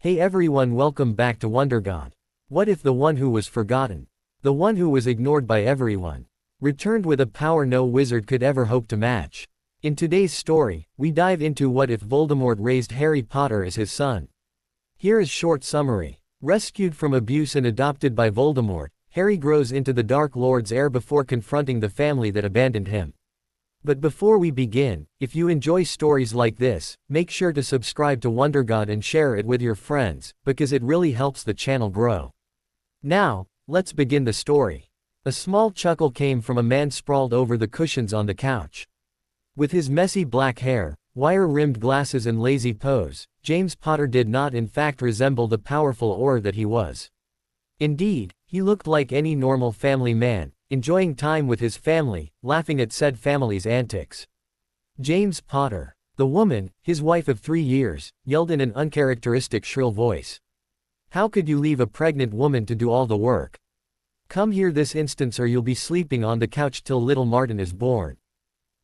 Hey everyone, welcome back to WonderGod. What if the one who was forgotten, the one who was ignored by everyone, returned with a power no wizard could ever hope to match? In today's story, we dive into what if Voldemort raised Harry Potter as his son. Here is short summary. Rescued from abuse and adopted by Voldemort, Harry grows into the Dark Lord's heir before confronting the family that abandoned him. But before we begin, if you enjoy stories like this, make sure to subscribe to WonderGod and share it with your friends, because it really helps the channel grow. Now, let's begin the story. A small chuckle came from a man sprawled over the cushions on the couch. With his messy black hair, wire-rimmed glasses and lazy pose, James Potter did not in fact resemble the powerful aura that he was. Indeed, he looked like any normal family man, enjoying time with his family, laughing at said family's antics. James Potter. The woman, his wife of 3 years, yelled in an uncharacteristic shrill voice. How could you leave a pregnant woman to do all the work? Come here this instant or you'll be sleeping on the couch till little Martin is born.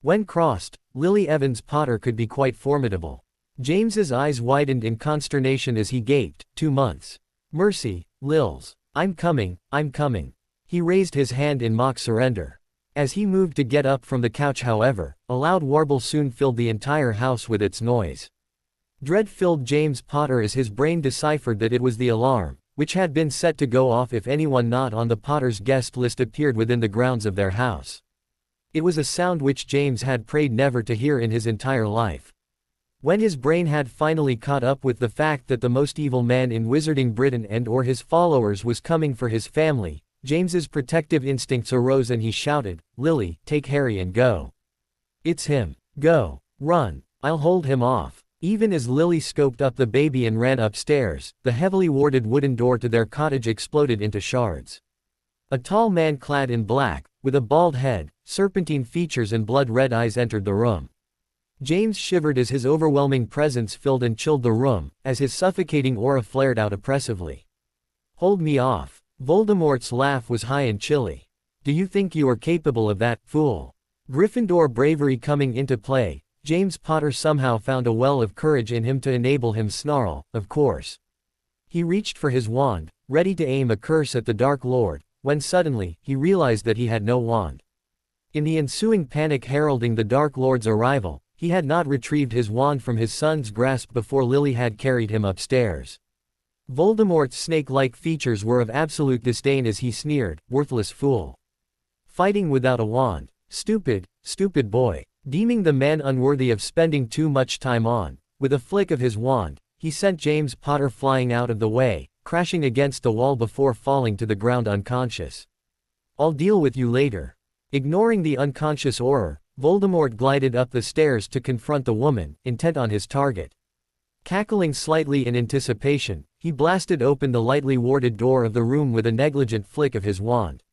When crossed, Lily Evans Potter could be quite formidable. James's eyes widened in consternation as he gaped, 2 months. Mercy, Lils. I'm coming, I'm coming. He raised his hand in mock surrender. As he moved to get up from the couch however, a loud warble soon filled the entire house with its noise. Dread filled James Potter as his brain deciphered that it was the alarm, which had been set to go off if anyone not on the Potter's guest list appeared within the grounds of their house. It was a sound which James had prayed never to hear in his entire life. When his brain had finally caught up with the fact that the most evil man in Wizarding Britain and/or his followers was coming for his family, James's protective instincts arose and he shouted, Lily, take Harry and go. It's him. Go. Run. I'll hold him off. Even as Lily scoped up the baby and ran upstairs, the heavily warded wooden door to their cottage exploded into shards. A tall man clad in black, with a bald head, serpentine features and blood-red eyes entered the room. James shivered as his overwhelming presence filled and chilled the room, as his suffocating aura flared out oppressively. Hold me off. Voldemort's laugh was high and chilly. Do you think you are capable of that, fool? Gryffindor bravery coming into play, James Potter somehow found a well of courage in him to enable him snarl, of course. He reached for his wand, ready to aim a curse at the Dark Lord, when suddenly, he realized that he had no wand. In the ensuing panic heralding the Dark Lord's arrival, he had not retrieved his wand from his son's grasp before Lily had carried him upstairs. Voldemort's snake-like features were of absolute disdain as he sneered, worthless fool. Fighting without a wand. Stupid, stupid boy. Deeming the man unworthy of spending too much time on, with a flick of his wand, he sent James Potter flying out of the way, crashing against the wall before falling to the ground unconscious. I'll deal with you later. Ignoring the unconscious aura, Voldemort glided up the stairs to confront the woman, intent on his target. Cackling slightly in anticipation, he blasted open the lightly warded door of the room with a negligent flick of his wand.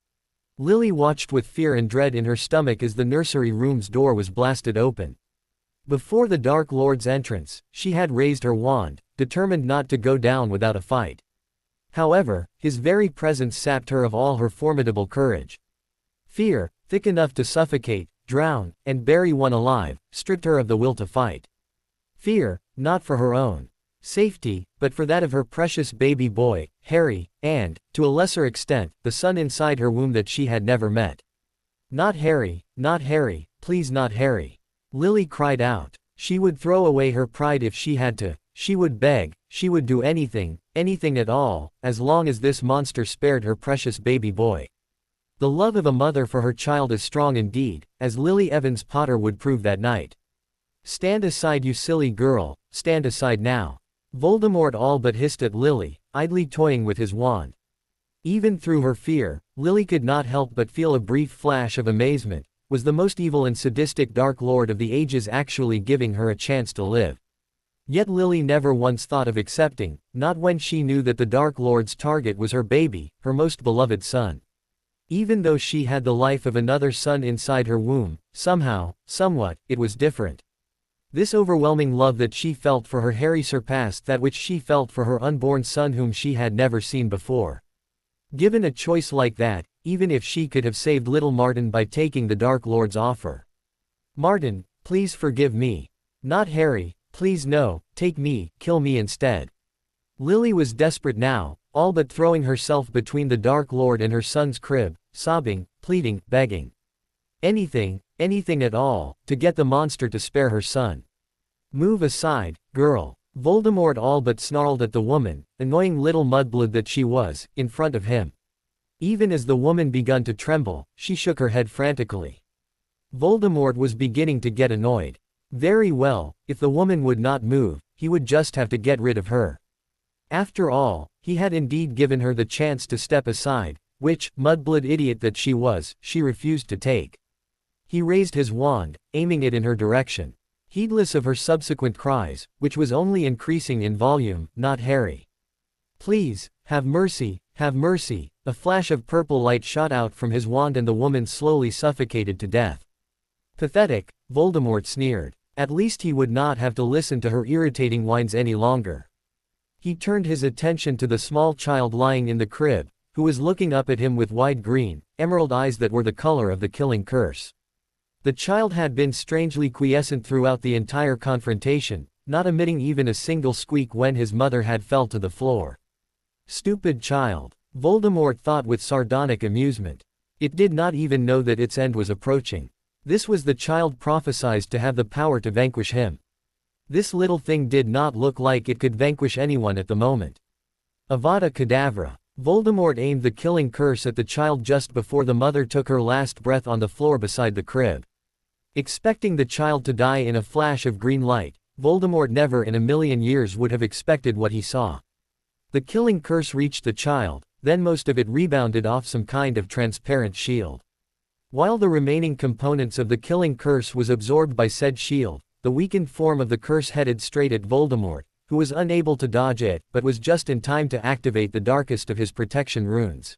Lily watched with fear and dread in her stomach as the nursery room's door was blasted open. Before the Dark Lord's entrance, she had raised her wand, determined not to go down without a fight. However, his very presence sapped her of all her formidable courage. Fear, thick enough to suffocate, drown, and bury one alive, stripped her of the will to fight. Fear, not for her own safety, but for that of her precious baby boy, Harry, and, to a lesser extent, the son inside her womb that she had never met. Not Harry, please not Harry. Lily cried out. She would throw away her pride if she had to, she would beg, she would do anything, anything at all, as long as this monster spared her precious baby boy. The love of a mother for her child is strong indeed, as Lily Evans Potter would prove that night. Stand aside you silly girl, stand aside now. Voldemort all but hissed at Lily, idly toying with his wand. Even through her fear, Lily could not help but feel a brief flash of amazement. Was the most evil and sadistic Dark Lord of the ages actually giving her a chance to live? Yet Lily never once thought of accepting, not when she knew that the Dark Lord's target was her baby, her most beloved son. Even though she had the life of another son inside her womb, somehow, somewhat, it was different. This overwhelming love that she felt for her Harry surpassed that which she felt for her unborn son whom she had never seen before. Given a choice like that, even if she could have saved little Martin by taking the Dark Lord's offer. Martin, please forgive me. Not Harry, please no, take me, kill me instead. Lily was desperate now, all but throwing herself between the Dark Lord and her son's crib, sobbing, pleading, begging. Anything, anything at all, to get the monster to spare her son. Move aside, girl. Voldemort all but snarled at the woman, annoying little mudblood that she was, in front of him. Even as the woman begun to tremble, she shook her head frantically. Voldemort was beginning to get annoyed. Very well, if the woman would not move, he would just have to get rid of her. After all, he had indeed given her the chance to step aside, which, mudblood idiot that she was, she refused to take. He raised his wand, aiming it in her direction. Heedless of her subsequent cries, which was only increasing in volume, "Not Harry. Please, have mercy, have mercy." A flash of purple light shot out from his wand and the woman slowly suffocated to death. Pathetic, Voldemort sneered. At least he would not have to listen to her irritating whines any longer. He turned his attention to the small child lying in the crib, who was looking up at him with wide green, emerald eyes that were the color of the killing curse. The child had been strangely quiescent throughout the entire confrontation, not emitting even a single squeak when his mother had fell to the floor. Stupid child, Voldemort thought with sardonic amusement. It did not even know that its end was approaching. This was the child prophesied to have the power to vanquish him. This little thing did not look like it could vanquish anyone at the moment. Avada Kedavra. Voldemort aimed the killing curse at the child just before the mother took her last breath on the floor beside the crib. Expecting the child to die in a flash of green light, Voldemort never in a million years would have expected what he saw. The killing curse reached the child, then most of it rebounded off some kind of transparent shield. While the remaining components of the killing curse was absorbed by said shield, the weakened form of the curse headed straight at Voldemort, who was unable to dodge it, but was just in time to activate the darkest of his protection runes.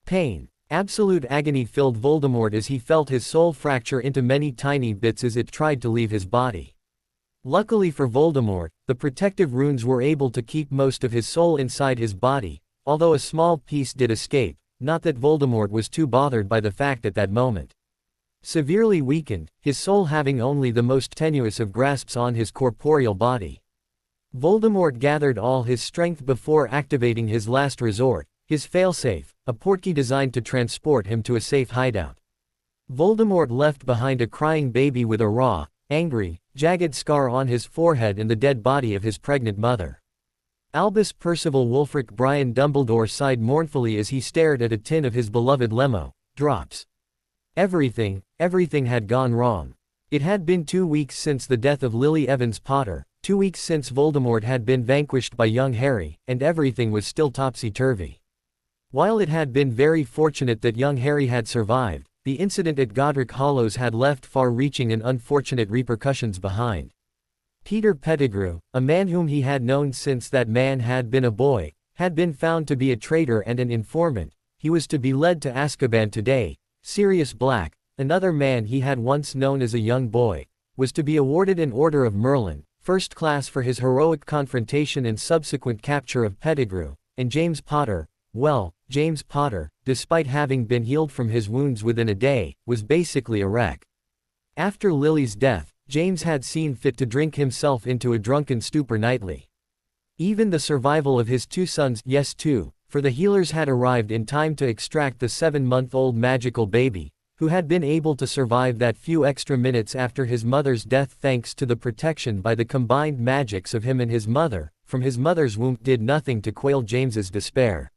Pain. Absolute agony filled Voldemort as he felt his soul fracture into many tiny bits as it tried to leave his body. Luckily for Voldemort, the protective runes were able to keep most of his soul inside his body, although a small piece did escape, not that Voldemort was too bothered by the fact at that moment. Severely weakened, his soul having only the most tenuous of grasps on his corporeal body. Voldemort gathered all his strength before activating his last resort, his failsafe, a portkey designed to transport him to a safe hideout. Voldemort left behind a crying baby with a raw, angry, jagged scar on his forehead and the dead body of his pregnant mother. Albus Percival Wulfric Brian Dumbledore sighed mournfully as he stared at a tin of his beloved lemo, drops. Everything had gone wrong. It had been 2 weeks since the death of Lily Evans Potter, 2 weeks since Voldemort had been vanquished by young Harry, and everything was still topsy-turvy. While it had been very fortunate that young Harry had survived, the incident at Godric Hollows had left far-reaching and unfortunate repercussions behind. Peter Pettigrew, a man whom he had known since that man had been a boy, had been found to be a traitor and an informant. He was to be led to Azkaban today. Sirius Black, another man he had once known as a young boy, was to be awarded an Order of Merlin, first class for his heroic confrontation and subsequent capture of Pettigrew, and James Potter, well, James Potter, despite having been healed from his wounds within a day, was basically a wreck. After Lily's death, James had seen fit to drink himself into a drunken stupor nightly. Even the survival of his 2 sons, yes 2, for the healers had arrived in time to extract the 7-month-old magical baby, who had been able to survive that few extra minutes after his mother's death thanks to the protection by the combined magics of him and his mother, from his mother's womb, did nothing to quail James's despair.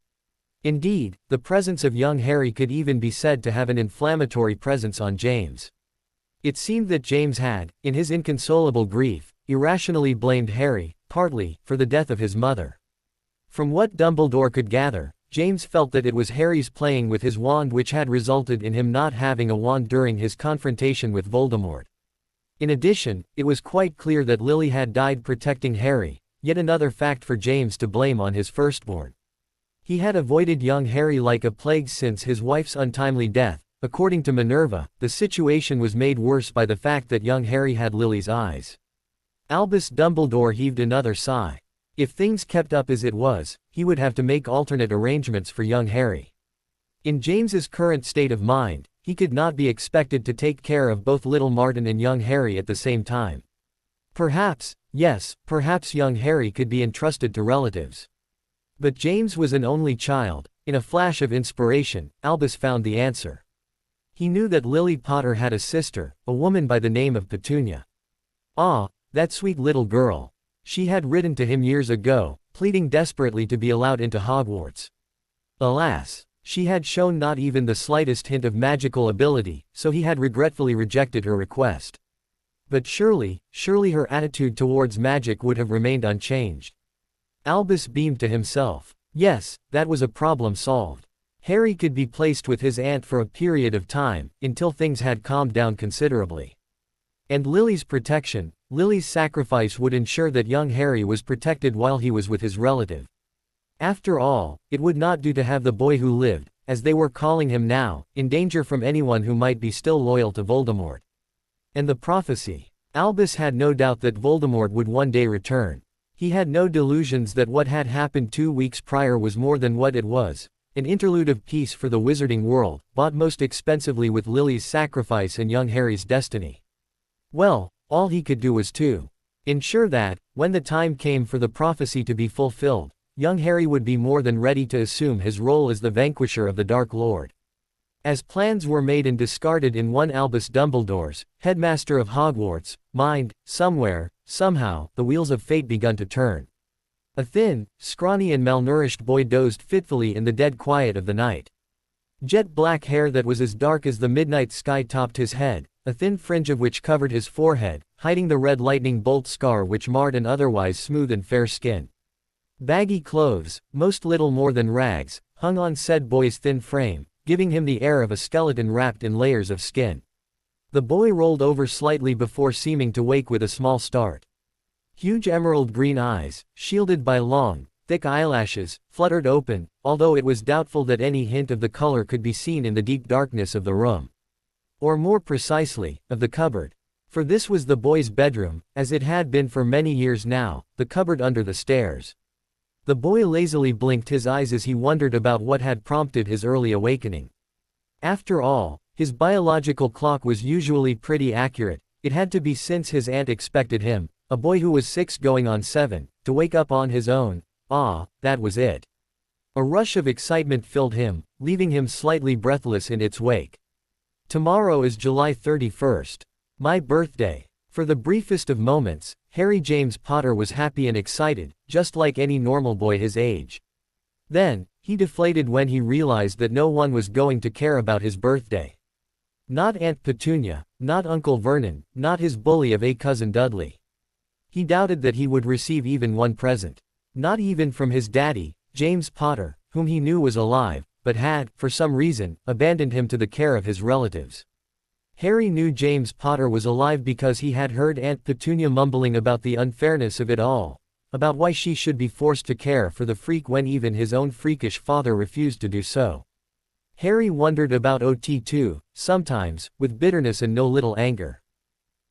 Indeed, the presence of young Harry could even be said to have an inflammatory presence on James. It seemed that James had, in his inconsolable grief, irrationally blamed Harry, partly, for the death of his mother. From what Dumbledore could gather, James felt that it was Harry's playing with his wand which had resulted in him not having a wand during his confrontation with Voldemort. In addition, it was quite clear that Lily had died protecting Harry, yet another fact for James to blame on his firstborn. He had avoided young Harry like a plague since his wife's untimely death. According to Minerva, the situation was made worse by the fact that young Harry had Lily's eyes. Albus Dumbledore heaved another sigh. If things kept up as it was, he would have to make alternate arrangements for young Harry. In James's current state of mind, he could not be expected to take care of both little Martin and young Harry at the same time. Perhaps, yes, perhaps young Harry could be entrusted to relatives. But James was an only child. In a flash of inspiration, Albus found the answer. He knew that Lily Potter had a sister, a woman by the name of Petunia. Ah, that sweet little girl. She had written to him years ago, pleading desperately to be allowed into Hogwarts. Alas, she had shown not even the slightest hint of magical ability, so he had regretfully rejected her request. But surely her attitude towards magic would have remained unchanged. Albus beamed to himself. Yes, that was a problem solved. Harry could be placed with his aunt for a period of time, until things had calmed down considerably. And Lily's protection, Lily's sacrifice would ensure that young Harry was protected while he was with his relative. After all, it would not do to have the boy who lived, as they were calling him now, in danger from anyone who might be still loyal to Voldemort. And the prophecy. Albus had no doubt that Voldemort would one day return. He had no delusions that what had happened 2 weeks prior was more than what it was, an interlude of peace for the wizarding world, bought most expensively with Lily's sacrifice and young Harry's destiny. Well, all he could do was to ensure that, when the time came for the prophecy to be fulfilled, young Harry would be more than ready to assume his role as the vanquisher of the Dark Lord. As plans were made and discarded in one Albus Dumbledore's, headmaster of Hogwarts, mind, somewhere, somehow, the wheels of fate begun to turn. A thin, scrawny and malnourished boy dozed fitfully in the dead quiet of the night. Jet black hair that was as dark as the midnight sky topped his head, a thin fringe of which covered his forehead, hiding the red lightning bolt scar which marred an otherwise smooth and fair skin. Baggy clothes, most little more than rags, hung on said boy's thin frame, giving him the air of a skeleton wrapped in layers of skin. The boy rolled over slightly before seeming to wake with a small start. Huge emerald green eyes, shielded by long, thick eyelashes, fluttered open, although it was doubtful that any hint of the color could be seen in the deep darkness of the room. Or more precisely, of the cupboard. For this was the boy's bedroom, as it had been for many years now, the cupboard under the stairs. The boy lazily blinked his eyes as he wondered about what had prompted his early awakening. After all, his biological clock was usually pretty accurate. It had to be since his aunt expected him, a boy who was 6 going on 7, to wake up on his own. Ah, that was it. A rush of excitement filled him, leaving him slightly breathless in its wake. Tomorrow is July 31st. My birthday. For the briefest of moments, Harry James Potter was happy and excited, just like any normal boy his age. Then, he deflated when he realized that no one was going to care about his birthday. Not Aunt Petunia, not Uncle Vernon, not his bully of a cousin Dudley. He doubted that he would receive even one present. Not even from his daddy, James Potter, whom he knew was alive, but had, for some reason, abandoned him to the care of his relatives. Harry knew James Potter was alive because he had heard Aunt Petunia mumbling about the unfairness of it all, about why she should be forced to care for the freak when even his own freakish father refused to do so. Harry wondered about OT too, sometimes, with bitterness and no little anger.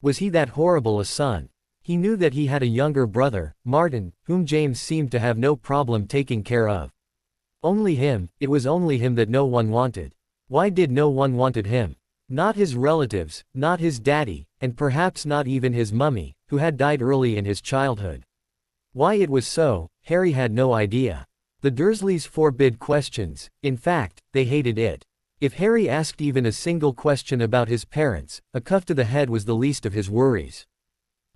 Was he that horrible a son? He knew that he had a younger brother, Martin, whom James seemed to have no problem taking care of. Only him, it was only him that no one wanted. Why did no one wanted him? Not his relatives, not his daddy, and perhaps not even his mummy, who had died early in his childhood. Why it was so, Harry had no idea. The Dursleys forbid questions, in fact, they hated it. If Harry asked even a single question about his parents, a cuff to the head was the least of his worries.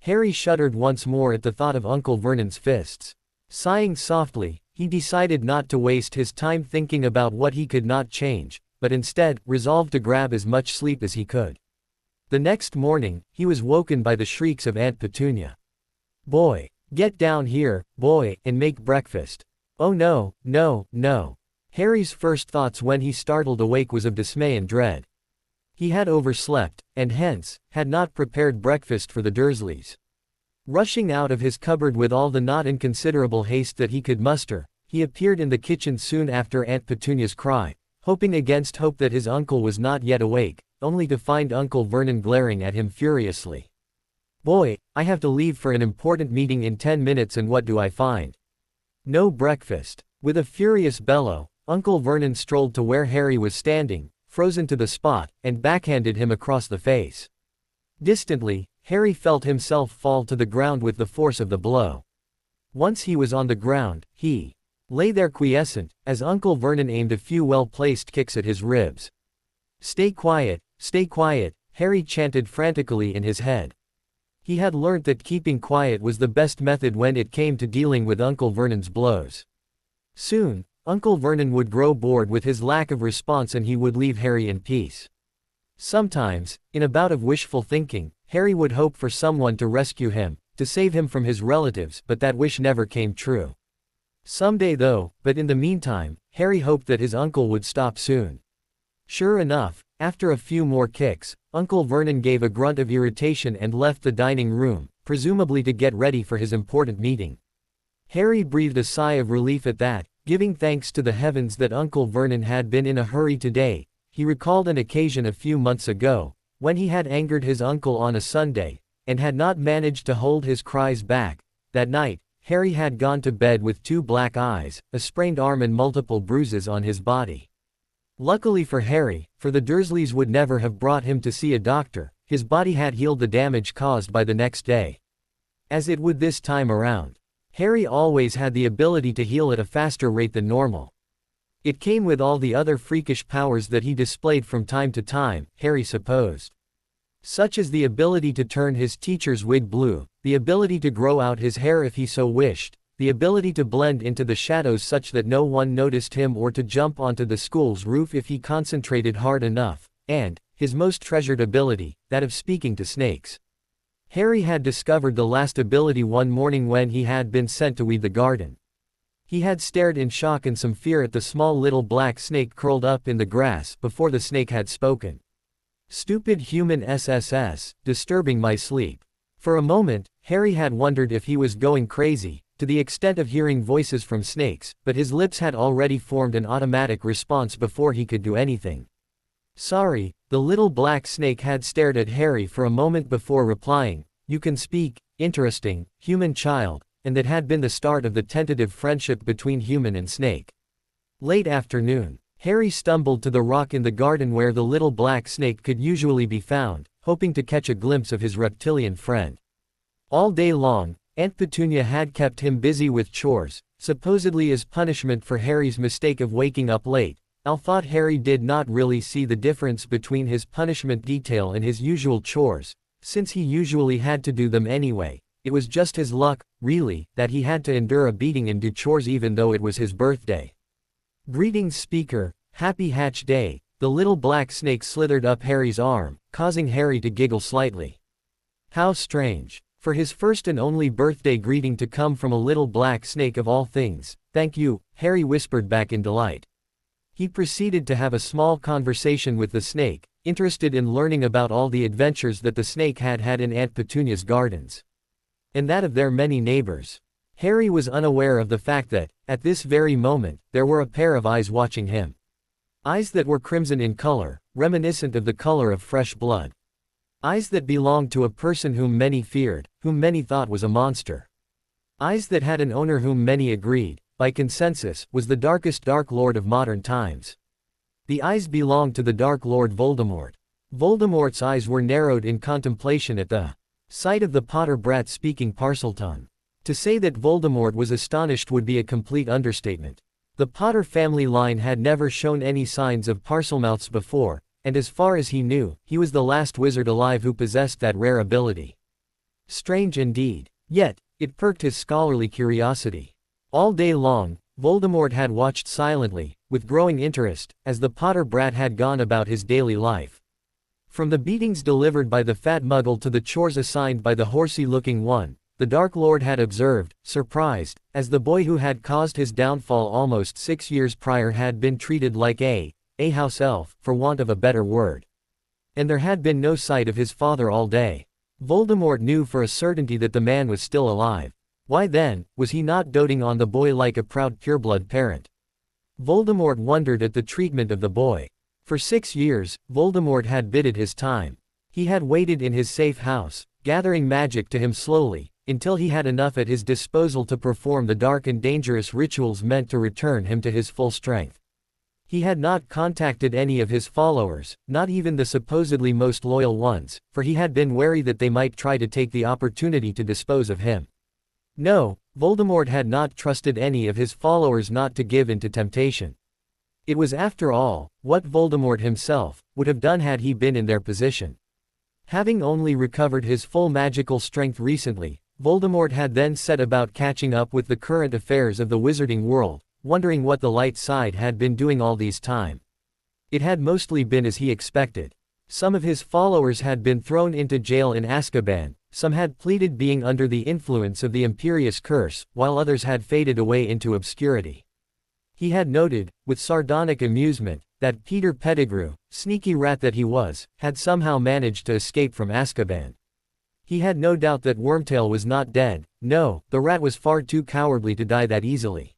Harry shuddered once more at the thought of Uncle Vernon's fists. Sighing softly, he decided not to waste his time thinking about what he could not change, but instead, resolved to grab as much sleep as he could. The next morning, he was woken by the shrieks of Aunt Petunia. "Boy! Get down here, boy, and make breakfast." Oh no, no, no. Harry's first thoughts when he startled awake was of dismay and dread. He had overslept, and hence, had not prepared breakfast for the Dursleys. Rushing out of his cupboard with all the not inconsiderable haste that he could muster, he appeared in the kitchen soon after Aunt Petunia's cry, hoping against hope that his uncle was not yet awake, only to find Uncle Vernon glaring at him furiously. "Boy, I have to leave for an important meeting in 10 minutes and what do I find? No breakfast." With a furious bellow, Uncle Vernon strolled to where Harry was standing, frozen to the spot, and backhanded him across the face. Distantly, Harry felt himself fall to the ground with the force of the blow. Once he was on the ground, he lay there quiescent, as Uncle Vernon aimed a few well-placed kicks at his ribs. Stay quiet, Harry chanted frantically in his head. He had learnt that keeping quiet was the best method when it came to dealing with Uncle Vernon's blows. Soon, Uncle Vernon would grow bored with his lack of response and he would leave Harry in peace. Sometimes, in a bout of wishful thinking, Harry would hope for someone to rescue him, to save him from his relatives, but that wish never came true. Someday though, but in the meantime, Harry hoped that his uncle would stop soon. Sure enough, after a few more kicks, Uncle Vernon gave a grunt of irritation and left the dining room, presumably to get ready for his important meeting. Harry breathed a sigh of relief at that, giving thanks to the heavens that Uncle Vernon had been in a hurry today. He recalled an occasion a few months ago, when he had angered his uncle on a Sunday, and had not managed to hold his cries back. That night, Harry had gone to bed with 2 black eyes, a sprained arm and multiple bruises on his body. Luckily for Harry, for the Dursleys would never have brought him to see a doctor, his body had healed the damage caused by the next day. As it would this time around. Harry always had the ability to heal at a faster rate than normal. It came with all the other freakish powers that he displayed from time to time, Harry supposed. Such as the ability to turn his teacher's wig blue, the ability to grow out his hair if he so wished, the ability to blend into the shadows such that no one noticed him or to jump onto the school's roof if he concentrated hard enough, and, his most treasured ability, that of speaking to snakes. Harry had discovered the last ability one morning when he had been sent to weed the garden. He had stared in shock and some fear at the small little black snake curled up in the grass before the snake had spoken. Stupid human SSS, disturbing my sleep. For a moment, Harry had wondered if he was going crazy, to the extent of hearing voices from snakes, but his lips had already formed an automatic response before he could do anything. Sorry, the little black snake had stared at Harry for a moment before replying, you can speak, interesting, human child, and that had been the start of the tentative friendship between human and snake. Late afternoon. Harry stumbled to the rock in the garden where the little black snake could usually be found, hoping to catch a glimpse of his reptilian friend. All day long, Aunt Petunia had kept him busy with chores, supposedly as punishment for Harry's mistake of waking up late. Al thought Harry did not really see the difference between his punishment detail and his usual chores, since he usually had to do them anyway. It was just his luck, really, that he had to endure a beating and do chores even though it was his birthday. Greetings speaker, happy Hatch Day. The little black snake slithered up Harry's arm, causing Harry to giggle slightly. How strange. For his first and only birthday greeting to come from a little black snake of all things. Thank you, Harry whispered back in delight. He proceeded to have a small conversation with the snake, interested in learning about all the adventures that the snake had had in Aunt Petunia's gardens. And that of their many neighbors. Harry was unaware of the fact that, at this very moment, there were a pair of eyes watching him. Eyes that were crimson in color, reminiscent of the color of fresh blood. Eyes that belonged to a person whom many feared, whom many thought was a monster. Eyes that had an owner whom many agreed, by consensus, was the darkest Dark Lord of modern times. The eyes belonged to the Dark Lord Voldemort. Voldemort's eyes were narrowed in contemplation at the sight of the Potter brat speaking Parseltongue. To say that Voldemort was astonished would be a complete understatement. The Potter family line had never shown any signs of Parselmouths before, and as far as he knew, he was the last wizard alive who possessed that rare ability. Strange indeed. Yet, it perked his scholarly curiosity. All day long, Voldemort had watched silently, with growing interest, as the Potter brat had gone about his daily life. From the beatings delivered by the fat muggle to the chores assigned by the horsey-looking one, the Dark Lord had observed, surprised, as the boy who had caused his downfall almost 6 years prior had been treated like a house elf, for want of a better word. And there had been no sight of his father all day. Voldemort knew for a certainty that the man was still alive. Why then, was he not doting on the boy like a proud pureblood parent? Voldemort wondered at the treatment of the boy. For 6 years, Voldemort had bided his time. He had waited in his safe house, gathering magic to him slowly, until he had enough at his disposal to perform the dark and dangerous rituals meant to return him to his full strength. He had not contacted any of his followers, not even the supposedly most loyal ones, for he had been wary that they might try to take the opportunity to dispose of him. No, Voldemort had not trusted any of his followers not to give in to temptation. It was, after all, what Voldemort himself would have done had he been in their position. Having only recovered his full magical strength recently, Voldemort had then set about catching up with the current affairs of the wizarding world, wondering what the light side had been doing all this time. It had mostly been as he expected. Some of his followers had been thrown into jail in Azkaban, some had pleaded being under the influence of the Imperious Curse, while others had faded away into obscurity. He had noted, with sardonic amusement, that Peter Pettigrew, sneaky rat that he was, had somehow managed to escape from Azkaban. He had no doubt that Wormtail was not dead. No, the rat was far too cowardly to die that easily.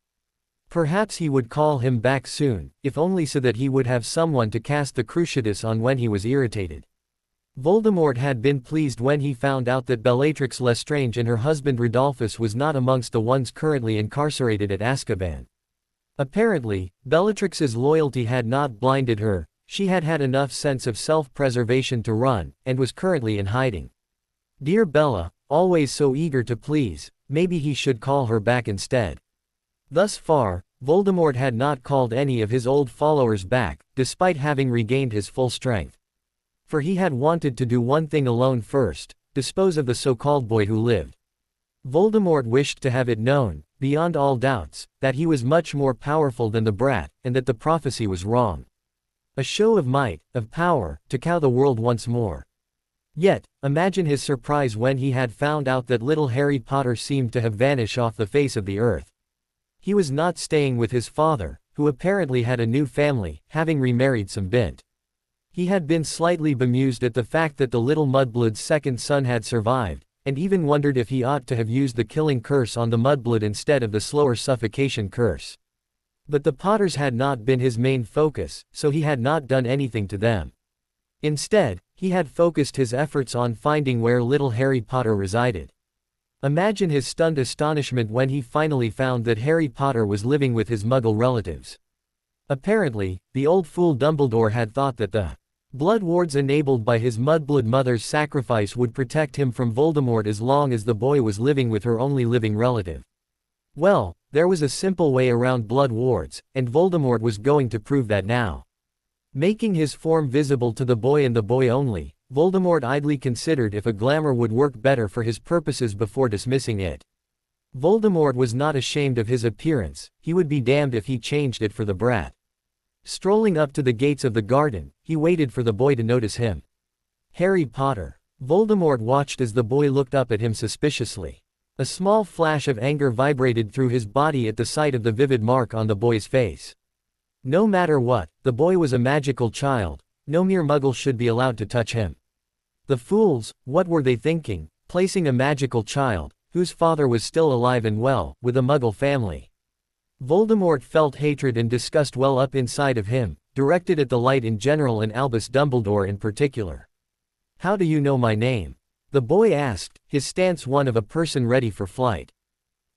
Perhaps he would call him back soon, if only so that he would have someone to cast the Cruciatus on when he was irritated. Voldemort had been pleased when he found out that Bellatrix Lestrange and her husband Rodolphus was not amongst the ones currently incarcerated at Azkaban. Apparently, Bellatrix's loyalty had not blinded her. She had had enough sense of self-preservation to run, and was currently in hiding. Dear Bella, always so eager to please, maybe he should call her back instead. Thus far, Voldemort had not called any of his old followers back, despite having regained his full strength. For he had wanted to do one thing alone first, dispose of the so-called boy who lived. Voldemort wished to have it known, beyond all doubts, that he was much more powerful than the brat, and that the prophecy was wrong. A show of might, of power, to cow the world once more. Yet, imagine his surprise when he had found out that little Harry Potter seemed to have vanished off the face of the earth. He was not staying with his father, who apparently had a new family, having remarried some bint. He had been slightly bemused at the fact that the little mudblood's second son had survived, and even wondered if he ought to have used the killing curse on the mudblood instead of the slower suffocation curse. But the Potters had not been his main focus, so he had not done anything to them. Instead, he had focused his efforts on finding where little Harry Potter resided. Imagine his stunned astonishment when he finally found that Harry Potter was living with his Muggle relatives. Apparently, the old fool Dumbledore had thought that the blood wards enabled by his mudblood mother's sacrifice would protect him from Voldemort as long as the boy was living with her only living relative. Well, there was a simple way around blood wards, and Voldemort was going to prove that now. Making his form visible to the boy and the boy only, Voldemort idly considered if a glamour would work better for his purposes before dismissing it. Voldemort was not ashamed of his appearance, he would be damned if he changed it for the brat. Strolling up to the gates of the garden, he waited for the boy to notice him. Harry Potter. Voldemort watched as the boy looked up at him suspiciously. A small flash of anger vibrated through his body at the sight of the vivid mark on the boy's face. No matter what, the boy was a magical child, no mere muggle should be allowed to touch him. The fools, what were they thinking, placing a magical child, whose father was still alive and well, with a muggle family? Voldemort felt hatred and disgust well up inside of him, directed at the light in general and Albus Dumbledore in particular. How do you know my name? The boy asked, his stance one of a person ready for flight.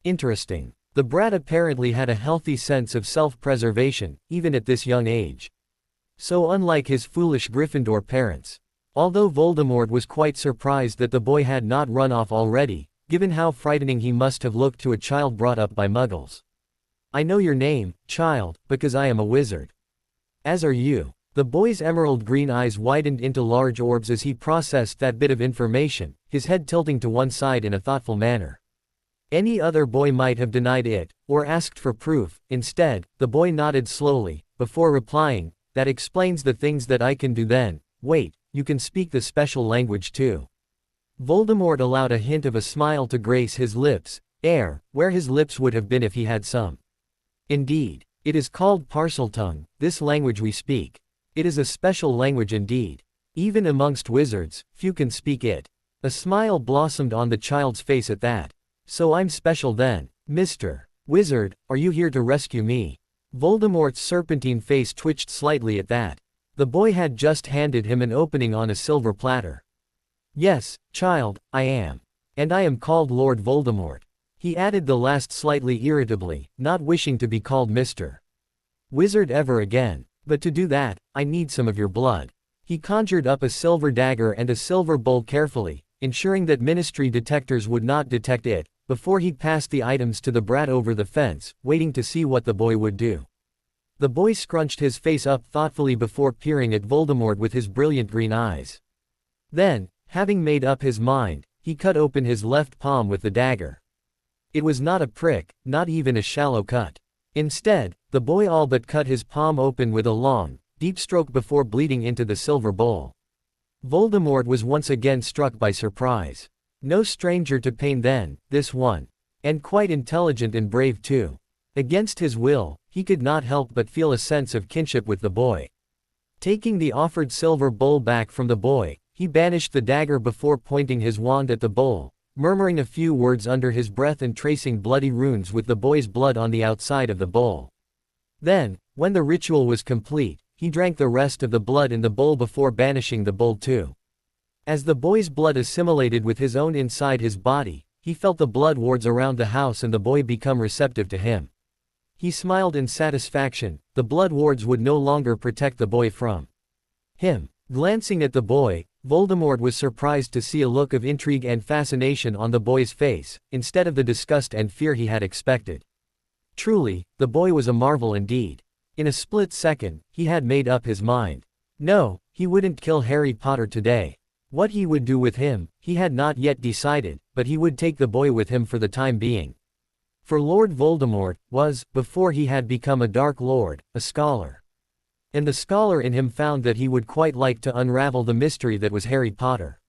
Interesting. The brat apparently had a healthy sense of self-preservation, even at this young age. So unlike his foolish Gryffindor parents. Although Voldemort was quite surprised that the boy had not run off already, given how frightening he must have looked to a child brought up by muggles. I know your name, child, because I am a wizard. As are you. The boy's emerald green eyes widened into large orbs as he processed that bit of information, his head tilting to one side in a thoughtful manner. Any other boy might have denied it, or asked for proof. Instead, the boy nodded slowly, before replying, that explains the things that I can do then. Wait, you can speak the special language too. Voldemort allowed a hint of a smile to grace his lips, where his lips would have been if he had some. Indeed. It is called Parseltongue, this language we speak. It is a special language indeed. Even amongst wizards, few can speak it. A smile blossomed on the child's face at that. So I'm special then, Mr. Wizard, are you here to rescue me? Voldemort's serpentine face twitched slightly at that. The boy had just handed him an opening on a silver platter. Yes, child, I am. And I am called Lord Voldemort. He added the last slightly irritably, not wishing to be called Mr. Wizard ever again. But to do that, I need some of your blood. He conjured up a silver dagger and a silver bowl carefully, ensuring that ministry detectors would not detect it, before he passed the items to the brat over the fence, waiting to see what the boy would do. The boy scrunched his face up thoughtfully before peering at Voldemort with his brilliant green eyes. Then, having made up his mind, he cut open his left palm with the dagger. It was not a prick, not even a shallow cut. Instead, the boy all but cut his palm open with a long, deep stroke before bleeding into the silver bowl. Voldemort was once again struck by surprise. No stranger to pain then, this one. And quite intelligent and brave too. Against his will, he could not help but feel a sense of kinship with the boy. Taking the offered silver bowl back from the boy, he banished the dagger before pointing his wand at the bowl, murmuring a few words under his breath and tracing bloody runes with the boy's blood on the outside of the bowl. Then, when the ritual was complete, he drank the rest of the blood in the bowl before banishing the bowl too. As the boy's blood assimilated with his own inside his body, he felt the blood wards around the house and the boy become receptive to him. He smiled in satisfaction. The blood wards would no longer protect the boy from him. Glancing at the boy, Voldemort was surprised to see a look of intrigue and fascination on the boy's face, instead of the disgust and fear he had expected. Truly, the boy was a marvel indeed. In a split second, he had made up his mind. No, he wouldn't kill Harry Potter today. What he would do with him, he had not yet decided, but he would take the boy with him for the time being. For Lord Voldemort was, before he had become a Dark Lord, a scholar. And the scholar in him found that he would quite like to unravel the mystery that was Harry Potter.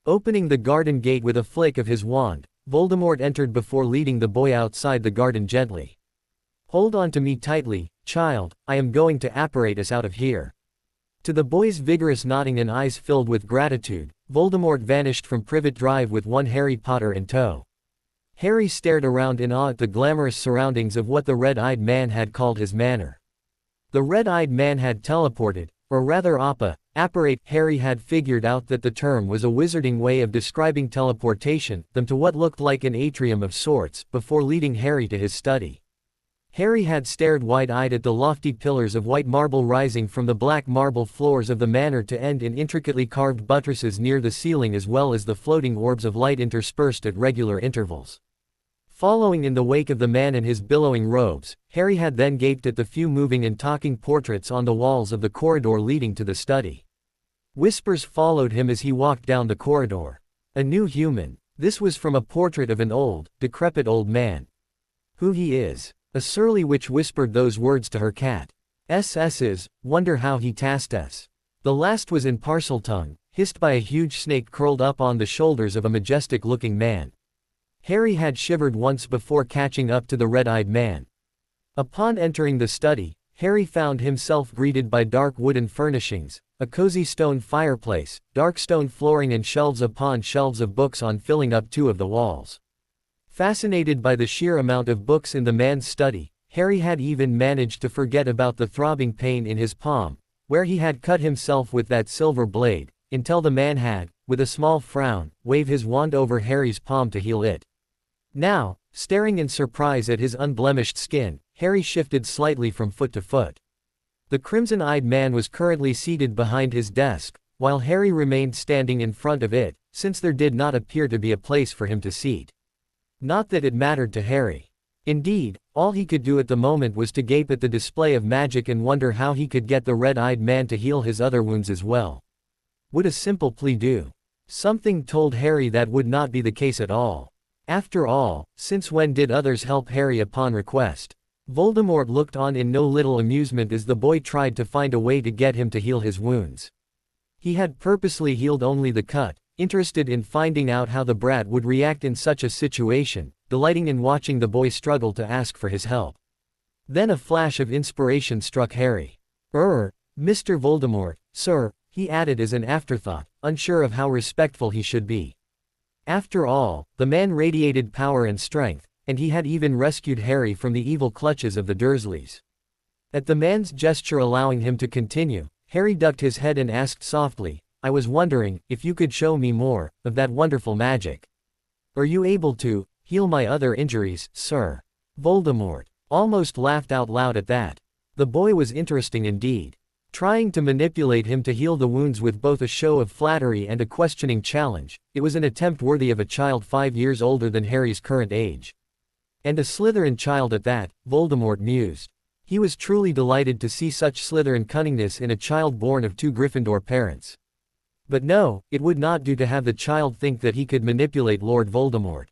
Opening the garden gate with a flick of his wand, Voldemort entered before leading the boy outside the garden gently. "Hold on to me tightly, child, I am going to apparate us out of here." To the boy's vigorous nodding and eyes filled with gratitude, Voldemort vanished from Privet Drive with one Harry Potter in tow. Harry stared around in awe at the glamorous surroundings of what the red-eyed man had called his manor. The red-eyed man had teleported, or rather apparate. Harry had figured out that the term was a wizarding way of describing teleportation, them to what looked like an atrium of sorts, before leading Harry to his study. Harry had stared wide-eyed at the lofty pillars of white marble rising from the black marble floors of the manor to end in intricately carved buttresses near the ceiling, as well as the floating orbs of light interspersed at regular intervals. Following in the wake of the man in his billowing robes, Harry had then gaped at the few moving and talking portraits on the walls of the corridor leading to the study. Whispers followed him as he walked down the corridor. A new human. This was from a portrait of an old, decrepit old man. "Who he is?" A surly witch whispered those words to her cat. "Is, wonder how he tasked us." The last was in Parseltongue, hissed by a huge snake curled up on the shoulders of a majestic-looking man. Harry had shivered once before catching up to the red-eyed man. Upon entering the study, Harry found himself greeted by dark wooden furnishings, a cozy stone fireplace, dark stone flooring and shelves upon shelves of books on filling up two of the walls. Fascinated by the sheer amount of books in the man's study, Harry had even managed to forget about the throbbing pain in his palm, where he had cut himself with that silver blade, until the man had, with a small frown, waved his wand over Harry's palm to heal it. Now, staring in surprise at his unblemished skin, Harry shifted slightly from foot to foot. The crimson-eyed man was currently seated behind his desk, while Harry remained standing in front of it, since there did not appear to be a place for him to seat. Not that it mattered to Harry. Indeed, all he could do at the moment was to gape at the display of magic and wonder how he could get the red-eyed man to heal his other wounds as well. Would a simple plea do? Something told Harry that would not be the case at all. After all, since when did others help Harry upon request? Voldemort looked on in no little amusement as the boy tried to find a way to get him to heal his wounds. He had purposely healed only the cut, interested in finding out how the brat would react in such a situation, delighting in watching the boy struggle to ask for his help. Then a flash of inspiration struck Harry. Mr. Voldemort, sir," he added as an afterthought, unsure of how respectful he should be. After all, the man radiated power and strength, and he had even rescued Harry from the evil clutches of the Dursleys. At the man's gesture allowing him to continue, Harry ducked his head and asked softly, "I was wondering, if you could show me more, of that wonderful magic. Are you able to heal my other injuries, sir?" Voldemort almost laughed out loud at that. The boy was interesting indeed. Trying to manipulate him to heal the wounds with both a show of flattery and a questioning challenge, it was an attempt worthy of a child 5 years older than Harry's current age. And a Slytherin child at that, Voldemort mused. He was truly delighted to see such Slytherin cunningness in a child born of 2 Gryffindor parents. But no, it would not do to have the child think that he could manipulate Lord Voldemort.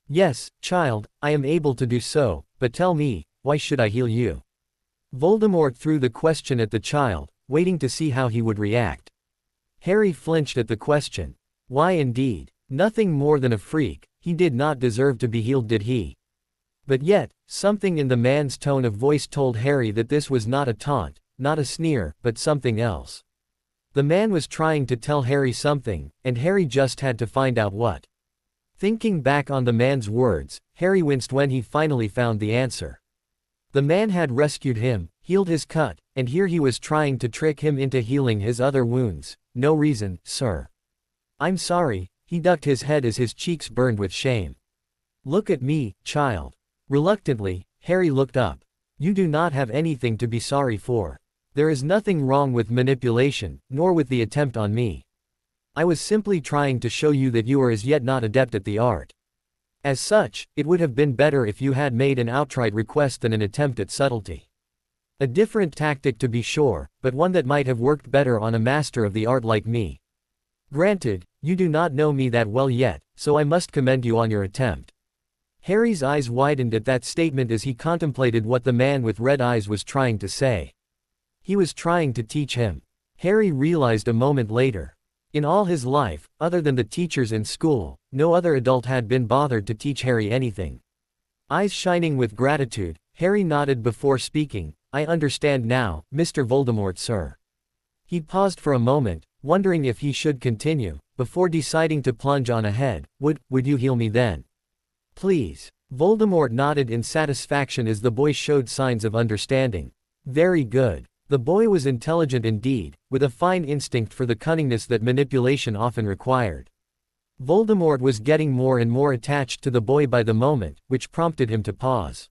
Yes, child, I am able to do so, but tell me, why should I heal you? Voldemort threw the question at the child, waiting to see how he would react. Harry flinched at the question. Why indeed? Nothing more than a freak, he did not deserve to be healed, did he? But yet, something in the man's tone of voice told Harry that this was not a taunt, not a sneer, but something else. The man was trying to tell Harry something, and Harry just had to find out what. Thinking back on the man's words, Harry winced when he finally found the answer. The man had rescued him, healed his cut, and here he was trying to trick him into healing his other wounds. No reason, sir. I'm sorry, he ducked his head as his cheeks burned with shame. Look at me, child. Reluctantly, Harry looked up. You do not have anything to be sorry for. There is nothing wrong with manipulation, nor with the attempt on me. I was simply trying to show you that you are as yet not adept at the art. As such, it would have been better if you had made an outright request than an attempt at subtlety. A different tactic to be sure, but one that might have worked better on a master of the art like me. Granted, you do not know me that well yet, so I must commend you on your attempt. Harry's eyes widened at that statement as he contemplated what the man with red eyes was trying to say. He was trying to teach him. Harry realized a moment later. In all his life, other than the teachers in school, no other adult had been bothered to teach Harry anything. Eyes shining with gratitude, Harry nodded before speaking. I understand now, Mr. Voldemort, sir. He paused for a moment, wondering if he should continue, before deciding to plunge on ahead. Would you heal me then? Please. Voldemort nodded in satisfaction as the boy showed signs of understanding. Very good. The boy was intelligent indeed, with a fine instinct for the cunningness that manipulation often required. Voldemort was getting more and more attached to the boy by the moment, which prompted him to pause.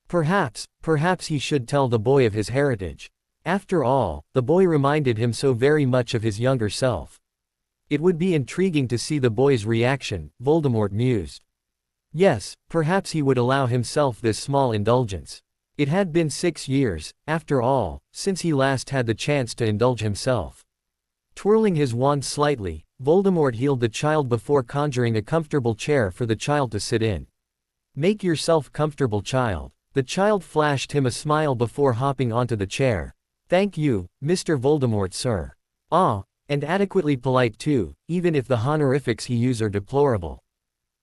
Perhaps he should tell the boy of his heritage. After all, the boy reminded him so very much of his younger self. It would be intriguing to see the boy's reaction, Voldemort mused. Yes, perhaps he would allow himself this small indulgence. It had been 6 years, after all, since he last had the chance to indulge himself. Twirling his wand slightly, Voldemort healed the child before conjuring a comfortable chair for the child to sit in. Make yourself comfortable, child. The child flashed him a smile before hopping onto the chair. Thank you, Mr. Voldemort, sir. Ah, and adequately polite too, even if the honorifics he uses are deplorable.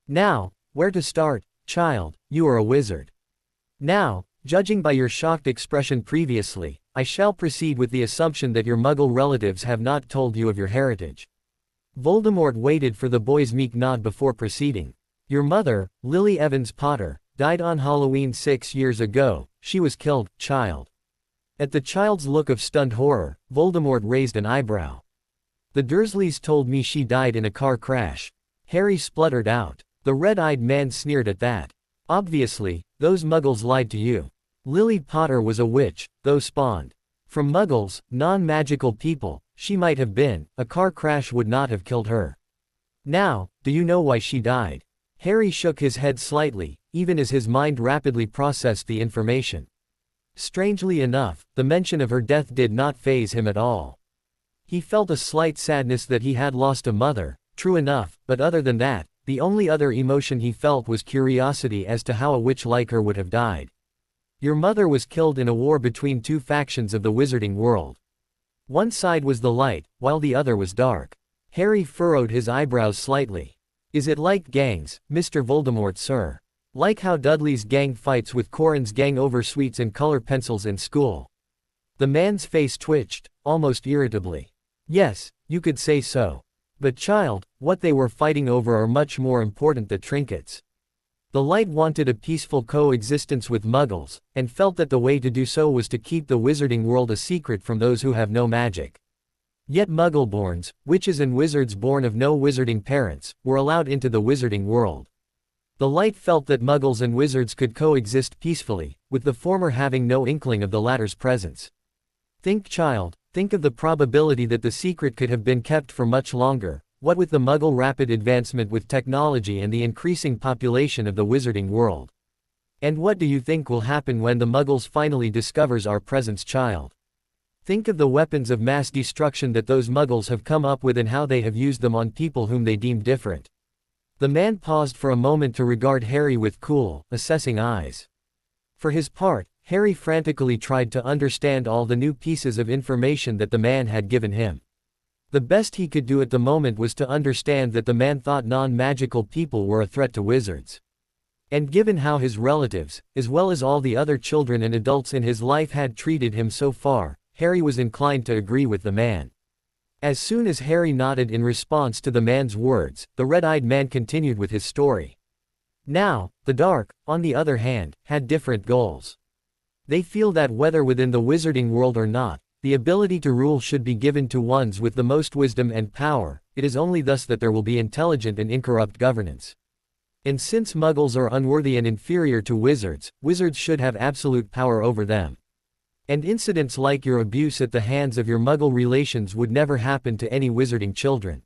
Now, where to start, child? You are a wizard. Now, judging by your shocked expression previously, I shall proceed with the assumption that your Muggle relatives have not told you of your heritage. Voldemort waited for the boy's meek nod before proceeding. Your mother, Lily Evans Potter, died on Halloween 6 years ago. She was killed, child. At the child's look of stunned horror, Voldemort raised an eyebrow. The Dursleys told me she died in a car crash. Harry spluttered out. The red-eyed man sneered at that. Obviously, those Muggles lied to you. Lily Potter was a witch, though spawned from Muggles, non-magical people. She might have been. A car crash would not have killed her. Now, do you know why she died? Harry shook his head slightly, even as his mind rapidly processed the information. Strangely enough, the mention of her death did not faze him at all. He felt a slight sadness that he had lost a mother, true enough, but other than that, the only other emotion he felt was curiosity as to how a witch like her would have died. Your mother was killed in a war between 2 factions of the wizarding world. One side was the light, while the other was dark. Harry furrowed his eyebrows slightly. Is it like gangs, Mr. Voldemort, sir? Like how Dudley's gang fights with Corrin's gang over sweets and color pencils in school? The man's face twitched, almost irritably. Yes, you could say so. But child, what they were fighting over are much more important than trinkets. The Light wanted a peaceful coexistence with Muggles, and felt that the way to do so was to keep the wizarding world a secret from those who have no magic. Yet Muggleborns, witches and wizards born of no wizarding parents, were allowed into the wizarding world. The Light felt that Muggles and wizards could coexist peacefully, with the former having no inkling of the latter's presence. Think, child, Think of the probability that the secret could have been kept for much longer, what with the Muggle rapid advancement with technology and the increasing population of the wizarding world. And what do you think will happen when the Muggles finally discovers our presence child? Think of the weapons of mass destruction that those Muggles have come up with and how they have used them on people whom they deem different. The man paused for a moment to regard Harry with cool, assessing eyes. For his part, Harry frantically tried to understand all the new pieces of information that the man had given him. The best he could do at the moment was to understand that the man thought non-magical people were a threat to wizards. And given how his relatives, as well as all the other children and adults in his life had treated him so far, Harry was inclined to agree with the man. As soon as Harry nodded in response to the man's words, the red-eyed man continued with his story. Now, the Dark, on the other hand, had different goals. They feel that whether within the wizarding world or not, the ability to rule should be given to ones with the most wisdom and power. It is only thus that there will be intelligent and incorrupt governance. And since Muggles are unworthy and inferior to wizards, wizards should have absolute power over them. And incidents like your abuse at the hands of your Muggle relations would never happen to any wizarding children.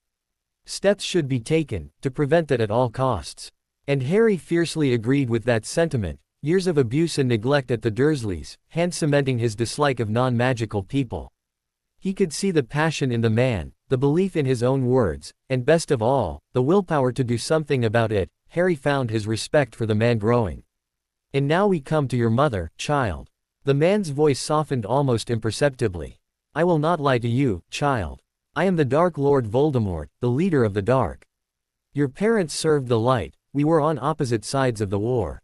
Steps should be taken to prevent that at all costs. And Harry fiercely agreed with that sentiment. Years of abuse and neglect at the Dursleys, hand-cementing his dislike of non-magical people. He could see the passion in the man, the belief in his own words, and best of all, the willpower to do something about it. Harry found his respect for the man growing. And now we come to your mother, child. The man's voice softened almost imperceptibly. I will not lie to you, child. I am the Dark Lord Voldemort, the leader of the Dark. Your parents served the light, we were on opposite sides of the war.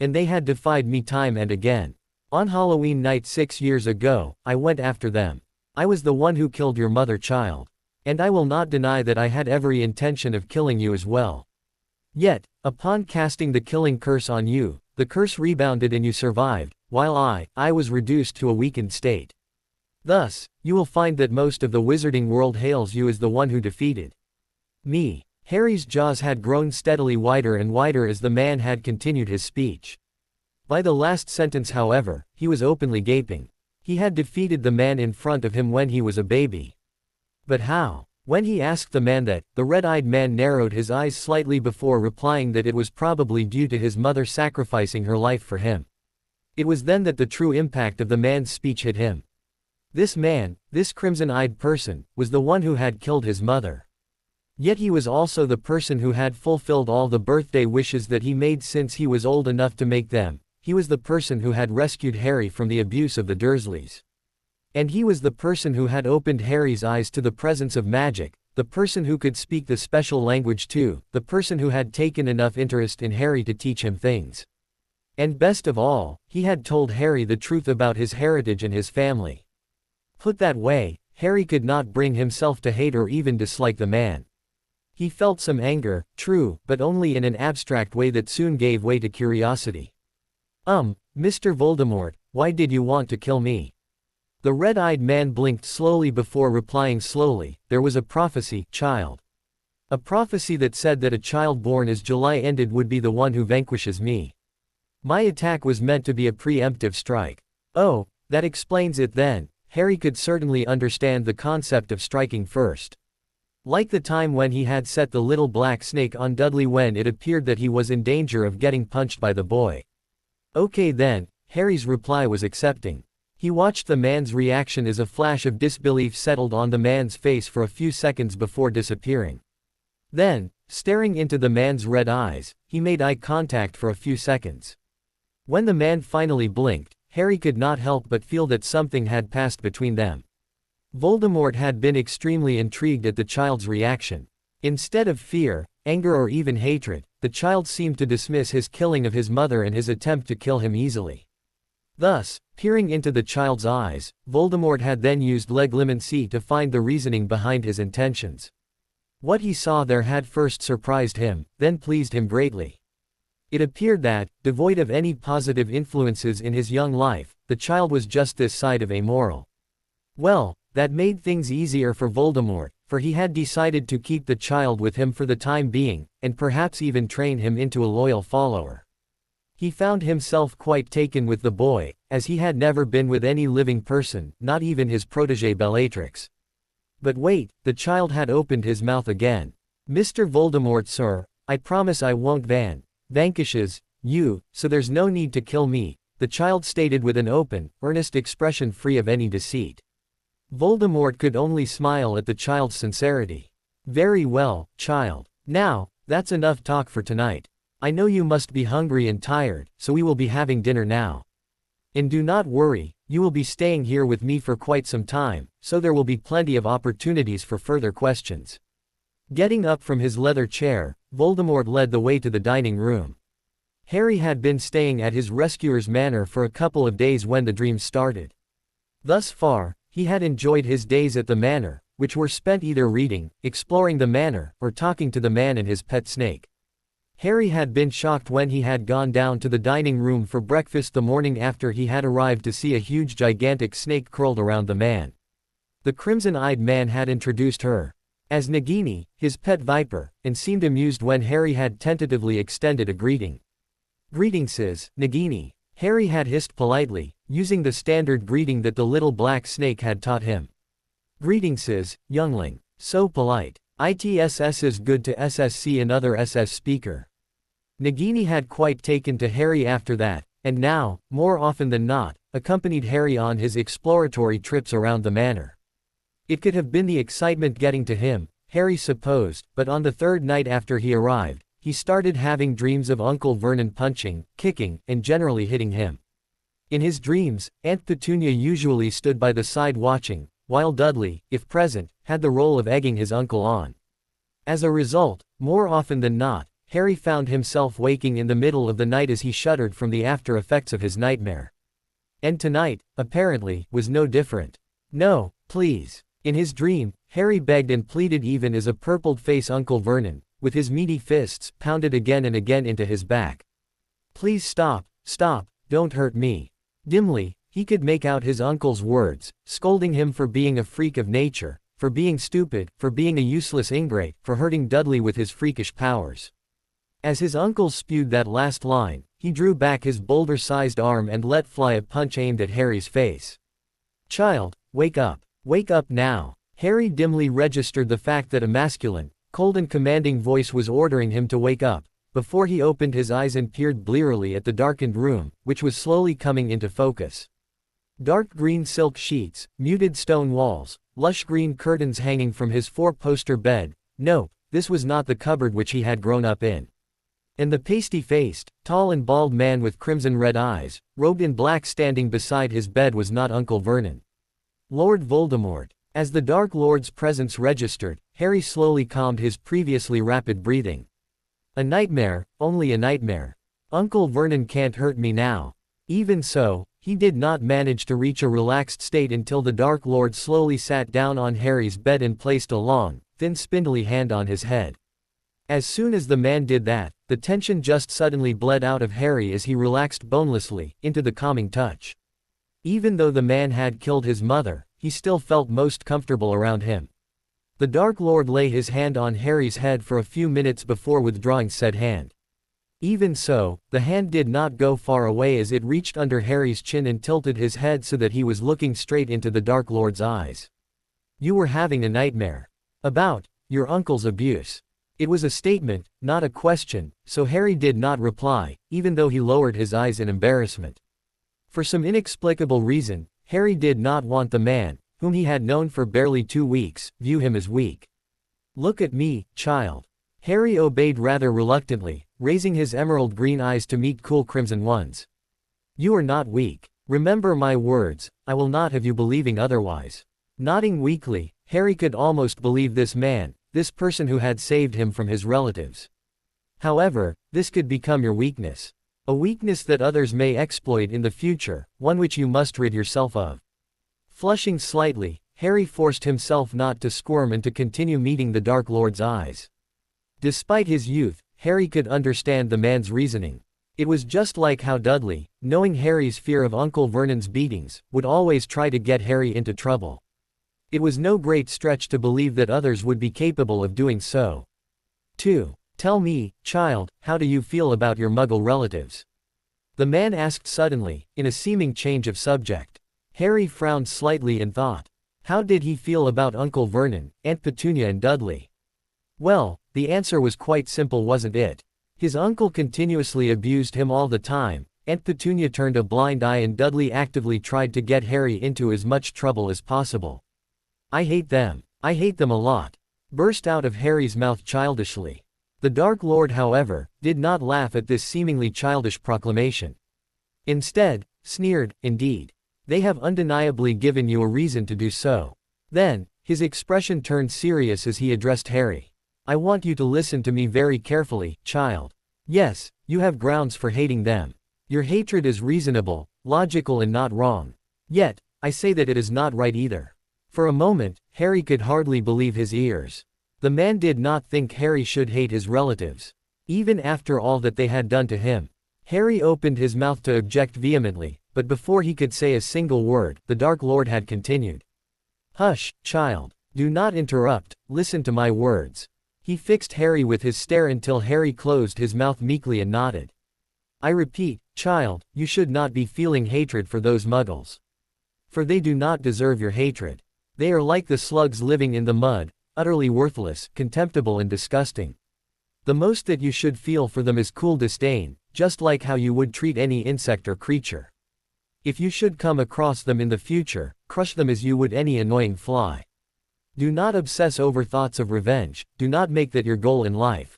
And they had defied me time and again. On Halloween night 6 years ago, I went after them. I was the one who killed your mother child. And I will not deny that I had every intention of killing you as well. Yet, upon casting the killing curse on you, the curse rebounded and you survived, while I was reduced to a weakened state. Thus, you will find that most of the wizarding world hails you as the one who defeated me. Harry's jaws had grown steadily wider and wider as the man had continued his speech. By the last sentence, however, he was openly gaping. He had defeated the man in front of him when he was a baby. But how? When he asked the man that, the red-eyed man narrowed his eyes slightly before replying that it was probably due to his mother sacrificing her life for him. It was then that the true impact of the man's speech hit him. This man, this crimson-eyed person, was the one who had killed his mother. Yet he was also the person who had fulfilled all the birthday wishes that he made since he was old enough to make them. He was the person who had rescued Harry from the abuse of the Dursleys. And he was the person who had opened Harry's eyes to the presence of magic, the person who could speak the special language too, the person who had taken enough interest in Harry to teach him things. And best of all, he had told Harry the truth about his heritage and his family. Put that way, Harry could not bring himself to hate or even dislike the man. He felt some anger, true, but only in an abstract way that soon gave way to curiosity. Mr. Voldemort, why did you want to kill me? The red-eyed man blinked slowly before replying slowly, there was a prophecy, child. A prophecy that said that a child born as July ended would be the one who vanquishes me. My attack was meant to be a preemptive strike. Oh, that explains it then. Harry could certainly understand the concept of striking first. Like the time when he had set the little black snake on Dudley when it appeared that he was in danger of getting punched by the boy. Okay then, Harry's reply was accepting. He watched the man's reaction as a flash of disbelief settled on the man's face for a few seconds before disappearing. Then, staring into the man's red eyes, he made eye contact for a few seconds. When the man finally blinked, Harry could not help but feel that something had passed between them. Voldemort had been extremely intrigued at the child's reaction. Instead of fear, anger or even hatred, the child seemed to dismiss his killing of his mother and his attempt to kill him easily. Thus, peering into the child's eyes, Voldemort had then used legilimency to find the reasoning behind his intentions. What he saw there had first surprised him, then pleased him greatly. It appeared that, devoid of any positive influences in his young life, the child was just this side of amoral. Well, that made things easier for Voldemort, for he had decided to keep the child with him for the time being, and perhaps even train him into a loyal follower. He found himself quite taken with the boy, as he had never been with any living person, not even his protégé Bellatrix. But wait, the child had opened his mouth again. "Mr. Voldemort, sir, I promise I won't vanquishes you, so there's no need to kill me," the child stated with an open, earnest expression free of any deceit. Voldemort could only smile at the child's sincerity. "Very well, child. Now, that's enough talk for tonight. I know you must be hungry and tired, so we will be having dinner now. And do not worry, you will be staying here with me for quite some time, so there will be plenty of opportunities for further questions." Getting up from his leather chair, Voldemort led the way to the dining room. Harry had been staying at his rescuer's manor for a couple of days when the dreams started. Thus far, he had enjoyed his days at the manor, which were spent either reading, exploring the manor, or talking to the man and his pet snake. Harry had been shocked when he had gone down to the dining room for breakfast the morning after he had arrived to see a huge gigantic snake curled around the man. The crimson-eyed man had introduced her as Nagini, his pet viper, and seemed amused when Harry had tentatively extended a greeting. "Greetings, Nagini," Harry had hissed politely, using the standard greeting that the little black snake had taught him. "Greetings, youngling. So polite. It's is good to see another SS speaker." Nagini had quite taken to Harry after that, and now, more often than not, accompanied Harry on his exploratory trips around the manor. It could have been the excitement getting to him, Harry supposed, but on the third night after he arrived, he started having dreams of Uncle Vernon punching, kicking, and generally hitting him. In his dreams, Aunt Petunia usually stood by the side watching, while Dudley, if present, had the role of egging his uncle on. As a result, more often than not, Harry found himself waking in the middle of the night as he shuddered from the after effects of his nightmare. And tonight, apparently, was no different. "No, please." In his dream, Harry begged and pleaded even as a purpled-faced Uncle Vernon, with his meaty fists, pounded again and again into his back. "Please stop, don't hurt me." Dimly, he could make out his uncle's words, scolding him for being a freak of nature, for being stupid, for being a useless ingrate, for hurting Dudley with his freakish powers. As his uncle spewed that last line, he drew back his boulder-sized arm and let fly a punch aimed at Harry's face. "Child, wake up. Wake up now." Harry dimly registered the fact that a masculine, cold and commanding voice was ordering him to wake up, before he opened his eyes and peered blearily at the darkened room, which was slowly coming into focus. Dark green silk sheets, muted stone walls, lush green curtains hanging from his four-poster bed. No, this was not the cupboard which he had grown up in. And the pasty-faced, tall and bald man with crimson-red eyes, robed in black standing beside his bed was not Uncle Vernon. Lord Voldemort. As the Dark Lord's presence registered, Harry slowly calmed his previously rapid breathing. A nightmare, only a nightmare. Uncle Vernon can't hurt me now. Even so, he did not manage to reach a relaxed state until the Dark Lord slowly sat down on Harry's bed and placed a long, thin spindly hand on his head. As soon as the man did that, the tension just suddenly bled out of Harry as he relaxed bonelessly, into the calming touch. Even though the man had killed his mother, he still felt most comfortable around him. The Dark Lord lay his hand on Harry's head for a few minutes before withdrawing said hand. Even so, the hand did not go far away as it reached under Harry's chin and tilted his head so that he was looking straight into the Dark Lord's eyes. "You were having a nightmare. About your uncle's abuse." It was a statement, not a question, so Harry did not reply, even though he lowered his eyes in embarrassment. For some inexplicable reason, Harry did not want the man, whom he had known for barely 2 weeks, view him as weak. "Look at me, child." Harry obeyed rather reluctantly, raising his emerald green eyes to meet cool crimson ones. "You are not weak. Remember my words, I will not have you believing otherwise." Nodding weakly, Harry could almost believe this man, this person who had saved him from his relatives. However, this could become your weakness. A weakness that others may exploit in the future, one which you must rid yourself of. Flushing slightly, Harry forced himself not to squirm and to continue meeting the Dark Lord's eyes. Despite his youth, Harry could understand the man's reasoning. It was just like how Dudley, knowing Harry's fear of Uncle Vernon's beatings, would always try to get Harry into trouble. It was no great stretch to believe that others would be capable of doing so. 2. Tell me, child, how do you feel about your Muggle relatives? the man asked suddenly, in a seeming change of subject. Harry frowned slightly and thought. How did he feel about Uncle Vernon, Aunt Petunia and Dudley? Well, the answer was quite simple, wasn't it? His uncle continuously abused him all the time, Aunt Petunia turned a blind eye and Dudley actively tried to get Harry into as much trouble as possible. I hate them. I hate them a lot, burst out of Harry's mouth childishly. The Dark Lord, however, did not laugh at this seemingly childish proclamation. Instead, sneered, indeed. They have undeniably given you a reason to do so. Then, his expression turned serious as he addressed Harry. I want you to listen to me very carefully, child. Yes, you have grounds for hating them. Your hatred is reasonable, logical and not wrong. Yet, I say that it is not right either. For a moment, Harry could hardly believe his ears. The man did not think Harry should hate his relatives, even after all that they had done to him. Harry opened his mouth to object vehemently, but before he could say a single word, the Dark Lord had continued. Hush, child. Do not interrupt, listen to my words. He fixed Harry with his stare until Harry closed his mouth meekly and nodded. I repeat, child, you should not be feeling hatred for those muggles. For they do not deserve your hatred. They are like the slugs living in the mud, utterly worthless, contemptible and disgusting. The most that you should feel for them is cool disdain, just like how you would treat any insect or creature. If you should come across them in the future, crush them as you would any annoying fly. Do not obsess over thoughts of revenge, do not make that your goal in life.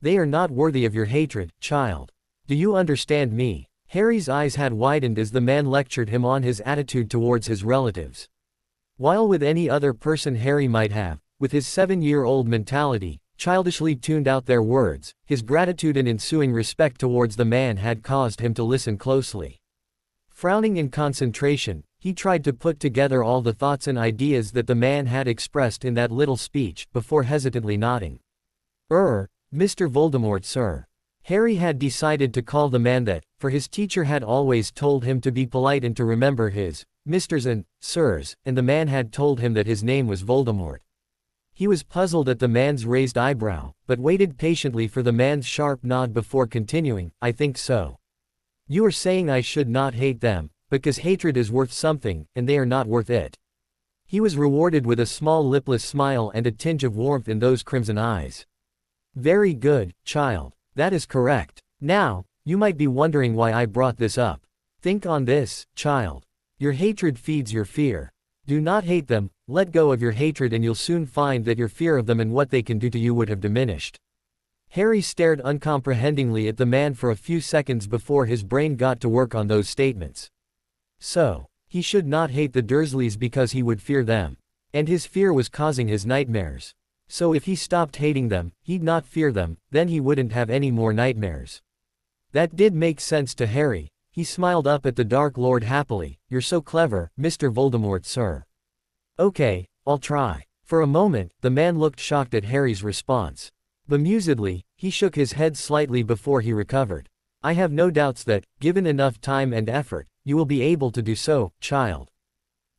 They are not worthy of your hatred, child. Do you understand me? Harry's eyes had widened as the man lectured him on his attitude towards his relatives. While with any other person Harry might have, with his 7-year-old mentality, childishly tuned out their words, his gratitude and ensuing respect towards the man had caused him to listen closely. Frowning in concentration, he tried to put together all the thoughts and ideas that the man had expressed in that little speech, before hesitantly nodding. Mr. Voldemort, sir. Harry had decided to call the man that, for his teacher had always told him to be polite and to remember his Misters and Sirs, and the man had told him that his name was Voldemort. He was puzzled at the man's raised eyebrow, but waited patiently for the man's sharp nod before continuing, I think so. You are saying I should not hate them, because hatred is worth something, and they are not worth it. He was rewarded with a small lipless smile and a tinge of warmth in those crimson eyes. Very good, child. That is correct. Now, you might be wondering why I brought this up. Think on this, child. Your hatred feeds your fear. Do not hate them, let go of your hatred and you'll soon find that your fear of them and what they can do to you would have diminished. Harry stared uncomprehendingly at the man for a few seconds before his brain got to work on those statements. So, he should not hate the Dursleys because he would fear them. And his fear was causing his nightmares. So if he stopped hating them, he'd not fear them, then he wouldn't have any more nightmares. That did make sense to Harry. He smiled up at the Dark Lord happily. You're so clever, Mr. Voldemort, sir. Okay, I'll try. For a moment, the man looked shocked at Harry's response. Bemusedly, he shook his head slightly before he recovered. I have no doubts that, given enough time and effort, you will be able to do so, child.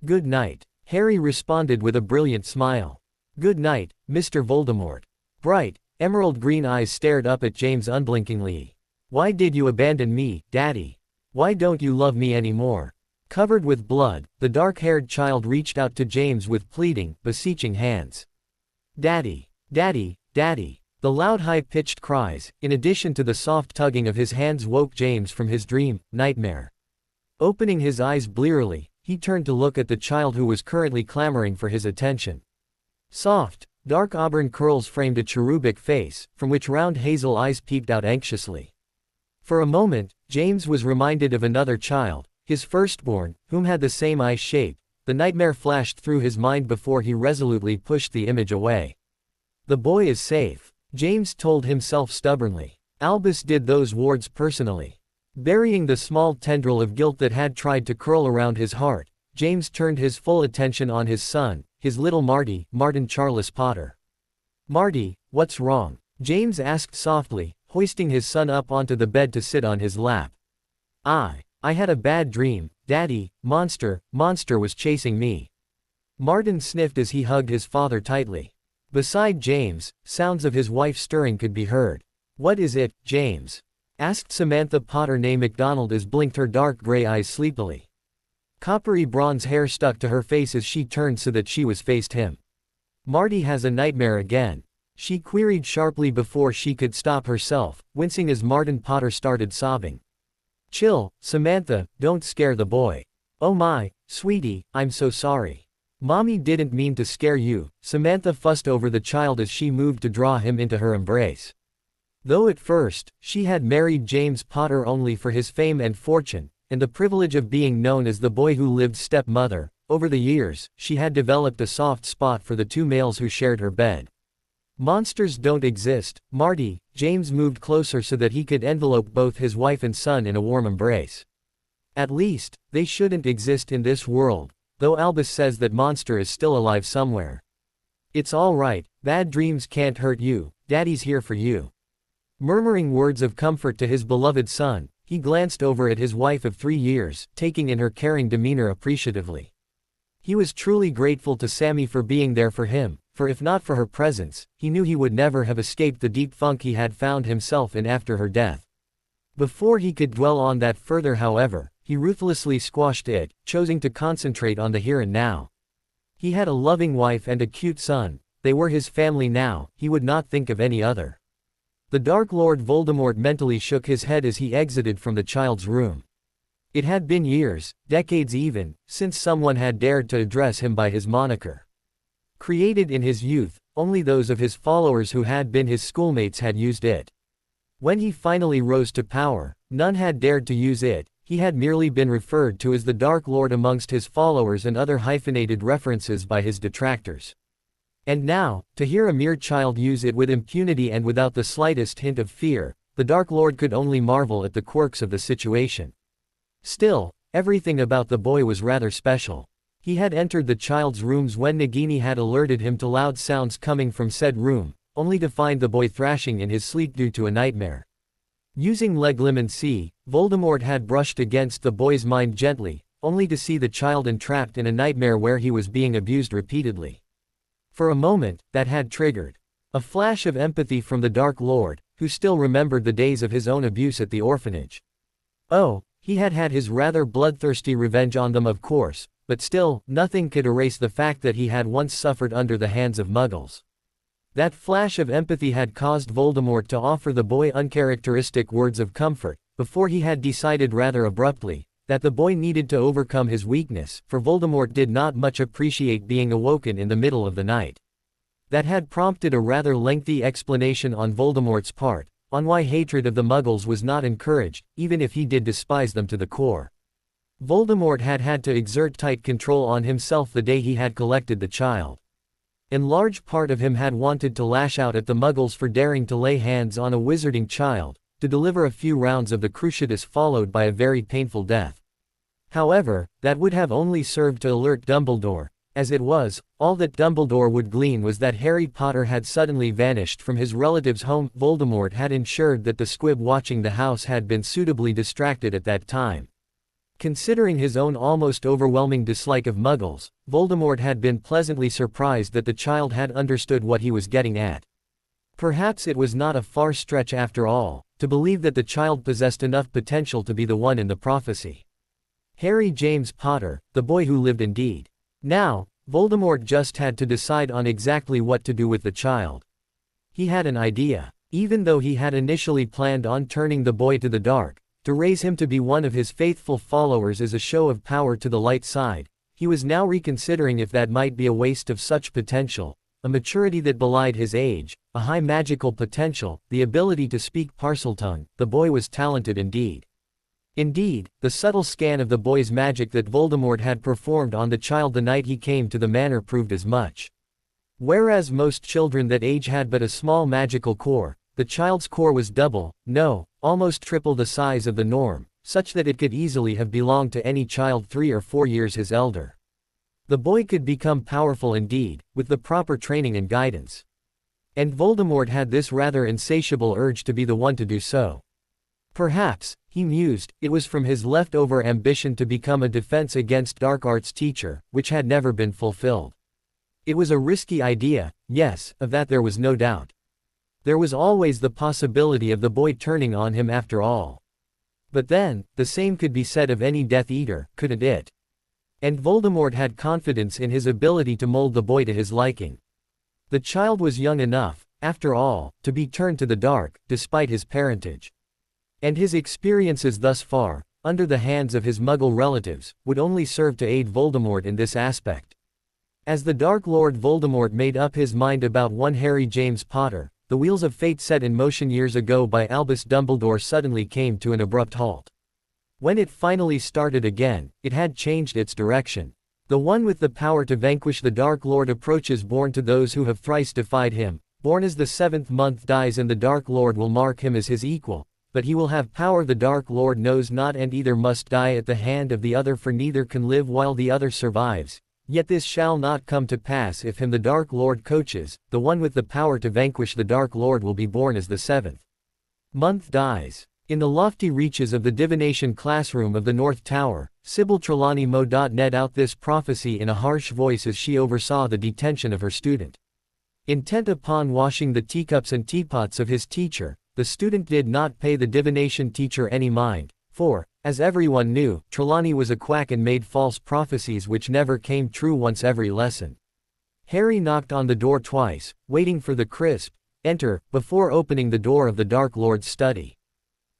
Good night. Harry responded with a brilliant smile. Good night, Mr. Voldemort. Bright, emerald green eyes stared up at James unblinkingly. Why did you abandon me, Daddy? Why don't you love me anymore? Covered with blood, the dark-haired child reached out to James with pleading, beseeching hands. Daddy, Daddy, Daddy. The loud high-pitched cries, in addition to the soft tugging of his hands, woke James from his nightmare. Opening his eyes blearily, he turned to look at the child who was currently clamoring for his attention. Soft, dark auburn curls framed a cherubic face, from which round hazel eyes peeped out anxiously. For a moment, James was reminded of another child, his firstborn, whom had the same eye shape. The nightmare flashed through his mind before he resolutely pushed the image away. The boy is safe, James told himself stubbornly. Albus did those wards personally. Burying the small tendril of guilt that had tried to curl around his heart, James turned his full attention on his son, his little Martin Charles Potter. Marty, what's wrong? James asked softly, hoisting his son up onto the bed to sit on his lap. I had a bad dream, Daddy. Monster was chasing me. Martin sniffed as he hugged his father tightly. Beside James, sounds of his wife stirring could be heard. What is it, James? asked Samantha Potter née MacDonald as blinked her dark gray eyes sleepily. Coppery bronze hair stuck to her face as she turned so that she was faced him. Marty has a nightmare again, she queried sharply before she could stop herself, wincing as Martin Potter started sobbing. Chill, Samantha, don't scare the boy. Oh my, sweetie, I'm so sorry. Mommy didn't mean to scare you, Samantha fussed over the child as she moved to draw him into her embrace. Though at first, she had married James Potter only for his fame and fortune, and the privilege of being known as the boy who lived stepmother, over the years, she had developed a soft spot for the two males who shared her bed. Monsters don't exist, Marty. James moved closer so that he could envelope both his wife and son in a warm embrace. At least, they shouldn't exist in this world, though Albus says that monster is still alive somewhere. It's all right, bad dreams can't hurt you, Daddy's here for you. Murmuring words of comfort to his beloved son, he glanced over at his wife of 3 years, taking in her caring demeanor appreciatively. He was truly grateful to Sammy for being there for him, for if not for her presence, he knew he would never have escaped the deep funk he had found himself in after her death. Before he could dwell on that further, however, he ruthlessly squashed it, choosing to concentrate on the here and now. He had a loving wife and a cute son, they were his family now, he would not think of any other. The Dark Lord Voldemort mentally shook his head as he exited from the child's room. It had been years, decades even, since someone had dared to address him by his moniker. Created in his youth, only those of his followers who had been his schoolmates had used it. When he finally rose to power, none had dared to use it, he had merely been referred to as the Dark Lord amongst his followers and other hyphenated references by his detractors. And now, to hear a mere child use it with impunity and without the slightest hint of fear, the Dark Lord could only marvel at the quirks of the situation. Still, everything about the boy was rather special. He had entered the child's rooms when Nagini had alerted him to loud sounds coming from said room, only to find the boy thrashing in his sleep due to a nightmare. Using Legilimency, Voldemort had brushed against the boy's mind gently, only to see the child entrapped in a nightmare where he was being abused repeatedly. For a moment, that had triggered a flash of empathy from the Dark Lord, who still remembered the days of his own abuse at the orphanage. Oh, he had had his rather bloodthirsty revenge on them, of course, but still, nothing could erase the fact that he had once suffered under the hands of Muggles. That flash of empathy had caused Voldemort to offer the boy uncharacteristic words of comfort, before he had decided rather abruptly, that the boy needed to overcome his weakness, for Voldemort did not much appreciate being awoken in the middle of the night. That had prompted a rather lengthy explanation on Voldemort's part, on why hatred of the Muggles was not encouraged, even if he did despise them to the core. Voldemort had had to exert tight control on himself the day he had collected the child. And large part of him had wanted to lash out at the Muggles for daring to lay hands on a wizarding child, to deliver a few rounds of the Cruciatus followed by a very painful death. However, that would have only served to alert Dumbledore. As it was, all that Dumbledore would glean was that Harry Potter had suddenly vanished from his relative's home. Voldemort had ensured that the squib watching the house had been suitably distracted at that time. Considering his own almost overwhelming dislike of Muggles, Voldemort had been pleasantly surprised that the child had understood what he was getting at. Perhaps it was not a far stretch after all, to believe that the child possessed enough potential to be the one in the prophecy. Harry James Potter, the boy who lived indeed. Now, Voldemort just had to decide on exactly what to do with the child. He had an idea. Even though he had initially planned on turning the boy to the dark, to raise him to be one of his faithful followers as a show of power to the light side, he was now reconsidering if that might be a waste of such potential, a maturity that belied his age, a high magical potential, the ability to speak Parseltongue. The boy was talented indeed. Indeed, the subtle scan of the boy's magic that Voldemort had performed on the child the night he came to the manor proved as much. Whereas most children that age had but a small magical core, the child's core was double, no, almost triple the size of the norm, such that it could easily have belonged to any child 3 or 4 years his elder. The boy could become powerful indeed, with the proper training and guidance. And Voldemort had this rather insatiable urge to be the one to do so. Perhaps, he mused, it was from his leftover ambition to become a defense against dark arts teacher, which had never been fulfilled. It was a risky idea, yes, of that there was no doubt. There was always the possibility of the boy turning on him after all. But then, the same could be said of any Death Eater, couldn't it? And Voldemort had confidence in his ability to mold the boy to his liking. The child was young enough, after all, to be turned to the dark, despite his parentage. And his experiences thus far, under the hands of his Muggle relatives, would only serve to aid Voldemort in this aspect. As the Dark Lord Voldemort made up his mind about one Harry James Potter, the wheels of fate set in motion years ago by Albus Dumbledore suddenly came to an abrupt halt. When it finally started again, it had changed its direction. The one with the power to vanquish the Dark Lord approaches, born to those who have thrice defied him. Born as the 7th month dies, and the Dark Lord will mark him as his equal. But he will have power the Dark Lord knows not, and either must die at the hand of the other, for neither can live while the other survives. Yet this shall not come to pass if him the Dark Lord coaches. The one with the power to vanquish the Dark Lord will be born as the 7th month dies. In the lofty reaches of the divination classroom of the North Tower, Sybil Trelawney read out this prophecy in a harsh voice as she oversaw the detention of her student. Intent upon washing the teacups and teapots of his teacher, the student did not pay the divination teacher any mind, for, as everyone knew, Trelawney was a quack and made false prophecies which never came true once every lesson. Harry knocked on the door twice, waiting for the crisp enter, before opening the door of the Dark Lord's study.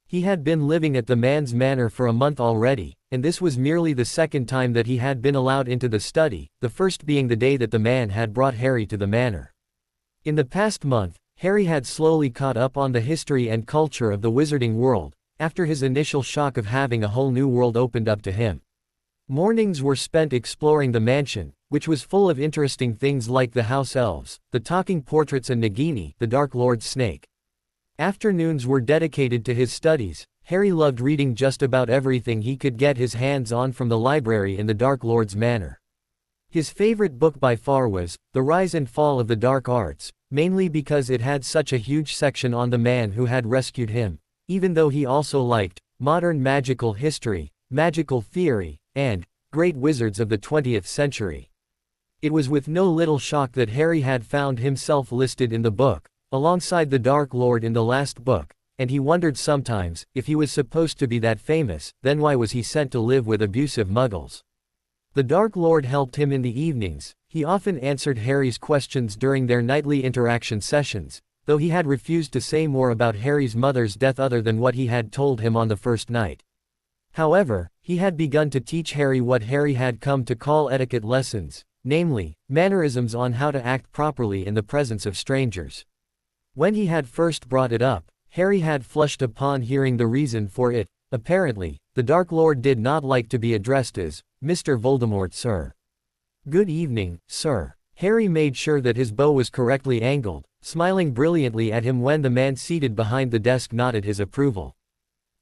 He had been living at the man's manor for a month already, and this was merely the second time that he had been allowed into the study, the first being the day that the man had brought Harry to the manor. In the past month, Harry had slowly caught up on the history and culture of the wizarding world, after his initial shock of having a whole new world opened up to him. Mornings were spent exploring the mansion, which was full of interesting things like the house elves, the talking portraits, and Nagini, the Dark Lord's snake. Afternoons were dedicated to his studies. Harry loved reading just about everything he could get his hands on from the library in the Dark Lord's manor. His favorite book by far was The Rise and Fall of the Dark Arts, mainly because it had such a huge section on the man who had rescued him, even though he also liked modern magical history, magical theory, and great wizards of the 20th century. It was with no little shock that Harry had found himself listed in the book, alongside the Dark Lord in the last book, and he wondered sometimes, if he was supposed to be that famous, then why was he sent to live with abusive muggles? The Dark Lord helped him in the evenings. He often answered Harry's questions during their nightly interaction sessions, though he had refused to say more about Harry's mother's death other than what he had told him on the first night. However, he had begun to teach Harry what Harry had come to call etiquette lessons, namely, mannerisms on how to act properly in the presence of strangers. When he had first brought it up, Harry had flushed upon hearing the reason for it. Apparently, the Dark Lord did not like to be addressed as Mr. Voldemort, sir. Good evening, sir. Harry made sure that his bow was correctly angled, smiling brilliantly at him when the man seated behind the desk nodded his approval.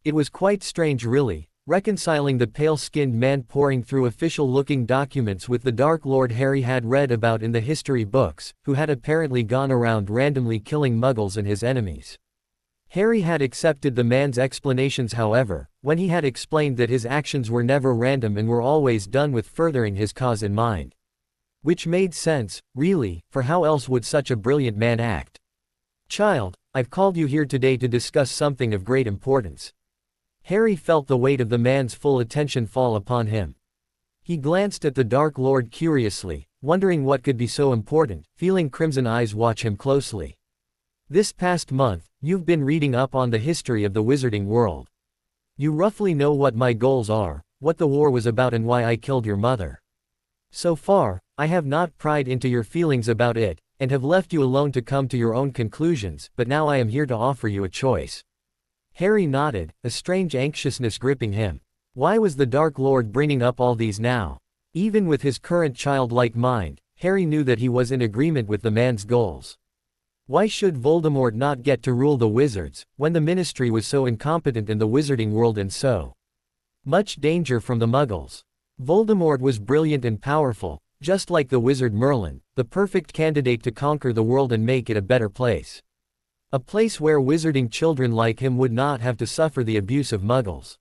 It was quite strange, really, reconciling the pale-skinned man poring through official-looking documents with the Dark Lord Harry had read about in the history books, who had apparently gone around randomly killing muggles and his enemies. Harry had accepted the man's explanations, however, when he had explained that his actions were never random and were always done with furthering his cause in mind. Which made sense, really, for how else would such a brilliant man act? Child, I've called you here today to discuss something of great importance. Harry felt the weight of the man's full attention fall upon him. He glanced at the Dark Lord curiously, wondering what could be so important, feeling crimson eyes watch him closely. This past month, you've been reading up on the history of the wizarding world. You roughly know what my goals are, what the war was about, and why I killed your mother. So far, I have not pried into your feelings about it, and have left you alone to come to your own conclusions, but now I am here to offer you a choice. Harry nodded, a strange anxiousness gripping him. Why was the Dark Lord bringing up all these now? Even with his current childlike mind, Harry knew that he was in agreement with the man's goals. Why should Voldemort not get to rule the wizards, when the Ministry was so incompetent in the wizarding world and so much danger from the muggles? Voldemort was brilliant and powerful, just like the wizard Merlin, the perfect candidate to conquer the world and make it a better place. A place where wizarding children like him would not have to suffer the abuse of muggles.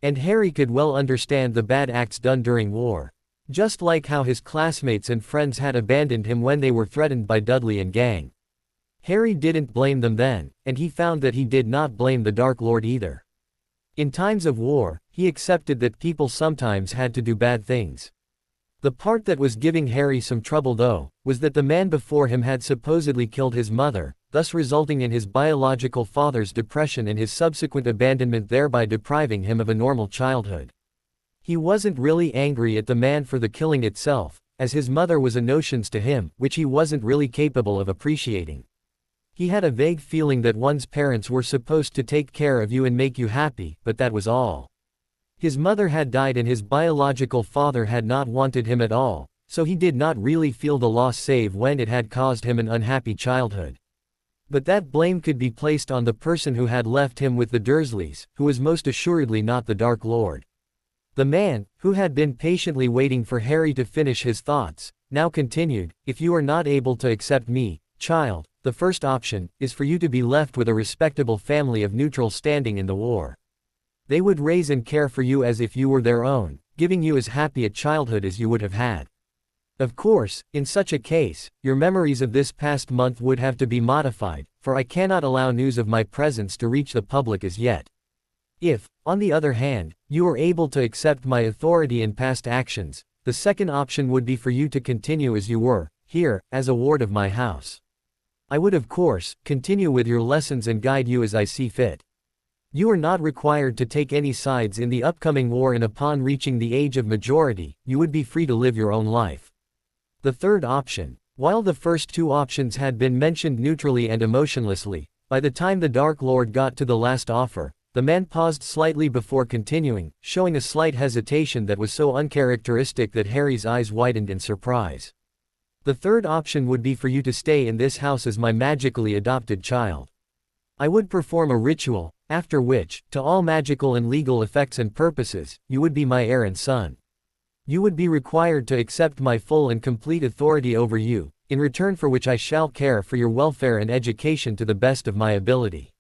And Harry could well understand the bad acts done during war. Just like how his classmates and friends had abandoned him when they were threatened by Dudley and gang. Harry didn't blame them then, and he found that he did not blame the Dark Lord either. In times of war, he accepted that people sometimes had to do bad things. The part that was giving Harry some trouble though, was that the man before him had supposedly killed his mother, thus resulting in his biological father's depression and his subsequent abandonment, thereby depriving him of a normal childhood. He wasn't really angry at the man for the killing itself, as his mother was a notion to him, which he wasn't really capable of appreciating. He had a vague feeling that one's parents were supposed to take care of you and make you happy, but that was all. His mother had died and his biological father had not wanted him at all, so he did not really feel the loss save when it had caused him an unhappy childhood. But that blame could be placed on the person who had left him with the Dursleys, who was most assuredly not the Dark Lord. The man, who had been patiently waiting for Harry to finish his thoughts, now continued, "If you are not able to accept me, child, the first option is for you to be left with a respectable family of neutral standing in the war. They would raise and care for you as if you were their own, giving you as happy a childhood as you would have had. Of course, in such a case, your memories of this past month would have to be modified, for I cannot allow news of my presence to reach the public as yet. If, on the other hand, you are able to accept my authority and past actions, the second option would be for you to continue as you were, here, as a ward of my house. I would of course, continue with your lessons and guide you as I see fit. You are not required to take any sides in the upcoming war, and upon reaching the age of majority, you would be free to live your own life." The third option. While the first two options had been mentioned neutrally and emotionlessly, by the time the Dark Lord got to the last offer, the man paused slightly before continuing, showing a slight hesitation that was so uncharacteristic that Harry's eyes widened in surprise. "The third option would be for you to stay in this house as my magically adopted child. I would perform a ritual, after which, to all magical and legal effects and purposes, you would be my heir and son. You would be required to accept my full and complete authority over you, in return for which I shall care for your welfare and education to the best of my ability.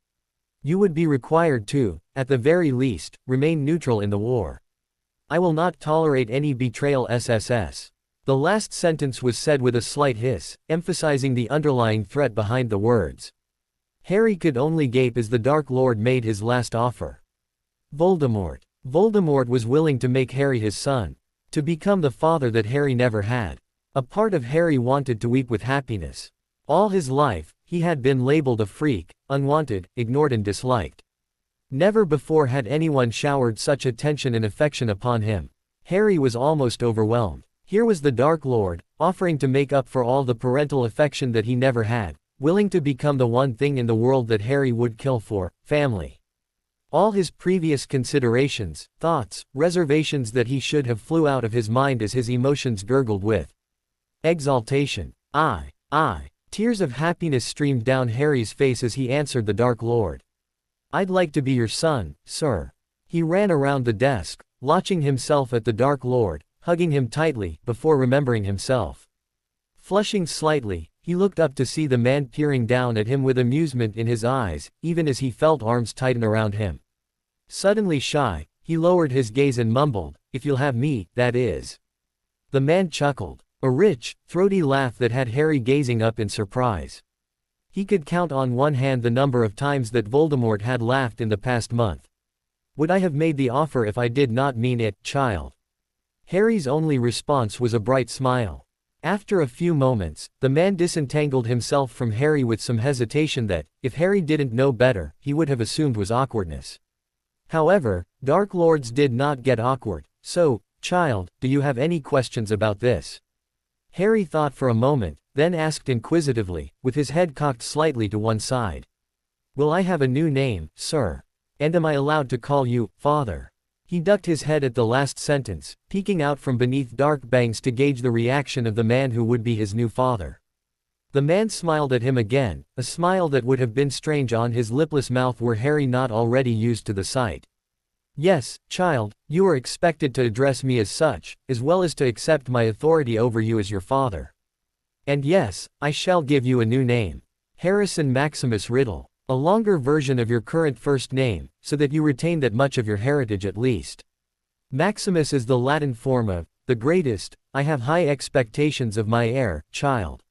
You would be required to, at the very least, remain neutral in the war. I will not tolerate any betrayal SSS." The last sentence was said with a slight hiss, emphasizing the underlying threat behind the words. Harry could only gape as the Dark Lord made his last offer. Voldemort. Voldemort was willing to make Harry his son, to become the father that Harry never had. A part of Harry wanted to weep with happiness. All his life, he had been labeled a freak, unwanted, ignored and disliked. Never before had anyone showered such attention and affection upon him. Harry was almost overwhelmed. Here was the Dark Lord, offering to make up for all the parental affection that he never had, willing to become the one thing in the world that Harry would kill for, family. All his previous considerations, thoughts, reservations that he should have flew out of his mind as his emotions gurgled with exaltation. I. Tears of happiness streamed down Harry's face as he answered the Dark Lord. "I'd like to be your son, sir." He ran around the desk, launching himself at the Dark Lord, hugging him tightly, before remembering himself. Flushing slightly, he looked up to see the man peering down at him with amusement in his eyes, even as he felt arms tighten around him. Suddenly shy, he lowered his gaze and mumbled, "If you'll have me, that is." The man chuckled. A rich, throaty laugh that had Harry gazing up in surprise. He could count on one hand the number of times that Voldemort had laughed in the past month. "Would I have made the offer if I did not mean it, child?" Harry's only response was a bright smile. After a few moments, the man disentangled himself from Harry with some hesitation that, if Harry didn't know better, he would have assumed was awkwardness. However, Dark Lords did not get awkward, so, "Child, do you have any questions about this?" Harry thought for a moment, then asked inquisitively, with his head cocked slightly to one side. "Will I have a new name, sir? And am I allowed to call you, Father?" He ducked his head at the last sentence, peeking out from beneath dark bangs to gauge the reaction of the man who would be his new father. The man smiled at him again, a smile that would have been strange on his lipless mouth were Harry not already used to the sight. "Yes, child, you are expected to address me as such, as well as to accept my authority over you as your father. And yes, I shall give you a new name. Harrison Maximus Riddle. A longer version of your current first name, so that you retain that much of your heritage at least. Maximus is the Latin form of, the greatest. I have high expectations of my heir, child.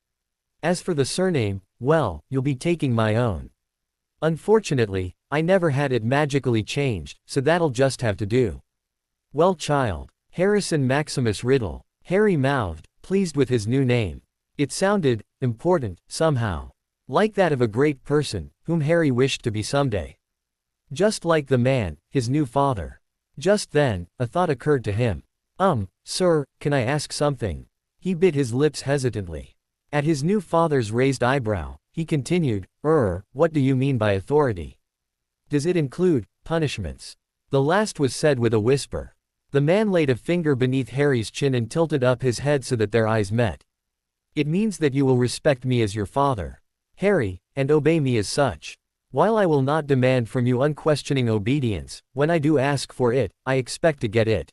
As for the surname, well, you'll be taking my own. Unfortunately, I never had it magically changed, so that'll just have to do. Well, child. Harrison Maximus Riddle. Harry mouthed, pleased with his new name. It sounded important, somehow. Like that of a great person, whom Harry wished to be someday. Just like the man, his new father. Just then, a thought occurred to him. Sir, can I ask something? He bit his lips hesitantly. At his new father's raised eyebrow, he continued, what do you mean by authority? Does it include punishments? The last was said with a whisper. The man laid a finger beneath Harry's chin and tilted up his head so that their eyes met. It means that you will respect me as your father, Harry, and obey me as such. While I will not demand from you unquestioning obedience, when I do ask for it, I expect to get it.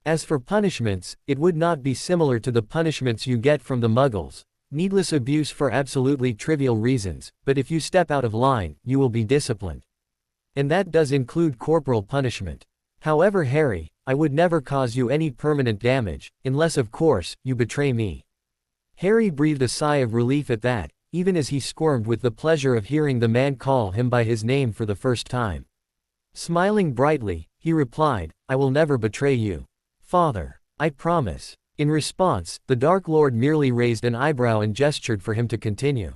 As for punishments, it would not be similar to the punishments you get from the Muggles, needless abuse for absolutely trivial reasons, but if you step out of line, you will be disciplined. And that does include corporal punishment. However, Harry, I would never cause you any permanent damage, unless of course, you betray me. Harry breathed a sigh of relief at that, even as he squirmed with the pleasure of hearing the man call him by his name for the first time. Smiling brightly, he replied, I will never betray you, Father. I promise. In response, the Dark Lord merely raised an eyebrow and gestured for him to continue.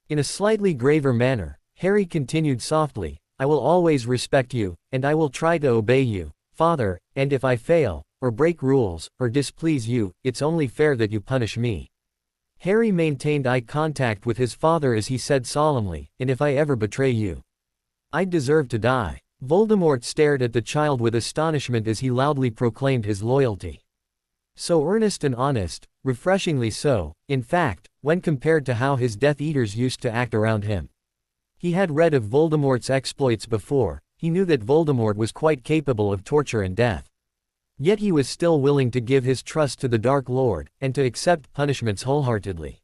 In a slightly graver manner, Harry continued softly, I will always respect you, and I will try to obey you, Father, and if I fail, or break rules, or displease you, it's only fair that you punish me. Harry maintained eye contact with his father as he said solemnly, and if I ever betray you, I deserve to die. Voldemort stared at the child with astonishment as he loudly proclaimed his loyalty. So earnest and honest, refreshingly so, in fact, when compared to how his Death Eaters used to act around him. He had read of Voldemort's exploits before, he knew that Voldemort was quite capable of torture and death. Yet he was still willing to give his trust to the Dark Lord, and to accept punishments wholeheartedly.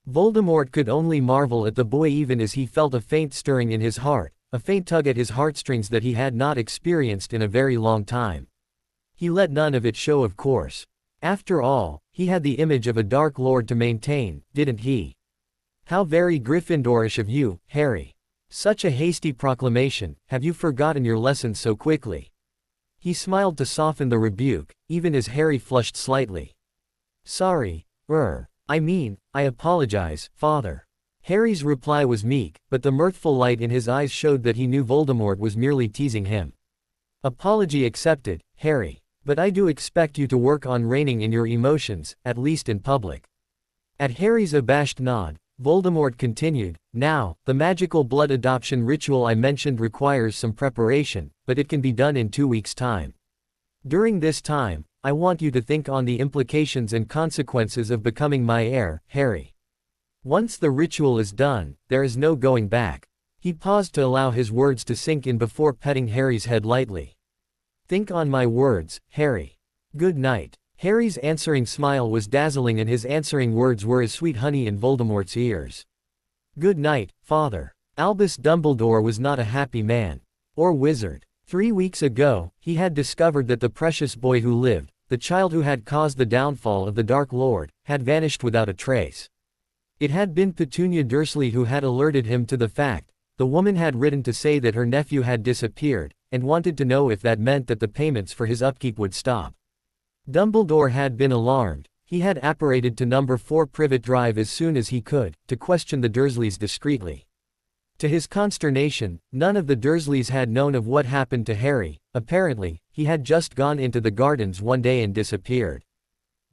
Voldemort could only marvel at the boy even as he felt a faint stirring in his heart, a faint tug at his heartstrings that he had not experienced in a very long time. He let none of it show, of course. After all, he had the image of a Dark Lord to maintain, didn't he? How very Gryffindorish of you, Harry. Such a hasty proclamation, have you forgotten your lessons so quickly? He smiled to soften the rebuke, even as Harry flushed slightly. Sorry, I apologize, Father. Harry's reply was meek, but the mirthful light in his eyes showed that he knew Voldemort was merely teasing him. Apology accepted, Harry. But I do expect you to work on reining in your emotions, at least in public. At Harry's abashed nod, Voldemort continued, now, the magical blood adoption ritual I mentioned requires some preparation, but it can be done in 2 weeks' time. During this time, I want you to think on the implications and consequences of becoming my heir, Harry. Once the ritual is done, there is no going back. He paused to allow his words to sink in before petting Harry's head lightly. Think on my words, Harry. Good night. Harry's answering smile was dazzling and his answering words were as sweet honey in Voldemort's ears. Good night, Father. Albus Dumbledore was not a happy man. Or wizard. 3 weeks ago, he had discovered that the precious boy who lived, the child who had caused the downfall of the Dark Lord, had vanished without a trace. It had been Petunia Dursley who had alerted him to the fact. The woman had written to say that her nephew had disappeared, and wanted to know if that meant that the payments for his upkeep would stop. Dumbledore had been alarmed. He had apparated to number 4 Privet Drive as soon as he could, to question the Dursleys discreetly. To his consternation, none of the Dursleys had known of what happened to Harry. Apparently, he had just gone into the gardens one day and disappeared.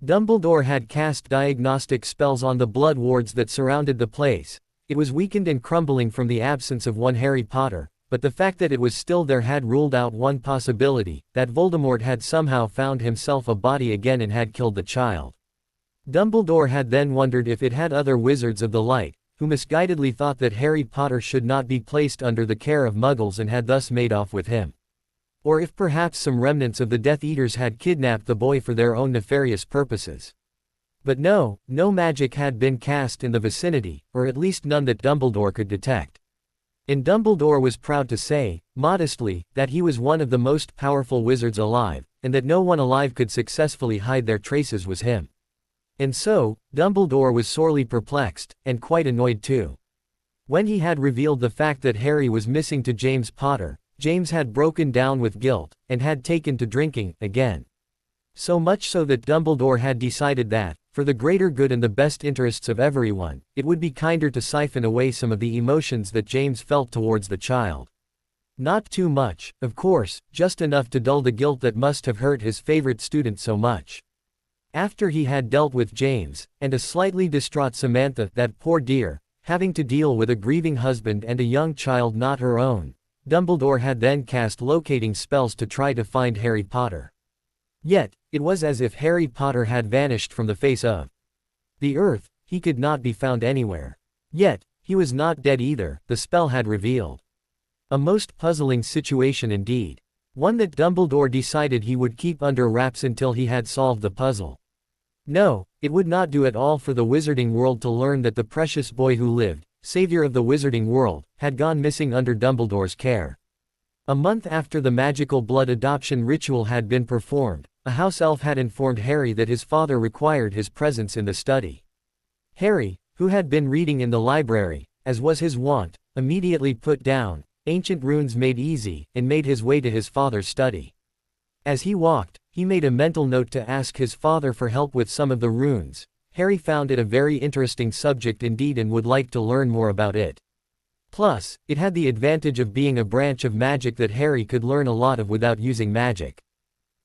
Dumbledore had cast diagnostic spells on the blood wards that surrounded the place. It was weakened and crumbling from the absence of one Harry Potter, but the fact that it was still there had ruled out one possibility, that Voldemort had somehow found himself a body again and had killed the child. Dumbledore had then wondered if it had other wizards of the light, who misguidedly thought that Harry Potter should not be placed under the care of Muggles and had thus made off with him. Or if perhaps some remnants of the Death Eaters had kidnapped the boy for their own nefarious purposes. But no magic had been cast in the vicinity, or at least none that Dumbledore could detect. And Dumbledore was proud to say, modestly, that he was one of the most powerful wizards alive, and that no one alive could successfully hide their traces was him. And so, Dumbledore was sorely perplexed, and quite annoyed too. When he had revealed the fact that Harry was missing to James Potter, James had broken down with guilt, and had taken to drinking, again. So much so that Dumbledore had decided that, for the greater good and the best interests of everyone, it would be kinder to siphon away some of the emotions that James felt towards the child. Not too much, of course, just enough to dull the guilt that must have hurt his favorite student so much. After he had dealt with James, and a slightly distraught Samantha, that poor dear, having to deal with a grieving husband and a young child not her own, Dumbledore had then cast locating spells to try to find Harry Potter. Yet, it was as if Harry Potter had vanished from the face of the earth. He could not be found anywhere. Yet, he was not dead either, the spell had revealed. A most puzzling situation indeed. One that Dumbledore decided he would keep under wraps until he had solved the puzzle. No, it would not do at all for the wizarding world to learn that the precious boy who lived, savior of the wizarding world, had gone missing under Dumbledore's care. A month after the magical blood adoption ritual had been performed, a house elf had informed Harry that his father required his presence in the study. Harry, who had been reading in the library, as was his wont, immediately put down Ancient Runes Made Easy, and made his way to his father's study. As he walked, he made a mental note to ask his father for help with some of the runes. Harry found it a very interesting subject indeed and would like to learn more about it. Plus, it had the advantage of being a branch of magic that Harry could learn a lot of without using magic.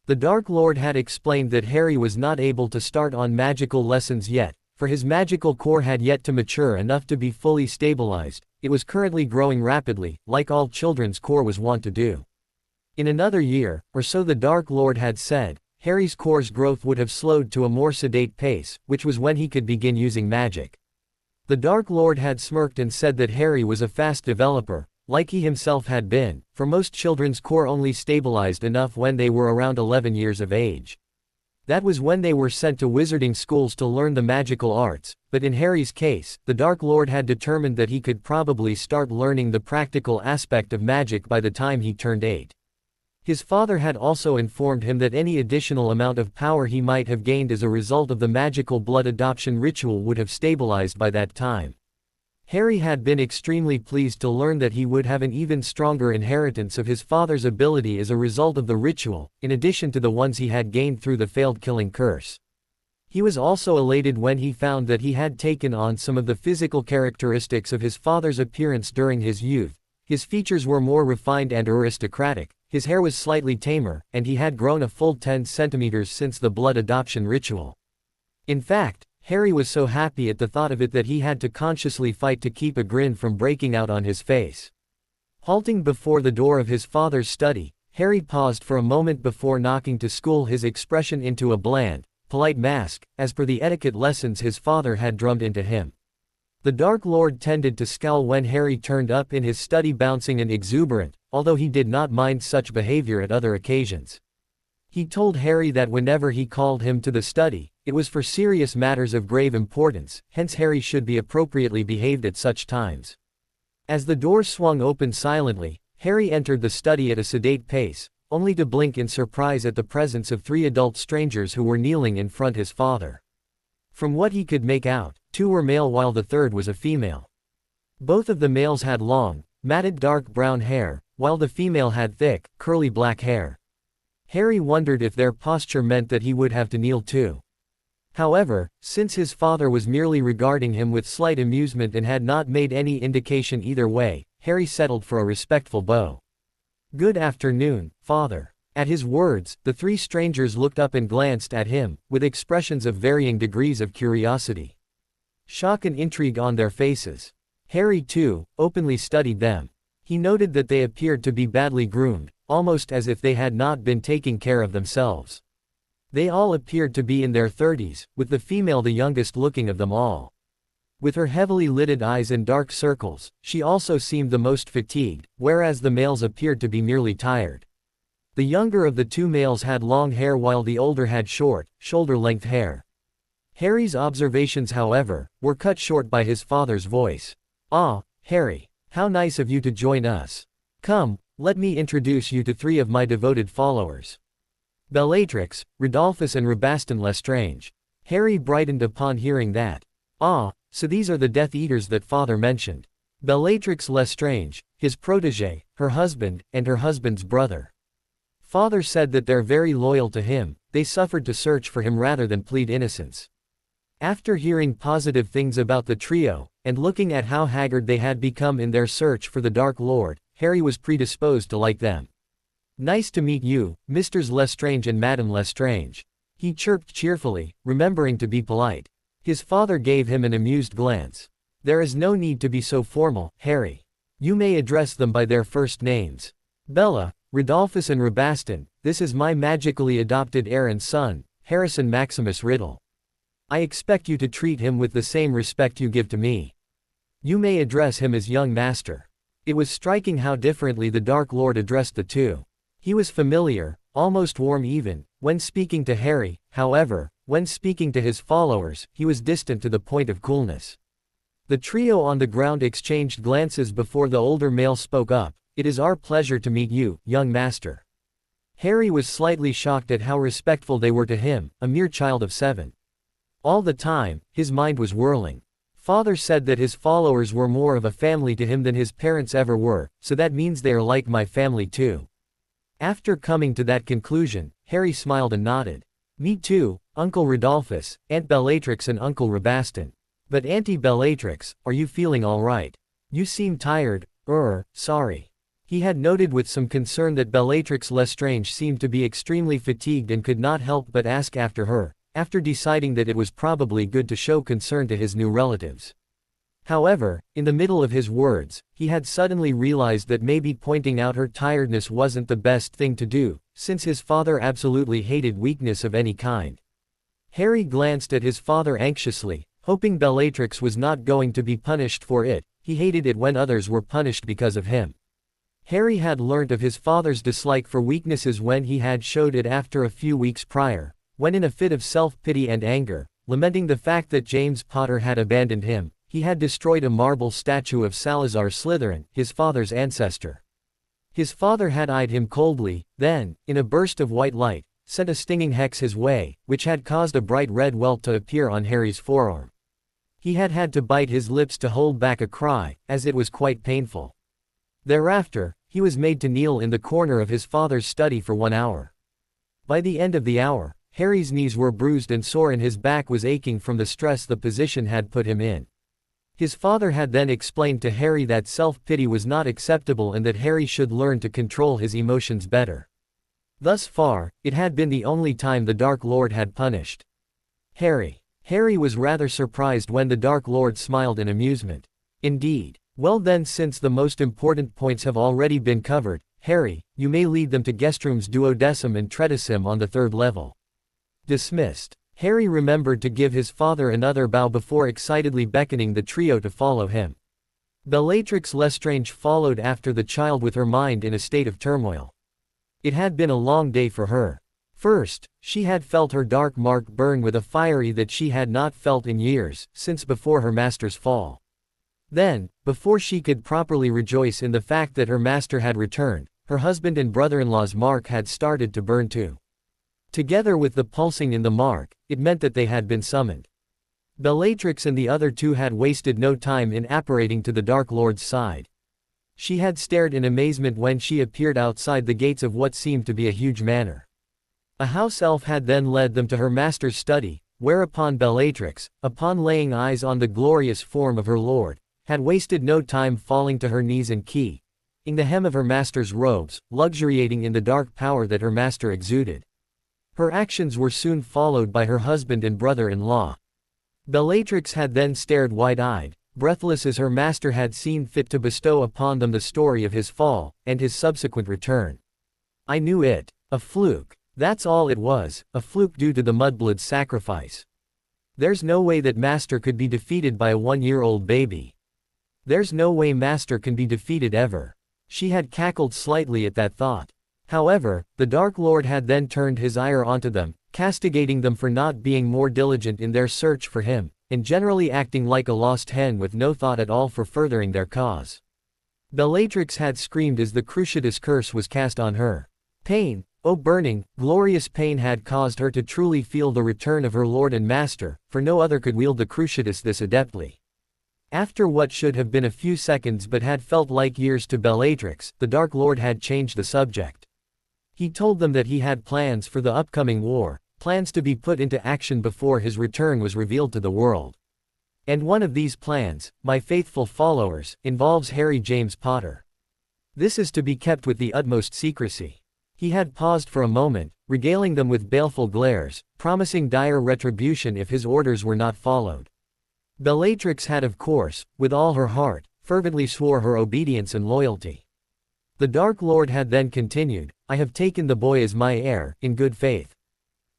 The Dark Lord had explained that Harry was not able to start on magical lessons yet, for his magical core had yet to mature enough to be fully stabilized. It was currently growing rapidly, like all children's core was wont to do. In another year, or so the Dark Lord had said, Harry's core's growth would have slowed to a more sedate pace, which was when he could begin using magic. The Dark Lord had smirked and said that Harry was a fast developer, like he himself had been, for most children's core only stabilized enough when they were around 11 years of age. That was when they were sent to wizarding schools to learn the magical arts, but in Harry's case, the Dark Lord had determined that he could probably start learning the practical aspect of magic by the time he turned 8. His father had also informed him that any additional amount of power he might have gained as a result of the magical blood adoption ritual would have stabilized by that time. Harry had been extremely pleased to learn that he would have an even stronger inheritance of his father's ability as a result of the ritual, in addition to the ones he had gained through the failed killing curse. He was also elated when he found that he had taken on some of the physical characteristics of his father's appearance during his youth. His features were more refined and aristocratic, his hair was slightly tamer, and he had grown a full 10 centimeters since the blood adoption ritual. In fact, Harry was so happy at the thought of it that he had to consciously fight to keep a grin from breaking out on his face. Halting before the door of his father's study, Harry paused for a moment before knocking to school his expression into a bland, polite mask, as per the etiquette lessons his father had drummed into him. The Dark Lord tended to scowl when Harry turned up in his study bouncing and exuberant, although he did not mind such behavior at other occasions. He told Harry that whenever he called him to the study, it was for serious matters of grave importance, hence Harry should be appropriately behaved at such times. As the door swung open silently, Harry entered the study at a sedate pace, only to blink in surprise at the presence of 3 adult strangers who were kneeling in front of his father. From what he could make out, 2 were male while the third was a female. Both of the males had long, matted dark brown hair, while the female had thick, curly black hair. Harry wondered if their posture meant that he would have to kneel too. However, since his father was merely regarding him with slight amusement and had not made any indication either way, Harry settled for a respectful bow. "Good afternoon, father." At his words, the 3 strangers looked up and glanced at him, with expressions of varying degrees of curiosity, shock and intrigue on their faces. Harry, too, openly studied them. He noted that they appeared to be badly groomed, almost as if they had not been taking care of themselves. They all appeared to be in their 30s, with the female the youngest looking of them all. With her heavily lidded eyes and dark circles, she also seemed the most fatigued, whereas the males appeared to be merely tired. The younger of the 2 males had long hair while the older had short, shoulder-length hair. Harry's observations, however, were cut short by his father's voice. "Ah, Harry, how nice of you to join us. Come, let me introduce you to 3 of my devoted followers. Bellatrix, Rodolphus and Rabaston Lestrange." Harry brightened upon hearing that. Ah, so these are the Death Eaters that father mentioned. Bellatrix Lestrange, his protégé, her husband, and her husband's brother. Father said that they're very loyal to him, they suffered to search for him rather than plead innocence. After hearing positive things about the trio, and looking at how haggard they had become in their search for the Dark Lord, Harry was predisposed to like them. Nice to meet you, Misters Lestrange and Madame Lestrange. He chirped cheerfully, remembering to be polite. His father gave him an amused glance. There is no need to be so formal, Harry. You may address them by their first names. Bella, Rodolphus and Rabaston, this is my magically adopted heir and son, Harrison Maximus Riddle. I expect you to treat him with the same respect you give to me. You may address him as young master. It was striking how differently the Dark Lord addressed the two. He was familiar, almost warm even, when speaking to Harry, however, when speaking to his followers, he was distant to the point of coolness. The trio on the ground exchanged glances before the older male spoke up. It is our pleasure to meet you, young master. Harry was slightly shocked at how respectful they were to him, a mere child of 7. All the time, his mind was whirling. Father said that his followers were more of a family to him than his parents ever were, so that means they are like my family too. After coming to that conclusion, Harry smiled and nodded. Me too, Uncle Rodolphus, Aunt Bellatrix and Uncle Rabaston. But Auntie Bellatrix, are you feeling all right? You seem tired. Sorry. He had noted with some concern that Bellatrix Lestrange seemed to be extremely fatigued and could not help but ask after her, after deciding that it was probably good to show concern to his new relatives. However, in the middle of his words, he had suddenly realized that maybe pointing out her tiredness wasn't the best thing to do, since his father absolutely hated weakness of any kind. Harry glanced at his father anxiously, hoping Bellatrix was not going to be punished for it. He hated it when others were punished because of him. Harry had learnt of his father's dislike for weaknesses when he had showed it after a few weeks prior, when in a fit of self-pity and anger, lamenting the fact that James Potter had abandoned him, he had destroyed a marble statue of Salazar Slytherin, his father's ancestor. His father had eyed him coldly, then, in a burst of white light, sent a stinging hex his way, which had caused a bright red welt to appear on Harry's forearm. He had had to bite his lips to hold back a cry, as it was quite painful. Thereafter, he was made to kneel in the corner of his father's study for 1 hour. By the end of the hour, Harry's knees were bruised and sore and his back was aching from the stress the position had put him in. His father had then explained to Harry that self-pity was not acceptable and that Harry should learn to control his emotions better. Thus far, it had been the only time the Dark Lord had punished Harry. Harry was rather surprised when the Dark Lord smiled in amusement. Indeed. Well then, since the most important points have already been covered, Harry, you may lead them to guest rooms 12 and 13 on the 3rd level. Dismissed. Harry remembered to give his father another bow before excitedly beckoning the trio to follow him. Bellatrix Lestrange followed after the child with her mind in a state of turmoil. It had been a long day for her. First, she had felt her dark mark burn with a fury that she had not felt in years, since before her master's fall. Then, before she could properly rejoice in the fact that her master had returned, her husband and brother-in-law's mark had started to burn too. Together with the pulsing in the mark, it meant that they had been summoned. Bellatrix and the other two had wasted no time in apparating to the Dark Lord's side. She had stared in amazement when she appeared outside the gates of what seemed to be a huge manor. A house elf had then led them to her master's study, whereupon Bellatrix, upon laying eyes on the glorious form of her lord, had wasted no time falling to her knees and keying the hem of her master's robes, luxuriating in the dark power that her master exuded. Her actions were soon followed by her husband and brother-in-law. Bellatrix had then stared wide-eyed, breathless as her master had seen fit to bestow upon them the story of his fall, and his subsequent return. I knew it. A fluke. That's all it was, a fluke due to the mudblood's sacrifice. There's no way that master could be defeated by a 1-year-old baby. There's no way master can be defeated ever. She had cackled slightly at that thought. However, the Dark Lord had then turned his ire onto them, castigating them for not being more diligent in their search for him, and generally acting like a lost hen with no thought at all for furthering their cause. Bellatrix had screamed as the Cruciatus curse was cast on her. Pain, Oh, burning, glorious pain had caused her to truly feel the return of her lord and master, for no other could wield the cruciatus this adeptly. After what should have been a few seconds but had felt like years to Bellatrix, the Dark Lord had changed the subject. He told them that he had plans for the upcoming war, plans to be put into action before his return was revealed to the world. And one of these plans, my faithful followers, involves Harry James Potter. This is to be kept with the utmost secrecy. He had paused for a moment, regaling them with baleful glares, promising dire retribution if his orders were not followed. Bellatrix had of course, with all her heart, fervently swore her obedience and loyalty. The Dark Lord had then continued, I have taken the boy as my heir, in good faith.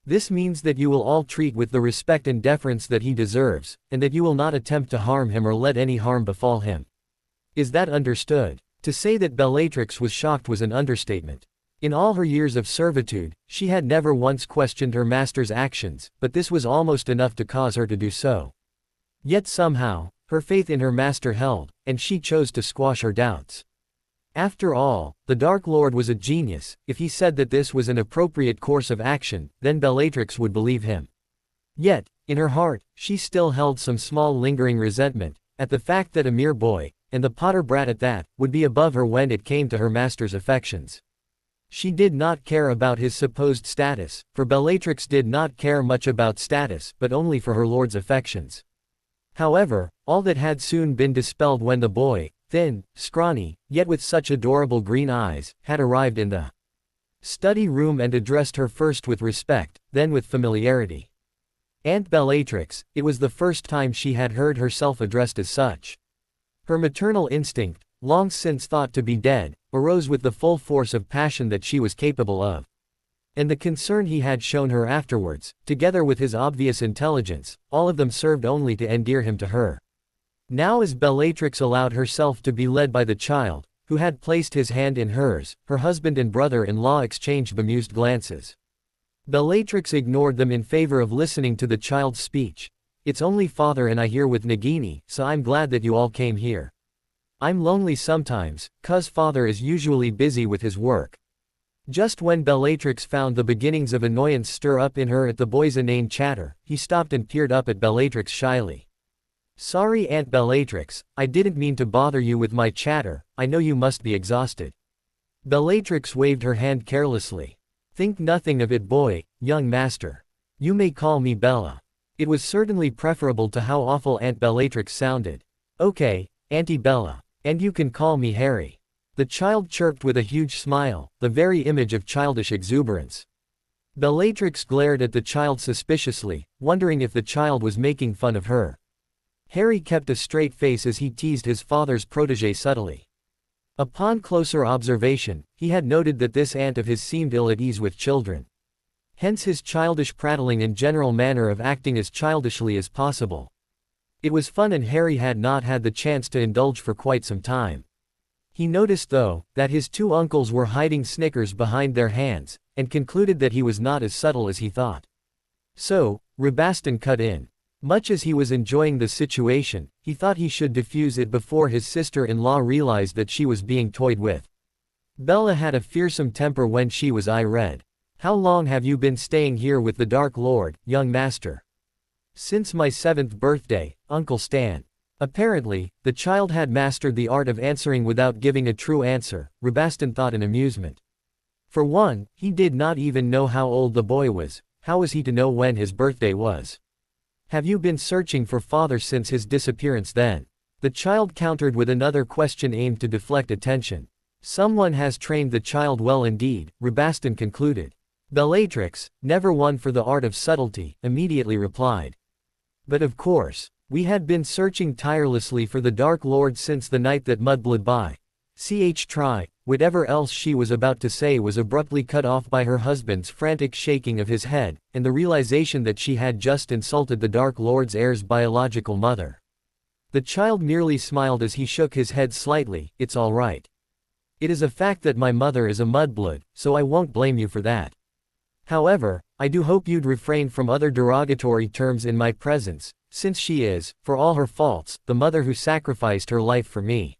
This means that you will all treat with the respect and deference that he deserves, and that you will not attempt to harm him or let any harm befall him. Is that understood? To say that Bellatrix was shocked was an understatement. In all her years of servitude, she had never once questioned her master's actions, but this was almost enough to cause her to do so. Yet somehow, her faith in her master held, and she chose to squash her doubts. After all, the Dark Lord was a genius. If he said that this was an appropriate course of action, then Bellatrix would believe him. Yet, in her heart, she still held some small lingering resentment, at the fact that a mere boy, and the Potter brat at that, would be above her when it came to her master's affections. She did not care about his supposed status, for Bellatrix did not care much about status but only for her lord's affections. However, all that had soon been dispelled when the boy, thin, scrawny, yet with such adorable green eyes, had arrived in the study room and addressed her first with respect, then with familiarity. Aunt Bellatrix, it was the first time she had heard herself addressed as such. Her maternal instinct, long since thought to be dead, arose with the full force of passion that she was capable of. And the concern he had shown her afterwards, together with his obvious intelligence, all of them served only to endear him to her. Now as Bellatrix allowed herself to be led by the child, who had placed his hand in hers, her husband and brother-in-law exchanged bemused glances. Bellatrix ignored them in favor of listening to the child's speech. It's only father and I here with Nagini, so I'm glad that you all came here. I'm lonely sometimes, 'cause father is usually busy with his work. Just when Bellatrix found the beginnings of annoyance stir up in her at the boy's inane chatter, he stopped and peered up at Bellatrix shyly. Sorry Aunt Bellatrix, I didn't mean to bother you with my chatter, I know you must be exhausted. Bellatrix waved her hand carelessly. Think nothing of it boy, young master. You may call me Bella. It was certainly preferable to how awful Aunt Bellatrix sounded. Okay, Auntie Bella. And you can call me Harry. The child chirped with a huge smile, the very image of childish exuberance. Bellatrix glared at the child suspiciously, wondering if the child was making fun of her. Harry kept a straight face as he teased his father's protégé subtly. Upon closer observation, he had noted that this aunt of his seemed ill at ease with children. Hence his childish prattling and general manner of acting as childishly as possible. It was fun and Harry had not had the chance to indulge for quite some time. He noticed though, that his two uncles were hiding snickers behind their hands, and concluded that he was not as subtle as he thought. So, Rabastan cut in. Much as he was enjoying the situation, he thought he should diffuse it before his sister-in-law realized that she was being toyed with. Bella had a fearsome temper when she was I-read. How long have you been staying here with the Dark Lord, young master? Since my 7th birthday, Uncle Stan. Apparently, the child had mastered the art of answering without giving a true answer, Rabastan thought in amusement. For one, he did not even know how old the boy was. How was he to know when his birthday was? Have you been searching for father since his disappearance then? The child countered with another question aimed to deflect attention. Someone has trained the child well indeed, Rabastan concluded. Bellatrix, never one for the art of subtlety, immediately replied. But of course, we had been searching tirelessly for the Dark Lord since the night that Mudblood by try, whatever else she was about to say was abruptly cut off by her husband's frantic shaking of his head, and the realization that she had just insulted the Dark Lord's heir's biological mother. The child merely smiled as he shook his head slightly. It's all right. It is a fact that my mother is a mudblood, so I won't blame you for that. However, I do hope you'd refrain from other derogatory terms in my presence, since she is, for all her faults, the mother who sacrificed her life for me.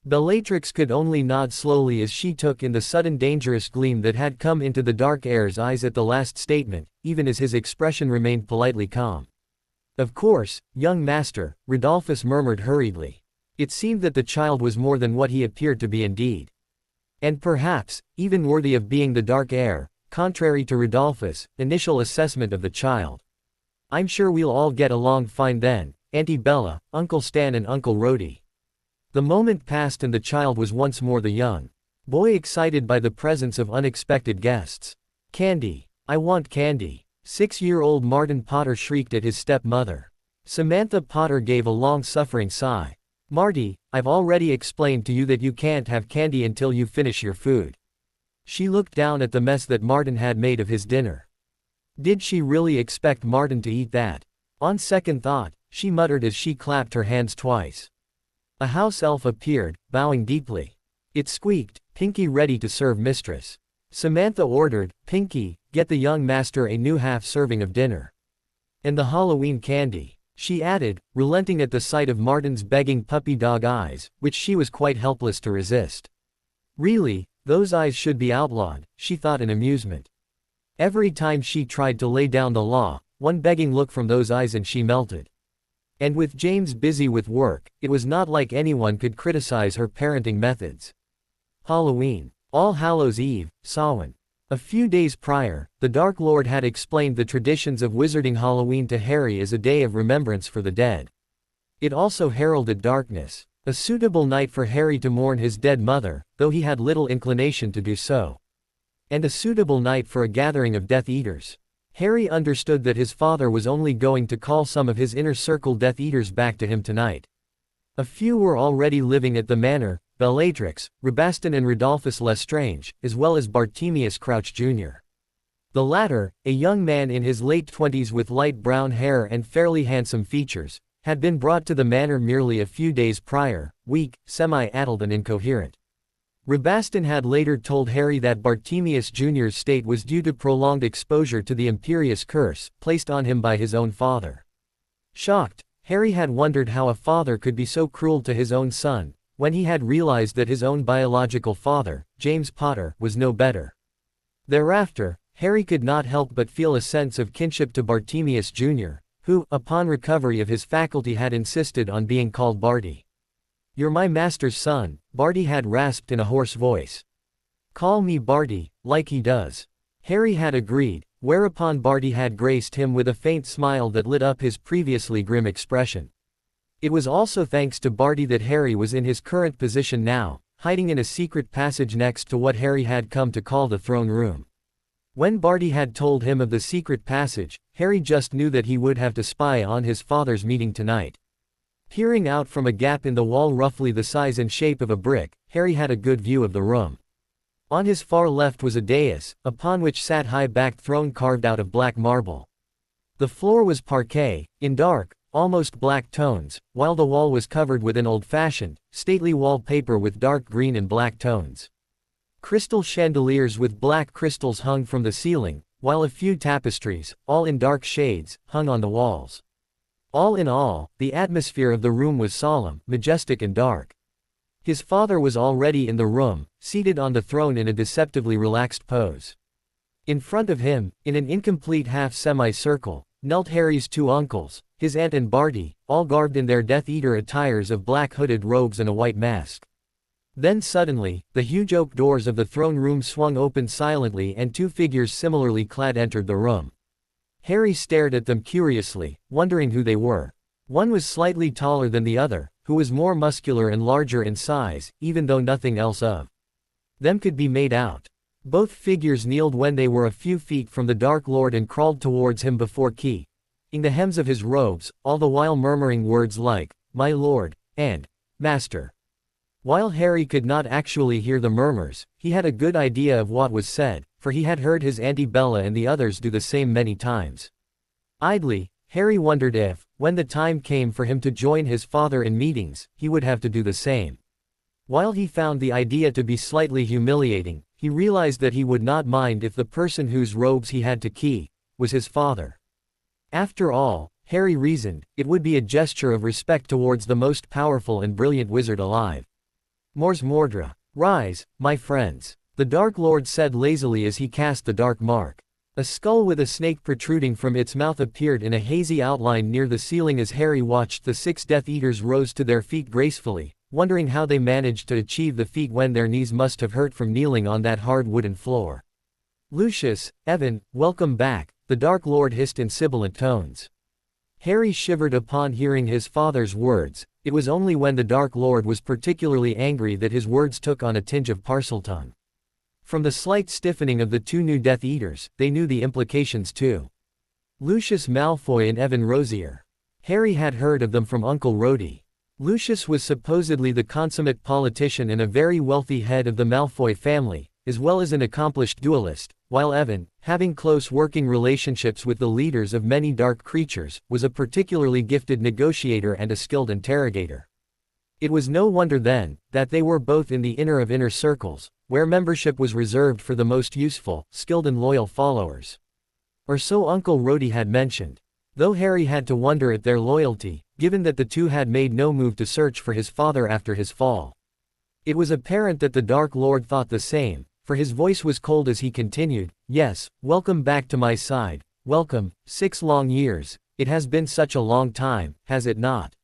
Bellatrix could only nod slowly as she took in the sudden dangerous gleam that had come into the dark heir's eyes at the last statement, even as his expression remained politely calm. "Of course, young master," Rodolphus murmured hurriedly. It seemed that the child was more than what he appeared to be indeed. And perhaps, even worthy of being the dark heir, contrary to Rodolphus' initial assessment of the child. "I'm sure we'll all get along fine then, Auntie Bella, Uncle Stan and Uncle Rhodey." The moment passed and the child was once more the young boy excited by the presence of unexpected guests. "Candy. I want candy," 6-year-old Martin Potter shrieked at his stepmother. Samantha Potter gave a long-suffering sigh. "Marty, I've already explained to you that you can't have candy until you finish your food." She looked down at the mess that Martin had made of his dinner. Did she really expect Martin to eat that? On second thought, she muttered as she clapped her hands twice. A house elf appeared, bowing deeply. It squeaked, "Pinky ready to serve mistress." Samantha ordered, "Pinky, get the young master a new half-serving of dinner. And the Halloween candy," she added, relenting at the sight of Martin's begging puppy dog eyes, which she was quite helpless to resist. Really, those eyes should be outlawed, she thought in amusement. Every time she tried to lay down the law, one begging look from those eyes and she melted. And with James busy with work, it was not like anyone could criticize her parenting methods. Halloween. All Hallows' Eve, Samhain. A few days prior, the Dark Lord had explained the traditions of wizarding Halloween to Harry as a day of remembrance for the dead. It also heralded darkness, a suitable night for Harry to mourn his dead mother, though he had little inclination to do so. And a suitable night for a gathering of Death Eaters. Harry understood that his father was only going to call some of his inner circle Death Eaters back to him tonight. A few were already living at the manor: Bellatrix, Rabaston and Rodolphus Lestrange, as well as Bartemius Crouch Jr. The latter, a young man in his late 20s with light brown hair and fairly handsome features, had been brought to the manor merely a few days prior, weak, semi-addled and incoherent. Rabaston had later told Harry that Bartemius Jr.'s state was due to prolonged exposure to the imperious curse placed on him by his own father. Shocked, Harry had wondered how a father could be so cruel to his own son, when he had realized that his own biological father, James Potter, was no better. Thereafter, Harry could not help but feel a sense of kinship to Bartemius Jr., who, upon recovery of his faculty, had insisted on being called Barty. "You're my master's son," Barty had rasped in a hoarse voice. "Call me Barty, like he does." Harry had agreed, whereupon Barty had graced him with a faint smile that lit up his previously grim expression. It was also thanks to Barty that Harry was in his current position now, hiding in a secret passage next to what Harry had come to call the throne room. When Barty had told him of the secret passage, Harry just knew that he would have to spy on his father's meeting tonight. Peering out from a gap in the wall roughly the size and shape of a brick, Harry had a good view of the room. On his far left was a dais, upon which sat a high-backed throne carved out of black marble. The floor was parquet, in dark, almost black tones, while the wall was covered with an old-fashioned, stately wallpaper with dark green and black tones. Crystal chandeliers with black crystals hung from the ceiling, while a few tapestries, all in dark shades, hung on the walls. All in all, the atmosphere of the room was solemn, majestic and dark. His father was already in the room, seated on the throne in a deceptively relaxed pose. In front of him, in an incomplete half-semicircle, knelt Harry's two uncles, his aunt and Barty, all garbed in their Death Eater attires of black hooded robes and a white mask. Then suddenly, the huge oak doors of the throne room swung open silently and two figures similarly clad entered the room. Harry stared at them curiously, wondering who they were. One was slightly taller than the other, who was more muscular and larger in size, even though nothing else of them could be made out. Both figures kneeled when they were a few feet from the Dark Lord and crawled towards him before keying the hems of his robes, all the while murmuring words like, "My lord," and "Master." While Harry could not actually hear the murmurs, he had a good idea of what was said, for he had heard his Auntie Bella and the others do the same many times. Idly, Harry wondered if, when the time came for him to join his father in meetings, he would have to do the same. While he found the idea to be slightly humiliating, he realized that he would not mind if the person whose robes he had to key was his father. After all, Harry reasoned, it would be a gesture of respect towards the most powerful and brilliant wizard alive. Mors Mordra. Rise, my friends. The Dark Lord said lazily as he cast the dark mark. A skull with a snake protruding from its mouth appeared in a hazy outline near the ceiling as Harry watched the 6 Death Eaters rose to their feet gracefully, wondering how they managed to achieve the feat when their knees must have hurt from kneeling on that hard wooden floor. Lucius, Evan, welcome back, the Dark Lord hissed in sibilant tones. Harry shivered upon hearing his father's words. It was only when the Dark Lord was particularly angry that his words took on a tinge of Parseltongue. From the slight stiffening of the 2 new Death Eaters, they knew the implications too. Lucius Malfoy and Evan Rosier. Harry had heard of them from Uncle Rhodey. Lucius was supposedly the consummate politician and a very wealthy head of the Malfoy family, as well as an accomplished duelist, while Evan, having close working relationships with the leaders of many dark creatures, was a particularly gifted negotiator and a skilled interrogator. It was no wonder then, that they were both in the inner of inner circles, where membership was reserved for the most useful, skilled and loyal followers. Or so Uncle Rhodey had mentioned. Though Harry had to wonder at their loyalty, given that the two had made no move to search for his father after his fall. It was apparent that the Dark Lord thought the same, for his voice was cold as he continued, "Yes, welcome back to my side, welcome, 6 long years, it has been such a long time, has it not?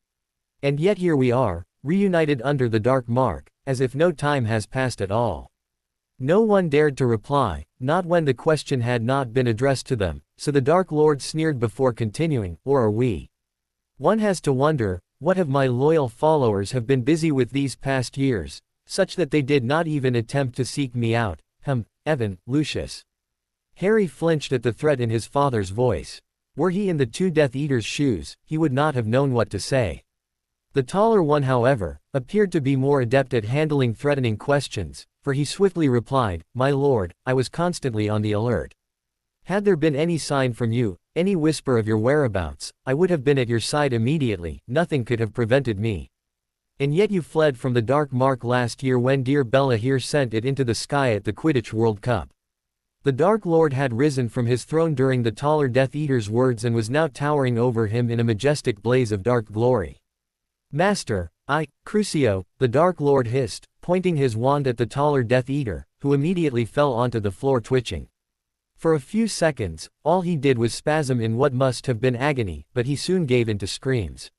And yet here we are, reunited under the dark mark, as if no time has passed at all." No one dared to reply, not when the question had not been addressed to them, so the Dark Lord sneered before continuing, "Or are we? One has to wonder, what have my loyal followers have been busy with these past years, such that they did not even attempt to seek me out, Evan, Lucius." Harry flinched at the threat in his father's voice. Were he in the 2 Death Eaters' shoes, he would not have known what to say. The taller one, however, appeared to be more adept at handling threatening questions, for he swiftly replied, "My lord, I was constantly on the alert. Had there been any sign from you, any whisper of your whereabouts, I would have been at your side immediately, nothing could have prevented me. And yet you fled from the dark mark last year when dear Bella here sent it into the sky at the Quidditch World Cup." The Dark Lord had risen from his throne during the taller Death Eater's words and was now towering over him in a majestic blaze of dark glory. "Master, Crucio," the Dark Lord hissed, pointing his wand at the taller Death Eater, who immediately fell onto the floor twitching. For a few seconds, all he did was spasm in what must have been agony, but he soon gave in to screams.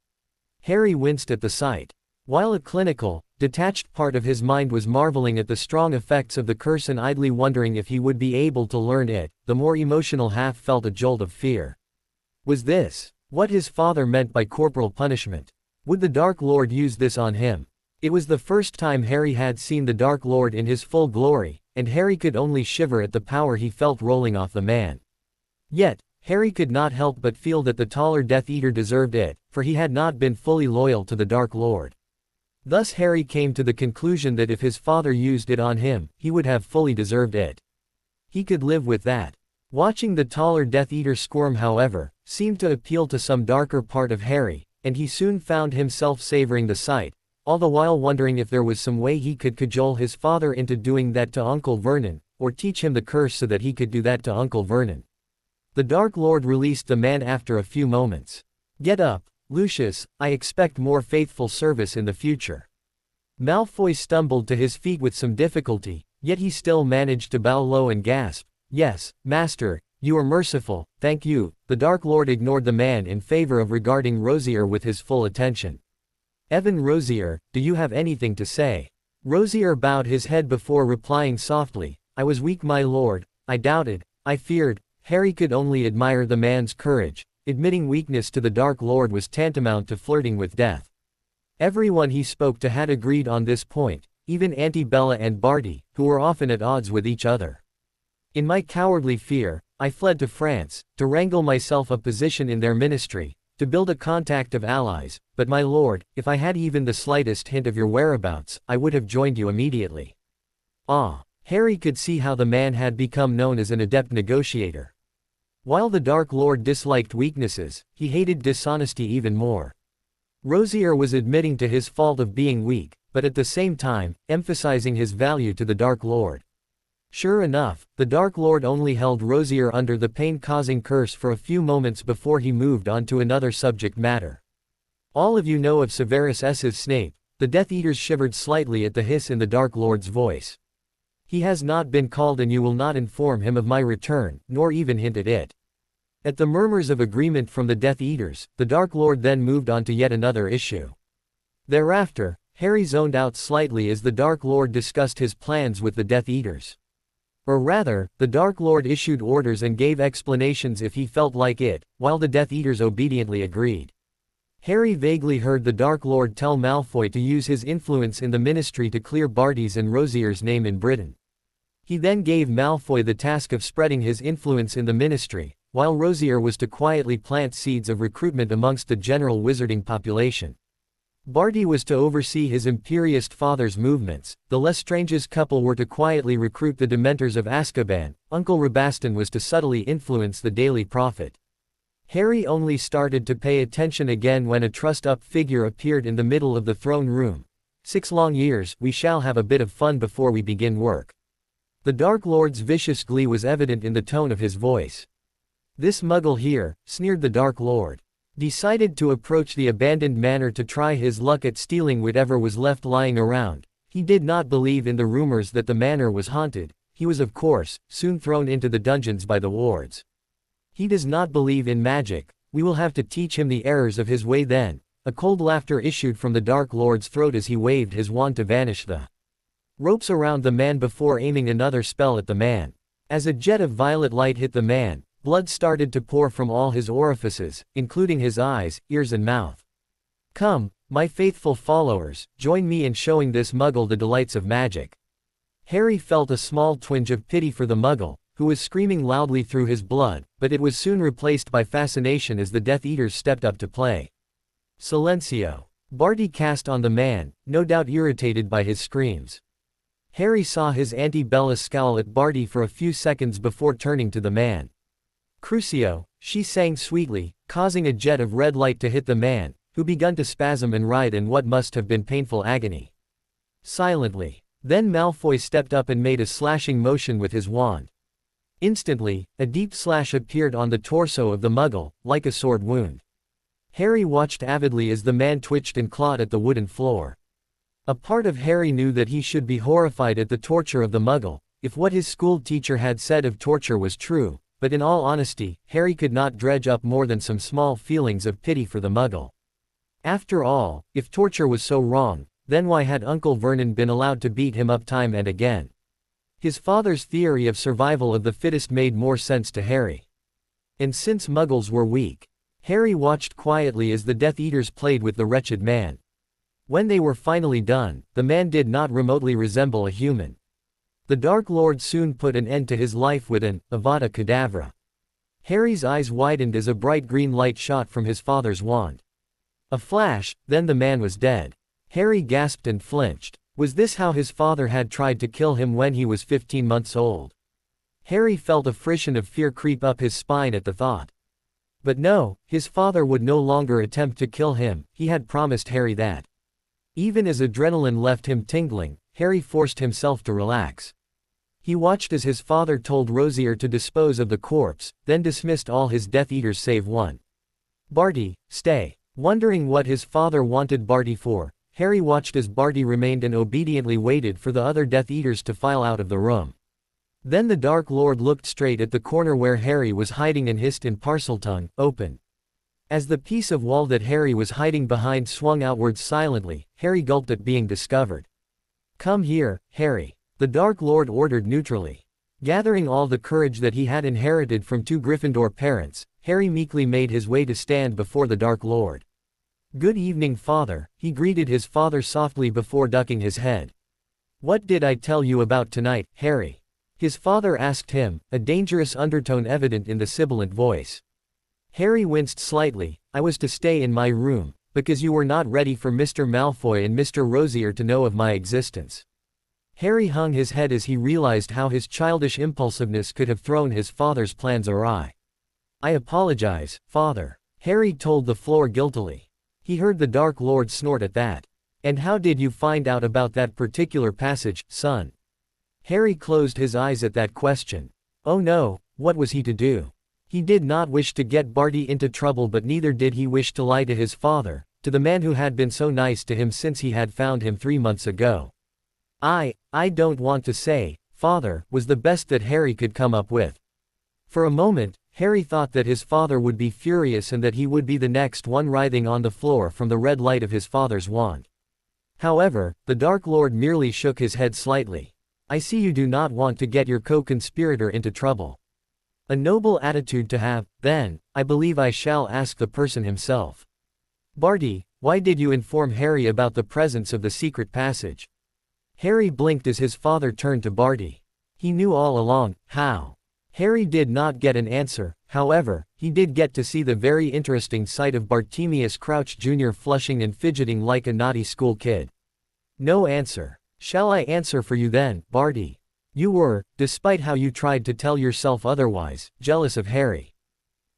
Harry winced at the sight. While a clinical, detached part of his mind was marveling at the strong effects of the curse and idly wondering if he would be able to learn it, the more emotional half felt a jolt of fear. Was this what his father meant by corporal punishment? Would the Dark Lord use this on him? It was the first time Harry had seen the Dark Lord in his full glory, and Harry could only shiver at the power he felt rolling off the man. Yet, Harry could not help but feel that the taller Death Eater deserved it, for he had not been fully loyal to the Dark Lord. Thus Harry came to the conclusion that if his father used it on him, he would have fully deserved it. He could live with that. Watching the taller Death Eater squirm, however, seemed to appeal to some darker part of Harry, and he soon found himself savoring the sight, all the while wondering if there was some way he could cajole his father into doing that to Uncle Vernon, or teach him the curse so that he could do that to Uncle Vernon. The Dark Lord released the man after a few moments. "Get up, Lucius, I expect more faithful service in the future." Malfoy stumbled to his feet with some difficulty, yet he still managed to bow low and gasp, "Yes, master, you are merciful, thank you." The Dark Lord ignored the man in favor of regarding Rosier with his full attention. "Evan Rosier, do you have anything to say?" Rosier bowed his head before replying softly, "I was weak, my lord, I doubted, I feared." Harry could only admire the man's courage. Admitting weakness to the Dark Lord was tantamount to flirting with death. Everyone he spoke to had agreed on this point, even Auntie Bella and Barty, who were often at odds with each other. "In my cowardly fear, I fled to France, to wrangle myself a position in their ministry, to build a contact of allies, but my lord, if I had even the slightest hint of your whereabouts, I would have joined you immediately." Harry could see how the man had become known as an adept negotiator. While the Dark Lord disliked weaknesses, he hated dishonesty even more. Rosier was admitting to his fault of being weak, but at the same time, emphasizing his value to the Dark Lord. Sure enough, the Dark Lord only held Rosier under the pain-causing curse for a few moments before he moved on to another subject matter. "All of you know of Severus Snape, The Death Eaters shivered slightly at the hiss in the Dark Lord's voice. "He has not been called and you will not inform him of my return, nor even hint at it." At the murmurs of agreement from the Death Eaters, the Dark Lord then moved on to yet another issue. Thereafter, Harry zoned out slightly as the Dark Lord discussed his plans with the Death Eaters. Or rather, the Dark Lord issued orders and gave explanations if he felt like it, while the Death Eaters obediently agreed. Harry vaguely heard the Dark Lord tell Malfoy to use his influence in the Ministry to clear Barty's and Rosier's name in Britain. He then gave Malfoy the task of spreading his influence in the Ministry, while Rosier was to quietly plant seeds of recruitment amongst the general wizarding population. Barty was to oversee his imperious father's movements, the Lestrange's couple were to quietly recruit the Dementors of Azkaban, Uncle Rabastan was to subtly influence the Daily Prophet. Harry only started to pay attention again when a trussed-up figure appeared in the middle of the throne room. 6 long years, we shall have a bit of fun before we begin work. The Dark Lord's vicious glee was evident in the tone of his voice. This muggle here, sneered the Dark Lord, decided to approach the abandoned manor to try his luck at stealing whatever was left lying around. He did not believe in the rumors that the manor was haunted. He was of course, soon thrown into the dungeons by the wards. He does not believe in magic. We will have to teach him the errors of his way then. A cold laughter issued from the Dark Lord's throat as he waved his wand to vanish the ropes around the man before aiming another spell at the man. As a jet of violet light hit the man, blood started to pour from all his orifices, including his eyes, ears and mouth. "Come, my faithful followers, join me in showing this muggle the delights of magic." Harry felt a small twinge of pity for the muggle, who was screaming loudly through his blood, but it was soon replaced by fascination as the Death Eaters stepped up to play. "Silencio!" Barty cast on the man, no doubt irritated by his screams. Harry saw his Auntie Bella scowl at Barty for a few seconds before turning to the man. "Crucio," she sang sweetly, causing a jet of red light to hit the man, who began to spasm and writhe in what must have been painful agony. Silently. Then Malfoy stepped up and made a slashing motion with his wand. Instantly, a deep slash appeared on the torso of the muggle, like a sword wound. Harry watched avidly as the man twitched and clawed at the wooden floor. A part of Harry knew that he should be horrified at the torture of the muggle, if what his school teacher had said of torture was true, but in all honesty, Harry could not dredge up more than some small feelings of pity for the muggle. After all, if torture was so wrong, then why had Uncle Vernon been allowed to beat him up time and again? His father's theory of survival of the fittest made more sense to Harry. And since muggles were weak, Harry watched quietly as the Death Eaters played with the wretched man. When they were finally done, the man did not remotely resemble a human. The Dark Lord soon put an end to his life with an Avada Kedavra. Harry's eyes widened as a bright green light shot from his father's wand. A flash, then the man was dead. Harry gasped and flinched. Was this how his father had tried to kill him when he was 15 months old? Harry felt a frisson of fear creep up his spine at the thought. But no, his father would no longer attempt to kill him, he had promised Harry that. Even as adrenaline left him tingling, Harry forced himself to relax. He watched as his father told Rosier to dispose of the corpse, then dismissed all his Death Eaters save one. "Barty, stay." Wondering what his father wanted Barty for, Harry watched as Barty remained and obediently waited for the other Death Eaters to file out of the room. Then the Dark Lord looked straight at the corner where Harry was hiding and hissed in Parseltongue, "Open." As the piece of wall that Harry was hiding behind swung outwards silently, Harry gulped at being discovered. "Come here, Harry," the Dark Lord ordered neutrally. Gathering all the courage that he had inherited from 2 Gryffindor parents, Harry meekly made his way to stand before the Dark Lord. "Good evening, Father," he greeted his father softly before ducking his head. "What did I tell you about tonight, Harry?" his father asked him, a dangerous undertone evident in the sibilant voice. Harry winced slightly. "I was to stay in my room, because you were not ready for Mr. Malfoy and Mr. Rosier to know of my existence." Harry hung his head as he realized how his childish impulsiveness could have thrown his father's plans awry. "I apologize, Father," Harry told the floor guiltily. He heard the Dark Lord snort at that. "And how did you find out about that particular passage, son?" Harry closed his eyes at that question. Oh no, what was he to do? He did not wish to get Barty into trouble, but neither did he wish to lie to his father. to the man who had been so nice to him since he had found him 3 months ago. I don't want to say, father, was the best that Harry could come up with. For a moment, Harry thought that his father would be furious and that he would be the next one writhing on the floor from the red light of his father's wand. However, the Dark Lord merely shook his head slightly. I see you do not want to get your co-conspirator into trouble. A noble attitude to have, then. I believe I shall ask the person himself. Barty, why did you inform Harry about the presence of the secret passage? Harry blinked as his father turned to Barty. He knew all along. How? Harry did not get an answer, however, he did get to see the very interesting sight of Bartemius Crouch Jr. flushing and fidgeting like a naughty school kid. No answer. Shall I answer for you then, Barty? You were, despite how you tried to tell yourself otherwise, jealous of Harry.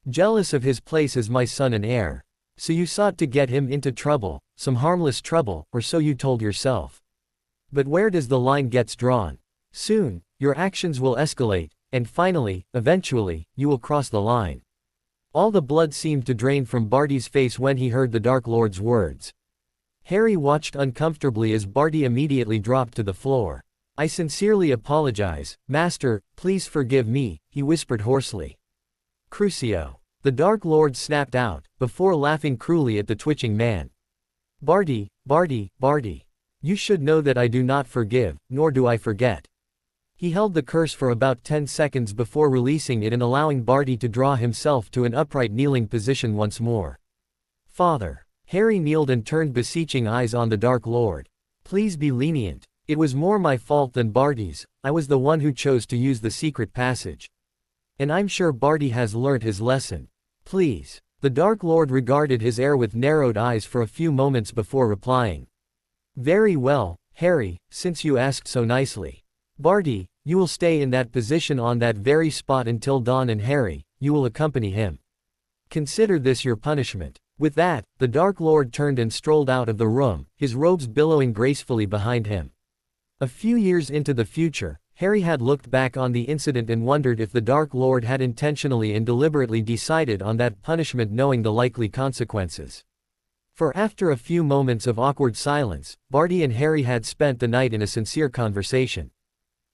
Jealous of his place as my son and heir. So you sought to get him into trouble, some harmless trouble, or so you told yourself. But where does the line gets drawn? Soon, your actions will escalate, and finally, eventually, you will cross the line. All the blood seemed to drain from Barty's face when he heard the Dark Lord's words. Harry watched uncomfortably as Barty immediately dropped to the floor. I sincerely apologize, Master, please forgive me, he whispered hoarsely. Crucio. The Dark Lord snapped out, before laughing cruelly at the twitching man. Barty, Barty, Barty. You should know that I do not forgive, nor do I forget. He held the curse for about 10 seconds before releasing it and allowing Barty to draw himself to an upright kneeling position once more. Father. Harry kneeled and turned beseeching eyes on the Dark Lord. Please be lenient. It was more my fault than Barty's, I was the one who chose to use the secret passage. And I'm sure Barty has learnt his lesson. Please. The Dark Lord regarded his heir with narrowed eyes for a few moments before replying. Very well, Harry, since you asked so nicely. Barty, you will stay in that position on that very spot until dawn, and Harry, you will accompany him. Consider this your punishment. With that, the Dark Lord turned and strolled out of the room, his robes billowing gracefully behind him. A few years into the future, Harry had looked back on the incident and wondered if the Dark Lord had intentionally and deliberately decided on that punishment knowing the likely consequences. For after a few moments of awkward silence, Barty and Harry had spent the night in a sincere conversation.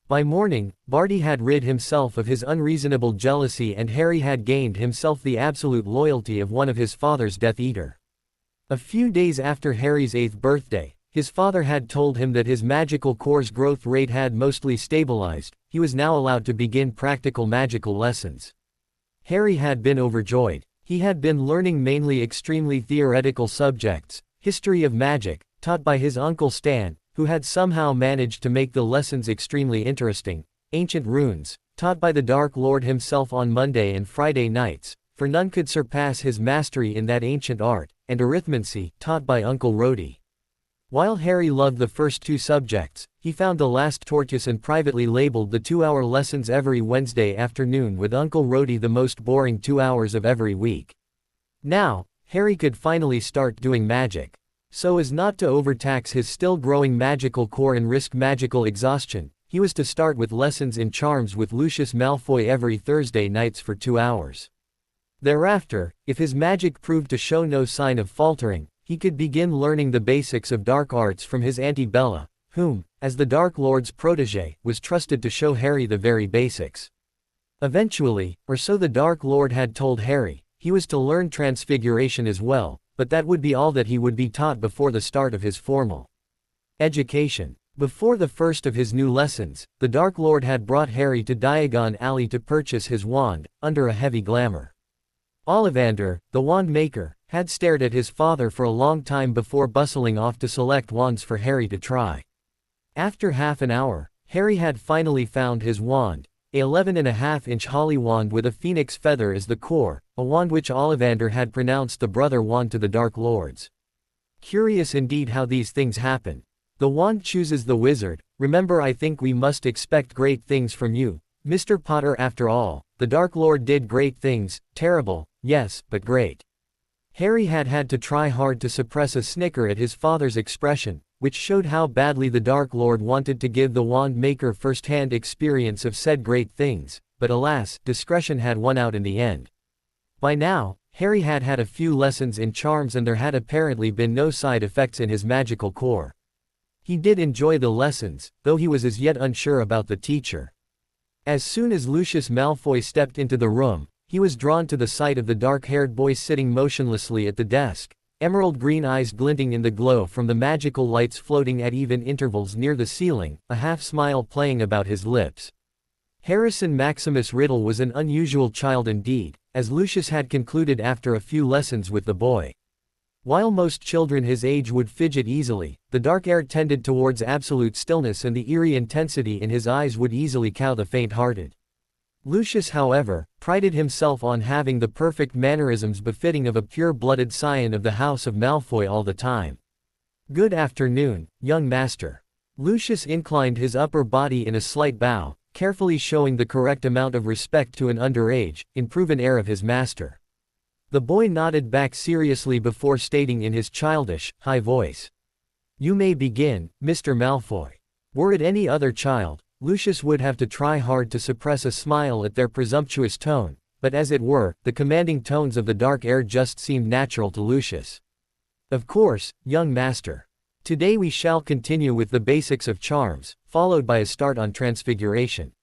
By morning, Barty had rid himself of his unreasonable jealousy and Harry had gained himself the absolute loyalty of one of his father's Death Eater. A few days after Harry's 8th birthday, his father had told him that his magical core's growth rate had mostly stabilized, he was now allowed to begin practical magical lessons. Harry had been overjoyed. He had been learning mainly extremely theoretical subjects, history of magic, taught by his uncle Stan, who had somehow managed to make the lessons extremely interesting, ancient runes, taught by the Dark Lord himself on Monday and Friday nights, for none could surpass his mastery in that ancient art, and arithmancy, taught by Uncle Rhodey. While Harry loved the first two subjects, he found the last tortoise and privately labeled the 2-hour lessons every Wednesday afternoon with Uncle Rhodey the most boring 2 hours of every week. Now, Harry could finally start doing magic. So as not to overtax his still growing magical core and risk magical exhaustion, he was to start with lessons in charms with Lucius Malfoy every Thursday nights for 2 hours. Thereafter, if his magic proved to show no sign of faltering, he could begin learning the basics of dark arts from his Auntie Bella, whom, as the Dark Lord's protégé, was trusted to show Harry the very basics. Eventually, or so the Dark Lord had told Harry, he was to learn transfiguration as well, but that would be all that he would be taught before the start of his formal education. Before the first of his new lessons, the Dark Lord had brought Harry to Diagon Alley to purchase his wand, under a heavy glamour. Ollivander, the wand maker, had stared at his father for a long time before bustling off to select wands for Harry to try. After half an hour, Harry had finally found his wand, a 11.5-inch holly wand with a phoenix feather as the core, a wand which Ollivander had pronounced the brother wand to the Dark Lords. Curious indeed how these things happen. The wand chooses the wizard. Remember, I think we must expect great things from you, Mr. Potter. After all, the Dark Lord did great things, terrible, yes, but great. Harry had had to try hard to suppress a snicker at his father's expression, which showed how badly the Dark Lord wanted to give the wand maker first-hand experience of said great things, but alas, discretion had won out in the end. By now, Harry had had a few lessons in charms and there had apparently been no side effects in his magical core. He did enjoy the lessons, though he was as yet unsure about the teacher. As soon as Lucius Malfoy stepped into the room, he was drawn to the sight of the dark-haired boy sitting motionlessly at the desk, emerald green eyes glinting in the glow from the magical lights floating at even intervals near the ceiling, a half-smile playing about his lips. Harrison Maximus Riddle was an unusual child indeed, as Lucius had concluded after a few lessons with the boy. While most children his age would fidget easily, the dark heir tended towards absolute stillness and the eerie intensity in his eyes would easily cow the faint-hearted. Lucius, however, prided himself on having the perfect mannerisms befitting of a pure-blooded scion of the House of Malfoy all the time. "Good afternoon, young master." Lucius inclined his upper body in a slight bow, carefully showing the correct amount of respect to an underage, unproven heir of his master. The boy nodded back seriously before stating in his childish, high voice, "You may begin, Mr. Malfoy." Were it any other child, Lucius would have to try hard to suppress a smile at their presumptuous tone, but as it were, the commanding tones of the dark heir just seemed natural to Lucius. "Of course, young master. Today we shall continue with the basics of charms, followed by a start on transfiguration."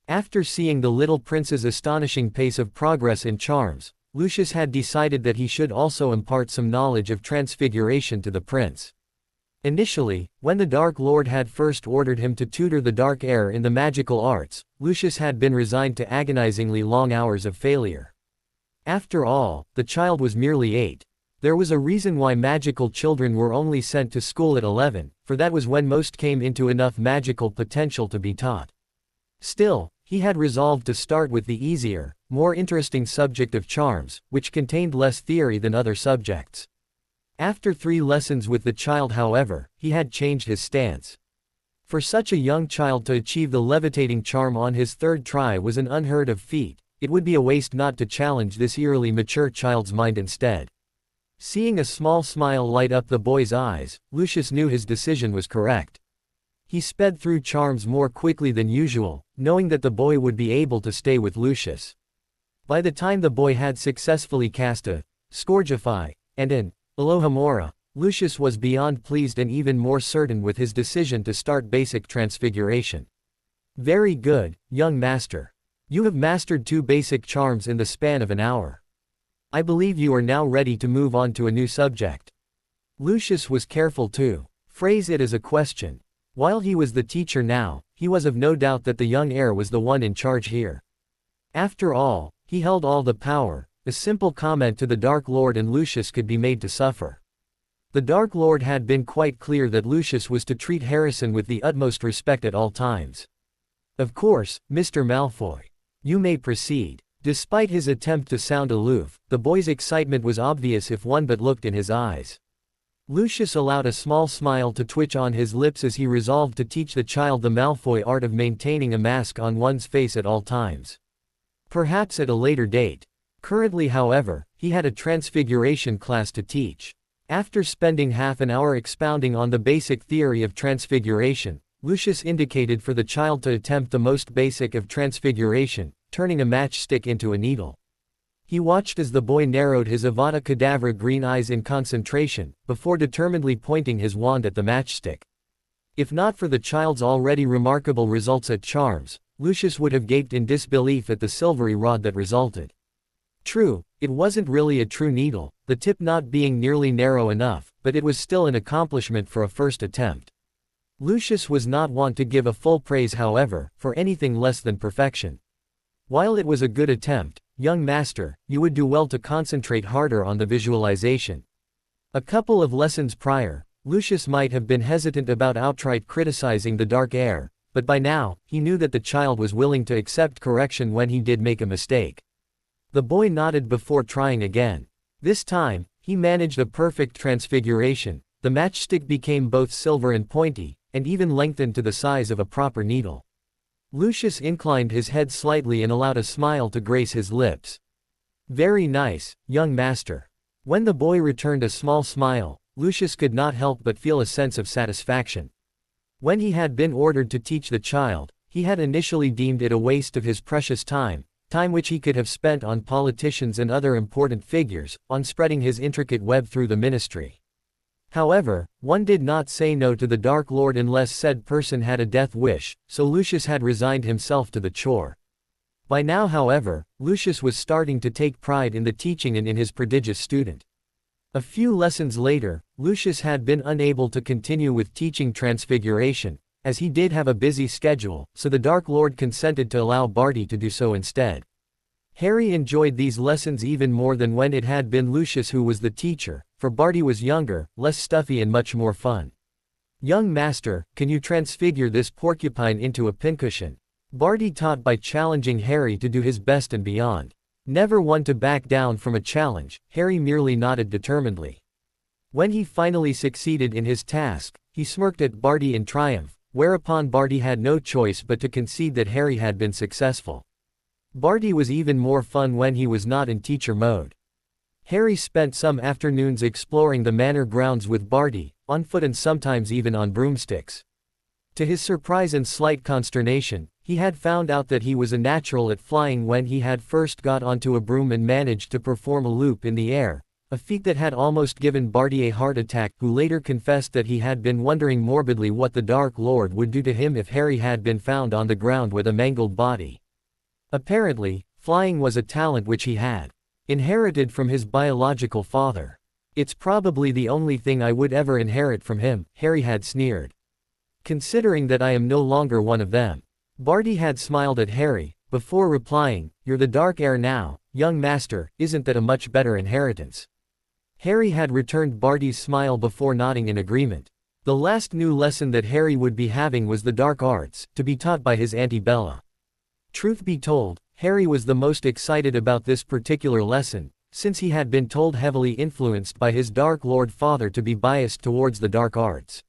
After seeing the little prince's astonishing pace of progress in charms, Lucius had decided that he should also impart some knowledge of transfiguration to the prince. Initially, when the Dark Lord had first ordered him to tutor the dark heir in the magical arts, Lucius had been resigned to agonizingly long hours of failure. After all, the child was merely 8. There was a reason why magical children were only sent to school at 11, for that was when most came into enough magical potential to be taught. Still, he had resolved to start with the easier, more interesting subject of charms, which contained less theory than other subjects. After 3 lessons with the child, however, he had changed his stance. For such a young child to achieve the levitating charm on his 3rd try was an unheard of feat. It would be a waste not to challenge this eerily mature child's mind instead. Seeing a small smile light up the boy's eyes, Lucius knew his decision was correct. He sped through charms more quickly than usual, knowing that the boy would be able to stay with Lucius. By the time the boy had successfully cast a Scourgify and an Alohomora, Lucius was beyond pleased and even more certain with his decision to start basic transfiguration. "Very good, young master. You have mastered 2 basic charms in the span of an hour. I believe you are now ready to move on to a new subject." Lucius was careful to phrase it as a question. While he was the teacher now, he was of no doubt that the young heir was the one in charge here. After all, he held all the power. A simple comment to the Dark Lord and Lucius could be made to suffer. The Dark Lord had been quite clear that Lucius was to treat Harrison with the utmost respect at all times. "Of course, Mr. Malfoy. You may proceed." Despite his attempt to sound aloof, the boy's excitement was obvious if one but looked in his eyes. Lucius allowed a small smile to twitch on his lips as he resolved to teach the child the Malfoy art of maintaining a mask on one's face at all times. Perhaps at a later date. Currently, however, he had a transfiguration class to teach. After spending half an hour expounding on the basic theory of transfiguration, Lucius indicated for the child to attempt the most basic of transfiguration, turning a matchstick into a needle. He watched as the boy narrowed his Avada Kedavra green eyes in concentration, before determinedly pointing his wand at the matchstick. If not for the child's already remarkable results at charms, Lucius would have gaped in disbelief at the silvery rod that resulted. True, it wasn't really a true needle, the tip not being nearly narrow enough, but it was still an accomplishment for a first attempt. Lucius was not wont to give a full praise, however, for anything less than perfection. While it was a good attempt, young master, you would do well to concentrate harder on the visualization. A couple of lessons prior, Lucius might have been hesitant about outright criticizing the dark heir, but by now, he knew that the child was willing to accept correction when he did make a mistake. The boy nodded before trying again. This time, he managed a perfect transfiguration. The matchstick became both silver and pointy, and even lengthened to the size of a proper needle. Lucius inclined his head slightly and allowed a smile to grace his lips. "Very nice, young master." When the boy returned a small smile, Lucius could not help but feel a sense of satisfaction. When he had been ordered to teach the child, he had initially deemed it a waste of his precious time, time which he could have spent on politicians and other important figures, on spreading his intricate web through the ministry. However, one did not say no to the Dark Lord unless said person had a death wish, so Lucius had resigned himself to the chore. By now, however, Lucius was starting to take pride in the teaching and in his prodigious student. A few lessons later, Lucius had been unable to continue with teaching Transfiguration, as he did have a busy schedule, so the Dark Lord consented to allow Barty to do so instead. Harry enjoyed these lessons even more than when it had been Lucius who was the teacher, for Barty was younger, less stuffy and much more fun. "Young master, can you transfigure this porcupine into a pincushion?" Barty taught by challenging Harry to do his best and beyond. Never one to back down from a challenge, Harry merely nodded determinedly. When he finally succeeded in his task, he smirked at Barty in triumph, whereupon Barty had no choice but to concede that Harry had been successful. Barty was even more fun when he was not in teacher mode. Harry spent some afternoons exploring the manor grounds with Barty, on foot and sometimes even on broomsticks. To his surprise and slight consternation, he had found out that he was a natural at flying when he had first got onto a broom and managed to perform a loop in the air, a feat that had almost given Barty a heart attack, who later confessed that he had been wondering morbidly what the Dark Lord would do to him if Harry had been found on the ground with a mangled body. Apparently, flying was a talent which he had inherited from his biological father. "It's probably the only thing I would ever inherit from him," Harry had sneered. "Considering that I am no longer one of them." Barty had smiled at Harry, before replying, "You're the Dark Heir now, young master, isn't that a much better inheritance?" Harry had returned Barty's smile before nodding in agreement. The last new lesson that Harry would be having was the dark arts, to be taught by his Auntie Bella. Truth be told, Harry was the most excited about this particular lesson, since he had been told heavily influenced by his Dark Lord father to be biased towards the dark arts.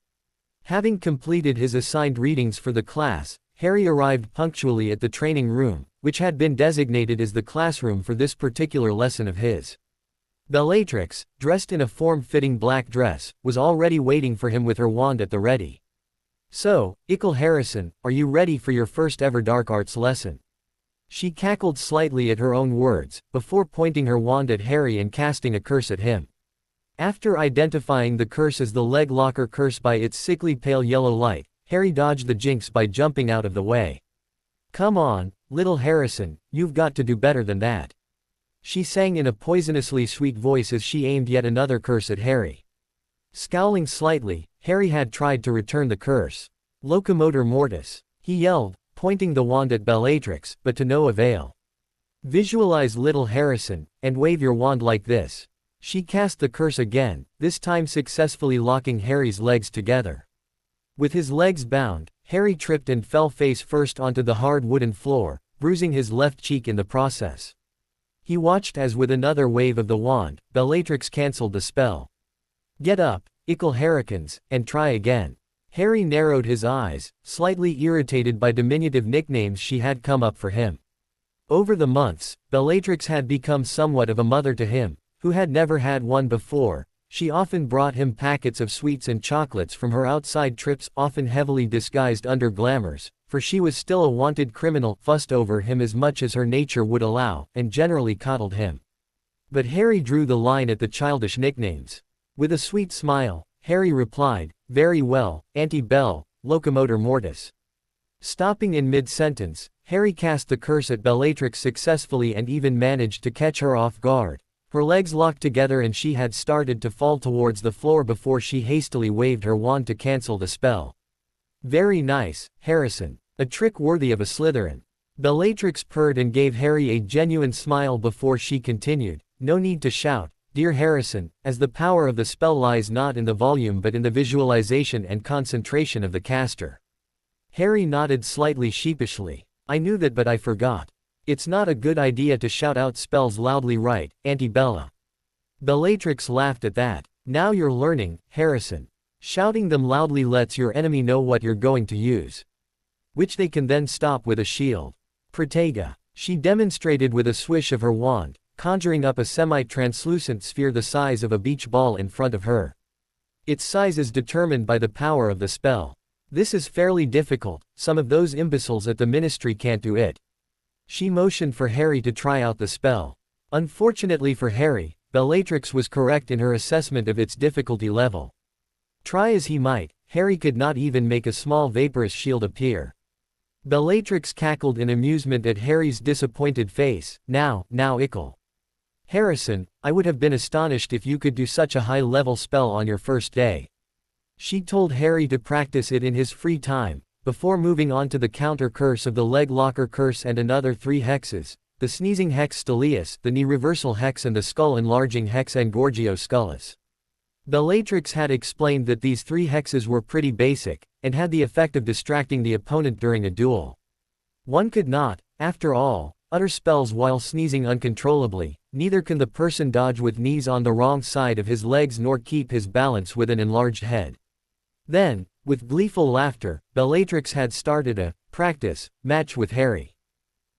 Having completed his assigned readings for the class, Harry arrived punctually at the training room, which had been designated as the classroom for this particular lesson of his. Bellatrix, dressed in a form-fitting black dress, was already waiting for him with her wand at the ready. "So, Ickle Harrison, are you ready for your first ever dark arts lesson?" She cackled slightly at her own words, before pointing her wand at Harry and casting a curse at him. After identifying the curse as the leg locker curse by its sickly pale yellow light, Harry dodged the jinx by jumping out of the way. "Come on, little Harrison, you've got to do better than that," she sang in a poisonously sweet voice as she aimed yet another curse at Harry. Scowling slightly, Harry had tried to return the curse. "Locomotor mortis," he yelled, pointing the wand at Bellatrix, but to no avail. "Visualize little Harrison, and wave your wand like this." She cast the curse again, this time successfully locking Harry's legs together. With his legs bound, Harry tripped and fell face first onto the hard wooden floor, bruising his left cheek in the process. He watched as with another wave of the wand, Bellatrix cancelled the spell. "Get up, Ickle Harrikins, and try again." Harry narrowed his eyes, slightly irritated by diminutive nicknames she had come up for him. Over the months, Bellatrix had become somewhat of a mother to him, who had never had one before. She often brought him packets of sweets and chocolates from her outside trips, often heavily disguised under glamours, for she was still a wanted criminal, fussed over him as much as her nature would allow, and generally coddled him. But Harry drew the line at the childish nicknames. With a sweet smile, Harry replied, "Very well, Auntie Belle, locomotor mortis." Stopping in mid-sentence, Harry cast the curse at Bellatrix successfully and even managed to catch her off guard. Her legs locked together and she had started to fall towards the floor before she hastily waved her wand to cancel the spell. "Very nice, Harrison. A trick worthy of a Slytherin." Bellatrix purred and gave Harry a genuine smile before she continued, "No need to shout, dear Harrison, as the power of the spell lies not in the volume but in the visualization and concentration of the caster." Harry nodded slightly sheepishly. "I knew that but I forgot. It's not a good idea to shout out spells loudly, right, Auntie Bella?" Bellatrix laughed at that. "Now you're learning, Harrison. Shouting them loudly lets your enemy know what you're going to use, which they can then stop with a shield. Protega." She demonstrated with a swish of her wand, conjuring up a semi-translucent sphere the size of a beach ball in front of her. Its size is determined by the power of the spell. This is fairly difficult, some of those imbeciles at the ministry can't do it. She motioned for Harry to try out the spell. Unfortunately for Harry, Bellatrix was correct in her assessment of its difficulty level. Try as he might, Harry could not even make a small vaporous shield appear. Bellatrix cackled in amusement at Harry's disappointed face. Now, Ickle. Harrison, I would have been astonished if you could do such a high-level spell on your first day. She told Harry to practice it in his free time, before moving on to the counter curse of the leg locker curse and another 3 hexes, the sneezing hex Stelius, the knee reversal hex and the skull enlarging hex Engorgio Scullis. Bellatrix had explained that these 3 hexes were pretty basic, and had the effect of distracting the opponent during a duel. One could not, after all, utter spells while sneezing uncontrollably, neither can the person dodge with knees on the wrong side of his legs nor keep his balance with an enlarged head. Then, with gleeful laughter, Bellatrix had started a practice match with Harry.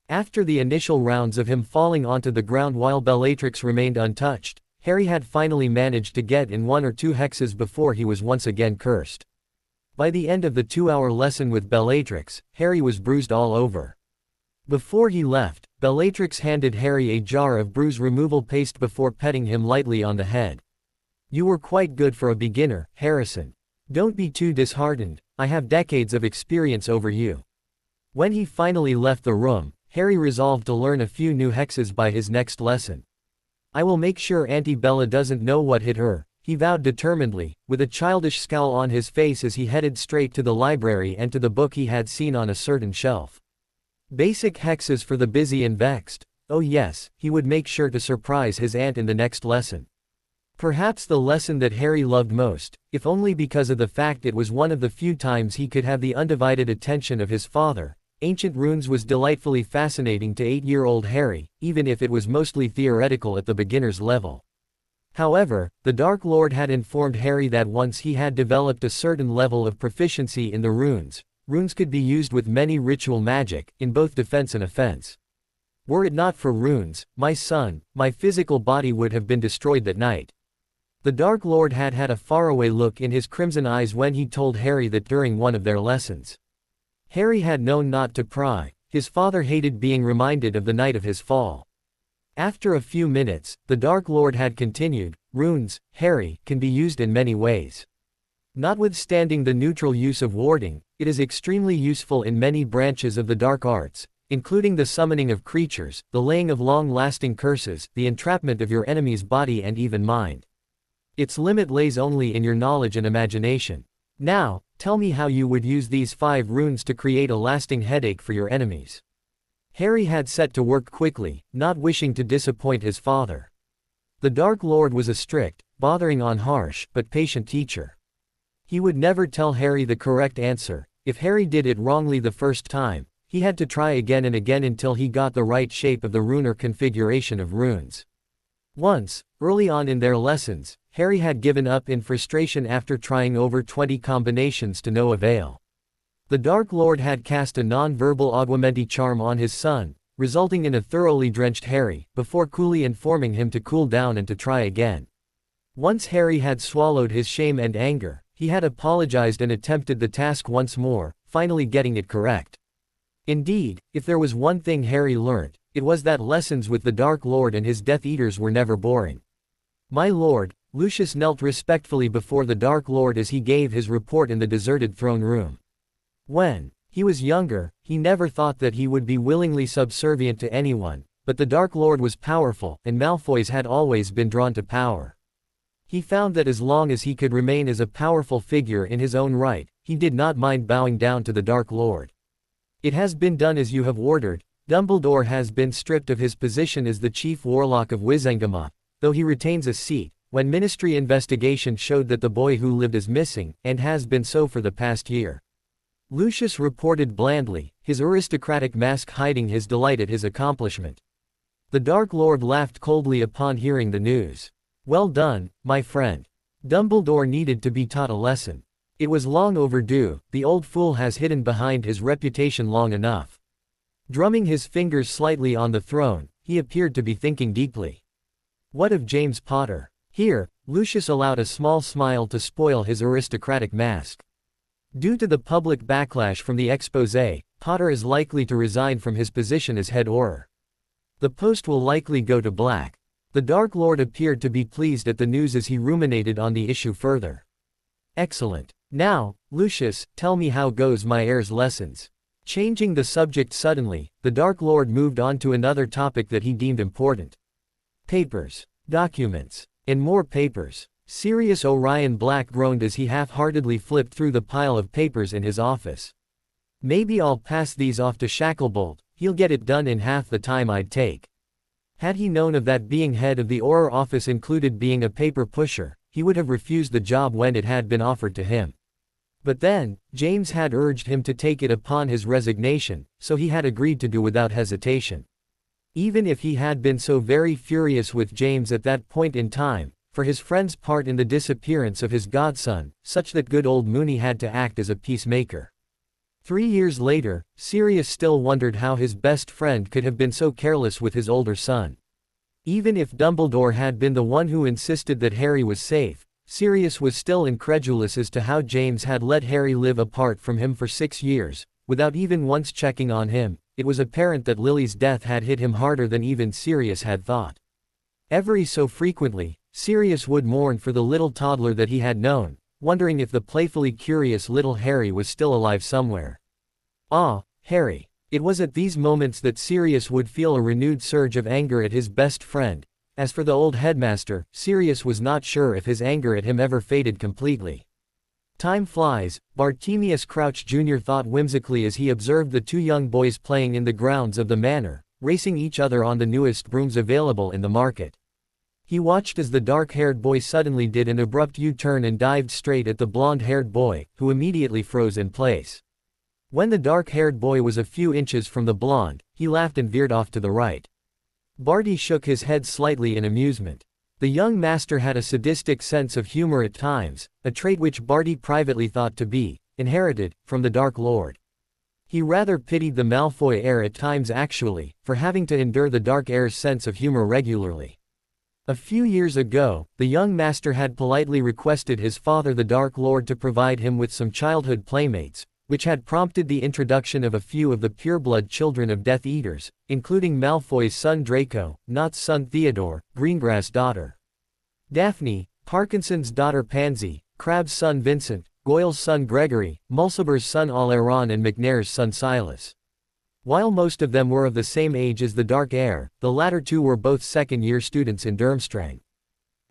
After the initial rounds of him falling onto the ground while Bellatrix remained untouched, Harry had finally managed to get in 1 or 2 hexes before he was once again cursed. By the end of the 2-hour lesson with Bellatrix, Harry was bruised all over. Before he left, Bellatrix handed Harry a jar of bruise removal paste before petting him lightly on the head. You were quite good for a beginner, Harrison. Don't be too disheartened, I have decades of experience over you. When he finally left the room, Harry resolved to learn a few new hexes by his next lesson. I will make sure Auntie Bella doesn't know what hit her, he vowed determinedly, with a childish scowl on his face as he headed straight to the library and to the book he had seen on a certain shelf. Basic hexes for the busy and vexed. Oh yes, he would make sure to surprise his aunt in the next lesson. Perhaps the lesson that Harry loved most, if only because of the fact it was one of the few times he could have the undivided attention of his father. Ancient runes was delightfully fascinating to 8-year-old Harry, even if it was mostly theoretical at the beginner's level. However, the Dark Lord had informed Harry that once he had developed a certain level of proficiency in the runes, runes could be used with many ritual magic, in both defense and offense. Were it not for runes, my son, my physical body would have been destroyed that night. The Dark Lord had had a faraway look in his crimson eyes when he told Harry that during one of their lessons. Harry had known not to pry, his father hated being reminded of the night of his fall. After a few minutes, the Dark Lord had continued, runes, Harry, can be used in many ways. Notwithstanding the neutral use of warding, it is extremely useful in many branches of the dark arts, including the summoning of creatures, the laying of long-lasting curses, the entrapment of your enemy's body and even mind. Its limit lays only in your knowledge and imagination. Now, tell me how you would use these 5 runes to create a lasting headache for your enemies. Harry had set to work quickly, not wishing to disappoint his father. The Dark Lord was a strict, bothering on harsh, but patient teacher. He would never tell Harry the correct answer. If Harry did it wrongly the first time, he had to try again and again until he got the right shape of the rune or configuration of runes. Once, early on in their lessons, Harry had given up in frustration after trying over 20 combinations to no avail. The Dark Lord had cast a non-verbal augmenti charm on his son, resulting in a thoroughly drenched Harry, before coolly informing him to cool down and to try again. Once Harry had swallowed his shame and anger, he had apologized and attempted the task once more, finally getting it correct. Indeed, if there was one thing Harry learnt, it was that lessons with the Dark Lord and his Death Eaters were never boring. My lord, Lucius knelt respectfully before the Dark Lord as he gave his report in the deserted throne room. When he was younger, he never thought that he would be willingly subservient to anyone, but the Dark Lord was powerful, and Malfoys had always been drawn to power. He found that as long as he could remain as a powerful figure in his own right, he did not mind bowing down to the Dark Lord. It has been done as you have ordered. Dumbledore has been stripped of his position as the chief warlock of Wizengamot, though he retains a seat, when Ministry investigation showed that the boy who lived is missing, and has been so for the past year. Lucius reported blandly, his aristocratic mask hiding his delight at his accomplishment. The Dark Lord laughed coldly upon hearing the news. Well done, my friend. Dumbledore needed to be taught a lesson. It was long overdue, the old fool has hidden behind his reputation long enough. Drumming his fingers slightly on the throne, he appeared to be thinking deeply. What of James Potter? Here, Lucius allowed a small smile to spoil his aristocratic mask. Due to the public backlash from the exposé, Potter is likely to resign from his position as head Auror. The post will likely go to Black. The Dark Lord appeared to be pleased at the news as he ruminated on the issue further. Excellent. Now, Lucius, tell me how goes my heir's lessons. Changing the subject suddenly, the Dark Lord moved on to another topic that he deemed important. Papers, documents, and more papers. Sirius Orion Black groaned as he half-heartedly flipped through the pile of papers in his office. Maybe I'll pass these off to Shacklebolt, he'll get it done in half the time I'd take. Had he known of that being head of the Auror office included being a paper pusher, he would have refused the job when it had been offered to him. But then, James had urged him to take it upon his resignation, so he had agreed to do without hesitation. Even if he had been so very furious with James at that point in time, for his friend's part in the disappearance of his godson, such that good old Moony had to act as a peacemaker. 3 years later, Sirius still wondered how his best friend could have been so careless with his older son. Even if Dumbledore had been the one who insisted that Harry was safe, Sirius was still incredulous as to how James had let Harry live apart from him for 6 years, without even once checking on him. It was apparent that Lily's death had hit him harder than even Sirius had thought. Every so frequently, Sirius would mourn for the little toddler that he had known, wondering if the playfully curious little Harry was still alive somewhere. Ah, Harry. It was at these moments that Sirius would feel a renewed surge of anger at his best friend. As for the old headmaster, Sirius was not sure if his anger at him ever faded completely. Time flies, Bartemius Crouch Jr. thought whimsically as he observed the 2 young boys playing in the grounds of the manor, racing each other on the newest brooms available in the market. He watched as the dark-haired boy suddenly did an abrupt U-turn and dived straight at the blonde-haired boy, who immediately froze in place. When the dark-haired boy was a few inches from the blonde, he laughed and veered off to the right. Barty shook his head slightly in amusement. The young master had a sadistic sense of humor at times, a trait which Barty privately thought to be inherited from the Dark Lord. He rather pitied the Malfoy heir at times actually, for having to endure the Dark Heir's sense of humor regularly. A few years ago, the young master had politely requested his father the Dark Lord to provide him with some childhood playmates, which had prompted the introduction of a few of the pureblood children of Death Eaters, including Malfoy's son Draco, Knott's son Theodore, Greengrass' daughter Daphne, Parkinson's daughter Pansy, Crabbe's son Vincent, Goyle's son Gregory, Mulciber's son Oleron and McNair's son Silas. While most of them were of the same age as the Dark Heir, the latter 2 were both second-year students in Durmstrang.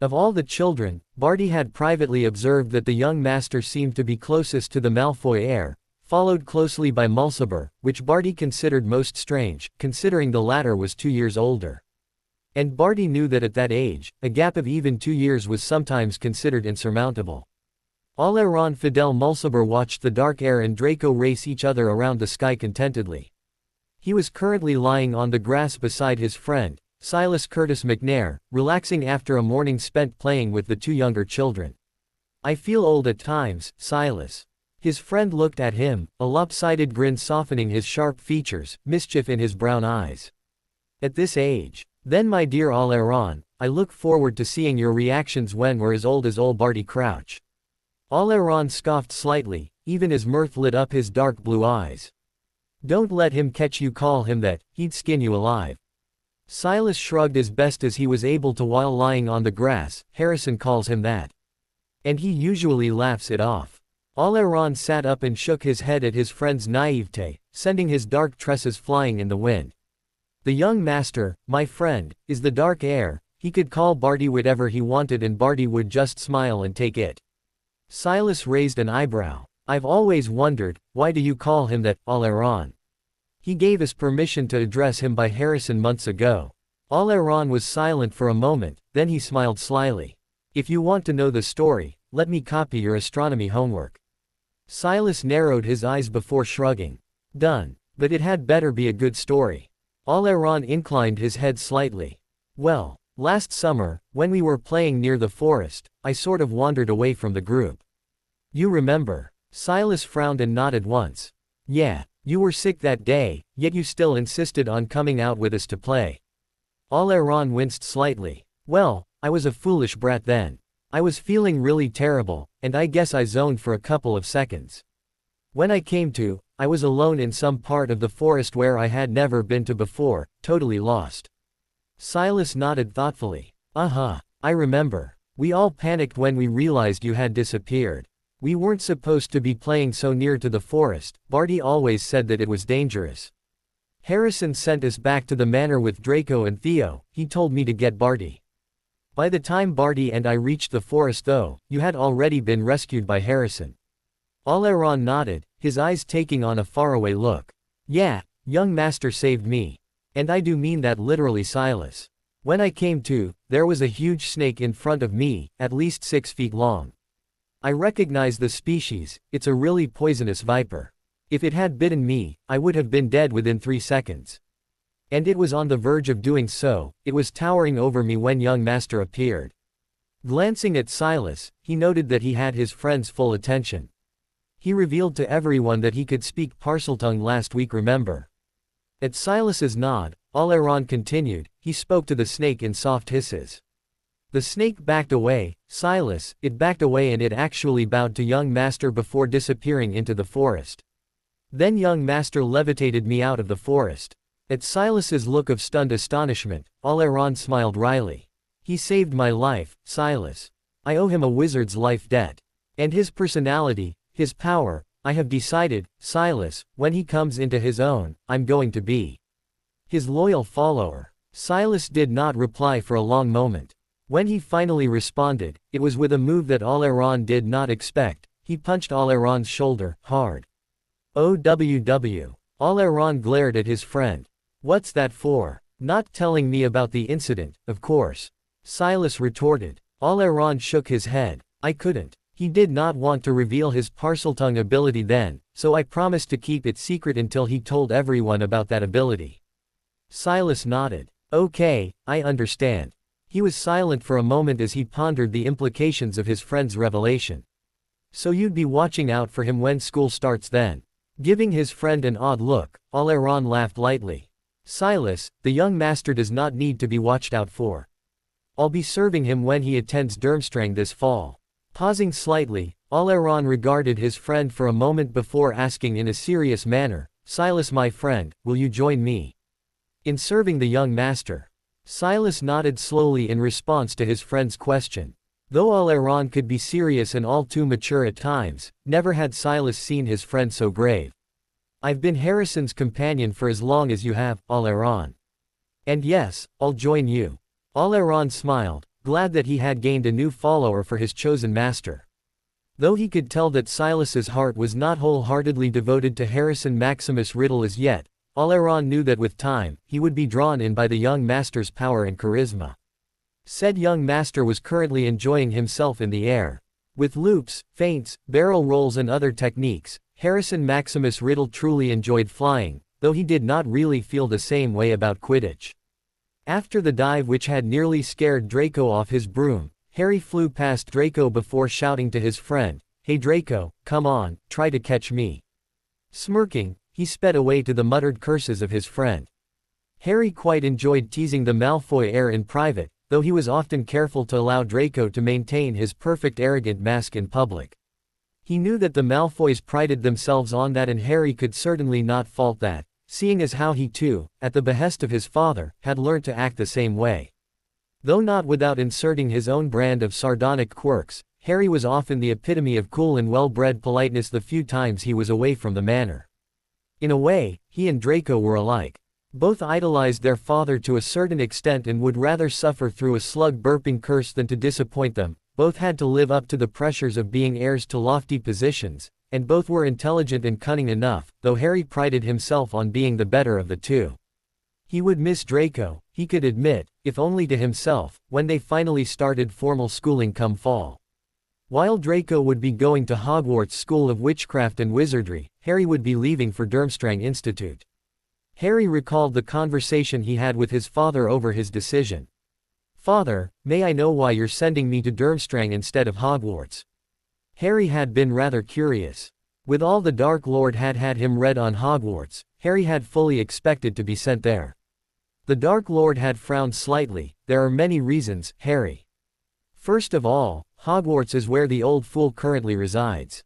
Of all the children, Barty had privately observed that the young master seemed to be closest to the Malfoy heir, followed closely by Mulciber, which Barty considered most strange, considering the latter was 2 years older. And Barty knew that at that age, a gap of even 2 years was sometimes considered insurmountable. Oleron Fidel Mulciber watched the Dark Heir and Draco race each other around the sky contentedly. He was currently lying on the grass beside his friend, Silas Curtis McNair, relaxing after a morning spent playing with the 2 younger children. "I feel old at times, Silas." His friend looked at him, a lopsided grin softening his sharp features, mischief in his brown eyes. "At this age? Then my dear Oleron, I look forward to seeing your reactions when we're as old as old Barty Crouch." Oleron scoffed slightly, even as mirth lit up his dark blue eyes. "Don't let him catch you call him that, he'd skin you alive." Silas shrugged as best as he was able to while lying on the grass. "Harrison calls him that. And he usually laughs it off." Oleron sat up and shook his head at his friend's naivete, sending his dark tresses flying in the wind. "The young master, my friend, is the Dark Heir. He could call Barty whatever he wanted and Barty would just smile and take it." Silas raised an eyebrow. "I've always wondered, why do you call him that, Oleron? He gave us permission to address him by Harrison months ago." Oleron was silent for a moment, then he smiled slyly. "If you want to know the story, let me copy your astronomy homework." Silas narrowed his eyes before shrugging. "Done. But it had better be a good story." Oleron inclined his head slightly. "Well, last summer, when we were playing near the forest, I sort of wandered away from the group. You remember?" Silas frowned and nodded once. "Yeah, you were sick that day, yet you still insisted on coming out with us to play." Oleron winced slightly. "Well, I was a foolish brat then. I was feeling really terrible, and I guess I zoned for a couple of seconds. When I came to, I was alone in some part of the forest where I had never been to before, totally lost. Silas nodded thoughtfully. I remember. We all panicked when we realized you had disappeared. We weren't supposed to be playing so near to the forest. Barty always said that it was dangerous. Harrison sent us back to the manor with Draco and Theo. He told me to get Barty. By the time Barty and I reached the forest though, you had already been rescued by Harrison. Oleron nodded, his eyes taking on a faraway look. Yeah, young master saved me. And I do mean that literally, Silas. When I came to, there was a huge snake in front of me, at least 6 feet long. I recognize the species, it's a really poisonous viper. If it had bitten me, I would have been dead within 3 seconds. And it was on the verge of doing so. It was towering over me when young master appeared. Glancing at Silas, he noted that he had his friend's full attention. He revealed to everyone that he could speak Parseltongue last week, remember? At Silas's nod, Oleron continued, he spoke to the snake in soft hisses. The snake backed away, Silas, it backed away and it actually bowed to young master before disappearing into the forest. Then young master levitated me out of the forest. At Silas's look of stunned astonishment, Oleron smiled wryly. He saved my life, Silas. I owe him a wizard's life debt. And his personality, his power, I have decided, Silas, when he comes into his own, I'm going to be his loyal follower. Silas did not reply for a long moment. When he finally responded, it was with a move that Oleron did not expect. He punched Oleron's shoulder, hard. OWW. Oleron glared at his friend. What's that for? Not telling me about the incident, of course. Silas retorted. Oleron shook his head. I couldn't. He did not want to reveal his Parseltongue ability then, so I promised to keep it secret until he told everyone about that ability. Silas nodded. Okay, I understand. He was silent for a moment as he pondered the implications of his friend's revelation. So you'd be watching out for him when school starts then? Giving his friend an odd look, Oleron laughed lightly. Silas, the young master does not need to be watched out for. I'll be serving him when he attends Durmstrang this fall. Pausing slightly, Oleron regarded his friend for a moment before asking in a serious manner, Silas my friend, will you join me in serving the young master? Silas nodded slowly in response to his friend's question. Though Oleron could be serious and all too mature at times, never had Silas seen his friend so grave. I've been Harrison's companion for as long as you have, Oleron. And yes, I'll join you. Oleron smiled, glad that he had gained a new follower for his chosen master. Though he could tell that Silas's heart was not wholeheartedly devoted to Harrison Maximus Riddle as yet, Oleron knew that with time, he would be drawn in by the young master's power and charisma. Said young master was currently enjoying himself in the air. With loops, feints, barrel rolls and other techniques, Harrison Maximus Riddle truly enjoyed flying, though he did not really feel the same way about Quidditch. After the dive which had nearly scared Draco off his broom, Harry flew past Draco before shouting to his friend, Hey Draco, come on, try to catch me. Smirking, he sped away to the muttered curses of his friend. Harry quite enjoyed teasing the Malfoy heir in private, though he was often careful to allow Draco to maintain his perfect arrogant mask in public. He knew that the Malfoys prided themselves on that and Harry could certainly not fault that, seeing as how he too, at the behest of his father, had learnt to act the same way. Though not without inserting his own brand of sardonic quirks, Harry was often the epitome of cool and well-bred politeness the few times he was away from the manor. In a way, he and Draco were alike. Both idolized their father to a certain extent and would rather suffer through a slug-burping curse than to disappoint them. Both had to live up to the pressures of being heirs to lofty positions, and both were intelligent and cunning enough, though Harry prided himself on being the better of the two. He would miss Draco, he could admit, if only to himself, when they finally started formal schooling come fall. While Draco would be going to Hogwarts School of Witchcraft and Wizardry, Harry would be leaving for Durmstrang Institute. Harry recalled the conversation he had with his father over his decision. Father, may I know why you're sending me to Durmstrang instead of Hogwarts? Harry had been rather curious. With all the Dark Lord had had him read on Hogwarts, Harry had fully expected to be sent there. The Dark Lord had frowned slightly. There are many reasons, Harry. First of all, Hogwarts is where the old fool currently resides.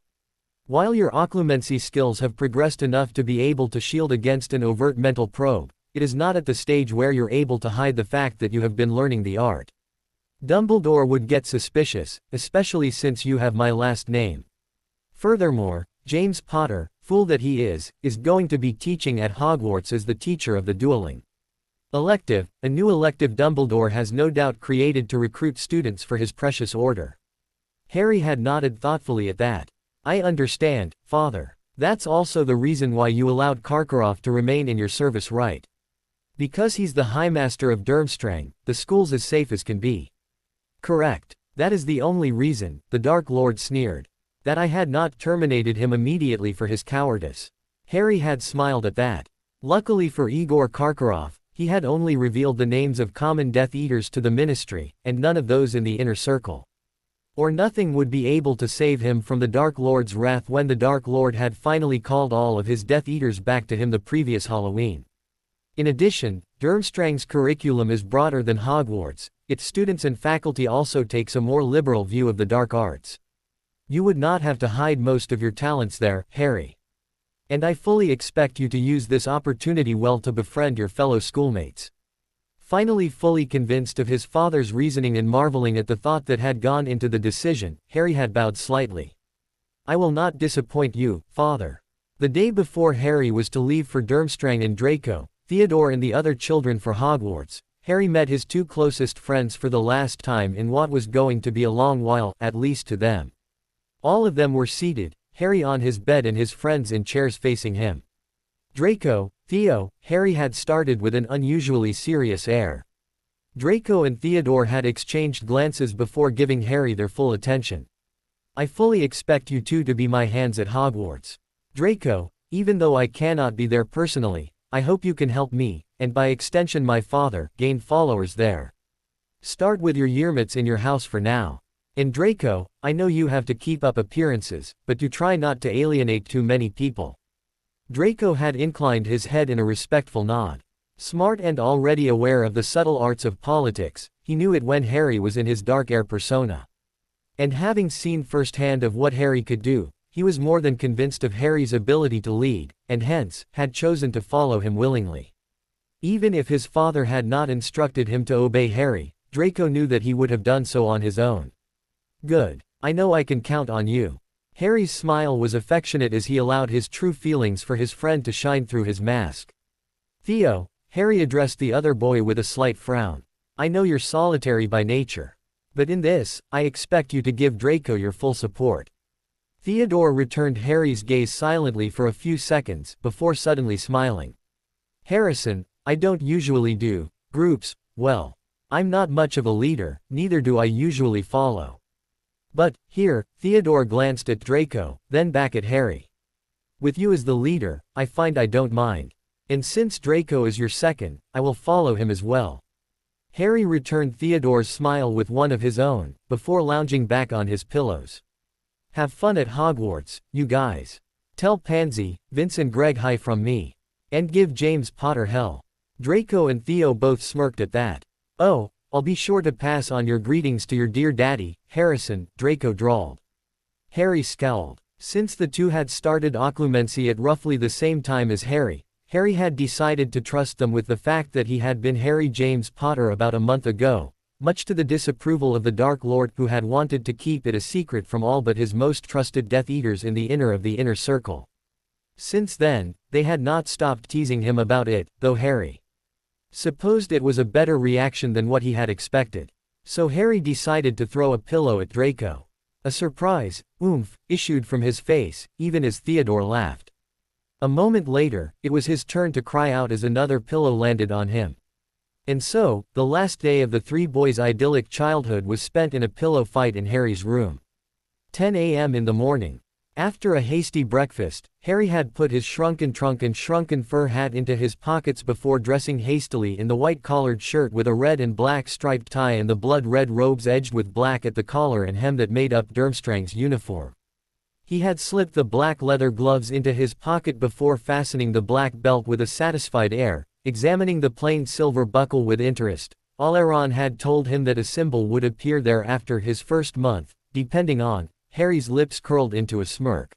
While your occlumency skills have progressed enough to be able to shield against an overt mental probe, it is not at the stage where you're able to hide the fact that you have been learning the art. Dumbledore would get suspicious, especially since you have my last name. Furthermore, James Potter, fool that he is going to be teaching at Hogwarts as the teacher of the dueling elective, a new elective Dumbledore has no doubt created to recruit students for his precious order. Harry had nodded thoughtfully at that. I understand, Father. That's also the reason why you allowed Karkaroff to remain in your service, right? Because he's the High Master of Durmstrang, the school's as safe as can be. Correct. That is the only reason, the Dark Lord sneered. That I had not terminated him immediately for his cowardice. Harry had smiled at that. Luckily for Igor Karkaroff, he had only revealed the names of common Death Eaters to the Ministry, and none of those in the inner circle. Or nothing would be able to save him from the Dark Lord's wrath when the Dark Lord had finally called all of his Death Eaters back to him the previous Halloween. In addition, Durmstrang's curriculum is broader than Hogwarts. Its students and faculty also takes a more liberal view of the dark arts. You would not have to hide most of your talents there, Harry. And I fully expect you to use this opportunity well to befriend your fellow schoolmates. Finally fully convinced of his father's reasoning and marveling at the thought that had gone into the decision, Harry had bowed slightly. I will not disappoint you, Father. The day before Harry was to leave for Durmstrang and Draco, Theodore and the other children for Hogwarts, Harry met his two closest friends for the last time in what was going to be a long while, at least to them. All of them were seated, Harry on his bed and his friends in chairs facing him. Draco, Theo, Harry had started with an unusually serious air. Draco and Theodore had exchanged glances before giving Harry their full attention. I fully expect you two to be my hands at Hogwarts. Draco, even though I cannot be there personally, I hope you can help me, and by extension my father, gain followers there. Start with your yearmates in your house for now. And Draco, I know you have to keep up appearances, but do try not to alienate too many people. Draco had inclined his head in a respectful nod. Smart and already aware of the subtle arts of politics, he knew it when Harry was in his dark air persona. And having seen firsthand of what Harry could do, he was more than convinced of Harry's ability to lead, and hence, had chosen to follow him willingly. Even if his father had not instructed him to obey Harry, Draco knew that he would have done so on his own. Good. I know I can count on you. Harry's smile was affectionate as he allowed his true feelings for his friend to shine through his mask. Theo, Harry addressed the other boy with a slight frown. I know you're solitary by nature. But in this, I expect you to give Draco your full support. Theodore returned Harry's gaze silently for a few seconds, before suddenly smiling. Harrison, I don't usually do groups, well. I'm not much of a leader, neither do I usually follow. But, here, Theodore glanced at Draco, then back at Harry. With you as the leader, I find I don't mind. And since Draco is your second, I will follow him as well. Harry returned Theodore's smile with one of his own, before lounging back on his pillows. Have fun at Hogwarts, you guys. Tell Pansy, Vince and Greg hi from me. And give James Potter hell. Draco and Theo both smirked at that. Oh, I'll be sure to pass on your greetings to your dear daddy, Harrison, Draco drawled. Harry scowled. Since the two had started occlumency at roughly the same time as Harry had decided to trust them with the fact that he had been Harry James Potter about a month ago, much to the disapproval of the Dark Lord who had wanted to keep it a secret from all but his most trusted Death Eaters in the inner circle. Since then, they had not stopped teasing him about it, though Harry supposed it was a better reaction than what he had expected. So Harry decided to throw a pillow at Draco. A surprise, oomph, issued from his face, even as Theodore laughed. A moment later, it was his turn to cry out as another pillow landed on him. And so, the last day of the three boys' idyllic childhood was spent in a pillow fight in Harry's room. 10 a.m. in the morning. After a hasty breakfast, Harry had put his shrunken trunk and shrunken fur hat into his pockets before dressing hastily in the white-collared shirt with a red and black striped tie and the blood-red robes edged with black at the collar and hem that made up Durmstrang's uniform. He had slipped the black leather gloves into his pocket before fastening the black belt with a satisfied air, examining the plain silver buckle with interest. Oleron had told him that a symbol would appear there after his first month, depending on. Harry's lips curled into a smirk.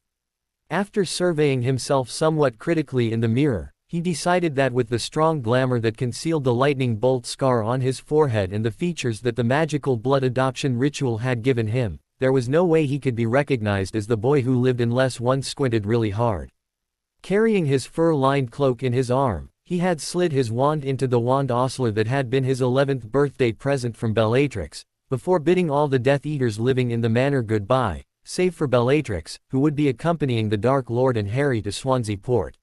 After surveying himself somewhat critically in the mirror, he decided that with the strong glamour that concealed the lightning bolt scar on his forehead and the features that the magical blood adoption ritual had given him, there was no way he could be recognized as the boy who lived unless one squinted really hard. Carrying his fur-lined cloak in his arm, he had slid his wand into the wand osler that had been his 11th birthday present from Bellatrix, before bidding all the Death Eaters living in the manor goodbye, save for Bellatrix, who would be accompanying the Dark Lord and Harry to Swansea Port.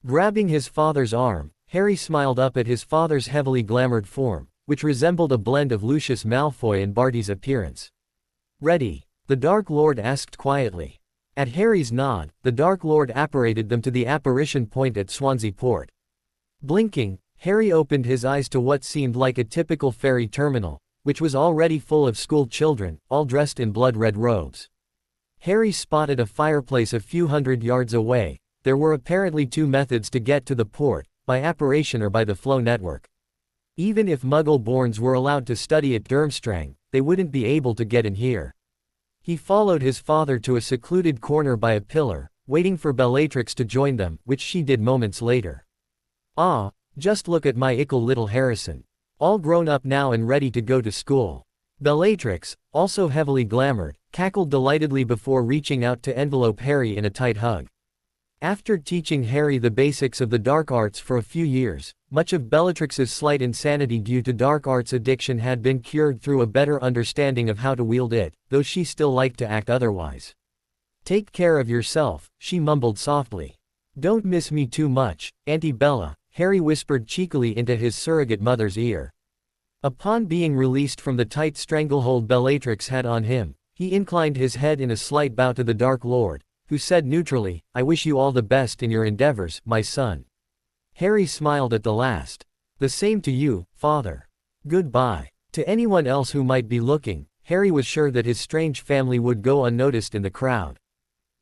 Grabbing his father's arm, Harry smiled up at his father's heavily glamoured form, which resembled a blend of Lucius Malfoy and Barty's appearance. "Ready?" the Dark Lord asked quietly. At Harry's nod, the Dark Lord apparated them to the apparition point at Swansea Port. Blinking, Harry opened his eyes to what seemed like a typical ferry terminal, which was already full of school children, all dressed in blood-red robes. Harry spotted a fireplace a few hundred yards away. There were apparently two methods to get to the port, by apparition or by the flow network. Even if Muggle-borns were allowed to study at Durmstrang, they wouldn't be able to get in here. He followed his father to a secluded corner by a pillar, waiting for Bellatrix to join them, which she did moments later. "Ah, just look at my ickle little Harrison. All grown up now and ready to go to school." Bellatrix, also heavily glamoured, cackled delightedly before reaching out to envelope Harry in a tight hug. After teaching Harry the basics of the dark arts for a few years, much of Bellatrix's slight insanity due to dark arts addiction had been cured through a better understanding of how to wield it, though she still liked to act otherwise. "Take care of yourself," she mumbled softly. "Don't miss me too much, Auntie Bella," Harry whispered cheekily into his surrogate mother's ear. Upon being released from the tight stranglehold Bellatrix had on him, he inclined his head in a slight bow to the Dark Lord, who said neutrally, "I wish you all the best in your endeavors, my son." Harry smiled at the last. "The same to you, father. Goodbye." To anyone else who might be looking, Harry was sure that his strange family would go unnoticed in the crowd.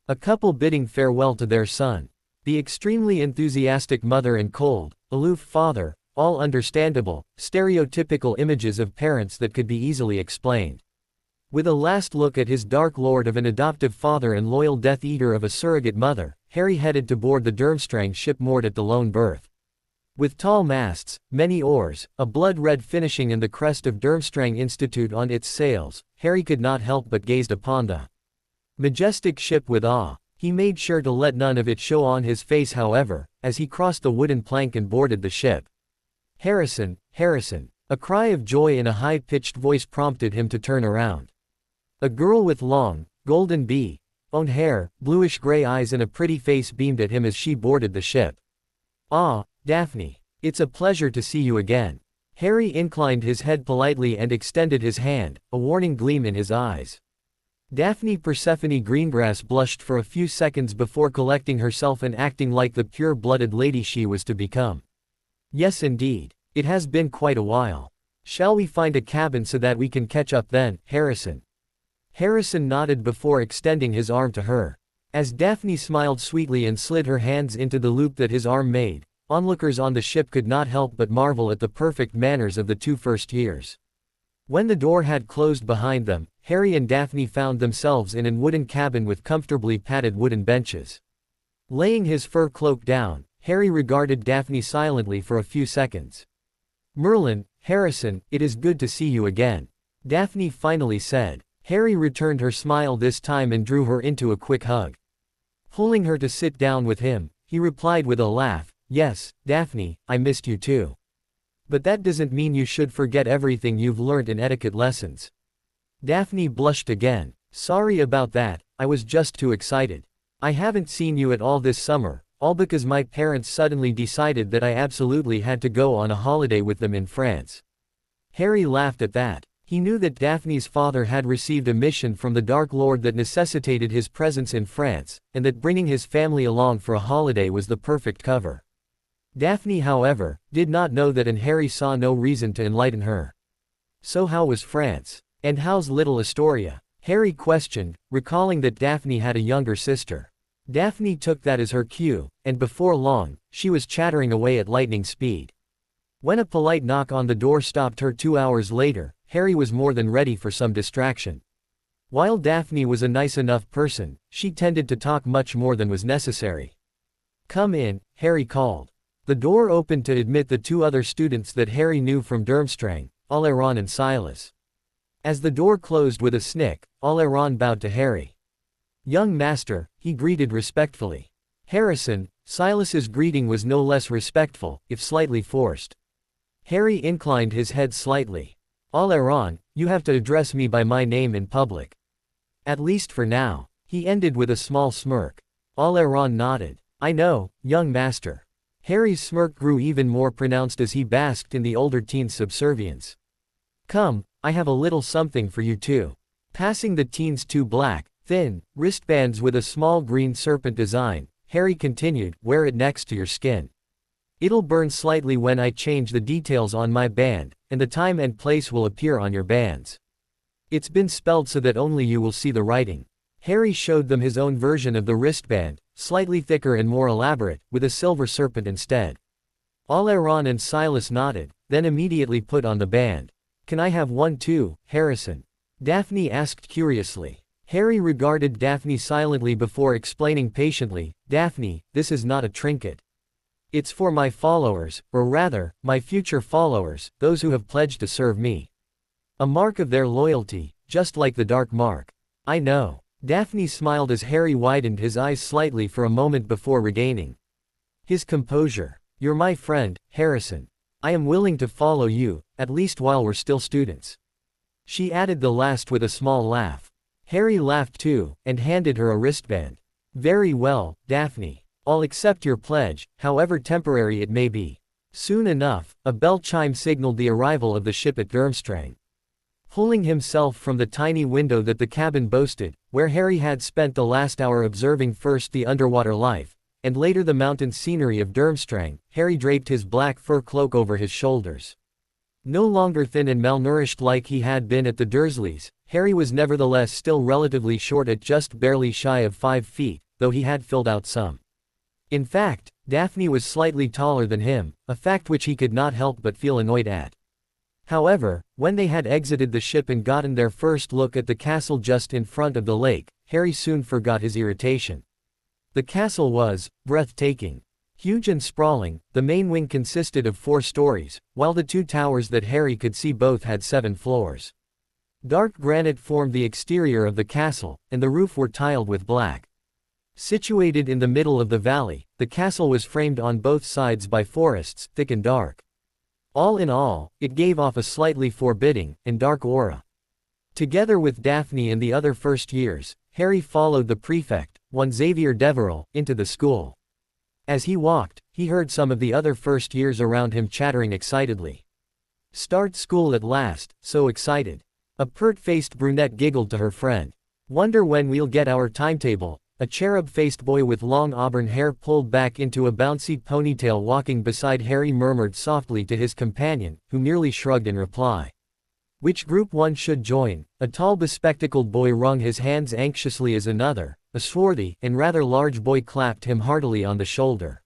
A couple bidding farewell to their son. The extremely enthusiastic mother and cold, aloof father, all understandable, stereotypical images of parents that could be easily explained. With a last look at his Dark Lord of an adoptive father and loyal Death Eater of a surrogate mother, Harry headed to board the Durmstrang ship moored at the Lone Berth. With tall masts, many oars, a blood-red finishing and the crest of Durmstrang Institute on its sails, Harry could not help but gaze upon the majestic ship with awe. He made sure to let none of it show on his face however, as he crossed the wooden plank and boarded the ship. "Harrison, Harrison!" A cry of joy in a high-pitched voice prompted him to turn around. A girl with long, golden blonde hair, bluish-gray eyes and a pretty face beamed at him as she boarded the ship. "Ah, Daphne. It's a pleasure to see you again." Harry inclined his head politely and extended his hand, a warning gleam in his eyes. Daphne Persephone Greengrass blushed for a few seconds before collecting herself and acting like the pure-blooded lady she was to become. "Yes indeed. It has been quite a while. Shall we find a cabin so that we can catch up then, Harrison?" Harrison nodded before extending his arm to her. As Daphne smiled sweetly and slid her hands into the loop that his arm made, onlookers on the ship could not help but marvel at the perfect manners of the two first years. When the door had closed behind them, Harry and Daphne found themselves in a wooden cabin with comfortably padded wooden benches. Laying his fur cloak down, Harry regarded Daphne silently for a few seconds. "Merlin, Harrison, it is good to see you again," Daphne finally said. Harry returned her smile this time and drew her into a quick hug. Pulling her to sit down with him, he replied with a laugh, "Yes, Daphne, I missed you too. But that doesn't mean you should forget everything you've learned in etiquette lessons." Daphne blushed again. "Sorry about that, I was just too excited. I haven't seen you at all this summer, all because my parents suddenly decided that I absolutely had to go on a holiday with them in France." Harry laughed at that. He knew that Daphne's father had received a mission from the Dark Lord that necessitated his presence in France, and that bringing his family along for a holiday was the perfect cover. Daphne, however, did not know that, and Harry saw no reason to enlighten her. "So how was France? And how's little Astoria?" Harry questioned, recalling that Daphne had a younger sister. Daphne took that as her cue, and before long, she was chattering away at lightning speed. When a polite knock on the door stopped her 2 hours later, Harry was more than ready for some distraction. While Daphne was a nice enough person, she tended to talk much more than was necessary. "Come in," Harry called. The door opened to admit the two other students that Harry knew from Durmstrang, Oleron and Silas. As the door closed with a snick, Oleron bowed to Harry. "Young master," he greeted respectfully. Harrison, Silas's greeting was no less respectful, if slightly forced. Harry inclined his head slightly. "Oleron, you have to address me by my name in public. At least for now," he ended with a small smirk. Oleron nodded. "I know, young master." Harry's smirk grew even more pronounced as he basked in the older teen's subservience. "Come, I have a little something for you too." Passing the teen's two black, thin, wristbands with a small green serpent design, Harry continued, "Wear it next to your skin. It'll burn slightly when I change the details on my band, and the time and place will appear on your bands. It's been spelled so that only you will see the writing." Harry showed them his own version of the wristband, slightly thicker and more elaborate, with a silver serpent instead. Oleron and Silas nodded, then immediately put on the band. "Can I have one too, Harrison?" Daphne asked curiously. Harry regarded Daphne silently before explaining patiently, "Daphne, this is not a trinket. It's for my followers, or rather, my future followers, those who have pledged to serve me. A mark of their loyalty, just like the dark mark." "I know." Daphne smiled as Harry widened his eyes slightly for a moment before regaining his composure. "You're my friend, Harrison. I am willing to follow you, at least while we're still students." She added the last with a small laugh. Harry laughed too, and handed her a wristband. "Very well, Daphne. I'll accept your pledge, however temporary it may be." Soon enough, a bell chime signaled the arrival of the ship at Durmstrang. Pulling himself from the tiny window that the cabin boasted, where Harry had spent the last hour observing first the underwater life, and later the mountain scenery of Durmstrang, Harry draped his black fur cloak over his shoulders. No longer thin and malnourished like he had been at the Dursleys, Harry was nevertheless still relatively short at just barely shy of 5 feet, though he had filled out some. In fact, Daphne was slightly taller than him, a fact which he could not help but feel annoyed at. However, when they had exited the ship and gotten their first look at the castle just in front of the lake, Harry soon forgot his irritation. The castle was breathtaking. Huge and sprawling, the main wing consisted of 4 stories, while the 2 towers that Harry could see both had 7 floors. Dark granite formed the exterior of the castle, and the roof were tiled with black. Situated in the middle of the valley, the castle was framed on both sides by forests, thick and dark. All in all, it gave off a slightly forbidding and dark aura. Together with Daphne and the other first years, Harry followed the prefect, one Xavier Deverell, into the school. As he walked, he heard some of the other first years around him chattering excitedly. "Start school at last, so excited." A pert-faced brunette giggled to her friend. "Wonder when we'll get our timetable." A cherub-faced boy with long auburn hair pulled back into a bouncy ponytail walking beside Harry murmured softly to his companion, who merely shrugged in reply. "Which group one should join?" A tall bespectacled boy wrung his hands anxiously as another, a swarthy and rather large boy clapped him heartily on the shoulder.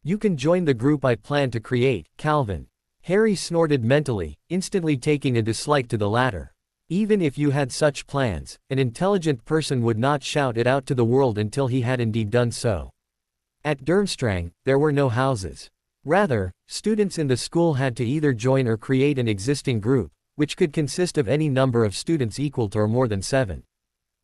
"You can join the group I plan to create, Calvin." Harry snorted mentally, instantly taking a dislike to the latter. Even if you had such plans, an intelligent person would not shout it out to the world until he had indeed done so. At Durmstrang, there were no houses. Rather, students in the school had to either join or create an existing group, which could consist of any number of students equal to or more than 7.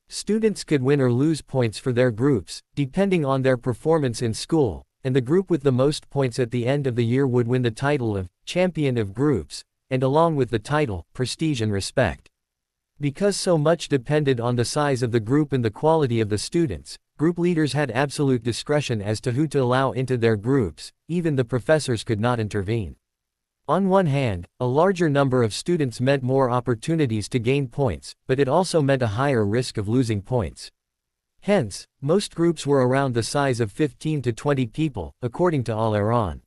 Students could win or lose points for their groups, depending on their performance in school, and the group with the most points at the end of the year would win the title of Champion of Groups, and along with the title, prestige and respect. Because so much depended on the size of the group and the quality of the students, group leaders had absolute discretion as to who to allow into their groups, even the professors could not intervene. On one hand, a larger number of students meant more opportunities to gain points, but it also meant a higher risk of losing points. Hence, most groups were around the size of 15 to 20 people, according to Oleron.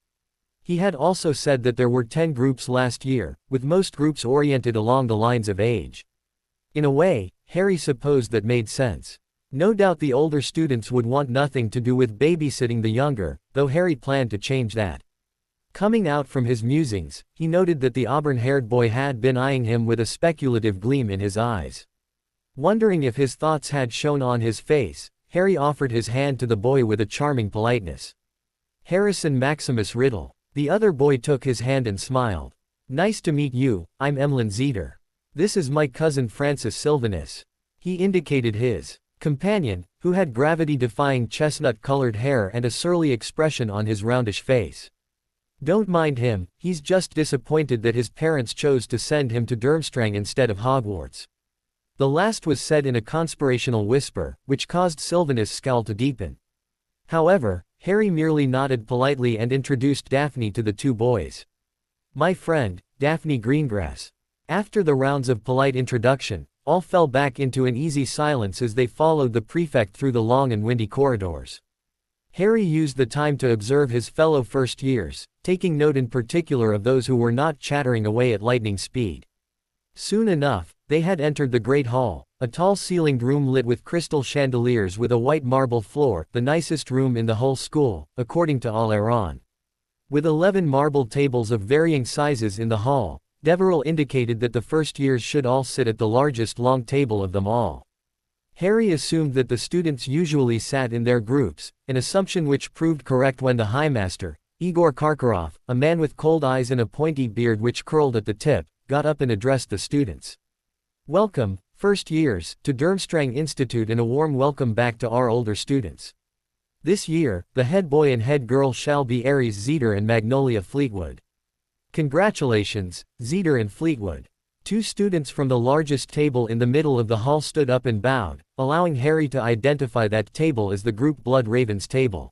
He had also said that there were 10 groups last year, with most groups oriented along the lines of age. In a way, Harry supposed that made sense. No doubt the older students would want nothing to do with babysitting the younger, though Harry planned to change that. Coming out from his musings, he noted that the auburn-haired boy had been eyeing him with a speculative gleam in his eyes. Wondering if his thoughts had shown on his face, Harry offered his hand to the boy with a charming politeness. Harrison Maximus Riddle. The other boy took his hand and smiled. Nice to meet you, I'm Emlyn Zeter. This is my cousin Francis Sylvanus. He indicated his companion, who had gravity-defying chestnut-colored hair and a surly expression on his roundish face. Don't mind him, he's just disappointed that his parents chose to send him to Durmstrang instead of Hogwarts. The last was said in a conspirational whisper, which caused Sylvanus' scowl to deepen. However, Harry merely nodded politely and introduced Daphne to the two boys. My friend, Daphne Greengrass. After the rounds of polite introduction, all fell back into an easy silence as they followed the prefect through the long and windy corridors. Harry used the time to observe his fellow first years, taking note in particular of those who were not chattering away at lightning speed. Soon enough, they had entered the Great Hall, a tall ceilinged room lit with crystal chandeliers with a white marble floor, the nicest room in the whole school, according to All-Aron. With 11 marble tables of varying sizes in the hall, Deverell indicated that the first years should all sit at the largest long table of them all. Harry assumed that the students usually sat in their groups, an assumption which proved correct when the High Master, Igor Karkaroff, a man with cold eyes and a pointy beard which curled at the tip, got up and addressed the students. Welcome, first years, to Durmstrang Institute, and a warm welcome back to our older students. This year, the head boy and head girl shall be Aries Zeter and Magnolia Fleetwood. Congratulations, Zeter and Fleetwood. Two students from the largest table in the middle of the hall stood up and bowed, allowing Harry to identify that table as the group Blood Ravens table.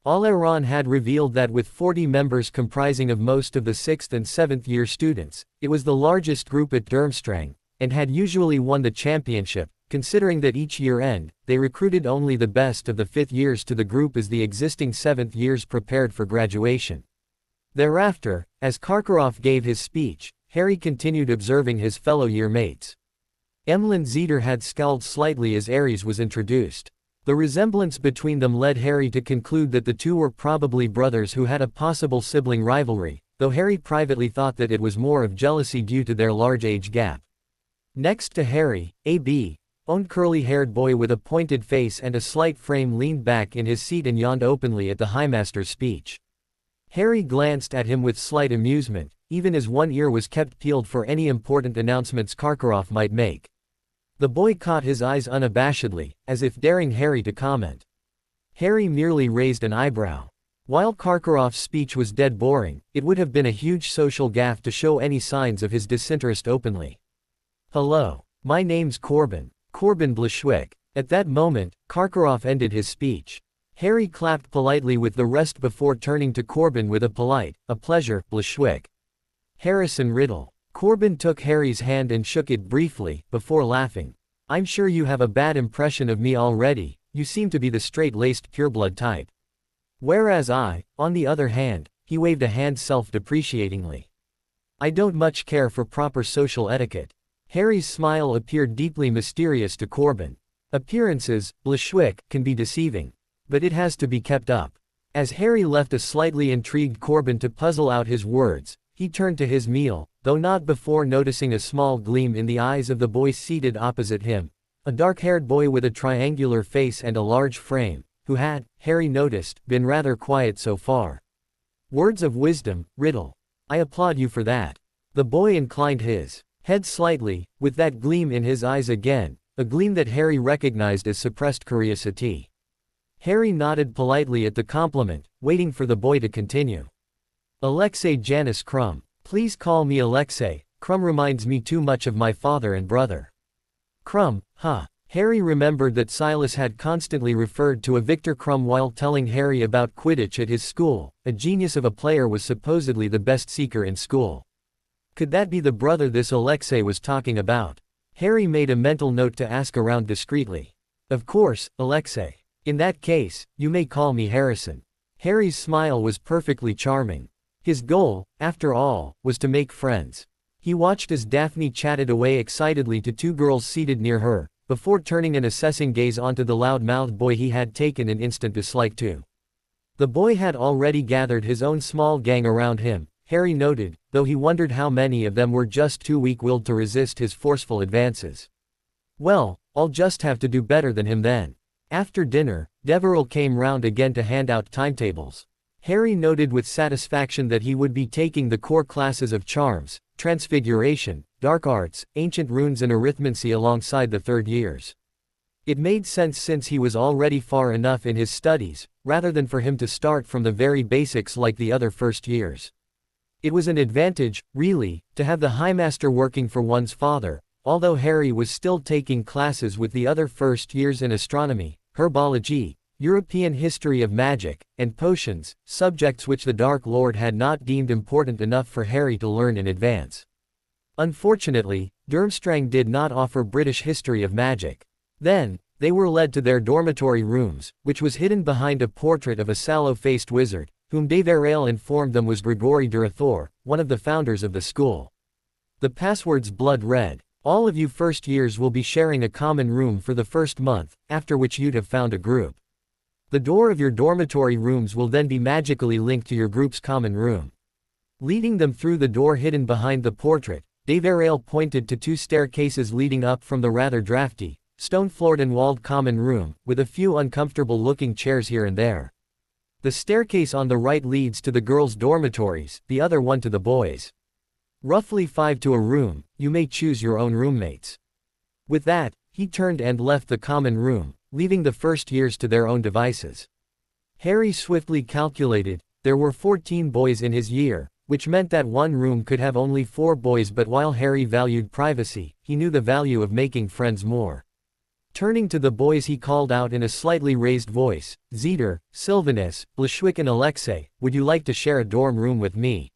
All-Aron had revealed that with 40 members comprising of most of the 6th and 7th year students, it was the largest group at Durmstrang, and had usually won the championship, considering that each year-end, they recruited only the best of the 5th years to the group as the existing 7th years prepared for graduation. Thereafter, as Karkaroff gave his speech, Harry continued observing his fellow year mates. Emlyn Zeter had scowled slightly as Aries was introduced. The resemblance between them led Harry to conclude that the two were probably brothers who had a possible sibling rivalry, though Harry privately thought that it was more of jealousy due to their large age gap. Next to Harry, A.B., own curly-haired boy with a pointed face and a slight frame leaned back in his seat and yawned openly at the High Master's speech. Harry glanced at him with slight amusement, even as one ear was kept peeled for any important announcements Karkaroff might make. The boy caught his eyes unabashedly, as if daring Harry to comment. Harry merely raised an eyebrow. While Karkaroff's speech was dead boring, it would have been a huge social gaffe to show any signs of his disinterest openly. Hello. My name's Corbin Blashwick. At that moment, Karkaroff ended his speech. Harry clapped politely with the rest before turning to Corbin with a polite, "A pleasure, Blashwick." Harrison Riddle. Corbin took Harry's hand and shook it briefly, before laughing. I'm sure you have a bad impression of me already, you seem to be the straight-laced pureblood type. Whereas I, on the other hand, he waved a hand self-depreciatingly. I don't much care for proper social etiquette. Harry's smile appeared deeply mysterious to Corbin. Appearances, Blashwick, can be deceiving. But it has to be kept up. As Harry left a slightly intrigued Corbin to puzzle out his words, he turned to his meal, though not before noticing a small gleam in the eyes of the boy seated opposite him, a dark-haired boy with a triangular face and a large frame, who had, Harry noticed, been rather quiet so far. Words of wisdom, Riddle. I applaud you for that. The boy inclined his head slightly, with that gleam in his eyes again, a gleam that Harry recognized as suppressed curiosity. Harry nodded politely at the compliment, waiting for the boy to continue. Alexei Janus Krum. Please call me Alexei, Krum reminds me too much of my father and brother. Krum, huh? Harry remembered that Silas had constantly referred to a Victor Krum while telling Harry about Quidditch at his school. A genius of a player was supposedly the best seeker in school. Could that be the brother this Alexei was talking about? Harry made a mental note to ask around discreetly. Of course, Alexei. In that case, you may call me Harrison. Harry's smile was perfectly charming. His goal, after all, was to make friends. He watched as Daphne chatted away excitedly to two girls seated near her, before turning an assessing gaze onto the loud-mouthed boy he had taken an instant dislike to. The boy had already gathered his own small gang around him, Harry noted, though he wondered how many of them were just too weak-willed to resist his forceful advances. Well, I'll just have to do better than him then. After dinner, Deverell came round again to hand out timetables. Harry noted with satisfaction that he would be taking the core classes of Charms, Transfiguration, Dark Arts, Ancient Runes and Arithmancy alongside the third years. It made sense since he was already far enough in his studies, rather than for him to start from the very basics like the other first years. It was an advantage, really, to have the Highmaster working for one's father, although Harry was still taking classes with the other first years in astronomy, herbology, European history of magic, and potions, subjects which the Dark Lord had not deemed important enough for Harry to learn in advance. Unfortunately, Durmstrang did not offer British history of magic. Then, they were led to their dormitory rooms, which was hidden behind a portrait of a sallow-faced wizard, whom Deverell informed them was Grigory Durathor, one of the founders of the school. The password's blood red. All of you first years will be sharing a common room for the first month, after which you'd have found a group. The door of your dormitory rooms will then be magically linked to your group's common room. Leading them through the door hidden behind the portrait, Deverell pointed to 2 staircases leading up from the rather drafty, stone-floored and walled common room, with a few uncomfortable-looking chairs here and there. The staircase on the right leads to the girls' dormitories, the other one to the boys'. Roughly 5 to a room, you may choose your own roommates. With that, he turned and left the common room, leaving the first years to their own devices. Harry swiftly calculated, there were 14 boys in his year, which meant that one room could have only 4 boys, but while Harry valued privacy, he knew the value of making friends more. Turning to the boys he called out in a slightly raised voice, Zeder, Sylvanus, Blashwick and Alexei, would you like to share a dorm room with me?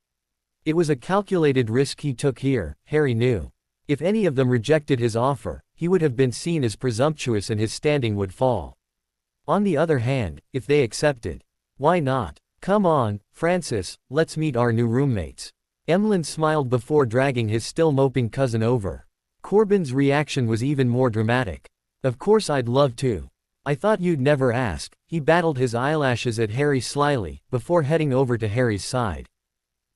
It was a calculated risk he took here, Harry knew. If any of them rejected his offer, he would have been seen as presumptuous and his standing would fall. On the other hand, if they accepted, why not? Come on, Francis, let's meet our new roommates. Emlyn smiled before dragging his still moping cousin over. Corbin's reaction was even more dramatic. Of course I'd love to. I thought you'd never ask. He battled his eyelashes at Harry slyly, before heading over to Harry's side.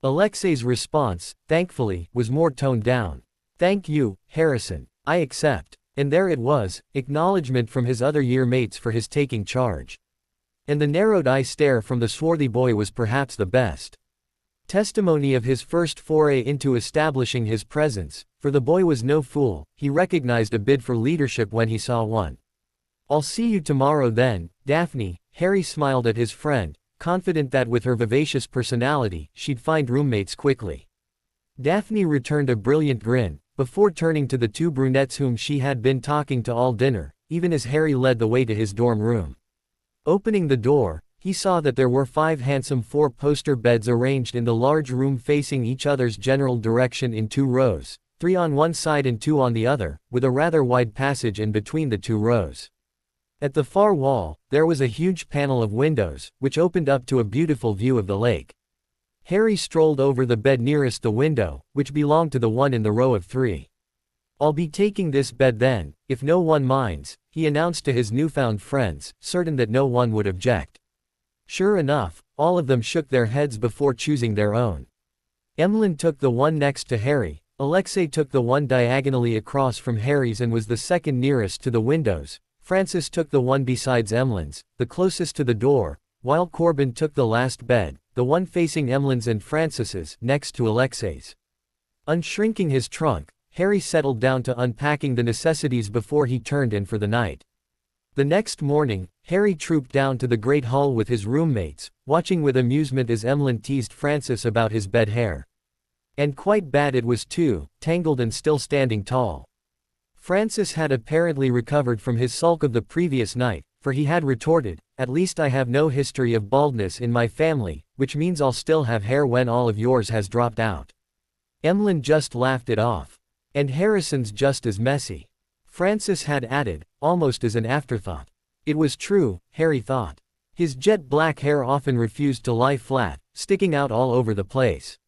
Alexei's response, thankfully, was more toned down. Thank you, Harrison. I accept. And there it was, acknowledgement from his other year mates for his taking charge. And the narrowed eye stare from the swarthy boy was perhaps the best testimony of his first foray into establishing his presence, for the boy was no fool, he recognized a bid for leadership when he saw one. I'll see you tomorrow then, Daphne. Harry smiled at his friend, confident that with her vivacious personality, she'd find roommates quickly. Daphne returned a brilliant grin, before turning to the 2 brunettes whom she had been talking to all dinner, even as Harry led the way to his dorm room. Opening the door, he saw that there were 5 handsome 4-poster beds arranged in the large room facing each other's general direction in 2 rows, 3 on one side and 2 on the other, with a rather wide passage in between the 2 rows. At the far wall, there was a huge panel of windows, which opened up to a beautiful view of the lake. Harry strolled over the bed nearest the window, which belonged to the one in the row of 3. I'll be taking this bed then, if no one minds, he announced to his newfound friends, certain that no one would object. Sure enough, all of them shook their heads before choosing their own. Emlyn took the one next to Harry, Alexei took the one diagonally across from Harry's and was the second nearest to the windows, Francis took the one besides Emlyn's, the closest to the door, while Corbin took the last bed, the one facing Emlyn's and Francis's, next to Alexei's. Unshrinking his trunk, Harry settled down to unpacking the necessities before he turned in for the night. The next morning, Harry trooped down to the great hall with his roommates, watching with amusement as Emlyn teased Francis about his bed hair. And quite bad it was too, tangled and still standing tall. Francis had apparently recovered from his sulk of the previous night, for he had retorted, at least I have no history of baldness in my family, which means I'll still have hair when all of yours has dropped out. Emlyn just laughed it off. And Harrison's just as messy. Francis had added, almost as an afterthought. It was true, Harry thought. His jet black hair often refused to lie flat, sticking out all over the place.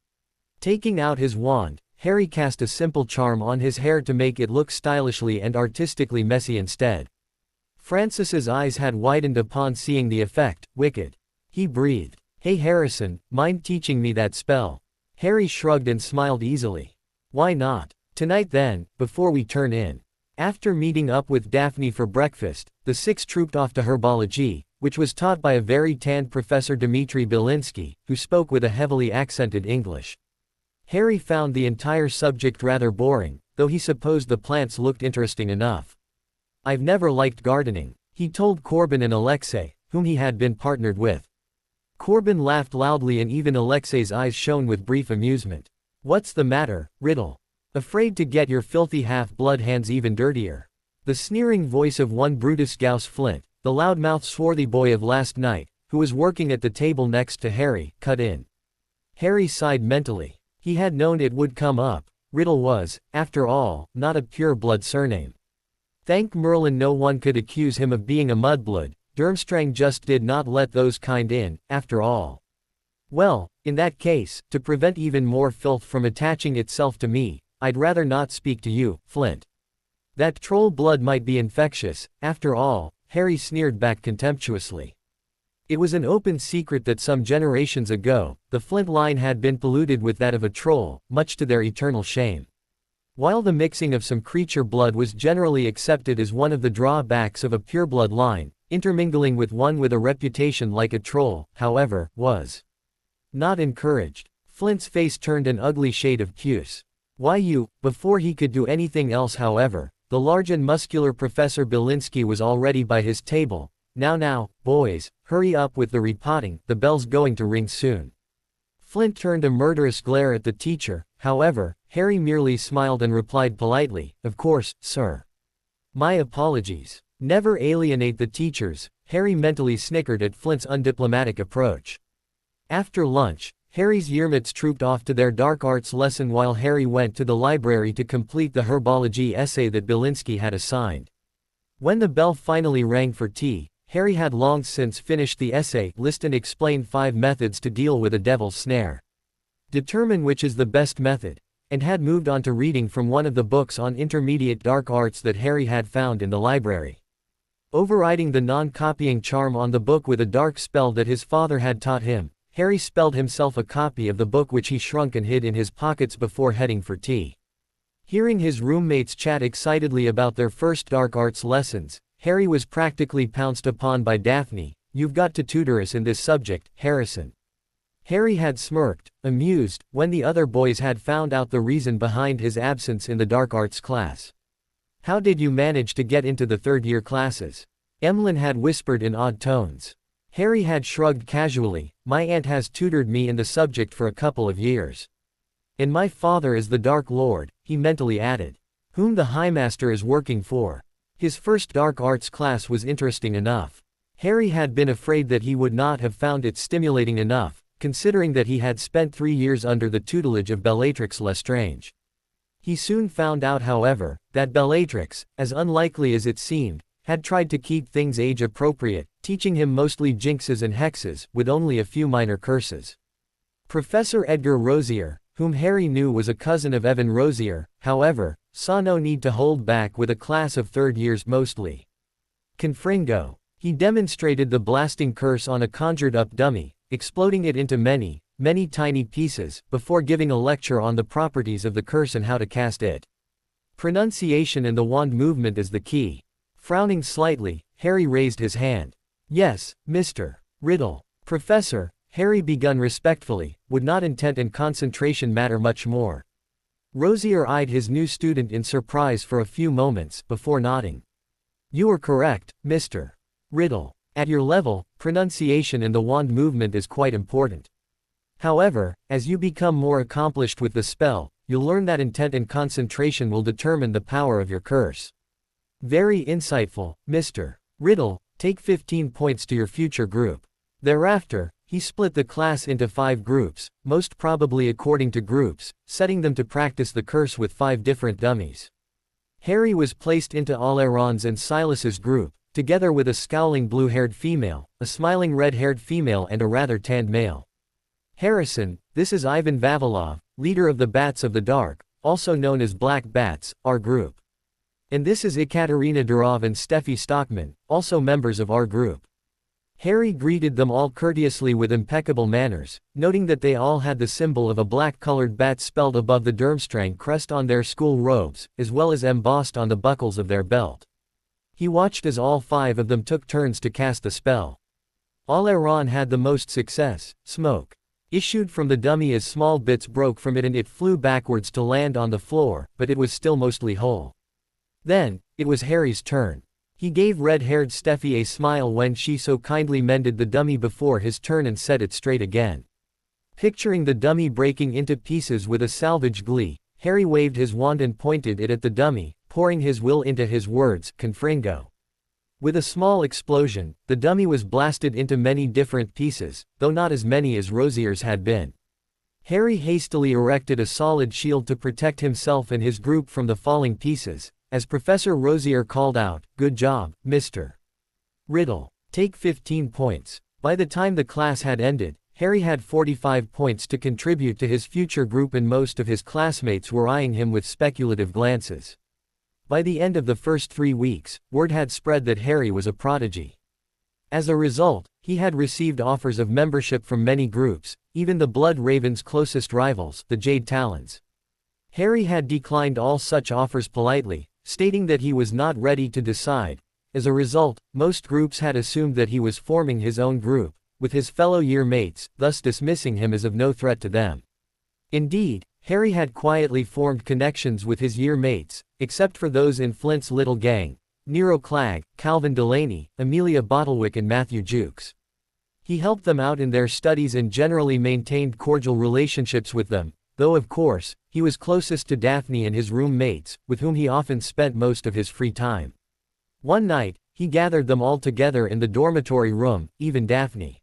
Taking out his wand, Harry cast a simple charm on his hair to make it look stylishly and artistically messy instead. Francis's eyes had widened upon seeing the effect. Wicked. He breathed. Hey Harrison, mind teaching me that spell? Harry shrugged and smiled easily. Why not? Tonight then, before we turn in. After meeting up with Daphne for breakfast, the six trooped off to herbology, which was taught by a very tanned Professor Dmitry Belinsky, who spoke with a heavily accented English. Harry found the entire subject rather boring, though he supposed the plants looked interesting enough. "I've never liked gardening," he told Corbin and Alexei, whom he had been partnered with. Corbin laughed loudly and even Alexei's eyes shone with brief amusement. "What's the matter, Riddle? Afraid to get your filthy half-blood hands even dirtier?" The sneering voice of one Brutus Gauss Flint, the loudmouth swarthy boy of last night, who was working at the table next to Harry, cut in. Harry sighed mentally. He had known it would come up. Riddle was, after all, not a pure-blood surname. Thank Merlin no one could accuse him of being a mudblood. Durmstrang just did not let those kind in, after all. "Well, in that case, to prevent even more filth from attaching itself to me, I'd rather not speak to you, Flint. That troll blood might be infectious, after all," Harry sneered back contemptuously. It was an open secret that some generations ago, the Flint line had been polluted with that of a troll, much to their eternal shame. While the mixing of some creature blood was generally accepted as one of the drawbacks of a pureblood line, intermingling with one with a reputation like a troll, however, was not encouraged. Flint's face turned an ugly shade of puce. "Why you?" Before he could do anything else, however, the large and muscular Professor Belinsky was already by his table. Now, boys, hurry up with the repotting, the bell's going to ring soon." Flint turned a murderous glare at the teacher, however, Harry merely smiled and replied politely, "Of course, sir. My apologies." Never alienate the teachers, Harry mentally snickered at Flint's undiplomatic approach. After lunch, Harry's yearmates trooped off to their dark arts lesson while Harry went to the library to complete the herbology essay that Belinsky had assigned. When the bell finally rang for tea, Harry had long since finished the essay list and explained 5 methods to deal with a devil's snare. Determine which is the best method, and had moved on to reading from one of the books on intermediate dark arts that Harry had found in the library. Overriding the non-copying charm on the book with a dark spell that his father had taught him, Harry spelled himself a copy of the book which he shrunk and hid in his pockets before heading for tea. Hearing his roommates chat excitedly about their first dark arts lessons, Harry was practically pounced upon by Daphne. "You've got to tutor us in this subject, Harrison." Harry had smirked, amused, when the other boys had found out the reason behind his absence in the dark arts class. "How did you manage to get into the third-year classes?" Emlyn had whispered in odd tones. Harry had shrugged casually. "My aunt has tutored me in the subject for a couple of years. And my father is the Dark Lord," he mentally added, "whom the High Master is working for." His first dark arts class was interesting enough. Harry had been afraid that he would not have found it stimulating enough, considering that he had spent 3 years under the tutelage of Bellatrix Lestrange. He soon found out, however, that Bellatrix, as unlikely as it seemed, had tried to keep things age-appropriate, teaching him mostly jinxes and hexes, with only a few minor curses. Professor Edgar Rosier, whom Harry knew was a cousin of Evan Rosier, however, saw no need to hold back with a class of third years mostly. Confringo. He demonstrated the blasting curse on a conjured-up dummy, exploding it into many tiny pieces, before giving a lecture on the properties of the curse and how to cast it. Pronunciation and the wand movement is the key. Frowning slightly, Harry raised his hand. "Yes, Mr. Riddle." "Professor," Harry begun respectfully, would not intent and concentration matter much more. Rosier eyed his new student in surprise for a few moments, before nodding. "You are correct, Mr. Riddle. At your level, pronunciation and the wand movement is quite important. However, as you become more accomplished with the spell, you'll learn that intent and concentration will determine the power of your curse." "Very insightful, Mr. Riddle. Take 15 points to your future group." Thereafter, he split the class into 5 groups, most probably according to groups, setting them to practice the curse with 5 different dummies. Harry was placed into Oleron's and Silas's group, together with a scowling blue-haired female, a smiling red-haired female and a rather tanned male. "Harrison, this is Ivan Vavilov, leader of the Bats of the Dark, also known as Black Bats, our group. And this is Ekaterina Durov and Steffi Stockman, also members of our group." Harry greeted them all courteously with impeccable manners, noting that they all had the symbol of a black-colored bat spelled above the Durmstrang crest on their school robes, as well as embossed on the buckles of their belt. He watched as all 5 of them took turns to cast the spell. Oleron had the most success. Smoke issued from the dummy as small bits broke from it and it flew backwards to land on the floor, but it was still mostly whole. Then, it was Harry's turn. He gave red-haired Steffi a smile when she so kindly mended the dummy before his turn and set it straight again. Picturing the dummy breaking into pieces with a savage glee, Harry waved his wand and pointed it at the dummy, pouring his will into his words, confringo. With a small explosion, the dummy was blasted into many different pieces, though not as many as Rosier's had been. Harry hastily erected a solid shield to protect himself and his group from the falling pieces, as Professor Rosier called out, "Good job, Mr. Riddle. Take 15 points. By the time the class had ended, Harry had 45 points to contribute to his future group and most of his classmates were eyeing him with speculative glances. By the end of the first 3 weeks, word had spread that Harry was a prodigy. As a result, he had received offers of membership from many groups, even the Blood Raven's closest rivals, the Jade Talons. Harry had declined all such offers politely, stating that he was not ready to decide. As a result, most groups had assumed that he was forming his own group, with his fellow year mates, thus dismissing him as of no threat to them. Indeed, Harry had quietly formed connections with his year mates, except for those in Flint's little gang, Nero Clegg, Calvin Delaney, Amelia Bottlewick and Matthew Jukes. He helped them out in their studies and generally maintained cordial relationships with them, though of course, he was closest to Daphne and his roommates, with whom he often spent most of his free time. One night, he gathered them all together in the dormitory room, even Daphne.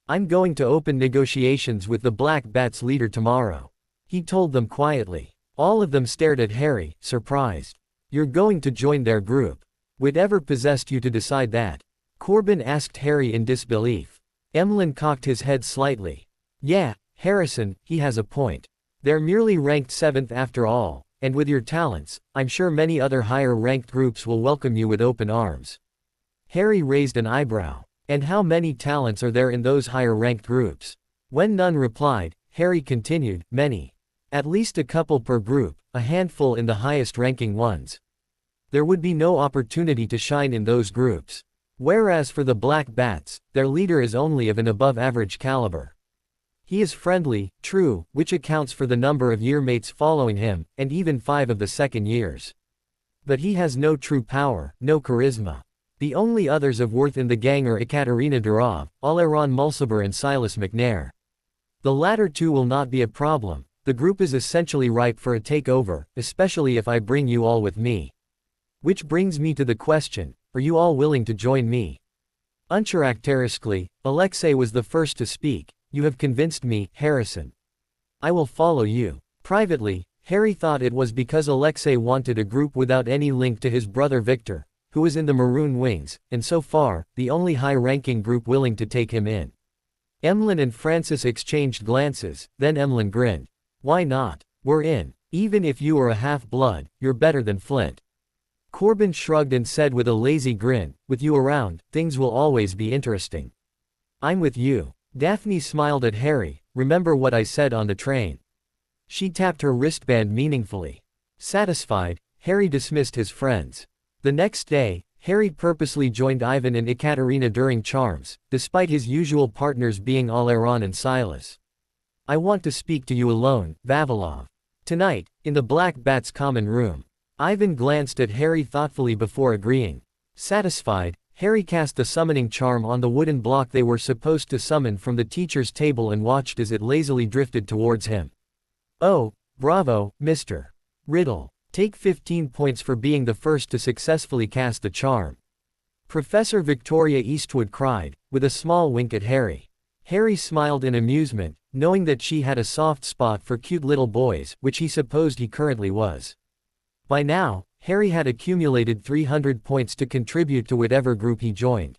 "I'm going to open negotiations with the Black Bat's leader tomorrow," he told them quietly. All of them stared at Harry, surprised. "You're going to join their group? Whatever possessed you to decide that?" Corbin asked Harry in disbelief. Emlyn cocked his head slightly. "Yeah, Harrison, he has a point. They're merely ranked 7th after all, and with your talents, I'm sure many other higher-ranked groups will welcome you with open arms." Harry raised an eyebrow. "And how many talents are there in those higher-ranked groups?" When none replied, Harry continued, "Many. At least a couple per group, a handful in the highest-ranking ones. There would be no opportunity to shine in those groups. Whereas for the Black Bats, their leader is only of an above-average caliber. He is friendly, true, which accounts for the number of year-mates following him, and even 5 of the second years. But he has no true power, no charisma. The only others of worth in the gang are Ekaterina Durov, Oleron Mulciber and Silas McNair. The latter 2 will not be a problem. The group is essentially ripe for a takeover, especially if I bring you all with me. Which brings me to the question, are you all willing to join me?" Uncharacteristically, Alexei was the first to speak. "You have convinced me, Harrison. I will follow you." Privately, Harry thought it was because Alexei wanted a group without any link to his brother Victor, who was in the Maroon Wings, and so far, the only high-ranking group willing to take him in. Emlyn and Francis exchanged glances, then Emlyn grinned. "Why not? We're in. Even if you are a half-blood, you're better than Flint." Corbin shrugged and said with a lazy grin, "With you around, things will always be interesting." "I'm with you." Daphne smiled at Harry. "Remember what I said on the train." She tapped her wristband meaningfully. Satisfied, Harry dismissed his friends. The next day, Harry purposely joined Ivan and Ekaterina during charms, despite his usual partners being Oleron and Silas. "I want to speak to you alone, Vavilov. Tonight, in the Black Bat's common room." Ivan glanced at Harry thoughtfully before agreeing. Satisfied, Harry cast the summoning charm on the wooden block they were supposed to summon from the teacher's table and watched as it lazily drifted towards him. "Oh, bravo, Mr. Riddle. Take 15 points for being the first to successfully cast the charm." Professor Victoria Eastwood cried, with a small wink at Harry. Harry smiled in amusement, knowing that she had a soft spot for cute little boys, which he supposed he currently was. By now, Harry had accumulated 300 points to contribute to whatever group he joined.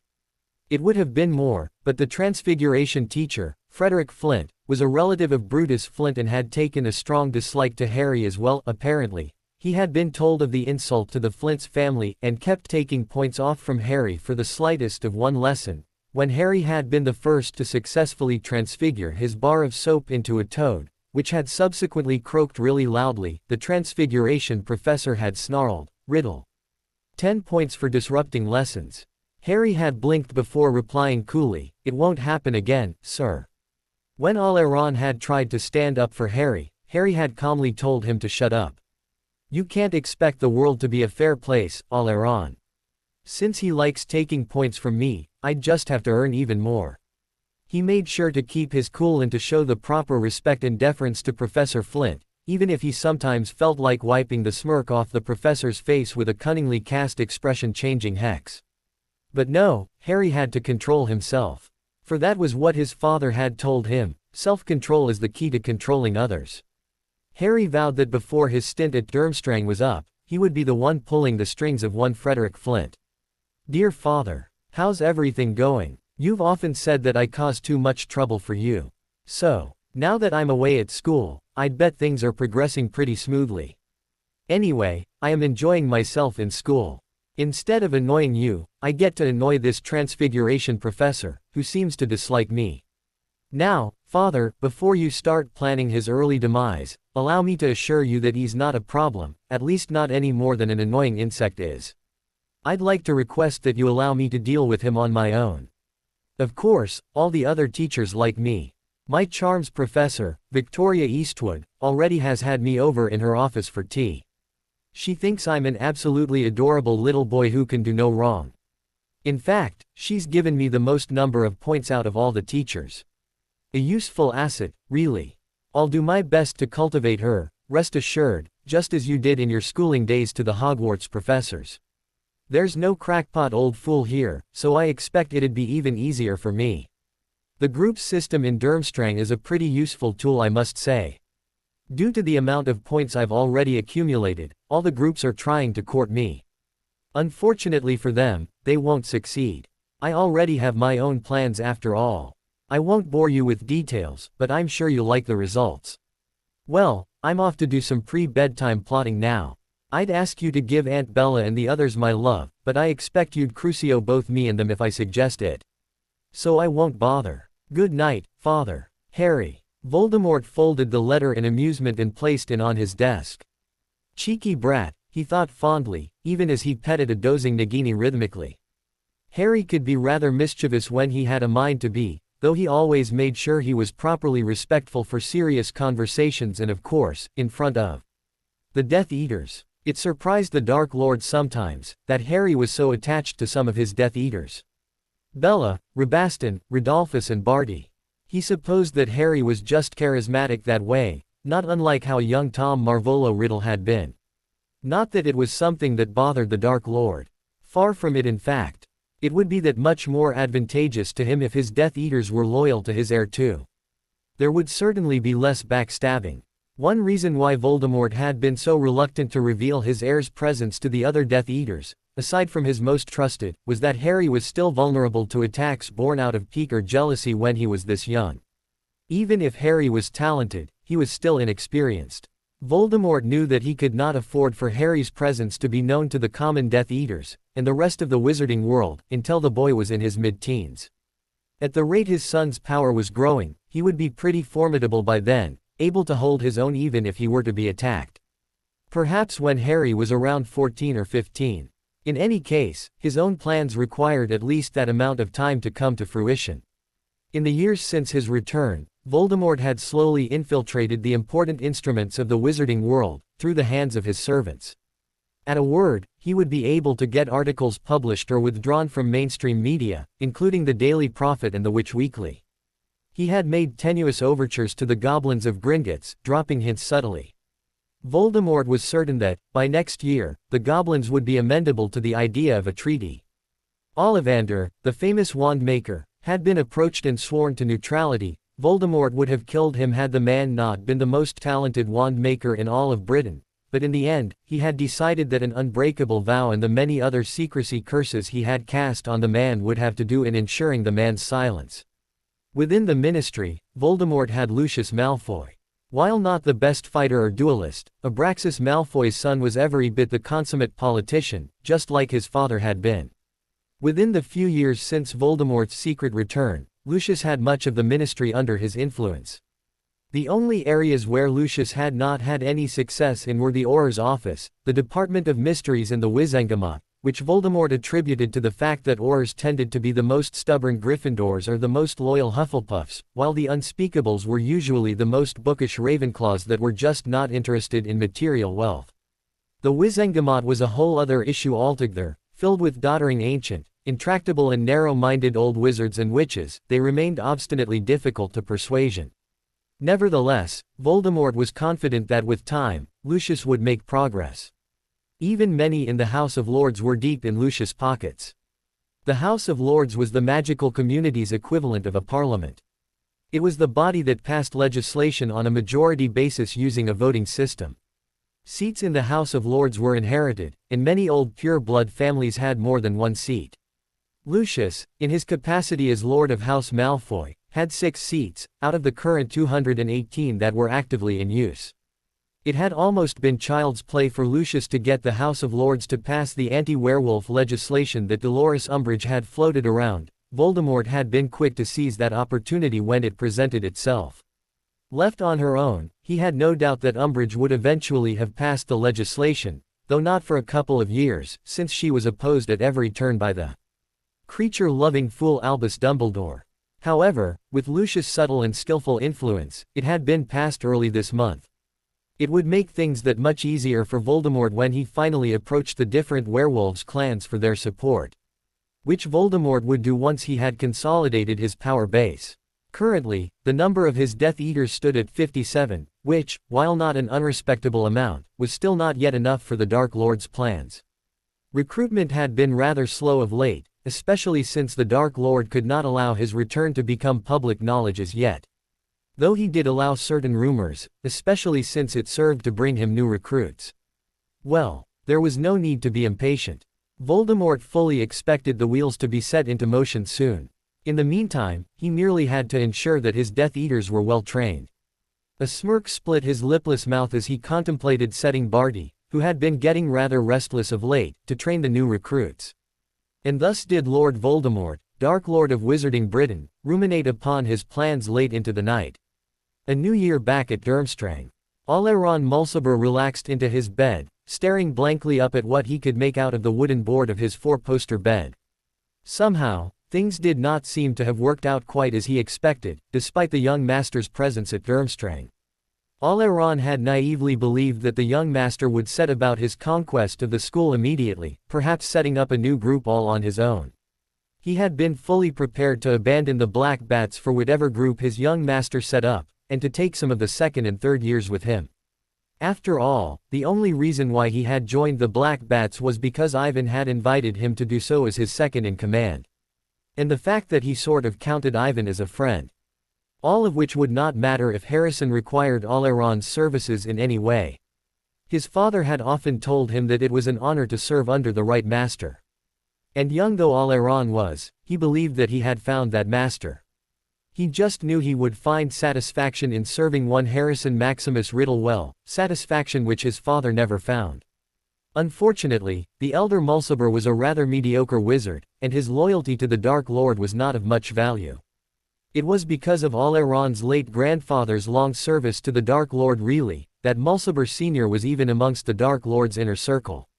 It would have been more, but the Transfiguration teacher, Frederick Flint, was a relative of Brutus Flint and had taken a strong dislike to Harry as well. Apparently, he had been told of the insult to the Flint's family and kept taking points off from Harry for the slightest of one lesson, When Harry had been the first to successfully transfigure his bar of soap into a toad, which had subsequently croaked really loudly, the transfiguration professor had snarled, "Riddle. 10 points for disrupting lessons." Harry had blinked before replying coolly, "It won't happen again, sir." When Oleron had tried to stand up for Harry, Harry had calmly told him to shut up. "You can't expect the world to be a fair place, Oleron. Since he likes taking points from me, I'd just have to earn even more." He made sure to keep his cool and to show the proper respect and deference to Professor Flint, even if he sometimes felt like wiping the smirk off the professor's face with a cunningly cast expression-changing hex. But no, Harry had to control himself. For that was what his father had told him: self-control is the key to controlling others. Harry vowed that before his stint at Durmstrang was up, he would be the one pulling the strings of one Frederick Flint. "Dear father, how's everything going? You've often said that I cause too much trouble for you. So, now that I'm away at school, I'd bet things are progressing pretty smoothly. Anyway, I am enjoying myself in school. Instead of annoying you, I get to annoy this transfiguration professor, who seems to dislike me. Now, father, before you start planning his early demise, allow me to assure you that he's not a problem, at least not any more than an annoying insect is. I'd like to request that you allow me to deal with him on my own. Of course, all the other teachers like me. My charms professor, Victoria Eastwood, already has had me over in her office for tea. She thinks I'm an absolutely adorable little boy who can do no wrong. In fact, she's given me the most number of points out of all the teachers. A useful asset, really. I'll do my best to cultivate her, rest assured, just as you did in your schooling days to the Hogwarts professors. There's no crackpot old fool here, so I expect it'd be even easier for me. The group system in Durmstrang is a pretty useful tool, I must say. Due to the amount of points I've already accumulated, all the groups are trying to court me. Unfortunately for them, they won't succeed. I already have my own plans after all. I won't bore you with details, but I'm sure you'll like the results. Well, I'm off to do some pre-bedtime plotting now. I'd ask you to give Aunt Bella and the others my love, but I expect you'd crucio both me and them if I suggest it. So I won't bother. Good night, father. Harry. Voldemort folded the letter in amusement and placed it on his desk. Cheeky brat, he thought fondly, even as he petted a dozing Nagini rhythmically. Harry could be rather mischievous when he had a mind to be, though he always made sure he was properly respectful for serious conversations and of course, in front of the Death Eaters. It surprised the Dark Lord sometimes, that Harry was so attached to some of his Death Eaters. Bella, Rabaston, Rodolphus and Barty. He supposed that Harry was just charismatic that way, not unlike how young Tom Marvolo Riddle had been. Not that it was something that bothered the Dark Lord. Far from it, in fact. It would be that much more advantageous to him if his Death Eaters were loyal to his heir too. There would certainly be less backstabbing. One reason why Voldemort had been so reluctant to reveal his heir's presence to the other Death Eaters, aside from his most trusted, was that Harry was still vulnerable to attacks born out of pique or jealousy when he was this young. Even if Harry was talented, he was still inexperienced. Voldemort knew that he could not afford for Harry's presence to be known to the common Death Eaters, and the rest of the wizarding world, until the boy was in his mid-teens. At the rate his son's power was growing, he would be pretty formidable by then, able to hold his own even if he were to be attacked. Perhaps when Harry was around 14 or 15. In any case, his own plans required at least that amount of time to come to fruition. In the years since his return, Voldemort had slowly infiltrated the important instruments of the wizarding world, through the hands of his servants. At a word, he would be able to get articles published or withdrawn from mainstream media, including the Daily Prophet and the Witch Weekly. He had made tenuous overtures to the goblins of Gringotts, dropping hints subtly. Voldemort was certain that, by next year, the goblins would be amenable to the idea of a treaty. Ollivander, the famous wand maker, had been approached and sworn to neutrality. Voldemort would have killed him had the man not been the most talented wand maker in all of Britain, but in the end, he had decided that an unbreakable vow and the many other secrecy curses he had cast on the man would have to do in ensuring the man's silence. Within the ministry, Voldemort had Lucius Malfoy. While not the best fighter or duelist, Abraxas Malfoy's son was every bit the consummate politician, just like his father had been. Within the few years since Voldemort's secret return, Lucius had much of the ministry under his influence. The only areas where Lucius had not had any success in were the Auror's office, the Department of Mysteries and the Wizengamot, which Voldemort attributed to the fact that Aurors tended to be the most stubborn Gryffindors or the most loyal Hufflepuffs, while the Unspeakables were usually the most bookish Ravenclaws that were just not interested in material wealth. The Wizengamot was a whole other issue altogether, filled with doddering ancient, intractable and narrow-minded old wizards and witches. They remained obstinately difficult to persuasion. Nevertheless, Voldemort was confident that with time, Lucius would make progress. Even many in the House of Lords were deep in Lucius' pockets. The House of Lords was the magical community's equivalent of a parliament. It was the body that passed legislation on a majority basis using a voting system. Seats in the House of Lords were inherited, and many old pure-blood families had more than one seat. Lucius, in his capacity as Lord of House Malfoy, had 6 seats, out of the current 218 that were actively in use. It had almost been child's play for Lucius to get the House of Lords to pass the anti-werewolf legislation that Dolores Umbridge had floated around. Voldemort had been quick to seize that opportunity when it presented itself. Left on her own, he had no doubt that Umbridge would eventually have passed the legislation, though not for a couple of years, since she was opposed at every turn by the creature-loving fool Albus Dumbledore. However, with Lucius' subtle and skillful influence, it had been passed early this month. It would make things that much easier for Voldemort when he finally approached the different werewolves' clans for their support. Which Voldemort would do once he had consolidated his power base. Currently, the number of his Death Eaters stood at 57, which, while not an unrespectable amount, was still not yet enough for the Dark Lord's plans. Recruitment had been rather slow of late, especially since the Dark Lord could not allow his return to become public knowledge as yet. Though he did allow certain rumors, especially since it served to bring him new recruits. Well, there was no need to be impatient. Voldemort fully expected the wheels to be set into motion soon. In the meantime, he merely had to ensure that his Death Eaters were well trained. A smirk split his lipless mouth as he contemplated setting Barty, who had been getting rather restless of late, to train the new recruits. And thus did Lord Voldemort, Dark Lord of Wizarding Britain, ruminate upon his plans late into the night. A new year back at Durmstrang. Oleron Mulciber relaxed into his bed, staring blankly up at what he could make out of the wooden board of his 4-poster bed. Somehow, things did not seem to have worked out quite as he expected, despite the young master's presence at Durmstrang. Oleron had naively believed that the young master would set about his conquest of the school immediately, perhaps setting up a new group all on his own. He had been fully prepared to abandon the Black Bats for whatever group his young master set up, and to take some of the second and third years with him. After all, the only reason why he had joined the Black Bats was because Ivan had invited him to do so as his second-in-command. And the fact that he sort of counted Ivan as a friend. All of which would not matter if Harrison required Oleron's services in any way. His father had often told him that it was an honor to serve under the right master. And young though Oleron was, he believed that he had found that master. He just knew he would find satisfaction in serving one Harrison Maximus Riddle well, satisfaction which his father never found. Unfortunately, the elder Mulciber was a rather mediocre wizard, and his loyalty to the Dark Lord was not of much value. It was because of Oleron's late grandfather's long service to the Dark Lord really, that Mulciber Sr. was even amongst the Dark Lord's inner circle.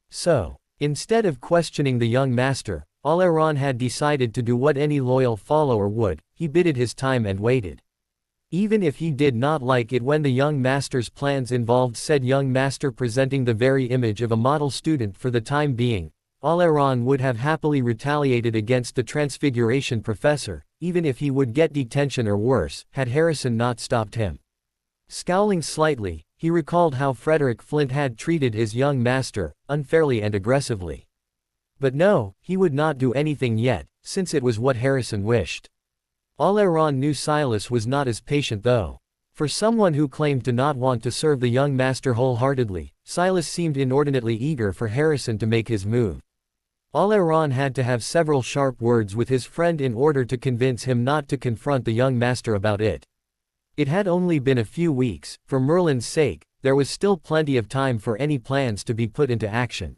So, instead of questioning the young master, Oleron had decided to do what any loyal follower would. He bided his time and waited. Even if he did not like it when the young master's plans involved said young master presenting the very image of a model student for the time being, Oleron would have happily retaliated against the Transfiguration professor, even if he would get detention or worse, had Harrison not stopped him. Scowling slightly, he recalled how Frederick Flint had treated his young master, unfairly and aggressively. But no, he would not do anything yet, since it was what Harrison wished. Oleron knew Silas was not as patient though. For someone who claimed to not want to serve the young master wholeheartedly, Silas seemed inordinately eager for Harrison to make his move. Oleron had to have several sharp words with his friend in order to convince him not to confront the young master about it. It had only been a few weeks. For Merlin's sake, there was still plenty of time for any plans to be put into action.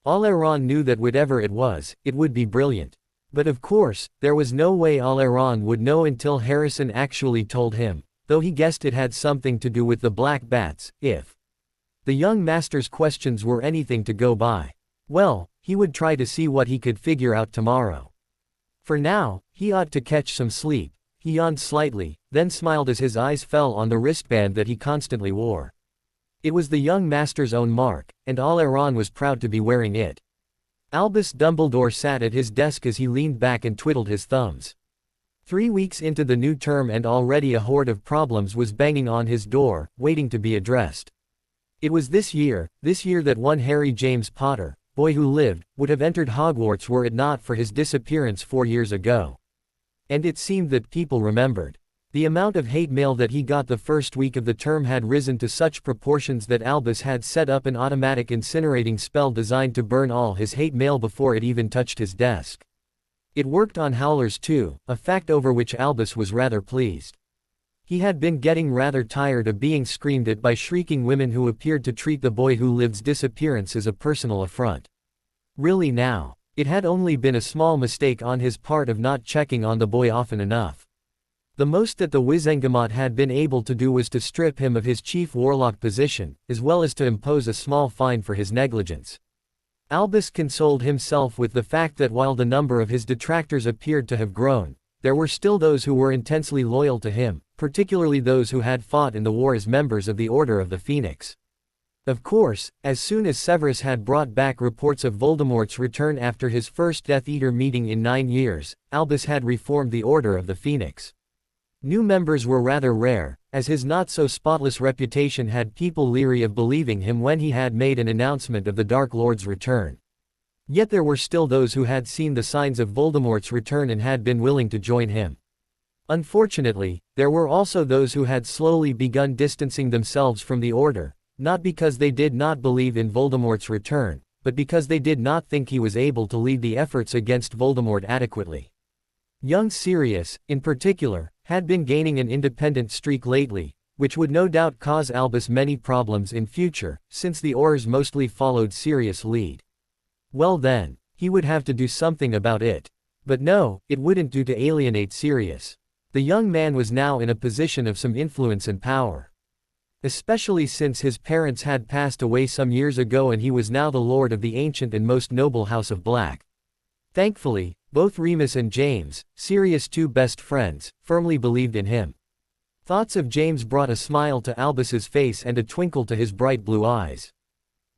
Oleron knew that whatever it was, it would be brilliant. But of course, there was no way Oleron would know until Harrison actually told him, though he guessed it had something to do with the black bats, if the young master's questions were anything to go by. Well, he would try to see what he could figure out tomorrow. For now, he ought to catch some sleep. He yawned slightly, then smiled as his eyes fell on the wristband that he constantly wore. It was the young master's own mark, and Oleron was proud to be wearing it. Albus Dumbledore sat at his desk as he leaned back and twiddled his thumbs. 3 weeks into the new term and already a horde of problems was banging on his door, waiting to be addressed. It was this year that one Harry James Potter, boy who lived, would have entered Hogwarts were it not for his disappearance 4 years ago. And it seemed that people remembered. The amount of hate mail that he got the first week of the term had risen to such proportions that Albus had set up an automatic incinerating spell designed to burn all his hate mail before it even touched his desk. It worked on Howlers too, a fact over which Albus was rather pleased. He had been getting rather tired of being screamed at by shrieking women who appeared to treat the boy who lived's disappearance as a personal affront. Really now, it had only been a small mistake on his part of not checking on the boy often enough. The most that the Wizengamot had been able to do was to strip him of his chief warlock position, as well as to impose a small fine for his negligence. Albus consoled himself with the fact that while the number of his detractors appeared to have grown, there were still those who were intensely loyal to him, particularly those who had fought in the war as members of the Order of the Phoenix. Of course, as soon as Severus had brought back reports of Voldemort's return after his first Death Eater meeting in 9 years, Albus had reformed the Order of the Phoenix. New members were rather rare, as his not-so-spotless reputation had people leery of believing him when he had made an announcement of the Dark Lord's return. Yet there were still those who had seen the signs of Voldemort's return and had been willing to join him. Unfortunately, there were also those who had slowly begun distancing themselves from the Order, not because they did not believe in Voldemort's return, but because they did not think he was able to lead the efforts against Voldemort adequately. Young Sirius, in particular, had been gaining an independent streak lately, which would no doubt cause Albus many problems in future, since the Aurors mostly followed Sirius' lead. Well then, he would have to do something about it. But no, it wouldn't do to alienate Sirius. The young man was now in a position of some influence and power. Especially since his parents had passed away some years ago and he was now the lord of the ancient and most noble House of Black. Thankfully, both Remus and James, Sirius' 2 best friends, firmly believed in him. Thoughts of James brought a smile to Albus's face and a twinkle to his bright blue eyes.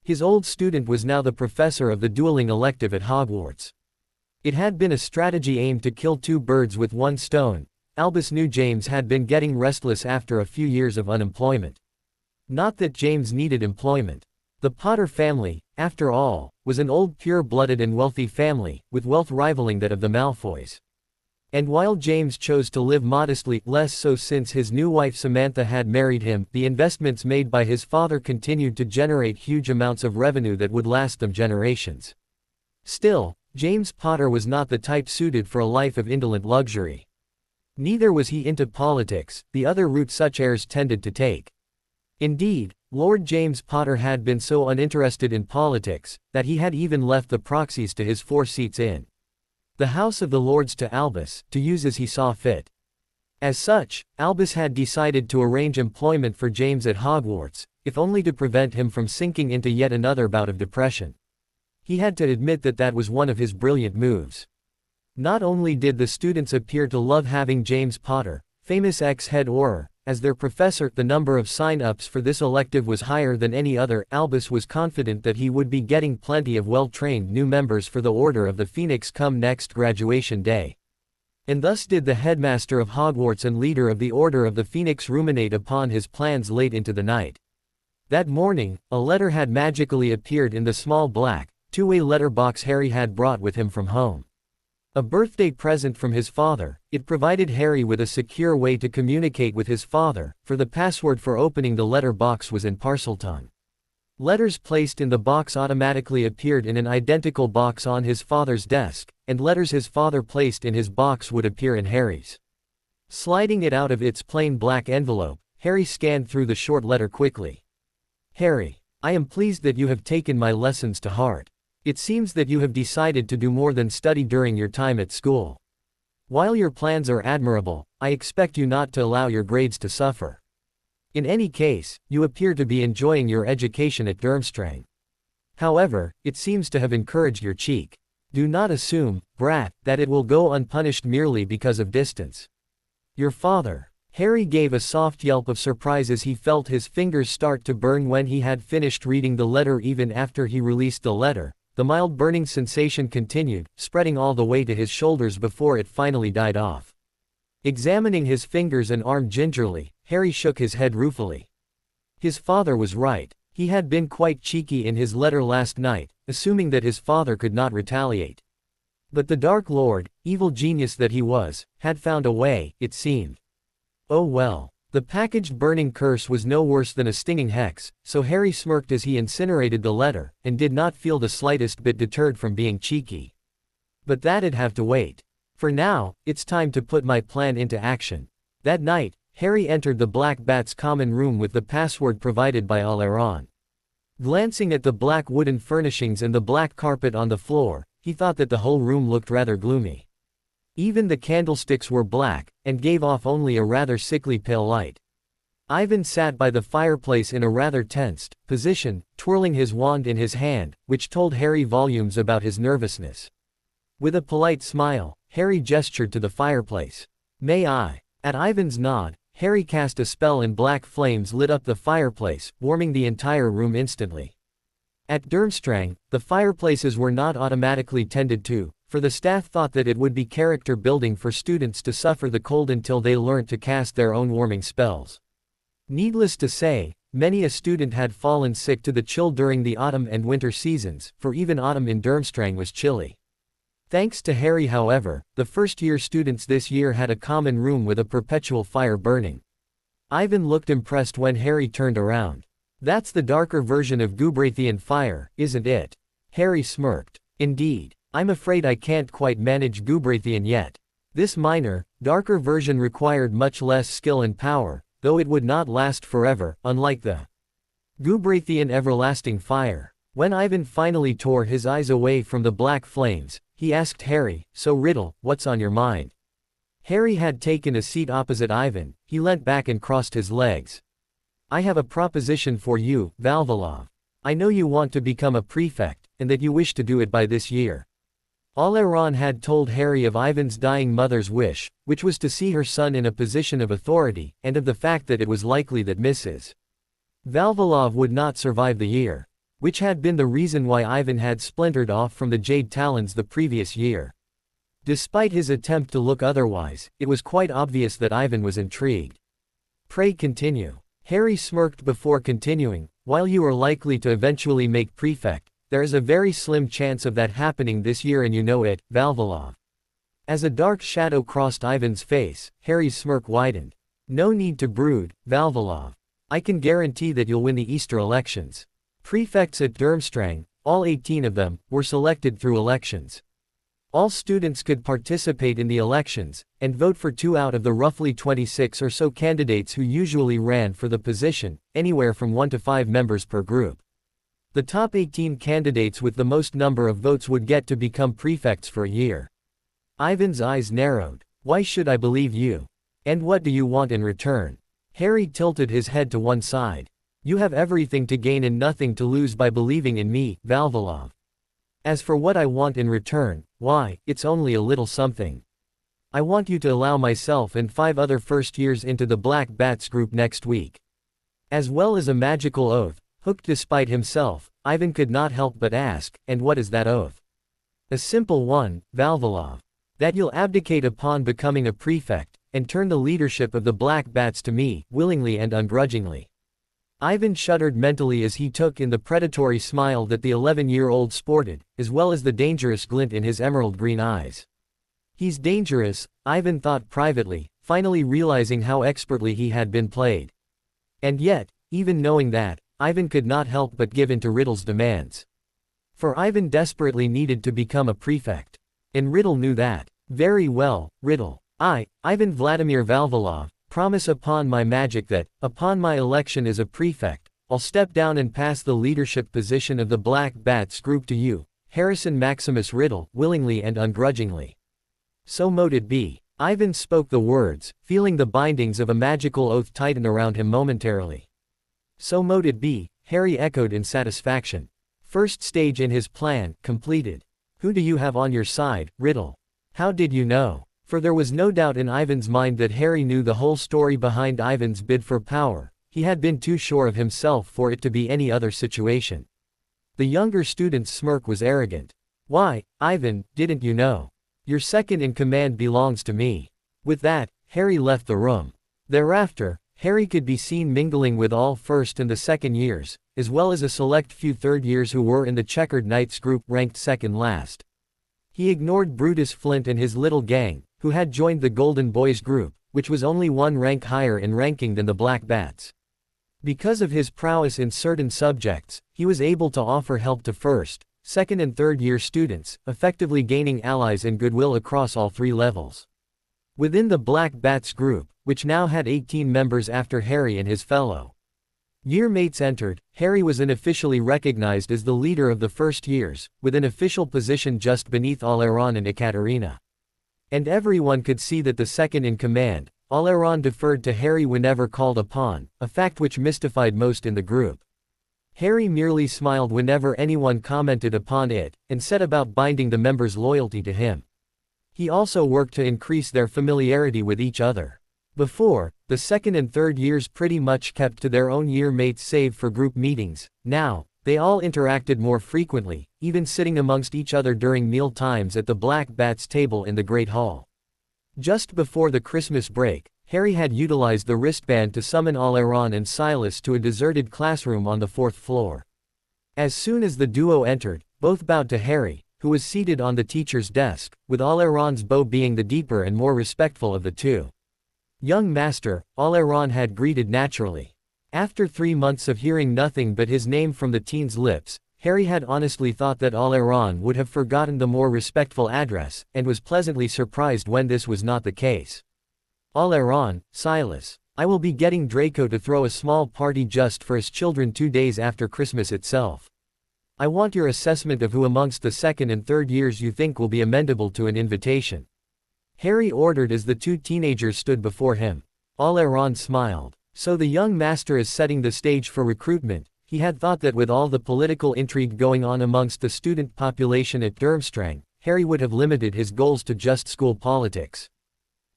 His old student was now the professor of the dueling elective at Hogwarts. It had been a strategy aimed to kill 2 birds with 1 stone. Albus knew James had been getting restless after a few years of unemployment. Not that James needed employment. The Potter family, after all, was an old pure-blooded and wealthy family, with wealth rivaling that of the Malfoys. And while James chose to live modestly, less so since his new wife Samantha had married him, the investments made by his father continued to generate huge amounts of revenue that would last them generations. Still, James Potter was not the type suited for a life of indolent luxury. Neither was he into politics, the other route such heirs tended to take. Indeed, Lord James Potter had been so uninterested in politics, that he had even left the proxies to his 4 seats in the House of the Lords to Albus, to use as he saw fit. As such, Albus had decided to arrange employment for James at Hogwarts, if only to prevent him from sinking into yet another bout of depression. He had to admit that that was one of his brilliant moves. Not only did the students appear to love having James Potter, famous ex-head Auror, as their professor, the number of sign-ups for this elective was higher than any other. Albus was confident that he would be getting plenty of well-trained new members for the Order of the Phoenix come next graduation day. And thus did the headmaster of Hogwarts and leader of the Order of the Phoenix ruminate upon his plans late into the night. That morning, a letter had magically appeared in the small black, 2-way letter box Harry had brought with him from home. A birthday present from his father, it provided Harry with a secure way to communicate with his father, for the password for opening the letter box was in Parseltongue. Letters placed in the box automatically appeared in an identical box on his father's desk, and letters his father placed in his box would appear in Harry's. Sliding it out of its plain black envelope, Harry scanned through the short letter quickly. Harry, I am pleased that you have taken my lessons to heart. It seems that you have decided to do more than study during your time at school. While your plans are admirable, I expect you not to allow your grades to suffer. In any case, you appear to be enjoying your education at Durmstrang. However, it seems to have encouraged your cheek. Do not assume, brat, that it will go unpunished merely because of distance. Your father. Harry gave a soft yelp of surprise as he felt his fingers start to burn when he had finished reading the letter. Even after he released the letter, the mild burning sensation continued, spreading all the way to his shoulders before it finally died off. Examining his fingers and arm gingerly, Harry shook his head ruefully. His father was right. He had been quite cheeky in his letter last night, assuming that his father could not retaliate. But the Dark Lord, evil genius that he was, had found a way, it seemed. Oh well. The packaged burning curse was no worse than a stinging hex, so Harry smirked as he incinerated the letter, and did not feel the slightest bit deterred from being cheeky. But that'd have to wait. For now, it's time to put my plan into action. That night, Harry entered the Black Bat's common room with the password provided by Aleron. Glancing at the black wooden furnishings and the black carpet on the floor, he thought that the whole room looked rather gloomy. Even the candlesticks were black, and gave off only a rather sickly pale light. Ivan sat by the fireplace in a rather tensed position, twirling his wand in his hand, which told Harry volumes about his nervousness. With a polite smile, Harry gestured to the fireplace. May I? At Ivan's nod, Harry cast a spell and black flames lit up the fireplace, warming the entire room instantly. At Durmstrang, the fireplaces were not automatically tended to, for the staff thought that it would be character building for students to suffer the cold until they learnt to cast their own warming spells. Needless to say, many a student had fallen sick to the chill during the autumn and winter seasons, for even autumn in Durmstrang was chilly. Thanks to Harry, however, the first-year students this year had a common room with a perpetual fire burning. Ivan looked impressed when Harry turned around. That's the darker version of Gubrathian fire, isn't it? Harry smirked. Indeed. I'm afraid I can't quite manage Gubrathian yet. This minor, darker version required much less skill and power, though it would not last forever, unlike the Gubrathian everlasting fire. When Ivan finally tore his eyes away from the black flames, he asked Harry, so Riddle, what's on your mind? Harry had taken a seat opposite Ivan. He leant back and crossed his legs. I have a proposition for you, Valvalov. I know you want to become a prefect, and that you wish to do it by this year. Aleron had told Harry of Ivan's dying mother's wish, which was to see her son in a position of authority, and of the fact that it was likely that Mrs. Valvalov would not survive the year. Which had been the reason why Ivan had splintered off from the Jade Talons the previous year. Despite his attempt to look otherwise, it was quite obvious that Ivan was intrigued. Pray continue. Harry smirked before continuing. While you are likely to eventually make prefect, there is a very slim chance of that happening this year, and you know it, Valvalov. As a dark shadow crossed Ivan's face, Harry's smirk widened. No need to brood, Valvalov. I can guarantee that you'll win the Easter elections. Prefects at Durmstrang, all 18 of them, were selected through elections. All students could participate in the elections, and vote for 2 out of the roughly 26 or so candidates who usually ran for the position, anywhere from 1 to 5 members per group. The top 18 candidates with the most number of votes would get to become prefects for a year. Ivan's eyes narrowed. Why should I believe you? And what do you want in return? Harry tilted his head to one side. You have everything to gain and nothing to lose by believing in me, Valvalov. As for what I want in return, why, it's only a little something. I want you to allow myself and 5 other first years into the Black Bats group next week. As well as a magical oath. Hooked despite himself, Ivan could not help but ask, and what is that oath? A simple one, Valvalov. That you'll abdicate upon becoming a prefect, and turn the leadership of the Black Bats to me, willingly and ungrudgingly. Ivan shuddered mentally as he took in the predatory smile that the 11-year-old sported, as well as the dangerous glint in his emerald green eyes. He's dangerous, Ivan thought privately, finally realizing how expertly he had been played. And yet, even knowing that, Ivan could not help but give in to Riddle's demands. For Ivan desperately needed to become a prefect. And Riddle knew that. Very well, Riddle. I, Ivan Vladimir Valvalov, promise upon my magic that, upon my election as a prefect, I'll step down and pass the leadership position of the Black Bats group to you, Harrison Maximus Riddle, willingly and ungrudgingly. So mote it be. Ivan spoke the words, feeling the bindings of a magical oath tighten around him momentarily. So mote it be, Harry echoed in satisfaction. First stage in his plan, completed. Who do you have on your side, Riddle? How did you know? For there was no doubt in Ivan's mind that Harry knew the whole story behind Ivan's bid for power. He had been too sure of himself for it to be any other situation. The younger student's smirk was arrogant. Why, Ivan, didn't you know? Your second in command belongs to me. With that, Harry left the room. Thereafter, Harry could be seen mingling with all first and the second years, as well as a select few third years who were in the Checkered Knights group ranked second last. He ignored Brutus Flint and his little gang, who had joined the Golden Boys group, which was only one rank higher in ranking than the Black Bats. Because of his prowess in certain subjects, he was able to offer help to first, second and third year students, effectively gaining allies and goodwill across all three levels. Within the Black Bats group, which now had 18 members after Harry and his fellow year mates entered, Harry was unofficially recognized as the leader of the first years, with an official position just beneath Oleron and Ekaterina. And everyone could see that the second in command, Oleron, deferred to Harry whenever called upon, a fact which mystified most in the group. Harry merely smiled whenever anyone commented upon it, and set about binding the members' loyalty to him. He also worked to increase their familiarity with each other. Before, the second and third years pretty much kept to their own year mates save for group meetings. Now, they all interacted more frequently, even sitting amongst each other during meal times at the Black Bats table in the Great Hall. Just before the Christmas break, Harry had utilized the wristband to summon Oleron and Silas to a deserted classroom on the fourth floor. As soon as the duo entered, both bowed to Harry, who was seated on the teacher's desk, with Oleron's bow being the deeper and more respectful of the two. Young master, Oleron had greeted naturally. After 3 months of hearing nothing but his name from the teen's lips, Harry had honestly thought that Oleron would have forgotten the more respectful address, and was pleasantly surprised when this was not the case. Oleron, Silas. I will be getting Draco to throw a small party just for his children 2 days after Christmas itself. I want your assessment of who amongst the second and third years you think will be amenable to an invitation. Harry ordered as the two teenagers stood before him. Oleron smiled. So the young master is setting the stage for recruitment. He had thought that with all the political intrigue going on amongst the student population at Durmstrang, Harry would have limited his goals to just school politics.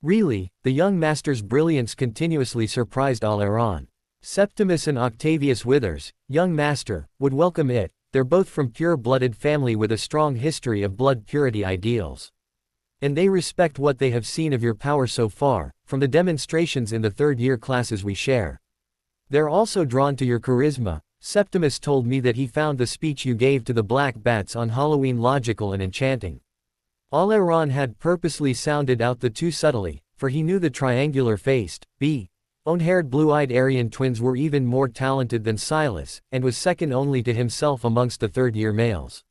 Really, the young master's brilliance continuously surprised Oleron. Septimus and Octavius Withers, young master, would welcome it. They're both from pure-blooded family with a strong history of blood purity ideals. And they respect what they have seen of your power so far, from the demonstrations in the third-year classes we share. They're also drawn to your charisma. Septimus told me that he found the speech you gave to the Black Bats on Halloween logical and enchanting. Oleron had purposely sounded out the two subtly, for he knew the triangular-faced, own-haired blue-eyed Aryan twins were even more talented than Silas, and was second only to himself amongst the third-year males.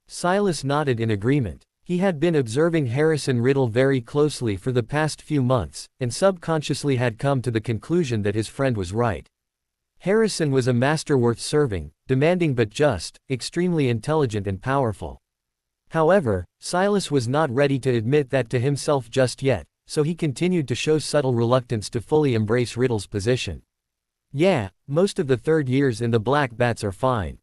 Silas nodded in agreement. He had been observing Harrison Riddle very closely for the past few months, and subconsciously had come to the conclusion that his friend was right. Harrison was a master worth serving, demanding but just, extremely intelligent and powerful. However, Silas was not ready to admit that to himself just yet, so he continued to show subtle reluctance to fully embrace Riddle's position. Yeah, most of the third years in the Black Bats are fine.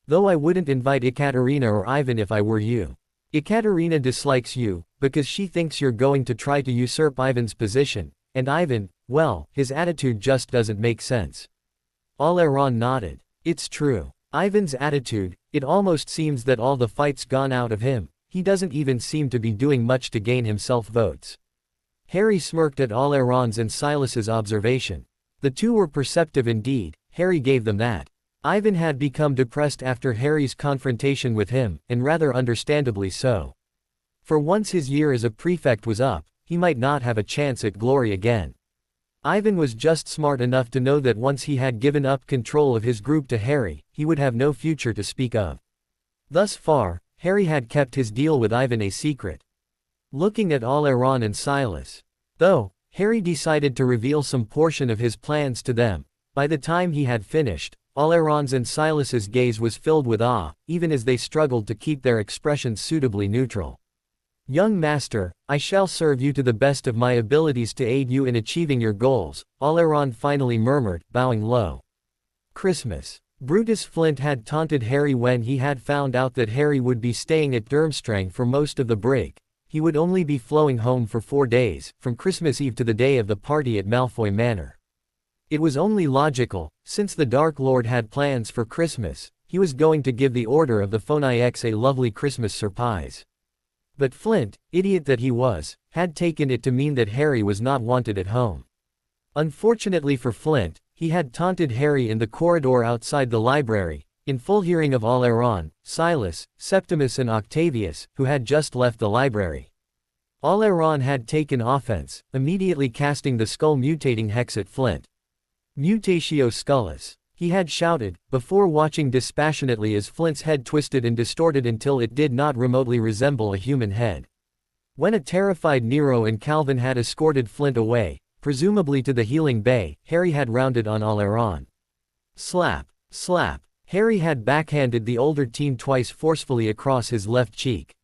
Though I wouldn't invite Ekaterina or Ivan if I were you. Ekaterina dislikes you, because she thinks you're going to try to usurp Ivan's position, and Ivan, well, his attitude just doesn't make sense. Oleron nodded. It's true. Ivan's attitude, it almost seems that all the fight's gone out of him. He doesn't even seem to be doing much to gain himself votes. Harry smirked at Oleron's and Silas's observation. The two were perceptive indeed, Harry gave them that. Ivan had become depressed after Harry's confrontation with him, and rather understandably so. For once his year as a prefect was up, he might not have a chance at glory again. Ivan was just smart enough to know that once he had given up control of his group to Harry, he would have no future to speak of. Thus far, Harry had kept his deal with Ivan a secret. Looking at Oleron and Silas, though, Harry decided to reveal some portion of his plans to them. By the time he had finished, Oleron's and Silas's gaze was filled with awe, even as they struggled to keep their expressions suitably neutral. "Young master, I shall serve you to the best of my abilities to aid you in achieving your goals," Oleron finally murmured, bowing low. Christmas. Brutus Flint had taunted Harry when he had found out that Harry would be staying at Durmstrang for most of the break. He would only be flowing home for 4 days, from Christmas Eve to the day of the party at Malfoy Manor. It was only logical, since the Dark Lord had plans for Christmas, he was going to give the Order of the Phoenix a lovely Christmas surprise. But Flint, idiot that he was, had taken it to mean that Harry was not wanted at home. Unfortunately for Flint, he had taunted Harry in the corridor outside the library, in full hearing of Oleron, Silas, Septimus and Octavius, who had just left the library. Oleron had taken offense, immediately casting the skull-mutating hex at Flint. "Mutatio scullis," he had shouted, before watching dispassionately as Flint's head twisted and distorted until it did not remotely resemble a human head. When a terrified Nero and Calvin had escorted Flint away, presumably to the healing bay, Harry had rounded on Oleron. Slap, slap. Harry had backhanded the older teen twice forcefully across his left cheek.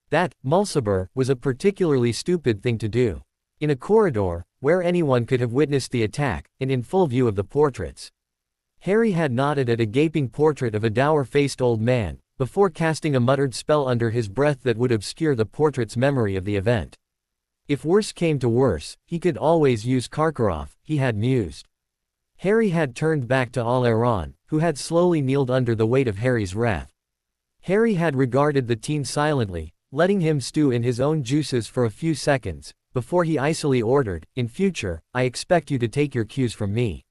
That, Mulciber, was a particularly stupid thing to do. In a corridor, where anyone could have witnessed the attack, and in full view of the portraits. Harry had nodded at a gaping portrait of a dour-faced old man, before casting a muttered spell under his breath that would obscure the portrait's memory of the event. If worse came to worse, he could always use Karkaroff, he had mused. Harry had turned back to Oleron, who had slowly kneeled under the weight of Harry's wrath. Harry had regarded the teen silently, letting him stew in his own juices for a few seconds, before he icily ordered, "In future, I expect you to take your cues from me.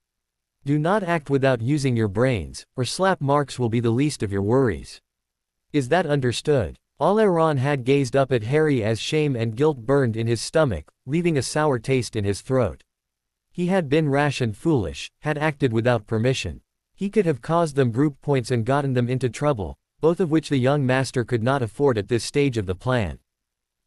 Do not act without using your brains, or slap marks will be the least of your worries. Is that understood?" Oleron had gazed up at Harry as shame and guilt burned in his stomach, leaving a sour taste in his throat. He had been rash and foolish, had acted without permission. He could have caused them group points and gotten them into trouble, both of which the young master could not afford at this stage of the plan.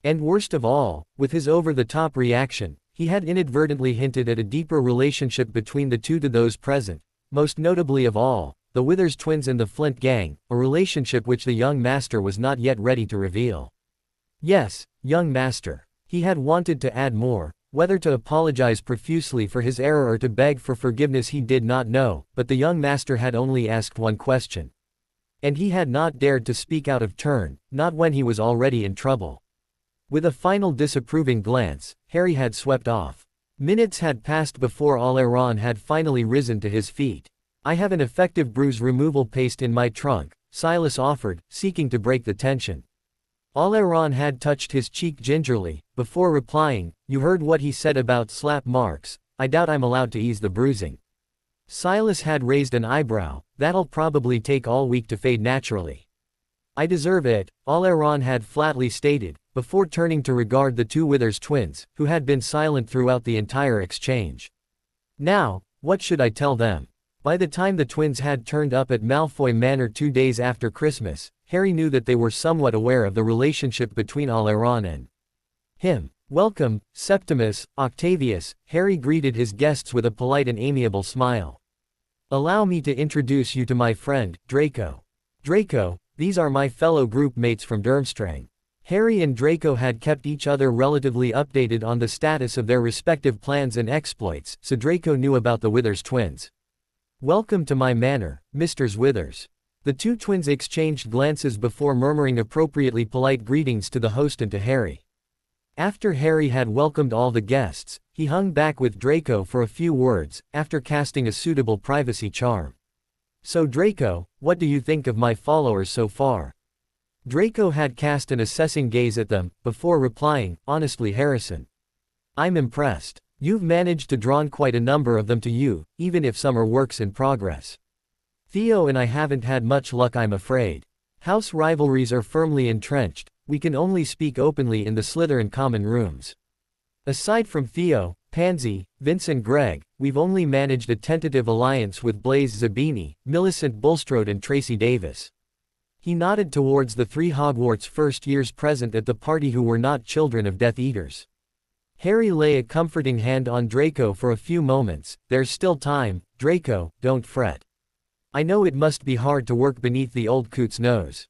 And worst of all, with his over-the-top reaction, he had inadvertently hinted at a deeper relationship between the two to those present, most notably of all, the Withers twins and the Flint gang, a relationship which the young master was not yet ready to reveal. Yes, young master. He had wanted to add more, whether to apologize profusely for his error or to beg for forgiveness he did not know, but the young master had only asked one question. And he had not dared to speak out of turn, not when he was already in trouble. With a final disapproving glance, Harry had swept off. Minutes had passed before Oleron had finally risen to his feet. "I have an effective bruise removal paste in my trunk," Silas offered, seeking to break the tension. Oleron had touched his cheek gingerly, before replying, "You heard what he said about slap marks, I doubt I'm allowed to ease the bruising." Silas had raised an eyebrow, "That'll probably take all week to fade naturally." "I deserve it," Oleron had flatly stated, before turning to regard the two Withers twins, who had been silent throughout the entire exchange. "Now, what should I tell them?" By the time the twins had turned up at Malfoy Manor 2 days after Christmas, Harry knew that they were somewhat aware of the relationship between Oleron and him. "Welcome, Septimus, Octavius," Harry greeted his guests with a polite and amiable smile. "Allow me to introduce you to my friend, Draco. Draco, these are my fellow group mates from Durmstrang." Harry and Draco had kept each other relatively updated on the status of their respective plans and exploits, so Draco knew about the Withers twins. "Welcome to my manor, Misters Withers." The two twins exchanged glances before murmuring appropriately polite greetings to the host and to Harry. After Harry had welcomed all the guests, he hung back with Draco for a few words, after casting a suitable privacy charm. "So Draco, what do you think of my followers so far?" Draco had cast an assessing gaze at them, before replying, "Honestly, Harrison, I'm impressed. You've managed to draw quite a number of them to you, even if some are works in progress. Theo and I haven't had much luck, I'm afraid. House rivalries are firmly entrenched, we can only speak openly in the Slytherin common rooms. Aside from Theo, Pansy, Vince and Greg, we've only managed a tentative alliance with Blaise Zabini, Millicent Bulstrode and Tracy Davis." He nodded towards the 3 Hogwarts first years present at the party who were not children of Death Eaters. Harry lay a comforting hand on Draco for a few moments. "There's still time, Draco, don't fret. I know it must be hard to work beneath the old coot's nose."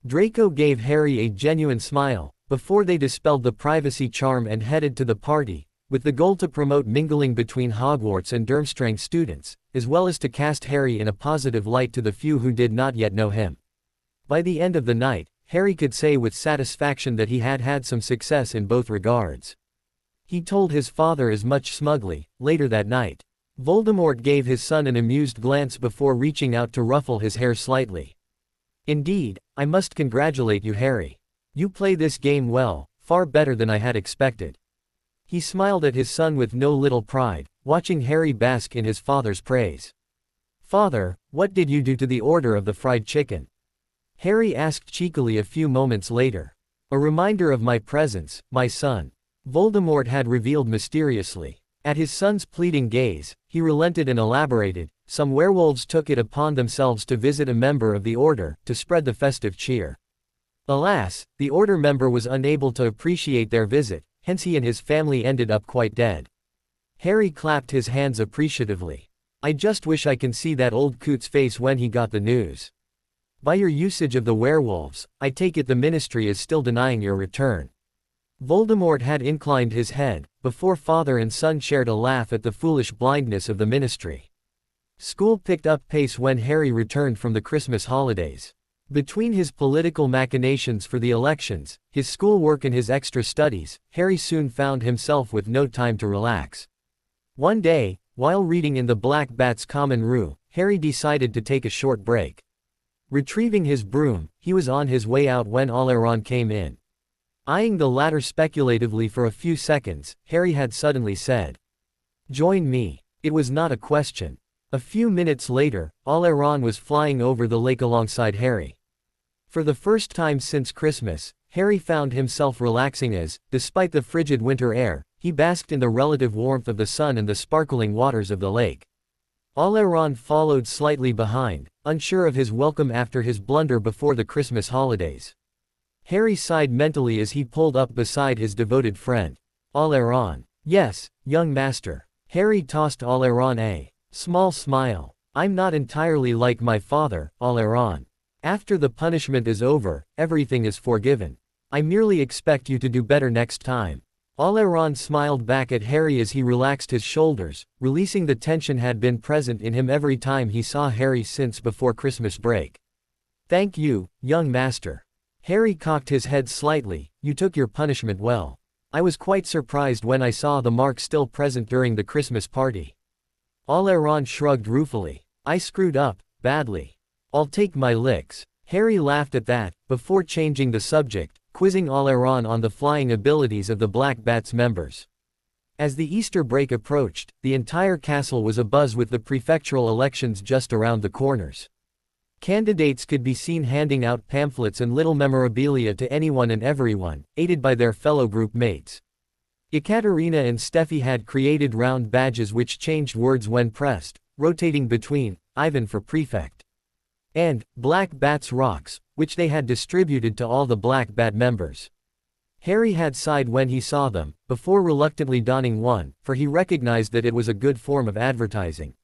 Draco gave Harry a genuine smile, before they dispelled the privacy charm and headed to the party, with the goal to promote mingling between Hogwarts and Durmstrang students, as well as to cast Harry in a positive light to the few who did not yet know him. By the end of the night, Harry could say with satisfaction that he had had some success in both regards. He told his father as much smugly, later that night. Voldemort gave his son an amused glance before reaching out to ruffle his hair slightly. "Indeed, I must congratulate you, Harry. You play this game well, far better than I had expected." He smiled at his son with no little pride, watching Harry bask in his father's praise. "Father, what did you do to the order of the fried chicken?" Harry asked cheekily a few moments later. "A reminder of my presence, my son," Voldemort had revealed mysteriously. At his son's pleading gaze, he relented and elaborated, "Some werewolves took it upon themselves to visit a member of the Order, to spread the festive cheer. Alas, the Order member was unable to appreciate their visit, hence he and his family ended up quite dead." Harry clapped his hands appreciatively. "I just wish I can see that old coot's face when he got the news. By your usage of the werewolves, I take it the Ministry is still denying your return." Voldemort had inclined his head, before father and son shared a laugh at the foolish blindness of the Ministry. School picked up pace when Harry returned from the Christmas holidays. Between his political machinations for the elections, his schoolwork and his extra studies, Harry soon found himself with no time to relax. One day, while reading in the Black Bat's common room, Harry decided to take a short break. Retrieving his broom, he was on his way out when Oleron came in. Eyeing the latter speculatively for a few seconds, Harry had suddenly said, "Join me." It was not a question. A few minutes later, Oleron was flying over the lake alongside Harry. For the first time since Christmas, Harry found himself relaxing as, despite the frigid winter air, he basked in the relative warmth of the sun and the sparkling waters of the lake. Oleron followed slightly behind, unsure of his welcome after his blunder before the Christmas holidays. Harry sighed mentally as he pulled up beside his devoted friend. "Oleron." "Yes, young master." Harry tossed Oleron a small smile. "I'm not entirely like my father, Oleron. After the punishment is over, everything is forgiven. I merely expect you to do better next time." Oleron smiled back at Harry as he relaxed his shoulders, releasing the tension had been present in him every time he saw Harry since before Christmas break. "Thank you, young master." Harry cocked his head slightly. "You took your punishment well. I was quite surprised when I saw the mark still present during the Christmas party." Oleron shrugged ruefully. "I screwed up, badly. I'll take my licks." Harry laughed at that, before changing the subject, quizzing Oleron on the flying abilities of the Black Bat's members. As the Easter break approached, the entire castle was abuzz with the prefectural elections just around the corners. Candidates could be seen handing out pamphlets and little memorabilia to anyone and everyone, aided by their fellow group mates. Ekaterina and Steffi had created round badges which changed words when pressed, rotating between Ivan for prefect and Black Bat's rocks, which they had distributed to all the Black Bat members. Harry had sighed when he saw them, before reluctantly donning one, for he recognized that it was a good form of advertising.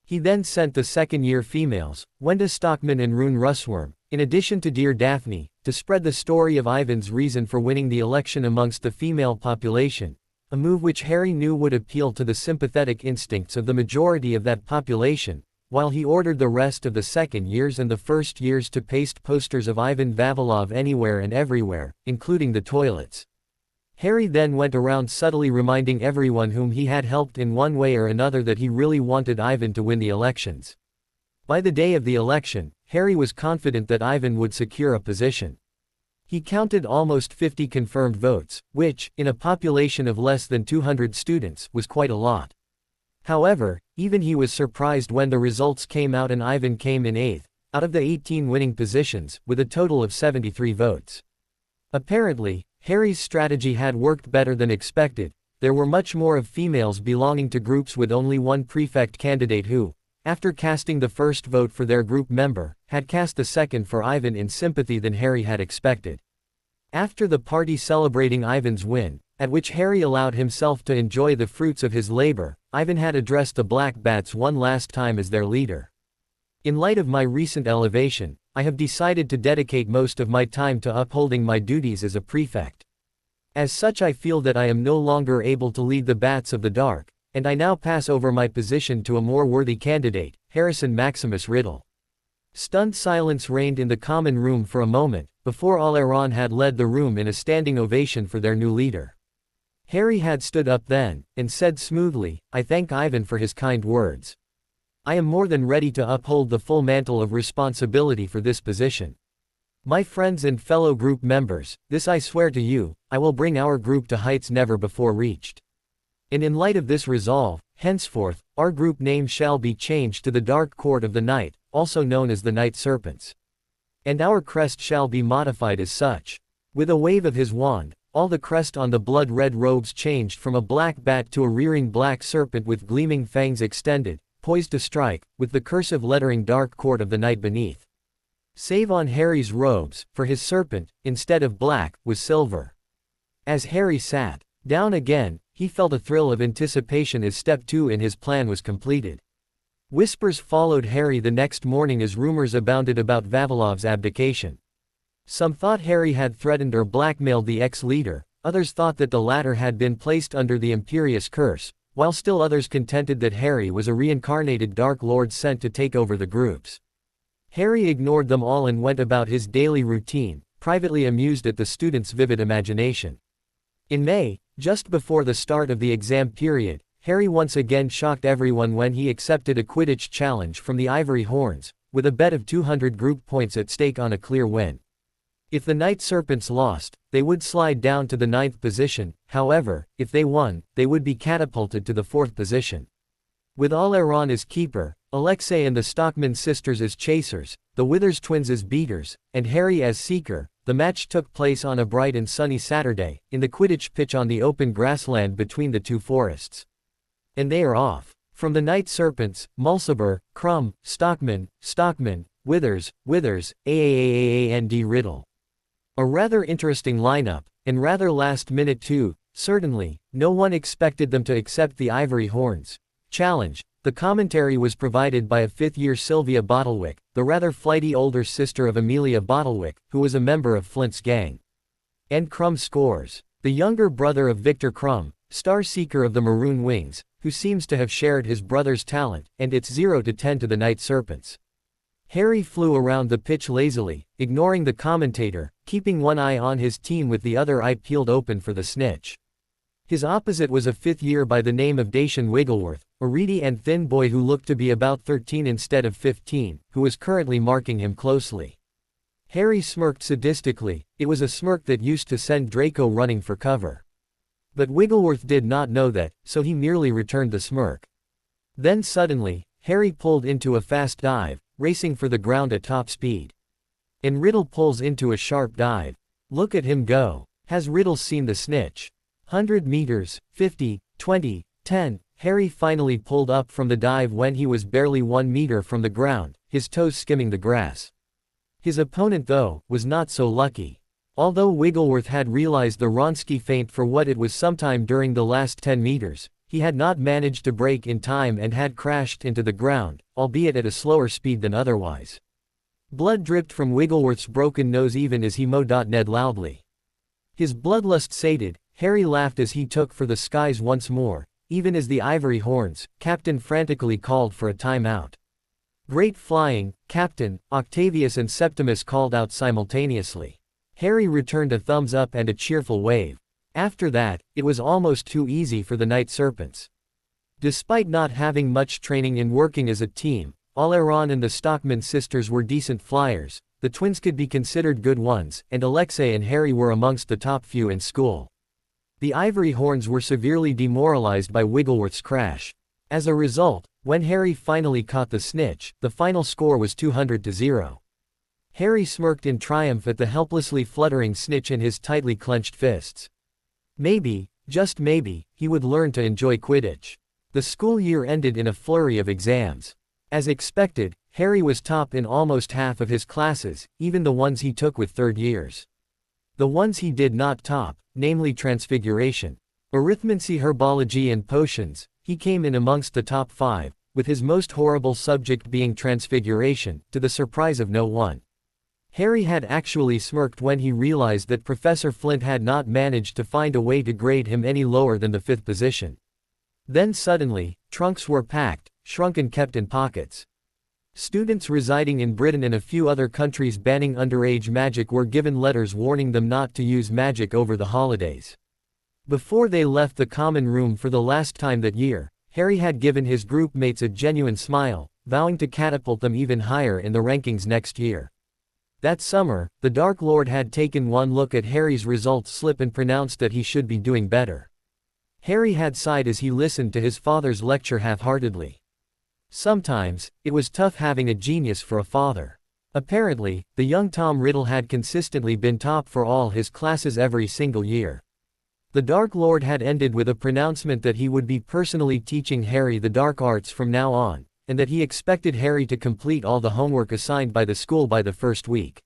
He then sent the second-year females, Wenda Stockman and Rune Russworm, in addition to Dear Daphne, to spread the story of Ivan's reason for winning the election amongst the female population, a move which Harry knew would appeal to the sympathetic instincts of the majority of that population, while he ordered the rest of the second years and the first years to paste posters of Ivan Vavilov anywhere and everywhere, including the toilets. Harry then went around subtly reminding everyone whom he had helped in one way or another that he really wanted Ivan to win the elections. By the day of the election, Harry was confident that Ivan would secure a position. He counted almost 50 confirmed votes, which, in a population of less than 200 students, was quite a lot. However, even he was surprised when the results came out and Ivan came in 8th, out of the 18 winning positions, with a total of 73 votes. Apparently, Harry's strategy had worked better than expected. There were much more of females belonging to groups with only one prefect candidate who, after casting the first vote for their group member, had cast the second for Ivan in sympathy than Harry had expected. After the party celebrating Ivan's win, at which Harry allowed himself to enjoy the fruits of his labor, Ivan had addressed the Black Bats one last time as their leader. In light of my recent elevation, I have decided to dedicate most of my time to upholding my duties as a prefect. As such, I feel that I am no longer able to lead the bats of the dark, and I now pass over my position to a more worthy candidate, Harrison Maximus Riddle. Stunned silence reigned in the common room for a moment, before Oleron had led the room in a standing ovation for their new leader. Harry had stood up then, and said smoothly, "I thank Ivan for his kind words. I am more than ready to uphold the full mantle of responsibility for this position. My friends and fellow group members, this I swear to you, I will bring our group to heights never before reached. And in light of this resolve, henceforth, our group name shall be changed to the Dark Court of the Night, also known as the Night Serpents. And our crest shall be modified as such." With a wave of his wand, all the crest on the blood-red robes changed from a black bat to a rearing black serpent with gleaming fangs extended, poised to strike, with the cursive lettering Dark Court of the Night beneath. Save on Harry's robes, for his serpent, instead of black, was silver. As Harry sat down again, he felt a thrill of anticipation as step 2 in his plan was completed. Whispers followed Harry the next morning as rumors abounded about Vavilov's abdication. Some thought Harry had threatened or blackmailed the ex-leader, others thought that the latter had been placed under the Imperious curse, while still others contended that Harry was a reincarnated Dark Lord sent to take over the groups. Harry ignored them all and went about his daily routine, privately amused at the students' vivid imagination. In May, just before the start of the exam period, Harry once again shocked everyone when he accepted a Quidditch challenge from the Ivory Horns, with a bet of 200 group points at stake on a clear win. If the Night Serpents lost, they would slide down to the 9th position, however, if they won, they would be catapulted to the 4th position. With Oleron as keeper, Alexei and the Stockman sisters as chasers, the Withers twins as beaters, and Harry as seeker, the match took place on a bright and sunny Saturday, in the Quidditch pitch on the open grassland between the two forests. And they are off. From the Night Serpents, Mulciber, Crumb, Stockman, Withers, and Riddle. A rather interesting lineup, and rather last minute too, certainly. No one expected them to accept the Ivory Horns challenge. The commentary was provided by a 5th-year Sylvia Bottlewick, the rather flighty older sister of Amelia Bottlewick, who was a member of Flint's gang. And Crumb scores. The younger brother of Victor Crumb, Star Seeker of the Maroon Wings, who seems to have shared his brother's talent, and it's 0-10 to the Night Serpents. Harry flew around the pitch lazily, ignoring the commentator, keeping one eye on his team with the other eye peeled open for the snitch. His opposite was a 5th year by the name of Dacian Wiggleworth, a reedy and thin boy who looked to be about 13 instead of 15, who was currently marking him closely. Harry smirked sadistically. It was a smirk that used to send Draco running for cover. But Wiggleworth did not know that, so he merely returned the smirk. Then suddenly, Harry pulled into a fast dive, racing for the ground at top speed. And Riddle pulls into a sharp dive. Look at him go. Has Riddle seen the snitch? 100 meters, 50, 20, 10. Harry finally pulled up from the dive when he was barely 1 meter from the ground, his toes skimming the grass. His opponent, though, was not so lucky. Although Wiggleworth had realized the Wronski feint for what it was sometime during the last 10 meters, he had not managed to brake in time and had crashed into the ground, albeit at a slower speed than otherwise. Blood dripped from Wiggleworth's broken nose even as he Ned loudly. His bloodlust sated, Harry laughed as he took for the skies once more, even as the Ivory Horns captain frantically called for a timeout. Great flying, Captain, Octavius and Septimus called out simultaneously. Harry returned a thumbs up and a cheerful wave. After that, it was almost too easy for the Night Serpents. Despite not having much training in working as a team, Oleron and the Stockman sisters were decent flyers, the twins could be considered good ones, and Alexei and Harry were amongst the top few in school. The Ivory Horns were severely demoralized by Wiggleworth's crash. As a result, when Harry finally caught the snitch, the final score was 200-0. Harry smirked in triumph at the helplessly fluttering snitch in his tightly clenched fists. Maybe, just maybe, he would learn to enjoy Quidditch. The school year ended in a flurry of exams. As expected, Harry was top in almost half of his classes, even the ones he took with third years. The ones he did not top, namely Transfiguration, Arithmancy, Herbology and Potions, he came in amongst the top 5, with his most horrible subject being transfiguration, to the surprise of no one. Harry had actually smirked when he realized that Professor Flint had not managed to find a way to grade him any lower than the 5th position. Then suddenly, trunks were packed, shrunk and kept in pockets. Students residing in Britain and a few other countries banning underage magic were given letters warning them not to use magic over the holidays. Before they left the common room for the last time that year, Harry had given his group mates a genuine smile, vowing to catapult them even higher in the rankings next year. That summer, the Dark Lord had taken one look at Harry's results slip and pronounced that he should be doing better. Harry had sighed as he listened to his father's lecture half-heartedly. Sometimes, it was tough having a genius for a father. Apparently, the young Tom Riddle had consistently been top for all his classes every single year. The Dark Lord had ended with a pronouncement that he would be personally teaching Harry the dark arts from now on, and that he expected Harry to complete all the homework assigned by the school by the first week.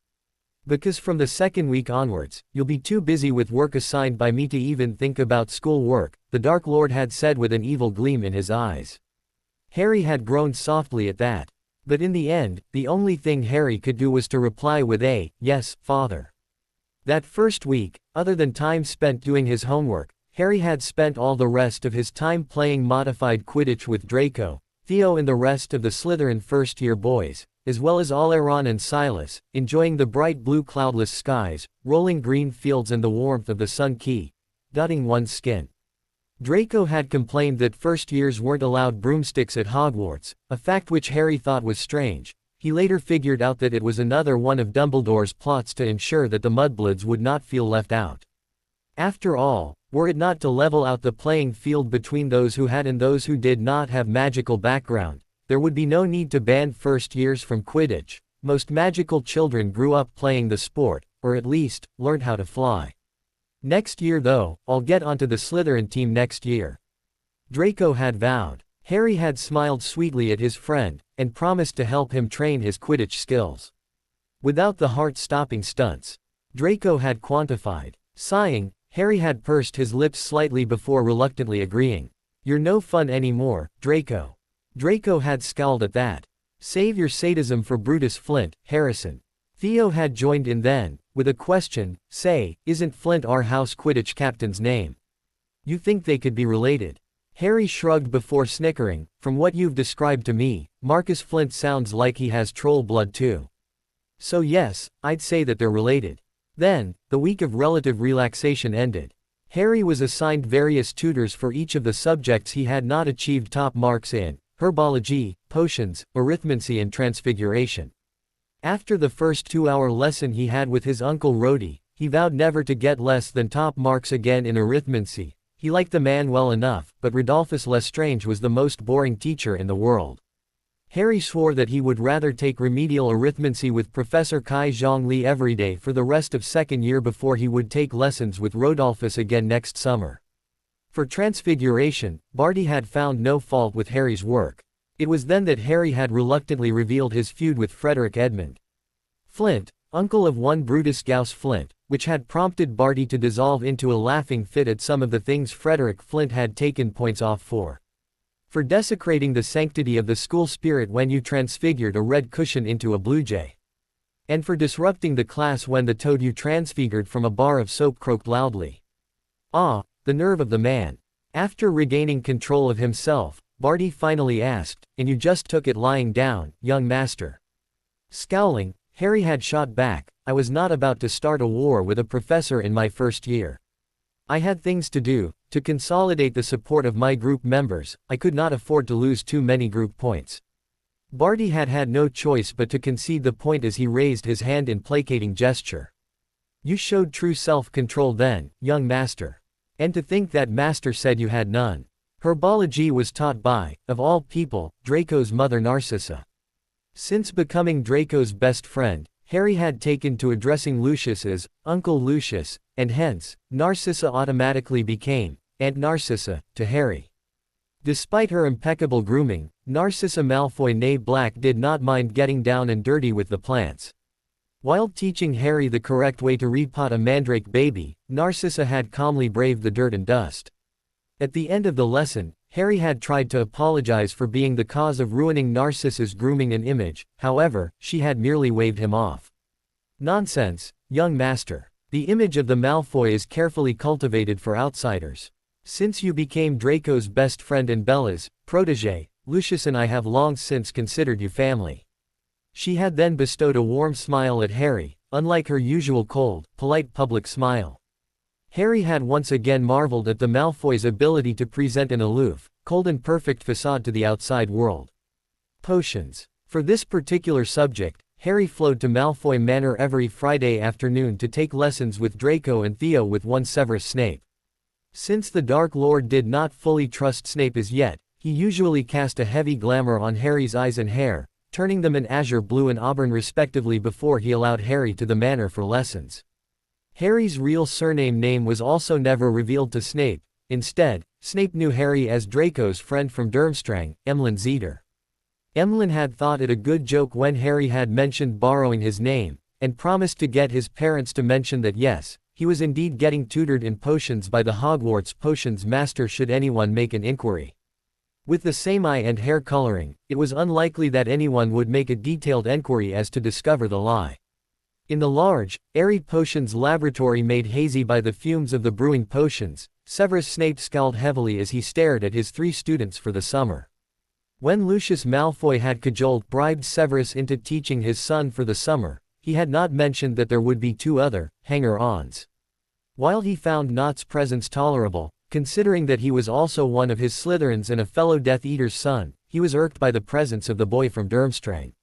Because from the second week onwards, you'll be too busy with work assigned by me to even think about school work, the Dark Lord had said with an evil gleam in his eyes. Harry had groaned softly at that. But in the end, the only thing Harry could do was to reply with a, "Yes, father." That first week, other than time spent doing his homework, Harry had spent all the rest of his time playing modified Quidditch with Draco, Theo and the rest of the Slytherin first-year boys, as well as Oleron and Silas, enjoying the bright blue cloudless skies, rolling green fields and the warmth of the sun key, dotting one's skin. Draco had complained that first years weren't allowed broomsticks at Hogwarts, a fact which Harry thought was strange. He later figured out that it was another one of Dumbledore's plots to ensure that the mudbloods would not feel left out. After all, were it not to level out the playing field between those who had and those who did not have magical background, there would be no need to ban first years from Quidditch. Most magical children grew up playing the sport, or at least, learned how to fly. Next year though, I'll get onto the Slytherin team next year. Draco had vowed. Harry had smiled sweetly at his friend, and promised to help him train his Quidditch skills. Without the heart-stopping stunts. Draco had quantified. Sighing, Harry had pursed his lips slightly before reluctantly agreeing. "You're no fun anymore, Draco." Draco had scowled at that. "Save your sadism for Brutus Flint, Harrison." Theo had joined in then, with a question, "Say, isn't Flint our house Quidditch captain's name? You think they could be related?" Harry shrugged before snickering. "From what you've described to me, Marcus Flint sounds like he has troll blood too. So yes, I'd say that they're related." Then, the week of relative relaxation ended. Harry was assigned various tutors for each of the subjects he had not achieved top marks in: herbology, potions, arithmancy and transfiguration. After the first 2-hour lesson he had with his Uncle Rhodey, he vowed never to get less than top marks again in arithmancy. He liked the man well enough, but Rodolphus Lestrange was the most boring teacher in the world. Harry swore that he would rather take remedial arithmancy with Professor Kai Zhongli every day for the rest of second year before he would take lessons with Rodolphus again next summer. For transfiguration, Barty had found no fault with Harry's work. It was then that Harry had reluctantly revealed his feud with Frederick Edmund Flint, uncle of one Brutus Gauss Flint, which had prompted Barty to dissolve into a laughing fit at some of the things Frederick Flint had taken points off for. For desecrating the sanctity of the school spirit when you transfigured a red cushion into a blue jay. And for disrupting the class when the toad you transfigured from a bar of soap croaked loudly. Ah, the nerve of the man. After regaining control of himself, Barty finally asked, "And you just took it lying down, young master?" Scowling, Harry had shot back, "I was not about to start a war with a professor in my first year. I had things to do, to consolidate the support of my group members. I could not afford to lose too many group points." Barty had had no choice but to concede the point as he raised his hand in placating gesture. "You showed true self-control then, young master. And to think that master said you had none." Herbology was taught by, of all people, Draco's mother Narcissa. Since becoming Draco's best friend, Harry had taken to addressing Lucius as Uncle Lucius, and hence, Narcissa automatically became Aunt Narcissa to Harry. Despite her impeccable grooming, Narcissa Malfoy née Black did not mind getting down and dirty with the plants. While teaching Harry the correct way to repot a mandrake baby, Narcissa had calmly braved the dirt and dust. At the end of the lesson, Harry had tried to apologize for being the cause of ruining Narcissa's grooming and image, however, she had merely waved him off. Nonsense, young master. The image of the Malfoy is carefully cultivated for outsiders. Since you became Draco's best friend and Bella's protégé, Lucius and I have long since considered you family. She had then bestowed a warm smile at Harry, unlike her usual cold, polite public smile. Harry had once again marveled at the Malfoy's ability to present an aloof, cold and perfect facade to the outside world. Potions. For this particular subject, Harry flowed to Malfoy Manor every Friday afternoon to take lessons with Draco and Theo with one Severus Snape. Since the Dark Lord did not fully trust Snape as yet, he usually cast a heavy glamour on Harry's eyes and hair, turning them an azure blue and auburn respectively before he allowed Harry to the manor for lessons. Harry's real surname name was also never revealed to Snape. Instead, Snape knew Harry as Draco's friend from Durmstrang, Emlyn Zeter. Emlyn had thought it a good joke when Harry had mentioned borrowing his name, and promised to get his parents to mention that yes, he was indeed getting tutored in potions by the Hogwarts potions master should anyone make an inquiry. With the same eye and hair coloring, it was unlikely that anyone would make a detailed enquiry as to discover the lie. In the large, airy potions laboratory made hazy by the fumes of the brewing potions, Severus Snape scowled heavily as he stared at his 3 students for the summer. When Lucius Malfoy had bribed Severus into teaching his son for the summer, he had not mentioned that there would be 2 other hanger-ons. While he found Nott's presence tolerable, considering that he was also one of his Slytherins and a fellow Death Eater's son, he was irked by the presence of the boy from Durmstrang.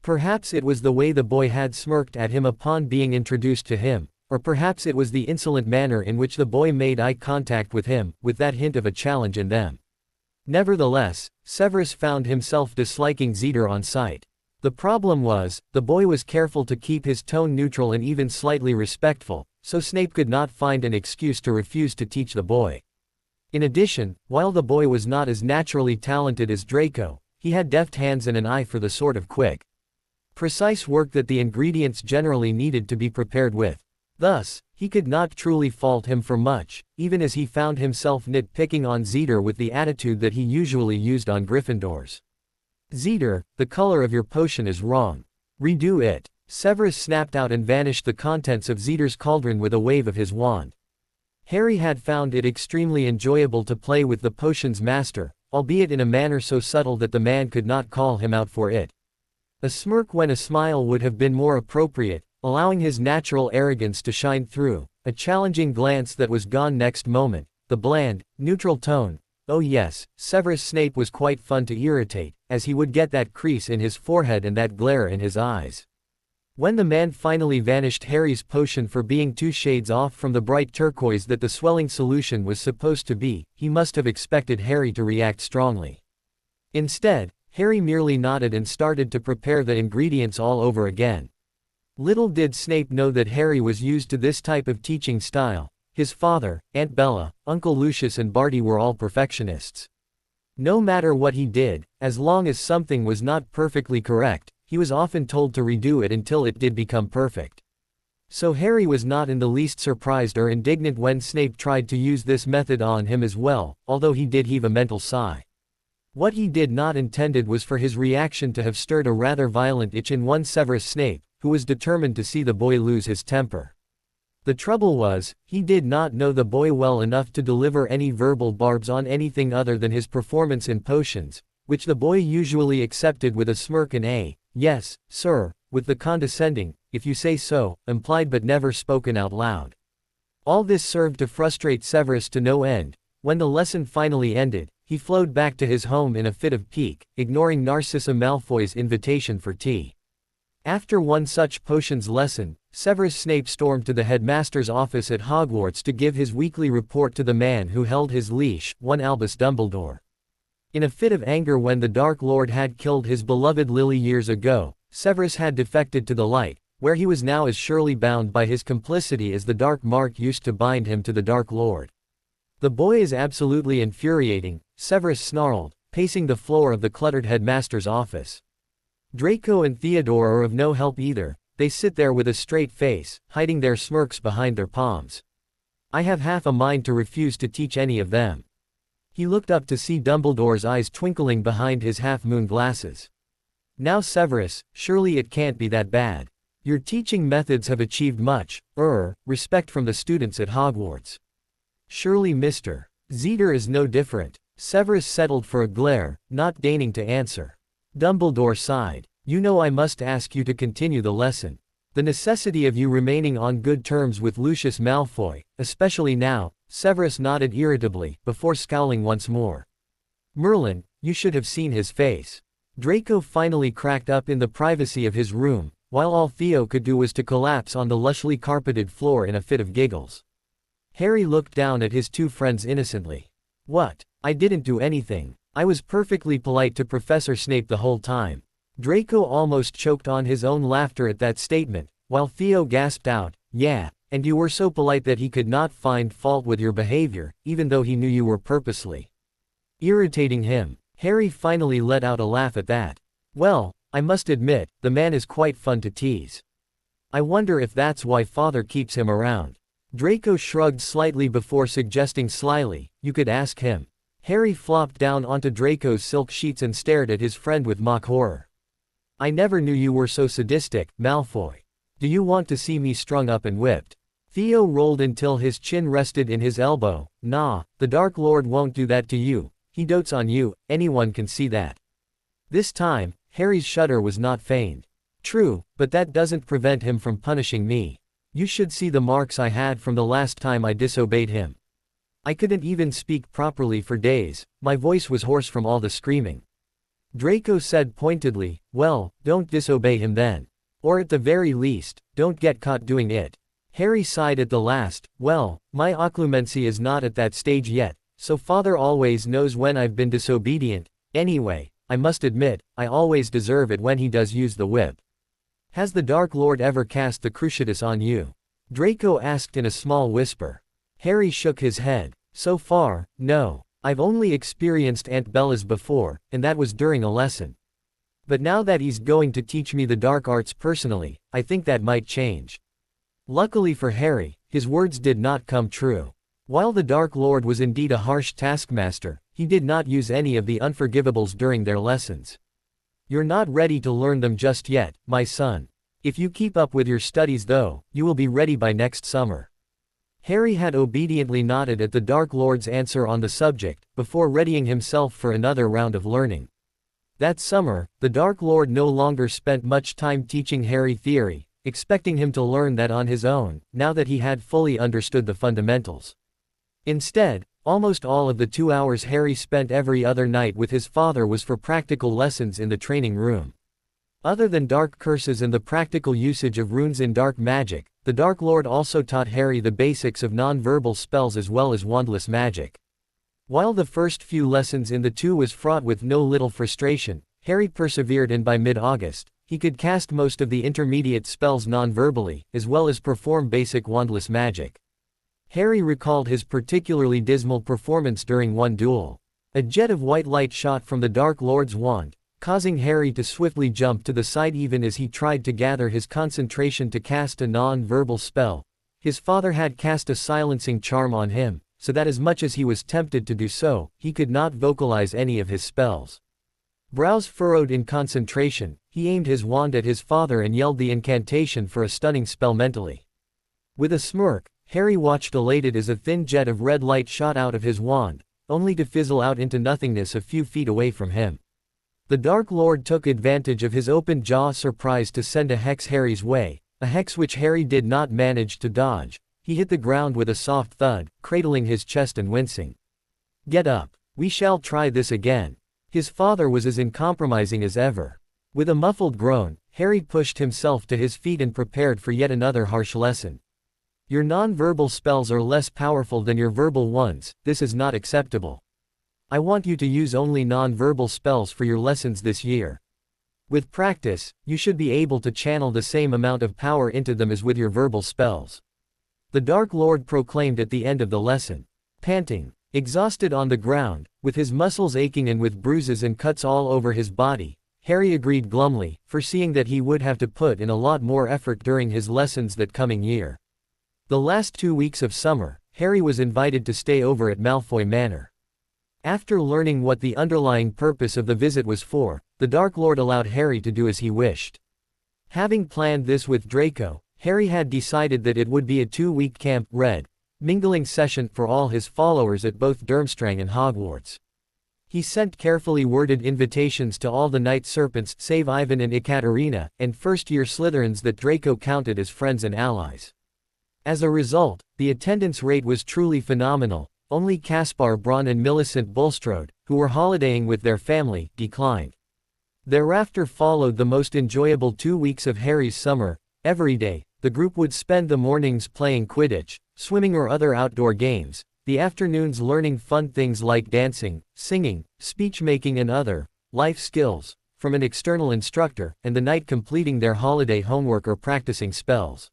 Perhaps it was the way the boy had smirked at him upon being introduced to him, or perhaps it was the insolent manner in which the boy made eye contact with him, with that hint of a challenge in them. Nevertheless, Severus found himself disliking Zeter on sight. The problem was, the boy was careful to keep his tone neutral and even slightly respectful, so Snape could not find an excuse to refuse to teach the boy. In addition, while the boy was not as naturally talented as Draco, he had deft hands and an eye for the sort of quick, precise work that the ingredients generally needed to be prepared with. Thus, he could not truly fault him for much, even as he found himself nitpicking on Zeter with the attitude that he usually used on Gryffindors. Zeter, the color of your potion is wrong. Redo it. Severus snapped out and vanished the contents of Zeter's cauldron with a wave of his wand. Harry had found it extremely enjoyable to play with the potion's master, albeit in a manner so subtle that the man could not call him out for it. A smirk when a smile would have been more appropriate, allowing his natural arrogance to shine through, a challenging glance that was gone next moment, the bland, neutral tone. Oh yes, Severus Snape was quite fun to irritate, as he would get that crease in his forehead and that glare in his eyes. When the man finally vanished Harry's potion for being 2 shades off from the bright turquoise that the swelling solution was supposed to be, he must have expected Harry to react strongly. Instead, Harry merely nodded and started to prepare the ingredients all over again. Little did Snape know that Harry was used to this type of teaching style. His father, Aunt Bella, Uncle Lucius and Barty were all perfectionists. No matter what he did, as long as something was not perfectly correct, he was often told to redo it until it did become perfect. So Harry was not in the least surprised or indignant when Snape tried to use this method on him as well, although he did heave a mental sigh. What he did not intended was for his reaction to have stirred a rather violent itch in one Severus Snape, who was determined to see the boy lose his temper. The trouble was, he did not know the boy well enough to deliver any verbal barbs on anything other than his performance in potions, which the boy usually accepted with a smirk and a, "Yes, sir," with the condescending, "if you say so," implied but never spoken out loud. All this served to frustrate Severus to no end. When the lesson finally ended, he flowed back to his home in a fit of pique, ignoring Narcissa Malfoy's invitation for tea. After one such potions lesson, Severus Snape stormed to the headmaster's office at Hogwarts to give his weekly report to the man who held his leash, one Albus Dumbledore. In a fit of anger when the Dark Lord had killed his beloved Lily years ago, Severus had defected to the light, where he was now as surely bound by his complicity as the Dark Mark used to bind him to the Dark Lord. "The boy is absolutely infuriating," Severus snarled, pacing the floor of the cluttered headmaster's office. "Draco and Theodore are of no help either, they sit there with a straight face, hiding their smirks behind their palms. I have half a mind to refuse to teach any of them." He looked up to see Dumbledore's eyes twinkling behind his half-moon glasses. Now Severus, surely it can't be that bad. Your teaching methods have achieved much, respect from the students at Hogwarts. Surely Mr. Zeter is no different. Severus settled for a glare, not deigning to answer. Dumbledore sighed. You know I must ask you to continue the lesson. The necessity of you remaining on good terms with Lucius Malfoy, especially now. Severus nodded irritably, before scowling once more. Merlin, you should have seen his face. Draco finally cracked up in the privacy of his room, while all Theo could do was to collapse on the lushly carpeted floor in a fit of giggles. Harry looked down at his two friends innocently. What? I didn't do anything. I was perfectly polite to Professor Snape the whole time. Draco almost choked on his own laughter at that statement, while Theo gasped out, yeah, and you were so polite that he could not find fault with your behavior, even though he knew you were purposely irritating him. Harry finally let out a laugh at that. Well, I must admit, the man is quite fun to tease. I wonder if that's why Father keeps him around. Draco shrugged slightly before suggesting slyly, you could ask him. Harry flopped down onto Draco's silk sheets and stared at his friend with mock horror. I never knew you were so sadistic, Malfoy. Do you want to see me strung up and whipped? Theo rolled until his chin rested in his elbow. Nah, the Dark Lord won't do that to you. He dotes on you, anyone can see that. This time, Harry's shudder was not feigned. True, but that doesn't prevent him from punishing me. You should see the marks I had from the last time I disobeyed him. I couldn't even speak properly for days, my voice was hoarse from all the screaming. Draco said pointedly, well, don't disobey him then. Or at the very least, don't get caught doing it. Harry sighed at the last, well, my occlumency is not at that stage yet, so Father always knows when I've been disobedient. Anyway, I must admit, I always deserve it when he does use the whip. Has the Dark Lord ever cast the Cruciatus on you? Draco asked in a small whisper. Harry shook his head. So far, no. I've only experienced Aunt Bella's before, and that was during a lesson. But now that he's going to teach me the dark arts personally, I think that might change. Luckily for Harry, his words did not come true. While the Dark Lord was indeed a harsh taskmaster, he did not use any of the unforgivables during their lessons. You're not ready to learn them just yet, my son. If you keep up with your studies though, you will be ready by next summer. Harry had obediently nodded at the Dark Lord's answer on the subject, before readying himself for another round of learning. That summer, the Dark Lord no longer spent much time teaching Harry theory, expecting him to learn that on his own, now that he had fully understood the fundamentals. Instead, almost all of the 2 hours Harry spent every other night with his father was for practical lessons in the training room. Other than dark curses and the practical usage of runes in dark magic, the Dark Lord also taught Harry the basics of non-verbal spells as well as wandless magic. While the first few lessons in the two was fraught with no little frustration, Harry persevered and by mid-August, he could cast most of the intermediate spells non-verbally, as well as perform basic wandless magic. Harry recalled his particularly dismal performance during one duel. A jet of white light shot from the Dark Lord's wand, causing Harry to swiftly jump to the side even as he tried to gather his concentration to cast a non-verbal spell. His father had cast a silencing charm on him, so that as much as he was tempted to do so, he could not vocalize any of his spells. Brows furrowed in concentration, he aimed his wand at his father and yelled the incantation for a stunning spell mentally. With a smirk, Harry watched elated as a thin jet of red light shot out of his wand, only to fizzle out into nothingness a few feet away from him. The Dark Lord took advantage of his open jaw surprise to send a hex Harry's way, a hex which Harry did not manage to dodge. He hit the ground with a soft thud, cradling his chest and wincing. Get up. We shall try this again. His father was as uncompromising as ever. With a muffled groan, Harry pushed himself to his feet and prepared for yet another harsh lesson. Your non-verbal spells are less powerful than your verbal ones, this is not acceptable. I want you to use only non-verbal spells for your lessons this year. With practice, you should be able to channel the same amount of power into them as with your verbal spells. The Dark Lord proclaimed at the end of the lesson. Panting, exhausted on the ground, with his muscles aching and with bruises and cuts all over his body, Harry agreed glumly, foreseeing that he would have to put in a lot more effort during his lessons that coming year. The last 2 weeks of summer, Harry was invited to stay over at Malfoy Manor. After learning what the underlying purpose of the visit was for, the Dark Lord allowed Harry to do as he wished. Having planned this with Draco, Harry had decided that it would be a 2-week camp mingling session for all his followers at both Durmstrang and Hogwarts. He sent carefully worded invitations to all the Night Serpents save Ivan and Ekaterina, and first-year Slytherins that Draco counted as friends and allies. As a result, the attendance rate was truly phenomenal. Only Caspar Braun and Millicent Bulstrode, who were holidaying with their family, declined. Thereafter followed the most enjoyable 2 weeks of Harry's summer. Every day, the group would spend the mornings playing Quidditch, swimming or other outdoor games, the afternoons learning fun things like dancing, singing, speech-making and other life skills from an external instructor, and the night completing their holiday homework or practicing spells.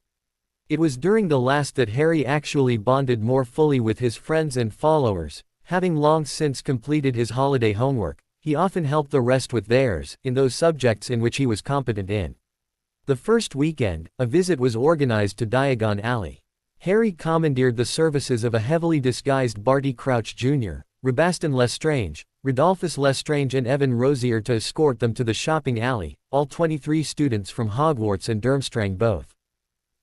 It was during the last that Harry actually bonded more fully with his friends and followers. Having long since completed his holiday homework, he often helped the rest with theirs, in those subjects in which he was competent in. The first weekend, a visit was organized to Diagon Alley. Harry commandeered the services of a heavily disguised Barty Crouch Jr., Rabaston Lestrange, Rodolphus Lestrange and Evan Rosier to escort them to the shopping alley, all 23 students from Hogwarts and Durmstrang both.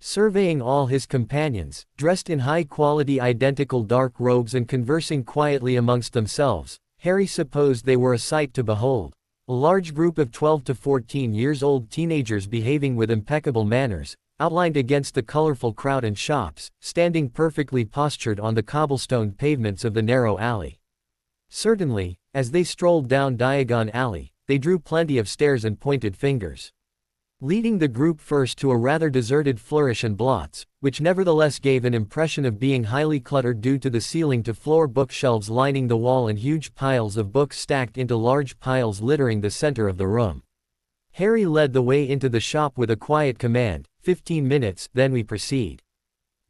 Surveying all his companions, dressed in high-quality identical dark robes and conversing quietly amongst themselves, Harry supposed they were a sight to behold. A large group of 12 to 14 years old teenagers behaving with impeccable manners, outlined against the colorful crowd and shops, standing perfectly postured on the cobblestone pavements of the narrow alley. Certainly, as they strolled down Diagon Alley, they drew plenty of stares and pointed fingers. Leading the group first to a rather deserted Flourish and Blots, which nevertheless gave an impression of being highly cluttered due to the ceiling-to-floor bookshelves lining the wall and huge piles of books stacked into large piles littering the center of the room. Harry led the way into the shop with a quiet command, 15 minutes, then we proceed.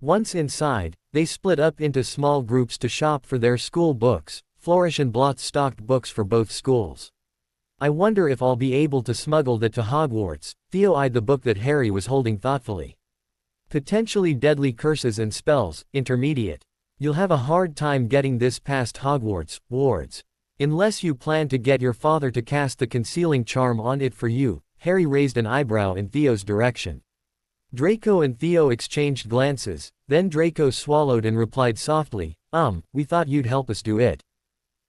Once inside, they split up into small groups to shop for their school books. Flourish and Blots stocked books for both schools. I wonder if I'll be able to smuggle that to Hogwarts. Theo eyed the book that Harry was holding thoughtfully. Potentially Deadly Curses and Spells, Intermediate. You'll have a hard time getting this past Hogwarts, wards. Unless you plan to get your father to cast the concealing charm on it for you. Harry raised an eyebrow in Theo's direction. Draco and Theo exchanged glances, then Draco swallowed and replied softly, we thought you'd help us do it.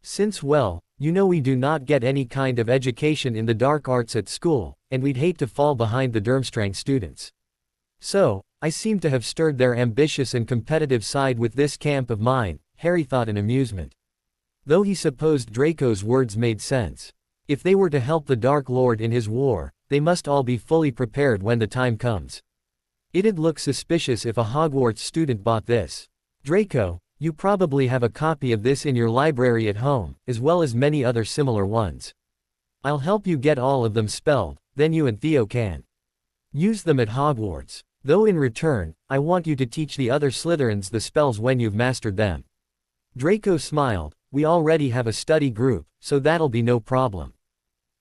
Since you know we do not get any kind of education in the dark arts at school, and we'd hate to fall behind the Durmstrang students. So, I seem to have stirred their ambitious and competitive side with this camp of mine, Harry thought in amusement. Though he supposed Draco's words made sense. If they were to help the Dark Lord in his war, they must all be fully prepared when the time comes. It'd look suspicious if a Hogwarts student bought this. Draco, you probably have a copy of this in your library at home, as well as many other similar ones. I'll help you get all of them spelled, then you and Theo can use them at Hogwarts. Though in return, I want you to teach the other Slytherins the spells when you've mastered them. Draco smiled. We already have a study group, so that'll be no problem.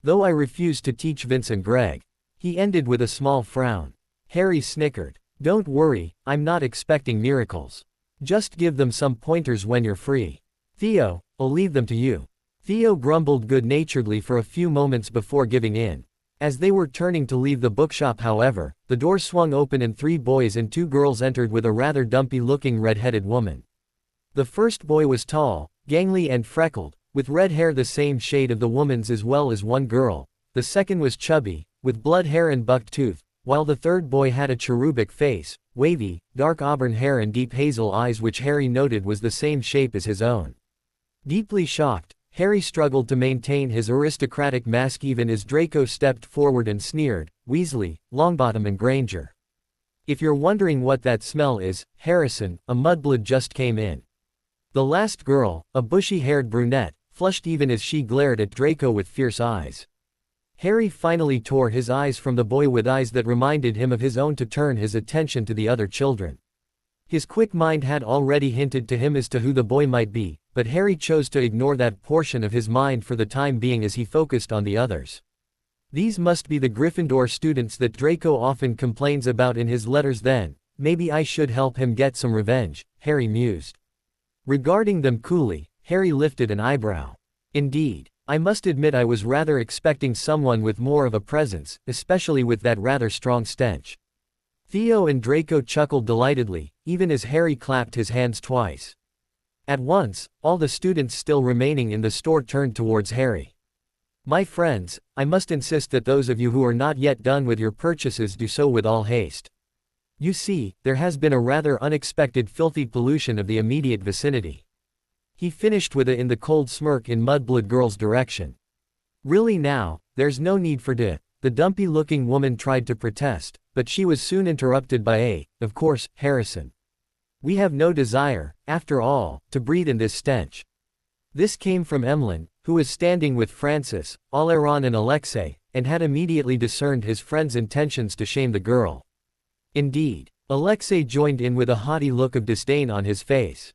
Though I refuse to teach Vince and Greg. He ended with a small frown. Harry snickered. Don't worry, I'm not expecting miracles. Just give them some pointers when you're free. Theo, I'll leave them to you. Theo grumbled good-naturedly for a few moments before giving in. As they were turning to leave the bookshop however, the door swung open and 3 boys and 2 girls entered with a rather dumpy-looking red-headed woman. The first boy was tall, gangly and freckled, with red hair the same shade of the woman's as well as one girl. The second was chubby, with blood hair and bucked tooth, while the third boy had a cherubic face, wavy, dark auburn hair and deep hazel eyes which Harry noted was the same shape as his own. Deeply shocked, Harry struggled to maintain his aristocratic mask even as Draco stepped forward and sneered, Weasley, Longbottom and Granger. If you're wondering what that smell is, Harrison, a mudblood just came in. The last girl, a bushy-haired brunette, flushed even as she glared at Draco with fierce eyes. Harry finally tore his eyes from the boy with eyes that reminded him of his own to turn his attention to the other children. His quick mind had already hinted to him as to who the boy might be, but Harry chose to ignore that portion of his mind for the time being as he focused on the others. These must be the Gryffindor students that Draco often complains about in his letters then. Maybe I should help him get some revenge, Harry mused. Regarding them coolly, Harry lifted an eyebrow. Indeed, I must admit I was rather expecting someone with more of a presence, especially with that rather strong stench. Theo and Draco chuckled delightedly, even as Harry clapped his hands twice. At once, all the students still remaining in the store turned towards Harry. My friends, I must insist that those of you who are not yet done with your purchases do so with all haste. You see, there has been a rather unexpected filthy pollution of the immediate vicinity. He finished with in the cold smirk in Mudblood Girl's direction. Really now, there's no need for the dumpy-looking woman tried to protest, but she was soon interrupted by of course, Harrison. We have no desire, after all, to breathe in this stench. This came from Emlyn, who was standing with Francis, Oleron and Alexei, and had immediately discerned his friend's intentions to shame the girl. Indeed, Alexei joined in with a haughty look of disdain on his face.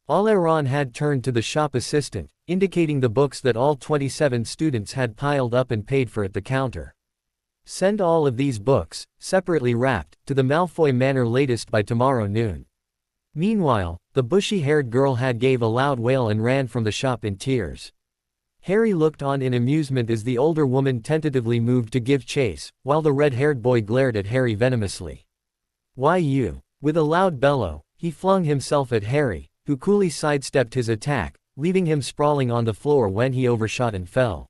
Oleron had turned to the shop assistant, indicating the books that all 27 students had piled up and paid for at the counter. Send all of these books, separately wrapped, to the Malfoy Manor latest by tomorrow noon. Meanwhile, the bushy-haired girl had gave a loud wail and ran from the shop in tears. Harry looked on in amusement as the older woman tentatively moved to give chase, while the red-haired boy glared at Harry venomously. Why you? With a loud bellow, he flung himself at Harry, who coolly sidestepped his attack, leaving him sprawling on the floor when he overshot and fell.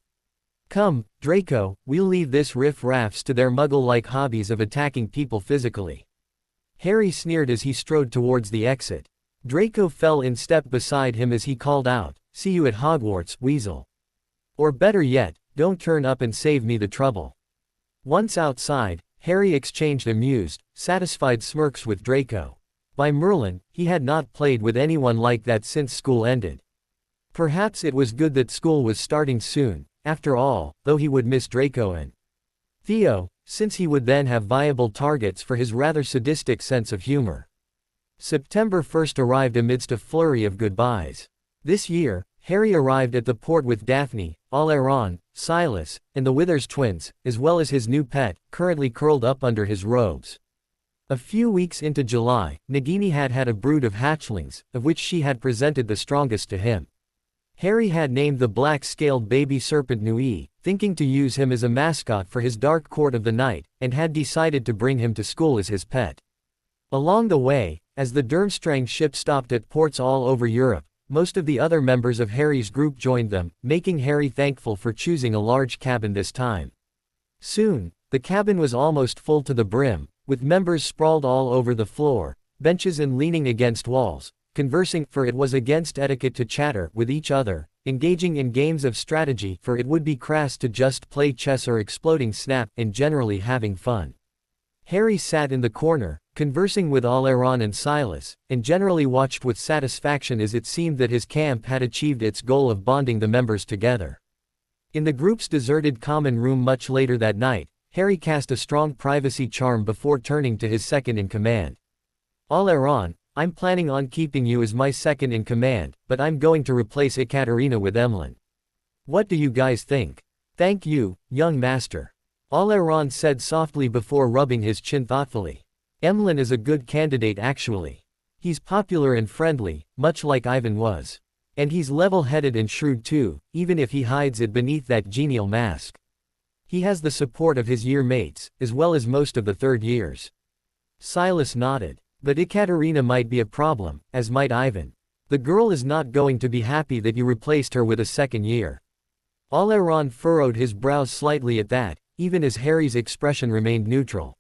Come, Draco, we'll leave this riff-raffs to their muggle-like hobbies of attacking people physically. Harry sneered as he strode towards the exit. Draco fell in step beside him as he called out, "See you at Hogwarts, Weasel. Or better yet, don't turn up and save me the trouble." Once outside, Harry exchanged amused, satisfied smirks with Draco. By Merlin, he had not played with anyone like that since school ended. Perhaps it was good that school was starting soon, after all, though he would miss Draco and Theo, since he would then have viable targets for his rather sadistic sense of humor. September 1st arrived amidst a flurry of goodbyes. This year, Harry arrived at the port with Daphne, Oleron, Silas, and the Withers twins, as well as his new pet, currently curled up under his robes. A few weeks into July, Nagini had had a brood of hatchlings, of which she had presented the strongest to him. Harry had named the black-scaled baby serpent Nui, thinking to use him as a mascot for his dark court of the night, and had decided to bring him to school as his pet. Along the way, as the Durmstrang ship stopped at ports all over Europe, most of the other members of Harry's group joined them, making Harry thankful for choosing a large cabin this time. Soon, the cabin was almost full to the brim, with members sprawled all over the floor, benches and leaning against walls, conversing, for it was against etiquette to chatter with each other, engaging in games of strategy, for it would be crass to just play chess or exploding snap, and generally having fun. Harry sat in the corner, conversing with Oleron and Silas, and generally watched with satisfaction as it seemed that his camp had achieved its goal of bonding the members together. In the group's deserted common room much later that night, Harry cast a strong privacy charm before turning to his second-in-command. Oleron, I'm planning on keeping you as my second-in-command, but I'm going to replace Ekaterina with Emlyn. What do you guys think? Thank you, young master. Oleron said softly before rubbing his chin thoughtfully. Emlyn is a good candidate actually. He's popular and friendly, much like Ivan was. And he's level-headed and shrewd too, even if he hides it beneath that genial mask. He has the support of his year mates, as well as most of the third years. Silas nodded. But Ekaterina might be a problem, as might Ivan. The girl is not going to be happy that you replaced her with a second year. Oleron furrowed his brows slightly at that, even as Harry's expression remained neutral.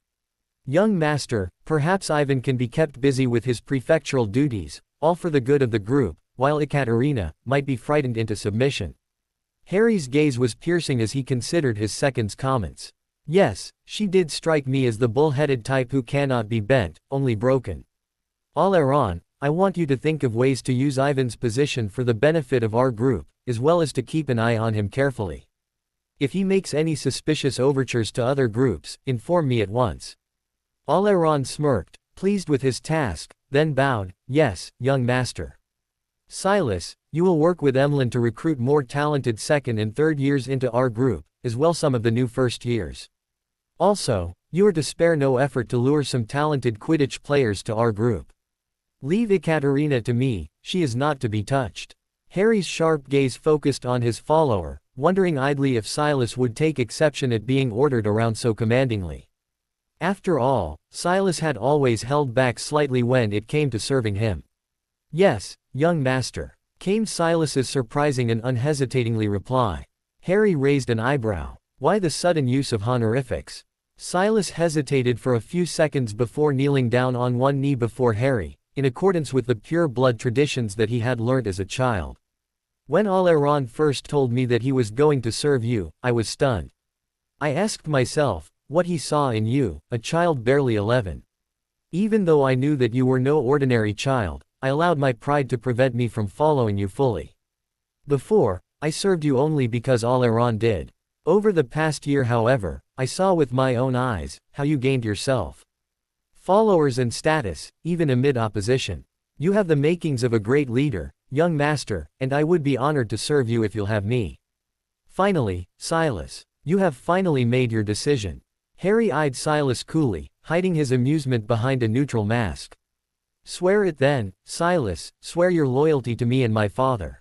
Young master, perhaps Ivan can be kept busy with his prefectural duties, all for the good of the group, while Ekaterina might be frightened into submission. Harry's gaze was piercing as he considered his second's comments. Yes, she did strike me as the bull-headed type who cannot be bent, only broken. Oleron, I want you to think of ways to use Ivan's position for the benefit of our group, as well as to keep an eye on him carefully. If he makes any suspicious overtures to other groups, inform me at once. Oleron smirked, pleased with his task, then bowed, yes, young master. Silas, you will work with Emlyn to recruit more talented second and third years into our group, as well some of the new first years. Also, you are to spare no effort to lure some talented Quidditch players to our group. Leave Ekaterina to me, she is not to be touched. Harry's sharp gaze focused on his follower, wondering idly if Silas would take exception at being ordered around so commandingly. After all, Silas had always held back slightly when it came to serving him. "Yes, young master," came Silas's surprising and unhesitatingly reply. Harry raised an eyebrow. Why the sudden use of honorifics? Silas hesitated for a few seconds before kneeling down on one knee before Harry, in accordance with the pure blood traditions that he had learnt as a child. "When Oleron first told me that he was going to serve you, I was stunned. I asked myself, what he saw in you, a child barely 11. Even though I knew that you were no ordinary child, I allowed my pride to prevent me from following you fully. Before, I served you only because Oleron did. Over the past year, however, I saw with my own eyes how you gained yourself followers and status, even amid opposition. You have the makings of a great leader, young master, and I would be honored to serve you if you'll have me. Finally, Silas, you have finally made your decision." Harry eyed Silas coolly, hiding his amusement behind a neutral mask. "Swear it then, Silas, swear your loyalty to me and my father.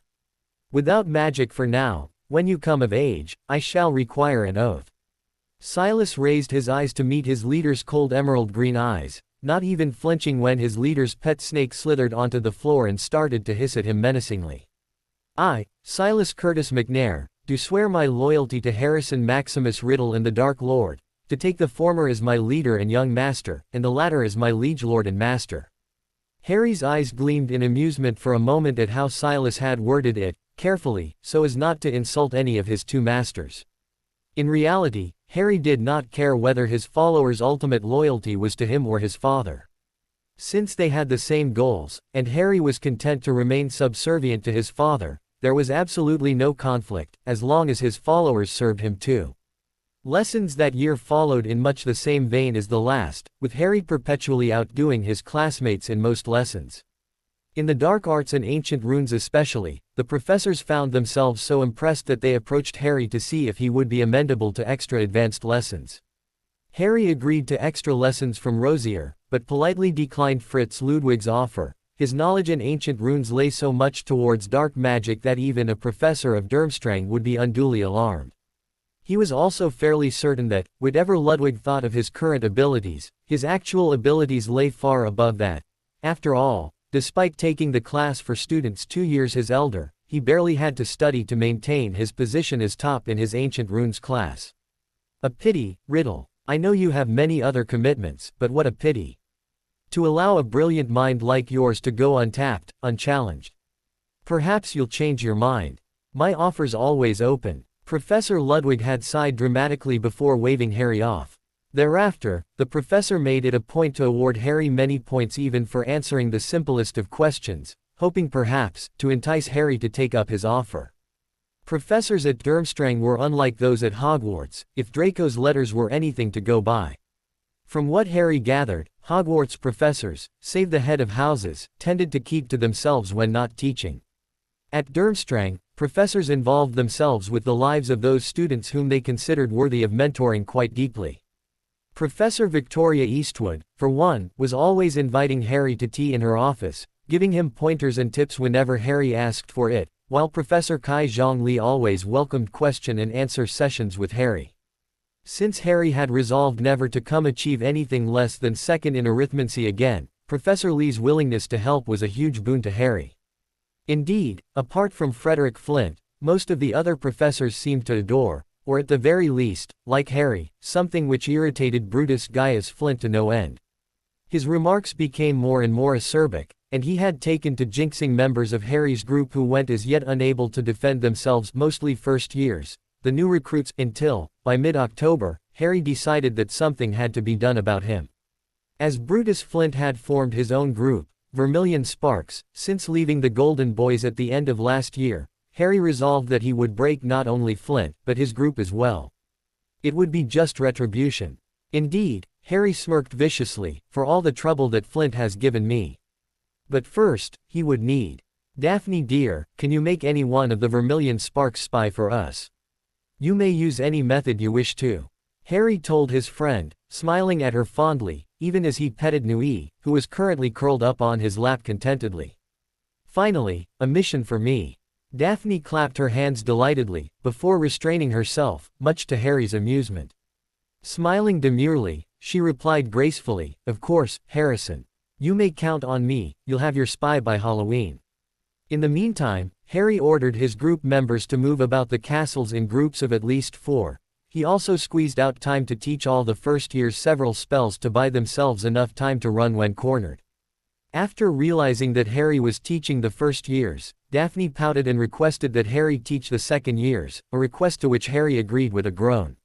Without magic for now, when you come of age, I shall require an oath." Silas raised his eyes to meet his leader's cold emerald green eyes, not even flinching when his leader's pet snake slithered onto the floor and started to hiss at him menacingly. "I, Silas Curtis McNair, do swear my loyalty to Harrison Maximus Riddle and the Dark Lord, to take the former as my leader and young master, and the latter as my liege lord and master." Harry's eyes gleamed in amusement for a moment at how Silas had worded it, carefully, so as not to insult any of his two masters. In reality, Harry did not care whether his followers' ultimate loyalty was to him or his father. Since they had the same goals, and Harry was content to remain subservient to his father, there was absolutely no conflict, as long as his followers served him too. Lessons that year followed in much the same vein as the last, with Harry perpetually outdoing his classmates in most lessons. In the dark arts and ancient runes especially, the professors found themselves so impressed that they approached Harry to see if he would be amenable to extra advanced lessons. Harry agreed to extra lessons from Rosier, but politely declined Fritz Ludwig's offer. His knowledge in ancient runes lay so much towards dark magic that even a professor of Durmstrang would be unduly alarmed. He was also fairly certain that, whatever Ludwig thought of his current abilities, his actual abilities lay far above that. After all, despite taking the class for students 2 years his elder, he barely had to study to maintain his position as top in his ancient runes class. A pity, Riddle. I know you have many other commitments, but what a pity. To allow a brilliant mind like yours to go untapped, unchallenged. Perhaps you'll change your mind. My offer's always open. Professor Ludwig had sighed dramatically before waving Harry off. Thereafter, the professor made it a point to award Harry many points even for answering the simplest of questions, hoping perhaps, to entice Harry to take up his offer. Professors at Durmstrang were unlike those at Hogwarts, if Draco's letters were anything to go by. From what Harry gathered, Hogwarts professors, save the head of houses, tended to keep to themselves when not teaching. At Durmstrang, professors involved themselves with the lives of those students whom they considered worthy of mentoring quite deeply. Professor Victoria Eastwood, for one, was always inviting Harry to tea in her office, giving him pointers and tips whenever Harry asked for it, while Professor Kai Zhongli always welcomed question and answer sessions with Harry. Since Harry had resolved never to come achieve anything less than second in arithmancy again, Professor Lee's willingness to help was a huge boon to Harry. Indeed, apart from Frederick Flint, most of the other professors seemed to adore, or at the very least, like Harry, something which irritated Brutus Gaius Flint to no end. His remarks became more and more acerbic, and he had taken to jinxing members of Harry's group who went as yet unable to defend themselves, mostly first years, the new recruits, until, by mid-October, Harry decided that something had to be done about him. As Brutus Flint had formed his own group, Vermilion Sparks, since leaving the Golden Boys at the end of last year, Harry resolved that he would break not only Flint, but his group as well. It would be just retribution. Indeed, Harry smirked viciously, for all the trouble that Flint has given me. But first, he would need. Daphne dear, can you make any one of the Vermilion Sparks spy for us? You may use any method you wish to. Harry told his friend, smiling at her fondly, even as he petted Nui, who was currently curled up on his lap contentedly. Finally, a mission for me. Daphne clapped her hands delightedly, before restraining herself, much to Harry's amusement. Smiling demurely, she replied gracefully, "Of course, Harrison. You may count on me, you'll have your spy by Halloween." In the meantime, Harry ordered his group members to move about the castles in groups of at least 4. He also squeezed out time to teach all the first years several spells to buy themselves enough time to run when cornered. After realizing that Harry was teaching the first years, Daphne pouted and requested that Harry teach the second years, a request to which Harry agreed with a groan.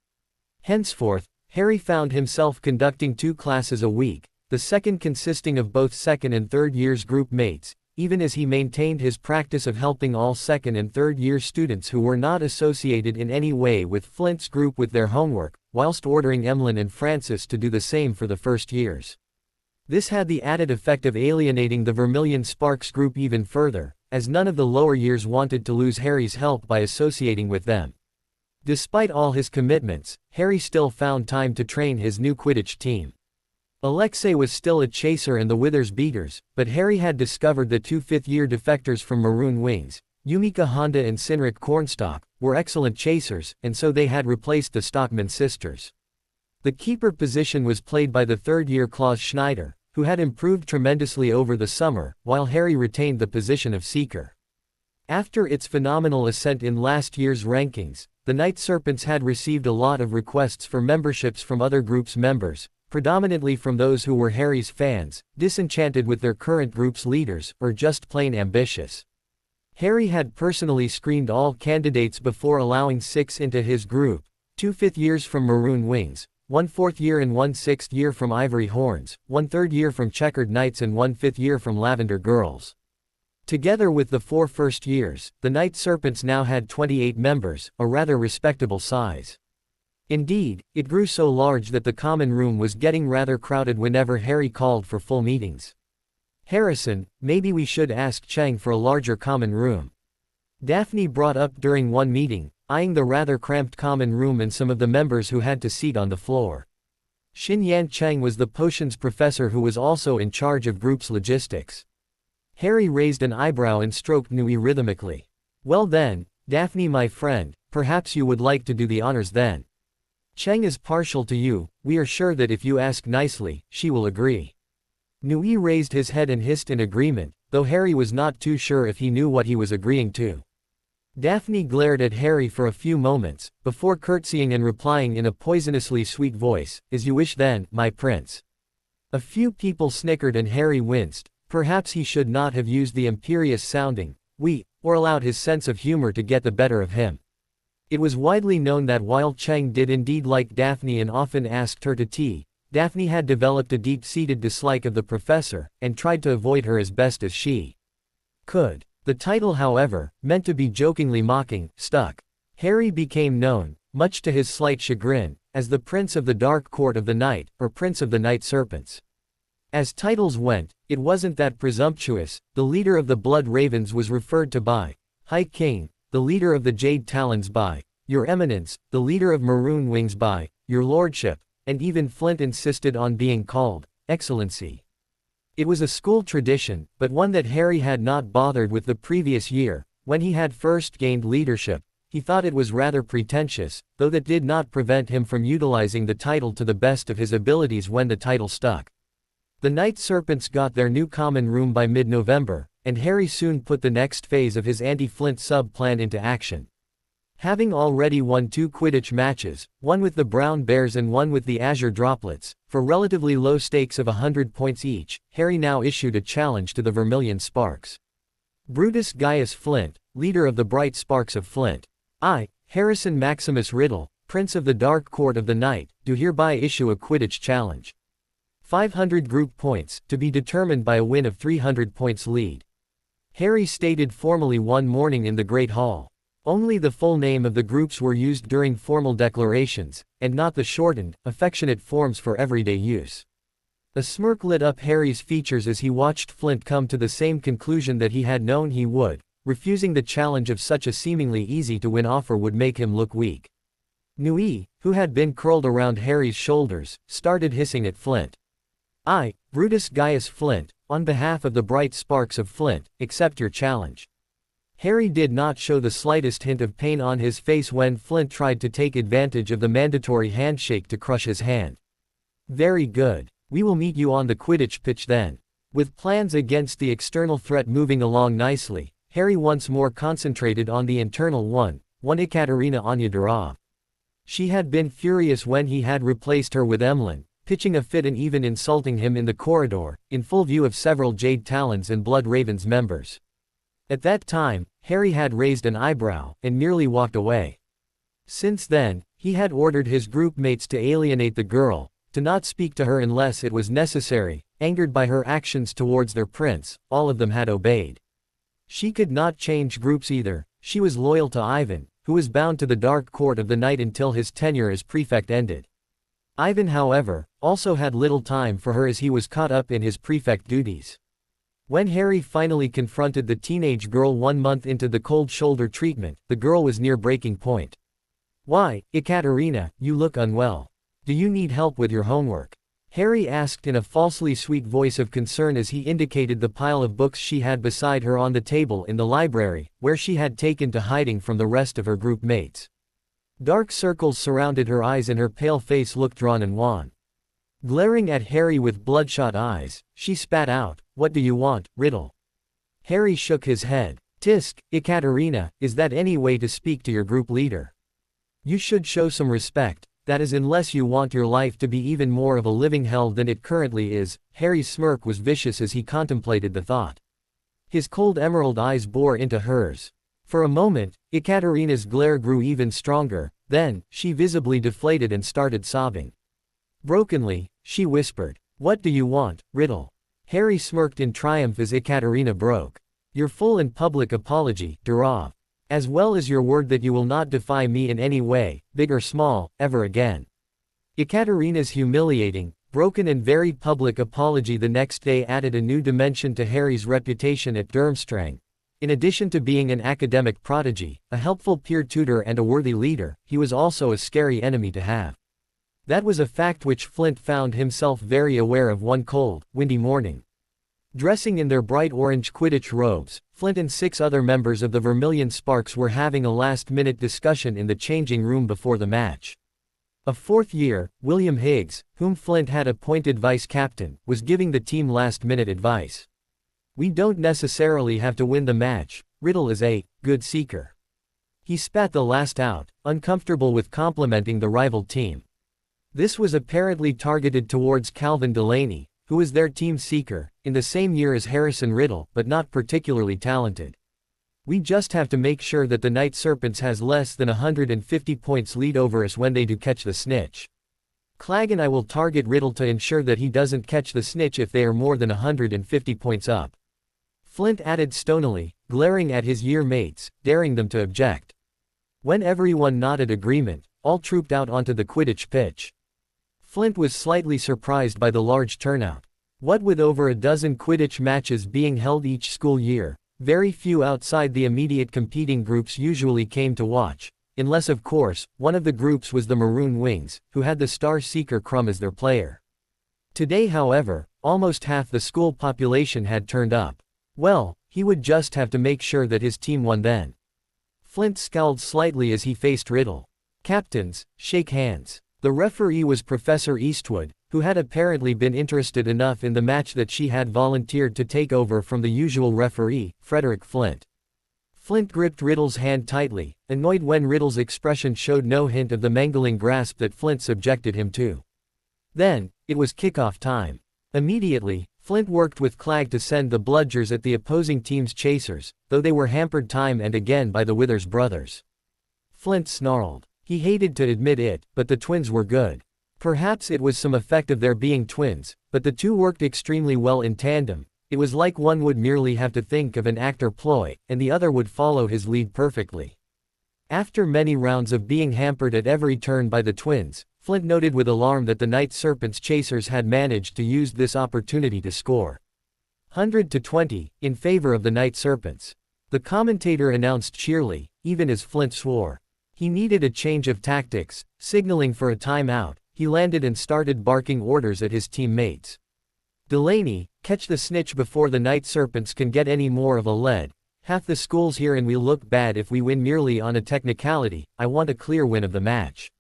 Henceforth, Harry found himself conducting 2 classes a week, the second consisting of both second and third years group mates, even as he maintained his practice of helping all second and third year students who were not associated in any way with Flint's group with their homework, whilst ordering Emlyn and Francis to do the same for the first years. This had the added effect of alienating the Vermilion Sparks group even further, as none of the lower years wanted to lose Harry's help by associating with them. Despite all his commitments, Harry still found time to train his new Quidditch team. Alexei was still a chaser and the Withers beaters, but Harry had discovered that 2 fifth-year defectors from Maroon Wings, Yumika Honda and Cynric Cornstalk, were excellent chasers, and so they had replaced the Stockman sisters. The keeper position was played by the third-year Klaus Schneider, who had improved tremendously over the summer, while Harry retained the position of seeker. After its phenomenal ascent in last year's rankings, the Night Serpents had received a lot of requests for memberships from other groups' members, predominantly from those who were Harry's fans, disenchanted with their current group's leaders, or just plain ambitious. Harry had personally screened all candidates before allowing 6 into his group, 2 fifth years from Maroon Wings, 1 fourth year and 1 sixth year from Ivory Horns, 1 third year from Checkered Knights and 1 fifth year from Lavender Girls. Together with the 4 first years, the Night Serpents now had 28 members, a rather respectable size. Indeed, it grew so large that the common room was getting rather crowded whenever Harry called for full meetings. "Harrison, maybe we should ask Chang for a larger common room," Daphne brought up during one meeting, eyeing the rather cramped common room and some of the members who had to seat on the floor. Xin Yan Cheng was the potions professor who was also in charge of group's logistics. Harry raised an eyebrow and stroked Nui rhythmically. "Well then, Daphne my friend, perhaps you would like to do the honors then. Cheng is partial to you, we are sure that if you ask nicely, she will agree." Nui raised his head and hissed in agreement, though Harry was not too sure if he knew what he was agreeing to. Daphne glared at Harry for a few moments, before curtsying and replying in a poisonously sweet voice, "As you wish then, my prince." A few people snickered and Harry winced. Perhaps he should not have used the imperious sounding "we," or allowed his sense of humor to get the better of him. It was widely known that while Cheng did indeed like Daphne and often asked her to tea, Daphne had developed a deep-seated dislike of the professor, and tried to avoid her as best as she could. The title however, meant to be jokingly mocking, stuck. Harry became known, much to his slight chagrin, as the Prince of the Dark Court of the Night, or Prince of the Night Serpents. As titles went, it wasn't that presumptuous. The leader of the Blood Ravens was referred to by High King, the leader of the Jade Talons by Your Eminence, the leader of Maroon Wings by Your Lordship, and even Flint insisted on being called Excellency. It was a school tradition, but one that Harry had not bothered with the previous year. When he had first gained leadership, he thought it was rather pretentious, though that did not prevent him from utilizing the title to the best of his abilities when the title stuck. The Night Serpents got their new common room by mid-November, and Harry soon put the next phase of his anti-Flint sub-plan into action. Having already won 2 Quidditch matches, one with the Brown Bears and one with the Azure Droplets, for relatively low stakes of 100 points each, Harry now issued a challenge to the Vermilion Sparks. Brutus Gaius Flint, leader of the Bright Sparks of Flint. I, Harrison Maximus Riddle, Prince of the Dark Court of the Night, do hereby issue a Quidditch challenge. 500 group points, to be determined by a win of 300 points lead. Harry stated formally one morning in the Great Hall. Only the full name of the groups were used during formal declarations, and not the shortened, affectionate forms for everyday use. A smirk lit up Harry's features as he watched Flint come to the same conclusion that he had known he would. Refusing the challenge of such a seemingly easy-to-win offer would make him look weak. Nui, who had been curled around Harry's shoulders, started hissing at Flint. I, Brutus Gaius Flint, on behalf of the Bright Sparks of Flint, accept your challenge. Harry did not show the slightest hint of pain on his face when Flint tried to take advantage of the mandatory handshake to crush his hand. Very good. We will meet you on the Quidditch pitch then. With plans against the external threat moving along nicely, Harry once more concentrated on the internal one Ekaterina Onyadorov. She had been furious when he had replaced her with Emlyn, pitching a fit and even insulting him in the corridor, in full view of several Jade Talons and Blood Ravens members. At that time, Harry had raised an eyebrow, and merely walked away. Since then, he had ordered his group mates to alienate the girl, to not speak to her unless it was necessary. Angered by her actions towards their prince, all of them had obeyed. She could not change groups either. She was loyal to Ivan, who was bound to the Dark Court of the Night until his tenure as prefect ended. Ivan, however, also had little time for her as he was caught up in his prefect duties. When Harry finally confronted the teenage girl 1 month into the cold shoulder treatment, the girl was near breaking point. "Why, Ekaterina, you look unwell. Do you need help with your homework?" Harry asked in a falsely sweet voice of concern as he indicated the pile of books she had beside her on the table in the library, where she had taken to hiding from the rest of her group mates. Dark circles surrounded her eyes and her pale face looked drawn and wan. Glaring at Harry with bloodshot eyes, she spat out, "What do you want, Riddle?" Harry shook his head. "Tisk, Ekaterina, is that any way to speak to your group leader? You should show some respect, that is unless you want your life to be even more of a living hell than it currently is." Harry's smirk was vicious as he contemplated the thought. His cold emerald eyes bore into hers. For a moment, Ekaterina's glare grew even stronger, then, she visibly deflated and started sobbing. Brokenly, she whispered, "What do you want, Riddle?" Harry smirked in triumph as Ekaterina broke. "Your full and public apology, Durov. As well as your word that you will not defy me in any way, big or small, ever again." Ekaterina's humiliating, broken and very public apology the next day added a new dimension to Harry's reputation at Durmstrang. In addition to being an academic prodigy, a helpful peer tutor and a worthy leader, he was also a scary enemy to have. That was a fact which Flint found himself very aware of one cold, windy morning. Dressing in their bright orange Quidditch robes, Flint and 6 other members of the Vermilion Sparks were having a last-minute discussion in the changing room before the match. A 4th year, William Higgs, whom Flint had appointed vice-captain, was giving the team last-minute advice. "We don't necessarily have to win the match. Riddle is a good seeker." He spat the last out, uncomfortable with complimenting the rival team. This was apparently targeted towards Calvin Delaney, who was their team seeker, in the same year as Harrison Riddle, but not particularly talented. "We just have to make sure that the Night Serpents has less than 150 points lead over us when they do catch the snitch. Clag and I will target Riddle to ensure that he doesn't catch the snitch if they are more than 150 points up." Flint added stonily, glaring at his year mates, daring them to object. When everyone nodded agreement, all trooped out onto the Quidditch pitch. Flint was slightly surprised by the large turnout. What with over a dozen Quidditch matches being held each school year, very few outside the immediate competing groups usually came to watch, unless of course, one of the groups was the Maroon Wings, who had the Star Seeker Crumb as their player. Today however, almost half the school population had turned up. Well, he would just have to make sure that his team won then. Flint scowled slightly as he faced Riddle. "Captains, shake hands." The referee was Professor Eastwood, who had apparently been interested enough in the match that she had volunteered to take over from the usual referee, Frederick Flint. Flint gripped Riddle's hand tightly, annoyed when Riddle's expression showed no hint of the mangling grasp that Flint subjected him to. Then, it was kickoff time. Immediately, Flint worked with Clag to send the bludgers at the opposing team's chasers, though they were hampered time and again by the Withers brothers. Flint snarled. He hated to admit it, but the twins were good. Perhaps it was some effect of their being twins, but the two worked extremely well in tandem. It was like one would merely have to think of an act or ploy, and the other would follow his lead perfectly. After many rounds of being hampered at every turn by the twins, Flint noted with alarm that the Night Serpent's chasers had managed to use this opportunity to score 100-20, in favor of the Night Serpents. The commentator announced cheerily, even as Flint swore. He needed a change of tactics. Signaling for a timeout, he landed and started barking orders at his teammates. "Delaney, catch the snitch before the Night Serpents can get any more of a lead. Half the school's here and we'll look bad if we win merely on a technicality. I want a clear win of the match.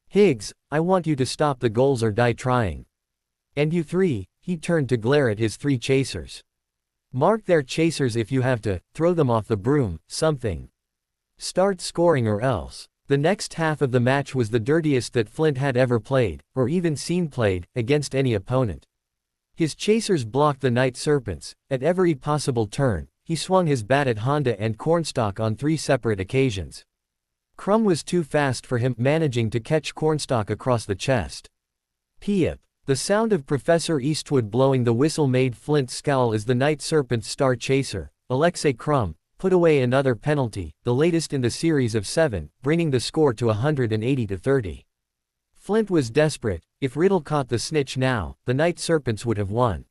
Higgs, I want you to stop the goals or die trying. And you three, he turned to glare at his three chasers. Mark their chasers if you have to, throw them off the broom, something. Start scoring or else. The next half of the match was the dirtiest that Flint had ever played, or even seen played, against any opponent. His chasers blocked the Night Serpents. At every possible turn, he swung his bat at Honda and Cornstalk on 3 separate occasions. Crumb was too fast for him, managing to catch Cornstalk across the chest. Peep. The sound of Professor Eastwood blowing the whistle made Flint scowl as the Night Serpent's star chaser, Alexei Crumb, put away another penalty, the latest in the series of 7, bringing the score to 180-30. Flint was desperate. If Riddle caught the snitch now, the Night Serpents would have won.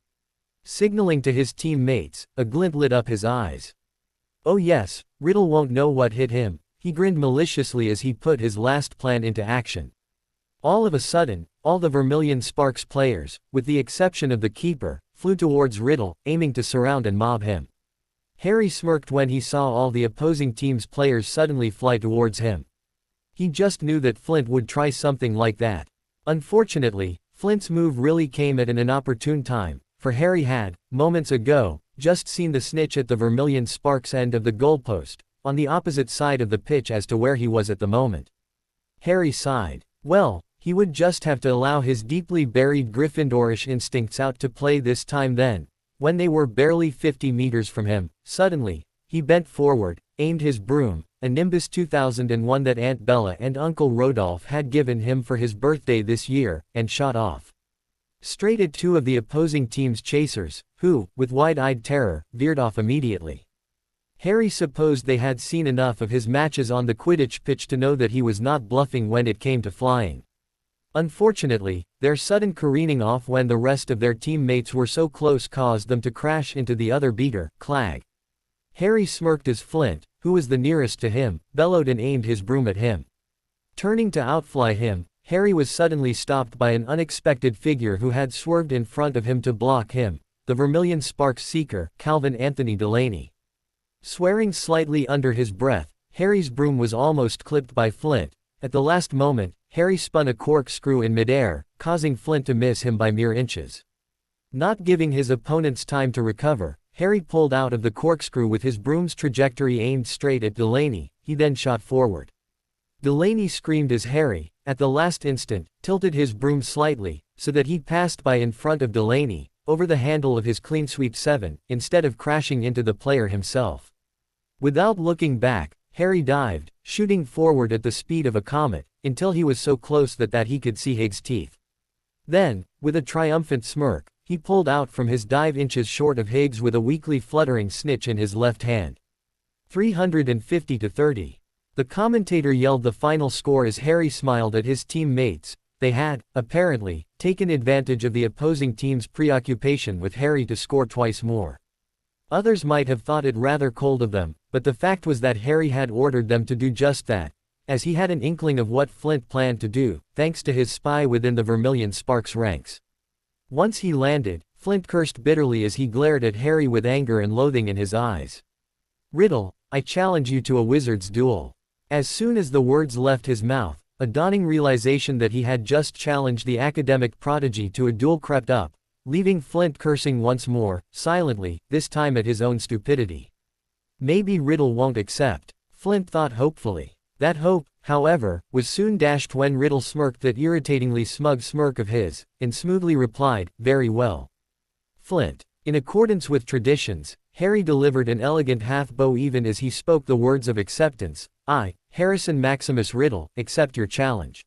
Signaling to his teammates, a glint lit up his eyes. Oh yes, Riddle won't know what hit him, he grinned maliciously as he put his last plan into action. All of a sudden, all the Vermilion Sparks players, with the exception of the keeper, flew towards Riddle, aiming to surround and mob him. Harry smirked when he saw all the opposing team's players suddenly fly towards him. He just knew that Flint would try something like that. Unfortunately, Flint's move really came at an inopportune time, for Harry had, moments ago, just seen the snitch at the Vermilion Sparks end of the goalpost, on the opposite side of the pitch as to where he was at the moment. Harry sighed. Well, he would just have to allow his deeply buried Gryffindorish instincts out to play this time then. When they were barely 50 meters from him, suddenly, he bent forward, aimed his broom, a Nimbus 2001 that Aunt Bella and Uncle Rodolphe had given him for his birthday this year, and shot off. Straight at 2 of the opposing team's chasers, who, with wide-eyed terror, veered off immediately. Harry supposed they had seen enough of his matches on the Quidditch pitch to know that he was not bluffing when it came to flying. Unfortunately, their sudden careening off when the rest of their teammates were so close caused them to crash into the other beater, Clag. Harry smirked as Flint, who was the nearest to him, bellowed and aimed his broom at him. Turning to outfly him, Harry was suddenly stopped by an unexpected figure who had swerved in front of him to block him, the Vermilion Sparks seeker, Calvin Anthony Delaney. Swearing slightly under his breath, Harry's broom was almost clipped by Flint. At the last moment, Harry spun a corkscrew in midair, causing Flint to miss him by mere inches. Not giving his opponents time to recover, Harry pulled out of the corkscrew with his broom's trajectory aimed straight at Delaney. He then shot forward. Delaney screamed as Harry, at the last instant, tilted his broom slightly, so that he passed by in front of Delaney, over the handle of his Clean Sweep 7, instead of crashing into the player himself. Without looking back, Harry dived, shooting forward at the speed of a comet, until he was so close that he could see Higgs' teeth. Then, with a triumphant smirk, he pulled out from his dive inches short of Higgs with a weakly fluttering snitch in his left hand. 350-30. The commentator yelled the final score as Harry smiled at his teammates. They had, apparently, taken advantage of the opposing team's preoccupation with Harry to score twice more. Others might have thought it rather cold of them, but the fact was that Harry had ordered them to do just that, as he had an inkling of what Flint planned to do, thanks to his spy within the Vermilion Sparks ranks. Once he landed, Flint cursed bitterly as he glared at Harry with anger and loathing in his eyes. "Riddle, I challenge you to a wizard's duel." As soon as the words left his mouth, a dawning realization that he had just challenged the academic prodigy to a duel crept up, leaving Flint cursing once more, silently, this time at his own stupidity. Maybe Riddle won't accept, Flint thought hopefully. That hope, however, was soon dashed when Riddle smirked that irritatingly smug smirk of his, and smoothly replied, "Very well." Flint. In accordance with traditions, Harry delivered an elegant half-bow even as he spoke the words of acceptance. "I, Harrison Maximus Riddle, accept your challenge.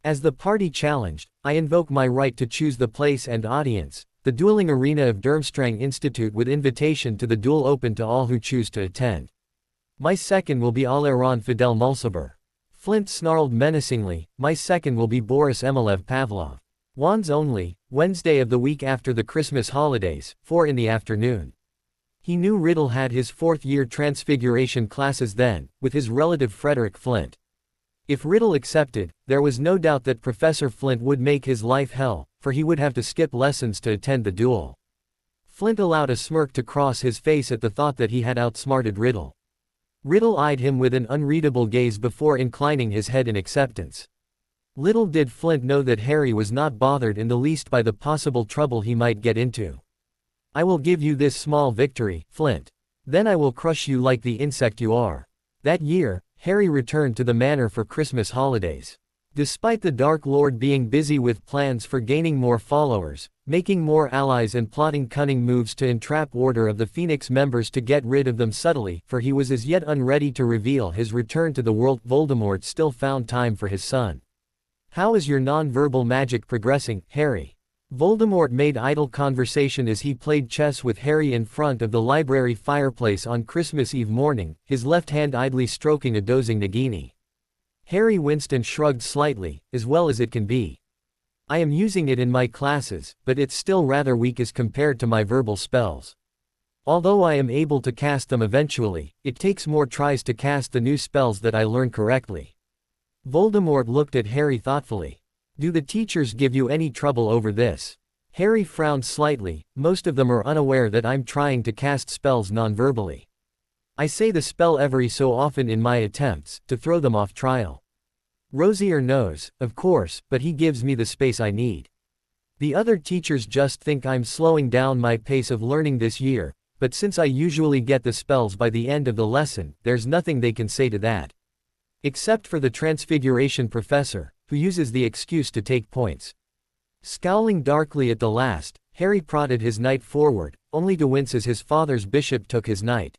As the party challenged, I invoke my right to choose the place and audience, the dueling arena of Durmstrang Institute with invitation to the duel open to all who choose to attend. My second will be Aleron Fidel Mulciber." Flint snarled menacingly, "My second will be Boris Emilev Pavlov. Wands only, Wednesday of the week after the Christmas holidays, 4 in the afternoon." He knew Riddle had his 4th-year Transfiguration classes then, with his relative Frederick Flint. If Riddle accepted, there was no doubt that Professor Flint would make his life hell, for he would have to skip lessons to attend the duel. Flint allowed a smirk to cross his face at the thought that he had outsmarted Riddle. Riddle eyed him with an unreadable gaze before inclining his head in acceptance. Little did Flint know that Harry was not bothered in the least by the possible trouble he might get into. "I will give you this small victory, Flint. Then I will crush you like the insect you are." That year, Harry returned to the manor for Christmas holidays. Despite the Dark Lord being busy with plans for gaining more followers, making more allies and plotting cunning moves to entrap Order of the Phoenix members to get rid of them subtly, for he was as yet unready to reveal his return to the world, Voldemort still found time for his son. "How is your non-verbal magic progressing, Harry?" Voldemort made idle conversation as he played chess with Harry in front of the library fireplace on Christmas Eve morning, his left hand idly stroking a dozing Nagini. Harry winced and shrugged slightly, "As well as it can be. I am using it in my classes, but it's still rather weak as compared to my verbal spells. Although I am able to cast them eventually, it takes more tries to cast the new spells that I learn correctly." Voldemort looked at Harry thoughtfully. "Do the teachers give you any trouble over this?" Harry frowned slightly. "Most of them are unaware that I'm trying to cast spells non-verbally. I say the spell every so often in my attempts to throw them off trial. Rosier knows, of course, but he gives me the space I need. The other teachers just think I'm slowing down my pace of learning this year, but since I usually get the spells by the end of the lesson, there's nothing they can say to that. Except for the Transfiguration professor, who uses the excuse to take points." Scowling darkly at the last, Harry prodded his knight forward, only to wince as his father's bishop took his knight.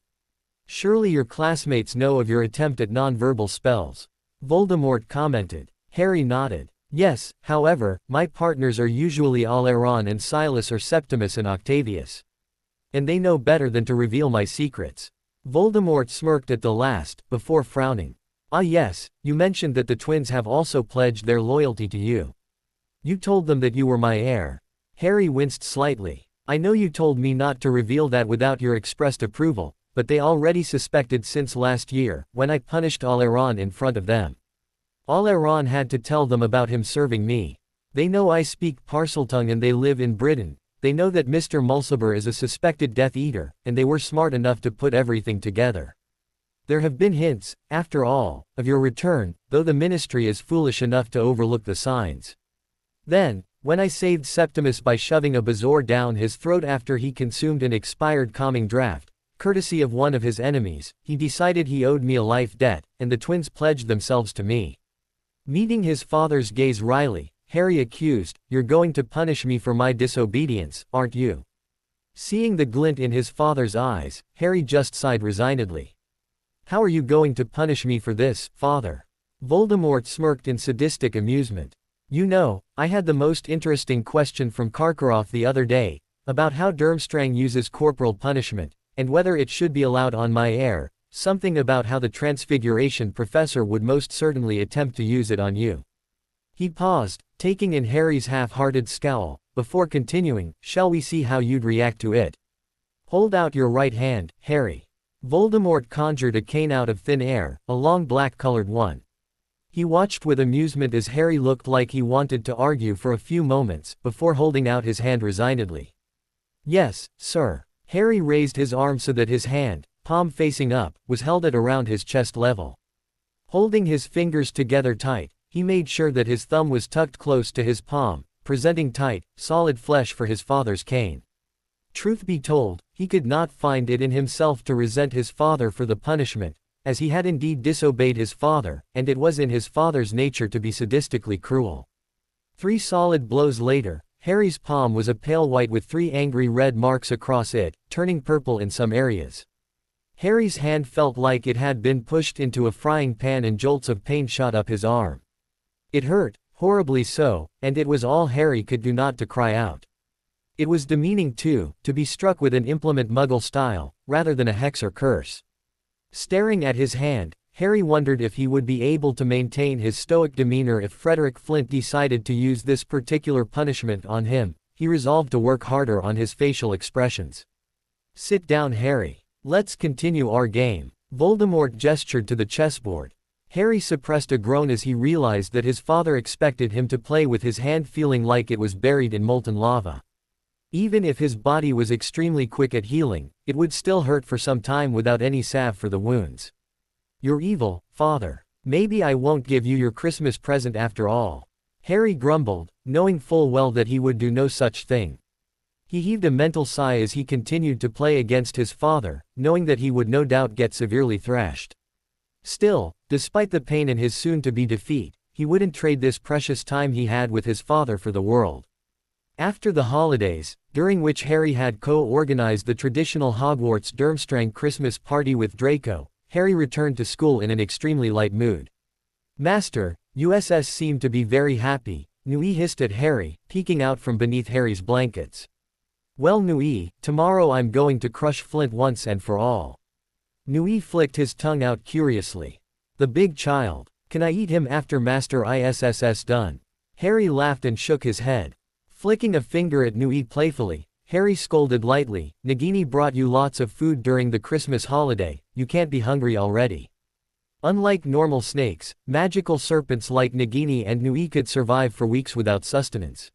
"Surely your classmates know of your attempt at non-verbal spells," Voldemort commented. Harry nodded. "Yes, however, my partners are usually Oleron and Silas or Septimus and Octavius. And they know better than to reveal my secrets." Voldemort smirked at the last, before frowning. "Ah yes, you mentioned that the twins have also pledged their loyalty to you. You told them that you were my heir." Harry winced slightly. "I know you told me not to reveal that without your expressed approval, but they already suspected since last year, when I punished Oleron in front of them. Oleron had to tell them about him serving me. They know I speak Parseltongue and they live in Britain. They know that Mr. Mulciber is a suspected Death Eater, and they were smart enough to put everything together. There have been hints, after all, of your return, though the Ministry is foolish enough to overlook the signs. Then, when I saved Septimus by shoving a bezoar down his throat after he consumed an expired calming draught, courtesy of one of his enemies, he decided he owed me a life debt, and the twins pledged themselves to me." Meeting his father's gaze wryly, Harry accused, "You're going to punish me for my disobedience, aren't you?" Seeing the glint in his father's eyes, Harry just sighed resignedly. "How are you going to punish me for this, father?" Voldemort smirked in sadistic amusement. "You know, I had the most interesting question from Karkaroff the other day, about how Durmstrang uses corporal punishment, and whether it should be allowed on my heir, something about how the Transfiguration professor would most certainly attempt to use it on you." He paused, taking in Harry's half-hearted scowl, before continuing, "Shall we see how you'd react to it? Hold out your right hand, Harry." Voldemort conjured a cane out of thin air, a long black-colored one. He watched with amusement as Harry looked like he wanted to argue for a few moments, before holding out his hand resignedly. "Yes, sir." Harry raised his arm so that his hand, palm facing up, was held at around his chest level. Holding his fingers together tight, he made sure that his thumb was tucked close to his palm, presenting tight, solid flesh for his father's cane. Truth be told, he could not find it in himself to resent his father for the punishment, as he had indeed disobeyed his father, and it was in his father's nature to be sadistically cruel. 3 solid blows later, Harry's palm was a pale white with 3 angry red marks across it, turning purple in some areas. Harry's hand felt like it had been pushed into a frying pan and jolts of pain shot up his arm. It hurt, horribly so, and it was all Harry could do not to cry out. It was demeaning too, to be struck with an implement Muggle style, rather than a hex or curse. Staring at his hand, Harry wondered if he would be able to maintain his stoic demeanor if Frederick Flint decided to use this particular punishment on him. He resolved to work harder on his facial expressions. "Sit down, Harry. Let's continue our game." Voldemort gestured to the chessboard. Harry suppressed a groan as he realized that his father expected him to play with his hand feeling like it was buried in molten lava. Even if his body was extremely quick at healing, it would still hurt for some time without any salve for the wounds. "You're evil, father. Maybe I won't give you your Christmas present after all," Harry grumbled, knowing full well that he would do no such thing. He heaved a mental sigh as he continued to play against his father, knowing that he would no doubt get severely thrashed. Still, despite the pain and his soon-to-be defeat, he wouldn't trade this precious time he had with his father for the world. After the holidays, during which Harry had co-organized the traditional Hogwarts Durmstrang Christmas party with Draco, Harry returned to school in an extremely light mood. "Master, USS seemed to be very happy," Nui hissed at Harry, peeking out from beneath Harry's blankets. "Well Nui, tomorrow I'm going to crush Flint once and for all." Nui flicked his tongue out curiously. "The big child. Can I eat him after Master ISS's done?" Harry laughed and shook his head. Flicking a finger at Nui playfully, Harry scolded lightly, "Nagini brought you lots of food during the Christmas holiday, you can't be hungry already." Unlike normal snakes, magical serpents like Nagini and Nui could survive for weeks without sustenance.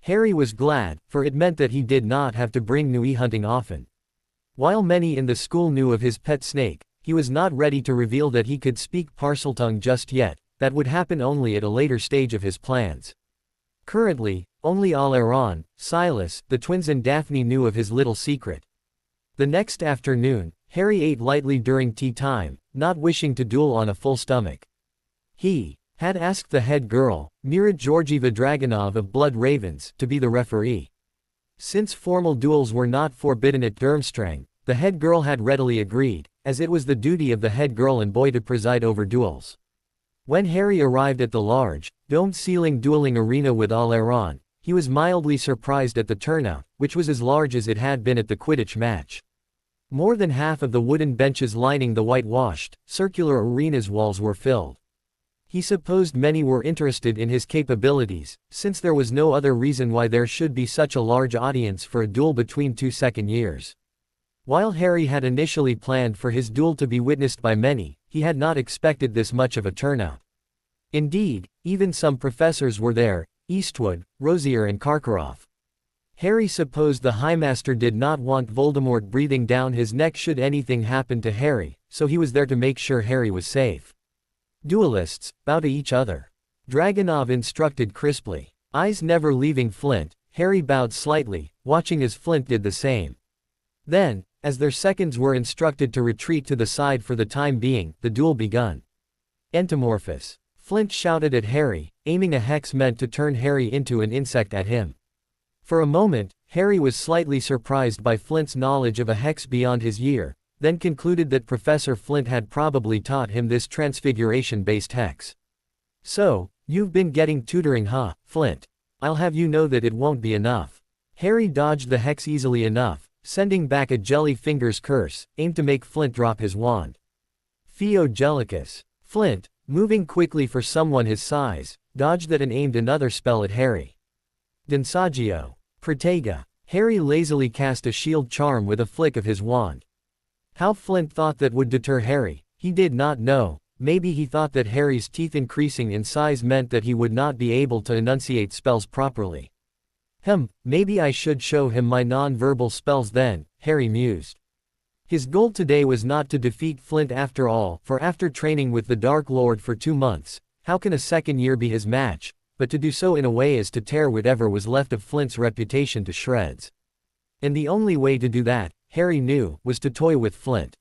Harry was glad, for it meant that he did not have to bring Nui hunting often. While many in the school knew of his pet snake, he was not ready to reveal that he could speak Parseltongue just yet. That would happen only at a later stage of his plans. Currently, only Alairon, Silas, the twins and Daphne knew of his little secret. The next afternoon, Harry ate lightly during tea time, not wishing to duel on a full stomach. He had asked the head girl, Mira Georgieva Dragonov of Blood Ravens, to be the referee. Since formal duels were not forbidden at Durmstrang, the head girl had readily agreed, as it was the duty of the head girl and boy to preside over duels. When Harry arrived at the large, domed-ceiling dueling arena with Alairon, he was mildly surprised at the turnout, which was as large as it had been at the Quidditch match. More than half of the wooden benches lining the whitewashed, circular arena's walls were filled. He supposed many were interested in his capabilities, since there was no other reason why there should be such a large audience for a duel between two second years. While Harry had initially planned for his duel to be witnessed by many, he had not expected this much of a turnout. Indeed, even some professors were there, Eastwood, Rosier and Karkaroff. Harry supposed the High Master did not want Voldemort breathing down his neck should anything happen to Harry, so he was there to make sure Harry was safe. "Duelists, bow to each other," Dragonov instructed crisply. Eyes never leaving Flint, Harry bowed slightly, watching as Flint did the same. Then, as their seconds were instructed to retreat to the side for the time being, the duel begun. "Entomorphous," Flint shouted at Harry, aiming a hex meant to turn Harry into an insect at him. For a moment, Harry was slightly surprised by Flint's knowledge of a hex beyond his year, then concluded that Professor Flint had probably taught him this transfiguration-based hex. "So, you've been getting tutoring huh, Flint? I'll have you know that it won't be enough." Harry dodged the hex easily enough, sending back a Jelly Fingers curse, aimed to make Flint drop his wand. Theogelicus. Flint, moving quickly for someone his size, dodged that and aimed another spell at Harry. Densagio. Protega. Harry lazily cast a shield charm with a flick of his wand. How Flint thought that would deter Harry, he did not know. Maybe he thought that Harry's teeth increasing in size meant that he would not be able to enunciate spells properly. Maybe I should show him my non-verbal spells then, Harry mused. His goal today was not to defeat Flint after all, for after training with the Dark Lord for 2 months, how can a second year be his match, but to do so in a way as to tear whatever was left of Flint's reputation to shreds. And the only way to do that, Harry knew, was to toy with Flint.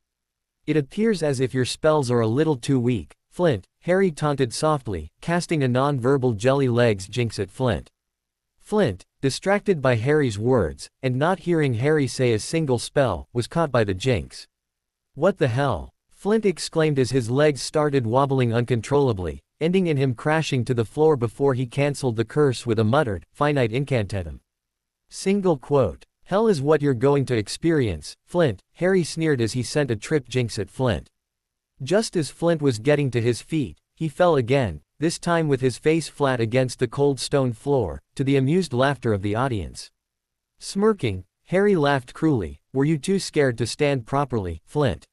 "It appears as if your spells are a little too weak, Flint," Harry taunted softly, casting a non-verbal jelly legs jinx at Flint. Flint, distracted by Harry's words, and not hearing Harry say a single spell, was caught by the jinx. "What the hell?" Flint exclaimed as his legs started wobbling uncontrollably, ending in him crashing to the floor before he cancelled the curse with a muttered, finite incantatem. Single quote. "Hell is what you're going to experience, Flint," Harry sneered as he sent a trip jinx at Flint. Just as Flint was getting to his feet, he fell again, this time with his face flat against the cold stone floor, to the amused laughter of the audience. Smirking, Harry laughed cruelly. "Were you too scared to stand properly, Flint?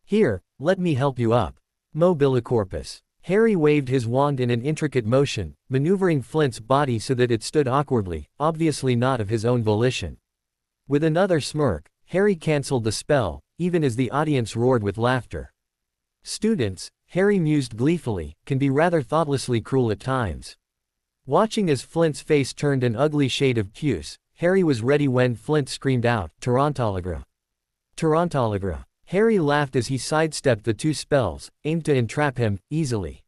Here, let me help you up. Mobilicorpus." Harry waved his wand in an intricate motion, maneuvering Flint's body so that it stood awkwardly, obviously not of his own volition. With another smirk, Harry cancelled the spell, even as the audience roared with laughter. Students, Harry mused gleefully, can be rather thoughtlessly cruel at times. Watching as Flint's face turned an ugly shade of puce, Harry was ready when Flint screamed out, "Tarantalagra! Tarantalagra!" Harry laughed as he sidestepped the two spells, aimed to entrap him, easily.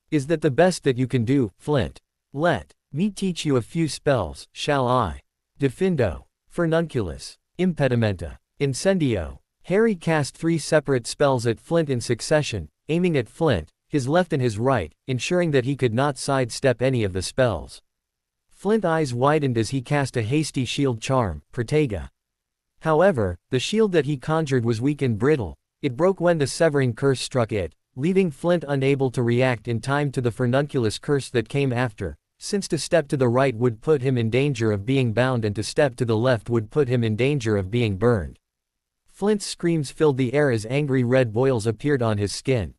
"Is that the best that you can do, Flint? Let me teach you a few spells, shall I? Defindo. Furnunculus. Impedimenta. Incendio." Harry cast 3 separate spells at Flint in succession, aiming at Flint, his left and his right, ensuring that he could not sidestep any of the spells. Flint's eyes widened as he cast a hasty shield charm, Protega. However, the shield that he conjured was weak and brittle. It broke when the severing curse struck it, leaving Flint unable to react in time to the furnunculus curse that came after, since to step to the right would put him in danger of being bound and to step to the left would put him in danger of being burned. Flint's screams filled the air as angry red boils appeared on his skin.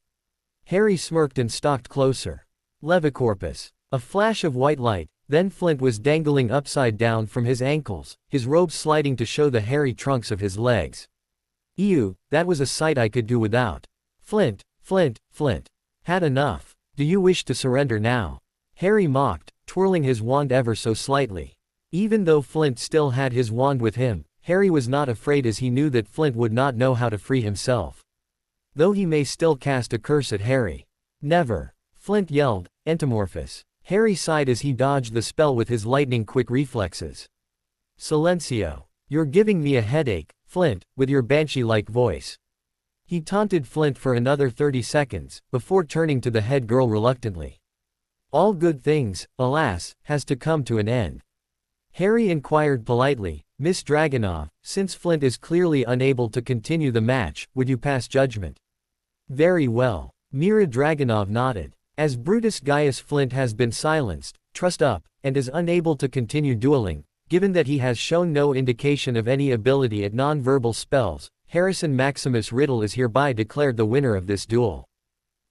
Harry smirked and stalked closer. Levicorpus. A flash of white light, then Flint was dangling upside down from his ankles, his robe sliding to show the hairy trunks of his legs. Ew, that was a sight I could do without. Flint, Flint, Flint. Had enough. Do you wish to surrender now? Harry mocked, twirling his wand ever so slightly. Even though Flint still had his wand with him, Harry was not afraid as he knew that Flint would not know how to free himself. Though he may still cast a curse at Harry. Never. Flint yelled, "Entomorphous." Harry sighed as he dodged the spell with his lightning-quick reflexes. "Silencio. You're giving me a headache, Flint, with your banshee-like voice." He taunted Flint for another 30 seconds, before turning to the head girl reluctantly. "All good things, alas, has to come to an end." Harry inquired politely, "Miss Dragunov, since Flint is clearly unable to continue the match, would you pass judgment?" "Very well." Mira Dragunov nodded. "As Brutus Gaius Flint has been silenced, trussed up, and is unable to continue dueling, given that he has shown no indication of any ability at non-verbal spells, Harrison Maximus Riddle is hereby declared the winner of this duel.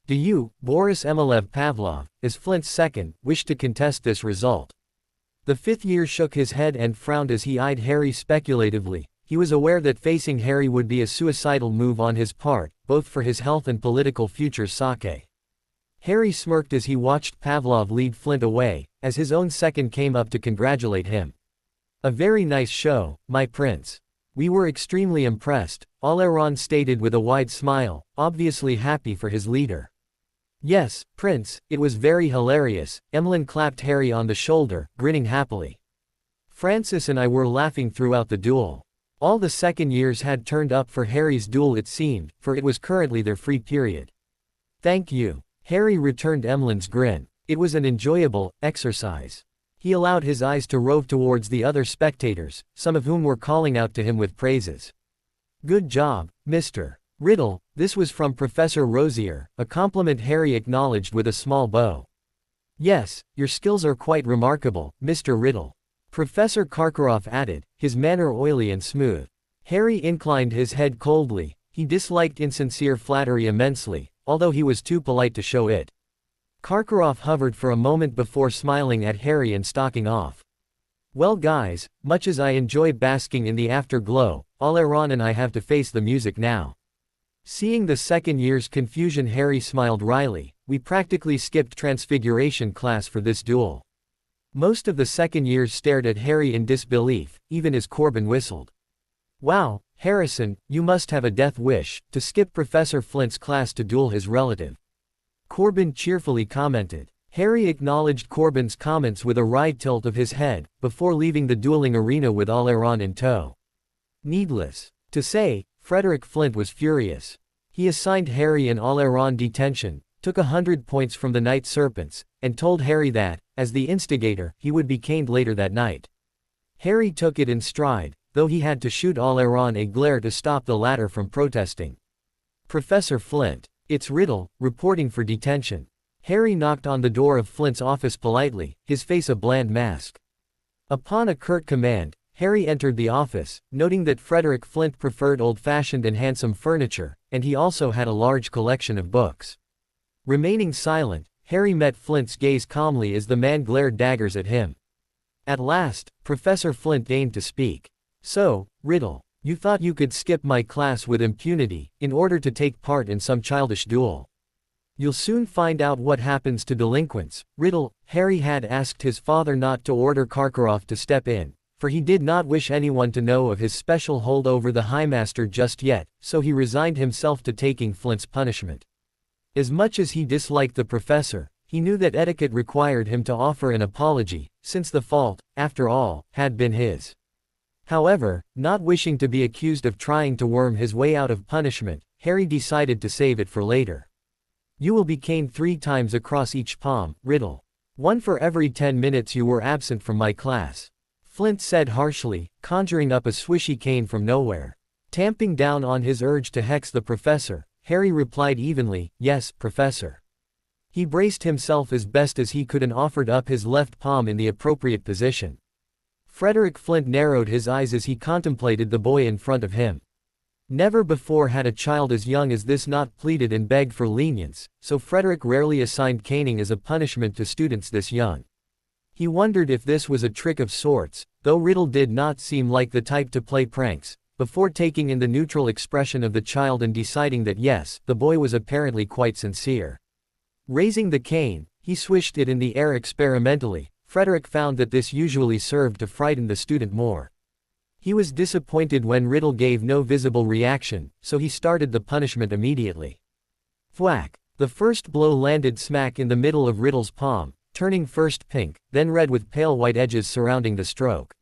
Do you, Boris Emilev Pavlov, as Flint's second, wish to contest this result?" The fifth year shook his head and frowned as he eyed Harry speculatively. He was aware that facing Harry would be a suicidal move on his part, both for his health and political future sake. Harry smirked as he watched Pavlov lead Flint away, as his own second came up to congratulate him. "A very nice show, my prince. We were extremely impressed," Oleron stated with a wide smile, obviously happy for his leader. "Yes, Prince, it was very hilarious," Emlyn clapped Harry on the shoulder, grinning happily. "Francis and I were laughing throughout the duel. All the second years had turned up for Harry's duel it seemed, for it was currently their free period." "Thank you." Harry returned Emlyn's grin. It was an enjoyable exercise. He allowed his eyes to rove towards the other spectators, some of whom were calling out to him with praises. "Good job, Mr. Riddle." This was from Professor Rosier, a compliment Harry acknowledged with a small bow. "Yes, your skills are quite remarkable, Mr. Riddle." Professor Karkaroff added, his manner oily and smooth. Harry inclined his head coldly. He disliked insincere flattery immensely, although he was too polite to show it. Karkaroff hovered for a moment before smiling at Harry and stalking off. "Well guys, much as I enjoy basking in the afterglow, Oleron and I have to face the music now." Seeing the second year's confusion, Harry smiled wryly. "We practically skipped Transfiguration class for this duel." Most of the second years stared at Harry in disbelief, even as Corbin whistled. "Wow, Harrison, you must have a death wish, to skip Professor Flint's class to duel his relative." Corbin cheerfully commented. Harry acknowledged Corbin's comments with a wry tilt of his head, before leaving the dueling arena with Oleron in tow. Needless to say, Frederick Flint was furious. He assigned Harry and Oleron detention, took 100 points from the Night Serpents, and told Harry that, as the instigator, he would be caned later that night. Harry took it in stride, though he had to shoot Oleron a glare to stop the latter from protesting. "Professor Flint, it's Riddle, reporting for detention." Harry knocked on the door of Flint's office politely, his face a bland mask. Upon a curt command, Harry entered the office, noting that Frederick Flint preferred old-fashioned and handsome furniture, and he also had a large collection of books. Remaining silent, Harry met Flint's gaze calmly as the man glared daggers at him. At last, Professor Flint deigned to speak. "So, Riddle, you thought you could skip my class with impunity, in order to take part in some childish duel. You'll soon find out what happens to delinquents, Riddle." Harry had asked his father not to order Karkaroff to step in, for he did not wish anyone to know of his special hold over the High Master just yet, so he resigned himself to taking Flint's punishment. As much as he disliked the professor, he knew that etiquette required him to offer an apology, since the fault, after all, had been his. However, not wishing to be accused of trying to worm his way out of punishment, Harry decided to save it for later. "You will be caned 3 times across each palm, Riddle. 1 for every 10 minutes you were absent from my class," Flint said harshly, conjuring up a swishy cane from nowhere. Tamping down on his urge to hex the professor, Harry replied evenly, "Yes, Professor." He braced himself as best as he could and offered up his left palm in the appropriate position. Frederick Flint narrowed his eyes as he contemplated the boy in front of him. Never before had a child as young as this not pleaded and begged for lenience, so Frederick rarely assigned caning as a punishment to students this young. He wondered if this was a trick of sorts, though Riddle did not seem like the type to play pranks, before taking in the neutral expression of the child and deciding that yes, the boy was apparently quite sincere. Raising the cane, he swished it in the air experimentally. Frederick found that this usually served to frighten the student more. He was disappointed when Riddle gave no visible reaction, so he started the punishment immediately. Thwack! The first blow landed smack in the middle of Riddle's palm, turning first pink, then red with pale white edges surrounding the stroke.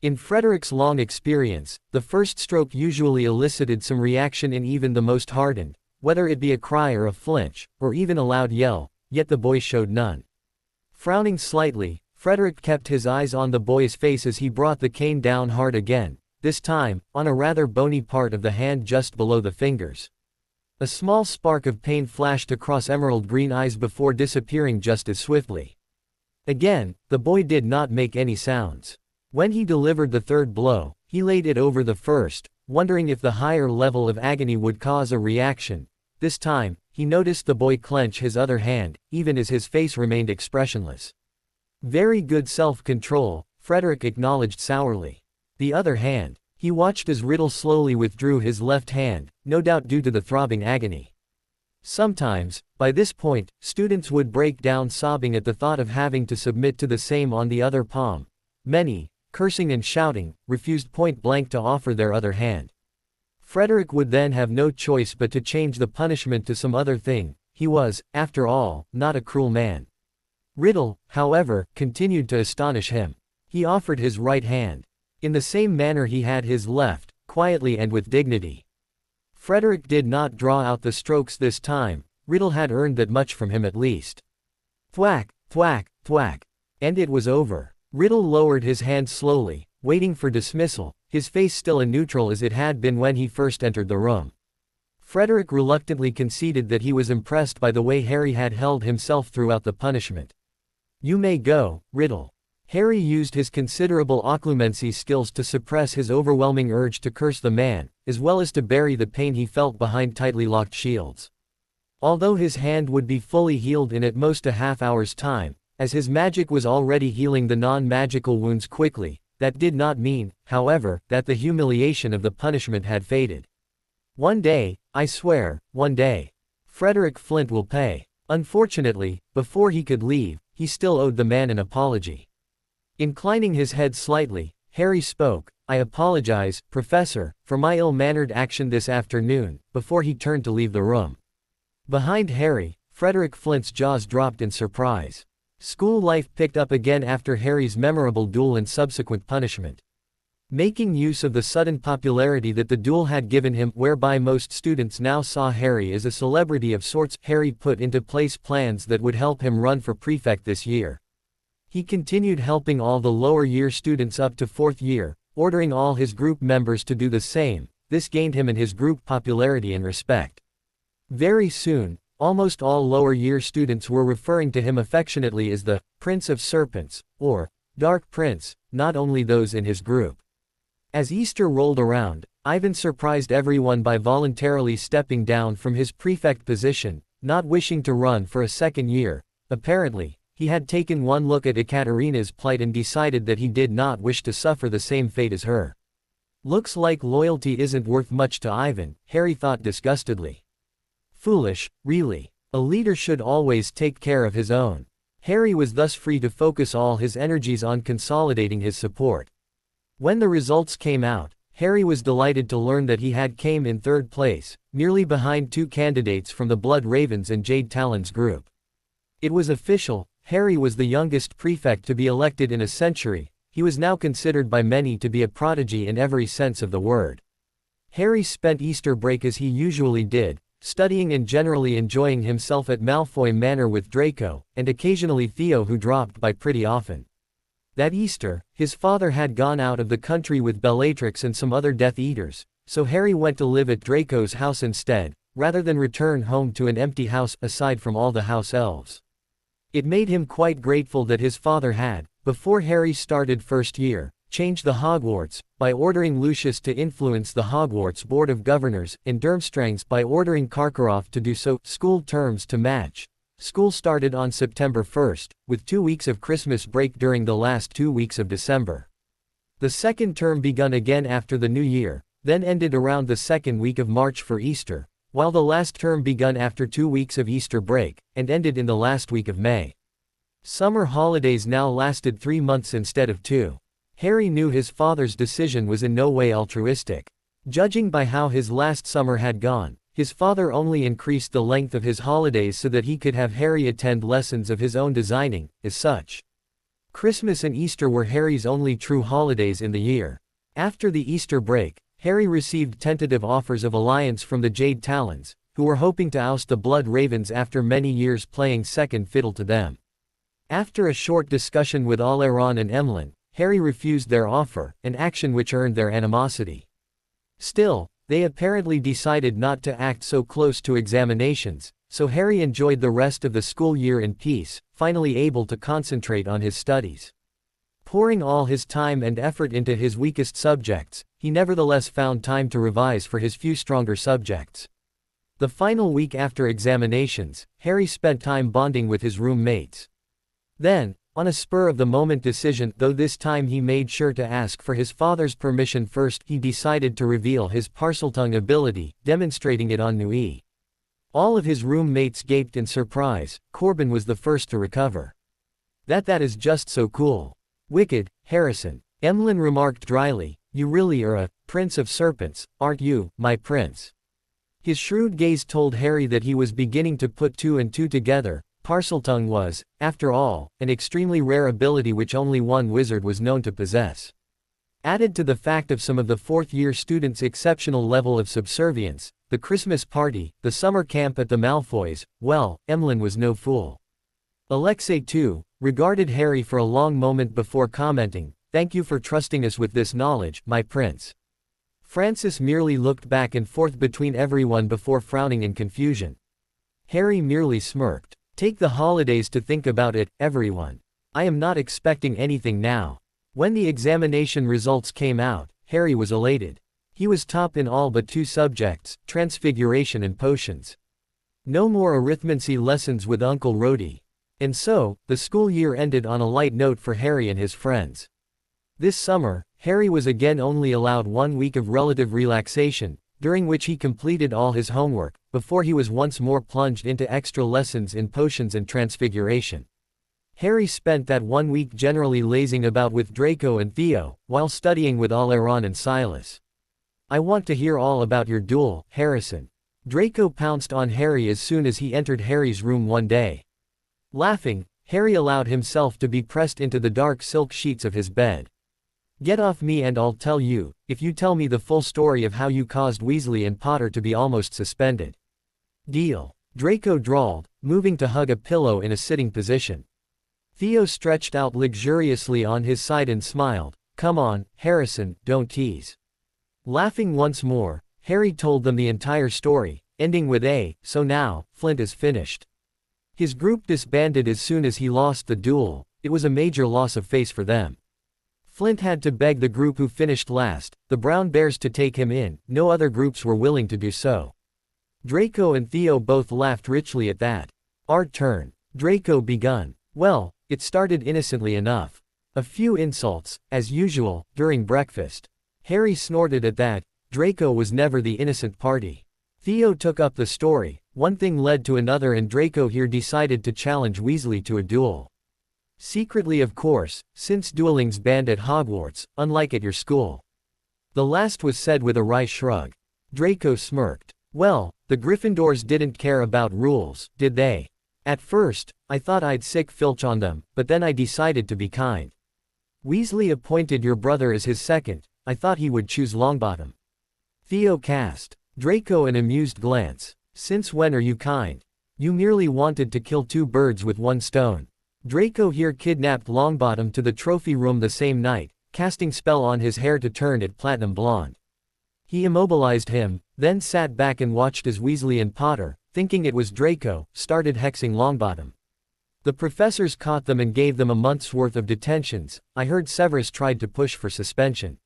In Frederick's long experience, the first stroke usually elicited some reaction in even the most hardened, whether it be a cry or a flinch, or even a loud yell, yet the boy showed none. Frowning slightly, Frederick kept his eyes on the boy's face as he brought the cane down hard again, this time, on a rather bony part of the hand just below the fingers. A small spark of pain flashed across emerald green eyes before disappearing just as swiftly. Again, the boy did not make any sounds. When he delivered the third blow, he laid it over the first, wondering if the higher level of agony would cause a reaction. This time, he noticed the boy clench his other hand, even as his face remained expressionless. "Very good self-control," Frederick acknowledged sourly. The other hand. He watched as Riddle slowly withdrew his left hand, no doubt due to the throbbing agony. Sometimes, by this point, students would break down sobbing at the thought of having to submit to the same on the other palm. Many, cursing and shouting, refused point-blank to offer their other hand. Frederick would then have no choice but to change the punishment to some other thing. He was, after all, not a cruel man. Riddle, however, continued to astonish him. He offered his right hand. In the same manner he had his left, quietly and with dignity. Frederick did not draw out the strokes this time. Riddle had earned that much from him at least. Thwack, thwack, thwack. And it was over. Riddle lowered his hand slowly, waiting for dismissal, his face still as neutral as it had been when he first entered the room. Frederick reluctantly conceded that he was impressed by the way Harry had held himself throughout the punishment. "You may go, Riddle." Harry used his considerable occlumency skills to suppress his overwhelming urge to curse the man, as well as to bury the pain he felt behind tightly locked shields. Although his hand would be fully healed in at most a half-hour's time, as his magic was already healing the non-magical wounds quickly, that did not mean, however, that the humiliation of the punishment had faded. "One day, I swear, one day. Frederick Flint will pay." Unfortunately, before he could leave, he still owed the man an apology. Inclining his head slightly, Harry spoke, "I apologize, Professor, for my ill-mannered action this afternoon," before he turned to leave the room. Behind Harry, Frederick Flint's jaws dropped in surprise. School life picked up again after Harry's memorable duel and subsequent punishment. Making use of the sudden popularity that the duel had given him, whereby most students now saw Harry as a celebrity of sorts, Harry put into place plans that would help him run for prefect this year. He continued helping all the lower year students up to 4th year, ordering all his group members to do the same. This gained him and his group popularity and respect. Very soon, almost all lower year students were referring to him affectionately as the Prince of Serpents, or Dark Prince, not only those in his group. As Easter rolled around, Ivan surprised everyone by voluntarily stepping down from his prefect position, not wishing to run for a second year. Apparently, he had taken one look at Ekaterina's plight and decided that he did not wish to suffer the same fate as her. Looks like loyalty isn't worth much to Ivan, Harry thought disgustedly. Foolish, really. A leader should always take care of his own. Harry was thus free to focus all his energies on consolidating his support. When the results came out, Harry was delighted to learn that he had came in third place, merely behind two candidates from the Blood Ravens and Jade Talons group. It was official, Harry was the youngest prefect to be elected in a century. He was now considered by many to be a prodigy in every sense of the word. Harry spent Easter break as he usually did, studying and generally enjoying himself at Malfoy Manor with Draco, and occasionally Theo, who dropped by pretty often. That Easter, his father had gone out of the country with Bellatrix and some other Death Eaters, so Harry went to live at Draco's house instead, rather than return home to an empty house aside from all the house elves. It made him quite grateful that his father had, before Harry started first year, changed the Hogwarts, by ordering Lucius to influence the Hogwarts Board of Governors, and Durmstrangs by ordering Karkaroff to do so. School terms to match. School started on September 1st, with 2 weeks of Christmas break during the last 2 weeks of December. The second term begun again after the New Year, then ended around the second week of March for Easter, while the last term begun after 2 weeks of Easter break, and ended in the last week of May. Summer holidays now lasted 3 months instead of 2. Harry knew his father's decision was in no way altruistic. Judging by how his last summer had gone, his father only increased the length of his holidays so that he could have Harry attend lessons of his own designing. As such, Christmas and Easter were Harry's only true holidays in the year. After the Easter break, Harry received tentative offers of alliance from the Jade Talons, who were hoping to oust the Blood Ravens after many years playing second fiddle to them. After a short discussion with Oleron and Emlyn, Harry refused their offer, an action which earned their animosity. Still, they apparently decided not to act so close to examinations, so Harry enjoyed the rest of the school year in peace, finally able to concentrate on his studies. Pouring all his time and effort into his weakest subjects, he nevertheless found time to revise for his few stronger subjects. The final week after examinations, Harry spent time bonding with his roommates. Then, on a spur-of-the-moment decision, though this time he made sure to ask for his father's permission first, he decided to reveal his Parseltongue ability, demonstrating it on Nui. All of his roommates gaped in surprise. Corbin was the first to recover. That is just so cool. Wicked, Harrison. Emlyn remarked dryly, you really are a prince of serpents, aren't you, my prince? His shrewd gaze told Harry that he was beginning to put two and two together. Parseltongue was, after all, an extremely rare ability which only one wizard was known to possess. Added to the fact of some of the fourth-year students' exceptional level of subservience, the Christmas party, the summer camp at the Malfoys, well, Emlyn was no fool. Alexei too, regarded Harry for a long moment before commenting, thank you for trusting us with this knowledge, my prince. Francis merely looked back and forth between everyone before frowning in confusion. Harry merely smirked. Take the holidays to think about it, everyone. I am not expecting anything now. When the examination results came out, Harry was elated. He was top in all but 2 subjects, transfiguration and potions. No more arithmancy lessons with Uncle Rhodey. And so, the school year ended on a light note for Harry and his friends. This summer, Harry was again only allowed 1 week of relative relaxation, during which he completed all his homework, before he was once more plunged into extra lessons in potions and transfiguration. Harry spent that 1 week generally lazing about with Draco and Theo, while studying with Oleron and Silas. I want to hear all about your duel, Harrison. Draco pounced on Harry as soon as he entered Harry's room one day. Laughing, Harry allowed himself to be pressed into the dark silk sheets of his bed. Get off me and I'll tell you, if you tell me the full story of how you caused Weasley and Potter to be almost suspended. Deal. Draco drawled, moving to hug a pillow in a sitting position. Theo stretched out luxuriously on his side and smiled. Come on, Harrison, don't tease. Laughing once more, Harry told them the entire story, ending with so now, Flint is finished. His group disbanded as soon as he lost the duel. It was a major loss of face for them. Flint had to beg the group who finished last, the Brown Bears, to take him in. No other groups were willing to do so. Draco and Theo both laughed richly at that. Our turn. Draco begun. Well, it started innocently enough. A few insults, as usual, during breakfast. Harry snorted at that. Draco was never the innocent party. Theo took up the story. One thing led to another and Draco here decided to challenge Weasley to a duel. Secretly of course, since dueling's banned at Hogwarts, unlike at your school. The last was said with a wry shrug. Draco smirked. Well, the Gryffindors didn't care about rules, did they? At first, I thought I'd sick Filch on them, but then I decided to be kind. Weasley appointed your brother as his second. I thought he would choose Longbottom. Theo cast Draco an amused glance. Since when are you kind? You merely wanted to kill two birds with one stone. Draco here kidnapped Longbottom to the trophy room the same night, casting spell on his hair to turn it platinum blonde. He immobilized him, then sat back and watched as Weasley and Potter, thinking it was Draco, started hexing Longbottom. The professors caught them and gave them a month's worth of detentions. I heard Severus tried to push for suspension.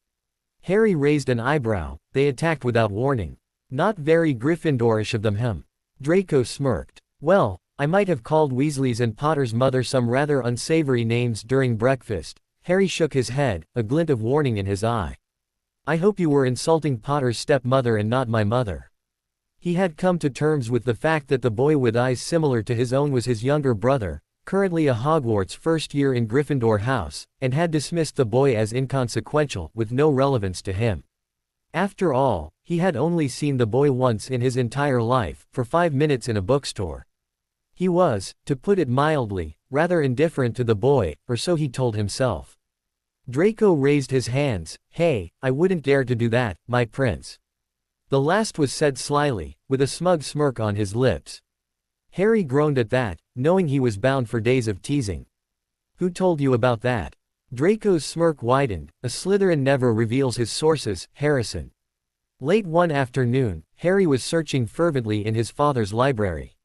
Harry raised an eyebrow. They attacked without warning. Not very Gryffindorish of them, Draco smirked. Well, I might have called Weasley's and Potter's mother some rather unsavory names during breakfast. Harry shook his head, a glint of warning in his eye. I hope you were insulting Potter's stepmother and not my mother. He had come to terms with the fact that the boy with eyes similar to his own was his younger brother, currently a Hogwarts first year in Gryffindor House, and had dismissed the boy as inconsequential, with no relevance to him. After all, he had only seen the boy once in his entire life, for 5 minutes in a bookstore. He was, to put it mildly, rather indifferent to the boy, or so he told himself. Draco raised his hands. Hey, I wouldn't dare to do that, my prince. The last was said slyly, with a smug smirk on his lips. Harry groaned at that, knowing he was bound for days of teasing. Who told you about that? Draco's smirk widened. A Slytherin never reveals his sources, Harrison. Late one afternoon, Harry was searching fervently in his father's library.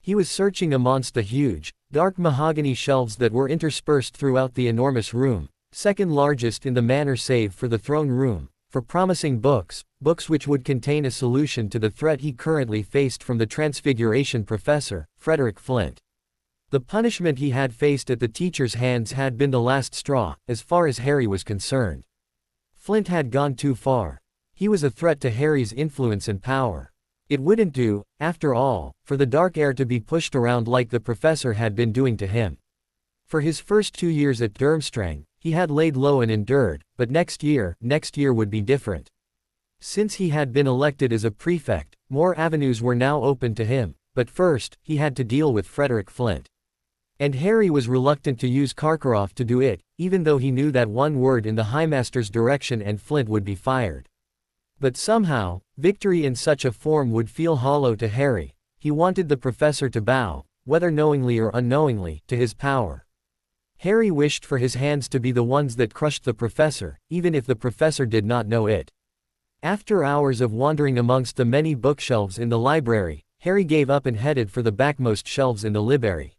He was searching amongst the huge, dark mahogany shelves that were interspersed throughout the enormous room, second largest in the manor save for the throne room, for promising books, books which would contain a solution to the threat he currently faced from the Transfiguration Professor, Frederick Flint. The punishment he had faced at the teacher's hands had been the last straw, as far as Harry was concerned. Flint had gone too far. He was a threat to Harry's influence and power. It wouldn't do, after all, for the dark heir to be pushed around like the professor had been doing to him. For his first 2 years at Durmstrang, he had laid low and endured, but next year would be different. Since he had been elected as a prefect, more avenues were now open to him, but first, he had to deal with Frederick Flint. And Harry was reluctant to use Karkaroff to do it, even though he knew that one word in the High Master's direction and Flint would be fired. But somehow, victory in such a form would feel hollow to Harry. He wanted the professor to bow, whether knowingly or unknowingly, to his power. Harry wished for his hands to be the ones that crushed the professor, even if the professor did not know it. After hours of wandering amongst the many bookshelves in the library, Harry gave up and headed for the backmost shelves in the library.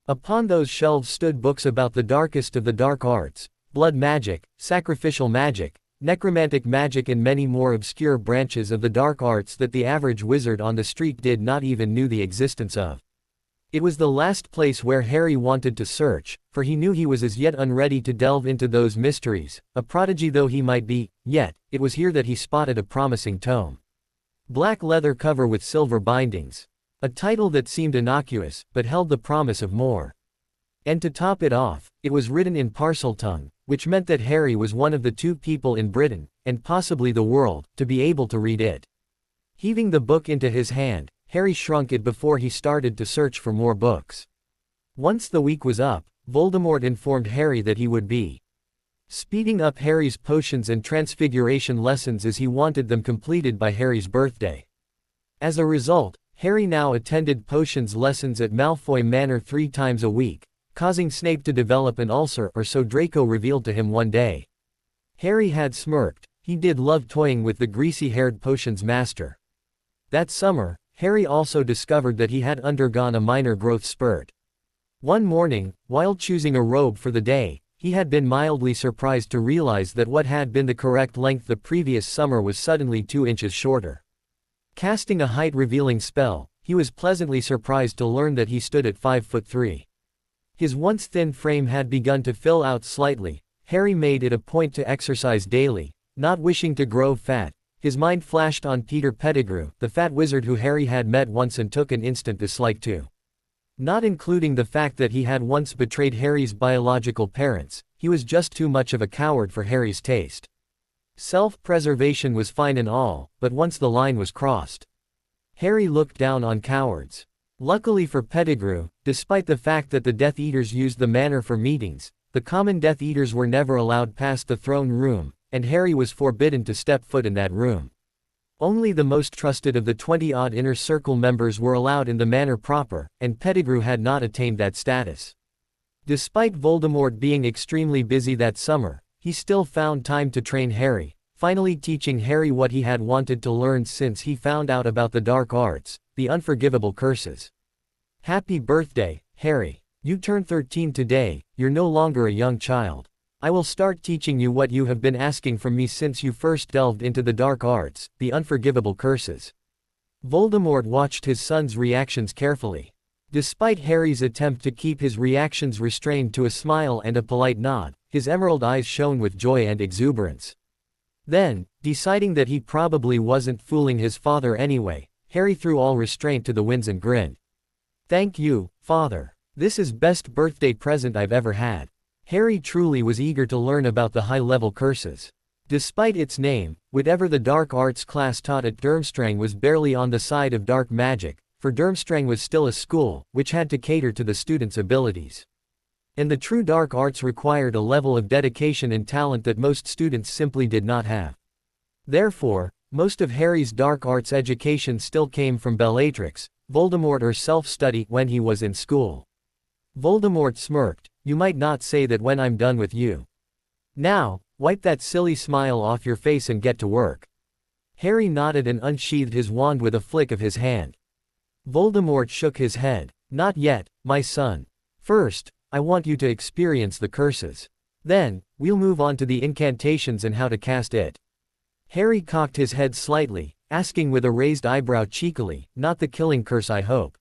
Upon those shelves stood books about the darkest of the dark arts, blood magic, sacrificial magic, necromantic magic and many more obscure branches of the dark arts that the average wizard on the street did not even knew the existence of. It was the last place where Harry wanted to search, for he knew he was as yet unready to delve into those mysteries, a prodigy though he might be, yet, it was here that he spotted a promising tome. Black leather cover with silver bindings. A title that seemed innocuous, but held the promise of more. And to top it off, it was written in Parseltongue, which meant that Harry was one of the 2 people in Britain, and possibly the world, to be able to read it. Heaving the book into his hand, Harry shrunk it before he started to search for more books. Once the week was up, Voldemort informed Harry that he would be speeding up Harry's potions and transfiguration lessons as he wanted them completed by Harry's birthday. As a result, Harry now attended potions lessons at Malfoy Manor 3 times a week, causing Snape to develop an ulcer or so Draco revealed to him one day. Harry had smirked. He did love toying with the greasy-haired potions master. That summer, Harry also discovered that he had undergone a minor growth spurt. One morning, while choosing a robe for the day, he had been mildly surprised to realize that what had been the correct length the previous summer was suddenly 2 inches shorter. Casting a height-revealing spell, he was pleasantly surprised to learn that he stood at 5'3". His once thin frame had begun to fill out slightly. Harry made it a point to exercise daily, not wishing to grow fat. His mind flashed on Peter Pettigrew, the fat wizard who Harry had met once and took an instant dislike to. Not including the fact that he had once betrayed Harry's biological parents, he was just too much of a coward for Harry's taste. Self-preservation was fine and all, but once the line was crossed, Harry looked down on cowards. Luckily for Pettigrew, despite the fact that the Death Eaters used the manor for meetings, the common Death Eaters were never allowed past the throne room, and Harry was forbidden to step foot in that room. Only the most trusted of the 20-odd Inner Circle members were allowed in the manor proper, and Pettigrew had not attained that status. Despite Voldemort being extremely busy that summer, he still found time to train Harry, finally teaching Harry what he had wanted to learn since he found out about the dark arts, the unforgivable curses. Happy birthday, Harry. You turned 13 today, you're no longer a young child. I will start teaching you what you have been asking from me since you first delved into the dark arts, the unforgivable curses. Voldemort watched his son's reactions carefully. Despite Harry's attempt to keep his reactions restrained to a smile and a polite nod, his emerald eyes shone with joy and exuberance. Then, deciding that he probably wasn't fooling his father anyway, Harry threw all restraint to the winds and grinned. Thank you, Father. This is best birthday present I've ever had. Harry truly was eager to learn about the high-level curses. Despite its name, whatever the dark arts class taught at Durmstrang was barely on the side of dark magic, for Durmstrang was still a school, which had to cater to the students' abilities. And the true dark arts required a level of dedication and talent that most students simply did not have. Therefore, most of Harry's dark arts education still came from Bellatrix, Voldemort or self-study when he was in school. Voldemort smirked. You might not say that when I'm done with you. Now, wipe that silly smile off your face and get to work. Harry nodded and unsheathed his wand with a flick of his hand. Voldemort shook his head. Not yet, my son. First, I want you to experience the curses. Then, we'll move on to the incantations and how to cast it. Harry cocked his head slightly, asking with a raised eyebrow cheekily, not the killing curse I hope.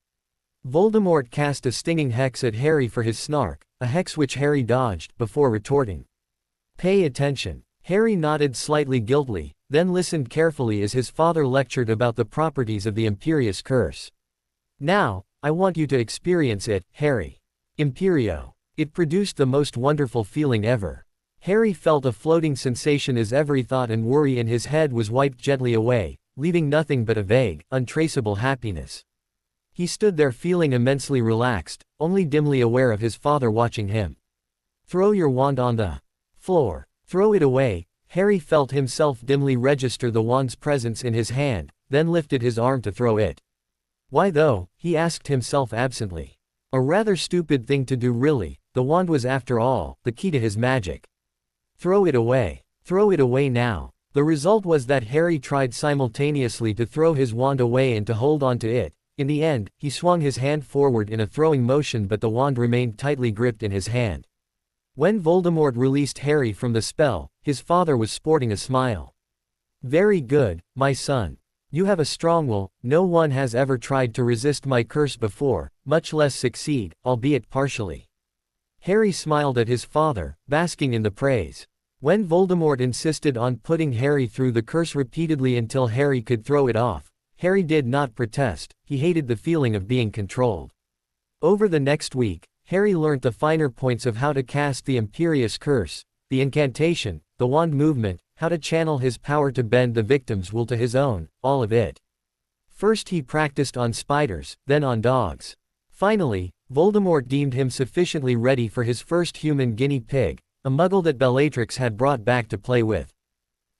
Voldemort cast a stinging hex at Harry for his snark, a hex which Harry dodged, before retorting. Pay attention. Harry nodded slightly guiltily, then listened carefully as his father lectured about the properties of the Imperious Curse. Now, I want you to experience it, Harry. Imperio. It produced the most wonderful feeling ever. Harry felt a floating sensation as every thought and worry in his head was wiped gently away, leaving nothing but a vague, untraceable happiness. He stood there feeling immensely relaxed, only dimly aware of his father watching him. Throw your wand on the floor. Throw it away. Harry felt himself dimly register the wand's presence in his hand, then lifted his arm to throw it. Why though, he asked himself absently. A rather stupid thing to do really, the wand was after all, the key to his magic. Throw it away. Throw it away now. The result was that Harry tried simultaneously to throw his wand away and to hold on to it. In the end, he swung his hand forward in a throwing motion but the wand remained tightly gripped in his hand. When Voldemort released Harry from the spell, his father was sporting a smile. Very good, my son. You have a strong will, no one has ever tried to resist my curse before, much less succeed, albeit partially. Harry smiled at his father, basking in the praise. When Voldemort insisted on putting Harry through the curse repeatedly until Harry could throw it off, Harry did not protest. He hated the feeling of being controlled. Over the next week, Harry learnt the finer points of how to cast the Imperious Curse, the incantation, the wand movement, how to channel his power to bend the victim's will to his own, all of it. First he practiced on spiders, then on dogs. Finally, Voldemort deemed him sufficiently ready for his first human guinea pig, a muggle that Bellatrix had brought back to play with.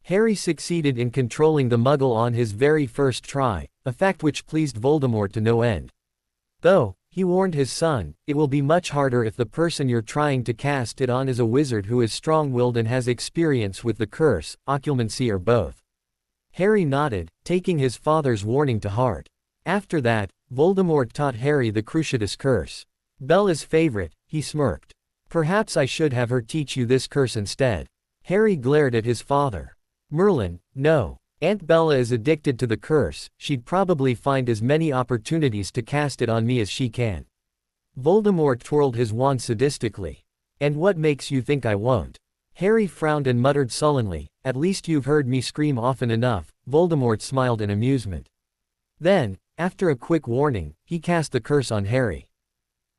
Harry succeeded in controlling the muggle on his very first try, a fact which pleased Voldemort to no end. Though, he warned his son, it will be much harder if the person you're trying to cast it on is a wizard who is strong-willed and has experience with the curse, occlumency or both. Harry nodded, taking his father's warning to heart. After that, Voldemort taught Harry the Cruciatus Curse. Bella's favorite, he smirked. Perhaps I should have her teach you this curse instead. Harry glared at his father. Merlin, no. Aunt Bella is addicted to the curse, she'd probably find as many opportunities to cast it on me as she can. Voldemort twirled his wand sadistically. And what makes you think I won't? Harry frowned and muttered sullenly, at least you've heard me scream often enough. Voldemort smiled in amusement. Then, after a quick warning, he cast the curse on Harry.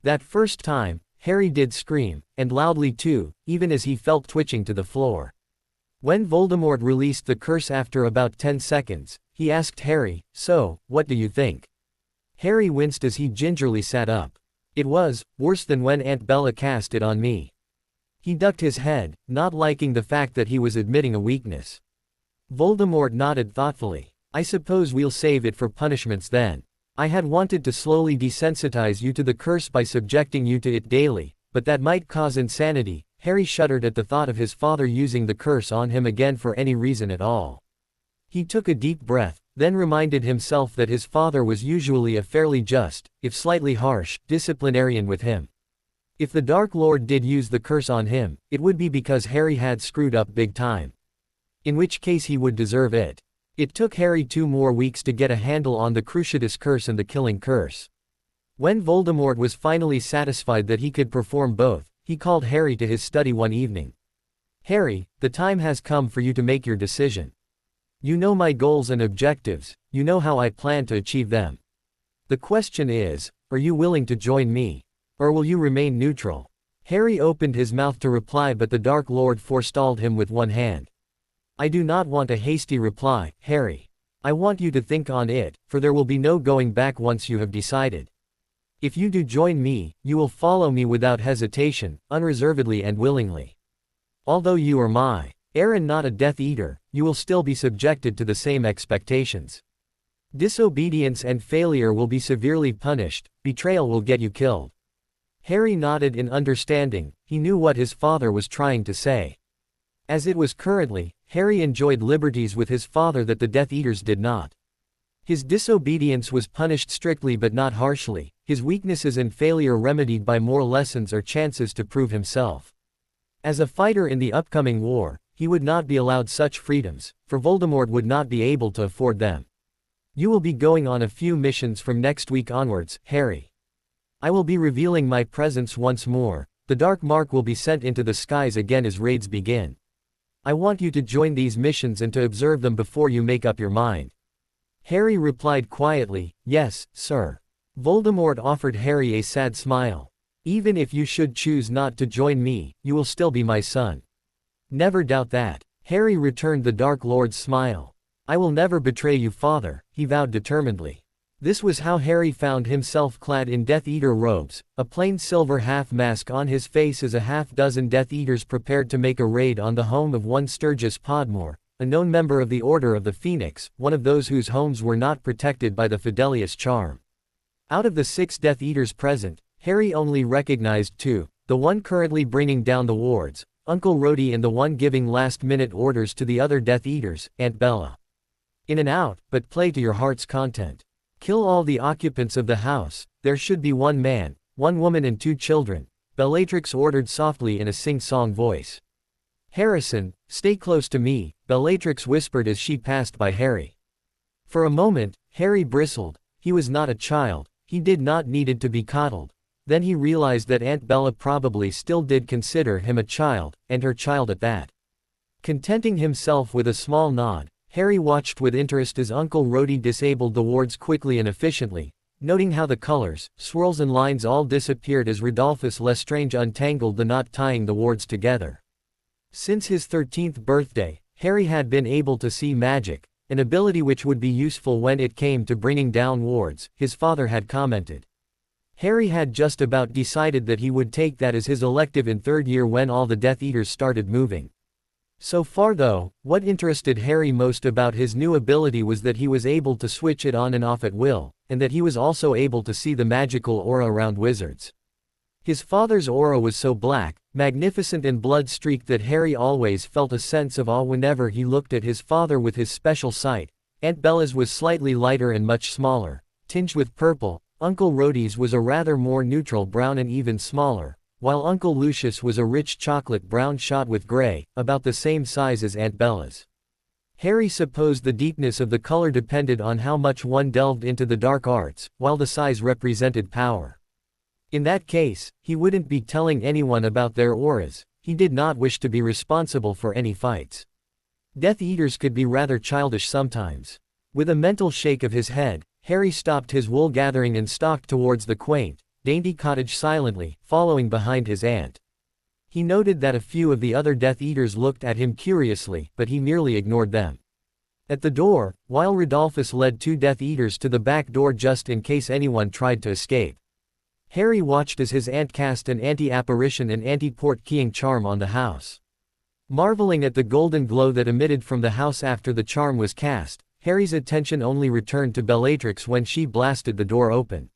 That first time, Harry did scream, and loudly too, even as he felt twitching to the floor. When Voldemort released the curse after about 10 seconds, he asked Harry, "So, what do you think?" Harry winced as he gingerly sat up. "It was worse than when Aunt Bella cast it on me." He ducked his head, not liking the fact that he was admitting a weakness. Voldemort nodded thoughtfully. "I suppose we'll save it for punishments then. I had wanted to slowly desensitize you to the curse by subjecting you to it daily, but that might cause insanity." Harry shuddered at the thought of his father using the curse on him again for any reason at all. He took a deep breath, then reminded himself that his father was usually a fairly just, if slightly harsh, disciplinarian with him. If the Dark Lord did use the curse on him, it would be because Harry had screwed up big time. In which case he would deserve it. It took Harry 2 more weeks to get a handle on the Cruciatus curse and the Killing Curse. When Voldemort was finally satisfied that he could perform both, he called Harry to his study one evening. "Harry, the time has come for you to make your decision. You know my goals and objectives, you know how I plan to achieve them. The question is, are you willing to join me? Or will you remain neutral?" Harry opened his mouth to reply, but the Dark Lord forestalled him with one hand. "I do not want a hasty reply, Harry. I want you to think on it, for there will be no going back once you have decided. If you do join me, you will follow me without hesitation, unreservedly and willingly. Although you are my heir and not a Death Eater, you will still be subjected to the same expectations. Disobedience and failure will be severely punished, betrayal will get you killed." Harry nodded in understanding, he knew what his father was trying to say. As it was currently, Harry enjoyed liberties with his father that the Death Eaters did not. His disobedience was punished strictly but not harshly, his weaknesses and failure remedied by more lessons or chances to prove himself. As a fighter in the upcoming war, he would not be allowed such freedoms, for Voldemort would not be able to afford them. "You will be going on a few missions from next week onwards, Harry. I will be revealing my presence once more, the Dark Mark will be sent into the skies again as raids begin. I want you to join these missions and to observe them before you make up your mind." Harry replied quietly, "Yes, sir." Voldemort offered Harry a sad smile. "Even if you should choose not to join me, you will still be my son." "Never doubt that." Harry returned the Dark Lord's smile. "I will never betray you, father," he vowed determinedly. This was how Harry found himself clad in Death Eater robes, a plain silver half-mask on his face as a half-dozen Death Eaters prepared to make a raid on the home of one Sturgis Podmore, a known member of the Order of the Phoenix, one of those whose homes were not protected by the Fidelius charm. Out of the 6 Death Eaters present, Harry only recognized 2, the one currently bringing down the wards, Uncle Rhodey, and the one giving last-minute orders to the other Death Eaters, Aunt Bella. "In and out, but play to your heart's content. Kill all the occupants of the house, there should be 1 man, 1 woman and 2 children, Bellatrix ordered softly in a sing-song voice. "Harrison, stay close to me," Bellatrix whispered as she passed by Harry. For a moment, Harry bristled. He was not a child, he did not needed to be coddled. Then he realized that Aunt Bella probably still did consider him a child, and her child at that. Contenting himself with a small nod, Harry watched with interest as Uncle Rhodey disabled the wards quickly and efficiently, noting how the colors, swirls and lines all disappeared as Rodolphus Lestrange untangled the knot tying the wards together. Since his 13th birthday, Harry had been able to see magic, an ability which would be useful when it came to bringing down wards, his father had commented. Harry had just about decided that he would take that as his elective in 3rd year when all the Death Eaters started moving. So far though, what interested Harry most about his new ability was that he was able to switch it on and off at will, and that he was also able to see the magical aura around wizards. His father's aura was so black, magnificent and blood-streaked that Harry always felt a sense of awe whenever he looked at his father with his special sight. Aunt Bella's was slightly lighter and much smaller, tinged with purple. Uncle Rhodey's was a rather more neutral brown and even smaller, while Uncle Lucius was a rich chocolate brown shot with gray, about the same size as Aunt Bella's. Harry supposed the deepness of the color depended on how much one delved into the dark arts, while the size represented power. In that case, he wouldn't be telling anyone about their auras. He did not wish to be responsible for any fights. Death Eaters could be rather childish sometimes. With a mental shake of his head, Harry stopped his wool gathering and stalked towards the quaint, dainty cottage silently, following behind his aunt. He noted that a few of the other Death Eaters looked at him curiously, but he merely ignored them. At the door, while Rodolphus led 2 Death Eaters to the back door just in case anyone tried to escape, Harry watched as his aunt cast an anti-apparition and anti-port-keying charm on the house. Marveling at the golden glow that emitted from the house after the charm was cast, Harry's attention only returned to Bellatrix when she blasted the door open.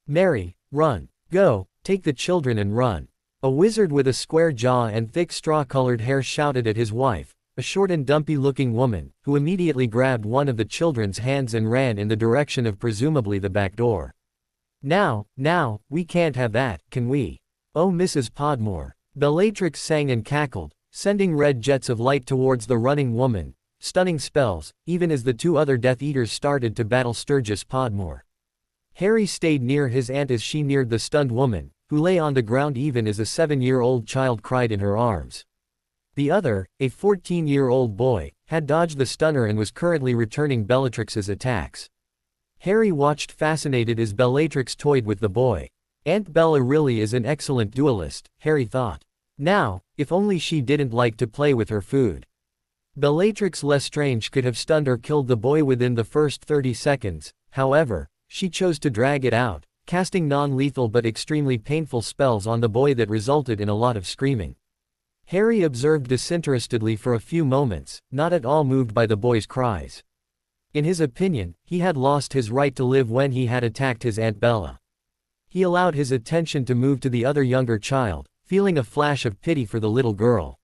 "Mary, run. Go, take the children and run." A wizard with a square jaw and thick straw-colored hair shouted at his wife, a short and dumpy-looking woman, who immediately grabbed one of the children's hands and ran in the direction of presumably the back door. Now, we can't have that, can we? Oh, Mrs. Podmore." Bellatrix sang and cackled, sending red jets of light towards the running woman, stunning spells, even as the 2 other Death Eaters started to battle Sturgis Podmore. Harry stayed near his aunt as she neared the stunned woman, who lay on the ground even as a 7-year-old child cried in her arms. The other, a 14-year-old boy, had dodged the stunner and was currently returning Bellatrix's attacks. Harry watched fascinated as Bellatrix toyed with the boy. Aunt Bella really is an excellent duelist, Harry thought. Now, if only she didn't like to play with her food. Bellatrix Lestrange could have stunned or killed the boy within the first 30 seconds, however, she chose to drag it out, casting non-lethal but extremely painful spells on the boy that resulted in a lot of screaming. Harry observed disinterestedly for a few moments, not at all moved by the boy's cries. In his opinion, he had lost his right to live when he had attacked his Aunt Bella. He allowed his attention to move to the other younger child, feeling a flash of pity for the little girl.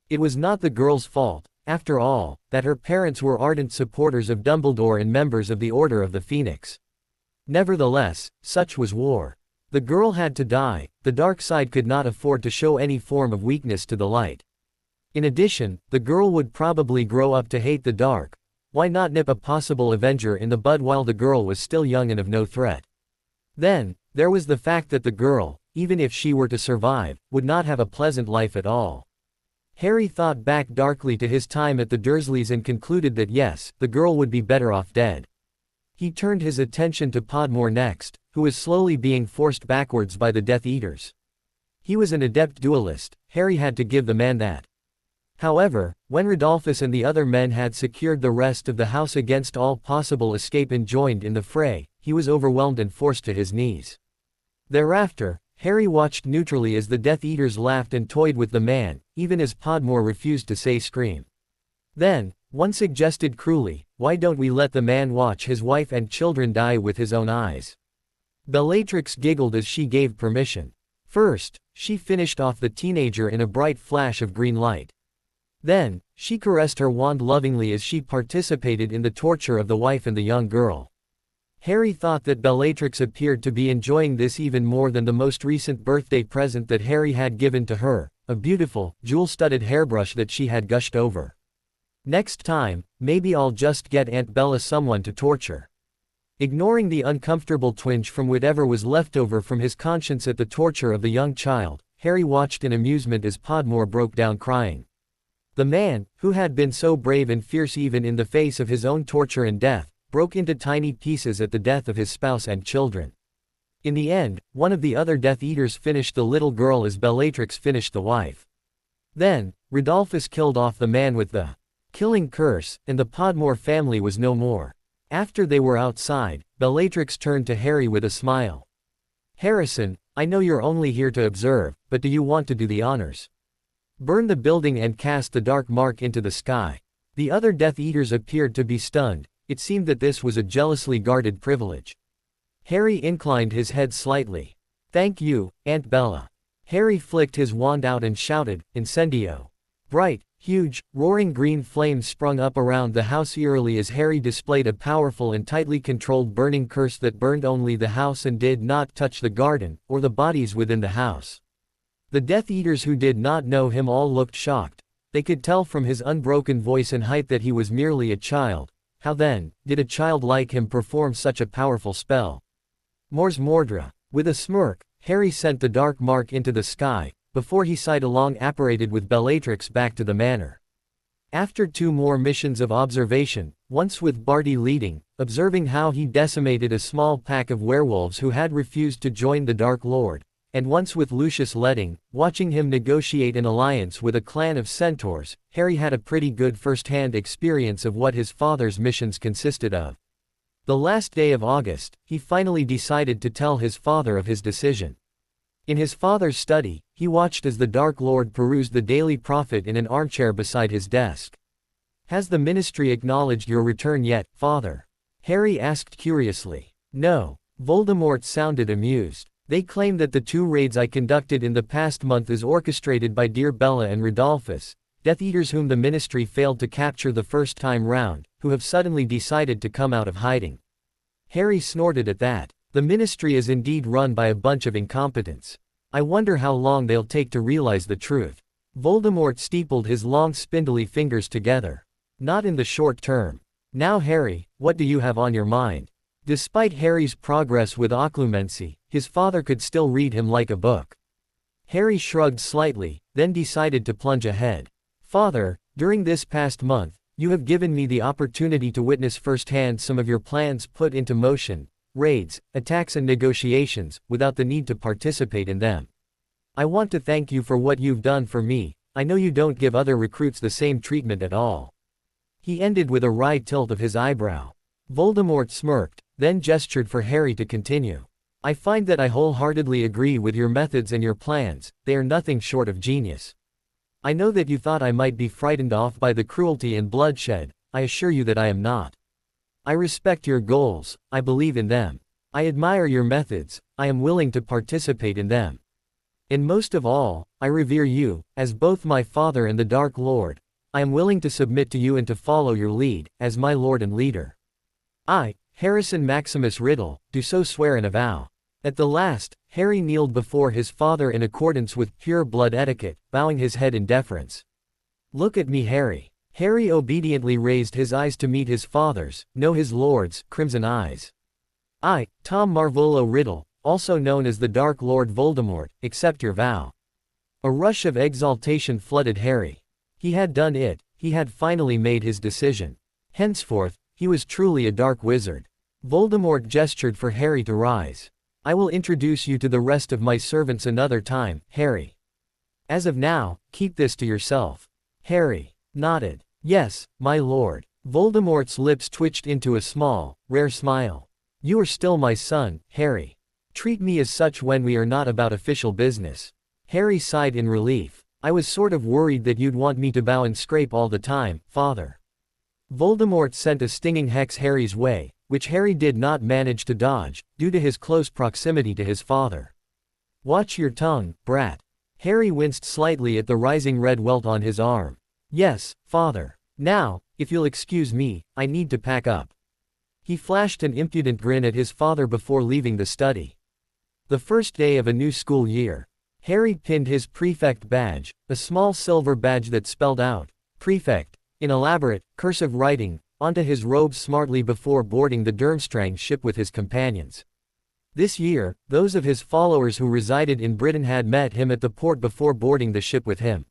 It was not the girl's fault, after all, that her parents were ardent supporters of Dumbledore and members of the Order of the Phoenix. Nevertheless, such was war. The girl had to die. The dark side could not afford to show any form of weakness to the light. In addition, the girl would probably grow up to hate the dark. Why not nip a possible avenger in the bud while the girl was still young and of no threat? Then, there was the fact that the girl, even if she were to survive, would not have a pleasant life at all. Harry thought back darkly to his time at the Dursleys and concluded that yes, the girl would be better off dead. He turned his attention to Podmore next, who was slowly being forced backwards by the Death Eaters. He was an adept duelist, Harry had to give the man that. However, when Rodolphus and the other men had secured the rest of the house against all possible escape and joined in the fray, he was overwhelmed and forced to his knees. Thereafter, Harry watched neutrally as the Death Eaters laughed and toyed with the man, even as Podmore refused to say scream. Then, one suggested cruelly, "Why don't we let the man watch his wife and children die with his own eyes?" Bellatrix giggled as she gave permission. First, she finished off the teenager in a bright flash of green light. Then, she caressed her wand lovingly as she participated in the torture of the wife and the young girl. Harry thought that Bellatrix appeared to be enjoying this even more than the most recent birthday present that Harry had given to her, a beautiful, jewel-studded hairbrush that she had gushed over. Next time, maybe I'll just get Aunt Bella someone to torture. Ignoring the uncomfortable twinge from whatever was left over from his conscience at the torture of the young child, Harry watched in amusement as Podmore broke down crying. The man, who had been so brave and fierce even in the face of his own torture and death, broke into tiny pieces at the death of his spouse and children. In the end, one of the other Death Eaters finished the little girl as Bellatrix finished the wife. Then, Rodolphus killed off the man with the killing curse, and the Podmore family was no more. After they were outside, Bellatrix turned to Harry with a smile. "Harrison, I know you're only here to observe, but do you want to do the honors? Burn the building and cast the dark mark into the sky." The other Death Eaters appeared to be stunned. It seemed that this was a jealously guarded privilege. Harry inclined his head slightly. "Thank you, Aunt Bella." Harry flicked his wand out and shouted, "Incendio!" Bright, huge, roaring green flames sprung up around the house eerily as Harry displayed a powerful and tightly controlled burning curse that burned only the house and did not touch the garden, or the bodies within the house. The Death Eaters who did not know him all looked shocked. They could tell from his unbroken voice and height that he was merely a child. How then, did a child like him perform such a powerful spell? Mors Mordra. With a smirk, Harry sent the dark mark into the sky, before he sidelong apparated with Bellatrix back to the manor. After 2 more missions of observation, once with Barty leading, observing how he decimated a small pack of werewolves who had refused to join the Dark Lord, and once with Lucius Ledding, watching him negotiate an alliance with a clan of centaurs, Harry had a pretty good first-hand experience of what his father's missions consisted of. The last day of August, he finally decided to tell his father of his decision. In his father's study, he watched as the Dark Lord perused the Daily Prophet in an armchair beside his desk. "Has the ministry acknowledged your return yet, father?" Harry asked curiously. "No." Voldemort sounded amused. "They claim that the 2 raids I conducted in the past month is orchestrated by dear Bella and Rodolphus, Death Eaters whom the ministry failed to capture the first time round, who have suddenly decided to come out of hiding." Harry snorted at that. The ministry is indeed run by a bunch of incompetents. I wonder how long they'll take to realize the truth. Voldemort steepled his long spindly fingers together. Not in the short term. Now Harry, what do you have on your mind? Despite Harry's progress with occlumency, his father could still read him like a book. Harry shrugged slightly, then decided to plunge ahead. "Father, during this past month, you have given me the opportunity to witness firsthand some of your plans put into motion, raids, attacks and negotiations, without the need to participate in them. I want to thank you for what you've done for me. I know you don't give other recruits the same treatment at all." He ended with a wry tilt of his eyebrow. Voldemort smirked, then gestured for Harry to continue. "I find that I wholeheartedly agree with your methods and your plans, they are nothing short of genius. I know that you thought I might be frightened off by the cruelty and bloodshed, I assure you that I am not. I respect your goals, I believe in them. I admire your methods, I am willing to participate in them. And most of all, I revere you, as both my father and the Dark Lord. I am willing to submit to you and to follow your lead, as my lord and leader. I, Harrison Maximus Riddle, do so swear and avow." At the last, Harry kneeled before his father in accordance with pure blood etiquette, bowing his head in deference. "Look at me, Harry." Harry obediently raised his eyes to meet his father's, no his lord's, crimson eyes. "I, Tom Marvolo Riddle, also known as the Dark Lord Voldemort, accept your vow." A rush of exaltation flooded Harry. He had done it, he had finally made his decision. Henceforth, he was truly a dark wizard. Voldemort gestured for Harry to rise. "I will introduce you to the rest of my servants another time, Harry. As of now, keep this to yourself." Harry nodded. "Yes, my lord." Voldemort's lips twitched into a small, rare smile. "You are still my son, Harry. Treat me as such when we are not about official business." Harry sighed in relief. "I was sort of worried that you'd want me to bow and scrape all the time, father." Voldemort sent a stinging hex Harry's way, which Harry did not manage to dodge, due to his close proximity to his father. "Watch your tongue, brat." Harry winced slightly at the rising red welt on his arm. "Yes, father. Now, if you'll excuse me, I need to pack up." He flashed an impudent grin at his father before leaving the study. The first day of a new school year. Harry pinned his prefect badge, a small silver badge that spelled out, "Prefect," in elaborate, cursive writing, onto his robe smartly before boarding the Durmstrang ship with his companions. This year, those of his followers who resided in Britain had met him at the port before boarding the ship with him.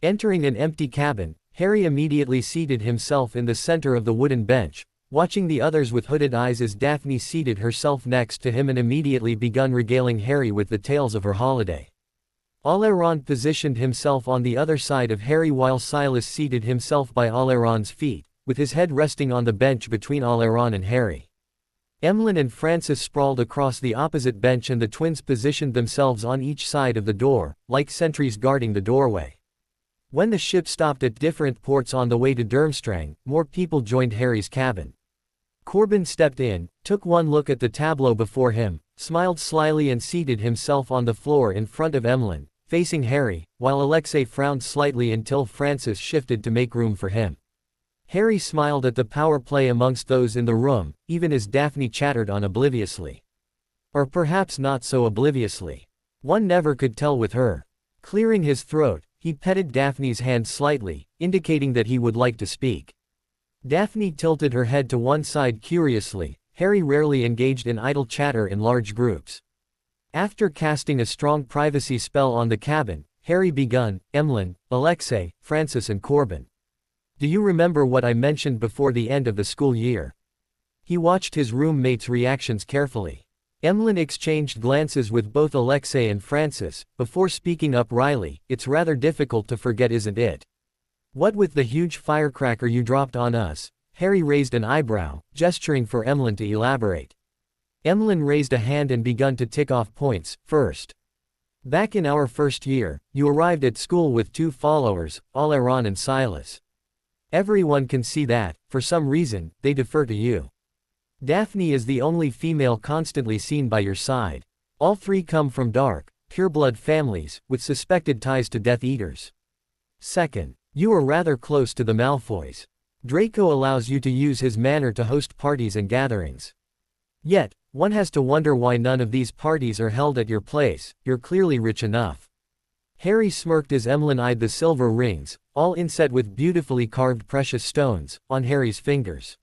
Entering an empty cabin, Harry immediately seated himself in the center of the wooden bench, watching the others with hooded eyes as Daphne seated herself next to him and immediately begun regaling Harry with the tales of her holiday. Oleron positioned himself on the other side of Harry while Silas seated himself by Oleron's feet, with his head resting on the bench between Oleron and Harry. Emlyn and Francis sprawled across the opposite bench and the twins positioned themselves on each side of the door, like sentries guarding the doorway. When the ship stopped at different ports on the way to Durmstrang, more people joined Harry's cabin. Corbin stepped in, took one look at the tableau before him, smiled slyly and seated himself on the floor in front of Emlyn, facing Harry, while Alexei frowned slightly until Francis shifted to make room for him. Harry smiled at the power play amongst those in the room, even as Daphne chattered on obliviously. Or perhaps not so obliviously. One never could tell with her. Clearing his throat, He petted Daphne's hand slightly, indicating that he would like to speak. Daphne tilted her head to one side curiously. Harry rarely engaged in idle chatter in large groups. After casting a strong privacy spell on the cabin, Harry begun, Emlyn, Alexei, Francis and Corbin. Do you remember what I mentioned before the end of the school year? He watched his roommates' reactions carefully. Emlyn exchanged glances with both Alexei and Francis, before speaking up wryly. It's rather difficult to forget, isn't it? What with the huge firecracker you dropped on us? Harry raised an eyebrow, gesturing for Emlyn to elaborate. Emlyn raised a hand and begun to tick off points. First, back in our first year, you arrived at school with 2 followers, Aaron and Silas. Everyone can see that, for some reason, they defer to you. Daphne is the only female constantly seen by your side. All 3 come from dark, pureblood families, with suspected ties to Death Eaters. Second, you are rather close to the Malfoys. Draco allows you to use his manor to host parties and gatherings. Yet, one has to wonder why none of these parties are held at your place. You're clearly rich enough. Harry smirked as Emlyn eyed the silver rings, all inset with beautifully carved precious stones, on Harry's fingers.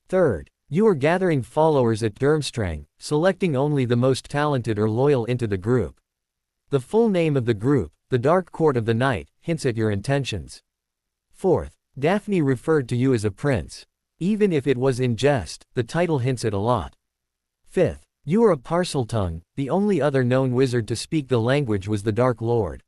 Third, you are gathering followers at Durmstrang, selecting only the most talented or loyal into the group. The full name of the group, the Dark Court of the Night, hints at your intentions. Fourth, Daphne referred to you as a prince. Even if it was in jest, the title hints at a lot. Fifth, you are a Parseltongue. The only other known wizard to speak the language was the Dark Lord.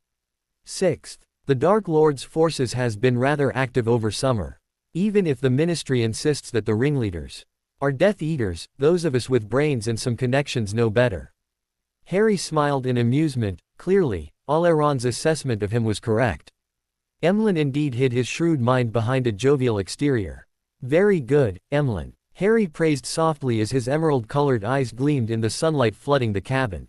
Sixth, the Dark Lord's forces has been rather active over summer. Even if the Ministry insists that the ringleaders are Death Eaters, those of us with brains and some connections know better. Harry smiled in amusement. Clearly, Aaron's assessment of him was correct. Emlyn indeed hid his shrewd mind behind a jovial exterior. Very good, Emlyn. Harry praised softly as his emerald-colored eyes gleamed in the sunlight flooding the cabin.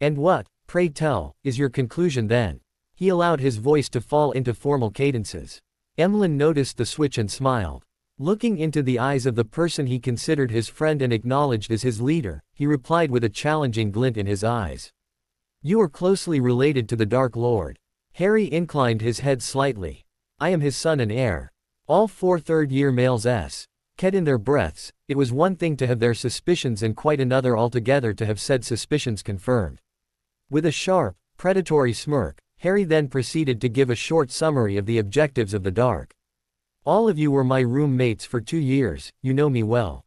And what, pray tell, is your conclusion then? He allowed his voice to fall into formal cadences. Emlyn noticed the switch and smiled. Looking into the eyes of the person he considered his friend and acknowledged as his leader, he replied with a challenging glint in his eyes. You are closely related to the Dark Lord. Harry inclined his head slightly. I am his son and heir. All 4 third-year males kept in their breaths. It was one thing to have their suspicions and quite another altogether to have said suspicions confirmed. With a sharp, predatory smirk, Harry then proceeded to give a short summary of the objectives of the Dark. All of you were my roommates for 2 years, you know me well.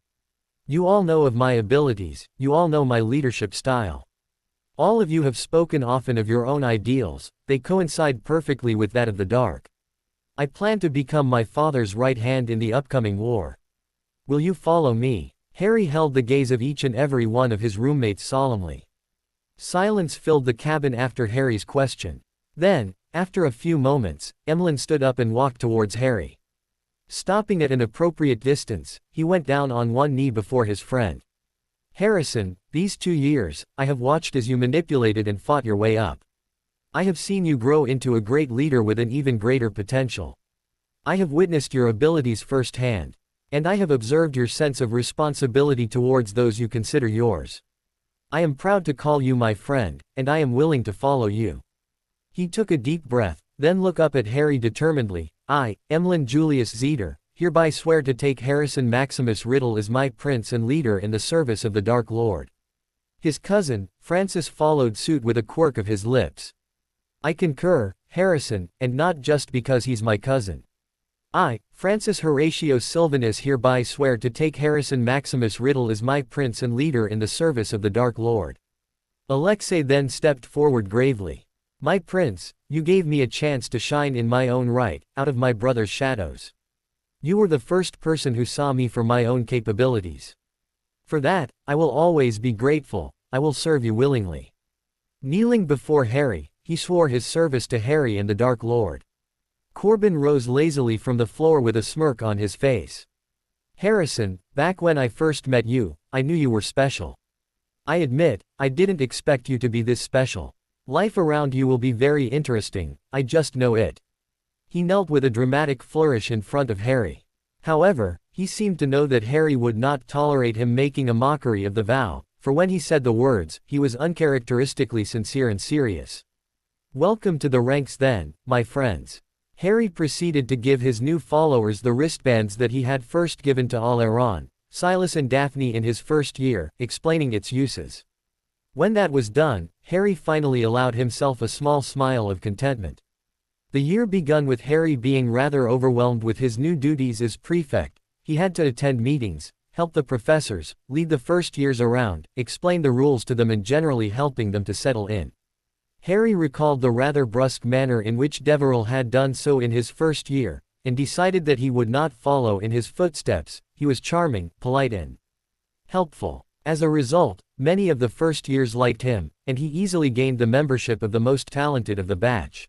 You all know of my abilities, you all know my leadership style. All of you have spoken often of your own ideals, they coincide perfectly with that of the Dark. I plan to become my father's right hand in the upcoming war. Will you follow me? Harry held the gaze of each and every one of his roommates solemnly. Silence filled the cabin after Harry's question. Then, after a few moments, Emlyn stood up and walked towards Harry. Stopping at an appropriate distance, he went down on one knee before his friend. Harrison, these 2 years, I have watched as you manipulated and fought your way up. I have seen you grow into a great leader with an even greater potential. I have witnessed your abilities firsthand. And I have observed your sense of responsibility towards those you consider yours. I am proud to call you my friend, and I am willing to follow you. He took a deep breath, then looked up at Harry determinedly. I, Emlyn Julius Zeter, hereby swear to take Harrison Maximus Riddle as my prince and leader in the service of the Dark Lord. His cousin, Francis, followed suit with a quirk of his lips. I concur, Harrison, and not just because he's my cousin. I, Francis Horatio Sylvanus, hereby swear to take Harrison Maximus Riddle as my prince and leader in the service of the Dark Lord. Alexei then stepped forward gravely. My prince, you gave me a chance to shine in my own right, out of my brother's shadows. You were the first person who saw me for my own capabilities. For that, I will always be grateful. I will serve you willingly. Kneeling before Harry, he swore his service to Harry and the Dark Lord. Corbin rose lazily from the floor with a smirk on his face. Harrison, back when I first met you, I knew you were special. I admit, I didn't expect you to be this special. Life around you will be very interesting, I just know it. He knelt with a dramatic flourish in front of Harry. However, he seemed to know that Harry would not tolerate him making a mockery of the vow, for when he said the words, he was uncharacteristically sincere and serious. Welcome to the ranks then, my friends. Harry proceeded to give his new followers the wristbands that he had first given to All-Aron, Silas and Daphne in his first year, explaining its uses. When that was done, Harry finally allowed himself a small smile of contentment. The year begun with Harry being rather overwhelmed with his new duties as prefect. He had to attend meetings, help the professors, lead the first years around, explain the rules to them and generally helping them to settle in. Harry recalled the rather brusque manner in which Deverell had done so in his first year, and decided that he would not follow in his footsteps. He was charming, polite and helpful. As a result, many of the first years liked him, and he easily gained the membership of the most talented of the batch.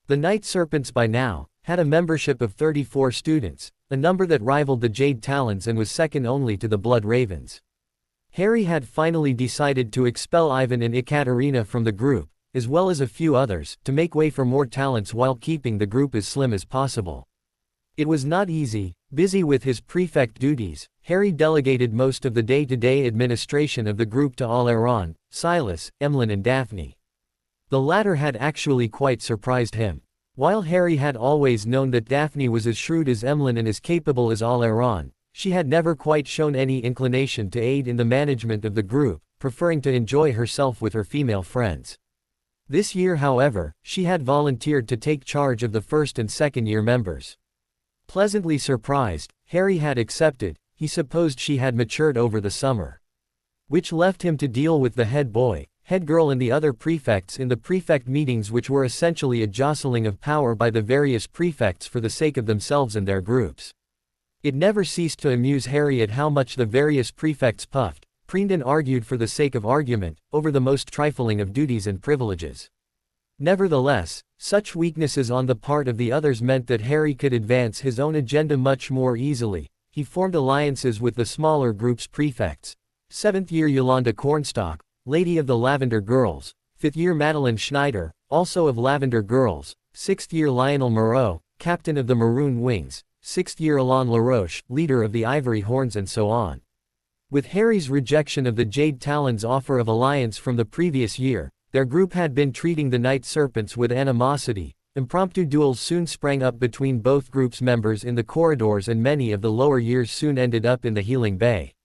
The Night Serpents by now had a membership of 34 students, a number that rivaled the Jade Talons and was second only to the Blood Ravens. Harry had finally decided to expel Ivan and Ekaterina from the group, as well as a few others, to make way for more talents while keeping the group as slim as possible. It was not easy. Busy with his prefect duties, Harry delegated most of the day-to-day administration of the group to All-Aron, Silas, Emlyn and Daphne. The latter had actually quite surprised him. While Harry had always known that Daphne was as shrewd as Emlyn and as capable as All-Aron, she had never quite shown any inclination to aid in the management of the group, preferring to enjoy herself with her female friends. This year, however, she had volunteered to take charge of the first and second year members. Pleasantly surprised, Harry had accepted. He supposed she had matured over the summer. Which left him to deal with the head boy, head girl and the other prefects in the prefect meetings, which were essentially a jostling of power by the various prefects for the sake of themselves and their groups. It never ceased to amuse Harry at how much the various prefects puffed, preened and argued for the sake of argument, over the most trifling of duties and privileges. Nevertheless, such weaknesses on the part of the others meant that Harry could advance his own agenda much more easily. He formed alliances with the smaller group's prefects. 7th year Yolanda Cornstalk, Lady of the Lavender Girls, 5th year Madeline Schneider, also of Lavender Girls, 6th year Lionel Moreau, Captain of the Maroon Wings, 6th year Alain Laroche, leader of the Ivory Horns, and so on. With Harry's rejection of the Jade Talons' offer of alliance from the previous year, their group had been treating the Night Serpents with animosity. Impromptu duels soon sprang up between both groups' members in the corridors, and many of the lower years soon ended up in the Healing Bay.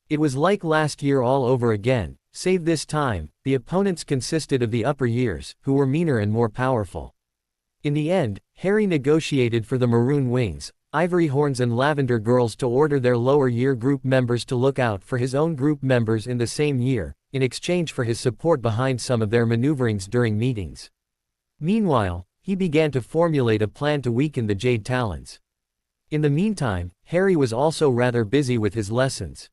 It was like last year all over again, save this time, the opponents consisted of the upper years, who were meaner and more powerful. In the end, Harry negotiated for the Maroon Wings, Ivory Horns and Lavender Girls to order their lower year group members to look out for his own group members in the same year, in exchange for his support behind some of their maneuverings during meetings. Meanwhile, he began to formulate a plan to weaken the Jade Talons. In the meantime, Harry was also rather busy with his lessons.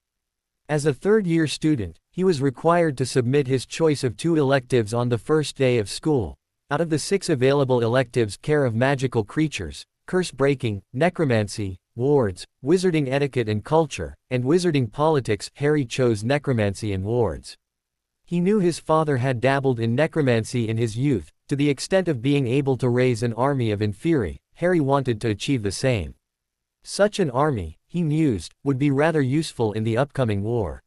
As a third-year student, he was required to submit his choice of 2 electives on the first day of school. Out of the 6 available electives: Care of Magical Creatures, Curse Breaking, Necromancy, Wards, Wizarding Etiquette and Culture, and Wizarding Politics, Harry chose Necromancy and Wards. He knew his father had dabbled in necromancy in his youth, to the extent of being able to raise an army of inferi. Harry wanted to achieve the same. Such an army, he mused, would be rather useful in the upcoming war.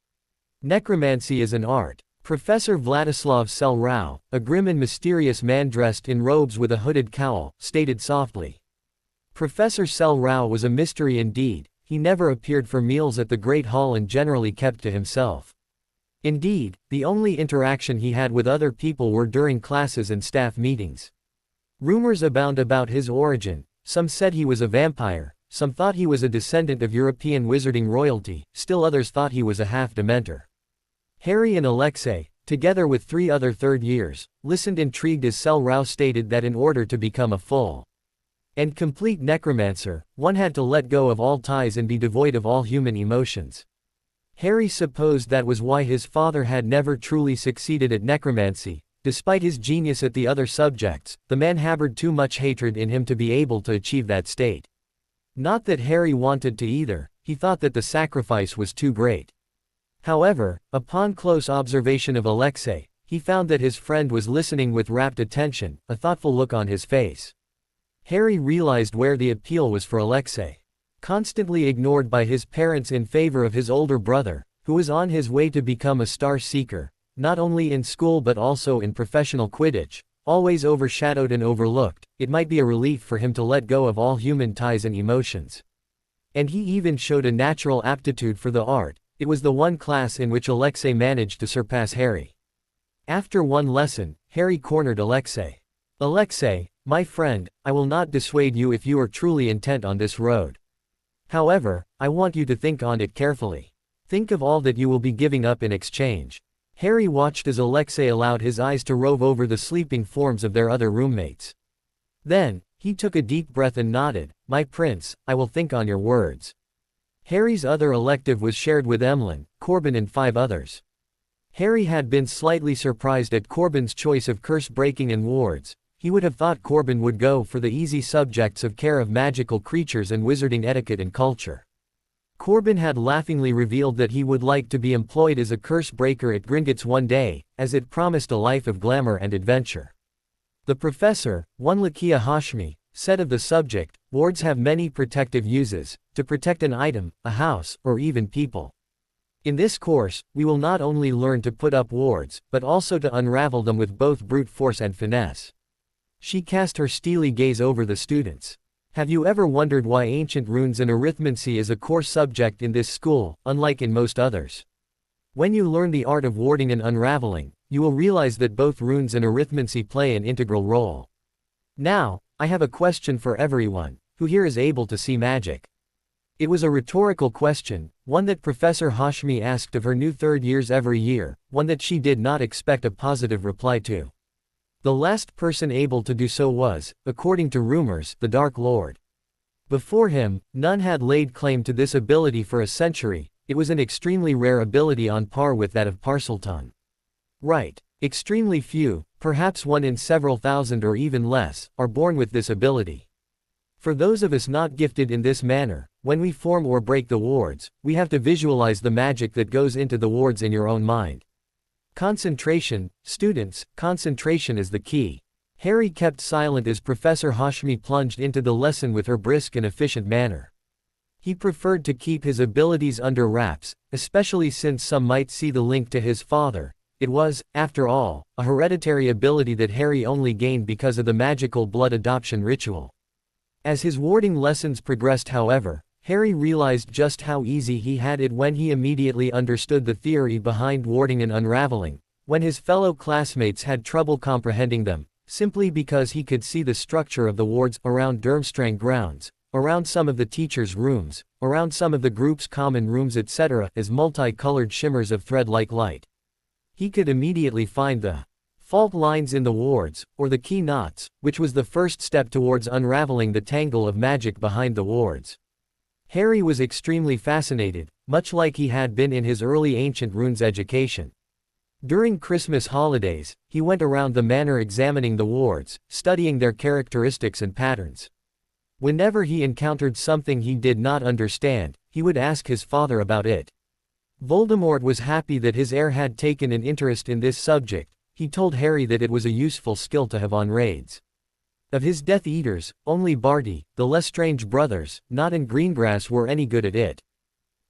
Necromancy is an art. Professor Vladislav Selrao, a grim and mysterious man dressed in robes with a hooded cowl, stated softly. Professor Selrao was a mystery indeed. He never appeared for meals at the Great Hall and generally kept to himself. Indeed, the only interaction he had with other people were during classes and staff meetings. Rumors abound about his origin. Some said he was a vampire, some thought he was a descendant of European wizarding royalty, still others thought he was a half-dementor. Harry and Alexei, together with 3 other third years, listened intrigued as Selrao stated that in order to become a full and complete necromancer, one had to let go of all ties and be devoid of all human emotions. Harry supposed that was why his father had never truly succeeded at necromancy. Despite his genius at the other subjects, the man harbored too much hatred in him to be able to achieve that state. Not that Harry wanted to either, he thought that the sacrifice was too great. However, upon close observation of Alexei, he found that his friend was listening with rapt attention, a thoughtful look on his face. Harry realized where the appeal was for Alexei. Constantly ignored by his parents in favor of his older brother, who was on his way to become a star seeker, not only in school but also in professional Quidditch, always overshadowed and overlooked, it might be a relief for him to let go of all human ties and emotions. And he even showed a natural aptitude for the art. It was the one class in which Alexei managed to surpass Harry. After one lesson, Harry cornered Alexei. "Alexei, my friend, I will not dissuade you if you are truly intent on this road. However, I want you to think on it carefully. Think of all that you will be giving up in exchange." Harry watched as Alexei allowed his eyes to rove over the sleeping forms of their other roommates. Then, he took a deep breath and nodded. "My prince, I will think on your words." Harry's other elective was shared with Emlyn, Corbin and 5 others. Harry had been slightly surprised at Corbin's choice of curse-breaking and wards. He would have thought Corbin would go for the easy subjects of care of magical creatures and wizarding etiquette and culture. Corbin had laughingly revealed that he would like to be employed as a curse breaker at Gringotts one day, as it promised a life of glamour and adventure. The professor, one Lakia Hashmi, said of the subject, "Wards have many protective uses, to protect an item, a house, or even people. In this course, we will not only learn to put up wards, but also to unravel them with both brute force and finesse." She cast her steely gaze over the students. "Have you ever wondered why ancient runes and arithmancy is a core subject in this school, unlike in most others? When you learn the art of warding and unraveling, you will realize that both runes and arithmancy play an integral role. Now, I have a question for everyone. Who here is able to see magic?" It was a rhetorical question, one that Professor Hashmi asked of her new third years every year, one that she did not expect a positive reply to. The last person able to do so was, according to rumors, the Dark Lord. Before him, none had laid claim to this ability for a century. It was an extremely rare ability on par with that of Parselton. Right. Extremely few, perhaps one in several thousand or even less, are born with this ability. For those of us not gifted in this manner, when we form or break the wards, we have to visualize the magic that goes into the wards in your own mind. Concentration, students, concentration is the key. Harry kept silent as Professor Hashmi plunged into the lesson with her brisk and efficient manner. He preferred to keep his abilities under wraps, especially since some might see the link to his father. It was, after all, a hereditary ability that Harry only gained because of the magical blood adoption ritual. As his warding lessons progressed, however, Harry realized just how easy he had it when he immediately understood the theory behind warding and unraveling, when his fellow classmates had trouble comprehending them, simply because he could see the structure of the wards around Durmstrang grounds, around some of the teachers' rooms, around some of the group's common rooms, etc., as multicolored shimmers of thread-like light. He could immediately find the fault lines in the wards, or the key knots, which was the first step towards unraveling the tangle of magic behind the wards. Harry was extremely fascinated, much like he had been in his early ancient runes education. During Christmas holidays, he went around the manor examining the wards, studying their characteristics and patterns. Whenever he encountered something he did not understand, he would ask his father about it. Voldemort was happy that his heir had taken an interest in this subject. He told Harry that it was a useful skill to have on raids. Of his Death Eaters, only Barty, the Lestrange brothers, Nott and Greengrass were any good at it.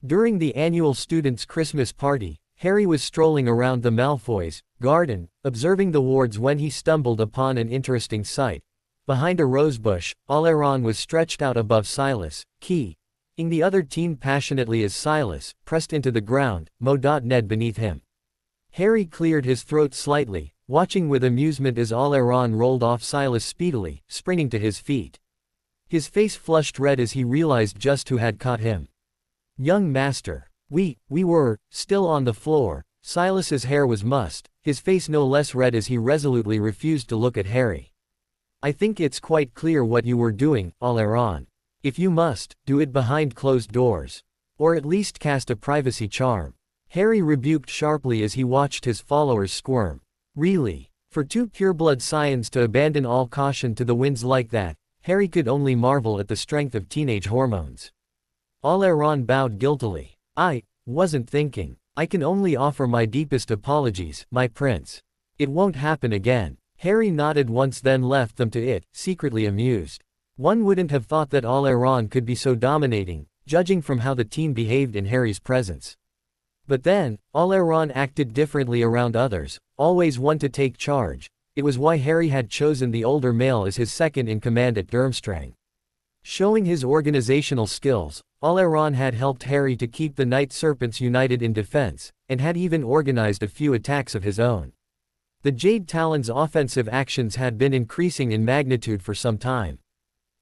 During the annual students' Christmas party, Harry was strolling around the Malfoys' garden, observing the wards when he stumbled upon an interesting sight. Behind a rosebush, Oleron was stretched out above Silas, keying the other teen passionately as Silas pressed into the ground, Ned beneath him. Harry cleared his throat slightly, watching with amusement as Oleron rolled off Silas speedily, springing to his feet. His face flushed red as he realized just who had caught him. "Young master. We were still on the floor." Silas's hair was mussed, his face no less red as he resolutely refused to look at Harry. "I think it's quite clear what you were doing, Oleron. If you must, do it behind closed doors. Or at least cast a privacy charm." Harry rebuked sharply as he watched his followers squirm. Really? For two pureblood scions to abandon all caution to the winds like that, Harry could only marvel at the strength of teenage hormones. Oleron bowed guiltily. "I wasn't thinking. I can only offer my deepest apologies, my prince. It won't happen again." Harry nodded once, then left them to it, secretly amused. One wouldn't have thought that Oleron could be so dominating, judging from how the teen behaved in Harry's presence. But then, Oleron acted differently around others, always one to take charge. It was why Harry had chosen the older male as his second-in-command at Durmstrang. Showing his organizational skills, Oleron had helped Harry to keep the Night Serpents united in defense, and had even organized a few attacks of his own. The Jade Talon's offensive actions had been increasing in magnitude for some time.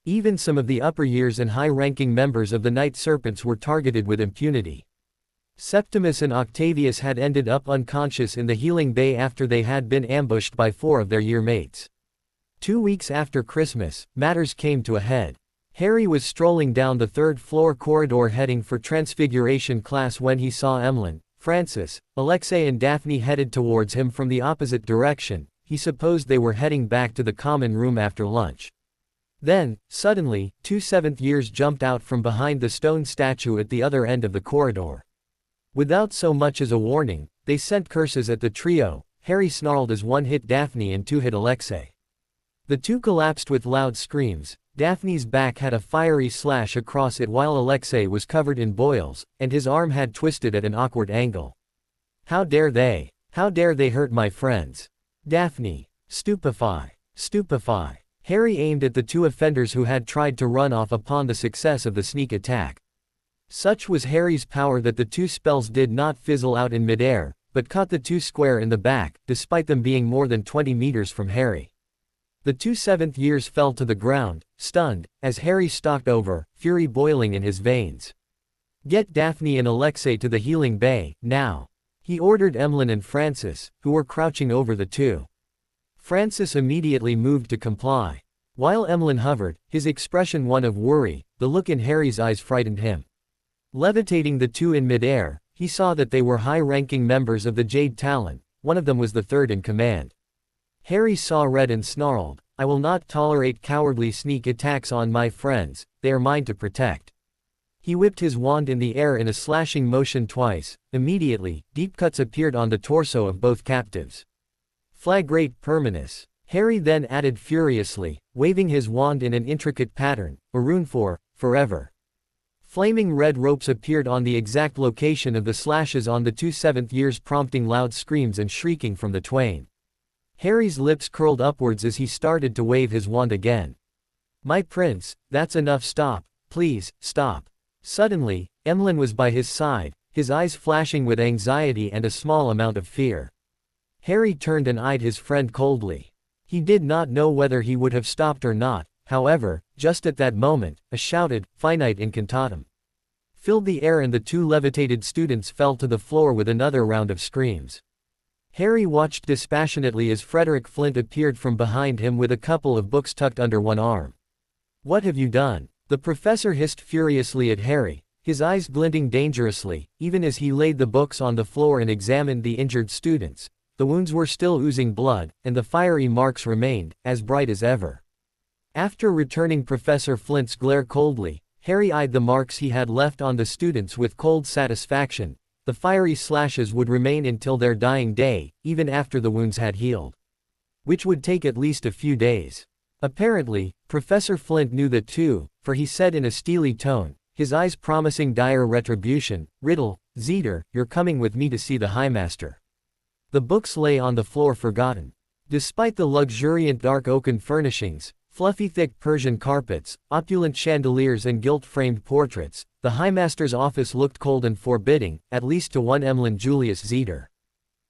Even some of the upper years and high-ranking members of the Night Serpents were targeted with impunity. Septimus and Octavius had ended up unconscious in the healing bay after they had been ambushed by 4 of their year-mates. 2 weeks after Christmas, matters came to a head. Harry was strolling down the 3rd-floor corridor heading for Transfiguration class when he saw Emlyn, Francis, Alexei and Daphne headed towards him from the opposite direction. He supposed they were heading back to the common room after lunch. Then, suddenly, 2 7th-years jumped out from behind the stone statue at the other end of the corridor. Without so much as a warning, they sent curses at the trio. Harry snarled as one hit Daphne and 2 hit Alexei. The 2 collapsed with loud screams. Daphne's back had a fiery slash across it while Alexei was covered in boils, and his arm had twisted at an awkward angle. How dare they? How dare they hurt my friends? Daphne. Stupefy. Stupefy. Harry aimed at the 2 offenders who had tried to run off upon the success of the sneak attack. Such was Harry's power that the 2 spells did not fizzle out in midair, but caught the 2 square in the back, despite them being more than 20 meters from Harry. The 2 7th-years fell to the ground, stunned, as Harry stalked over, fury boiling in his veins. Get Daphne and Alexei to the healing bay, now. He ordered Emlyn and Francis, who were crouching over the 2. Francis immediately moved to comply. While Emlyn hovered, his expression one of worry, the look in Harry's eyes frightened him. Levitating the 2 in midair, he saw that they were high-ranking members of the Jade Talon. One of them was the 3rd in command. Harry saw red and snarled, I will not tolerate cowardly sneak attacks on my friends, they are mine to protect. He whipped his wand in the air in a slashing motion twice. Immediately, deep cuts appeared on the torso of both captives. Flagrate permanus. Harry then added furiously, waving his wand in an intricate pattern, a rune for forever. Flaming red ropes appeared on the exact location of the slashes on the 2 7th-years, prompting loud screams and shrieking from the twain. Harry's lips curled upwards as he started to wave his wand again. My prince, that's enough, stop, please, stop. Suddenly, Emlyn was by his side, his eyes flashing with anxiety and a small amount of fear. Harry turned and eyed his friend coldly. He did not know whether he would have stopped or not, however, just at that moment, a shouted, finite incantatum filled the air and the 2 levitated students fell to the floor with another round of screams. Harry watched dispassionately as Frederick Flint appeared from behind him with a couple of books tucked under one arm. What have you done? The professor hissed furiously at Harry, his eyes glinting dangerously, even as he laid the books on the floor and examined the injured students. The wounds were still oozing blood, and the fiery marks remained, as bright as ever. After returning Professor Flint's glare coldly, Harry eyed the marks he had left on the students with cold satisfaction. The fiery slashes would remain until their dying day, even after the wounds had healed. Which would take at least a few days. Apparently, Professor Flint knew that too, for he said in a steely tone, his eyes promising dire retribution, Riddle, Zeter, you're coming with me to see the High Master. The books lay on the floor forgotten. Despite the luxuriant dark oaken furnishings, fluffy thick Persian carpets, opulent chandeliers and gilt-framed portraits, the High Master's office looked cold and forbidding, at least to one Emlyn Julius Zeter.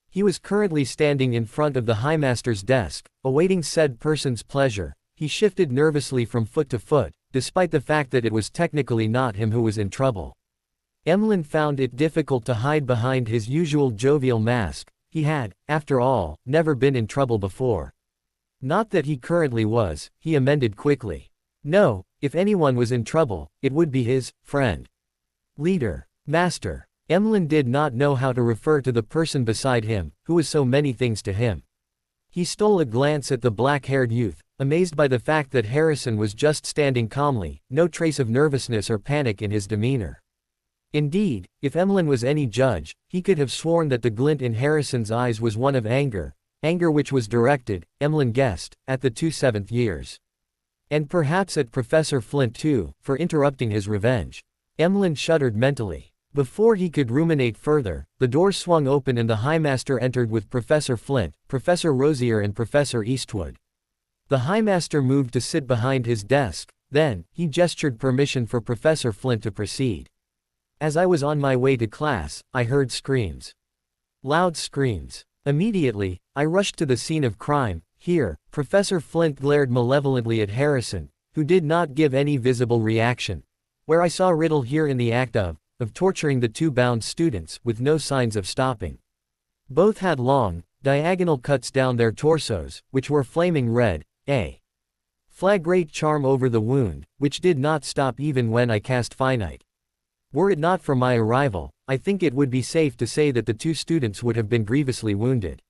He was currently standing in front of the High Master's desk, awaiting said person's pleasure. He shifted nervously from foot to foot, despite the fact that it was technically not him who was in trouble. Emlyn found it difficult to hide behind his usual jovial mask. He had, after all, never been in trouble before. Not that he currently was, he amended quickly. No, if anyone was in trouble, it would be his friend. Leader. Master. Emlyn did not know how to refer to the person beside him, who was so many things to him. He stole a glance at the black-haired youth, amazed by the fact that Harrison was just standing calmly, no trace of nervousness or panic in his demeanor. Indeed, if Emlyn was any judge, he could have sworn that the glint in Harrison's eyes was one of anger. Anger which was directed, Emlyn guessed, at the 2 7th-years. And perhaps at Professor Flint too, for interrupting his revenge. Emlyn shuddered mentally. Before he could ruminate further, the door swung open and the High Master entered with Professor Flint, Professor Rosier and Professor Eastwood. The High Master moved to sit behind his desk, then, he gestured permission for Professor Flint to proceed. As I was on my way to class, I heard screams. Loud screams. Immediately, I rushed to the scene of crime. Here, Professor Flint glared malevolently at Harrison, who did not give any visible reaction. Where I saw Riddle here in the act of torturing the two bound students, with no signs of stopping. Both had long, diagonal cuts down their torsos, which were flaming red, a flagrate charm over the wound, which did not stop even when I cast finite. Were it not for my arrival, I think it would be safe to say that the two students would have been grievously wounded.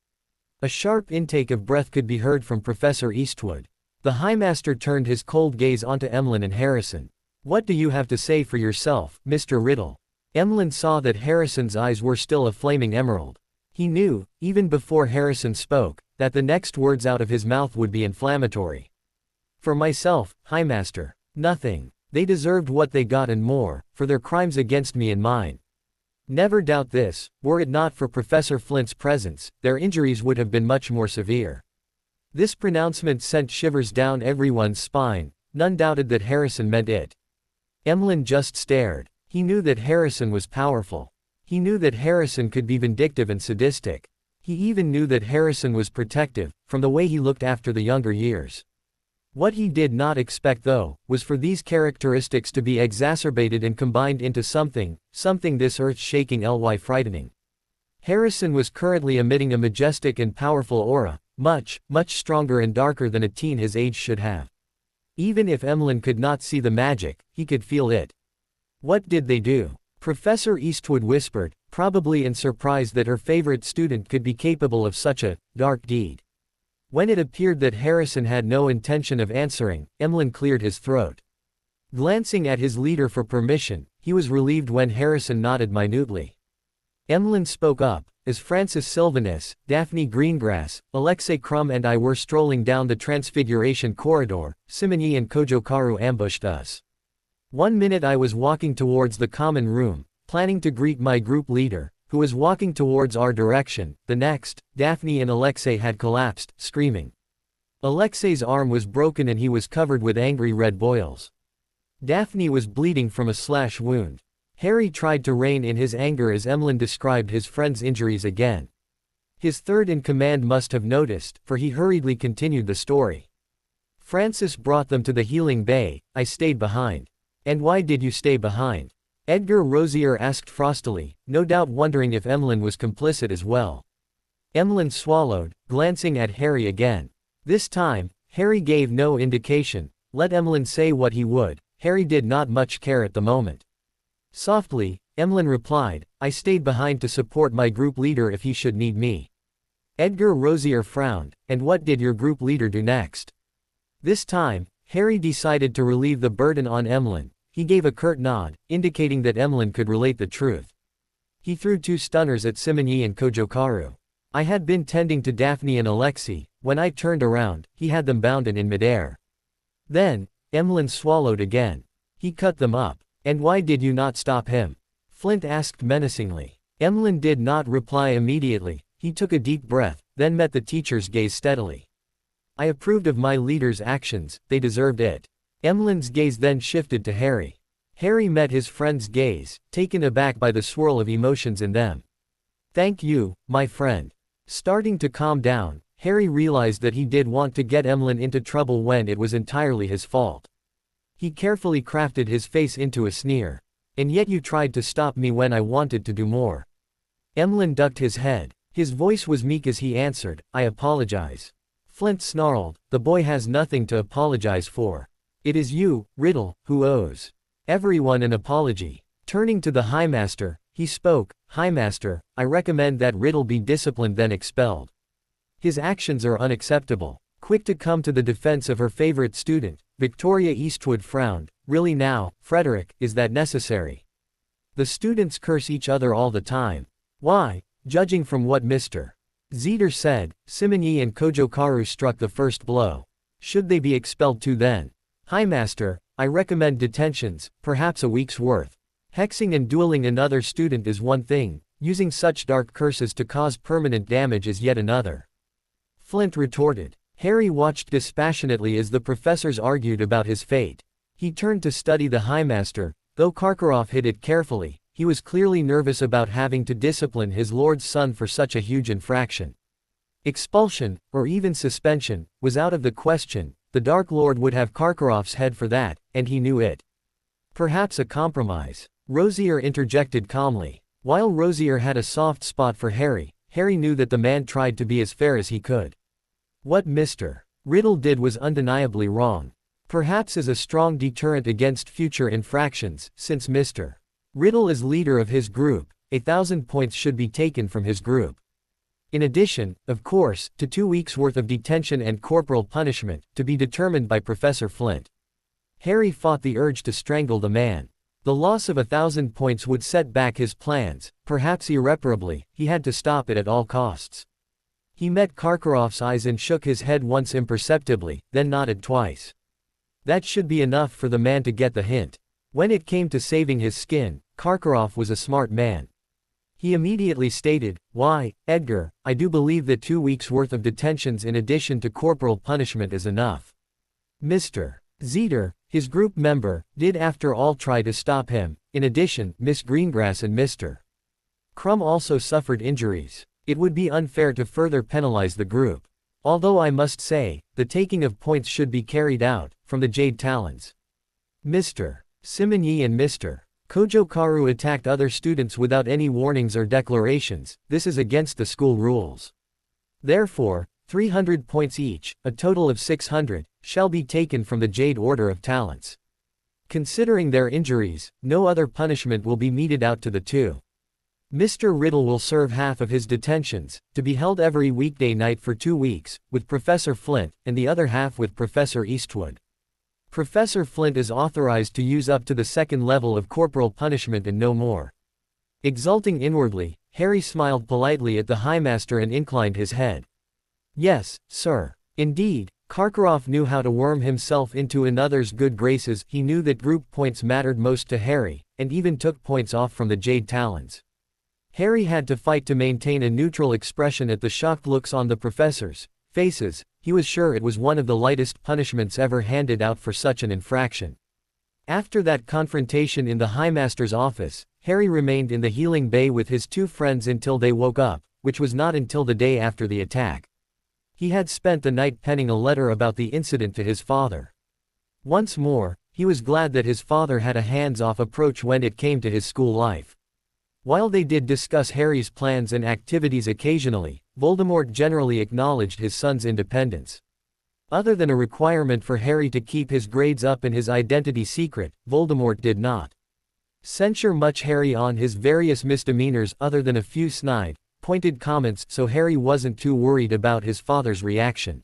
A sharp intake of breath could be heard from Professor Eastwood. The High Master turned his cold gaze onto Emlyn and Harrison. What do you have to say for yourself, Mr. Riddle? Emlyn saw that Harrison's eyes were still a flaming emerald. He knew, even before Harrison spoke, that the next words out of his mouth would be inflammatory. For myself, High Master, nothing. They deserved what they got and more, for their crimes against me and mine. Never doubt this, were it not for Professor Flint's presence, their injuries would have been much more severe. This pronouncement sent shivers down everyone's spine. None doubted that Harrison meant it. Emlyn just stared. He knew that Harrison was powerful. He knew that Harrison could be vindictive and sadistic. He even knew that Harrison was protective, from the way he looked after the younger years. What he did not expect though, was for these characteristics to be exacerbated and combined into something this earth-shaking ly frightening. Harrison was currently emitting a majestic and powerful aura, much stronger and darker than a teen his age should have. Even if Emlyn could not see the magic, he could feel it. What did they do? Professor Eastwood whispered, probably in surprise that her favorite student could be capable of such a dark deed. When it appeared that Harrison had no intention of answering, Emlyn cleared his throat. Glancing at his leader for permission, he was relieved when Harrison nodded minutely. Emlyn spoke up. As Francis Sylvanus, Daphne Greengrass, Alexei Krum and I were strolling down the Transfiguration corridor, Simony and Kojokaru ambushed us. 1 minute I was walking towards the common room, planning to greet my group leader, who was walking towards our direction. The next, Daphne and Alexei had collapsed, screaming. Alexei's arm was broken and he was covered with angry red boils. Daphne was bleeding from a slash wound. Harry tried to rein in his anger as Emlyn described his friend's injuries again. His third in command must have noticed, for he hurriedly continued the story. Francis brought them to the healing bay. I stayed behind. And why did you stay behind? Edgar Rosier asked frostily, no doubt wondering if Emlyn was complicit as well. Emlyn swallowed, glancing at Harry again. This time, Harry gave no indication. Let Emlyn say what he would, Harry did not much care at the moment. Softly, Emlyn replied, I stayed behind to support my group leader if he should need me. Edgar Rosier frowned, and what did your group leader do next? This time, Harry decided to relieve the burden on Emlyn. He gave a curt nod, indicating that Emlyn could relate the truth. He threw 2 stunners at Simony and Kojokaru. I had been tending to Daphne and Alexei. When I turned around, he had them bound and in midair. Then, Emlyn swallowed again. He cut them up. And why did you not stop him? Flint asked menacingly. Emlyn did not reply immediately. He took a deep breath, then met the teacher's gaze steadily. I approved of my leader's actions, they deserved it. Emlyn's gaze then shifted to Harry. Harry met his friend's gaze, taken aback by the swirl of emotions in them. Thank you, my friend. Starting to calm down, Harry realized that he did want to get Emlyn into trouble when it was entirely his fault. He carefully crafted his face into a sneer. And yet you tried to stop me when I wanted to do more. Emlyn ducked his head. His voice was meek as he answered, I apologize. Flint snarled, the boy has nothing to apologize for. It is you, Riddle, who owes everyone an apology. Turning to the High Master, he spoke, High Master, I recommend that Riddle be disciplined then expelled. His actions are unacceptable. Quick to come to the defense of her favorite student, Victoria Eastwood frowned, really now, Frederick, is that necessary? The students curse each other all the time. Why? Judging from what Mr. Zeter said, Simony and Kojokaru struck the first blow. Should they be expelled too then? High Master, I recommend detentions, perhaps a week's worth. Hexing and dueling another student is one thing, using such dark curses to cause permanent damage is yet another. Flint retorted. Harry watched dispassionately as the professors argued about his fate. He turned to study the Highmaster. Though Karkaroff hid it carefully, he was clearly nervous about having to discipline his lord's son for such a huge infraction. Expulsion, or even suspension, was out of the question. The Dark Lord would have Karkaroff's head for that, and he knew it. Perhaps a compromise. Rosier interjected calmly. While Rosier had a soft spot for Harry, Harry knew that the man tried to be as fair as he could. What Mr. Riddle did was undeniably wrong. Perhaps as a strong deterrent against future infractions, since Mr. Riddle is leader of his group, 1,000 points should be taken from his group. In addition, of course, to 2 weeks' worth of detention and corporal punishment, to be determined by Professor Flint. Harry fought the urge to strangle the man. The loss of 1,000 points would set back his plans, perhaps irreparably. He had to stop it at all costs. He met Karkaroff's eyes and shook his head once imperceptibly, then nodded twice. That should be enough for the man to get the hint. When it came to saving his skin, Karkaroff was a smart man. He immediately stated, "Why, Edgar, I do believe that 2 weeks' worth of detentions in addition to corporal punishment is enough." Mr. Zeter, his group member, did after all try to stop him. In addition, Miss Greengrass and Mr. Crumb also suffered injuries. It would be unfair to further penalize the group. Although I must say, the taking of points should be carried out, from the Jade Talons. Mr. Simonyi and Mr. Kojokaru attacked other students without any warnings or declarations. This is against the school rules. Therefore, 300 points each, a total of 600, shall be taken from the Jade Order of Talents. Considering their injuries, no other punishment will be meted out to the two. Mr. Riddle will serve half of his detentions, to be held every weekday night for 2 weeks, with Professor Flint, and the other half with Professor Eastwood. Professor Flint is authorized to use up to the 2nd level of corporal punishment and no more. Exulting inwardly, Harry smiled politely at the Highmaster and inclined his head. Yes, sir. Indeed, Karkaroff knew how to worm himself into another's good graces. He knew that group points mattered most to Harry, and even took points off from the Jade Talons. Harry had to fight to maintain a neutral expression at the shocked looks on the professors' faces. He was sure it was one of the lightest punishments ever handed out for such an infraction. After that confrontation in the Highmaster's office, Harry remained in the healing bay with his 2 friends until they woke up, which was not until the day after the attack. He had spent the night penning a letter about the incident to his father. Once more, he was glad that his father had a hands-off approach when it came to his school life. While they did discuss Harry's plans and activities occasionally, Voldemort generally acknowledged his son's independence. Other than a requirement for Harry to keep his grades up and his identity secret, Voldemort did not censure much Harry on his various misdemeanors other than a few snide, pointed comments, so Harry wasn't too worried about his father's reaction.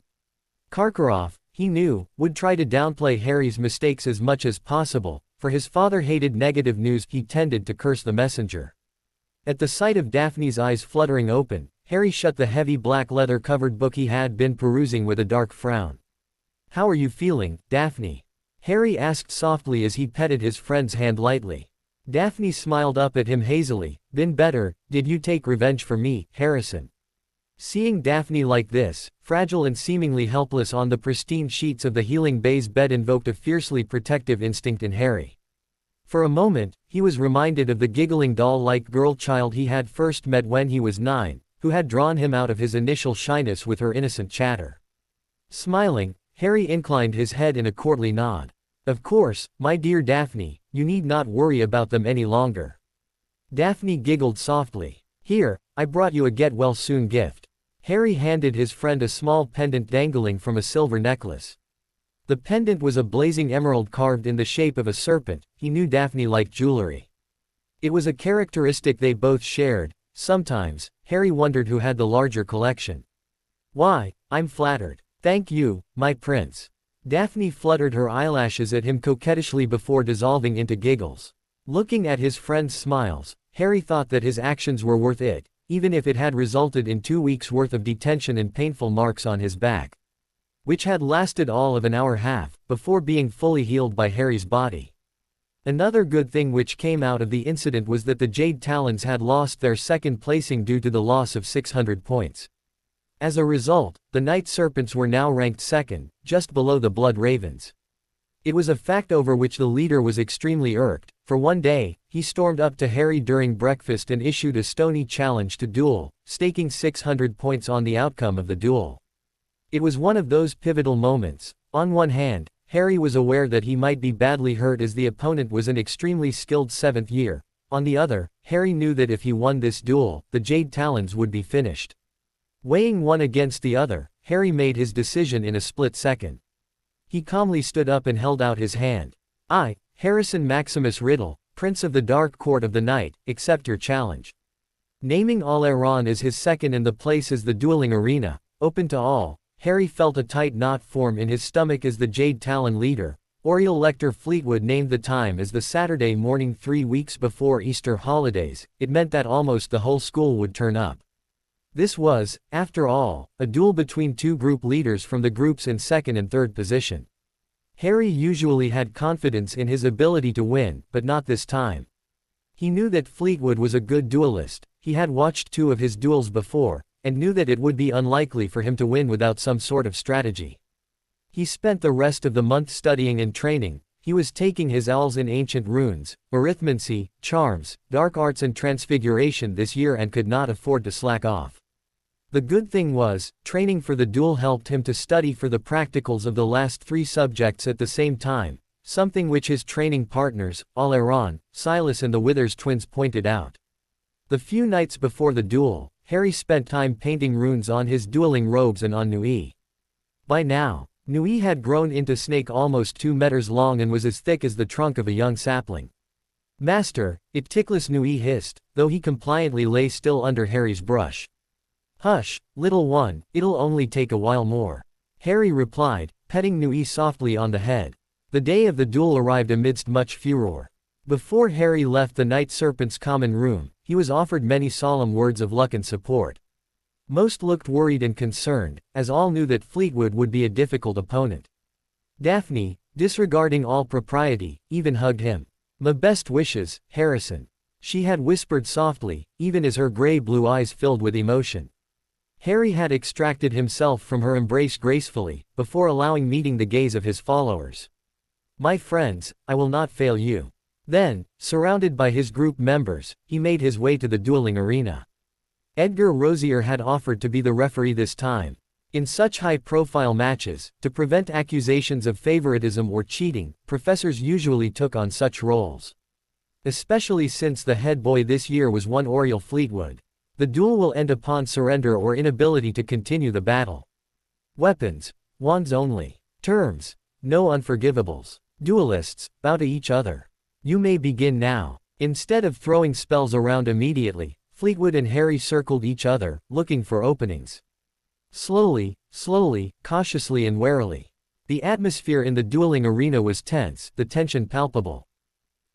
Karkaroff, he knew, would try to downplay Harry's mistakes as much as possible, for his father hated negative news. He tended to curse the messenger. At the sight of Daphne's eyes fluttering open, Harry shut the heavy black leather-covered book he had been perusing with a dark frown. "How are you feeling, Daphne?" Harry asked softly as he petted his friend's hand lightly. Daphne smiled up at him hazily. "Been better. Did you take revenge for me, Harrison?" Seeing Daphne like this, fragile and seemingly helpless on the pristine sheets of the healing bay's bed, invoked a fiercely protective instinct in Harry. For a moment, he was reminded of the giggling doll-like girl child he had first met when he was 9, who had drawn him out of his initial shyness with her innocent chatter. Smiling, Harry inclined his head in a courtly nod. "Of course, my dear Daphne, you need not worry about them any longer." Daphne giggled softly. "Here, I brought you a get-well-soon gift." Harry handed his friend a small pendant dangling from a silver necklace. The pendant was a blazing emerald carved in the shape of a serpent. He knew Daphne liked jewelry. It was a characteristic they both shared. Sometimes, Harry wondered who had the larger collection. "Why, I'm flattered. Thank you, my prince." Daphne fluttered her eyelashes at him coquettishly before dissolving into giggles. Looking at his friend's smiles, Harry thought that his actions were worth it, even if it had resulted in 2 weeks' worth of detention and painful marks on his back, which had lasted all of an hour half, before being fully healed by Harry's body. Another good thing which came out of the incident was that the Jade Talons had lost their second placing due to the loss of 600 points. As a result, the Night Serpents were now ranked second, just below the Blood Ravens. It was a fact over which the leader was extremely irked, for one day, he stormed up to Harry during breakfast and issued a stony challenge to duel, staking 600 points on the outcome of the duel. It was one of those pivotal moments. On one hand, Harry was aware that he might be badly hurt as the opponent was an extremely skilled 7th year. On the other, Harry knew that if he won this duel, the Jade Talons would be finished. Weighing one against the other, Harry made his decision in a split second. He calmly stood up and held out his hand. "I, Harrison Maximus Riddle, Prince of the Dark Court of the Night, accept your challenge." Naming Airon as his second and the place as the dueling arena, open to all, Harry felt a tight knot form in his stomach as the Jade Talon leader, Oriel Lecter Fleetwood, named the time as the Saturday morning 3 weeks before Easter holidays. It meant that almost the whole school would turn up. This was, after all, a duel between two group leaders from the groups in second and third position. Harry usually had confidence in his ability to win, but not this time. He knew that Fleetwood was a good duelist, he had watched 2 of his duels before, and knew that it would be unlikely for him to win without some sort of strategy. He spent the rest of the month studying and training. He was taking his L's in ancient runes, arithmancy, charms, dark arts and transfiguration this year and could not afford to slack off. The good thing was, training for the duel helped him to study for the practicals of the last 3 subjects at the same time, something which his training partners, Airon, Silas and the Withers twins pointed out. The few nights before the duel, Harry spent time painting runes on his dueling robes and on Nui. By now, Nui had grown into snake almost 2 meters long and was as thick as the trunk of a young sapling. "Master, it ticklish," Nui hissed, though he compliantly lay still under Harry's brush. "Hush, little one, it'll only take a while more," Harry replied, petting Nui softly on the head. The day of the duel arrived amidst much furor. Before Harry left the Night Serpent's common room, he was offered many solemn words of luck and support. Most looked worried and concerned, as all knew that Fleetwood would be a difficult opponent. Daphne, disregarding all propriety, even hugged him. "My best wishes, Harrison," she had whispered softly, even as her gray-blue eyes filled with emotion. Harry had extracted himself from her embrace gracefully, before allowing meeting the gaze of his followers. "My friends, I will not fail you." Then, surrounded by his group members, he made his way to the dueling arena. Edgar Rosier had offered to be the referee this time. In such high-profile matches, to prevent accusations of favoritism or cheating, professors usually took on such roles. Especially since the head boy this year was one Oriel Fleetwood. The duel will end upon surrender or inability to continue the battle. Weapons, wands only. Terms, no unforgivables. Duelists, bow to each other. You may begin now. Instead of throwing spells around immediately, Fleetwood and Harry circled each other, looking for openings. Slowly, cautiously and warily. The atmosphere in the dueling arena was tense, the tension palpable.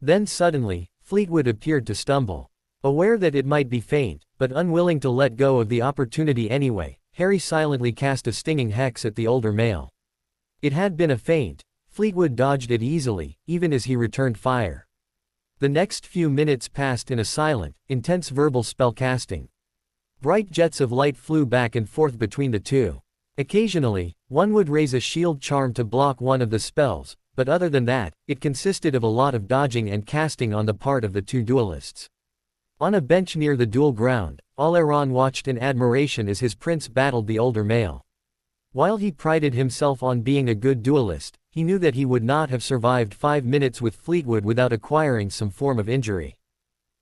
Then suddenly, Fleetwood appeared to stumble. Aware that it might be feint, but unwilling to let go of the opportunity anyway, Harry silently cast a stinging hex at the older male. It had been a feint. Fleetwood dodged it easily, even as he returned fire. The next few minutes passed in a silent, intense verbal spell casting. Bright jets of light flew back and forth between the two. Occasionally, one would raise a shield charm to block one of the spells, but other than that, it consisted of a lot of dodging and casting on the part of the 2 duelists. On a bench near the duel ground, Airon watched in admiration as his prince battled the older male. While he prided himself on being a good duelist, he knew that he would not have survived 5 minutes with Fleetwood without acquiring some form of injury.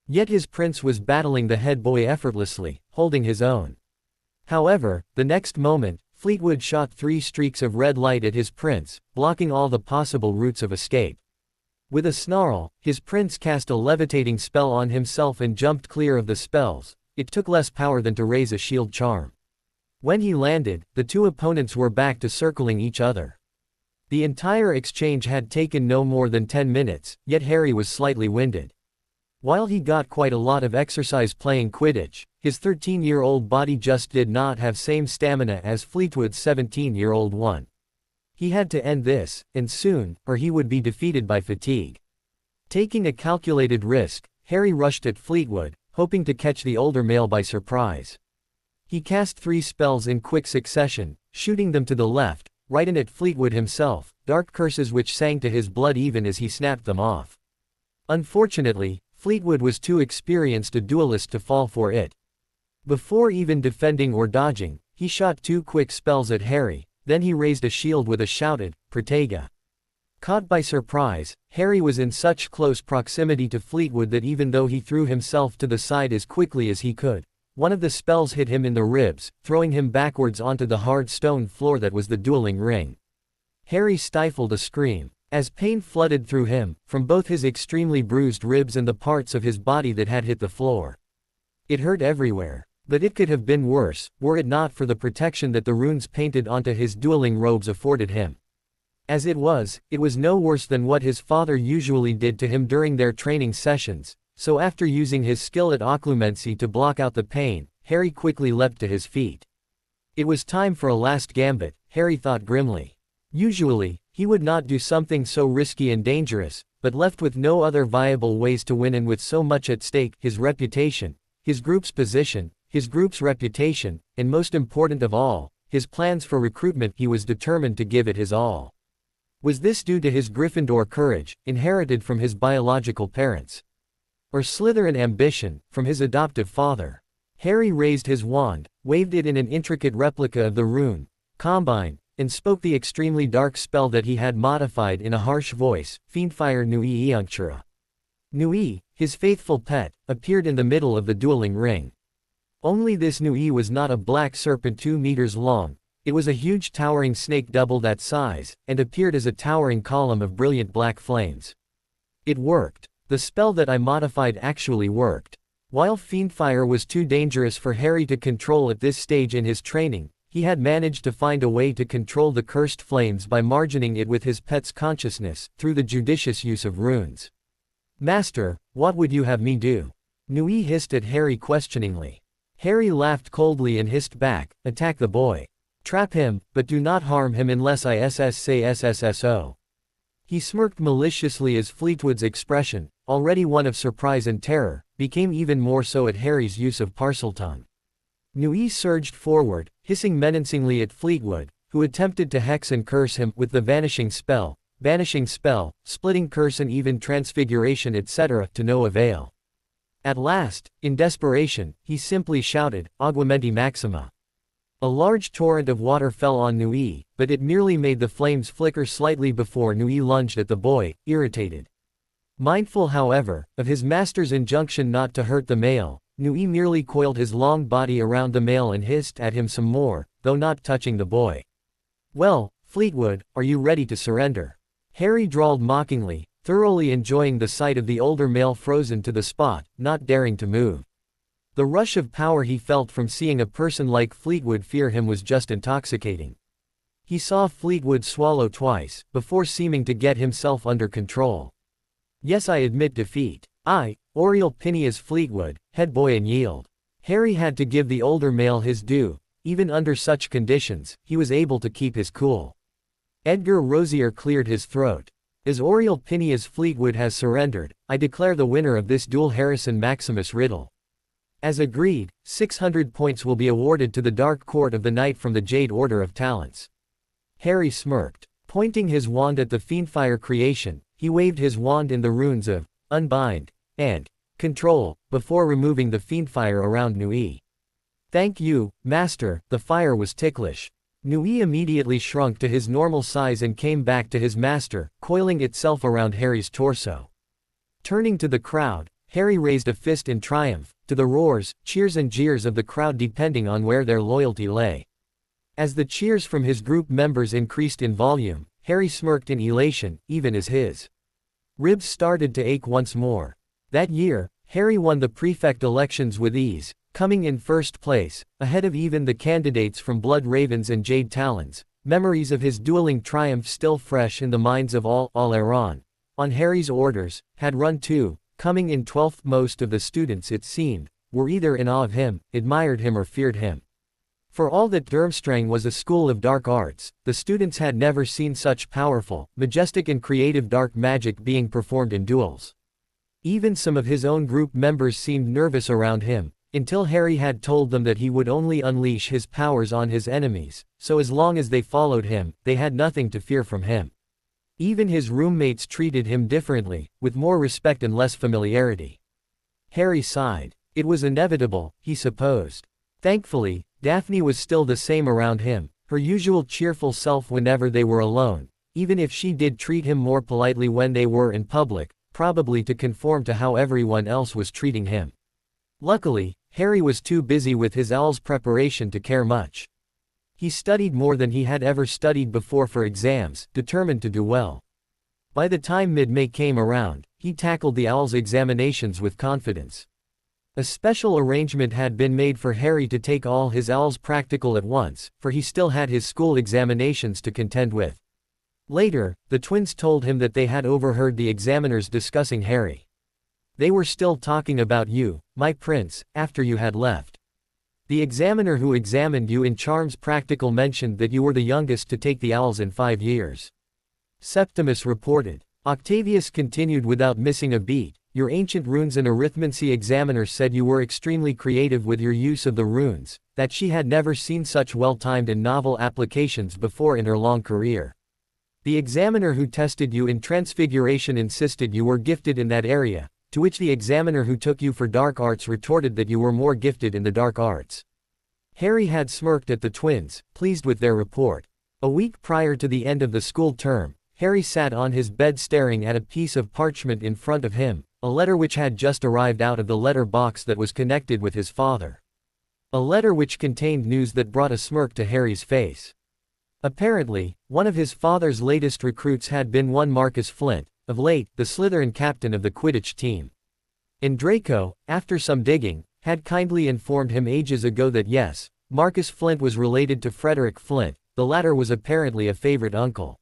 Yet his prince was battling the head boy effortlessly, holding his own. However, the next moment, Fleetwood shot 3 streaks of red light at his prince, blocking all the possible routes of escape. With a snarl, his prince cast a levitating spell on himself and jumped clear of the spells. It took less power than to raise a shield charm. When he landed, the 2 opponents were back to circling each other. The entire exchange had taken no more than 10 minutes, yet Harry was slightly winded. While he got quite a lot of exercise playing Quidditch, his 13-year-old body just did not have same stamina as Fleetwood's 17-year-old one. He had to end this, and soon, or he would be defeated by fatigue. Taking a calculated risk, Harry rushed at Fleetwood, hoping to catch the older male by surprise. He cast 3 spells in quick succession, shooting them to the left, right and at Fleetwood himself, dark curses which sang to his blood even as he snapped them off. Unfortunately, Fleetwood was too experienced a duelist to fall for it. Before even defending or dodging, he shot 2 quick spells at Harry, then he raised a shield with a shouted, "Protega." Caught by surprise, Harry was in such close proximity to Fleetwood that even though he threw himself to the side as quickly as he could, one of the spells hit him in the ribs, throwing him backwards onto the hard stone floor that was the dueling ring. Harry stifled a scream, as pain flooded through him, from both his extremely bruised ribs and the parts of his body that had hit the floor. It hurt everywhere, but it could have been worse, were it not for the protection that the runes painted onto his dueling robes afforded him. As it was no worse than what his father usually did to him during their training sessions, so after using his skill at occlumency to block out the pain, Harry quickly leapt to his feet. It was time for a last gambit, Harry thought grimly. Usually, he would not do something so risky and dangerous, but left with no other viable ways to win and with so much at stake, his reputation, his group's position, his group's reputation, and most important of all, his plans for recruitment, he was determined to give it his all. Was this due to his Gryffindor courage, inherited from his biological parents? Or Slytherin ambition, from his adoptive father? Harry raised his wand, waved it in an intricate replica of the rune, Combine, and spoke the extremely dark spell that he had modified in a harsh voice, Fiendfire Nui Eunctura. Nui, his faithful pet, appeared in the middle of the dueling ring. Only this Nui was not a black serpent 2 meters long. It was a huge towering snake double that size, and appeared as a towering column of brilliant black flames. It worked. The spell that I modified actually worked. While Fiendfire was too dangerous for Harry to control at this stage in his training, he had managed to find a way to control the cursed flames by margining it with his pet's consciousness, through the judicious use of runes. "Master, what would you have me do?" Nui hissed at Harry questioningly. Harry laughed coldly and hissed back, "Attack the boy. Trap him, but do not harm him unless I say SSSO." He smirked maliciously as Fleetwood's expression, already one of surprise and terror, became even more so at Harry's use of Parseltongue. Nui surged forward, hissing menacingly at Fleetwood, who attempted to hex and curse him with the banishing spell, splitting curse and even transfiguration etc. to no avail. At last, in desperation, he simply shouted, "Aguamenti Maxima." A large torrent of water fell on Nui, but it merely made the flames flicker slightly before Nui lunged at the boy, irritated. Mindful however, of his master's injunction not to hurt the male, Nui merely coiled his long body around the male and hissed at him some more, though not touching the boy. "Well, Fleetwood, are you ready to surrender?" Harry drawled mockingly, thoroughly enjoying the sight of the older male frozen to the spot, not daring to move. The rush of power he felt from seeing a person like Fleetwood fear him was just intoxicating. He saw Fleetwood swallow twice, before seeming to get himself under control. "Yes, I admit defeat. I, Oriel Phineas Fleetwood, head boy and yield." Harry had to give the older male his due. Even under such conditions, he was able to keep his cool. Edgar Rosier cleared his throat. "As Oriel Phineas Fleetwood has surrendered, I declare the winner of this duel Harrison Maximus Riddle. As agreed, 600 points will be awarded to the Dark Court of the Knight from the Jade Order of Talents." Harry smirked. Pointing his wand at the Fiendfire creation, he waved his wand in the runes of Unbind and Control, before removing the Fiendfire around Nui. "Thank you, Master." The fire was ticklish. Nui immediately shrunk to his normal size and came back to his master, coiling itself around Harry's torso. Turning to the crowd, Harry raised a fist in triumph, to the roars, cheers and jeers of the crowd depending on where their loyalty lay. As the cheers from his group members increased in volume, Harry smirked in elation, even as his ribs started to ache once more. That year, Harry won the prefect elections with ease, coming in first place, ahead of even the candidates from Blood Ravens and Jade Talons. Memories of his dueling triumph still fresh in the minds of all Iran, on Harry's orders, had run too. Coming in 12th, most of the students, it seemed, were either in awe of him, admired him or feared him. For all that Durmstrang was a school of dark arts, the students had never seen such powerful, majestic and creative dark magic being performed in duels. Even some of his own group members seemed nervous around him, until Harry had told them that he would only unleash his powers on his enemies, so as long as they followed him, they had nothing to fear from him. Even his roommates treated him differently, with more respect and less familiarity. Harry sighed. It was inevitable, he supposed. Thankfully, Daphne was still the same around him, her usual cheerful self whenever they were alone, even if she did treat him more politely when they were in public, probably to conform to how everyone else was treating him. Luckily, Harry was too busy with his owl's preparation to care much. He studied more than he had ever studied before for exams, determined to do well. By the time mid-May came around, he tackled the owl's examinations with confidence. A special arrangement had been made for Harry to take all his owl's practical at once, for he still had his school examinations to contend with. Later, the twins told him that they had overheard the examiners discussing Harry. They were still talking about you, my prince, after you had left. The examiner who examined you in Charms Practical mentioned that you were the youngest to take the owls in 5 years. Septimus reported. Octavius continued without missing a beat. Your ancient runes and arithmancy examiner said you were extremely creative with your use of the runes, that she had never seen such well-timed and novel applications before in her long career. The examiner who tested you in Transfiguration insisted you were gifted in that area, to which the examiner who took you for dark arts retorted that you were more gifted in the dark arts. Harry had smirked at the twins, pleased with their report. A week prior to the end of the school term, Harry sat on his bed staring at a piece of parchment in front of him, a letter which had just arrived out of the letter box that was connected with his father. A letter which contained news that brought a smirk to Harry's face. Apparently, one of his father's latest recruits had been one Marcus Flint, of late, the Slytherin captain of the Quidditch team. And Draco, after some digging, had kindly informed him ages ago that yes, Marcus Flint was related to Frederick Flint, the latter was apparently a favorite uncle.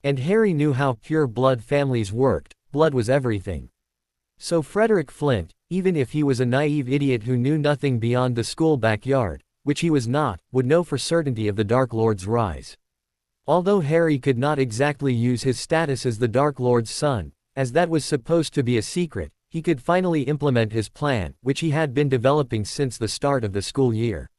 And Harry knew how pure blood families worked, blood was everything. So Frederick Flint, even if he was a naive idiot who knew nothing beyond the school backyard, which he was not, would know for certainty of the Dark Lord's rise. Although Harry could not exactly use his status as the Dark Lord's son, as that was supposed to be a secret, he could finally implement his plan, which he had been developing since the start of the school year.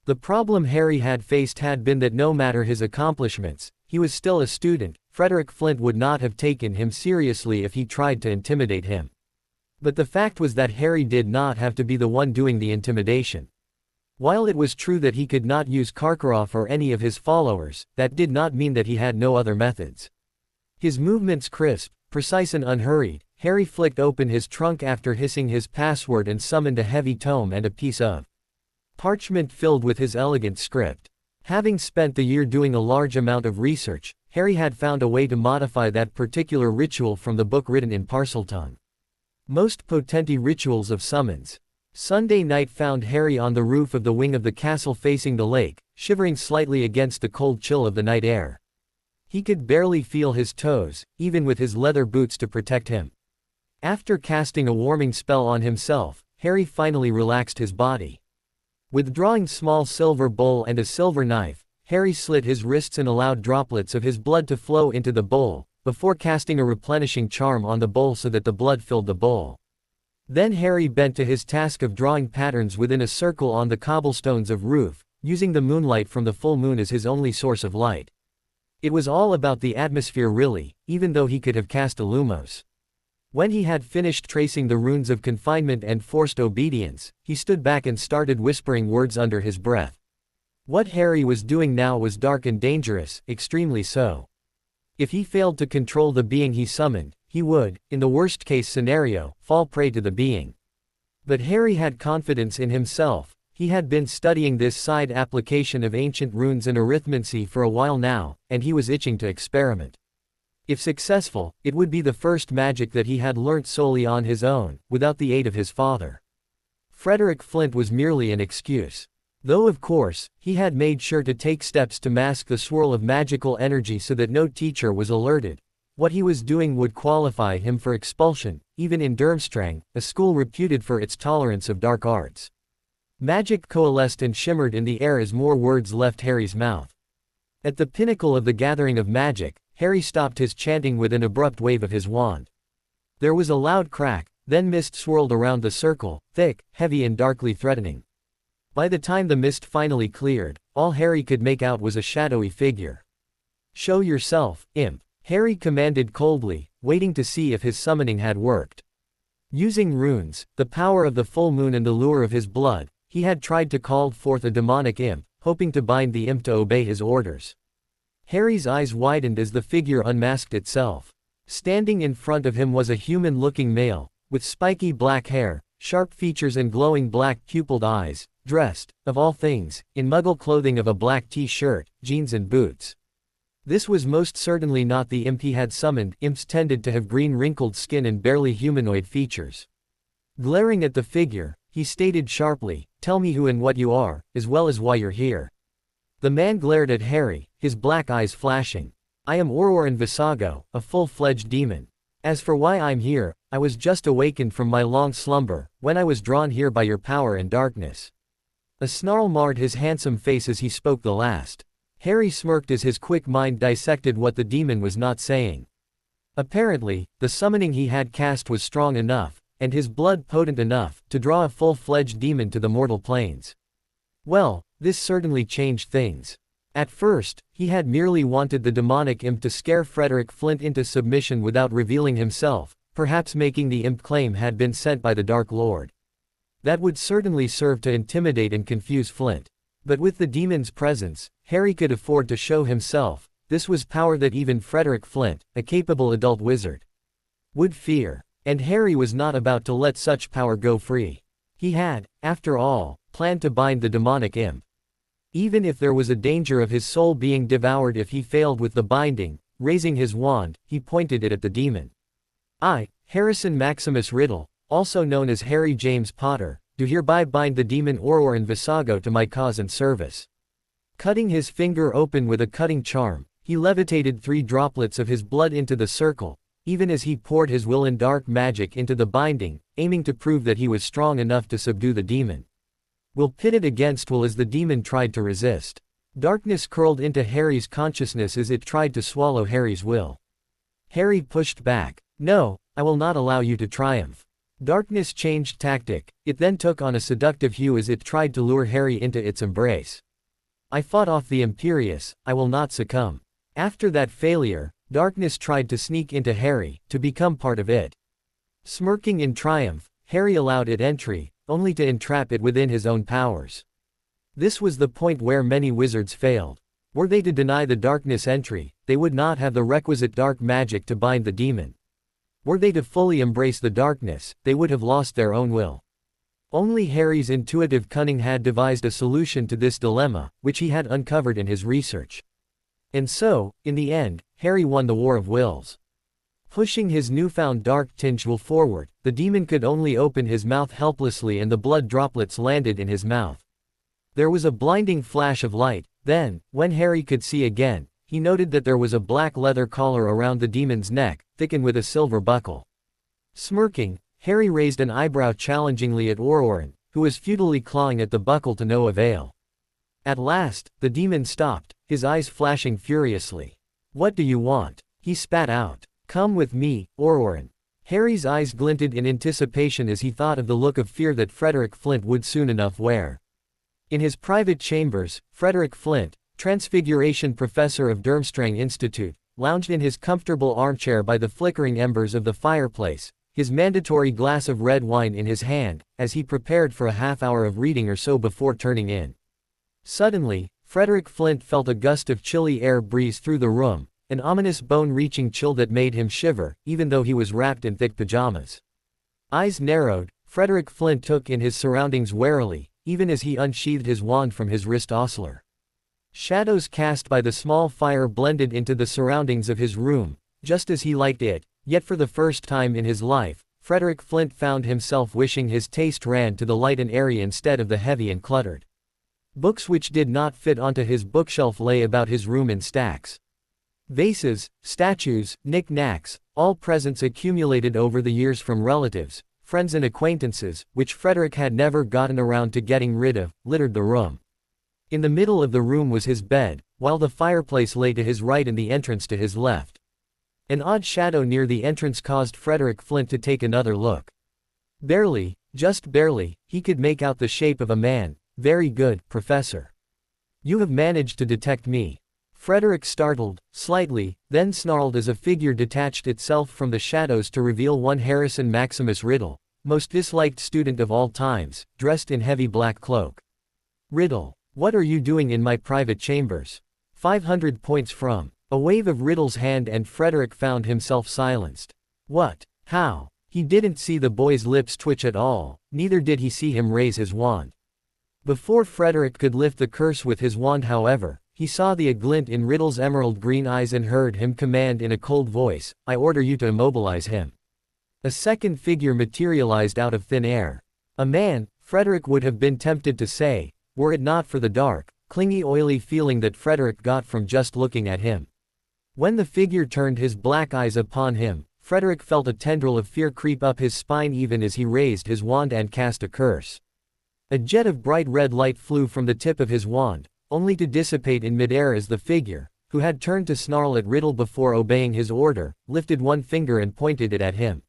The problem Harry had faced had been that no matter his accomplishments, he was still a student. Frederick Flint would not have taken him seriously if he tried to intimidate him. But the fact was that Harry did not have to be the one doing the intimidation. While it was true that he could not use Karkaroff or any of his followers, that did not mean that he had no other methods. His movements crisp, precise and unhurried, Harry flicked open his trunk after hissing his password and summoned a heavy tome and a piece of parchment filled with his elegant script. Having spent the year doing a large amount of research, Harry had found a way to modify that particular ritual from the book written in Parseltongue. Most potenti rituals of summons. Sunday night found Harry on the roof of the wing of the castle facing the lake, shivering slightly against the cold chill of the night air. He could barely feel his toes, even with his leather boots to protect him. After casting a warming spell on himself, Harry finally relaxed his body. Withdrawing small silver bowl and a silver knife, Harry slit his wrists and allowed droplets of his blood to flow into the bowl, before casting a replenishing charm on the bowl so that the blood filled the bowl. Then Harry bent to his task of drawing patterns within a circle on the cobblestones of roof, using the moonlight from the full moon as his only source of light. It was all about the atmosphere really, even though he could have cast a lumos. When he had finished tracing the runes of confinement and forced obedience, he stood back and started whispering words under his breath. What Harry was doing now was dark and dangerous, extremely so. If he failed to control the being he summoned, he would, in the worst-case scenario, fall prey to the being. But Harry had confidence in himself. He had been studying this side application of ancient runes and arithmancy for a while now, and he was itching to experiment. If successful, it would be the first magic that he had learnt solely on his own, without the aid of his father. Frederick Flint was merely an excuse. Though of course, he had made sure to take steps to mask the swirl of magical energy so that no teacher was alerted. What he was doing would qualify him for expulsion, even in Durmstrang, a school reputed for its tolerance of dark arts. Magic coalesced and shimmered in the air as more words left Harry's mouth. At the pinnacle of the gathering of magic, Harry stopped his chanting with an abrupt wave of his wand. There was a loud crack, Then mist swirled around the circle, thick, heavy and darkly threatening. By the time the mist finally cleared, all Harry could make out was a shadowy figure. "Show yourself, imp," Harry commanded coldly, waiting to see if his summoning had worked. Using runes, the power of the full moon and the lure of his blood, he had tried to call forth a demonic imp, hoping to bind the imp to obey his orders. Harry's eyes widened as the figure unmasked itself. Standing in front of him was a human-looking male, with spiky black hair, sharp features and glowing black pupilled eyes, dressed, of all things, in Muggle clothing of a black t-shirt, jeans and boots. This was most certainly not the imp he had summoned. Imps tended to have green wrinkled skin and barely humanoid features. Glaring at the figure, he stated sharply, "Tell me who and what you are, as well as why you're here." The man glared at Harry, his black eyes flashing. "I am Ororan Visago, a full-fledged demon. As for why I'm here, I was just awakened from my long slumber, when I was drawn here by your power and darkness." A snarl marred his handsome face as he spoke the last. Harry smirked as his quick mind dissected what the demon was not saying. Apparently, the summoning he had cast was strong enough, and his blood potent enough, to draw a full-fledged demon to the mortal planes. Well, this certainly changed things. At first, he had merely wanted the demonic imp to scare Frederick Flint into submission without revealing himself, perhaps making the imp claim had been sent by the Dark Lord. That would certainly serve to intimidate and confuse Flint. But with the demon's presence, Harry could afford to show himself. This was power that even Frederick Flint, a capable adult wizard, would fear. And Harry was not about to let such power go free. He had, after all, planned to bind the demonic imp. Even if there was a danger of his soul being devoured if he failed with the binding, raising his wand, he pointed it at the demon. "I, Harrison Maximus Riddle, also known as Harry James Potter, do hereby bind the demon Ororan Visago to my cause and service." Cutting his finger open with a cutting charm, he levitated 3 droplets of his blood into the circle, even as he poured his will and dark magic into the binding, aiming to prove that he was strong enough to subdue the demon. Will pitted against will as the demon tried to resist. Darkness curled into Harry's consciousness as it tried to swallow Harry's will. Harry pushed back. "No, I will not allow you to triumph." Darkness changed tactic, it then took on a seductive hue as it tried to lure Harry into its embrace. "I fought off the Imperious, I will not succumb." After that failure, Darkness tried to sneak into Harry, to become part of it. Smirking in triumph, Harry allowed it entry, only to entrap it within his own powers. This was the point where many wizards failed. Were they to deny the Darkness entry, they would not have the requisite dark magic to bind the demon. Were they to fully embrace the darkness, they would have lost their own will. Only Harry's intuitive cunning had devised a solution to this dilemma, which he had uncovered in his research. And so, in the end, Harry won the War of Wills. Pushing his newfound dark-tinged will forward, the demon could only open his mouth helplessly and the blood droplets landed in his mouth. There was a blinding flash of light, then, when Harry could see again, he noted that there was a black leather collar around the demon's neck, thickened with a silver buckle. Smirking, Harry raised an eyebrow challengingly at Ororan, who was futilely clawing at the buckle to no avail. At last, the demon stopped, his eyes flashing furiously. "What do you want?" he spat out. "Come with me, Ororan." Harry's eyes glinted in anticipation as he thought of the look of fear that Frederick Flint would soon enough wear. In his private chambers, Frederick Flint, Transfiguration Professor of Durmstrang Institute, lounged in his comfortable armchair by the flickering embers of the fireplace, his mandatory glass of red wine in his hand, as he prepared for a half-hour of reading or so before turning in. Suddenly, Frederick Flint felt a gust of chilly air breeze through the room, an ominous bone-reaching chill that made him shiver, even though he was wrapped in thick pajamas. Eyes narrowed, Frederick Flint took in his surroundings warily, even as he unsheathed his wand from his wrist oscillator. Shadows cast by the small fire blended into the surroundings of his room, just as he liked it, yet for the first time in his life, Frederick Flint found himself wishing his taste ran to the light and airy instead of the heavy and cluttered. Books which did not fit onto his bookshelf lay about his room in stacks. Vases, statues, knick-knacks, all presents accumulated over the years from relatives, friends and acquaintances, which Frederick had never gotten around to getting rid of, littered the room. In the middle of the room was his bed, while the fireplace lay to his right and the entrance to his left. An odd shadow near the entrance caused Frederick Flint to take another look. Barely, just barely, he could make out the shape of a man. Very good, Professor. You have managed to detect me. Frederick startled, slightly, then snarled as a figure detached itself from the shadows to reveal one Harrison Maximus Riddle, most disliked student of all times, dressed in heavy black cloak. Riddle, what are you doing in my private chambers? 500 points from. A wave of Riddle's hand and Frederick found himself silenced. What? How? He didn't see the boy's lips twitch at all, neither did he see him raise his wand. Before Frederick could lift the curse with his wand, however, he saw the glint in Riddle's emerald green eyes and heard him command in a cold voice, I order you to immobilize him. A second figure materialized out of thin air. A man, Frederick would have been tempted to say, were it not for the dark, clingy oily feeling that Frederick got from just looking at him. When the figure turned his black eyes upon him, Frederick felt a tendril of fear creep up his spine even as he raised his wand and cast a curse. A jet of bright red light flew from the tip of his wand, only to dissipate in midair as the figure, who had turned to snarl at Riddle before obeying his order, lifted one finger and pointed it at him.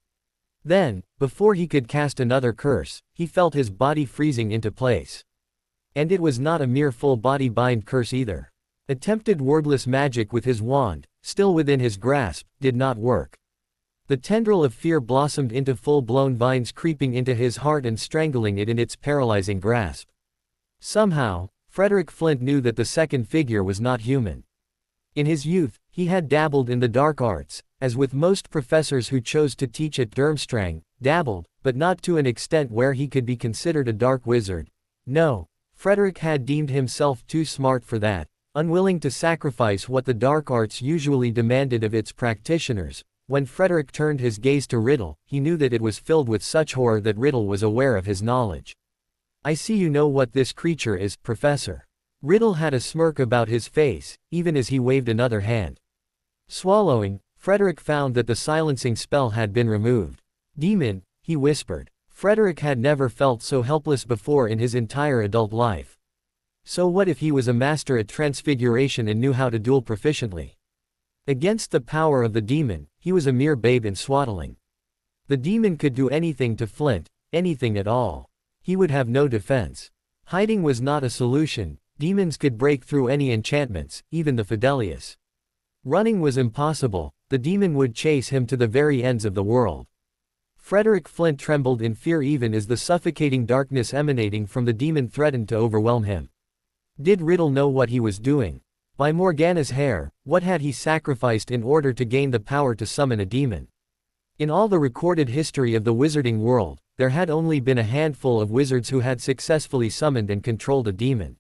Then, before he could cast another curse, he felt his body freezing into place. And it was not a mere full-body bind curse either. Attempted wordless magic with his wand, still within his grasp, did not work. The tendril of fear blossomed into full-blown vines creeping into his heart and strangling it in its paralyzing grasp. Somehow, Frederick Flint knew that the second figure was not human. In his youth, he had dabbled in the dark arts, as with most professors who chose to teach at Durmstrang, dabbled, but not to an extent where he could be considered a dark wizard. No, Frederick had deemed himself too smart for that, unwilling to sacrifice what the dark arts usually demanded of its practitioners. When Frederick turned his gaze to Riddle, he knew that it was filled with such horror that Riddle was aware of his knowledge. I see you know what this creature is, Professor. Riddle had a smirk about his face, even as he waved another hand. Swallowing, Frederick found that the silencing spell had been removed. Demon, he whispered. Frederick had never felt so helpless before in his entire adult life. So what if he was a master at transfiguration and knew how to duel proficiently? Against the power of the demon, he was a mere babe in swaddling. The demon could do anything to Flint, anything at all. He would have no defense. Hiding was not a solution. Demons could break through any enchantments, even the Fidelius. Running was impossible. The demon would chase him to the very ends of the world. Frederick Flint trembled in fear even as the suffocating darkness emanating from the demon threatened to overwhelm him. Did Riddle know what he was doing? By Morgana's hair, what had he sacrificed in order to gain the power to summon a demon? In all the recorded history of the wizarding world, there had only been a handful of wizards who had successfully summoned and controlled a demon.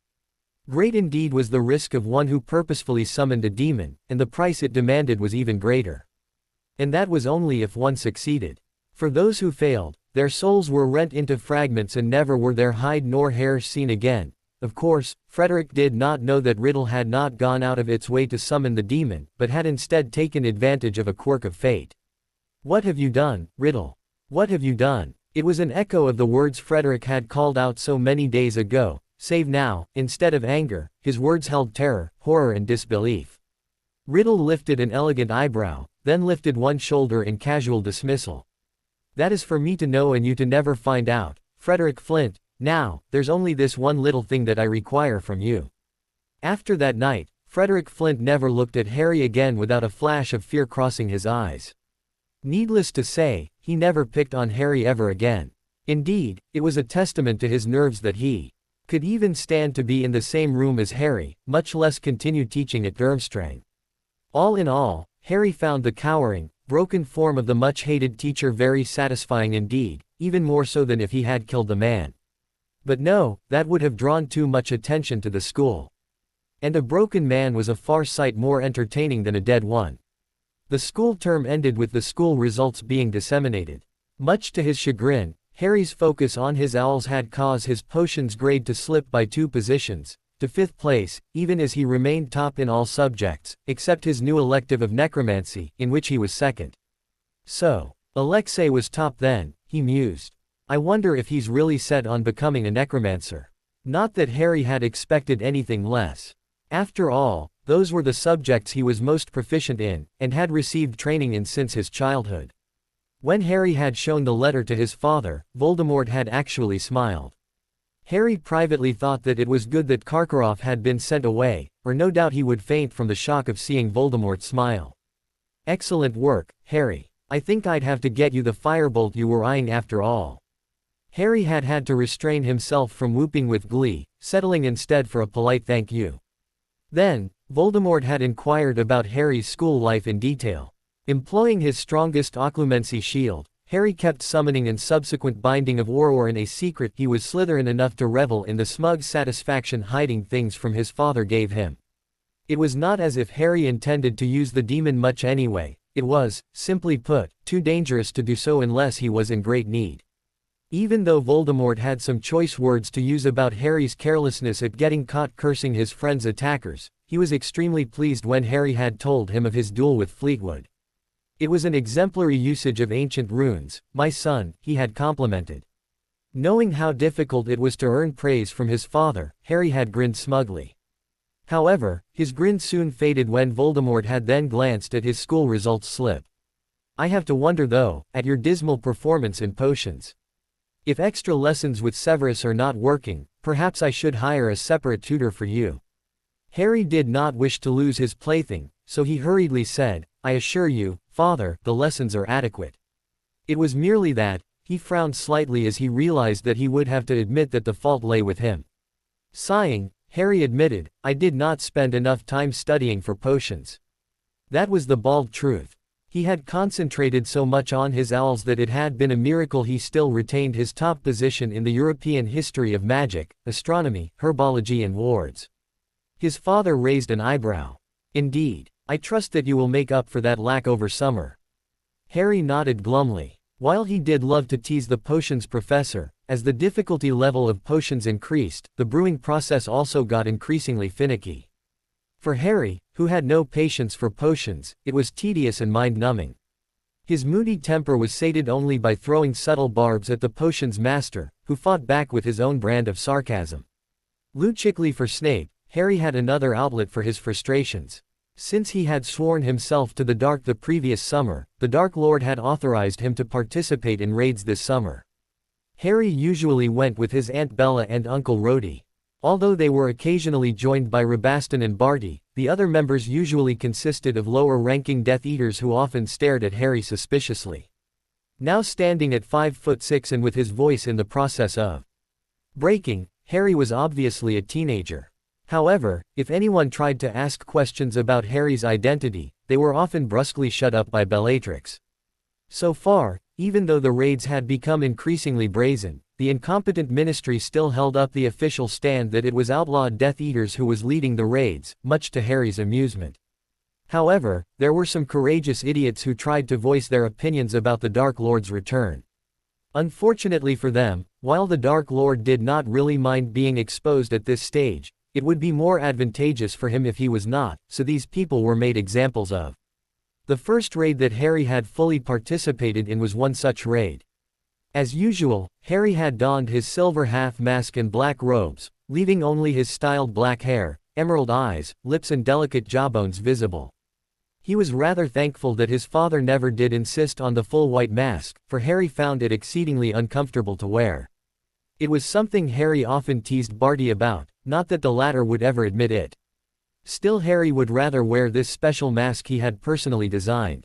Great indeed was the risk of one who purposefully summoned a demon, and the price it demanded was even greater. And that was only if one succeeded. For those who failed, their souls were rent into fragments and never were their hide nor hair seen again. Of course, Frederick did not know that Riddle had not gone out of its way to summon the demon, but had instead taken advantage of a quirk of fate. What have you done, Riddle? What have you done? It was an echo of the words Frederick had called out so many days ago, save now, instead of anger, his words held terror, horror and disbelief. Riddle lifted an elegant eyebrow, then lifted one shoulder in casual dismissal. That is for me to know and you to never find out, Frederick Flint. Now, there's only this one little thing that I require from you. After that night, Frederick Flint never looked at Harry again without a flash of fear crossing his eyes. Needless to say, he never picked on Harry ever again. Indeed, it was a testament to his nerves that he could even stand to be in the same room as Harry, much less continue teaching at Durmstrang. All in all, Harry found the cowering, broken form of the much-hated teacher very satisfying indeed, even more so than if he had killed the man. But no, that would have drawn too much attention to the school. And a broken man was a far sight more entertaining than a dead one. The school term ended with the school results being disseminated. Much to his chagrin, Harry's focus on his owls had caused his potions grade to slip by 2 positions, to 5th place, even as he remained top in all subjects, except his new elective of necromancy, in which he was 2nd. So, Alexei was top then, he mused. I wonder if he's really set on becoming a necromancer. Not that Harry had expected anything less. After all, those were the subjects he was most proficient in, and had received training in since his childhood. When Harry had shown the letter to his father, Voldemort had actually smiled. Harry privately thought that it was good that Karkaroff had been sent away, or no doubt he would faint from the shock of seeing Voldemort smile. "Excellent work, Harry. I think I'd have to get you the firebolt you were eyeing after all." Harry had had to restrain himself from whooping with glee, settling instead for a polite thank you. Then, Voldemort had inquired about Harry's school life in detail. Employing his strongest occlumency shield, Harry kept summoning and subsequent binding of Auror in a secret. He was Slytherin enough to revel in the smug satisfaction hiding things from his father gave him. It was not as if Harry intended to use the demon much anyway, it was, simply put, too dangerous to do so unless he was in great need. Even though Voldemort had some choice words to use about Harry's carelessness at getting caught cursing his friend's attackers, he was extremely pleased when Harry had told him of his duel with Fleetwood. It was an exemplary usage of ancient runes, my son, he had complimented. Knowing how difficult it was to earn praise from his father, Harry had grinned smugly. However, his grin soon faded when Voldemort had then glanced at his school results slip. "I have to wonder though, at your dismal performance in potions. If extra lessons with Severus are not working, perhaps I should hire a separate tutor for you." Harry did not wish to lose his plaything, so he hurriedly said, "I assure you, Father, the lessons are adequate." It was merely that, he frowned slightly as he realized that he would have to admit that the fault lay with him. Sighing, Harry admitted, "I did not spend enough time studying for potions." That was the bald truth. He had concentrated so much on his owls that it had been a miracle he still retained his top position in the European history of magic, astronomy, herbology and wards. His father raised an eyebrow. "Indeed. I trust that you will make up for that lack over summer." Harry nodded glumly. While he did love to tease the potions professor, as the difficulty level of potions increased, the brewing process also got increasingly finicky. For Harry, who had no patience for potions, it was tedious and mind-numbing. His moody temper was sated only by throwing subtle barbs at the potions master, who fought back with his own brand of sarcasm. Logically for Snape, Harry had another outlet for his frustrations. Since he had sworn himself to the dark the previous summer, the Dark Lord had authorized him to participate in raids this summer. Harry usually went with his Aunt Bella and Uncle Rhodey. Although they were occasionally joined by Rabaston and Barty, the other members usually consisted of lower-ranking Death Eaters who often stared at Harry suspiciously. Now standing at 5'6" and with his voice in the process of breaking, Harry was obviously a teenager. However, if anyone tried to ask questions about Harry's identity, they were often brusquely shut up by Bellatrix. So far, even though the raids had become increasingly brazen, the incompetent ministry still held up the official stand that it was outlawed Death Eaters who was leading the raids, much to Harry's amusement. However, there were some courageous idiots who tried to voice their opinions about the Dark Lord's return. Unfortunately for them, while the Dark Lord did not really mind being exposed at this stage, it would be more advantageous for him if he was not, so these people were made examples of. The first raid that Harry had fully participated in was one such raid. As usual, Harry had donned his silver half-mask and black robes, leaving only his styled black hair, emerald eyes, lips and delicate jawbones visible. He was rather thankful that his father never did insist on the full white mask, for Harry found it exceedingly uncomfortable to wear. It was something Harry often teased Barty about, not that the latter would ever admit it. Still, Harry would rather wear this special mask he had personally designed.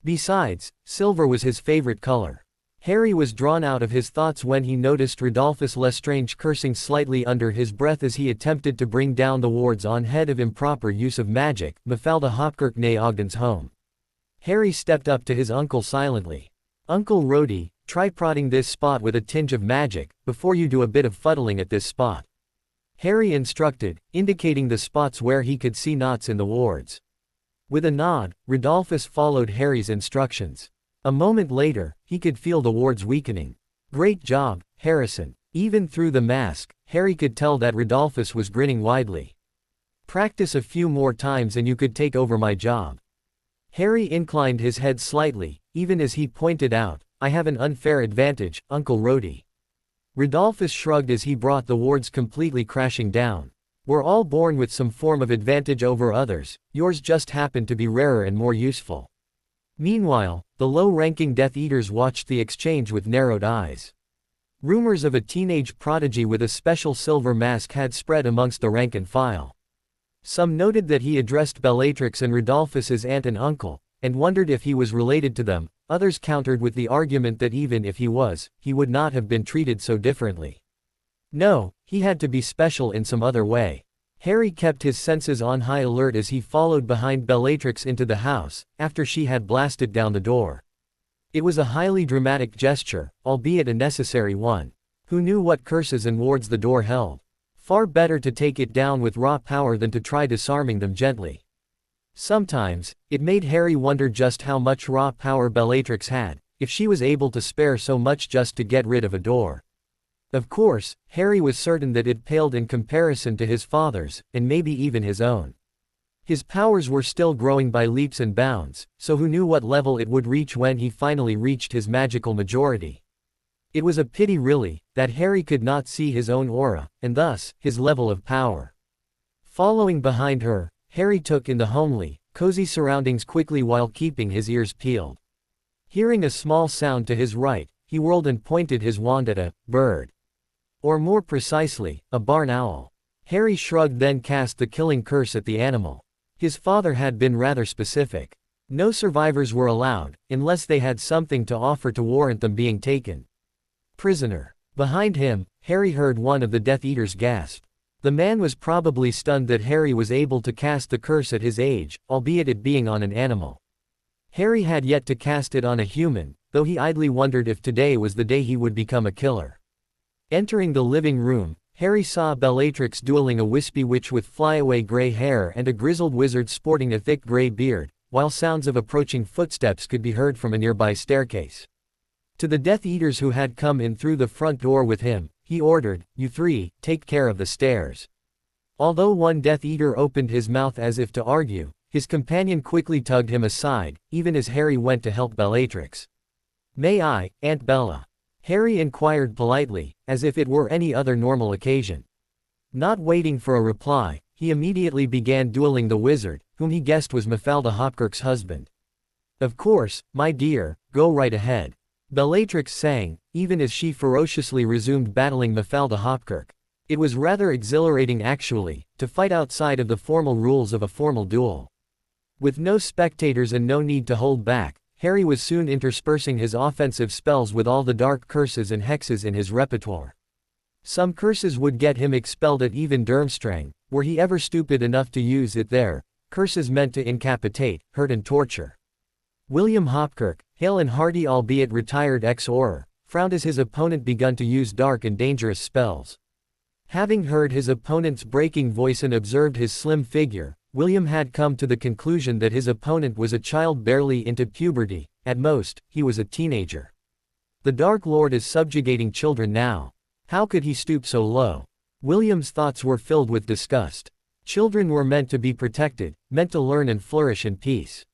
Besides, silver was his favorite color. Harry was drawn out of his thoughts when he noticed Rodolphus Lestrange cursing slightly under his breath as he attempted to bring down the wards on head of improper use of magic, Mafalda Hopkirk ne Ogden's home. Harry stepped up to his uncle silently. "Uncle Rhodey, try prodding this spot with a tinge of magic, before you do a bit of fuddling at this spot," Harry instructed, indicating the spots where he could see knots in the wards. With a nod, Rodolphus followed Harry's instructions. A moment later, he could feel the wards weakening. "Great job, Harrison." Even through the mask, Harry could tell that Rodolphus was grinning widely. "Practice a few more times and you could take over my job." Harry inclined his head slightly, even as he pointed out, "I have an unfair advantage, Uncle Rhodey." Rodolphus shrugged as he brought the wards completely crashing down. "We're all born with some form of advantage over others, yours just happened to be rarer and more useful." Meanwhile, the low-ranking Death Eaters watched the exchange with narrowed eyes. Rumors of a teenage prodigy with a special silver mask had spread amongst the rank and file. Some noted that he addressed Bellatrix and Rodolphus as aunt and uncle, and wondered if he was related to them. Others countered with the argument that even if he was, he would not have been treated so differently. No, he had to be special in some other way. Harry kept his senses on high alert as he followed behind Bellatrix into the house, after she had blasted down the door. It was a highly dramatic gesture, albeit a necessary one. Who knew what curses and wards the door held? Far better to take it down with raw power than to try disarming them gently. Sometimes, it made Harry wonder just how much raw power Bellatrix had, if she was able to spare so much just to get rid of a door. Of course, Harry was certain that it paled in comparison to his father's, and maybe even his own. His powers were still growing by leaps and bounds, so who knew what level it would reach when he finally reached his magical majority. It was a pity really, that Harry could not see his own aura, and thus, his level of power. Following behind her, Harry took in the homely, cozy surroundings quickly while keeping his ears peeled. Hearing a small sound to his right, he whirled and pointed his wand at a bird. Or more precisely, a barn owl. Harry shrugged, then cast the killing curse at the animal. His father had been rather specific. No survivors were allowed, unless they had something to offer to warrant them being taken prisoner. Behind him, Harry heard one of the Death Eaters gasp. The man was probably stunned that Harry was able to cast the curse at his age, albeit it being on an animal. Harry had yet to cast it on a human, though he idly wondered if today was the day he would become a killer. Entering the living room, Harry saw Bellatrix dueling a wispy witch with flyaway gray hair and a grizzled wizard sporting a thick gray beard, while sounds of approaching footsteps could be heard from a nearby staircase. To the Death Eaters who had come in through the front door with him, he ordered, "You three, take care of the stairs." Although one Death Eater opened his mouth as if to argue, his companion quickly tugged him aside, even as Harry went to help Bellatrix. "May I, Aunt Bella?" Harry inquired politely, as if it were any other normal occasion. Not waiting for a reply, he immediately began dueling the wizard, whom he guessed was Mafalda Hopkirk's husband. "Of course, my dear, go right ahead," Bellatrix sang, even as she ferociously resumed battling Mafalda Hopkirk. It was rather exhilarating actually, to fight outside of the formal rules of a formal duel. With no spectators and no need to hold back, Harry was soon interspersing his offensive spells with all the dark curses and hexes in his repertoire. Some curses would get him expelled at even Durmstrang, were he ever stupid enough to use it there, curses meant to incapacitate, hurt and torture. William Hopkirk, hale and hearty albeit retired ex-Auror, frowned as his opponent begun to use dark and dangerous spells. Having heard his opponent's breaking voice and observed his slim figure, William had come to the conclusion that his opponent was a child barely into puberty, at most, he was a teenager. The Dark Lord is subjugating children now. How could he stoop so low? William's thoughts were filled with disgust. Children were meant to be protected, meant to learn and flourish in peace.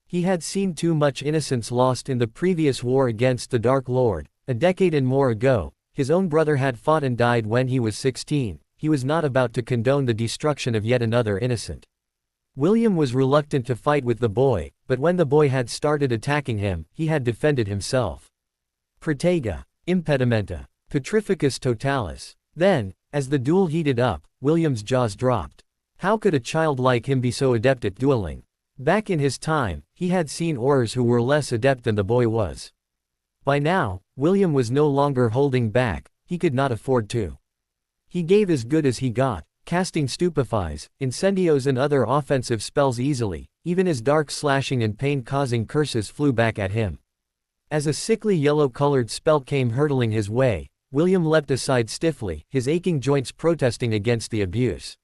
He had seen too much innocence lost in the previous war against the Dark Lord, a decade and more ago. His own brother had fought and died when he was 16, he was not about to condone the destruction of yet another innocent. William was reluctant to fight with the boy, but when the boy had started attacking him, he had defended himself. Protega. Impedimenta. Petrificus totalis. Then, as the duel heated up, William's jaws dropped. How could a child like him be so adept at dueling? Back in his time, he had seen Aurors who were less adept than the boy was. By now, William was no longer holding back, he could not afford to. He gave as good as he got, casting stupefies, incendios and other offensive spells easily, even as dark slashing and pain-causing curses flew back at him. As a sickly yellow-colored spell came hurtling his way, William leapt aside stiffly, his aching joints protesting against the abuse.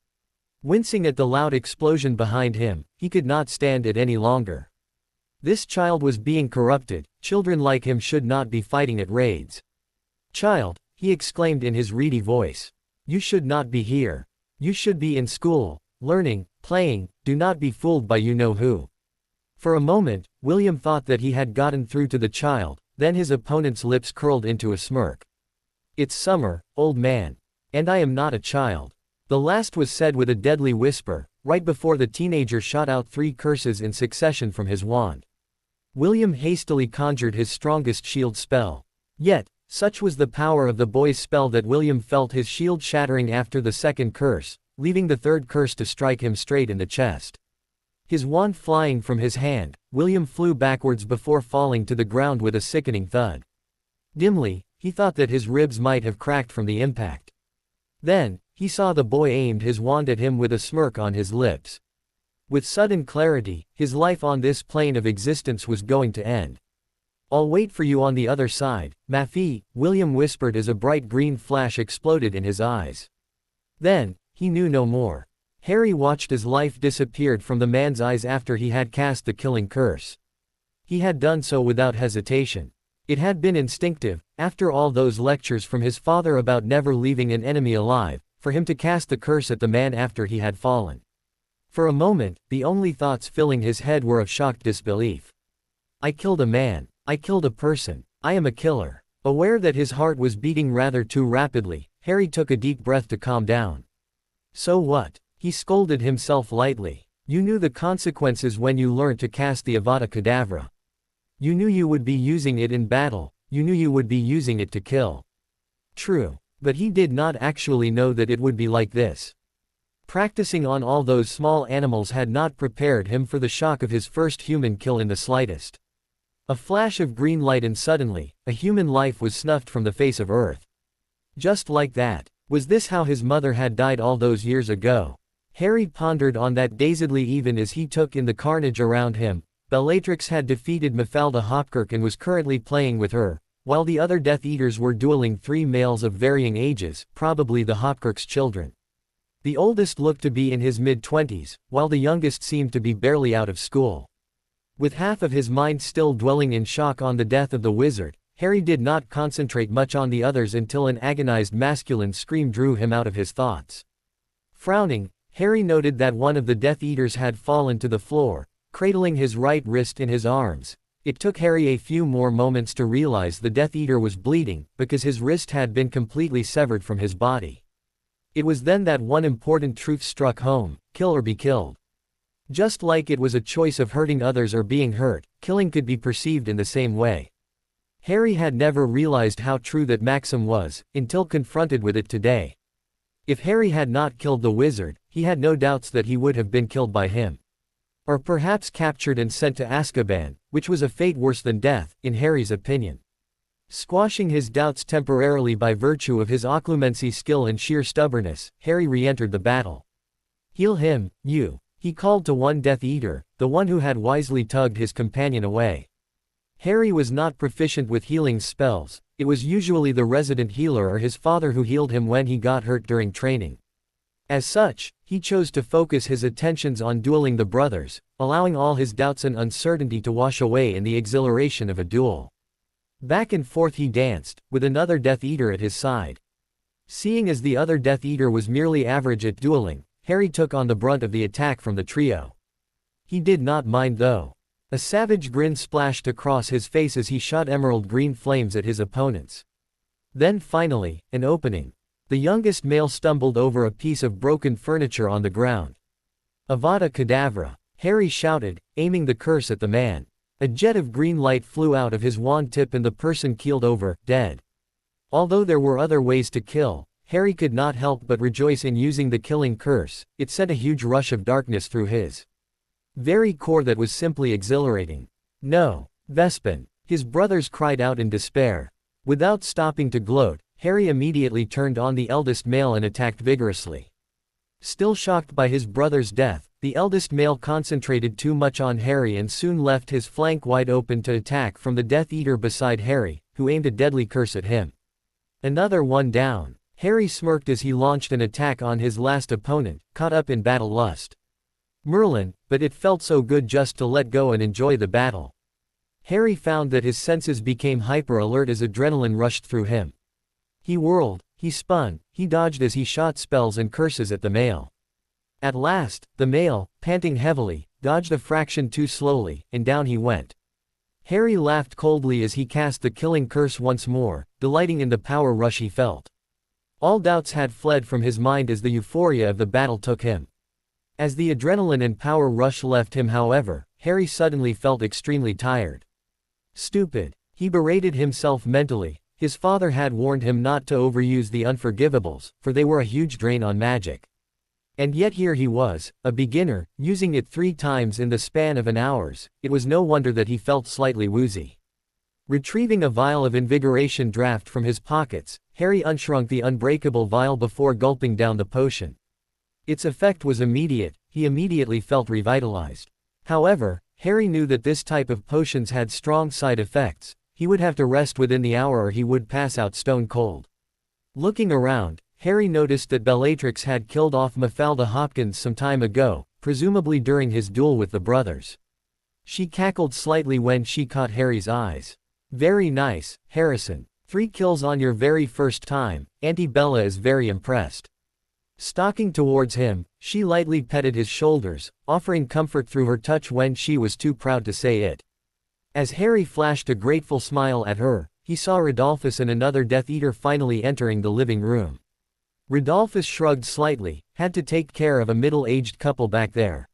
Wincing at the loud explosion behind him, he could not stand it any longer. This child was being corrupted, children like him should not be fighting at raids. "Child," he exclaimed in his reedy voice. "You should not be here. You should be in school, learning, playing, do not be fooled by you-know-who." For a moment, William thought that he had gotten through to the child, then his opponent's lips curled into a smirk. "It's summer, old man. And I am not a child." The last was said with a deadly whisper, right before the teenager shot out 3 curses in succession from his wand. William hastily conjured his strongest shield spell. Yet, such was the power of the boy's spell that William felt his shield shattering after the second curse, leaving the third curse to strike him straight in the chest. His wand flying from his hand, William flew backwards before falling to the ground with a sickening thud. Dimly, he thought that his ribs might have cracked from the impact. Then, he saw the boy aimed his wand at him with a smirk on his lips. With sudden clarity, his life on this plane of existence was going to end. "I'll wait for you on the other side, Maffei," William whispered as a bright green flash exploded in his eyes. Then, he knew no more. Harry watched as life disappeared from the man's eyes after he had cast the killing curse. He had done so without hesitation. It had been instinctive, after all those lectures from his father about never leaving an enemy alive, for him to cast the curse at the man after he had fallen. For a moment, the only thoughts filling his head were of shocked disbelief. "I killed a man. I killed a person. I am a killer." Aware that his heart was beating rather too rapidly, Harry took a deep breath to calm down. "So what?" He scolded himself lightly. "You knew the consequences when you learned to cast the Avada Kedavra. You knew you would be using it in battle, you knew you would be using it to kill." True. But he did not actually know that it would be like this. Practicing on all those small animals had not prepared him for the shock of his first human kill in the slightest. A flash of green light and suddenly, a human life was snuffed from the face of Earth. Just like that. Was this how his mother had died all those years ago? Harry pondered on that dazedly even as he took in the carnage around him. Bellatrix had defeated Mafalda Hopkirk and was currently playing with her, while the other Death Eaters were dueling 3 males of varying ages, probably the Hopkirk's children. The oldest looked to be in his mid-20s, while the youngest seemed to be barely out of school. With half of his mind still dwelling in shock on the death of the wizard, Harry did not concentrate much on the others until an agonized masculine scream drew him out of his thoughts. Frowning, Harry noted that one of the Death Eaters had fallen to the floor, cradling his right wrist in his arms. It took Harry a few more moments to realize the Death Eater was bleeding, because his wrist had been completely severed from his body. It was then that one important truth struck home: kill or be killed. Just like it was a choice of hurting others or being hurt, killing could be perceived in the same way. Harry had never realized how true that maxim was, until confronted with it today. If Harry had not killed the wizard, he had no doubts that he would have been killed by him. Or perhaps captured and sent to Azkaban, which was a fate worse than death, in Harry's opinion. Squashing his doubts temporarily by virtue of his occlumency skill and sheer stubbornness, Harry re-entered the battle. "Heal him, you," he called to one Death Eater, the one who had wisely tugged his companion away. Harry was not proficient with healing spells. It was usually the resident healer or his father who healed him when he got hurt during training. As such, he chose to focus his attentions on dueling the brothers, allowing all his doubts and uncertainty to wash away in the exhilaration of a duel. Back and forth he danced, with another Death Eater at his side. Seeing as the other Death Eater was merely average at dueling, Harry took on the brunt of the attack from the trio. He did not mind though. A savage grin splashed across his face as he shot emerald green flames at his opponents. Then finally, an opening. The youngest male stumbled over a piece of broken furniture on the ground. "Avada Kedavra," Harry shouted, aiming the curse at the man. A jet of green light flew out of his wand tip and the person keeled over, dead. Although there were other ways to kill, Harry could not help but rejoice in using the killing curse. It sent a huge rush of darkness through his very core that was simply exhilarating. "No, Vespin!" his brothers cried out in despair. Without stopping to gloat, Harry immediately turned on the eldest male and attacked vigorously. Still shocked by his brother's death, the eldest male concentrated too much on Harry and soon left his flank wide open to attack from the Death Eater beside Harry, who aimed a deadly curse at him. Another one down. Harry smirked as he launched an attack on his last opponent, caught up in battle lust. Merlin, but it felt so good just to let go and enjoy the battle. Harry found that his senses became hyper-alert as adrenaline rushed through him. He whirled, he spun, he dodged as he shot spells and curses at the male. At last, the male, panting heavily, dodged a fraction too slowly, and down he went. Harry laughed coldly as he cast the killing curse once more, delighting in the power rush he felt. All doubts had fled from his mind as the euphoria of the battle took him. As the adrenaline and power rush left him however, Harry suddenly felt extremely tired. Stupid. He berated himself mentally. His father had warned him not to overuse the unforgivables, for they were a huge drain on magic. And yet here he was, a beginner, using it 3 times in the span of an hour. It was no wonder that he felt slightly woozy. Retrieving a vial of invigoration draft from his pockets, Harry unshrunk the unbreakable vial before gulping down the potion. Its effect was immediate, he immediately felt revitalized. However, Harry knew that this type of potions had strong side effects. He would have to rest within the hour or he would pass out stone cold. Looking around, Harry noticed that Bellatrix had killed off Mafalda Hopkins some time ago, presumably during his duel with the brothers. She cackled slightly when she caught Harry's eyes. Very nice, Harrison. 3 kills on your very first time, Auntie Bella is very impressed. Stalking towards him, she lightly petted his shoulders, offering comfort through her touch when she was too proud to say it. As Harry flashed a grateful smile at her, he saw Rodolphus and another Death Eater finally entering the living room. Rodolphus shrugged slightly, had to take care of a middle-aged couple back there.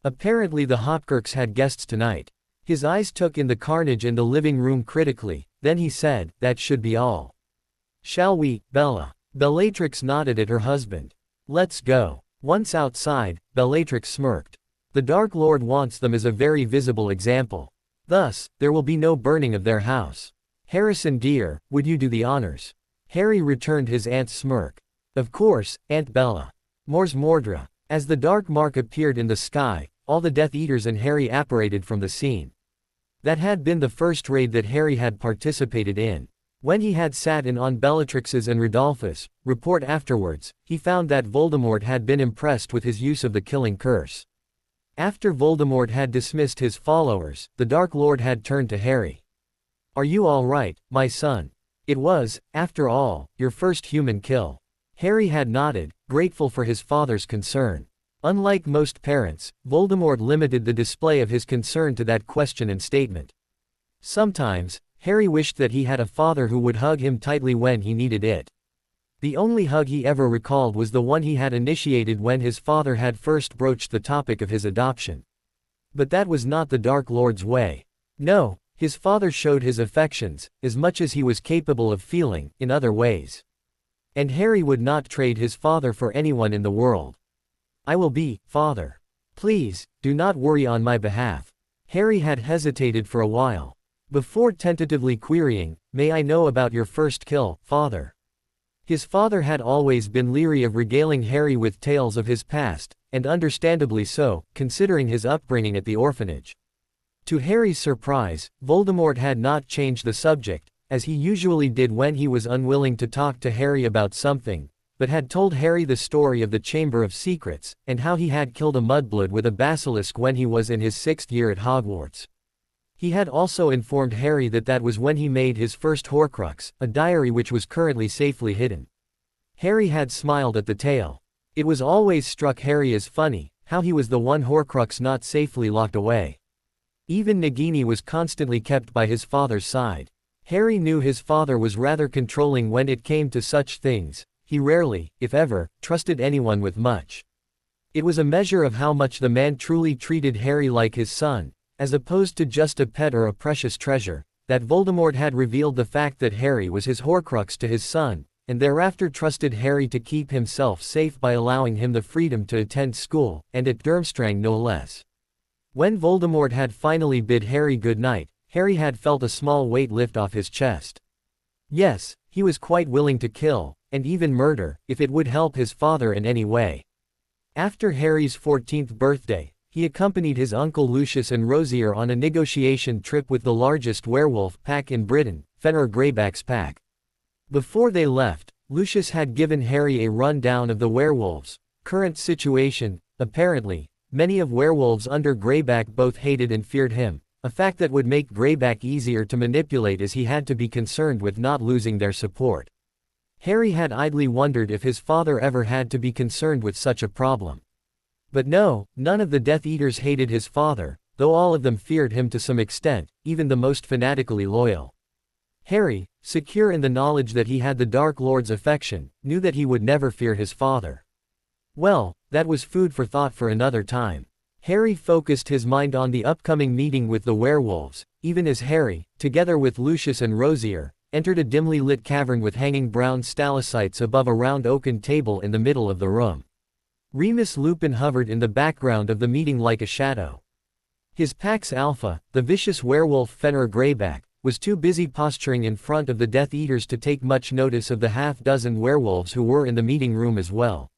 Apparently the Hopkirks had guests tonight. His eyes took in the carnage in the living room critically, then he said, "That should be all. Shall we, Bella?" Bellatrix nodded at her husband. "Let's go." Once outside, Bellatrix smirked. "The Dark Lord wants them as a very visible example. Thus, there will be no burning of their house. Harrison dear, would you do the honors?" Harry returned his aunt's smirk. "Of course, Aunt Bella." Mors Mordra. As the dark mark appeared in the sky, all the Death Eaters and Harry apparated from the scene. That had been the first raid that Harry had participated in. When he had sat in on Bellatrix's and Rodolphus' report afterwards, he found that Voldemort had been impressed with his use of the killing curse. After Voldemort had dismissed his followers, the Dark Lord had turned to Harry. "Are you all right, my son? It was, after all, your first human kill." Harry had nodded, grateful for his father's concern. Unlike most parents, Voldemort limited the display of his concern to that question and statement. Sometimes, Harry wished that he had a father who would hug him tightly when he needed it. The only hug he ever recalled was the one he had initiated when his father had first broached the topic of his adoption. But that was not the Dark Lord's way. No, his father showed his affections, as much as he was capable of feeling, in other ways. And Harry would not trade his father for anyone in the world. "I will be, father. Please, do not worry on my behalf." Harry had hesitated for a while. Before tentatively querying, "May I know about your first kill, father?" His father had always been leery of regaling Harry with tales of his past, and understandably so, considering his upbringing at the orphanage. To Harry's surprise, Voldemort had not changed the subject, as he usually did when he was unwilling to talk to Harry about something, but had told Harry the story of the Chamber of Secrets, and how he had killed a mudblood with a basilisk when he was in his 6th year at Hogwarts. He had also informed Harry that that was when he made his first Horcrux, a diary which was currently safely hidden. Harry had smiled at the tale. It was always struck Harry as funny, how he was the one Horcrux not safely locked away. Even Nagini was constantly kept by his father's side. Harry knew his father was rather controlling when it came to such things. He rarely, if ever, trusted anyone with much. It was a measure of how much the man truly treated Harry like his son, as opposed to just a pet or a precious treasure, that Voldemort had revealed the fact that Harry was his Horcrux to his son, and thereafter trusted Harry to keep himself safe by allowing him the freedom to attend school, and at Durmstrang no less. When Voldemort had finally bid Harry good night, Harry had felt a small weight lift off his chest. Yes, he was quite willing to kill, and even murder, if it would help his father in any way. After Harry's 14th birthday, he accompanied his uncle Lucius and Rosier on a negotiation trip with the largest werewolf pack in Britain, Fenrir Greyback's pack. Before they left, Lucius had given Harry a rundown of the werewolves' current situation. Apparently, many of werewolves under Greyback both hated and feared him, a fact that would make Greyback easier to manipulate as he had to be concerned with not losing their support. Harry had idly wondered if his father ever had to be concerned with such a problem. But no, none of the Death Eaters hated his father, though all of them feared him to some extent, even the most fanatically loyal. Harry, secure in the knowledge that he had the Dark Lord's affection, knew that he would never fear his father. Well, that was food for thought for another time. Harry focused his mind on the upcoming meeting with the werewolves, even as Harry, together with Lucius and Rosier, entered a dimly lit cavern with hanging brown stalactites above a round oaken table in the middle of the room. Remus Lupin hovered in the background of the meeting like a shadow. His Pax Alpha, the vicious werewolf Fenrir Greyback, was too busy posturing in front of the Death Eaters to take much notice of the half-dozen werewolves who were in the meeting room as well.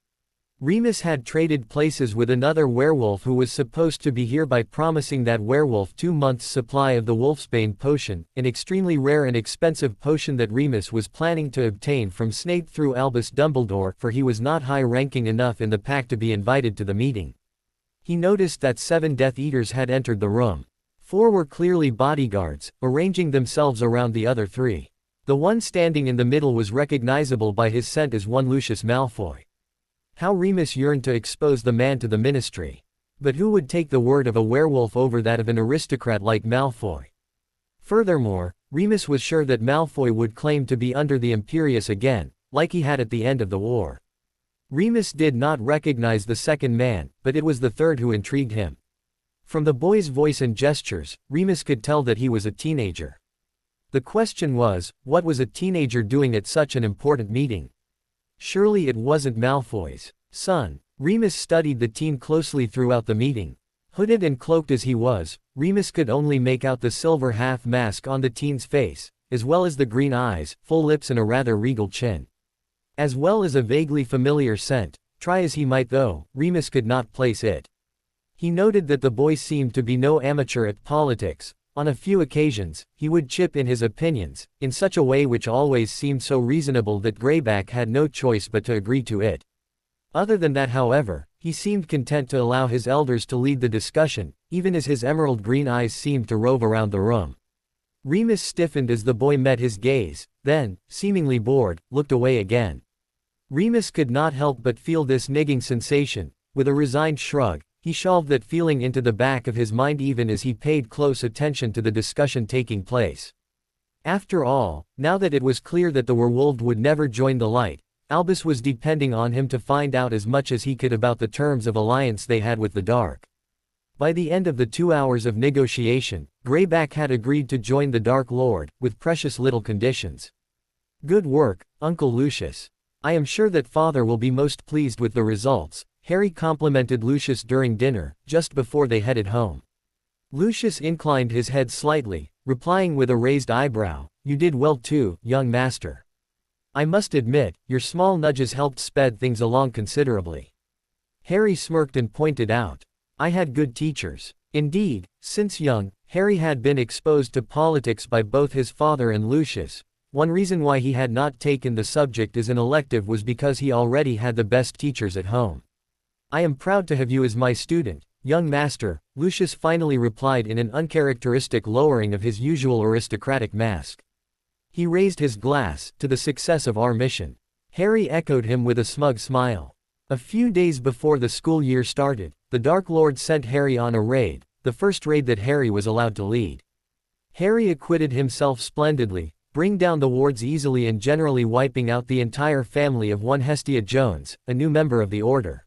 Remus had traded places with another werewolf who was supposed to be here by promising that werewolf 2 months' supply of the Wolfsbane potion, an extremely rare and expensive potion that Remus was planning to obtain from Snape through Albus Dumbledore, for he was not high-ranking enough in the pack to be invited to the meeting. He noticed that 7 Death Eaters had entered the room. 4 were clearly bodyguards, arranging themselves around the other 3. The one standing in the middle was recognizable by his scent as one Lucius Malfoy. How Remus yearned to expose the man to the ministry. But who would take the word of a werewolf over that of an aristocrat like Malfoy? Furthermore, Remus was sure that Malfoy would claim to be under the Imperius again, like he had at the end of the war. Remus did not recognize the second man, but it was the third who intrigued him. From the boy's voice and gestures, Remus could tell that he was a teenager. The question was, what was a teenager doing at such an important meeting? Surely it wasn't Malfoy's son. Remus studied the teen closely throughout the meeting. Hooded and cloaked as he was, Remus could only make out the silver half-mask on the teen's face, as well as the green eyes, full lips and a rather regal chin. As well as a vaguely familiar scent. Try as he might though, Remus could not place it. He noted that the boy seemed to be no amateur at politics. On a few occasions, he would chip in his opinions, in such a way which always seemed so reasonable that Greyback had no choice but to agree to it. Other than that, however, he seemed content to allow his elders to lead the discussion, even as his emerald green eyes seemed to rove around the room. Remus stiffened as the boy met his gaze, then, seemingly bored, looked away again. Remus could not help but feel this nigging sensation. With a resigned shrug, he shoved that feeling into the back of his mind even as he paid close attention to the discussion taking place. After all, now that it was clear that the werewolf would never join the light, Albus was depending on him to find out as much as he could about the terms of alliance they had with the dark. By the end of the 2 hours of negotiation, Greyback had agreed to join the Dark Lord, with precious little conditions. Good work, Uncle Lucius. I am sure that Father will be most pleased with the results, Harry complimented Lucius during dinner, just before they headed home. Lucius inclined his head slightly, replying with a raised eyebrow, "You did well too, young master. I must admit, your small nudges helped sped things along considerably." Harry smirked and pointed out, "I had good teachers." Indeed, since young, Harry had been exposed to politics by both his father and Lucius. One reason why he had not taken the subject as an elective was because he already had the best teachers at home. "I am proud to have you as my student, young master," Lucius finally replied in an uncharacteristic lowering of his usual aristocratic mask. He raised his glass, "To the success of our mission." Harry echoed him with a smug smile. A few days before the school year started, the Dark Lord sent Harry on a raid, the first raid that Harry was allowed to lead. Harry acquitted himself splendidly, bringing down the wards easily and generally wiping out the entire family of one Hestia Jones, a new member of the Order.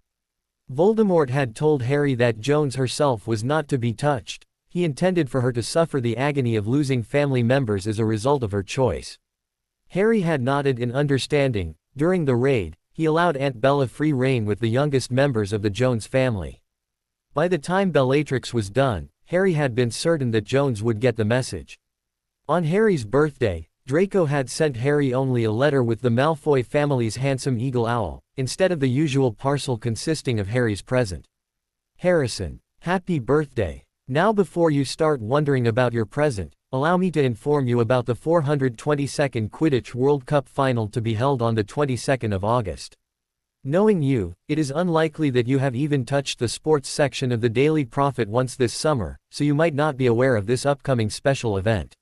Voldemort had told Harry that Jones herself was not to be touched. He intended for her to suffer the agony of losing family members as a result of her choice. Harry had nodded in understanding. During the raid, he allowed Aunt Bella free rein with the youngest members of the Jones family. By the time Bellatrix was done, Harry had been certain that Jones would get the message. On Harry's birthday, Draco had sent Harry only a letter with the Malfoy family's handsome eagle owl, instead of the usual parcel consisting of Harry's present. "Harrison, happy birthday. Now before you start wondering about your present, allow me to inform you about the 422nd Quidditch World Cup final to be held on the 22nd of August. Knowing you, it is unlikely that you have even touched the sports section of the Daily Prophet once this summer, so you might not be aware of this upcoming special event.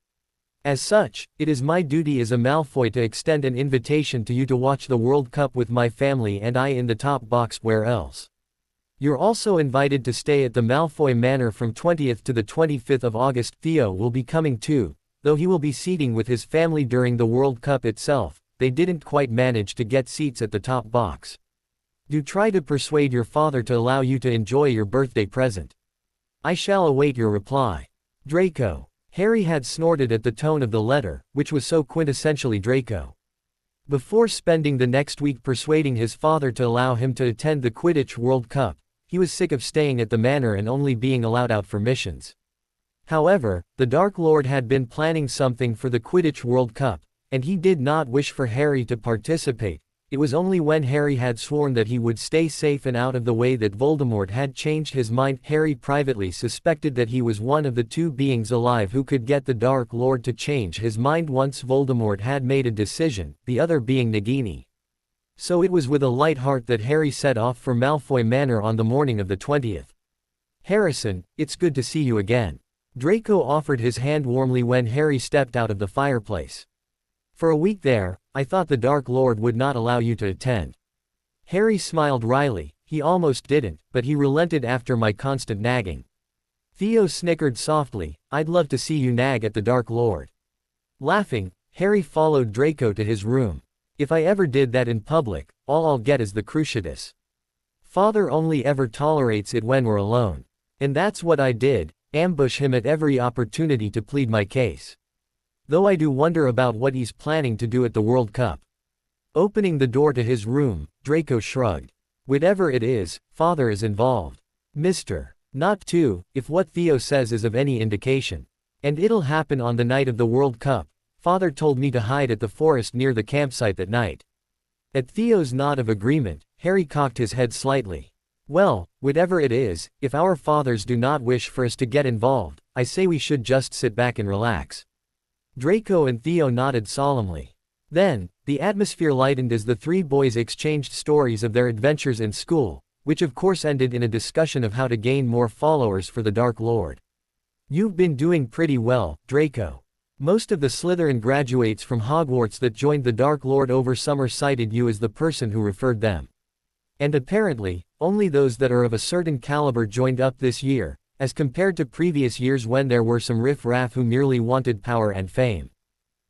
As such, it is my duty as a Malfoy to extend an invitation to you to watch the World Cup with my family and I in the top box. Where else? You're also invited to stay at the Malfoy Manor from 20th to the 25th of August. Theo will be coming too, though he will be seating with his family during the World Cup itself. They didn't quite manage to get seats at the top box. Do try to persuade your father to allow you to enjoy your birthday present. I shall await your reply. Draco. Harry had snorted at the tone of the letter, which was so quintessentially Draco. Before spending the next week persuading his father to allow him to attend the Quidditch World Cup, he was sick of staying at the manor and only being allowed out for missions. However, the Dark Lord had been planning something for the Quidditch World Cup, and he did not wish for Harry to participate. It was only when Harry had sworn that he would stay safe and out of the way that Voldemort had changed his mind. Harry privately suspected that he was one of the two beings alive who could get the Dark Lord to change his mind once Voldemort had made a decision, the other being Nagini. So it was with a light heart that Harry set off for Malfoy Manor on the morning of the 20th. Harrison, it's good to see you again. Draco offered his hand warmly when Harry stepped out of the fireplace. For a week there, I thought the Dark Lord would not allow you to attend. Harry smiled wryly. He almost didn't, but he relented after my constant nagging. Theo snickered softly. I'd love to see you nag at the Dark Lord. Laughing, Harry followed Draco to his room. If I ever did that in public, all I'll get is the Cruciatus. Father only ever tolerates it when we're alone. And that's what I did, ambush him at every opportunity to plead my case. Though I do wonder about what he's planning to do at the World Cup. Opening the door to his room, Draco shrugged. Whatever it is, Father is involved. Mr. Not to, if what Theo says is of any indication. And it'll happen on the night of the World Cup. Father told me to hide at the forest near the campsite that night. At Theo's nod of agreement, Harry cocked his head slightly. Well, whatever it is, if our fathers do not wish for us to get involved, I say we should just sit back and relax. Draco and Theo nodded solemnly. Then, the atmosphere lightened as the three boys exchanged stories of their adventures in school, which of course ended in a discussion of how to gain more followers for the Dark Lord. You've been doing pretty well, Draco. Most of the Slytherin graduates from Hogwarts that joined the Dark Lord over summer cited you as the person who referred them. And apparently, only those that are of a certain caliber joined up this year, as compared to previous years when there were some riff-raff who merely wanted power and fame.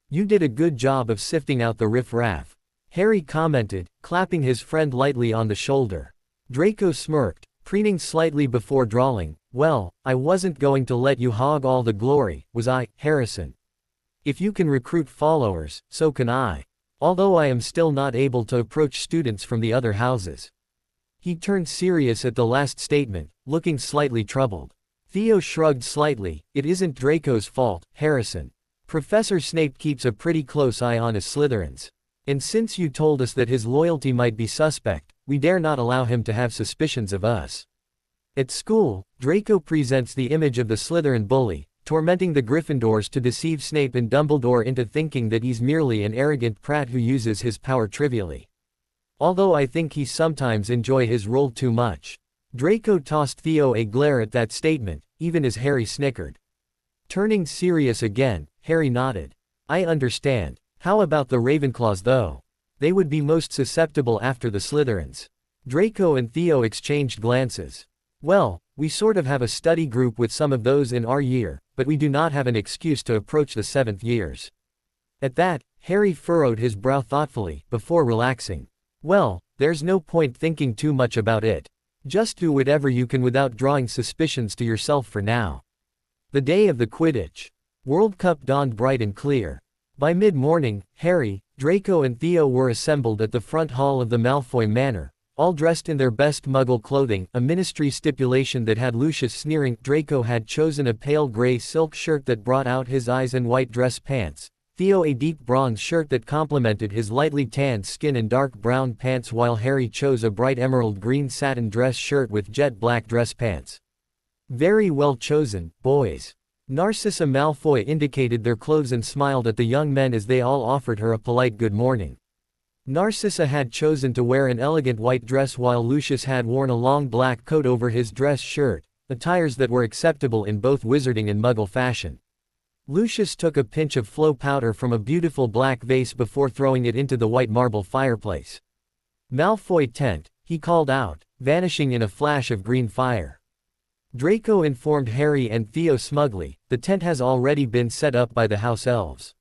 You did a good job of sifting out the riff-raff. Harry commented, clapping his friend lightly on the shoulder. Draco smirked, preening slightly before drawling, well, I wasn't going to let you hog all the glory, was I, Harrison? If you can recruit followers, so can I. Although I am still not able to approach students from the other houses. He turned serious at the last statement, looking slightly troubled. Theo shrugged slightly. It isn't Draco's fault, Harrison. Professor Snape keeps a pretty close eye on his Slytherins. And since you told us that his loyalty might be suspect, we dare not allow him to have suspicions of us. At school, Draco presents the image of the Slytherin bully, tormenting the Gryffindors to deceive Snape and Dumbledore into thinking that he's merely an arrogant prat who uses his power trivially. Although I think he sometimes enjoys his role too much. Draco tossed Theo a glare at that statement, even as Harry snickered. Turning serious again, Harry nodded. I understand. How about the Ravenclaws though? They would be most susceptible after the Slytherins. Draco and Theo exchanged glances. Well, we sort of have a study group with some of those in our year, but we do not have an excuse to approach the 7th years. At that, Harry furrowed his brow thoughtfully, before relaxing. Well, there's no point thinking too much about it. Just do whatever you can without drawing suspicions to yourself for now. The day of the Quidditch World Cup dawned bright and clear. By mid-morning, Harry, Draco and Theo were assembled at the front hall of the Malfoy Manor, all dressed in their best Muggle clothing, a ministry stipulation that had Lucius sneering. Draco had chosen a pale gray silk shirt that brought out his eyes and white dress pants. Theo a deep bronze shirt that complemented his lightly tanned skin and dark brown pants, while Harry chose a bright emerald green satin dress shirt with jet black dress pants. Very well chosen, boys. Narcissa Malfoy indicated their clothes and smiled at the young men as they all offered her a polite good morning. Narcissa had chosen to wear an elegant white dress while Lucius had worn a long black coat over his dress shirt, attires that were acceptable in both wizarding and Muggle fashion. Lucius took a pinch of flow powder from a beautiful black vase before throwing it into the white marble fireplace. Malfoy tent, he called out, vanishing in a flash of green fire. Draco informed Harry and Theo smugly, the tent has already been set up by the house elves.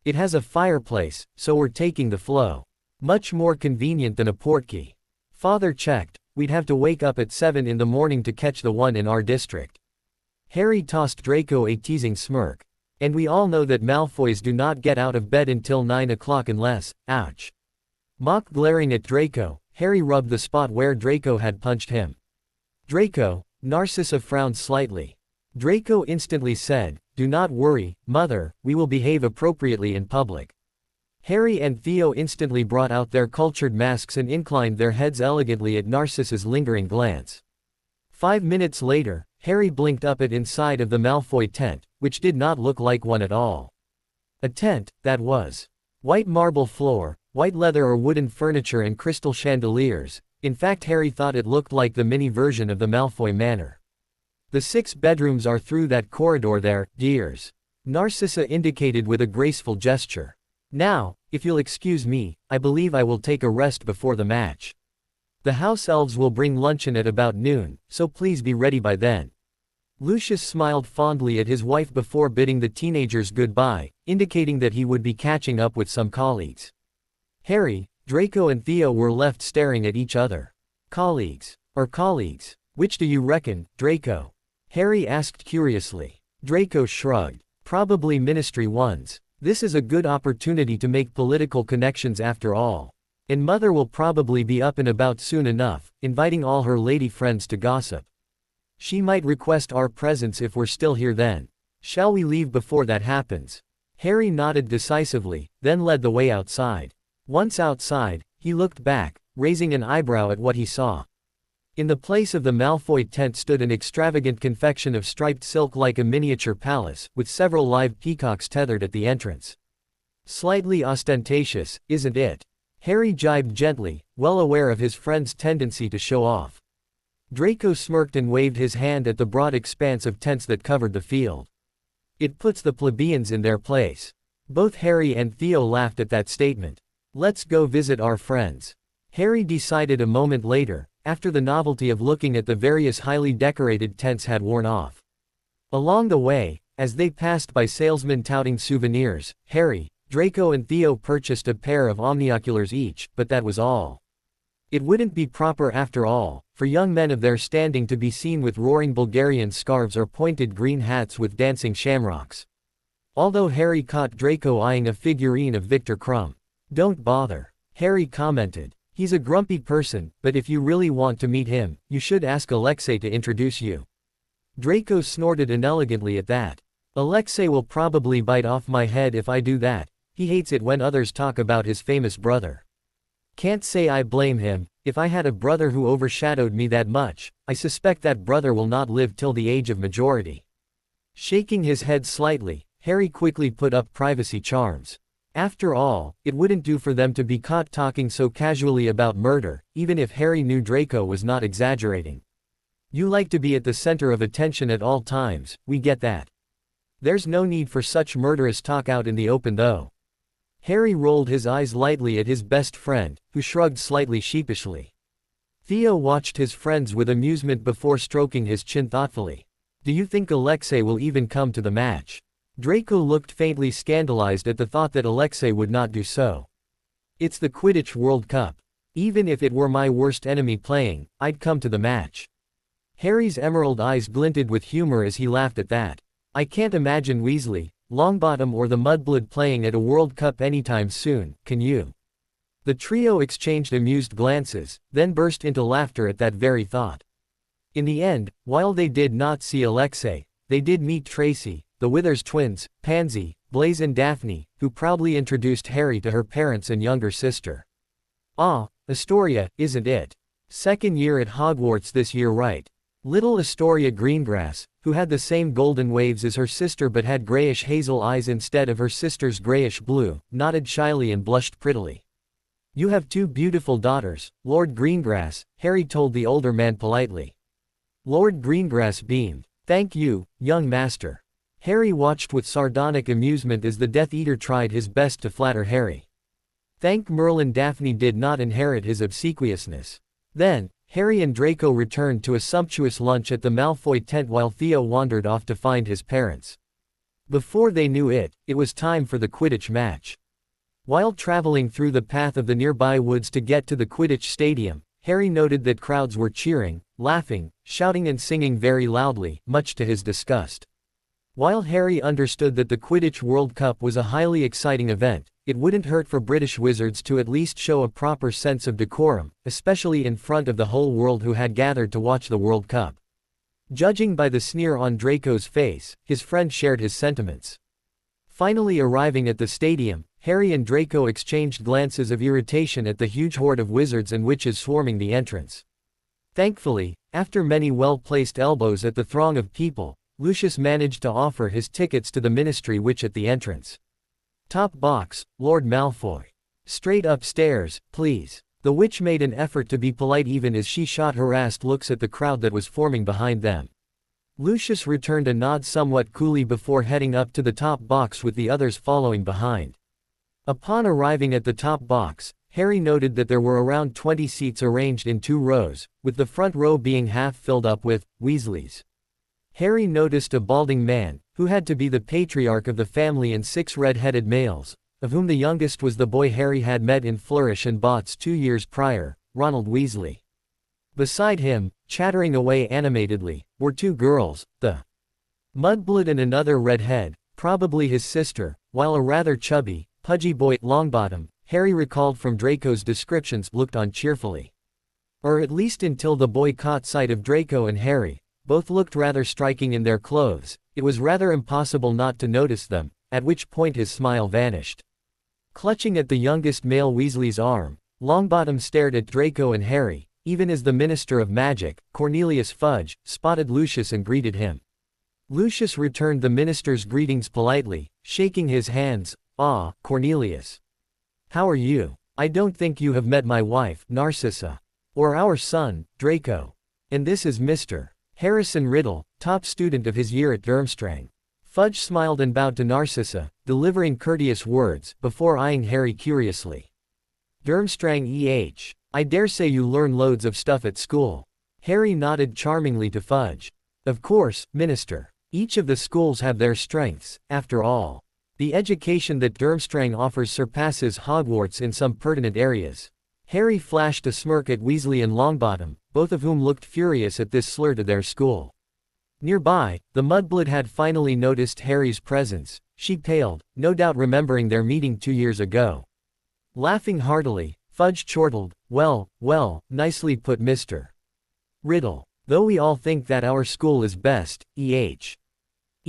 It has a fireplace, so we're taking the flow. Much more convenient than a portkey. Father checked, we'd have to wake up at 7 in the morning to catch the one in our district. Harry tossed Draco a teasing smirk. And we all know that Malfoys do not get out of bed until 9 o'clock unless, ouch. Mock glaring at Draco, Harry rubbed the spot where Draco had punched him. Draco, Narcissa frowned slightly. Draco instantly said, "Do not worry, Mother, we will behave appropriately in public." Harry and Theo instantly brought out their cultured masks and inclined their heads elegantly at Narcissa's lingering glance. 5 minutes later, Harry blinked up at inside of the Malfoy tent, which did not look like one at all. A tent, that was. White marble floor, white leather or wooden furniture and crystal chandeliers. In fact, Harry thought it looked like the mini version of the Malfoy Manor. "The 6 bedrooms are through that corridor there, dears," Narcissa indicated with a graceful gesture. "Now, if you'll excuse me, I believe I will take a rest before the match. The house elves will bring luncheon at about noon, so please be ready by then." Lucius smiled fondly at his wife before bidding the teenagers goodbye, indicating that he would be catching up with some colleagues. Harry, Draco and Theo were left staring at each other. "Colleagues. Or colleagues? Which do you reckon, Draco?" Harry asked curiously. Draco shrugged. "Probably ministry ones. This is a good opportunity to make political connections after all. And Mother will probably be up and about soon enough, inviting all her lady friends to gossip. She might request our presence if we're still here then. Shall we leave before that happens?" Harry nodded decisively, then led the way outside. Once outside, he looked back, raising an eyebrow at what he saw. In the place of the Malfoy tent stood an extravagant confection of striped silk like a miniature palace, with several live peacocks tethered at the entrance. "Slightly ostentatious, isn't it?" Harry jibed gently, well aware of his friend's tendency to show off. Draco smirked and waved his hand at the broad expanse of tents that covered the field. "It puts the plebeians in their place." Both Harry and Theo laughed at that statement. "Let's go visit our friends," Harry decided a moment later, after the novelty of looking at the various highly decorated tents had worn off. Along the way, as they passed by salesmen touting souvenirs, Harry, Draco and Theo purchased a pair of omnioculars each, but that was all. It wouldn't be proper after all, for young men of their standing to be seen with roaring Bulgarian scarves or pointed green hats with dancing shamrocks. Although Harry caught Draco eyeing a figurine of Viktor Krum. "Don't bother," Harry commented. "He's a grumpy person, but if you really want to meet him, you should ask Alexei to introduce you." Draco snorted inelegantly at that. "Alexei will probably bite off my head if I do that. He hates it when others talk about his famous brother." "Can't say I blame him. If I had a brother who overshadowed me that much, I suspect that brother will not live till the age of majority." Shaking his head slightly, Harry quickly put up privacy charms. After all, it wouldn't do for them to be caught talking so casually about murder, even if Harry knew Draco was not exaggerating. "You like to be at the center of attention at all times, we get that. There's no need for such murderous talk out in the open though." Harry rolled his eyes lightly at his best friend, who shrugged slightly sheepishly. Theo watched his friends with amusement before stroking his chin thoughtfully. "Do you think Alexei will even come to the match?" Draco looked faintly scandalized at the thought that Alexei would not do so. "It's the Quidditch World Cup. Even if it were my worst enemy playing, I'd come to the match." Harry's emerald eyes glinted with humor as he laughed at that. "I can't imagine Weasley, Longbottom or the Mudblood playing at a World Cup anytime soon, can you?" The trio exchanged amused glances, then burst into laughter at that very thought. In the end, while they did not see Alexei, they did meet Tracy, the Withers twins, Pansy, Blaise and Daphne, who proudly introduced Harry to her parents and younger sister. "Ah, Astoria, isn't it? Second year at Hogwarts this year, right?" Little Astoria Greengrass, who had the same golden waves as her sister but had grayish hazel eyes instead of her sister's grayish blue, nodded shyly and blushed prettily. "You have 2 beautiful daughters, Lord Greengrass," Harry told the older man politely. Lord Greengrass beamed. "Thank you, young master." Harry watched with sardonic amusement as the Death Eater tried his best to flatter Harry. Thank Merlin, Daphne did not inherit his obsequiousness. Then, Harry and Draco returned to a sumptuous lunch at the Malfoy tent while Theo wandered off to find his parents. Before they knew it, it was time for the Quidditch match. While traveling through the path of the nearby woods to get to the Quidditch stadium, Harry noted that crowds were cheering, laughing, shouting and singing very loudly, much to his disgust. While Harry understood that the Quidditch World Cup was a highly exciting event, it wouldn't hurt for British wizards to at least show a proper sense of decorum, especially in front of the whole world who had gathered to watch the World Cup. Judging by the sneer on Draco's face, his friend shared his sentiments. Finally arriving at the stadium, Harry and Draco exchanged glances of irritation at the huge horde of wizards and witches swarming the entrance. Thankfully, after many well-placed elbows at the throng of people, Lucius managed to offer his tickets to the Ministry Witch at the entrance. "Top box, Lord Malfoy. Straight upstairs, please." The witch made an effort to be polite even as she shot harassed looks at the crowd that was forming behind them. Lucius returned a nod somewhat coolly before heading up to the top box with the others following behind. Upon arriving at the top box, Harry noted that there were around 20 seats arranged in 2 rows, with the front row being half filled up with Weasleys. Harry noticed a balding man, who had to be the patriarch of the family, and 6 red-headed males, of whom the youngest was the boy Harry had met in Flourish and Bots 2 years prior, Ronald Weasley. Beside him, chattering away animatedly, were 2 girls, the Mudblood and another redhead, probably his sister, while a rather chubby, pudgy boy, Longbottom, Harry recalled from Draco's descriptions, looked on cheerfully. Or at least until the boy caught sight of Draco and Harry. Both looked rather striking in their clothes, it was rather impossible not to notice them, at which point his smile vanished. Clutching at the youngest male Weasley's arm, Longbottom stared at Draco and Harry, even as the Minister of Magic, Cornelius Fudge, spotted Lucius and greeted him. Lucius returned the minister's greetings politely, shaking his hands. "Ah, Cornelius. How are you? I don't think you have met my wife, Narcissa. Or our son, Draco. And this is Mr. Harrison Riddle, top student of his year at Durmstrang." Fudge smiled and bowed to Narcissa, delivering courteous words, before eyeing Harry curiously. "Durmstrang eh? I dare say you learn loads of stuff at school." Harry nodded charmingly to Fudge. "Of course, Minister. Each of the schools have their strengths, after all. The education that Durmstrang offers surpasses Hogwarts in some pertinent areas." Harry flashed a smirk at Weasley and Longbottom, both of whom looked furious at this slur to their school. Nearby, the Mudblood had finally noticed Harry's presence. She paled, no doubt remembering their meeting 2 years ago. Laughing heartily, Fudge chortled, "Well, well, nicely put, Mr. Riddle. Though we all think that our school is best,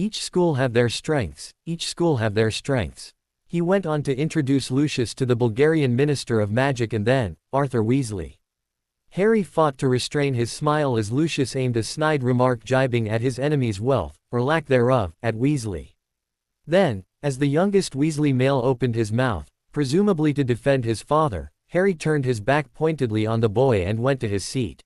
Each school have their strengths, each school have their strengths." He went on to introduce Lucius to the Bulgarian Minister of Magic and then, Arthur Weasley. Harry fought to restrain his smile as Lucius aimed a snide remark jibing at his enemy's wealth, or lack thereof, at Weasley. Then, as the youngest Weasley male opened his mouth, presumably to defend his father, Harry turned his back pointedly on the boy and went to his seat.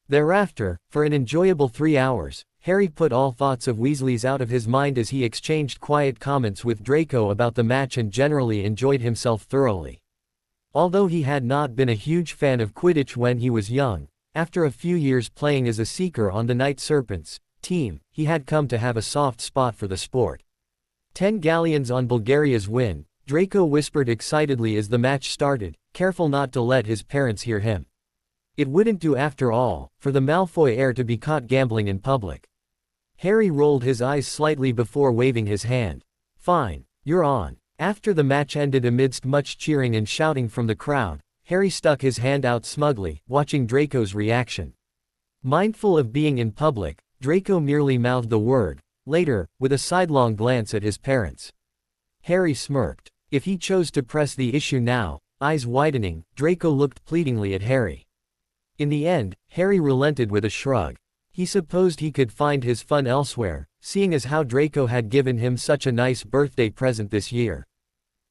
Thereafter, for an enjoyable 3 hours, Harry put all thoughts of Weasleys out of his mind as he exchanged quiet comments with Draco about the match and generally enjoyed himself thoroughly. Although he had not been a huge fan of Quidditch when he was young, after a few years playing as a seeker on the Night Serpents team, he had come to have a soft spot for the sport. 10 galleons on Bulgaria's win, Draco whispered excitedly as the match started, careful not to let his parents hear him. It wouldn't do after all, for the Malfoy heir to be caught gambling in public. Harry rolled his eyes slightly before waving his hand. "Fine, you're on." After the match ended amidst much cheering and shouting from the crowd, Harry stuck his hand out smugly, watching Draco's reaction. Mindful of being in public, Draco merely mouthed the word, later, with a sidelong glance at his parents. Harry smirked. If he chose to press the issue now, eyes widening, Draco looked pleadingly at Harry. In the end, Harry relented with a shrug. He supposed he could find his fun elsewhere, seeing as how Draco had given him such a nice birthday present this year.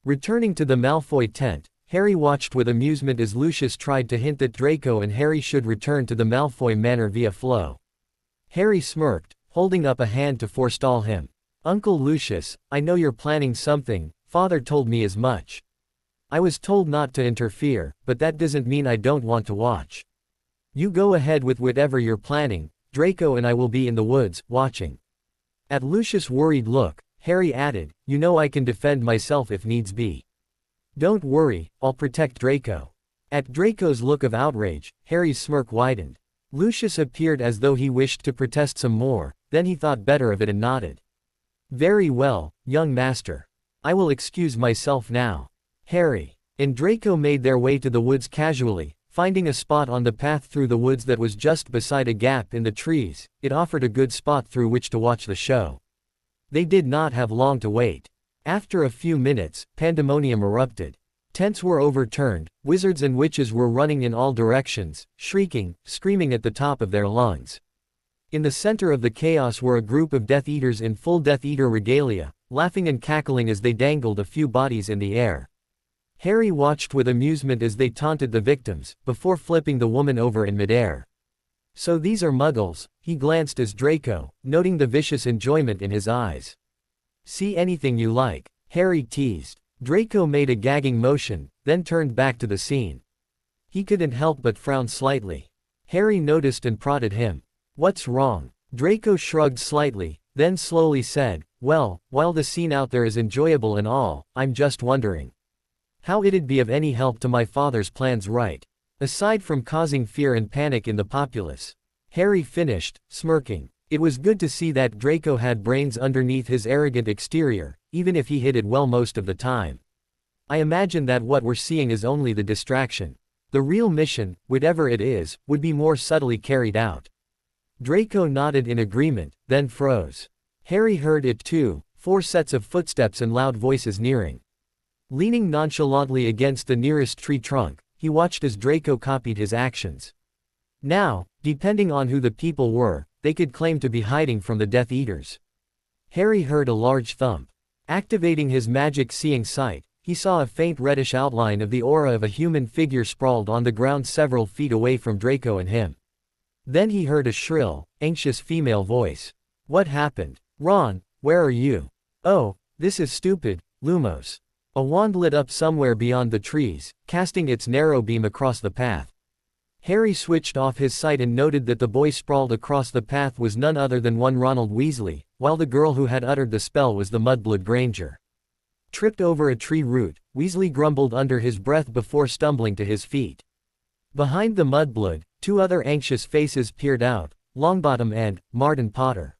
Returning to the Malfoy tent, Harry watched with amusement as Lucius tried to hint that Draco and Harry should return to the Malfoy manor via Flo. Harry smirked, holding up a hand to forestall him. "Uncle Lucius, I know you're planning something, Father told me as much. I was told not to interfere, but that doesn't mean I don't want to watch. You go ahead with whatever you're planning, Draco and I will be in the woods, watching." At Lucius' worried look, Harry added, "You know I can defend myself if needs be. Don't worry, I'll protect Draco." At Draco's look of outrage, Harry's smirk widened. Lucius appeared as though he wished to protest some more, then he thought better of it and nodded. Very well, young master. I will excuse myself now. Harry and Draco made their way to the woods casually, finding a spot on the path through the woods that was just beside a gap in the trees. It offered a good spot through which to watch the show. They did not have long to wait. After a few minutes, pandemonium erupted. Tents were overturned, wizards and witches were running in all directions, shrieking, screaming at the top of their lungs. In the center of the chaos were a group of Death Eaters in full Death Eater regalia, laughing and cackling as they dangled a few bodies in the air. Harry watched with amusement as they taunted the victims, before flipping the woman over in midair. So these are Muggles, he glanced at Draco, noting the vicious enjoyment in his eyes. See anything you like, Harry teased. Draco made a gagging motion, then turned back to the scene. He couldn't help but frown slightly. Harry noticed and prodded him. What's wrong? Draco shrugged slightly, then slowly said, well, while the scene out there is enjoyable and all, I'm just wondering how it'd be of any help to my father's plans, right? Aside from causing fear and panic in the populace. Harry finished, smirking. It was good to see that Draco had brains underneath his arrogant exterior, even if he hid it well most of the time. I imagine that what we're seeing is only the distraction. The real mission, whatever it is, would be more subtly carried out. Draco nodded in agreement, then froze. Harry heard it too, 4 sets of footsteps and loud voices nearing. Leaning nonchalantly against the nearest tree trunk, he watched as Draco copied his actions. Now, depending on who the people were, they could claim to be hiding from the Death Eaters. Harry heard a large thump. Activating his magic seeing sight, he saw a faint reddish outline of the aura of a human figure sprawled on the ground several feet away from Draco and him. Then he heard a shrill, anxious female voice. What happened? Ron, where are you? Oh, this is stupid, Lumos. A wand lit up somewhere beyond the trees, casting its narrow beam across the path. Harry switched off his sight and noted that the boy sprawled across the path was none other than one Ronald Weasley, while the girl who had uttered the spell was the Mudblood Granger. Tripped over a tree root, Weasley grumbled under his breath before stumbling to his feet. Behind the Mudblood, 2 other anxious faces peered out, Longbottom and Martin Potter.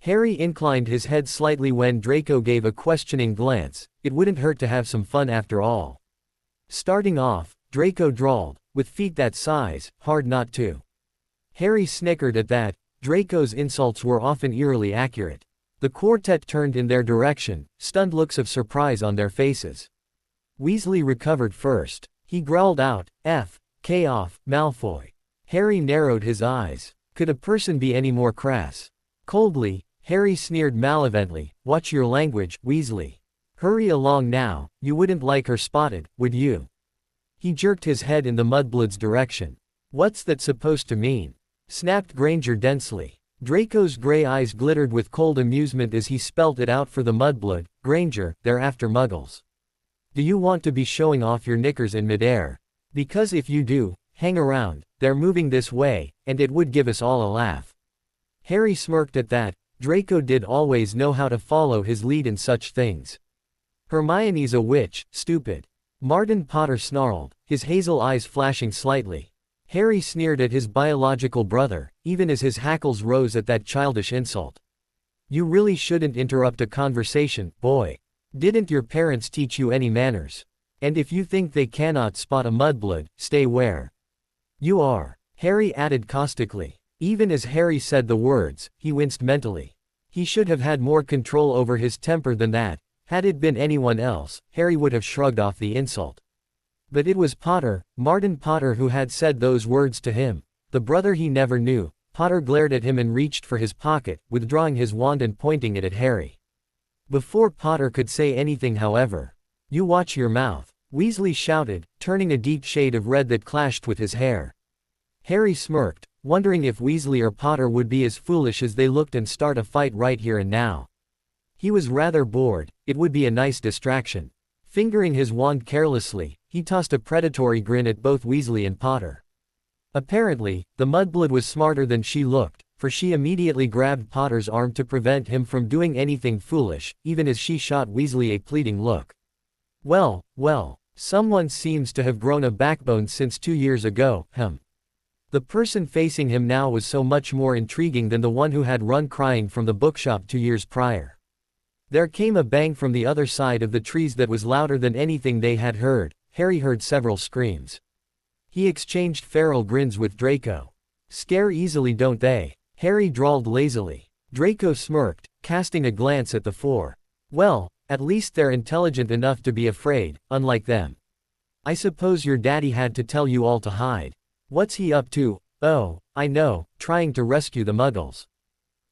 Harry inclined his head slightly when Draco gave a questioning glance. It wouldn't hurt to have some fun after all. Starting off, Draco drawled, with feet that size, hard not to. Harry snickered at that. Draco's insults were often eerily accurate. The quartet turned in their direction, stunned looks of surprise on their faces. Weasley recovered first. He growled out, F.K. off, Malfoy. Harry narrowed his eyes. Could a person be any more crass? Coldly, Harry sneered malevolently, watch your language, Weasley. Hurry along now, you wouldn't like her spotted, would you? He jerked his head in the Mudblood's direction. What's that supposed to mean? Snapped Granger densely. Draco's gray eyes glittered with cold amusement as he spelt it out for the Mudblood. Granger, they're after Muggles. Do you want to be showing off your knickers in midair? Because if you do, hang around, they're moving this way, and it would give us all a laugh. Harry smirked at that. Draco did always know how to follow his lead in such things. Hermione's a witch, stupid. Martin Potter snarled, his hazel eyes flashing slightly. Harry sneered at his biological brother, even as his hackles rose at that childish insult. You really shouldn't interrupt a conversation, boy. Didn't your parents teach you any manners? And if you think they cannot spot a Mudblood, stay where you are, Harry added caustically. Even as Harry said the words, he winced mentally. He should have had more control over his temper than that. Had it been anyone else, Harry would have shrugged off the insult. But it was Potter, Martin Potter, who had said those words to him, the brother he never knew. Potter glared at him and reached for his pocket, withdrawing his wand and pointing it at Harry. Before Potter could say anything, however, you watch your mouth, Weasley shouted, turning a deep shade of red that clashed with his hair. Harry smirked, wondering if Weasley or Potter would be as foolish as they looked and start a fight right here and now. He was rather bored. It would be a nice distraction. Fingering his wand carelessly, he tossed a predatory grin at both Weasley and Potter. Apparently, the Mudblood was smarter than she looked, for she immediately grabbed Potter's arm to prevent him from doing anything foolish, even as she shot Weasley a pleading look. Well, Someone seems to have grown a backbone since 2 years ago, The person facing him now was so much more intriguing than the one who had run crying from the bookshop 2 years prior. There came a bang from the other side of the trees that was louder than anything they had heard. Harry heard several screams. He exchanged feral grins with Draco. Scare easily, don't they? Harry drawled lazily. Draco smirked, casting a glance at the four. Well, at least they're intelligent enough to be afraid, unlike them. I suppose your daddy had to tell you all to hide. What's he up to? Oh, I know, trying to rescue the Muggles.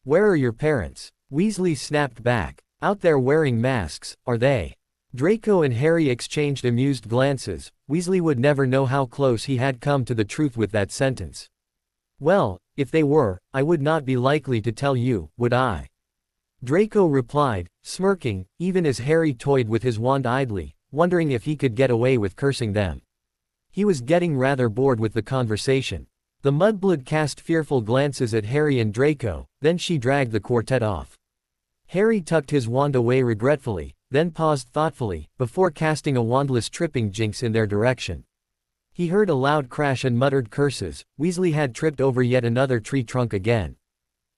Where are your parents? Weasley snapped back. Out there wearing masks, are they? Draco and Harry exchanged amused glances. Weasley would never know how close he had come to the truth with that sentence. Well, if they were, I would not be likely to tell you, would I? Draco replied, smirking, even as Harry toyed with his wand idly, wondering if he could get away with cursing them. He was getting rather bored with the conversation. The mudblood cast fearful glances at Harry and Draco, then she dragged the quartet off. Harry tucked his wand away regretfully, then paused thoughtfully, before casting a wandless tripping jinx in their direction. He heard a loud crash and muttered curses. Weasley had tripped over yet another tree trunk again.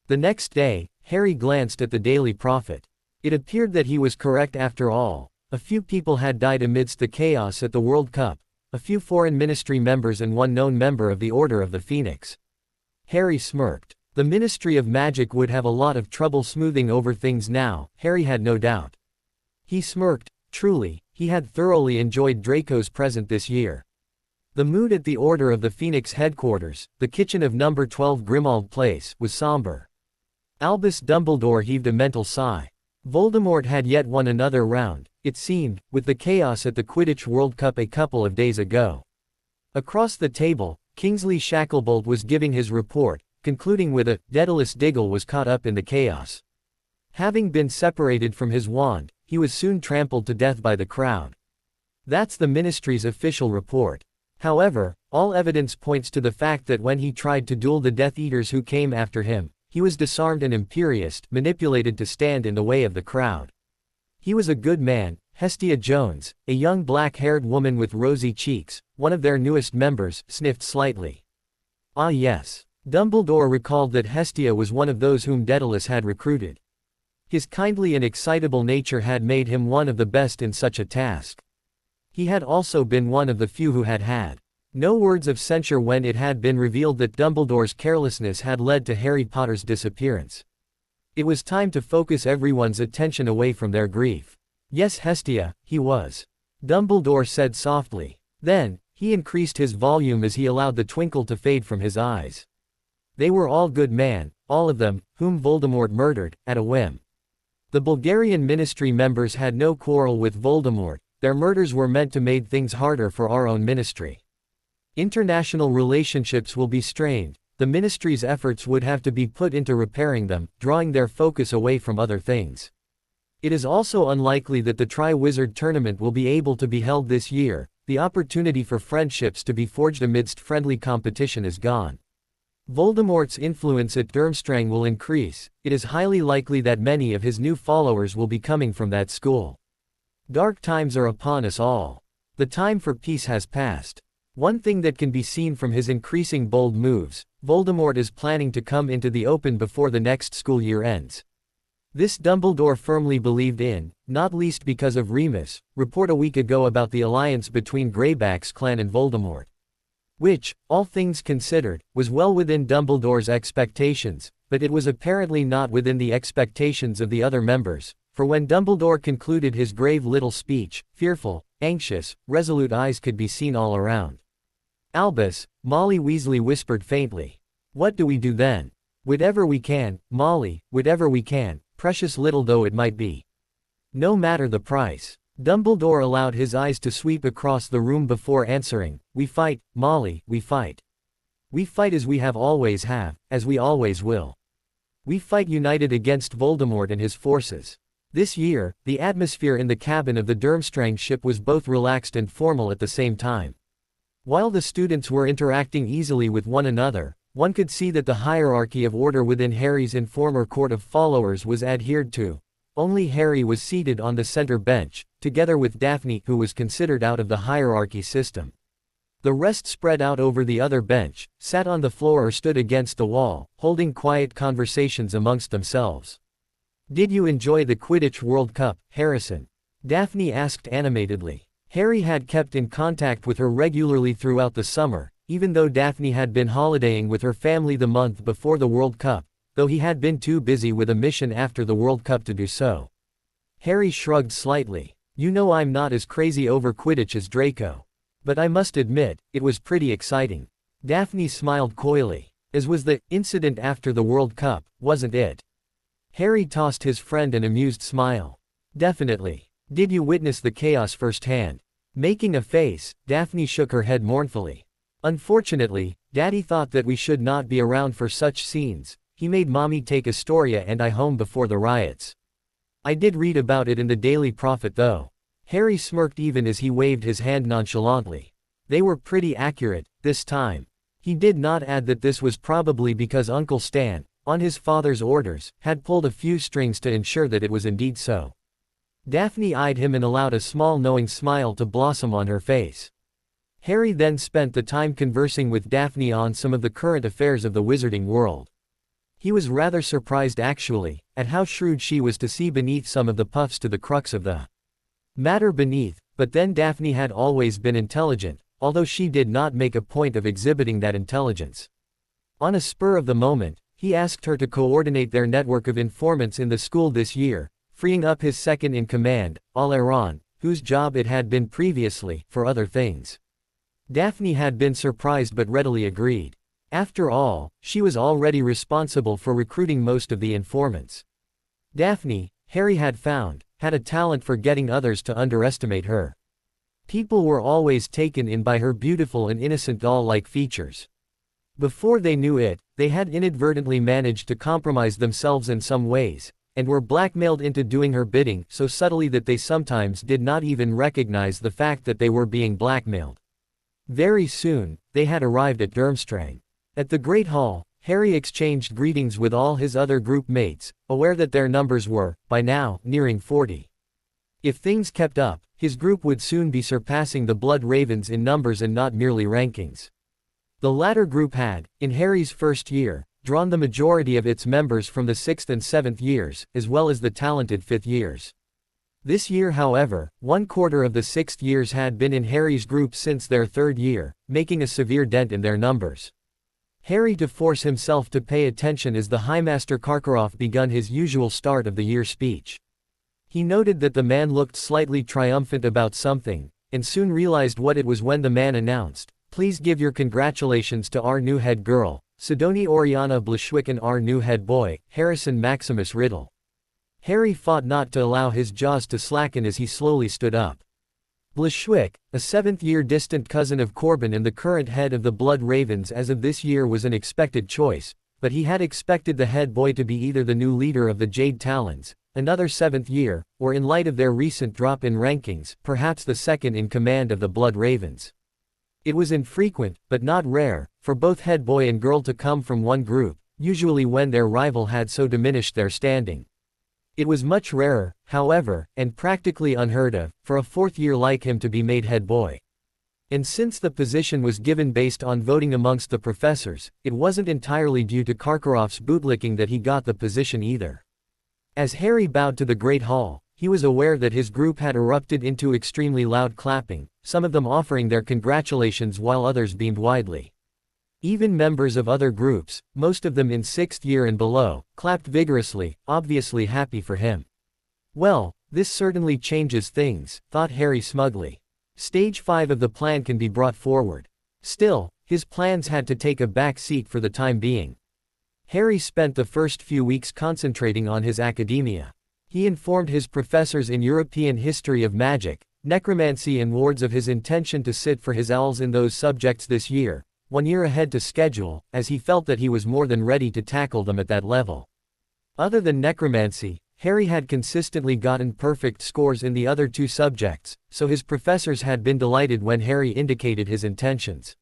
The next day, Harry glanced at the Daily Prophet. It appeared that he was correct after all. A few people had died amidst the chaos at the World Cup, a few foreign ministry members and one known member of the Order of the Phoenix. Harry smirked. The Ministry of Magic would have a lot of trouble smoothing over things now, Harry had no doubt. He smirked. Truly, he had thoroughly enjoyed Draco's present this year. The mood at the Order of the Phoenix headquarters, the kitchen of number 12 Grimmauld Place, was somber. Albus Dumbledore heaved a mental sigh. Voldemort had yet won another round, it seemed, with the chaos at the Quidditch World Cup a couple of days ago. Across the table, Kingsley Shacklebolt was giving his report, concluding with a Daedalus Diggle was caught up in the chaos. Having been separated from his wand, he was soon trampled to death by the crowd. That's the Ministry's official report. However, all evidence points to the fact that when he tried to duel the Death Eaters who came after him, he was disarmed and imperious, manipulated to stand in the way of the crowd. He was a good man. Hestia Jones, a young black-haired woman with rosy cheeks, one of their newest members, sniffed slightly. Ah yes. Dumbledore recalled that Hestia was one of those whom Daedalus had recruited. His kindly and excitable nature had made him one of the best in such a task. He had also been one of the few who had had no words of censure when it had been revealed that Dumbledore's carelessness had led to Harry Potter's disappearance. It was time to focus everyone's attention away from their grief. Yes, Hestia, he was. Dumbledore said softly. Then, he increased his volume as he allowed the twinkle to fade from his eyes. They were all good men, all of them, whom Voldemort murdered, at a whim. The Bulgarian ministry members had no quarrel with Voldemort, their murders were meant to make things harder for our own ministry. International relationships will be strained, the ministry's efforts would have to be put into repairing them, drawing their focus away from other things. It is also unlikely that the Tri-Wizard tournament will be able to be held this year, the opportunity for friendships to be forged amidst friendly competition is gone. Voldemort's influence at Durmstrang will increase. It is highly likely that many of his new followers will be coming from that school. Dark times are upon us all. The time for peace has passed. One thing that can be seen from his increasing bold moves, Voldemort is planning to come into the open before the next school year ends. This Dumbledore firmly believed in, not least because of Remus' report a week ago about the alliance between Greyback's clan and Voldemort. Which, all things considered, was well within Dumbledore's expectations, but it was apparently not within the expectations of the other members, for when Dumbledore concluded his grave little speech, fearful, anxious, resolute eyes could be seen all around. Albus, Molly Weasley whispered faintly. What do we do then? Whatever we can, Molly, whatever we can, precious little though it might be. No matter the price. Dumbledore allowed his eyes to sweep across the room before answering, we fight, Molly, we fight. We fight as we have always have, as we always will. We fight united against Voldemort and his forces. This year, the atmosphere in the cabin of the Durmstrang ship was both relaxed and formal at the same time. While the students were interacting easily with one another, one could see that the hierarchy of order within Harry's and former court of followers was adhered to. Only Harry was seated on the center bench, together with Daphne, who was considered out of the hierarchy system. The rest spread out over the other bench, sat on the floor or stood against the wall, holding quiet conversations amongst themselves. "Did you enjoy the Quidditch World Cup, Harrison?" Daphne asked animatedly. Harry had kept in contact with her regularly throughout the summer, even though Daphne had been holidaying with her family the month before the World Cup, though he had been too busy with a mission after the World Cup to do so. Harry shrugged slightly. "You know I'm not as crazy over Quidditch as Draco. But I must admit, it was pretty exciting." Daphne smiled coyly. "As was the incident after the World Cup, wasn't it?" Harry tossed his friend an amused smile. "Definitely. Did you witness the chaos firsthand?" Making a face, Daphne shook her head mournfully. "Unfortunately, Daddy thought that we should not be around for such scenes. He made Mommy take Astoria and I home before the riots. I did read about it in the Daily Prophet though." Harry smirked even as he waved his hand nonchalantly. "They were pretty accurate, this time." He did not add that this was probably because Uncle Stan, on his father's orders, had pulled a few strings to ensure that it was indeed so. Daphne eyed him and allowed a small knowing smile to blossom on her face. Harry then spent the time conversing with Daphne on some of the current affairs of the wizarding world. He was rather surprised actually, at how shrewd she was to see beneath some of the puffs to the crux of the matter beneath, but then Daphne had always been intelligent, although she did not make a point of exhibiting that intelligence. On a spur of the moment, he asked her to coordinate their network of informants in the school this year, freeing up his second-in-command, Al-Aron, whose job it had been previously, for other things. Daphne had been surprised but readily agreed. After all, she was already responsible for recruiting most of the informants. Daphne, Harry had found, had a talent for getting others to underestimate her. People were always taken in by her beautiful and innocent doll-like features. Before they knew it, they had inadvertently managed to compromise themselves in some ways, and were blackmailed into doing her bidding so subtly that they sometimes did not even recognize the fact that they were being blackmailed. Very soon, they had arrived at Durmstrang. At the Great Hall, Harry exchanged greetings with all his other group mates, aware that their numbers were, by now, nearing 40. If things kept up, his group would soon be surpassing the Blood Ravens in numbers and not merely rankings. The latter group had, in Harry's first year, drawn the majority of its members from the 6th and 7th years, as well as the talented 5th years. This year however, 1/4 of the 6th years had been in Harry's group since their 3rd year, making a severe dent in their numbers. Harry to force himself to pay attention as the Highmaster Karkaroff begun his usual start of the year speech. He noted that the man looked slightly triumphant about something, and soon realized what it was when the man announced, "Please give your congratulations to our new head girl, Sidonie Oriana Blashwick, and our new head boy, Harrison Maximus Riddle." Harry fought not to allow his jaws to slacken as he slowly stood up. Blashwick, a 7th-year distant cousin of Corbin and the current head of the Blood Ravens as of this year, was an expected choice, but he had expected the head boy to be either the new leader of the Jade Talons, another 7th year, or in light of their recent drop in rankings, perhaps the second in command of the Blood Ravens. It was infrequent, but not rare, for both head boy and girl to come from one group, usually when their rival had so diminished their standing. It was much rarer, however, and practically unheard of, for a 4th year like him to be made head boy. And since the position was given based on voting amongst the professors, it wasn't entirely due to Karkaroff's bootlicking that he got the position either. As Harry bowed to the Great Hall, he was aware that his group had erupted into extremely loud clapping, some of them offering their congratulations while others beamed widely. Even members of other groups, most of them in 6th year and below, clapped vigorously, obviously happy for him. Well, this certainly changes things, thought Harry smugly. Stage 5 of the plan can be brought forward. Still, his plans had to take a back seat for the time being. Harry spent the first few weeks concentrating on his academia. He informed his professors in European history of magic, necromancy and wards of his intention to sit for his owls in those subjects this year, 1 year ahead to schedule, as he felt that he was more than ready to tackle them at that level. Other than necromancy, Harry had consistently gotten perfect scores in the other 2 subjects, so his professors had been delighted when Harry indicated his intentions.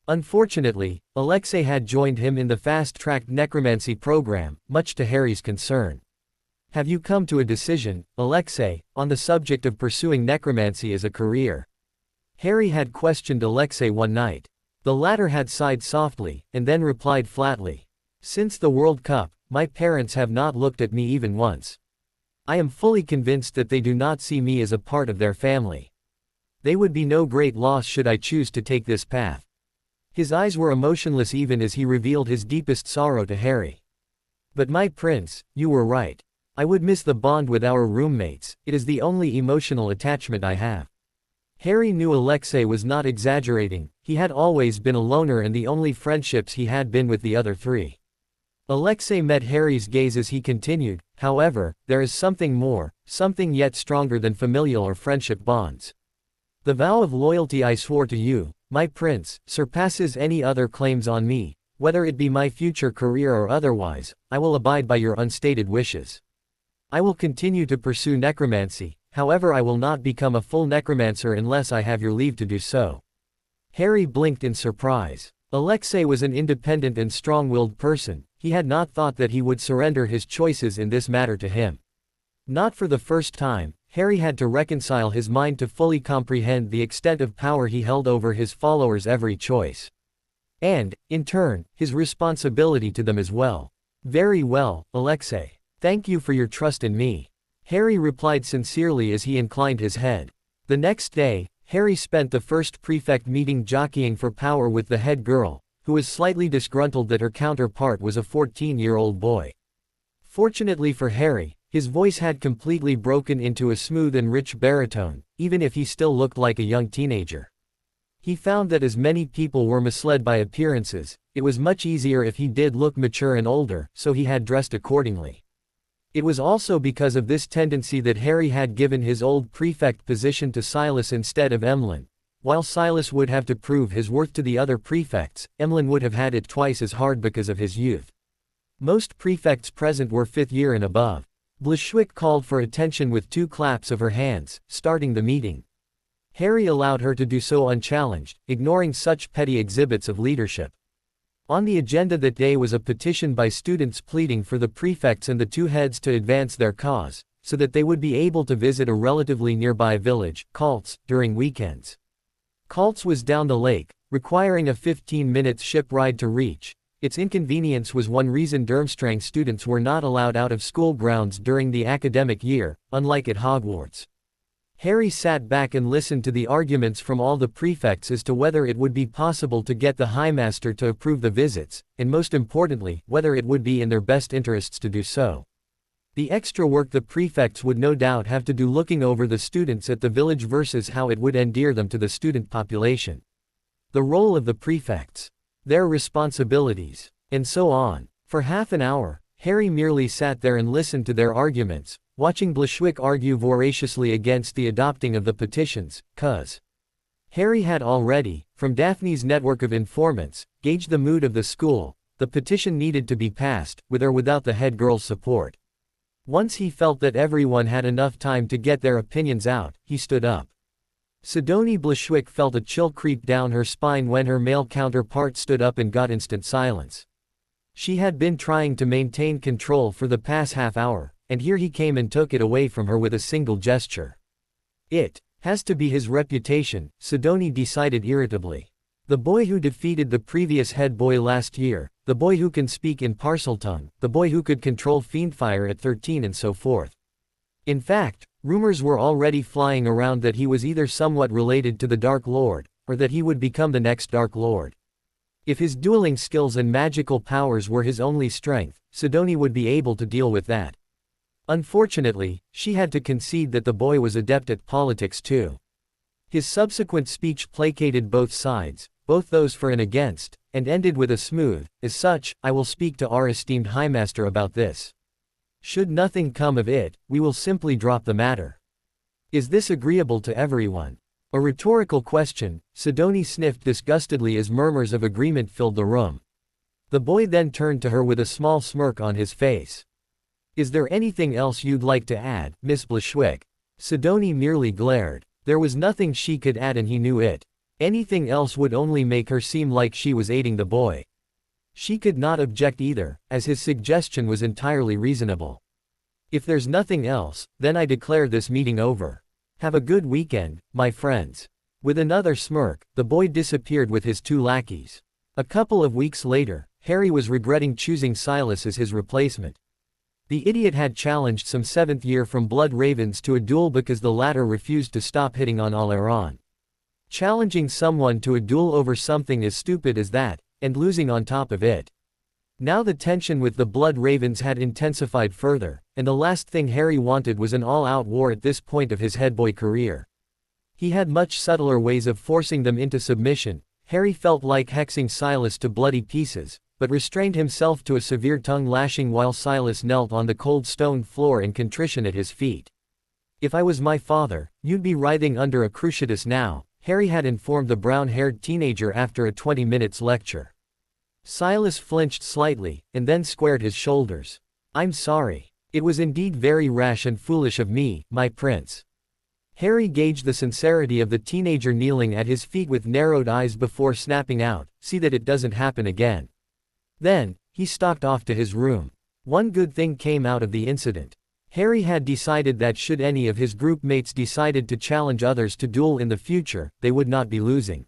Unfortunately, Alexei had joined him in the fast-tracked necromancy program, much to Harry's concern. Have you come to a decision, Alexei, on the subject of pursuing necromancy as a career? Harry had questioned Alexei one night. The latter had sighed softly, and then replied flatly. Since the World Cup, my parents have not looked at me even once. I am fully convinced that they do not see me as a part of their family. They would be no great loss should I choose to take this path. His eyes were emotionless even as he revealed his deepest sorrow to Harry. But my prince, you were right. I would miss the bond with our roommates, it is the only emotional attachment I have. Harry knew Alexei was not exaggerating, he had always been a loner and the only friendships he had been with the other three. Alexei met Harry's gaze as he continued, however, there is something more, something yet stronger than familial or friendship bonds. The vow of loyalty I swore to you, my prince, surpasses any other claims on me, whether it be my future career or otherwise, I will abide by your unstated wishes. I will continue to pursue necromancy, however I will not become a full necromancer unless I have your leave to do so. Harry blinked in surprise. Alexei was an independent and strong-willed person, he had not thought that he would surrender his choices in this matter to him. Not for the first time, Harry had to reconcile his mind to fully comprehend the extent of power he held over his followers' every choice. And, in turn, his responsibility to them as well. Very well, Alexei. Thank you for your trust in me. Harry replied sincerely as he inclined his head. The next day, Harry spent the first prefect meeting jockeying for power with the head girl, who was slightly disgruntled that her counterpart was a 14-year-old boy. Fortunately for Harry, his voice had completely broken into a smooth and rich baritone, even if he still looked like a young teenager. He found that as many people were misled by appearances, it was much easier if he did look mature and older, so he had dressed accordingly. It was also because of this tendency that Harry had given his old prefect position to Silas instead of Emlyn. While Silas would have to prove his worth to the other prefects, Emlyn would have had it twice as hard because of his youth. Most prefects present were 5th year and above. Blashwick called for attention with 2 claps of her hands, starting the meeting. Harry allowed her to do so unchallenged, ignoring such petty exhibits of leadership. On the agenda that day was a petition by students pleading for the prefects and the 2 heads to advance their cause, so that they would be able to visit a relatively nearby village, Kaltz, during weekends. Kaltz was down the lake, requiring a 15-minute ship ride to reach. Its inconvenience was one reason Durmstrang students were not allowed out of school grounds during the academic year, unlike at Hogwarts. Harry sat back and listened to the arguments from all the prefects as to whether it would be possible to get the Highmaster to approve the visits, and most importantly, whether it would be in their best interests to do so. The extra work the prefects would no doubt have to do looking over the students at the village versus how it would endear them to the student population. The role of the prefects. Their responsibilities. And so on. For half an hour, Harry merely sat there and listened to their arguments, watching Blashwick argue voraciously against the adopting of the petitions, cuz. Harry had already, from Daphne's network of informants, gauged the mood of the school. The petition needed to be passed, with or without the head girl's support. Once he felt that everyone had enough time to get their opinions out, he stood up. Sidonie Blashwick felt a chill creep down her spine when her male counterpart stood up and got instant silence. She had been trying to maintain control for the past half hour, and here he came and took it away from her with a single gesture. It has to be his reputation, Sidonie decided irritably. The boy who defeated the previous head boy last year, the boy who can speak in Parseltongue, the boy who could control fiendfire at 13 and so forth. In fact, rumors were already flying around that he was either somewhat related to the Dark Lord, or that he would become the next Dark Lord. If his dueling skills and magical powers were his only strength, Sidonie would be able to deal with that. Unfortunately, she had to concede that the boy was adept at politics too. His subsequent speech placated both sides, both those for and against, and ended with a smooth, "As such, I will speak to our esteemed Highmaster about this. Should nothing come of it, we will simply drop the matter. Is this agreeable to everyone?" A rhetorical question, Sidonie sniffed disgustedly as murmurs of agreement filled the room. The boy then turned to her with a small smirk on his face. "Is there anything else you'd like to add, Miss Blashwick?" Sidonie merely glared. There was nothing she could add and he knew it. Anything else would only make her seem like she was aiding the boy. She could not object either, as his suggestion was entirely reasonable. If there's nothing else, then I declare this meeting over. Have a good weekend, my friends." With another smirk, the boy disappeared with his 2 lackeys. A couple of weeks later, Harry was regretting choosing Silas as his replacement. The idiot had challenged some 7th year from Blood Ravens to a duel because the latter refused to stop hitting on Oleron. Challenging someone to a duel over something as stupid as that, and losing on top of it. Now the tension with the Blood Ravens had intensified further, and the last thing Harry wanted was an all-out war at this point of his headboy career. He had much subtler ways of forcing them into submission. Harry felt like hexing Silas to bloody pieces, but restrained himself to a severe tongue lashing while Silas knelt on the cold stone floor in contrition at his feet. "If I was my father, you'd be writhing under a cruciatus now," Harry had informed the brown-haired teenager after a 20 minutes lecture. Silas flinched slightly, and then squared his shoulders. "I'm sorry. It was indeed very rash and foolish of me, my prince." Harry gauged the sincerity of the teenager kneeling at his feet with narrowed eyes before snapping out, "See that it doesn't happen again." Then, he stalked off to his room. One good thing came out of the incident. Harry had decided that should any of his group mates decided to challenge others to duel in the future, they would not be losing.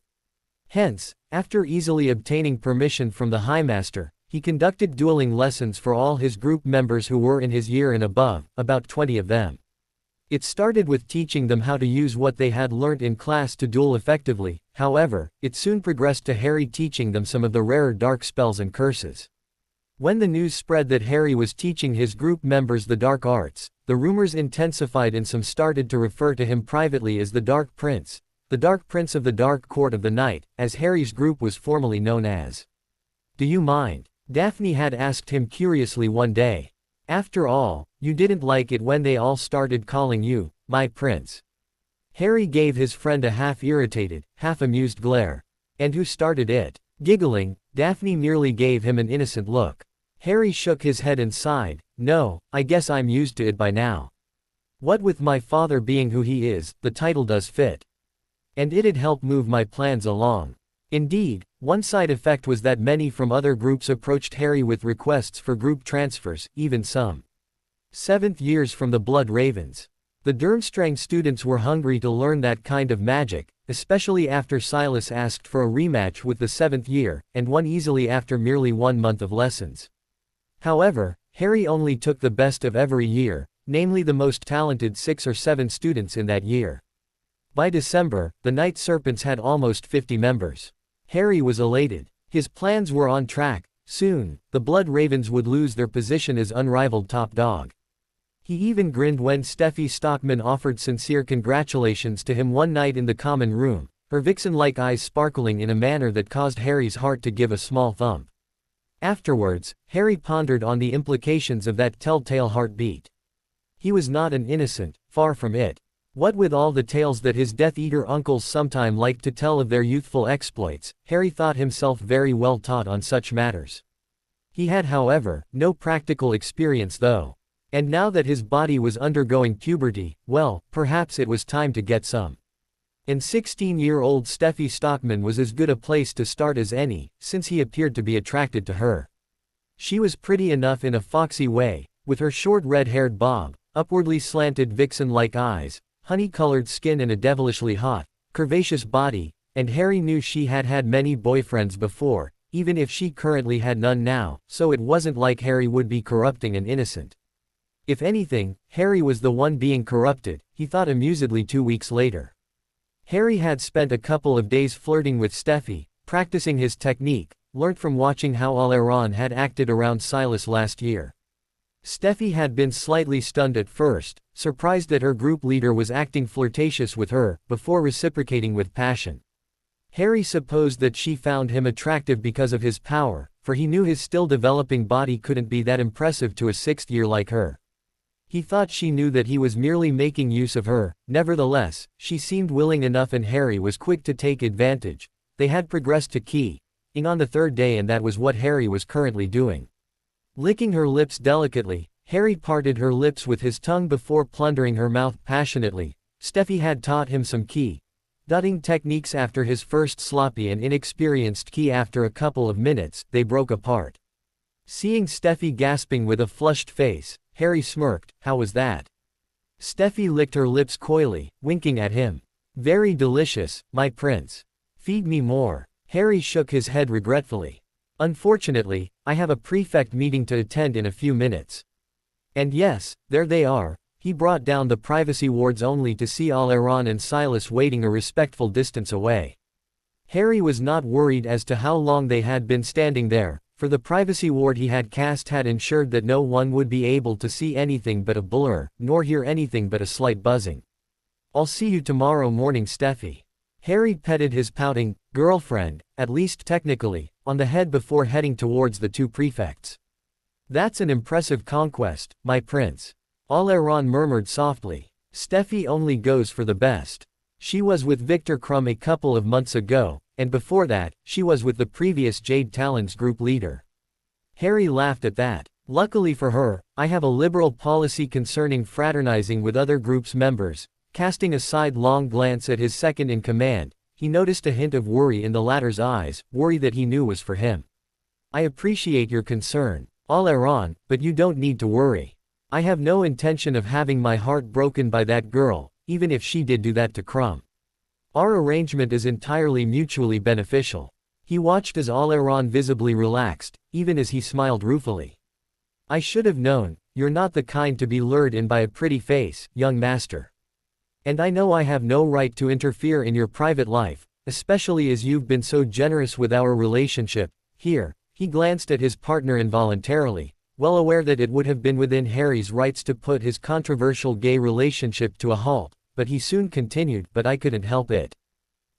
Hence, after easily obtaining permission from the Highmaster, he conducted dueling lessons for all his group members who were in his year and above, about 20 of them. It started with teaching them how to use what they had learnt in class to duel effectively. However, it soon progressed to Harry teaching them some of the rarer dark spells and curses. When the news spread that Harry was teaching his group members the dark arts, the rumors intensified and some started to refer to him privately as the Dark Prince of the Dark Court of the Night, as Harry's group was formally known as. "Do you mind?" Daphne had asked him curiously one day. "After all, you didn't like it when they all started calling you, my prince." Harry gave his friend a half-irritated, half-amused glare. "And who started it?" Giggling, Daphne merely gave him an innocent look. Harry shook his head and sighed, "No, I guess I'm used to it by now. What with my father being who he is, the title does fit. And it'd help move my plans along." Indeed, one side effect was that many from other groups approached Harry with requests for group transfers, even some 7th years from the Blood Ravens. The Durmstrang students were hungry to learn that kind of magic, especially after Silas asked for a rematch with the 7th year, and won easily after merely 1 month of lessons. However, Harry only took the best of every year, namely the most talented 6 or 7 students in that year. By December, the Night Serpents had almost 50 members. Harry was elated. His plans were on track. Soon, the Blood Ravens would lose their position as unrivaled top dog. He even grinned when Steffi Stockman offered sincere congratulations to him one night in the common room, her vixen-like eyes sparkling in a manner that caused Harry's heart to give a small thump. Afterwards, Harry pondered on the implications of that telltale heartbeat. He was not an innocent, far from it. What with all the tales that his Death Eater uncles sometime liked to tell of their youthful exploits, Harry thought himself very well taught on such matters. He had, however, no practical experience though. And now that his body was undergoing puberty, well, perhaps it was time to get some. And 16-year-old Steffi Stockman was as good a place to start as any, since he appeared to be attracted to her. She was pretty enough in a foxy way, with her short red-haired bob, upwardly slanted vixen-like eyes, honey-colored skin and a devilishly hot, curvaceous body, and Harry knew she had had many boyfriends before, even if she currently had none now, so it wasn't like Harry would be corrupting an innocent. If anything, Harry was the one being corrupted, he thought amusedly 2 weeks later. Harry had spent a couple of days flirting with Steffi, practicing his technique, learnt from watching how Oleron had acted around Silas last year. Steffi had been slightly stunned at first, surprised that her group leader was acting flirtatious with her, before reciprocating with passion. Harry supposed that she found him attractive because of his power, for he knew his still developing body couldn't be that impressive to a 6th year like her. He thought she knew that he was merely making use of her. Nevertheless, she seemed willing enough and Harry was quick to take advantage. They had progressed to keying on the 3rd day and that was what Harry was currently doing. Licking her lips delicately, Harry parted her lips with his tongue before plundering her mouth passionately. Steffi had taught him some key-dotting techniques after his first sloppy and inexperienced key. After a couple of minutes, they broke apart. Seeing Steffi gasping with a flushed face, Harry smirked. How was that? Steffi licked her lips coyly, winking at him. Very delicious, my prince. Feed me more. Harry shook his head regretfully. Unfortunately, I have a prefect meeting to attend in a few minutes. And yes, there they are. He brought down the privacy wards only to see Aaron and Silas waiting a respectful distance away. Harry was not worried as to how long they had been standing there, for the privacy ward he had cast had ensured that no one would be able to see anything but a blur, nor hear anything but a slight buzzing. I'll see you tomorrow morning, Steffi. Harry petted his pouting girlfriend, at least technically, on the head before heading towards the two prefects. That's an impressive conquest, my prince. Aaron murmured softly. Steffi only goes for the best. She was with Victor Crumb a couple of months ago, and before that, she was with the previous Jade Talons group leader. Harry laughed at that. Luckily for her, I have a liberal policy concerning fraternizing with other groups' members. Casting a sidelong glance at his second-in-command, he noticed a hint of worry in the latter's eyes, worry that he knew was for him. I appreciate your concern, Aaron, but you don't need to worry. I have no intention of having my heart broken by that girl, even if she did do that to Crumb. Our arrangement is entirely mutually beneficial. He watched as Aaron visibly relaxed, even as he smiled ruefully. I should have known, you're not the kind to be lured in by a pretty face, young master. And I know I have no right to interfere in your private life, especially as you've been so generous with our relationship. Here, he glanced at his partner involuntarily, well aware that it would have been within Harry's rights to put his controversial gay relationship to a halt, but he soon continued, but I couldn't help it.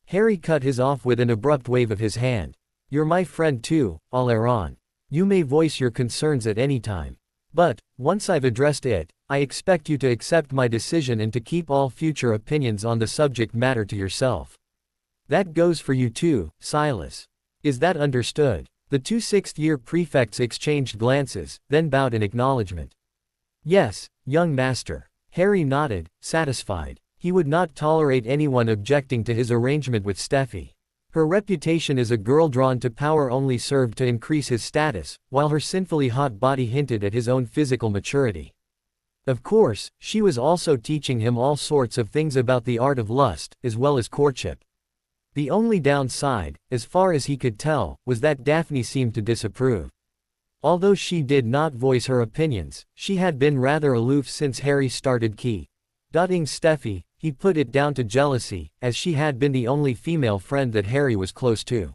Harry cut his off with an abrupt wave of his hand. You're my friend too, Aaron. You may voice your concerns at any time. But, once I've addressed it, I expect you to accept my decision and to keep all future opinions on the subject matter to yourself. That goes for you too, Silas. Is that understood? The two sixth-year prefects exchanged glances, then bowed in acknowledgement. Yes, young master. Harry nodded, satisfied. He would not tolerate anyone objecting to his arrangement with Steffi. Her reputation as a girl drawn to power only served to increase his status, while her sinfully hot body hinted at his own physical maturity. Of course, she was also teaching him all sorts of things about the art of lust, as well as courtship. The only downside, as far as he could tell, was that Daphne seemed to disapprove. Although she did not voice her opinions, she had been rather aloof since Harry started dotting Steffi. He put it down to jealousy, as she had been the only female friend that Harry was close to.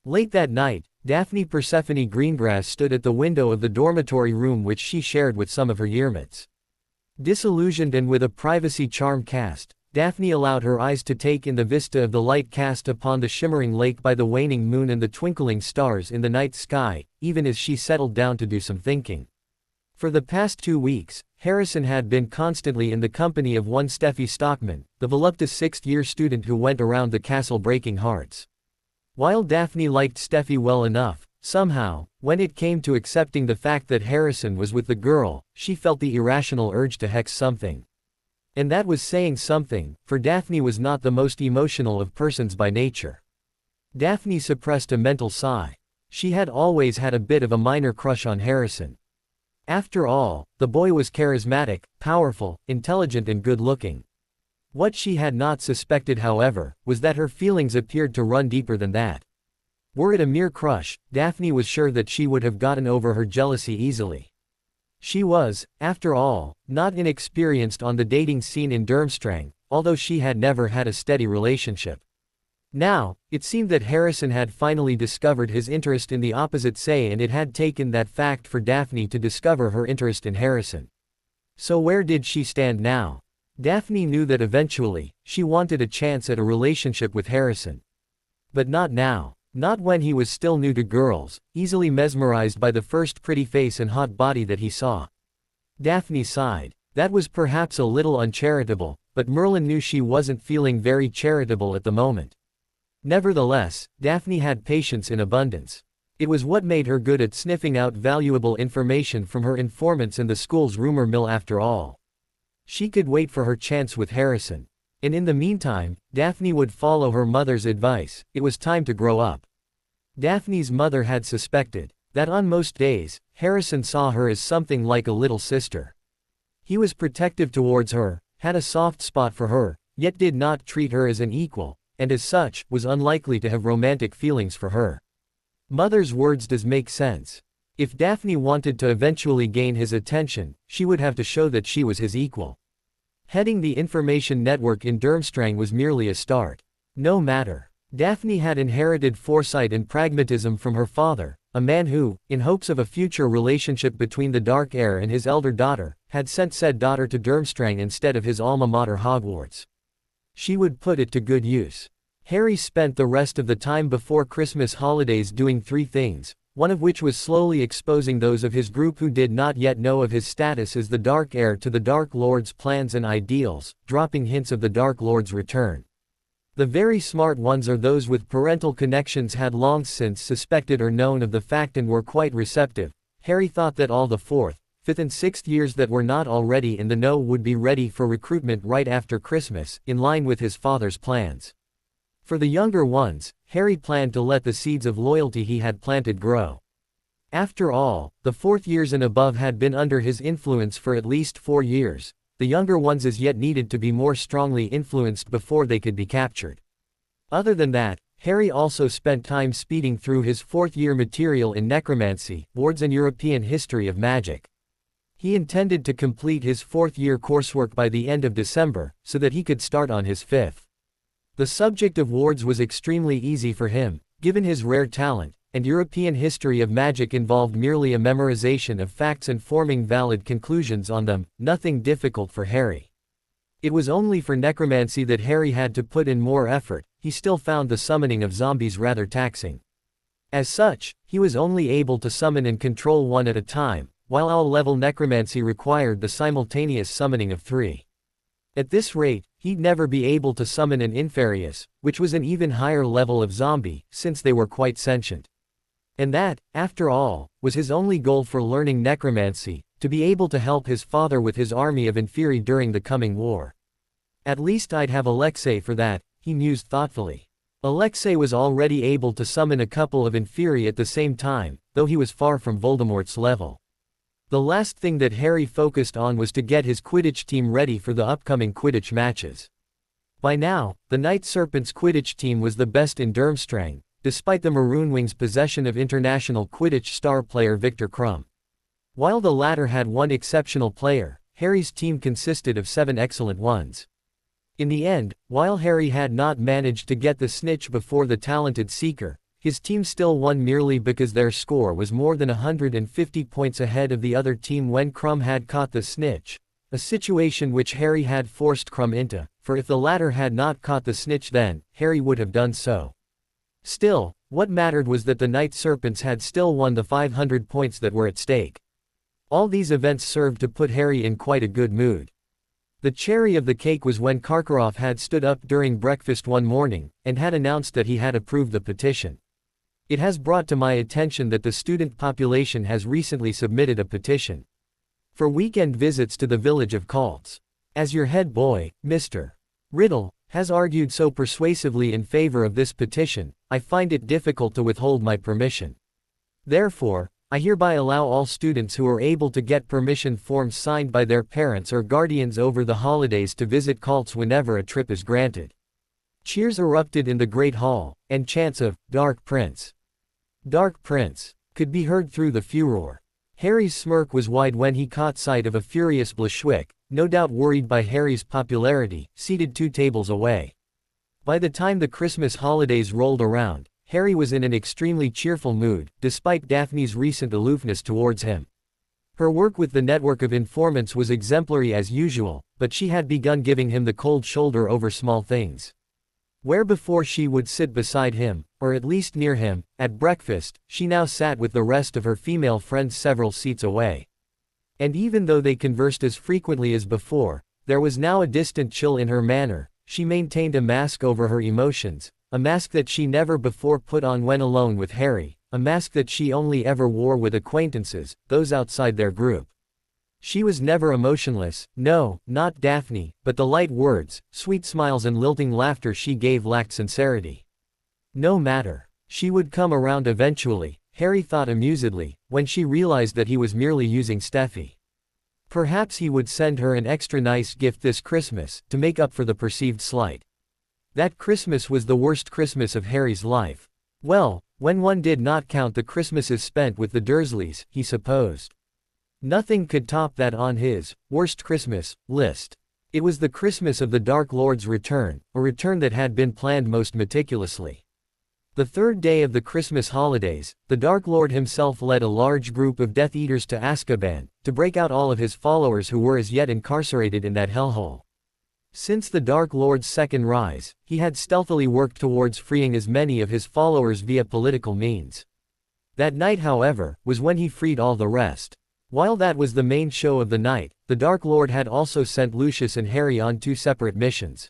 Late that night, Daphne Persephone Greengrass stood at the window of the dormitory room which she shared with some of her yearmates. Disillusioned and with a privacy charm cast, Daphne allowed her eyes to take in the vista of the light cast upon the shimmering lake by the waning moon and the twinkling stars in the night sky, even as she settled down to do some thinking. For the past 2 weeks, Harrison had been constantly in the company of one Steffi Stockman, the voluptuous sixth-year student who went around the castle breaking hearts. While Daphne liked Steffi well enough, somehow, when it came to accepting the fact that Harrison was with the girl, she felt the irrational urge to hex something. And that was saying something, for Daphne was not the most emotional of persons by nature. Daphne suppressed a mental sigh. She had always had a bit of a minor crush on Harrison. After all, the boy was charismatic, powerful, intelligent and good-looking. What she had not suspected, however, was that her feelings appeared to run deeper than that. Were it a mere crush, Daphne was sure that she would have gotten over her jealousy easily. She was, after all, not inexperienced on the dating scene in Durmstrang, although she had never had a steady relationship. Now, it seemed that Harrison had finally discovered his interest in the opposite sex, and it had taken that fact for Daphne to discover her interest in Harrison. So where did she stand now? Daphne knew that eventually, she wanted a chance at a relationship with Harrison. But not now. Not when he was still new to girls, easily mesmerized by the first pretty face and hot body that he saw. Daphne sighed. That was perhaps a little uncharitable, but Merlin knew she wasn't feeling very charitable at the moment. Nevertheless, Daphne had patience in abundance. It was what made her good at sniffing out valuable information from her informants in the school's rumor mill after all. She could wait for her chance with Harrison. And in the meantime, Daphne would follow her mother's advice. It was time to grow up. Daphne's mother had suspected that on most days, Harrison saw her as something like a little sister. He was protective towards her, had a soft spot for her, yet did not treat her as an equal, and as such, was unlikely to have romantic feelings for her. Mother's words does make sense. If Daphne wanted to eventually gain his attention, she would have to show that she was his equal. Heading the information network in Durmstrang was merely a start. No matter. Daphne had inherited foresight and pragmatism from her father, a man who, in hopes of a future relationship between the Dark Heir and his elder daughter, had sent said daughter to Durmstrang instead of his alma mater Hogwarts. She would put it to good use. Harry spent the rest of the time before Christmas holidays doing three things, one of which was slowly exposing those of his group who did not yet know of his status as the Dark Heir to the Dark Lord's plans and ideals, dropping hints of the Dark Lord's return. The very smart ones or those with parental connections had long since suspected or known of the fact and were quite receptive. Harry thought that all the 4th, 5th and 6th years that were not already in the know would be ready for recruitment right after Christmas, in line with his father's plans. For the younger ones, Harry planned to let the seeds of loyalty he had planted grow. After all, the 4th years and above had been under his influence for at least 4 years. The younger ones as yet needed to be more strongly influenced before they could be captured. Other than that, Harry also spent time speeding through his 4th-year material in necromancy, wards and European history of magic. He intended to complete his 4th-year coursework by the end of December, so that he could start on his 5th. The subject of wards was extremely easy for him, given his rare talent, and European history of magic involved merely a memorization of facts and forming valid conclusions on them, nothing difficult for Harry. It was only for necromancy that Harry had to put in more effort. He still found the summoning of zombies rather taxing. As such, he was only able to summon and control one at a time, while owl-level necromancy required the simultaneous summoning of 3. At this rate, he'd never be able to summon an Inferius, which was an even higher level of zombie, since they were quite sentient. And that, after all, was his only goal for learning necromancy, to be able to help his father with his army of Inferi during the coming war. At least I'd have Alexei for that, he mused thoughtfully. Alexei was already able to summon a couple of Inferi at the same time, though he was far from Voldemort's level. The last thing that Harry focused on was to get his Quidditch team ready for the upcoming Quidditch matches. By now, the Night Serpents Quidditch team was the best in Durmstrang, despite the Maroonwings' possession of international Quidditch star player Victor Crumb. While the latter had one exceptional player, Harry's team consisted of 7 excellent ones. In the end, while Harry had not managed to get the snitch before the talented Seeker, his team still won merely because their score was more than 150 points ahead of the other team when Crumb had caught the snitch, a situation which Harry had forced Crumb into, for if the latter had not caught the snitch then, Harry would have done so. Still, what mattered was that the Night Serpents had still won the 500 points that were at stake. All these events served to put Harry in quite a good mood. The cherry of the cake was when Karkaroff had stood up during breakfast one morning, and had announced that he had approved the petition. It has brought to my attention that the student population has recently submitted a petition for weekend visits to the village of Kaltz. As your head boy, Mr. Riddle, has argued so persuasively in favor of this petition, I find it difficult to withhold my permission. Therefore, I hereby allow all students who are able to get permission forms signed by their parents or guardians over the holidays to visit Kaltz whenever a trip is granted. Cheers erupted in the Great Hall, and chants of "Dark Prince! Dark Prince!" could be heard through the furor. Harry's smirk was wide when he caught sight of a furious Bushwick, no doubt worried by Harry's popularity, seated 2 tables away. By the time the Christmas holidays rolled around, Harry was in an extremely cheerful mood, despite Daphne's recent aloofness towards him. Her work with the network of informants was exemplary as usual, but she had begun giving him the cold shoulder over small things. Where before she would sit beside him, or at least near him, at breakfast, she now sat with the rest of her female friends several seats away. And even though they conversed as frequently as before, there was now a distant chill in her manner. She maintained a mask over her emotions, a mask that she never before put on when alone with Harry, a mask that she only ever wore with acquaintances, those outside their group. She was never emotionless, no, not Daphne, but the light words, sweet smiles and lilting laughter she gave lacked sincerity. No matter. She would come around eventually. Harry thought amusedly, when she realized that he was merely using Steffi. Perhaps he would send her an extra nice gift this Christmas, to make up for the perceived slight. That Christmas was the worst Christmas of Harry's life. Well, when one did not count the Christmases spent with the Dursleys, he supposed. Nothing could top that on his worst Christmas list. It was the Christmas of the Dark Lord's return, a return that had been planned most meticulously. The third day of the Christmas holidays, the Dark Lord himself led a large group of Death Eaters to Azkaban, to break out all of his followers who were as yet incarcerated in that hellhole. Since the Dark Lord's second rise, he had stealthily worked towards freeing as many of his followers via political means. That night, however, was when he freed all the rest. While that was the main show of the night, the Dark Lord had also sent Lucius and Harry on 2 separate missions.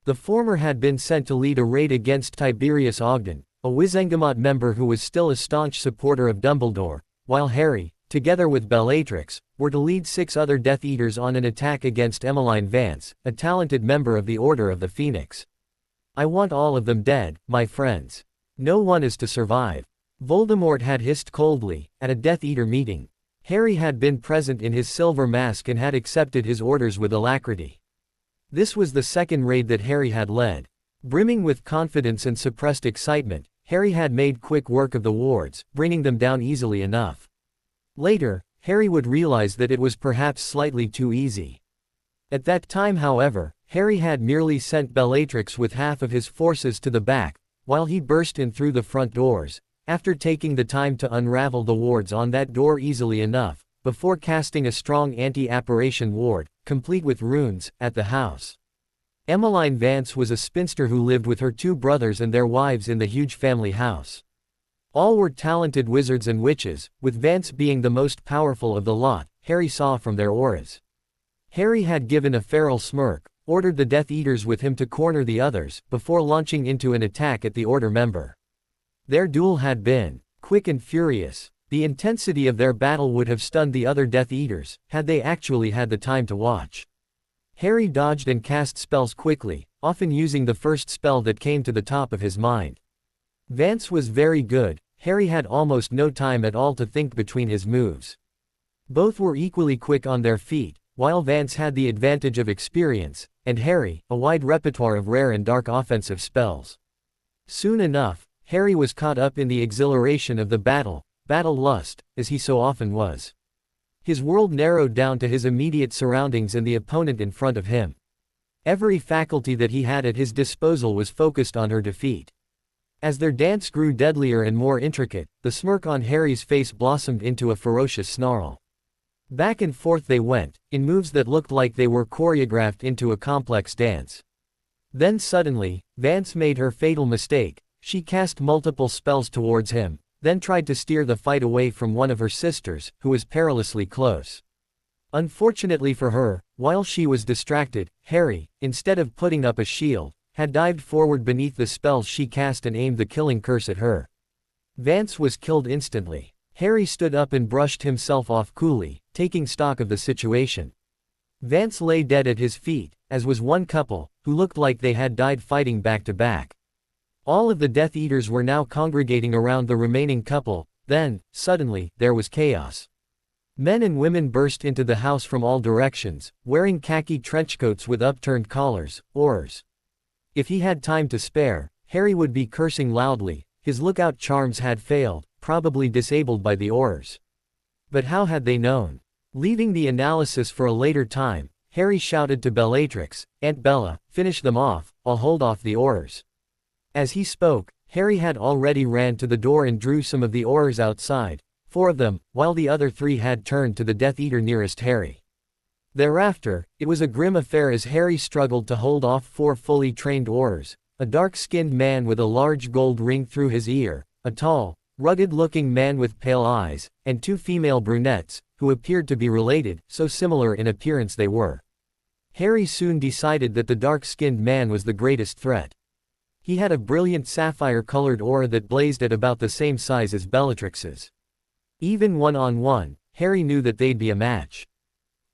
The former had been sent to lead a raid against Tiberius Ogden, a Wizengamot member who was still a staunch supporter of Dumbledore, while Harry, together with Bellatrix, were to lead 6 other Death Eaters on an attack against Emmeline Vance, a talented member of the Order of the Phoenix. "I want all of them dead, my friends. No one is to survive," Voldemort had hissed coldly, at a Death Eater meeting. Harry had been present in his silver mask and had accepted his orders with alacrity. This was the second raid that Harry had led. Brimming with confidence and suppressed excitement, Harry had made quick work of the wards, bringing them down easily enough. Later, Harry would realize that it was perhaps slightly too easy. At that time, however, Harry had merely sent Bellatrix with half of his forces to the back, while he burst in through the front doors, after taking the time to unravel the wards on that door easily enough, before casting a strong anti-apparition ward, complete with runes, at the house. Emmeline Vance was a spinster who lived with her 2 brothers and their wives in the huge family house. All were talented wizards and witches, with Vance being the most powerful of the lot, Harry saw from their auras. Harry had given a feral smirk, ordered the Death Eaters with him to corner the others, before launching into an attack at the Order member. Their duel had been quick and furious. The intensity of their battle would have stunned the other Death Eaters, had they actually had the time to watch. Harry dodged and cast spells quickly, often using the first spell that came to the top of his mind. Vance was very good. Harry had almost no time at all to think between his moves. Both were equally quick on their feet, while Vance had the advantage of experience, and Harry, a wide repertoire of rare and dark offensive spells. Soon enough, Harry was caught up in the exhilaration of the battle lust, as he so often was. His world narrowed down to his immediate surroundings and the opponent in front of him. Every faculty that he had at his disposal was focused on her defeat. As their dance grew deadlier and more intricate, the smirk on Harry's face blossomed into a ferocious snarl. Back and forth they went, in moves that looked like they were choreographed into a complex dance. Then suddenly, Vance made her fatal mistake. She cast multiple spells towards him, then tried to steer the fight away from one of her sisters, who was perilously close. Unfortunately for her, while she was distracted, Harry, instead of putting up a shield, had dived forward beneath the spells she cast and aimed the killing curse at her. Vance was killed instantly. Harry stood up and brushed himself off coolly, taking stock of the situation. Vance lay dead at his feet, as was one couple, who looked like they had died fighting back to back. All of the Death Eaters were now congregating around the remaining couple. Then, suddenly, there was chaos. Men and women burst into the house from all directions, wearing khaki trenchcoats with upturned collars, oars. If he had time to spare, Harry would be cursing loudly. His lookout charms had failed, probably disabled by the oars. But how had they known? Leaving the analysis for a later time, Harry shouted to Bellatrix, "Aunt Bella, finish them off, I'll hold off the oars." As he spoke, Harry had already ran to the door and drew some of the oars outside, 4 of them, while the other 3 had turned to the Death Eater nearest Harry. Thereafter, it was a grim affair as Harry struggled to hold off 4 fully trained oars, a dark-skinned man with a large gold ring through his ear, a tall, rugged-looking man with pale eyes, and 2 female brunettes, who appeared to be related, so similar in appearance they were. Harry soon decided that the dark-skinned man was the greatest threat. He had a brilliant sapphire-colored aura that blazed at about the same size as Bellatrix's. Even one-on-one, Harry knew that they'd be a match.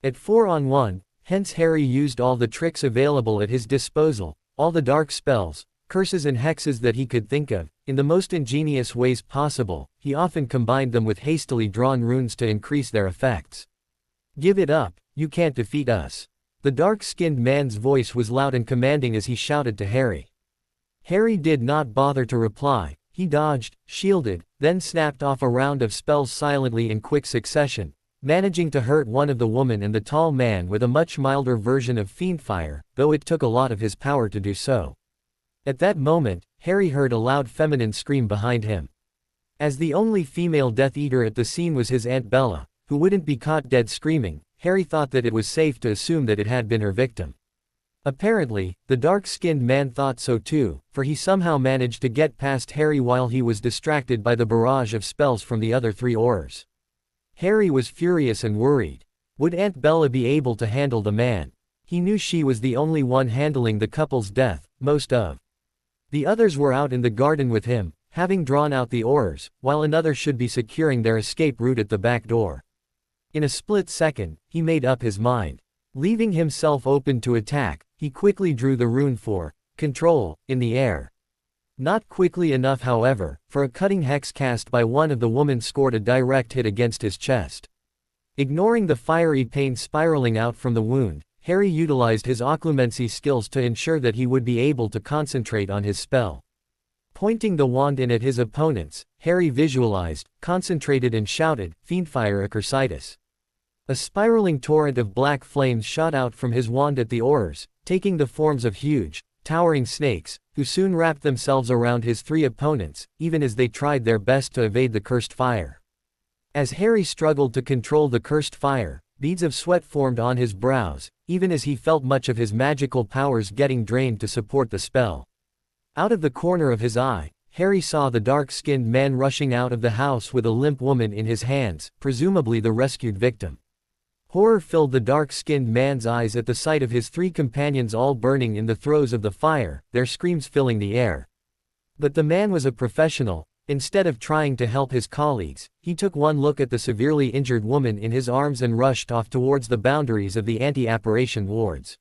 At 4-on-1, hence Harry used all the tricks available at his disposal, all the dark spells, curses and hexes that he could think of, in the most ingenious ways possible. He often combined them with hastily drawn runes to increase their effects. "Give it up, you can't defeat us." The dark-skinned man's voice was loud and commanding as he shouted to Harry. Harry did not bother to reply. He dodged, shielded, then snapped off a round of spells silently in quick succession, managing to hurt one of the woman and the tall man with a much milder version of fiendfire, though it took a lot of his power to do so. At that moment, Harry heard a loud feminine scream behind him. As the only female Death Eater at the scene was his Aunt Bella, who wouldn't be caught dead screaming, Harry thought that it was safe to assume that it had been her victim. Apparently, the dark-skinned man thought so too, for he somehow managed to get past Harry while he was distracted by the barrage of spells from the other three Aurors. Harry was furious and worried. Would Aunt Bella be able to handle the man? He knew she was the only one handling the couple's death. Most of the others were out in the garden with him, having drawn out the Aurors, while another should be securing their escape route at the back door. In a split second, he made up his mind. Leaving himself open to attack, he quickly drew the rune for control in the air. Not quickly enough, however, for a cutting hex cast by one of the women scored a direct hit against his chest. Ignoring the fiery pain spiraling out from the wound, Harry utilized his occlumency skills to ensure that he would be able to concentrate on his spell. Pointing the wand in at his opponents, Harry visualized, concentrated and shouted, "Fiendfire Acercitus." A spiraling torrent of black flames shot out from his wand at the Aurors, taking the forms of huge, towering snakes, who soon wrapped themselves around his three opponents, even as they tried their best to evade the cursed fire. As Harry struggled to control the cursed fire, beads of sweat formed on his brows, even as he felt much of his magical powers getting drained to support the spell. Out of the corner of his eye, Harry saw the dark-skinned man rushing out of the house with a limp woman in his hands, presumably the rescued victim. Horror filled the dark-skinned man's eyes at the sight of his three companions all burning in the throes of the fire, their screams filling the air. But the man was a professional. Instead of trying to help his colleagues, he took one look at the severely injured woman in his arms and rushed off towards the boundaries of the anti-apparition wards.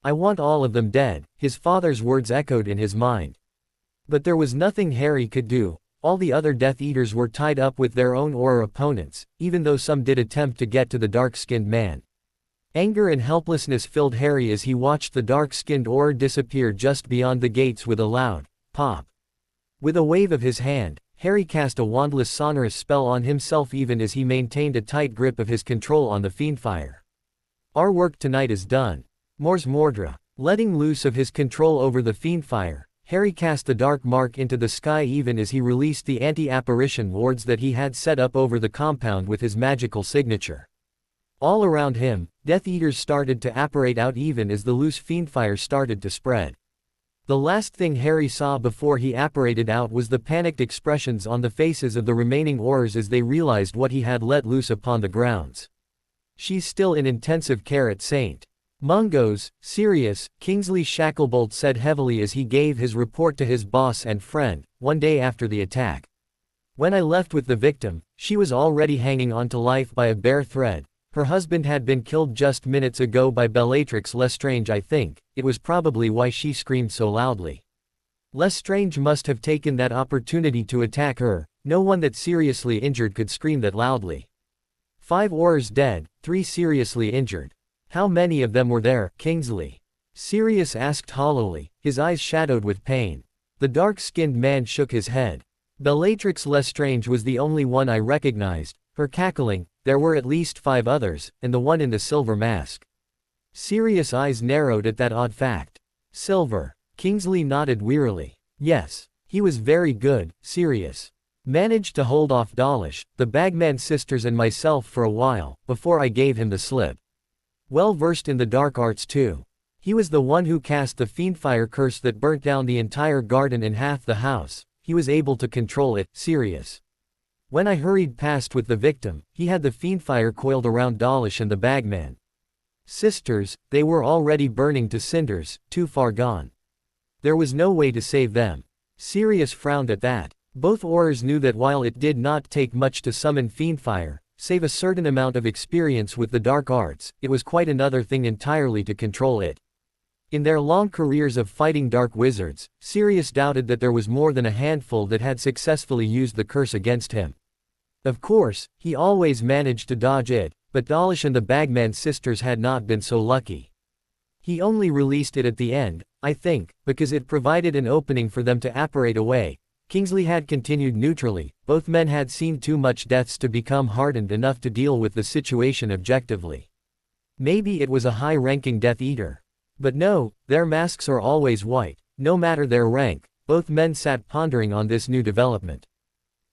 "I want all of them dead," his father's words echoed in his mind. But there was nothing Harry could do. All the other Death Eaters were tied up with their own Auror opponents, even though some did attempt to get to the dark-skinned man. Anger and helplessness filled Harry as he watched the dark-skinned Auror disappear just beyond the gates with a loud pop. With a wave of his hand, Harry cast a wandless sonorous spell on himself even as he maintained a tight grip of his control on the fiendfire. "Our work tonight is done. Mors Mordra." Letting loose of his control over the fiendfire, Harry cast the dark mark into the sky even as he released the anti-apparition wards that he had set up over the compound with his magical signature. All around him, Death Eaters started to apparate out even as the loose fiendfire started to spread. The last thing Harry saw before he apparated out was the panicked expressions on the faces of the remaining Aurors as they realized what he had let loose upon the grounds. "She's still in intensive care at St. Mungo's, Sirius," Kingsley Shacklebolt said heavily as he gave his report to his boss and friend, one day after the attack. "When I left with the victim, she was already hanging on to life by a bare thread. Her husband had been killed just minutes ago by Bellatrix Lestrange. I think it was probably why she screamed so loudly. Lestrange must have taken that opportunity to attack her. No one that seriously injured could scream that loudly. 5 Aurors dead, 3 seriously injured. How many of them were there, Kingsley?" Sirius asked hollowly, his eyes shadowed with pain. The dark-skinned man shook his head. "Bellatrix Lestrange was the only one I recognized. Her cackling, there were at least 5 others, and the one in the silver mask." Sirius' eyes narrowed at that odd fact. "Silver." Kingsley nodded wearily. "Yes. He was very good, Sirius. Managed to hold off Dawlish, the Bagman sisters and myself for a while, before I gave him the slip. Well versed in the dark arts too. He was the one who cast the fiendfire curse that burnt down the entire garden and half the house. He was able to control it, Sirius. When I hurried past with the victim, he had the fiendfire coiled around Dawlish and the Bagman sisters. They were already burning to cinders, too far gone. There was no way to save them." Sirius frowned at that. Both Aurors knew that while it did not take much to summon fiendfire, save a certain amount of experience with the dark arts, it was quite another thing entirely to control it. In their long careers of fighting dark wizards, Sirius doubted that there was more than a handful that had successfully used the curse against him. Of course, he always managed to dodge it, but Dawlish and the Bagman sisters had not been so lucky. He only released it at the end, I think, because it provided an opening for them to apparate away. Kingsley had continued neutrally, both men had seen too much deaths to become hardened enough to deal with the situation objectively. Maybe it was a high-ranking Death Eater. But no, their masks are always white, no matter their rank. Both men sat pondering on this new development.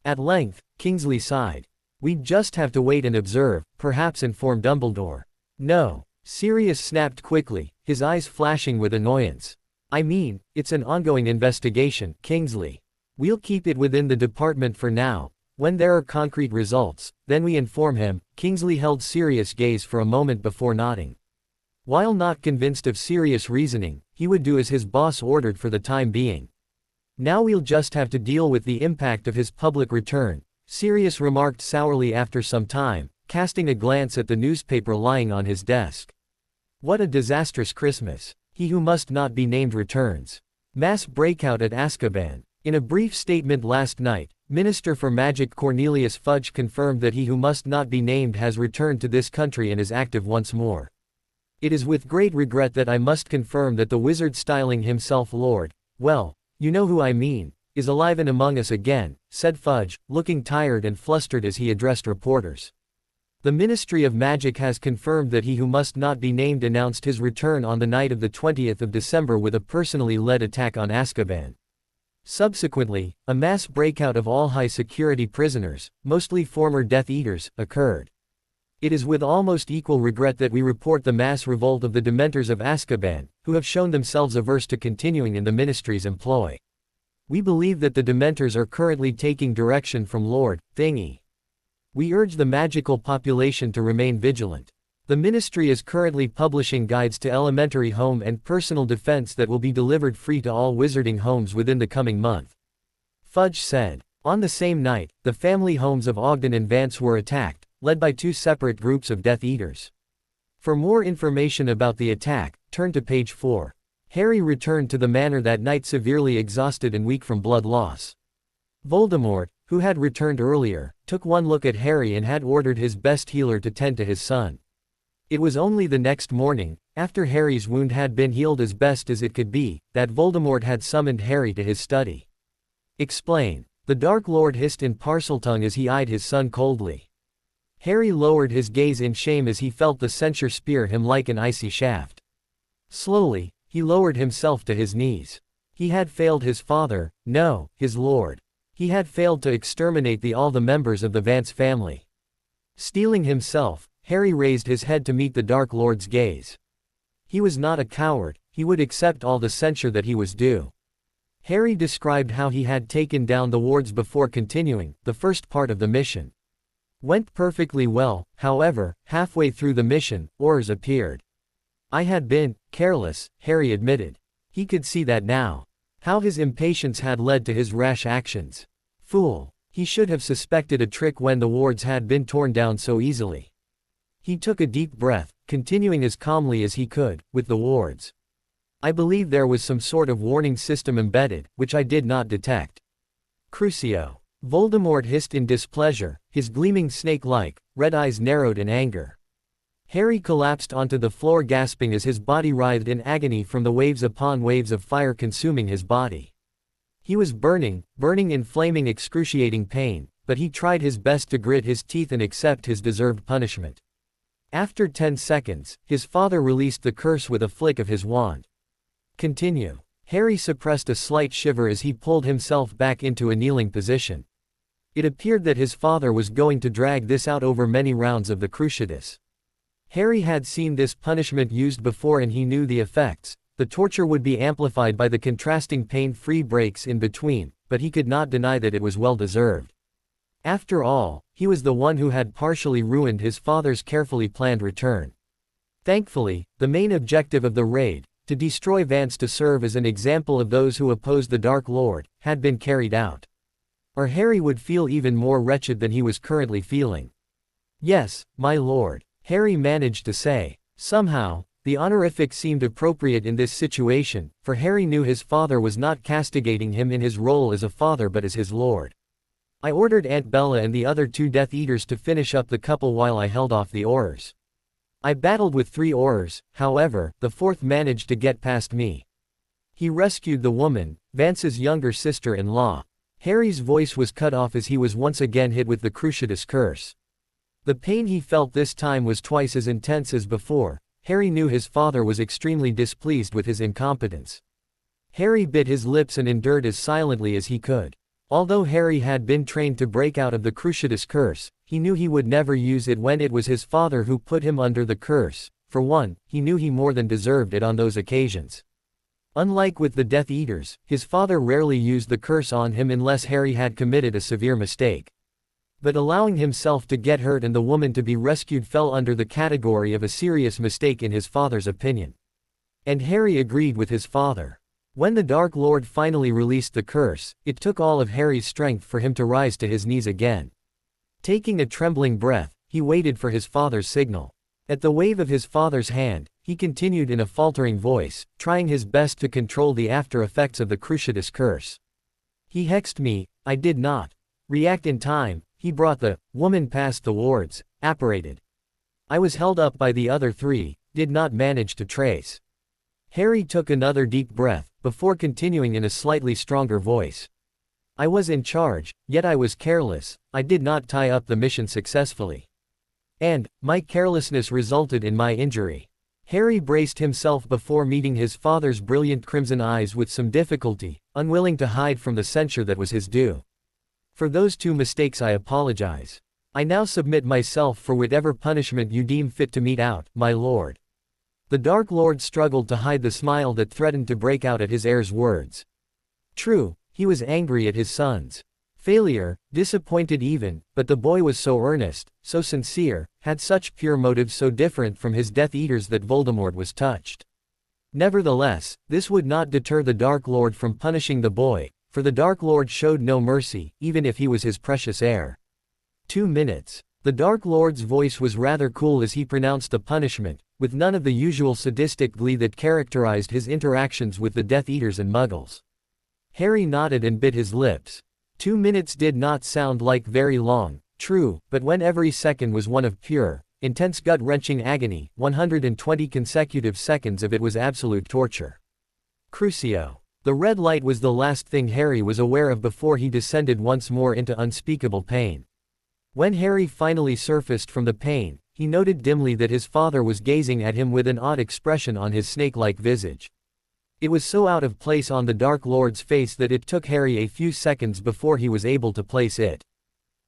At length, Kingsley sighed. We'd just have to wait and observe, perhaps inform Dumbledore. No. Sirius snapped quickly, his eyes flashing with annoyance. I mean, it's an ongoing investigation, Kingsley. We'll keep it within the department for now. When there are concrete results, then we inform him. Kingsley held Sirius' gaze for a moment before nodding. While not convinced of Sirius' reasoning, he would do as his boss ordered for the time being. Now we'll just have to deal with the impact of his public return, Sirius remarked sourly after some time, casting a glance at the newspaper lying on his desk. What a disastrous Christmas. He who must not be named returns. Mass breakout at Azkaban. In a brief statement last night, Minister for Magic Cornelius Fudge confirmed that he who must not be named has returned to this country and is active once more. It is with great regret that I must confirm that the wizard styling himself Lord, well, you know who I mean, is alive and among us again, said Fudge, looking tired and flustered as he addressed reporters. The Ministry of Magic has confirmed that he who must not be named announced his return on the night of the 20th of December with a personally led attack on Azkaban. Subsequently, a mass breakout of all high-security prisoners, mostly former Death Eaters, occurred. It is with almost equal regret that we report the mass revolt of the Dementors of Azkaban, who have shown themselves averse to continuing in the Ministry's employ. We believe that the Dementors are currently taking direction from Lord Thingy. We urge the magical population to remain vigilant. The Ministry is currently publishing guides to elementary home and personal defense that will be delivered free to all wizarding homes within the coming month. Fudge said. On the same night, the family homes of Ogden and Vance were attacked, led by two separate groups of Death Eaters. For more information about the attack, turn to page 4. Harry returned to the manor that night severely exhausted and weak from blood loss. Voldemort, who had returned earlier, took one look at Harry and had ordered his best healer to tend to his son. It was only the next morning, after Harry's wound had been healed as best as it could be, that Voldemort had summoned Harry to his study. Explain. The Dark Lord hissed in Parseltongue as he eyed his son coldly. Harry lowered his gaze in shame as he felt the censure spear him like an icy shaft. Slowly, he lowered himself to his knees. He had failed his father, no, his lord. He had failed to exterminate all the members of the Vance family. Steeling himself, Harry raised his head to meet the Dark Lord's gaze. He was not a coward, he would accept all the censure that he was due. Harry described how he had taken down the wards before continuing. The first part of the mission went perfectly well. However, halfway through the mission, Ors appeared. I had been careless, Harry admitted. He could see that now. How his impatience had led to his rash actions. Fool. He should have suspected a trick when the wards had been torn down so easily. He took a deep breath, continuing as calmly as he could, with the wards. I believe there was some sort of warning system embedded, which I did not detect. Crucio. Voldemort hissed in displeasure, his gleaming snake-like, red eyes narrowed in anger. Harry collapsed onto the floor gasping as his body writhed in agony from the waves upon waves of fire consuming his body. He was burning in flaming excruciating pain, but he tried his best to grit his teeth and accept his deserved punishment. After 10 seconds, his father released the curse with a flick of his wand. Continue. Harry suppressed a slight shiver as he pulled himself back into a kneeling position. It appeared that his father was going to drag this out over many rounds of the Cruciatus. Harry had seen this punishment used before and he knew the effects. The torture would be amplified by the contrasting pain-free breaks in between, but he could not deny that it was well-deserved. After all, he was the one who had partially ruined his father's carefully planned return. Thankfully, the main objective of the raid, to destroy Vance to serve as an example of those who opposed the Dark Lord, had been carried out. Or Harry would feel even more wretched than he was currently feeling. Yes, my lord, Harry managed to say. Somehow, The honorific seemed appropriate in this situation, for Harry knew his father was not castigating him in his role as a father but as his lord. I ordered Aunt Bella and the other 2 Death Eaters to finish up the couple while I held off the Aurors. I battled with 3 Aurors, however, the 4th managed to get past me. He rescued the woman, Vance's younger sister-in-law. Harry's voice was cut off as he was once again hit with the Cruciatus curse. The pain he felt this time was twice as intense as before. Harry knew his father was extremely displeased with his incompetence. Harry bit his lips and endured as silently as he could. Although Harry had been trained to break out of the Cruciatus curse, he knew he would never use it when it was his father who put him under the curse. For one, he knew he more than deserved it on those occasions. Unlike with the Death Eaters, his father rarely used the curse on him unless Harry had committed a severe mistake. But allowing himself to get hurt and the woman to be rescued fell under the category of a serious mistake in his father's opinion. And Harry agreed with his father. When the Dark Lord finally released the curse, it took all of Harry's strength for him to rise to his knees again. Taking a trembling breath, he waited for his father's signal. At the wave of his father's hand, he continued in a faltering voice, trying his best to control the after effects of the Cruciatus curse. He hexed me, I did not react in time. He brought the woman past the wards, apparated. I was held up by the other 3, did not manage to trace. Harry took another deep breath, before continuing in a slightly stronger voice. I was in charge, yet I was careless, I did not tie up the mission successfully. And, my carelessness resulted in my injury. Harry braced himself before meeting his father's brilliant crimson eyes with some difficulty, unwilling to hide from the censure that was his due. For those 2 mistakes I apologize. I now submit myself for whatever punishment you deem fit to mete out, my lord. The Dark Lord struggled to hide the smile that threatened to break out at his heir's words. True, he was angry at his son's failure, disappointed even, but the boy was so earnest, so sincere, had such pure motives so different from his Death Eaters that Voldemort was touched. Nevertheless, this would not deter the Dark Lord from punishing the boy, for the Dark Lord showed no mercy, even if he was his precious heir. 2 minutes. The Dark Lord's voice was rather cool as he pronounced the punishment, with none of the usual sadistic glee that characterized his interactions with the Death Eaters and Muggles. Harry nodded and bit his lips. 2 minutes did not sound like very long, true, but when every second was one of pure, intense gut-wrenching agony, 120 consecutive seconds of it was absolute torture. Crucio. The red light was the last thing Harry was aware of before he descended once more into unspeakable pain. When Harry finally surfaced from the pain, he noted dimly that his father was gazing at him with an odd expression on his snake-like visage. It was so out of place on the Dark Lord's face that it took Harry a few seconds before he was able to place it.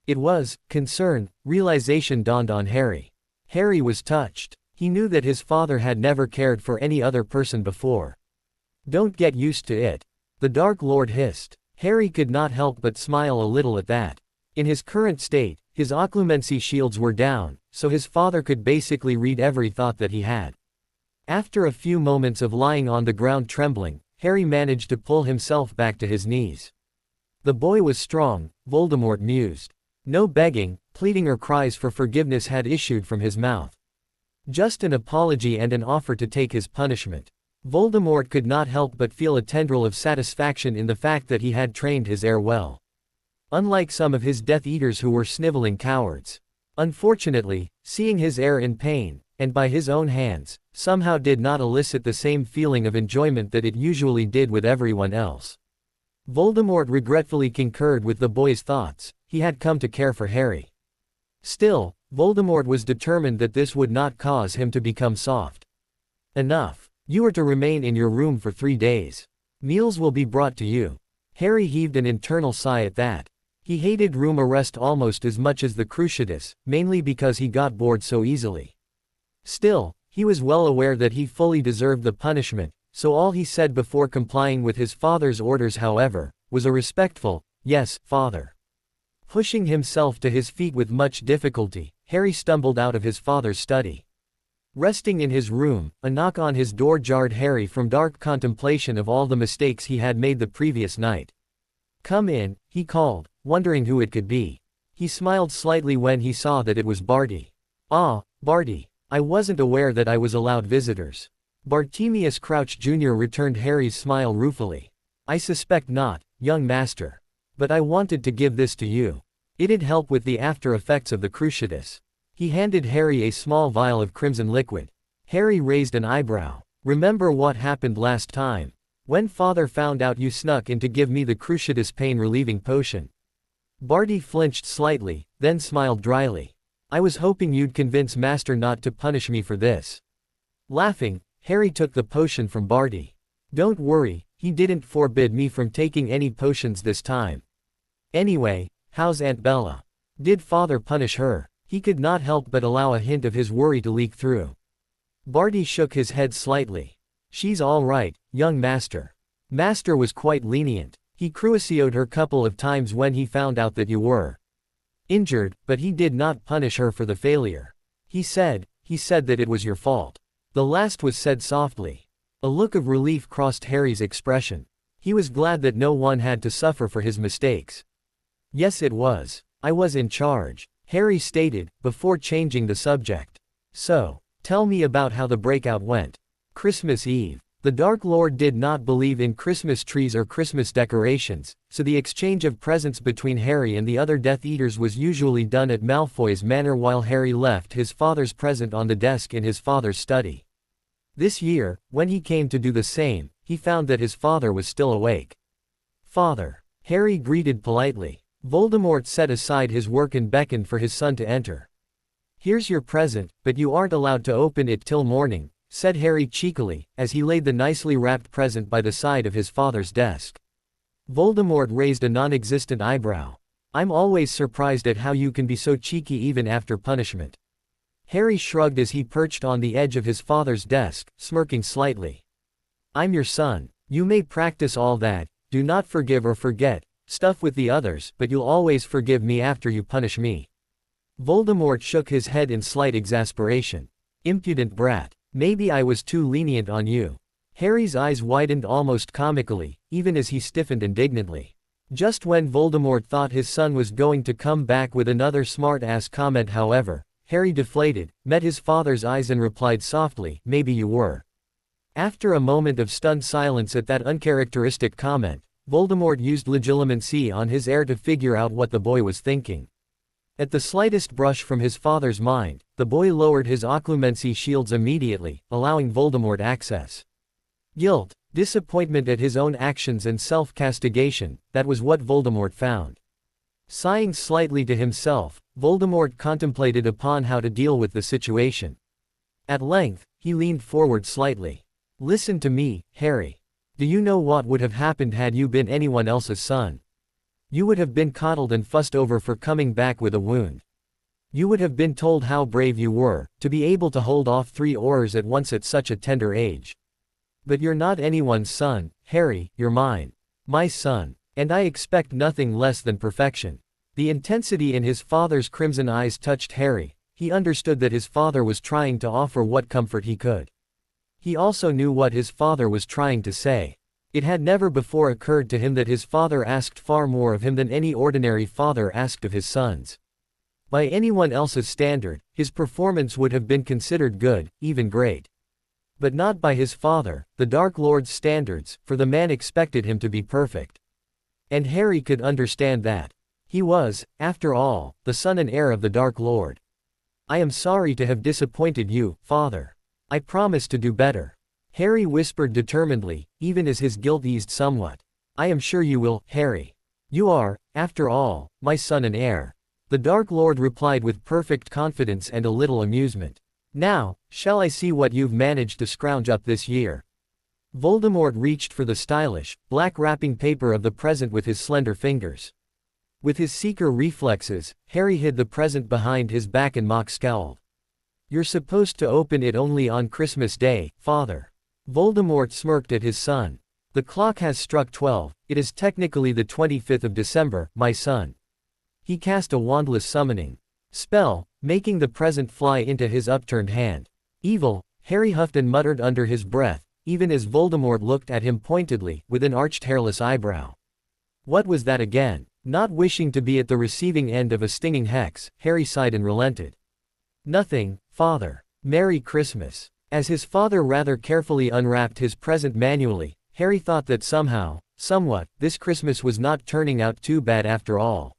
It was, concern, realization dawned on Harry. Harry was touched. He knew that his father had never cared for any other person before. Don't get used to it. The Dark Lord hissed. Harry could not help but smile a little at that. In his current state, his occlumency shields were down, so his father could basically read every thought that he had. After a few moments of lying on the ground trembling, Harry managed to pull himself back to his knees. The boy was strong, Voldemort mused. No begging, pleading or cries for forgiveness had issued from his mouth. Just an apology and an offer to take his punishment. Voldemort could not help but feel a tendril of satisfaction in the fact that he had trained his heir well. Unlike some of his Death Eaters who were sniveling cowards. Unfortunately, seeing his heir in pain, and by his own hands, somehow did not elicit the same feeling of enjoyment that it usually did with everyone else. Voldemort regretfully concurred with the boy's thoughts. He had come to care for Harry. Still, Voldemort was determined that this would not cause him to become soft. Enough. You are to remain in your room for 3 days. Meals will be brought to you. Harry heaved an internal sigh at that. He hated room arrest almost as much as the Cruciatus, mainly because he got bored so easily. Still, he was well aware that he fully deserved the punishment, so all he said before complying with his father's orders, however, was a respectful, "Yes, father." Pushing himself to his feet with much difficulty, Harry stumbled out of his father's study. Resting in his room, a knock on his door jarred Harry from dark contemplation of all the mistakes he had made the previous night. "Come in," he called, wondering who it could be. He smiled slightly when he saw that it was Barty. "Ah, Barty. I wasn't aware that I was allowed visitors. Bartemius Crouch Jr. returned Harry's smile ruefully. I suspect not, young master. But I wanted to give this to you. It'd help with the after effects of the cruciatus. He handed Harry a small vial of crimson liquid. Harry raised an eyebrow. Remember what happened last time? When Father found out you snuck in to give me the cruciatus pain-relieving potion. Barty flinched slightly, then smiled dryly. I was hoping you'd convince Master not to punish me for this. Laughing, Harry took the potion from Barty. Don't worry, he didn't forbid me from taking any potions this time. Anyway, how's Aunt Bella? Did Father punish her? He could not help but allow a hint of his worry to leak through. Barty shook his head slightly. She's all right, young master. Master was quite lenient. He crucioed her couple of times when he found out that you were injured, but he did not punish her for the failure. He said that it was your fault. The last was said softly. A look of relief crossed Harry's expression. He was glad that no one had to suffer for his mistakes. Yes, it was. I was in charge, Harry stated, before changing the subject. So, tell me about how the breakout went. Christmas Eve. The Dark Lord did not believe in Christmas trees or Christmas decorations, so the exchange of presents between Harry and the other Death Eaters was usually done at Malfoy's manor while Harry left his father's present on the desk in his father's study. This year, when he came to do the same, he found that his father was still awake. Father. Harry greeted politely. Voldemort set aside his work and beckoned for his son to enter. Here's your present, but you aren't allowed to open it till morning, said Harry cheekily, as he laid the nicely wrapped present by the side of his father's desk. Voldemort raised a non-existent eyebrow. I'm always surprised at how you can be so cheeky even after punishment. Harry shrugged as he perched on the edge of his father's desk, smirking slightly. I'm your son. You may practice all that, do not forgive or forget, stuff with the others, but you'll always forgive me after you punish me. Voldemort shook his head in slight exasperation. Impudent brat. Maybe I was too lenient on you. Harry's eyes widened almost comically, even as he stiffened indignantly. Just when Voldemort thought his son was going to come back with another smart-ass comment, however, Harry deflated, met his father's eyes and replied softly, maybe you were. After a moment of stunned silence at that uncharacteristic comment, Voldemort used legilimency on his heir to figure out what the boy was thinking. At the slightest brush from his father's mind, the boy lowered his occlumency shields immediately, allowing Voldemort access. Guilt, disappointment at his own actions and self-castigation, that was what Voldemort found. Sighing slightly to himself, Voldemort contemplated upon how to deal with the situation. At length, he leaned forward slightly. Listen to me, Harry. Do you know what would have happened had you been anyone else's son? You would have been coddled and fussed over for coming back with a wound. You would have been told how brave you were, to be able to hold off 3 Aurors at once at such a tender age. But you're not anyone's son, Harry, you're mine. My son. And I expect nothing less than perfection. The intensity in his father's crimson eyes touched Harry. He understood that his father was trying to offer what comfort he could. He also knew what his father was trying to say. It had never before occurred to him that his father asked far more of him than any ordinary father asked of his sons. By anyone else's standard, his performance would have been considered good, even great. But not by his father, the Dark Lord's standards, for the man expected him to be perfect. And Harry could understand that. He was, after all, the son and heir of the Dark Lord. I am sorry to have disappointed you, father. I promise to do better. Harry whispered determinedly, even as his guilt eased somewhat. I am sure you will, Harry. You are, after all, my son and heir. The Dark Lord replied with perfect confidence and a little amusement. Now, shall I see what you've managed to scrounge up this year? Voldemort reached for the stylish, black wrapping paper of the present with his slender fingers. With his seeker reflexes, Harry hid the present behind his back and mock scowled. You're supposed to open it only on Christmas Day, father. Voldemort smirked at his son. The clock has struck 12, it is technically the 25th of December, my son. He cast a wandless summoning spell, making the present fly into his upturned hand. Evil, Harry huffed and muttered under his breath, even as Voldemort looked at him pointedly, with an arched hairless eyebrow. What was that again? Not wishing to be at the receiving end of a stinging hex, Harry sighed and relented. Nothing, father. Merry Christmas. As his father rather carefully unwrapped his present manually, Harry thought that somehow, somewhat, this Christmas was not turning out too bad after all.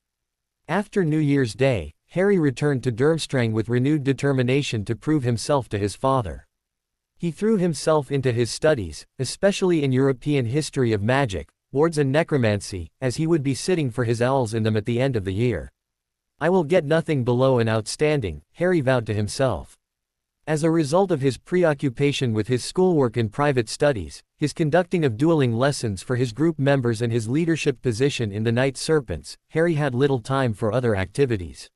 After New Year's Day, Harry returned to Durmstrang with renewed determination to prove himself to his father. He threw himself into his studies, especially in European history of magic, wards and necromancy, as he would be sitting for his owls in them at the end of the year. I will get nothing below an outstanding, Harry vowed to himself. As a result of his preoccupation with his schoolwork and private studies, his conducting of dueling lessons for his group members and his leadership position in the Night Serpents, Harry had little time for other activities.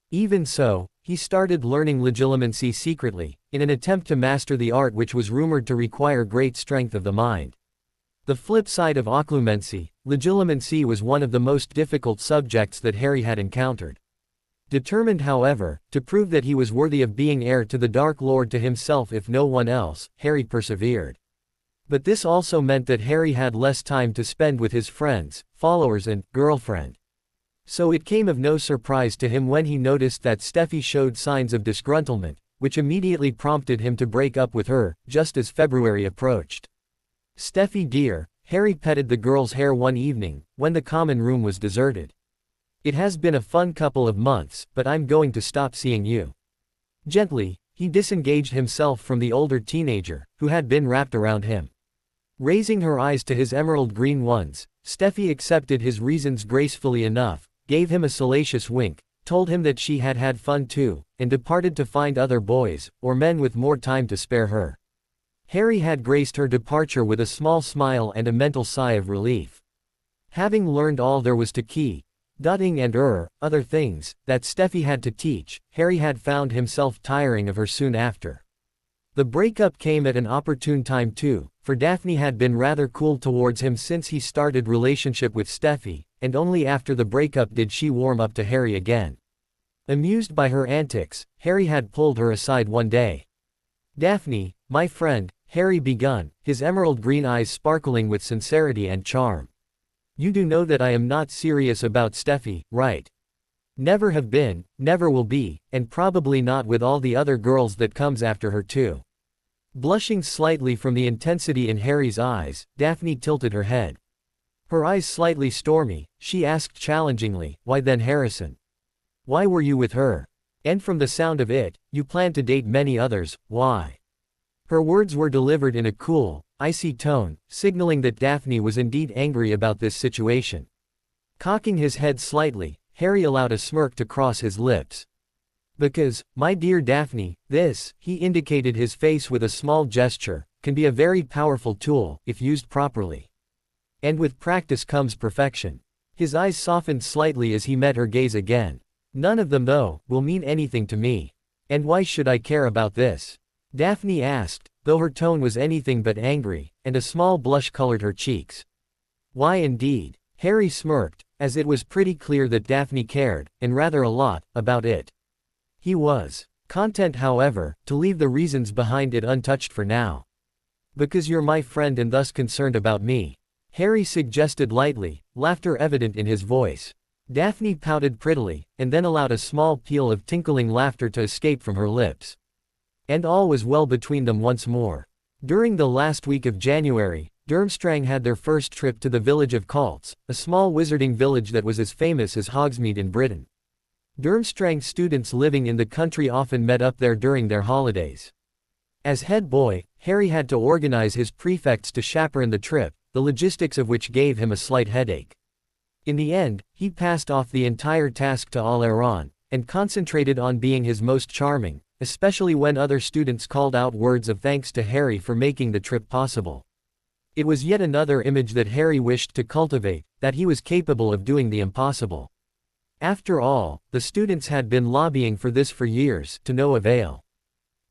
Even so, he started learning legilimency secretly, in an attempt to master the art which was rumored to require great strength of the mind. The flip side of occlumency, legilimency was one of the most difficult subjects that Harry had encountered. Determined, however, to prove that he was worthy of being heir to the Dark Lord to himself if no one else, Harry persevered. But this also meant that Harry had less time to spend with his friends, followers and girlfriend. So it came of no surprise to him when he noticed that Steffi showed signs of disgruntlement, which immediately prompted him to break up with her, just as February approached. Steffi dear, Harry petted the girl's hair one evening, when the common room was deserted. It has been a fun couple of months, but I'm going to stop seeing you. Gently, he disengaged himself from the older teenager, who had been wrapped around him. Raising her eyes to his emerald green ones, Steffi accepted his reasons gracefully enough, gave him a salacious wink, told him that she had had fun too, and departed to find other boys, or men with more time to spare her. Harry had graced her departure with a small smile and a mental sigh of relief. Having learned all there was to key, dotting and other things, that Steffi had to teach, Harry had found himself tiring of her soon after. The breakup came at an opportune time too, for Daphne had been rather cool towards him since he started relationship with Steffi, and only after the breakup did she warm up to Harry again. Amused by her antics, Harry had pulled her aside one day. Daphne, my friend, Harry begun, his emerald green eyes sparkling with sincerity and charm. You do know that I am not serious about Steffi, right? Never have been, never will be, and probably not with all the other girls that comes after her too. Blushing slightly from the intensity in Harry's eyes, Daphne tilted her head. Her eyes slightly stormy, she asked challengingly, why then Harrison? Why were you with her? And from the sound of it, you plan to date many others, why? Her words were delivered in a cool, icy tone, signaling that Daphne was indeed angry about this situation. Cocking his head slightly, Harry allowed a smirk to cross his lips. Because, my dear Daphne, this, he indicated his face with a small gesture, can be a very powerful tool, if used properly. And with practice comes perfection. His eyes softened slightly as he met her gaze again. None of them, though, will mean anything to me. And why should I care about this? Daphne asked, though her tone was anything but angry, and a small blush colored her cheeks. Why indeed? Harry smirked, as it was pretty clear that Daphne cared, and rather a lot, about it. He was content, however, to leave the reasons behind it untouched for now. Because you're my friend and thus concerned about me, Harry suggested lightly, laughter evident in his voice. Daphne pouted prettily, and then allowed a small peal of tinkling laughter to escape from her lips. And all was well between them once more. During the last week of January, Durmstrang had their first trip to the village of Kaltz, a small wizarding village that was as famous as Hogsmeade in Britain. Durmstrang students living in the country often met up there during their holidays. As head boy, Harry had to organize his prefects to chaperone the trip, the logistics of which gave him a slight headache. In the end, he passed off the entire task to Al-Aran, and concentrated on being his most charming, especially when other students called out words of thanks to Harry for making the trip possible. It was yet another image that Harry wished to cultivate, that he was capable of doing the impossible. After all, the students had been lobbying for this for years, to no avail.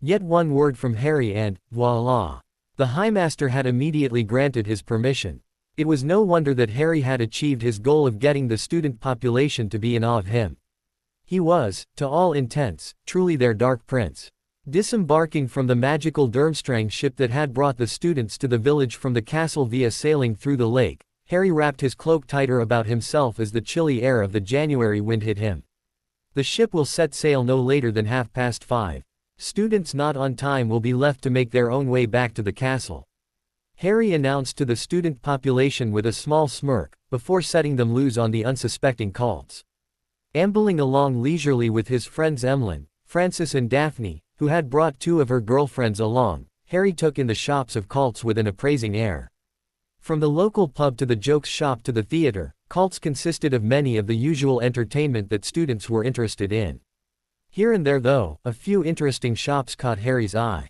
Yet one word from Harry and, voila! The High Master had immediately granted his permission. It was no wonder that Harry had achieved his goal of getting the student population to be in awe of him. He was, to all intents, truly their Dark Prince. Disembarking from the magical Durmstrang ship that had brought the students to the village from the castle via sailing through the lake, Harry wrapped his cloak tighter about himself as the chilly air of the January wind hit him. The ship will set sail no later than 5:30. Students not on time will be left to make their own way back to the castle," Harry announced to the student population with a small smirk, before setting them loose on the unsuspecting cults. Ambling along leisurely with his friends Emlyn, Francis and Daphne, who had brought two of her girlfriends along, Harry took in the shops of cults with an appraising air. From the local pub to the jokes shop to the theater, cults consisted of many of the usual entertainment that students were interested in. Here and there though, a few interesting shops caught Harry's eye.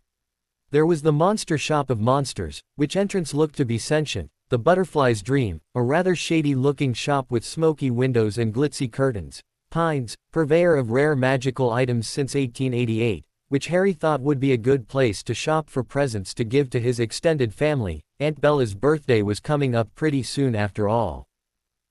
There was the Monster Shop of Monsters, which entrance looked to be sentient, the Butterfly's Dream, a rather shady-looking shop with smoky windows and glitzy curtains, Pines, purveyor of rare magical items since 1888, which Harry thought would be a good place to shop for presents to give to his extended family. Aunt Bella's birthday was coming up pretty soon after all.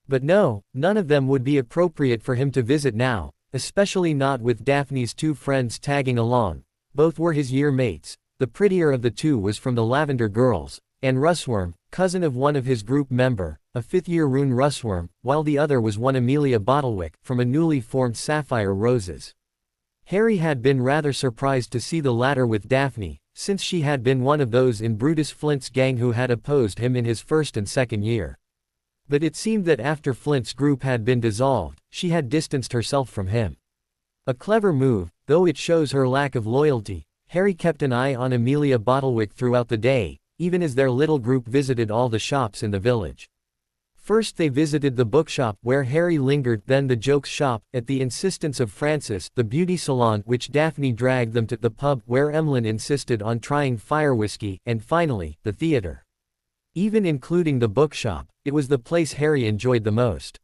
But no, none of them would be appropriate for him to visit now, especially not with Daphne's two friends tagging along. Both were his year mates. The prettier of the two was from the Lavender Girls, Anne Russworm, cousin of one of his group member, a fifth-year Rune Russworm, while the other was one Amelia Bottlewick, from a newly formed Sapphire Roses. Harry had been rather surprised to see the latter with Daphne, since she had been one of those in Brutus Flint's gang who had opposed him in his first and second year. But it seemed that after Flint's group had been dissolved, she had distanced herself from him. A clever move, though it shows her lack of loyalty. Harry kept an eye on Amelia Bottlewick throughout the day, even as their little group visited all the shops in the village. First they visited the bookshop where Harry lingered, then the jokes shop, at the insistence of Francis, the beauty salon which Daphne dragged them to, the pub where Emlyn insisted on trying fire whiskey, and finally, the theater. Even including the bookshop, it was the place Harry enjoyed the most.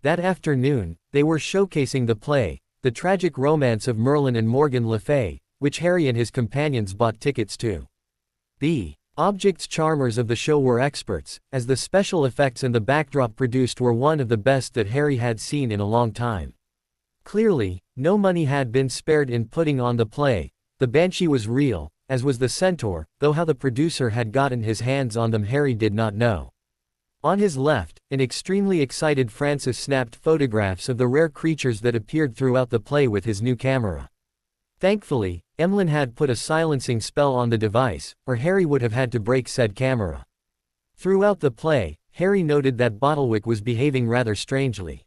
That afternoon, they were showcasing the play, The Tragic Romance of Merlin and Morgan Le Fay, which Harry and his companions bought tickets to. The objects charmers of the show were experts, as the special effects and the backdrop produced were one of the best that Harry had seen in a long time. Clearly, no money had been spared in putting on the play. The banshee was real, as was the centaur, though how the producer had gotten his hands on them Harry did not know. On his left, an extremely excited Francis snapped photographs of the rare creatures that appeared throughout the play with his new camera. Thankfully, Emlyn had put a silencing spell on the device, or Harry would have had to break said camera. Throughout the play, Harry noted that Bottlewick was behaving rather strangely.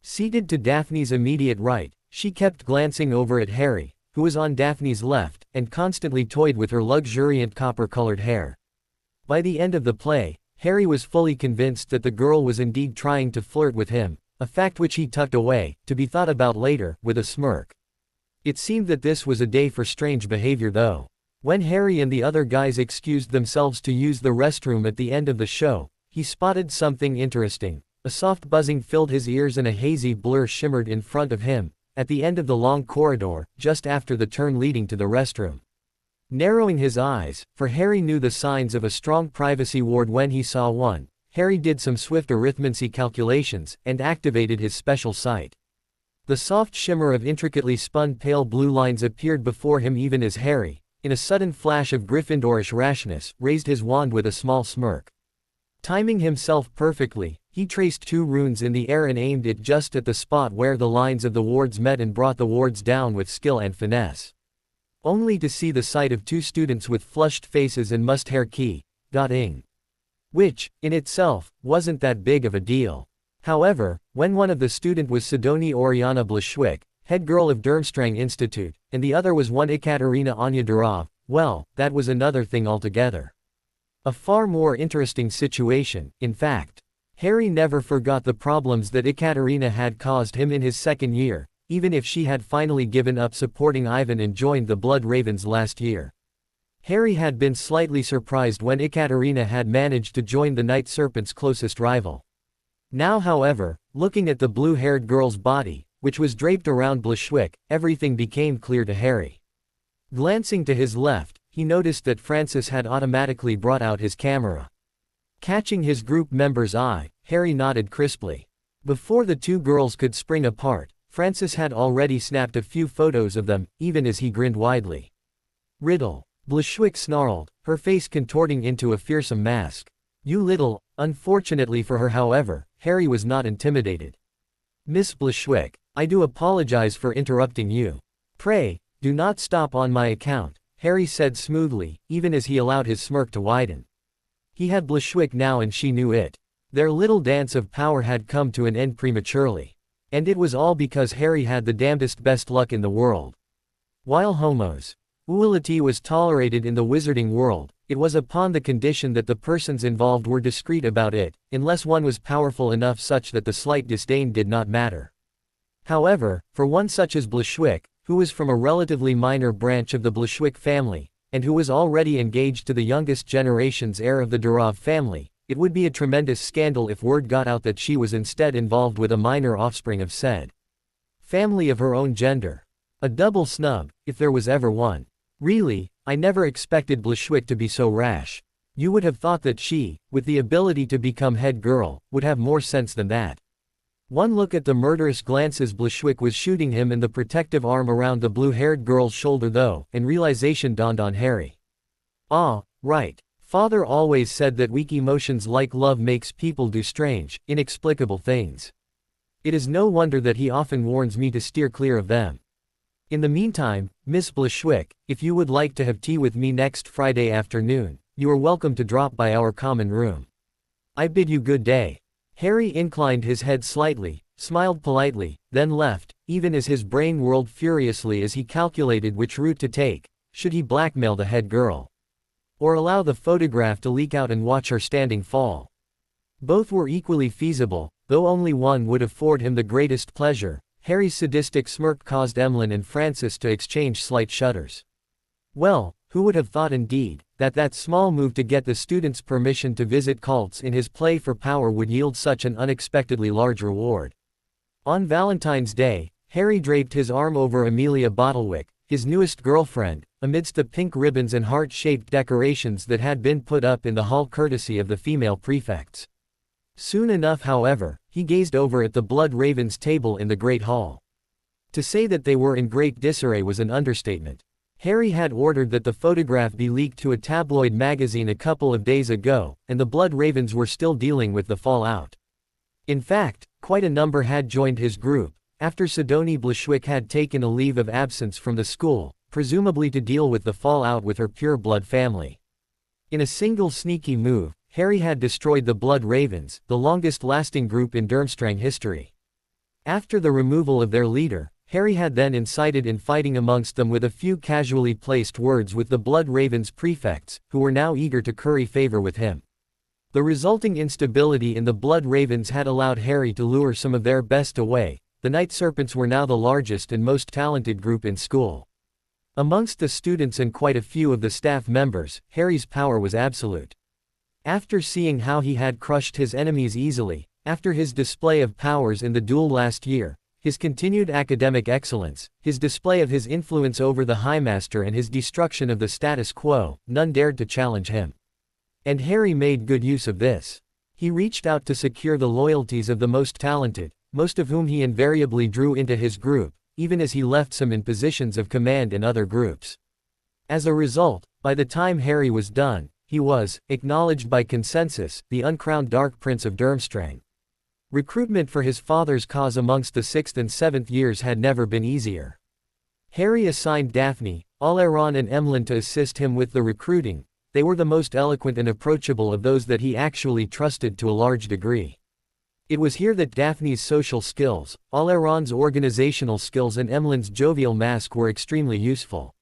Seated to Daphne's immediate right, she kept glancing over at Harry, who was on Daphne's left, and constantly toyed with her luxuriant copper-colored hair. By the end of the play, Harry was fully convinced that the girl was indeed trying to flirt with him, a fact which he tucked away, to be thought about later, with a smirk. It seemed that this was a day for strange behavior though. When Harry and the other guys excused themselves to use the restroom at the end of the show, he spotted something interesting. A soft buzzing filled his ears and a hazy blur shimmered in front of him, at the end of the long corridor, just after the turn leading to the restroom. Narrowing his eyes, for Harry knew the signs of a strong privacy ward when he saw one, Harry did some swift arithmancy calculations, and activated his special sight. The soft shimmer of intricately spun pale blue lines appeared before him even as Harry, in a sudden flash of Gryffindorish rashness, raised his wand with a small smirk. Timing himself perfectly, he traced two runes in the air and aimed it just at the spot where the lines of the wards met and brought the wards down with skill and finesse. Only to see the sight of two students with flushed faces and must-hair key-ing. Which, in itself, wasn't that big of a deal. However, when one of the student was Sidonie Oriana Blashwick, head girl of Durmstrang Institute, and the other was one Ekaterina Onyadurov, well, that was another thing altogether. A far more interesting situation, in fact. Harry never forgot the problems that Ekaterina had caused him in his second year, even if she had finally given up supporting Ivan and joined the Blood Ravens last year. Harry had been slightly surprised when Ekaterina had managed to join the Night Serpent's closest rival. Now however, looking at the blue-haired girl's body, which was draped around Blashwick, everything became clear to Harry. Glancing to his left, he noticed that Francis had automatically brought out his camera. Catching his group member's eye, Harry nodded crisply. Before the two girls could spring apart, Francis had already snapped a few photos of them, even as he grinned widely. Riddle. Blashwick snarled, her face contorting into a fearsome mask. You little. Unfortunately for her however, Harry was not intimidated. Miss Blashwick, I do apologize for interrupting you. Pray, Do not stop on my account, Harry said smoothly, even as he allowed his smirk to widen. He had Bushwick now and she knew it. Their little dance of power had come to an end prematurely. And it was all because Harry had the damnedest best luck in the world. While homosexuality was tolerated in the wizarding world, it was upon the condition that the persons involved were discreet about it, unless one was powerful enough such that the slight disdain did not matter. However, for one such as Bushwick, who was from a relatively minor branch of the Bushwick family, and who was already engaged to the youngest generation's heir of the Durov family, it would be a tremendous scandal if word got out that she was instead involved with a minor offspring of said family of her own gender. A double snub, if there was ever one. Really, I never expected Bushwick to be so rash. You would have thought that she, with the ability to become head girl, would have more sense than that. One look at the murderous glances Bushwick was shooting him and the protective arm around the blue-haired girl's shoulder though, and realization dawned on Harry. Ah, right. Father always said that weak emotions like love makes people do strange, inexplicable things. It is no wonder that he often warns me to steer clear of them. In the meantime, Miss Bushwick, if you would like to have tea with me next Friday afternoon, you are welcome to drop by our common room. I bid you good day. Harry inclined his head slightly, smiled politely, then left, even as his brain whirled furiously as he calculated which route to take. Should he blackmail the head girl? Or allow the photograph to leak out and watch her standing fall? Both were equally feasible, though only one would afford him the greatest pleasure. Harry's sadistic smirk caused Emlyn and Francis to exchange slight shudders. Well, who would have thought indeed, that that small move to get the students' permission to visit cults in his play for power would yield such an unexpectedly large reward. On Valentine's Day, Harry draped his arm over Amelia Bottlewick, his newest girlfriend, amidst the pink ribbons and heart-shaped decorations that had been put up in the hall courtesy of the female prefects. Soon enough, however, he gazed over at the Blood Ravens' table in the Great Hall. To say that they were in great disarray was an understatement. Harry had ordered that the photograph be leaked to a tabloid magazine a couple of days ago, and the Blood Ravens were still dealing with the fallout. In fact, quite a number had joined his group, after Sidonie Bushwick had taken a leave of absence from the school, presumably to deal with the fallout with her pure-blood family. In a single sneaky move, Harry had destroyed the Blood Ravens, the longest-lasting group in Durmstrang history. After the removal of their leader, Harry had then incited infighting amongst them with a few casually placed words with the Blood Ravens prefects, who were now eager to curry favor with him. The resulting instability in the Blood Ravens had allowed Harry to lure some of their best away. The Night Serpents were now the largest and most talented group in school. Amongst the students and quite a few of the staff members, Harry's power was absolute. After seeing how he had crushed his enemies easily, after his display of powers in the duel last year, his continued academic excellence, his display of his influence over the High Master and his destruction of the status quo, none dared to challenge him. And Harry made good use of this. He reached out to secure the loyalties of the most talented, most of whom he invariably drew into his group, even as he left some in positions of command in other groups. As a result, by the time Harry was done, he was, acknowledged by consensus, the uncrowned Dark Prince of Durmstrang. Recruitment for his father's cause amongst the 6th and 7th years had never been easier. Harry assigned Daphne, Oleron and Emlyn to assist him with the recruiting. They were the most eloquent and approachable of those that he actually trusted to a large degree. It was here that Daphne's social skills, Oleron's organizational skills and Emlyn's jovial mask were extremely useful.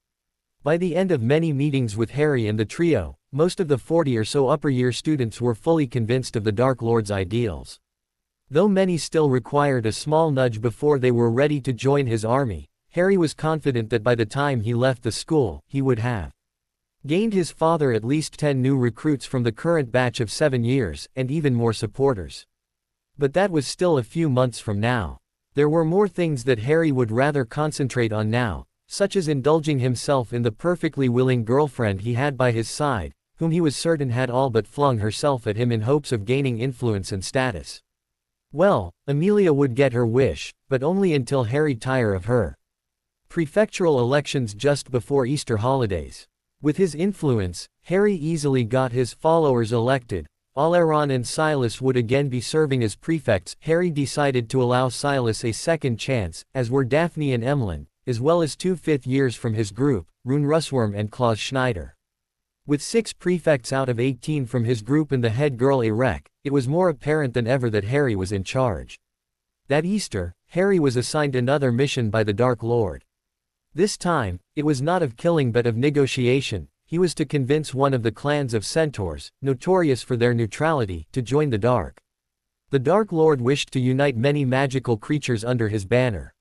By the end of many meetings with Harry and the trio, most of the 40 or so upper-year students were fully convinced of the Dark Lord's ideals. Though many still required a small nudge before they were ready to join his army, Harry was confident that by the time he left the school, he would have gained his father at least 10 new recruits from the current batch of 7 years, and even more supporters. But that was still a few months from now. There were more things that Harry would rather concentrate on now, such as indulging himself in the perfectly willing girlfriend he had by his side, whom he was certain had all but flung herself at him in hopes of gaining influence and status. Well, Amelia would get her wish, but only until Harry tired of her. Prefectural elections just before Easter holidays. With his influence, Harry easily got his followers elected. Oleron and Silas would again be serving as prefects. Harry decided to allow Silas a second chance, as were Daphne and Emlyn, as well as 2 fifth years from his group, Rune Russworm and Klaus Schneider. With 6 prefects out of 18 from his group and the head girl Erek, it was more apparent than ever that Harry was in charge. That Easter, Harry was assigned another mission by the Dark Lord. This time, it was not of killing but of negotiation. He was to convince one of the clans of centaurs, notorious for their neutrality, to join the Dark. The Dark Lord wished to unite many magical creatures under his banner.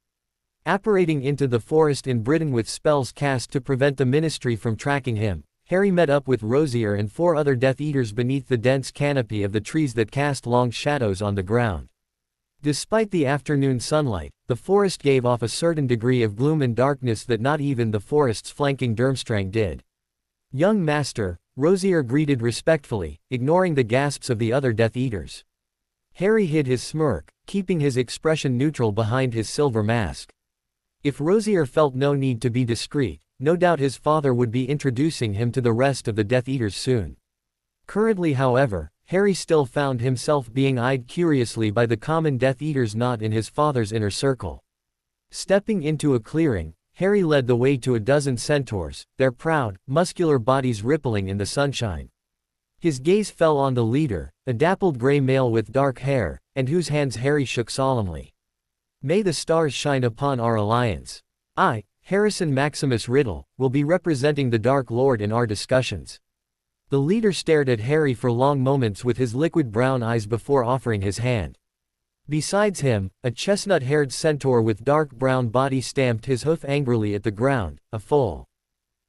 Apparating into the forest in Britain with spells cast to prevent the Ministry from tracking him, Harry met up with Rosier and 4 other Death Eaters beneath the dense canopy of the trees that cast long shadows on the ground. Despite the afternoon sunlight, the forest gave off a certain degree of gloom and darkness that not even the forest's flanking Durmstrang did. "Young master," Rosier greeted respectfully, ignoring the gasps of the other Death Eaters. Harry hid his smirk, keeping his expression neutral behind his silver mask. If Rosier felt no need to be discreet, no doubt his father would be introducing him to the rest of the Death Eaters soon. Currently, however, Harry still found himself being eyed curiously by the common Death Eaters not in his father's inner circle. Stepping into a clearing, Harry led the way to a dozen centaurs, their proud, muscular bodies rippling in the sunshine. His gaze fell on the leader, a dappled gray male with dark hair, and whose hands Harry shook solemnly. "May the stars shine upon our alliance. I, Harrison Maximus Riddle, will be representing the Dark Lord in our discussions." The leader stared at Harry for long moments with his liquid brown eyes before offering his hand. Besides him, a chestnut-haired centaur with dark brown body stamped his hoof angrily at the ground, a foal.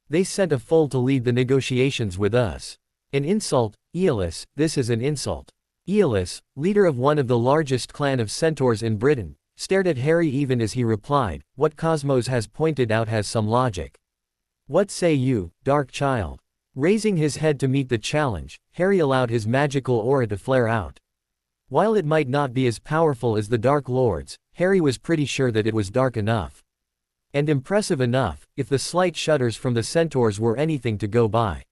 "They sent a foal to lead the negotiations with us. An insult, Aeolus, this is an insult." Aeolus, leader of one of the largest clan of centaurs in Britain, stared at Harry even as he replied, "What Cosmos has pointed out has some logic. What say you, dark child?" Raising his head to meet the challenge, Harry allowed his magical aura to flare out. While it might not be as powerful as the Dark Lord's, Harry was pretty sure that it was dark enough. And impressive enough, if the slight shudders from the centaurs were anything to go by.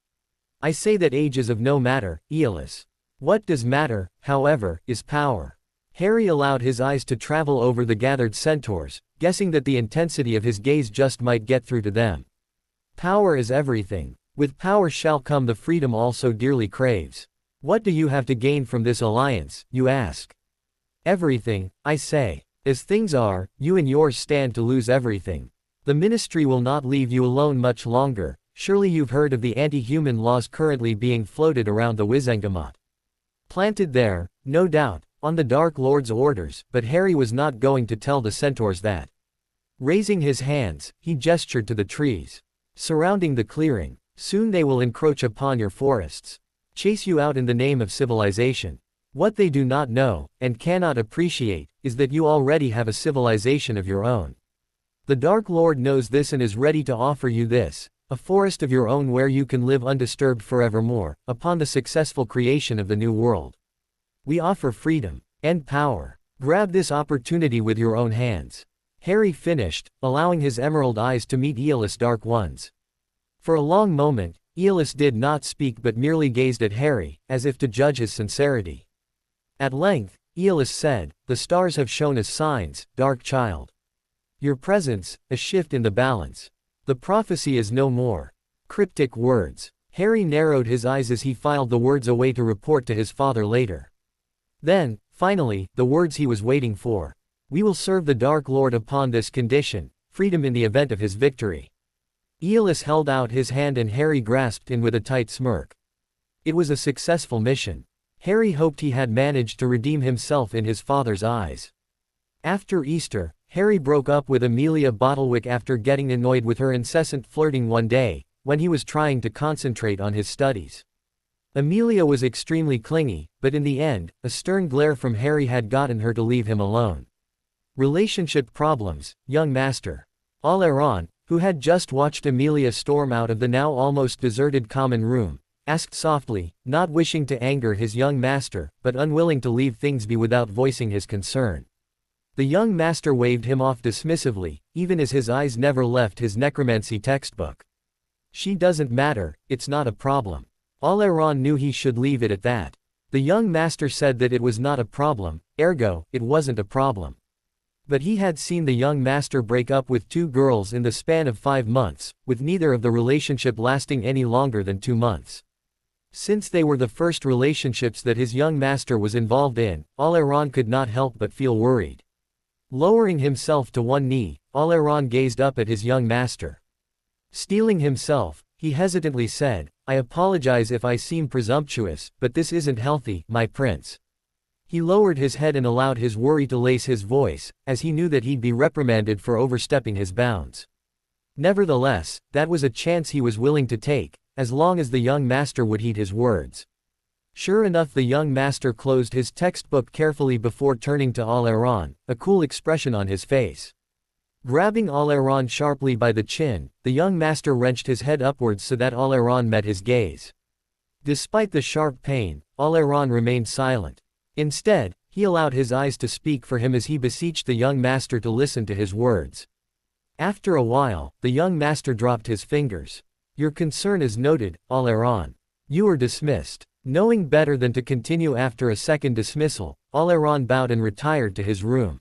"I say that age is of no matter, Aeolus. What does matter, however, is power." Harry allowed his eyes to travel over the gathered centaurs, guessing that the intensity of his gaze just might get through to them. "Power is everything. With power shall come the freedom all so dearly craves. What do you have to gain from this alliance, you ask? Everything, I say. As things are, you and yours stand to lose everything. The Ministry will not leave you alone much longer. Surely you've heard of the anti-human laws currently being floated around the Wizengamot. Planted there, no doubt, on the Dark Lord's orders, but Harry was not going to tell the centaurs that. Raising his hands, he gestured to the trees surrounding the clearing. "Soon they will encroach upon your forests. Chase you out in the name of civilization. What they do not know, and cannot appreciate, is that you already have a civilization of your own. The Dark Lord knows this and is ready to offer you this, a forest of your own where you can live undisturbed forevermore, upon the successful creation of the new world. We offer freedom and power. Grab this opportunity with your own hands." Harry finished, allowing his emerald eyes to meet Aeolus' dark ones. For a long moment, Aeolus did not speak but merely gazed at Harry, as if to judge his sincerity. At length, Aeolus said, "The stars have shown us signs, dark child. Your presence, a shift in the balance. The prophecy is no more." Cryptic words. Harry narrowed his eyes as he filed the words away to report to his father later. Then, finally, the words he was waiting for. "We will serve the Dark Lord upon this condition, freedom in the event of his victory." Aeolus held out his hand and Harry grasped in with a tight smirk. It was a successful mission. Harry hoped he had managed to redeem himself in his father's eyes. After Easter, Harry broke up with Amelia Bottlewick after getting annoyed with her incessant flirting one day, when he was trying to concentrate on his studies. Amelia was extremely clingy, but in the end, a stern glare from Harry had gotten her to leave him alone. Relationship problems, young master. Oleron, who had just watched Amelia storm out of the now almost deserted common room, asked softly, not wishing to anger his young master, but unwilling to leave things be without voicing his concern. The young master waved him off dismissively, even as his eyes never left his necromancy textbook. "She doesn't matter, it's not a problem." Oleron knew he should leave it at that. The young master said that it was not a problem, ergo, it wasn't a problem. But he had seen the young master break up with 2 girls in the span of 5 months, with neither of the relationship lasting any longer than 2 months. Since they were the first relationships that his young master was involved in, Oleron could not help but feel worried. Lowering himself to one knee, Oleron gazed up at his young master. Steeling himself, he hesitantly said, "I apologize if I seem presumptuous, but this isn't healthy, my prince." He lowered his head and allowed his worry to lace his voice, as he knew that he'd be reprimanded for overstepping his bounds. Nevertheless, that was a chance he was willing to take, as long as the young master would heed his words. Sure enough, the young master closed his textbook carefully before turning to Oleron, a cool expression on his face. Grabbing Oleron sharply by the chin, the young master wrenched his head upwards so that Oleron met his gaze. Despite the sharp pain, Oleron remained silent. Instead, he allowed his eyes to speak for him as he beseeched the young master to listen to his words. After a while, the young master dropped his fingers. "Your concern is noted, Oleron. You are dismissed." Knowing better than to continue after a second dismissal, Oleron bowed and retired to his room.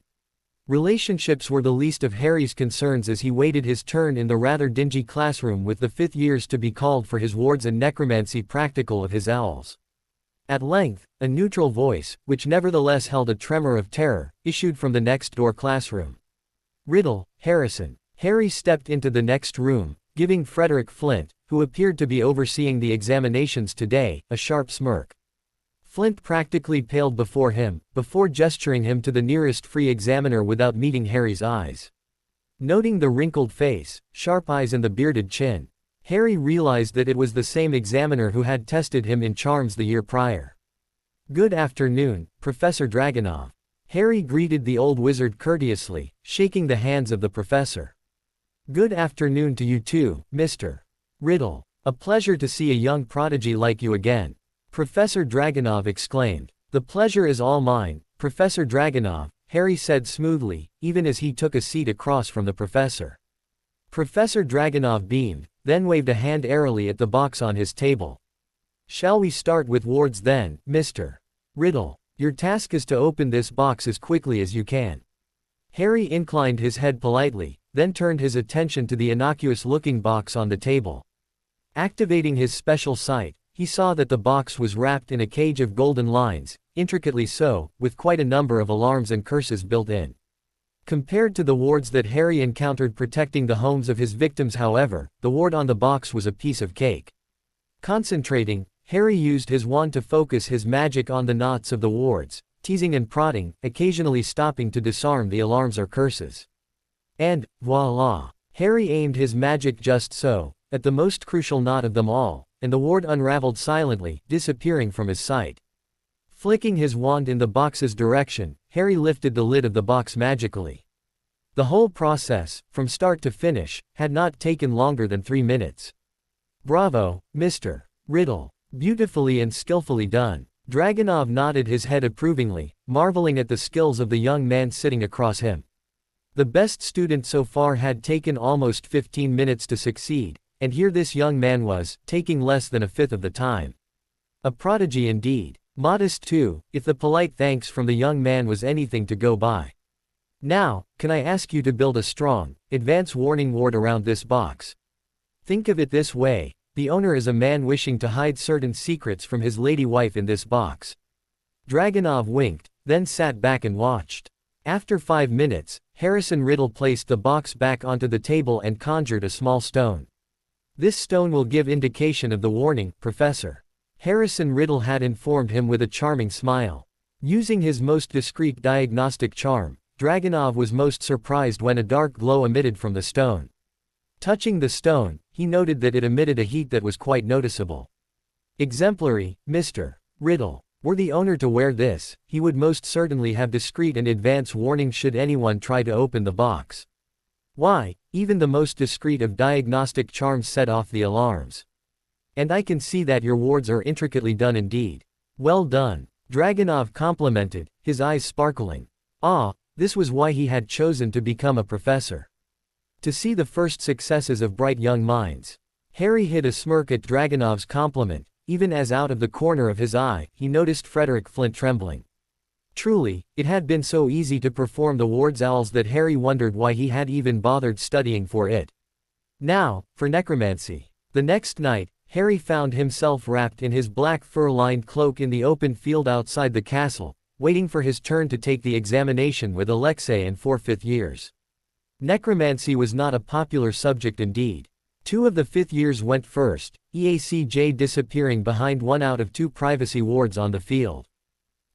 Relationships were the least of Harry's concerns as he waited his turn in the rather dingy classroom with the 5th years to be called for his wards and necromancy practical of his owls. At length, a neutral voice, which nevertheless held a tremor of terror, issued from the next door classroom. "Riddle, Harrison." Harry stepped into the next room, giving Frederick Flint, who appeared to be overseeing the examinations today, a sharp smirk. Flint practically paled before him, before gesturing him to the nearest free examiner without meeting Harry's eyes. Noting the wrinkled face, sharp eyes and the bearded chin, Harry realized that it was the same examiner who had tested him in charms the year prior. "Good afternoon, Professor Dragonov." Harry greeted the old wizard courteously, shaking the hands of the professor. "Good afternoon to you too, Mr. Riddle. A pleasure to see a young prodigy like you again," Professor Dragonov exclaimed. "The pleasure is all mine, Professor Dragonov," Harry said smoothly, even as he took a seat across from the professor. Professor Dragonov beamed, then waved a hand airily at the box on his table. "Shall we start with wards then, Mr. Riddle? Your task is to open this box as quickly as you can." Harry inclined his head politely, then turned his attention to the innocuous-looking box on the table. Activating his special sight, he saw that the box was wrapped in a cage of golden lines, intricately so, with quite a number of alarms and curses built in. Compared to the wards that Harry encountered protecting the homes of his victims, however, the ward on the box was a piece of cake. Concentrating, Harry used his wand to focus his magic on the knots of the wards, teasing and prodding, occasionally stopping to disarm the alarms or curses. And, voila! Harry aimed his magic just so, at the most crucial knot of them all, and the ward unraveled silently, disappearing from his sight. Flicking his wand in the box's direction, Harry lifted the lid of the box magically. The whole process, from start to finish, had not taken longer than 3 minutes. "Bravo, Mr. Riddle. Beautifully and skillfully done." Dragonov nodded his head approvingly, marveling at the skills of the young man sitting across him. The best student so far had taken almost 15 minutes to succeed, and here this young man was, taking less than a fifth of the time. A prodigy indeed. Modest too, if the polite thanks from the young man was anything to go by. "Now, can I ask you to build a strong, advance warning ward around this box? Think of it this way, the owner is a man wishing to hide certain secrets from his lady wife in this box." Dragonov winked, then sat back and watched. After 5 minutes, Harrison Riddle placed the box back onto the table and conjured a small stone. "This stone will give indication of the warning, Professor," Harrison Riddle had informed him with a charming smile. Using his most discreet diagnostic charm, Dragonov was most surprised when a dark glow emitted from the stone. Touching the stone, he noted that it emitted a heat that was quite noticeable. "Exemplary, Mr. Riddle. Were the owner to wear this, he would most certainly have discreet and advance warning should anyone try to open the box. Why, even the most discreet of diagnostic charms set off the alarms. And I can see that your wards are intricately done indeed." "Well done," Dragonov complimented, his eyes sparkling. This was why he had chosen to become a professor. To see the first successes of bright young minds. Harry hid a smirk at Dragonov's compliment, even as out of the corner of his eye, he noticed Frederick Flint trembling. Truly, it had been so easy to perform the ward's owls that Harry wondered why he had even bothered studying for it. Now, for necromancy. The next night, Harry found himself wrapped in his black fur-lined cloak in the open field outside the castle, waiting for his turn to take the examination with Alexei and 4 fifth years. Necromancy was not a popular subject indeed. 2 of the 5th years went first, EACJ disappearing behind 1 out of 2 privacy wards on the field.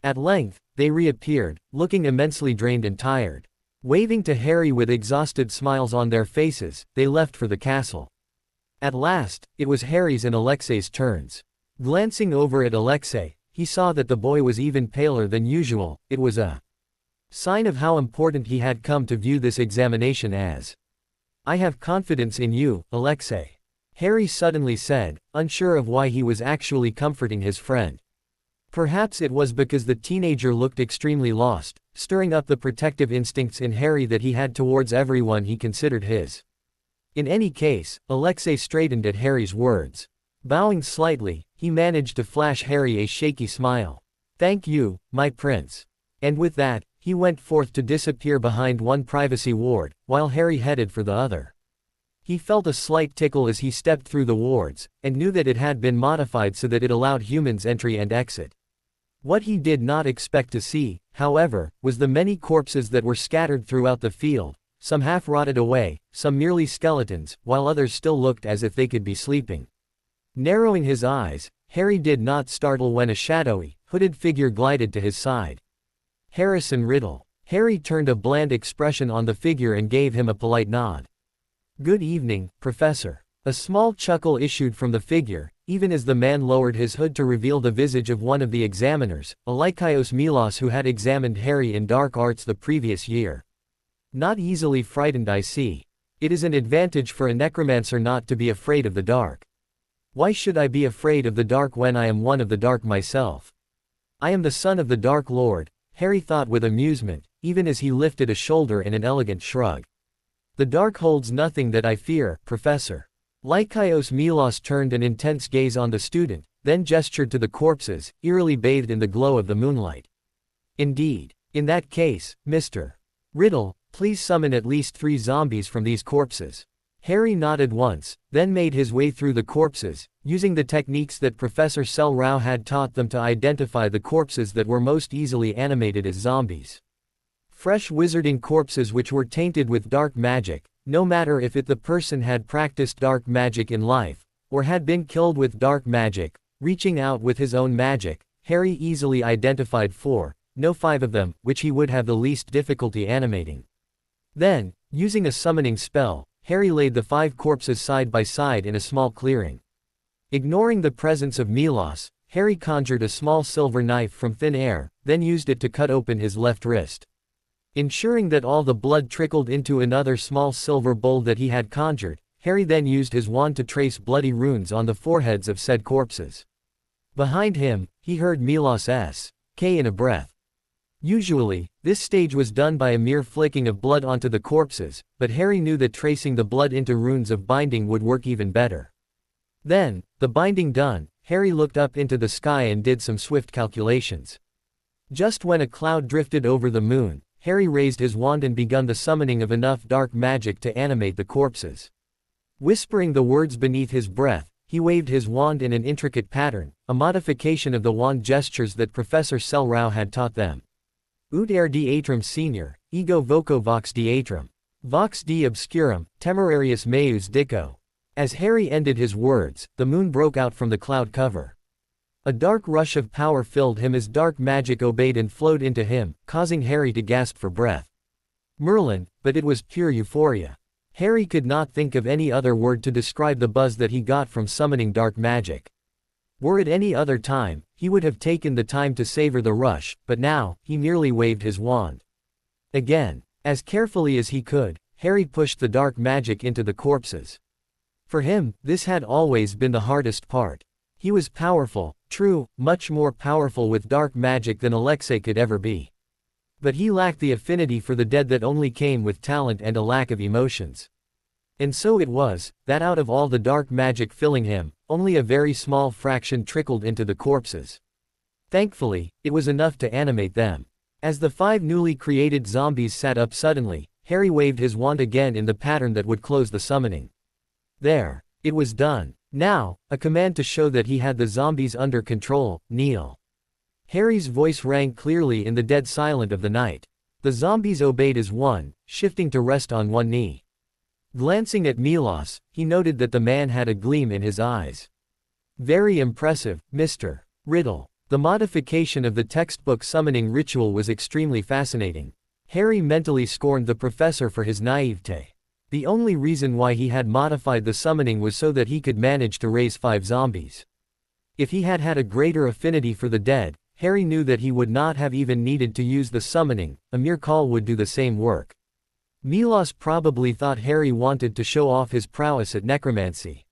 At length, they reappeared, looking immensely drained and tired. Waving to Harry with exhausted smiles on their faces, they left for the castle. At last, it was Harry's and Alexei's turns. Glancing over at Alexei, he saw that the boy was even paler than usual. It was a sign of how important he had come to view this examination as. "I have confidence in you, Alexei," Harry suddenly said, unsure of why he was actually comforting his friend. Perhaps it was because the teenager looked extremely lost, stirring up the protective instincts in Harry that he had towards everyone he considered his. In any case, Alexei straightened at Harry's words. Bowing slightly, he managed to flash Harry a shaky smile. "Thank you, my prince." And with that, he went forth to disappear behind one privacy ward, while Harry headed for the other. He felt a slight tickle as he stepped through the wards, and knew that it had been modified so that it allowed humans entry and exit. What he did not expect to see, however, was the many corpses that were scattered throughout the field, some half rotted away, some merely skeletons, while others still looked as if they could be sleeping. Narrowing his eyes, Harry did not startle when a shadowy, hooded figure glided to his side. Harrison Riddle. Harry turned a bland expression on the figure and gave him a polite nod. "Good evening, Professor." A small chuckle issued from the figure, even as the man lowered his hood to reveal the visage of one of the examiners, Alekaios Milos, who had examined Harry in dark arts the previous year. "Not easily frightened, I see. It is an advantage for a necromancer not to be afraid of the dark." "Why should I be afraid of the dark when I am one of the dark myself? I am the son of the Dark Lord," Harry thought with amusement, even as he lifted a shoulder in an elegant shrug. "The dark holds nothing that I fear, Professor." Alekaios Milos turned an intense gaze on the student, then gestured to the corpses, eerily bathed in the glow of the moonlight. "Indeed. In that case, Mr. Riddle, please summon at least 3 zombies from these corpses." Harry nodded once, then made his way through the corpses, using the techniques that Professor Selrao had taught them to identify the corpses that were most easily animated as zombies. Fresh wizarding corpses which were tainted with dark magic, no matter if the person had practiced dark magic in life, or had been killed with dark magic, reaching out with his own magic. Harry easily identified 4, no 5 of them, which he would have the least difficulty animating. Then, using a summoning spell, Harry laid the 5 corpses side by side in a small clearing. Ignoring the presence of Milos, Harry conjured a small silver knife from thin air, then used it to cut open his left wrist. Ensuring that all the blood trickled into another small silver bowl that he had conjured, Harry then used his wand to trace bloody runes on the foreheads of said corpses. Behind him, he heard Milos' K in a breath. Usually, this stage was done by a mere flicking of blood onto the corpses, but Harry knew that tracing the blood into runes of binding would work even better. Then, the binding done, Harry looked up into the sky and did some swift calculations. Just when a cloud drifted over the moon, Harry raised his wand and begun the summoning of enough dark magic to animate the corpses. Whispering the words beneath his breath, he waved his wand in an intricate pattern, a modification of the wand gestures that Professor Selrao had taught them. Ut er diatrum senior, ego voco vox diatrum. Vox di obscurum, temerarius meus dico. As Harry ended his words, the moon broke out from the cloud cover. A dark rush of power filled him as dark magic obeyed and flowed into him, causing Harry to gasp for breath. Merlin, but it was pure euphoria. Harry could not think of any other word to describe the buzz that he got from summoning dark magic. Were it any other time, he would have taken the time to savor the rush, but now, he merely waved his wand. Again, as carefully as he could, Harry pushed the dark magic into the corpses. For him, this had always been the hardest part. He was powerful, true, much more powerful with dark magic than Alexei could ever be. But he lacked the affinity for the dead that only came with talent and a lack of emotions. And so it was, that out of all the dark magic filling him, only a very small fraction trickled into the corpses. Thankfully, it was enough to animate them. As the 5 newly created zombies sat up suddenly, Harry waved his wand again in the pattern that would close the summoning. There. It was done. Now, a command to show that he had the zombies under control: kneel. Harry's voice rang clearly in the dead silence of the night. The zombies obeyed as one, shifting to rest on one knee. Glancing at Milos, he noted that the man had a gleam in his eyes. Very impressive, Mr. Riddle. The modification of the textbook summoning ritual was extremely fascinating. Harry mentally scorned the professor for his naivete. The only reason why he had modified the summoning was so that he could manage to raise 5 zombies. If he had had a greater affinity for the dead, Harry knew that he would not have even needed to use the summoning, a mere call would do the same work. Milos probably thought Harry wanted to show off his prowess at necromancy.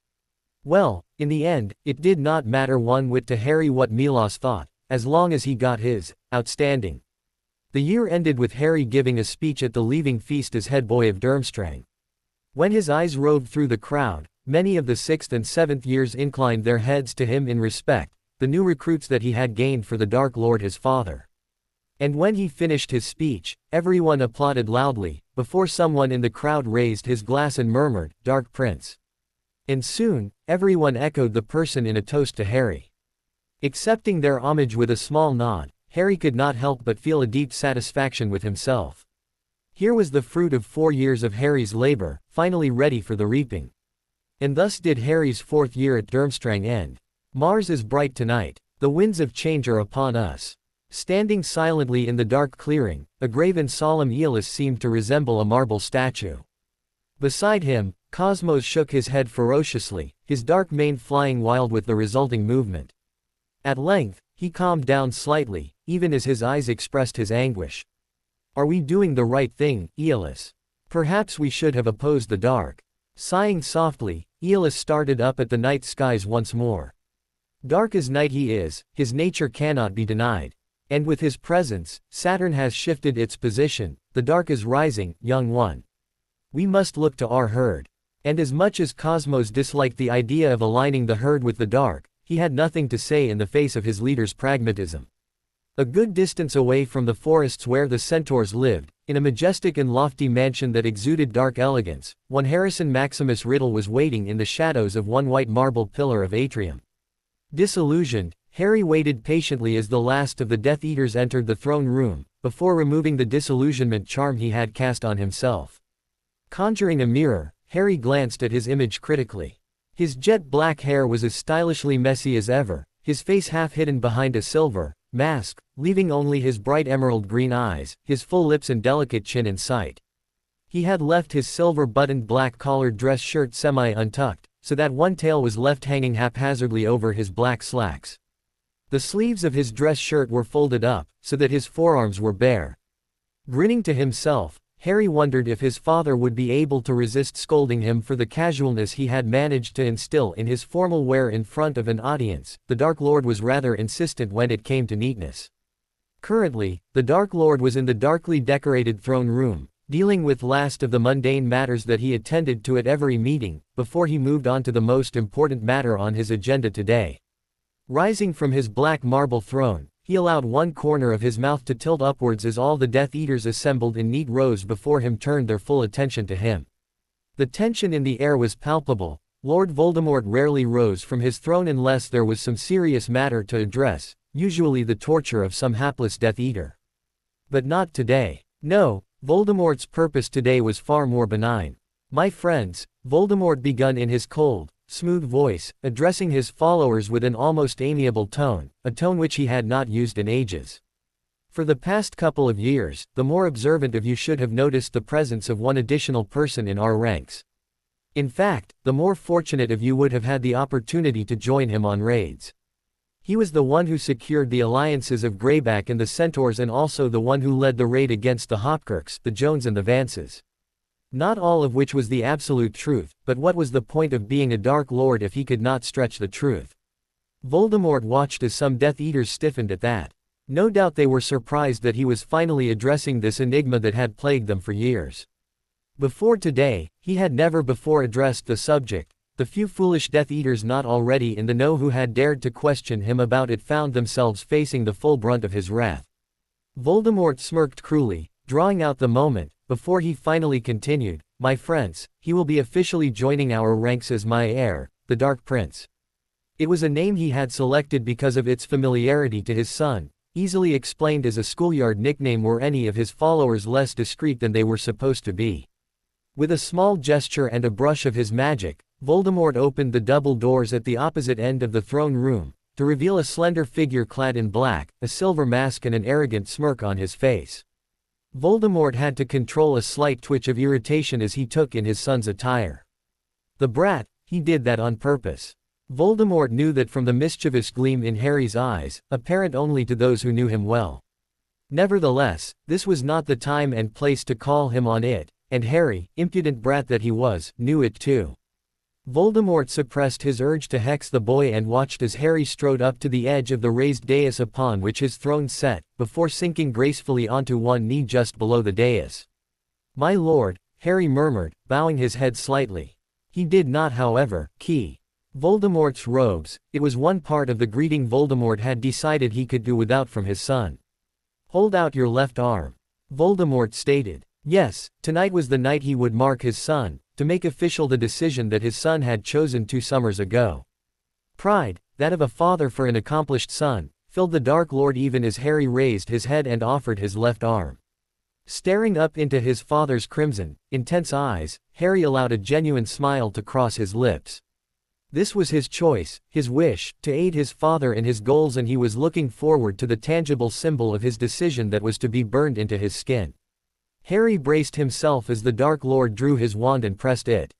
Well, in the end, it did not matter one whit to Harry what Milos thought, as long as he got his outstanding. The year ended with Harry giving a speech at the leaving feast as head boy of Durmstrang. When his eyes roved through the crowd, many of the 6th and 7th years inclined their heads to him in respect, the new recruits that he had gained for the Dark Lord his father. And when he finished his speech, everyone applauded loudly, before someone in the crowd raised his glass and murmured, "Dark Prince." And soon, everyone echoed the person in a toast to Harry. Accepting their homage with a small nod, Harry could not help but feel a deep satisfaction with himself. Here was the fruit of 4 years of Harry's labor, finally ready for the reaping. And thus did Harry's 4th year at Durmstrang end. Mars is bright tonight. The winds of change are upon us. Standing silently in the dark clearing, a grave and solemn Aeolus seemed to resemble a marble statue. Beside him, Cosmos shook his head ferociously, his dark mane flying wild with the resulting movement. At length, he calmed down slightly, even as his eyes expressed his anguish. "Are we doing the right thing, Aeolus? Perhaps we should have opposed the dark." Sighing softly, Aeolus started up at the night skies once more. Dark as night he is, his nature cannot be denied. And with his presence, Saturn has shifted its position, the dark is rising, young one. We must look to our herd. And as much as Cosmos disliked the idea of aligning the herd with the dark, he had nothing to say in the face of his leader's pragmatism. A good distance away from the forests where the centaurs lived, in a majestic and lofty mansion that exuded dark elegance, one Harrison Maximus Riddle was waiting in the shadows of one white marble pillar of atrium. Disillusioned, Harry waited patiently as the last of the Death Eaters entered the throne room, before removing the disillusionment charm he had cast on himself. Conjuring a mirror, Harry glanced at his image critically. His jet black hair was as stylishly messy as ever, his face half hidden behind a silver mask, leaving only his bright emerald green eyes, his full lips and delicate chin in sight. He had left his silver-buttoned black-collared dress shirt semi-untucked, so that one tail was left hanging haphazardly over his black slacks. The sleeves of his dress shirt were folded up, so that his forearms were bare. Grinning to himself, Harry wondered if his father would be able to resist scolding him for the casualness he had managed to instill in his formal wear in front of an audience. The Dark Lord was rather insistent when it came to neatness. Currently, the Dark Lord was in the darkly decorated throne room, dealing with last of the mundane matters that he attended to at every meeting, before he moved on to the most important matter on his agenda today. Rising from his black marble throne, he allowed one corner of his mouth to tilt upwards as all the Death Eaters assembled in neat rows before him turned their full attention to him. The tension in the air was palpable. Lord Voldemort rarely rose from his throne unless there was some serious matter to address, usually the torture of some hapless Death Eater. But not today. No, Voldemort's purpose today was far more benign. "My friends," Voldemort begun in his cold, smooth voice, addressing his followers with an almost amiable tone, a tone which he had not used in ages. "For the past couple of years, the more observant of you should have noticed the presence of one additional person in our ranks. In fact, the more fortunate of you would have had the opportunity to join him on raids. He was the one who secured the alliances of Greyback and the Centaurs and also the one who led the raid against the Hopkirks, the Jones and the Vances. Not all of which was the absolute truth, but what was the point of being a Dark Lord if he could not stretch the truth?" Voldemort watched as some Death Eaters stiffened at that. No doubt they were surprised that he was finally addressing this enigma that had plagued them for years. Before today, he had never before addressed the subject. The few foolish Death Eaters not already in the know who had dared to question him about it found themselves facing the full brunt of his wrath. Voldemort smirked cruelly, drawing out the moment, before he finally continued, "My friends, he will be officially joining our ranks as my heir, the Dark Prince." It was a name he had selected because of its familiarity to his son, easily explained as a schoolyard nickname were any of his followers less discreet than they were supposed to be. With a small gesture and a brush of his magic, Voldemort opened the double doors at the opposite end of the throne room, to reveal a slender figure clad in black, a silver mask and an arrogant smirk on his face. Voldemort had to control a slight twitch of irritation as he took in his son's attire. The brat, he did that on purpose. Voldemort knew that from the mischievous gleam in Harry's eyes, apparent only to those who knew him well. Nevertheless, this was not the time and place to call him on it, and Harry, impudent brat that he was, knew it too. Voldemort suppressed his urge to hex the boy and watched as Harry strode up to the edge of the raised dais upon which his throne sat, before sinking gracefully onto one knee just below the dais. "My lord," Harry murmured, bowing his head slightly. He did not, however, key Voldemort's robes. It was one part of the greeting Voldemort had decided he could do without from his son. "Hold out your left arm," Voldemort stated. Yes, tonight was the night he would mark his son, to make official the decision that his son had chosen 2 summers ago. Pride, that of a father for an accomplished son, filled the Dark Lord even as Harry raised his head and offered his left arm. Staring up into his father's crimson, intense eyes, Harry allowed a genuine smile to cross his lips. This was his choice, his wish, to aid his father in his goals, and he was looking forward to the tangible symbol of his decision that was to be burned into his skin. Harry braced himself as the Dark Lord drew his wand and pressed it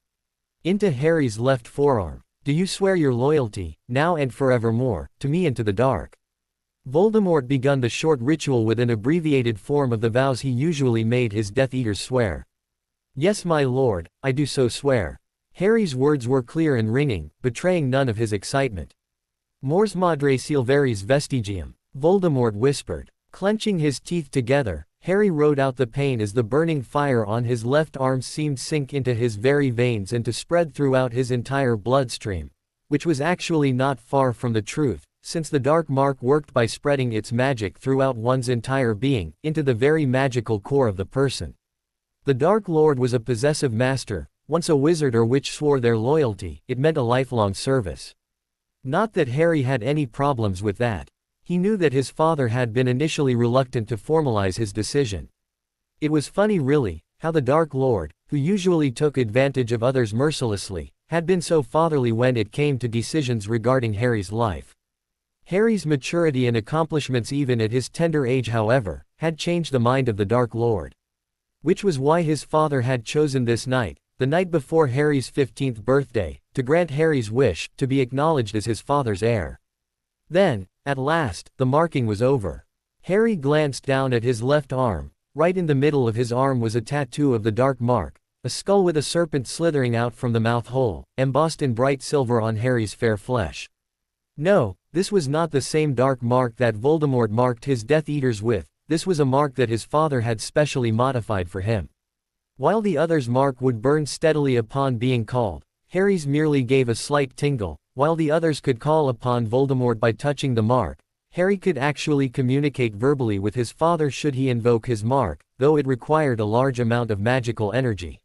into Harry's left forearm. "Do you swear your loyalty, now and forevermore, to me and to the dark?" Voldemort begun the short ritual with an abbreviated form of the vows he usually made his Death Eaters swear. "Yes, my lord, I do so swear." Harry's words were clear and ringing, betraying none of his excitement. "Mors madre silveris vestigium," Voldemort whispered. Clenching his teeth together, Harry rode out the pain as the burning fire on his left arm seemed sink into his very veins and to spread throughout his entire bloodstream, which was actually not far from the truth, since the dark mark worked by spreading its magic throughout one's entire being, into the very magical core of the person. The Dark Lord was a possessive master. Once a wizard or witch swore their loyalty, it meant a lifelong service. Not that Harry had any problems with that. He knew that his father had been initially reluctant to formalize his decision. It was funny really, how the Dark Lord, who usually took advantage of others mercilessly, had been so fatherly when it came to decisions regarding Harry's life. Harry's maturity and accomplishments even at his tender age, however, had changed the mind of the Dark Lord. Which was why his father had chosen this night, the night before Harry's 15th birthday, to grant Harry's wish to be acknowledged as his father's heir. Then, at last, the marking was over. Harry glanced down at his left arm. Right in the middle of his arm was a tattoo of the dark mark, a skull with a serpent slithering out from the mouth hole, embossed in bright silver on Harry's fair flesh. No, this was not the same dark mark that Voldemort marked his Death Eaters with. This was a mark that his father had specially modified for him. While the other's mark would burn steadily upon being called, Harry's merely gave a slight tingle. While the others could call upon Voldemort by touching the mark, Harry could actually communicate verbally with his father should he invoke his mark, though it required a large amount of magical energy.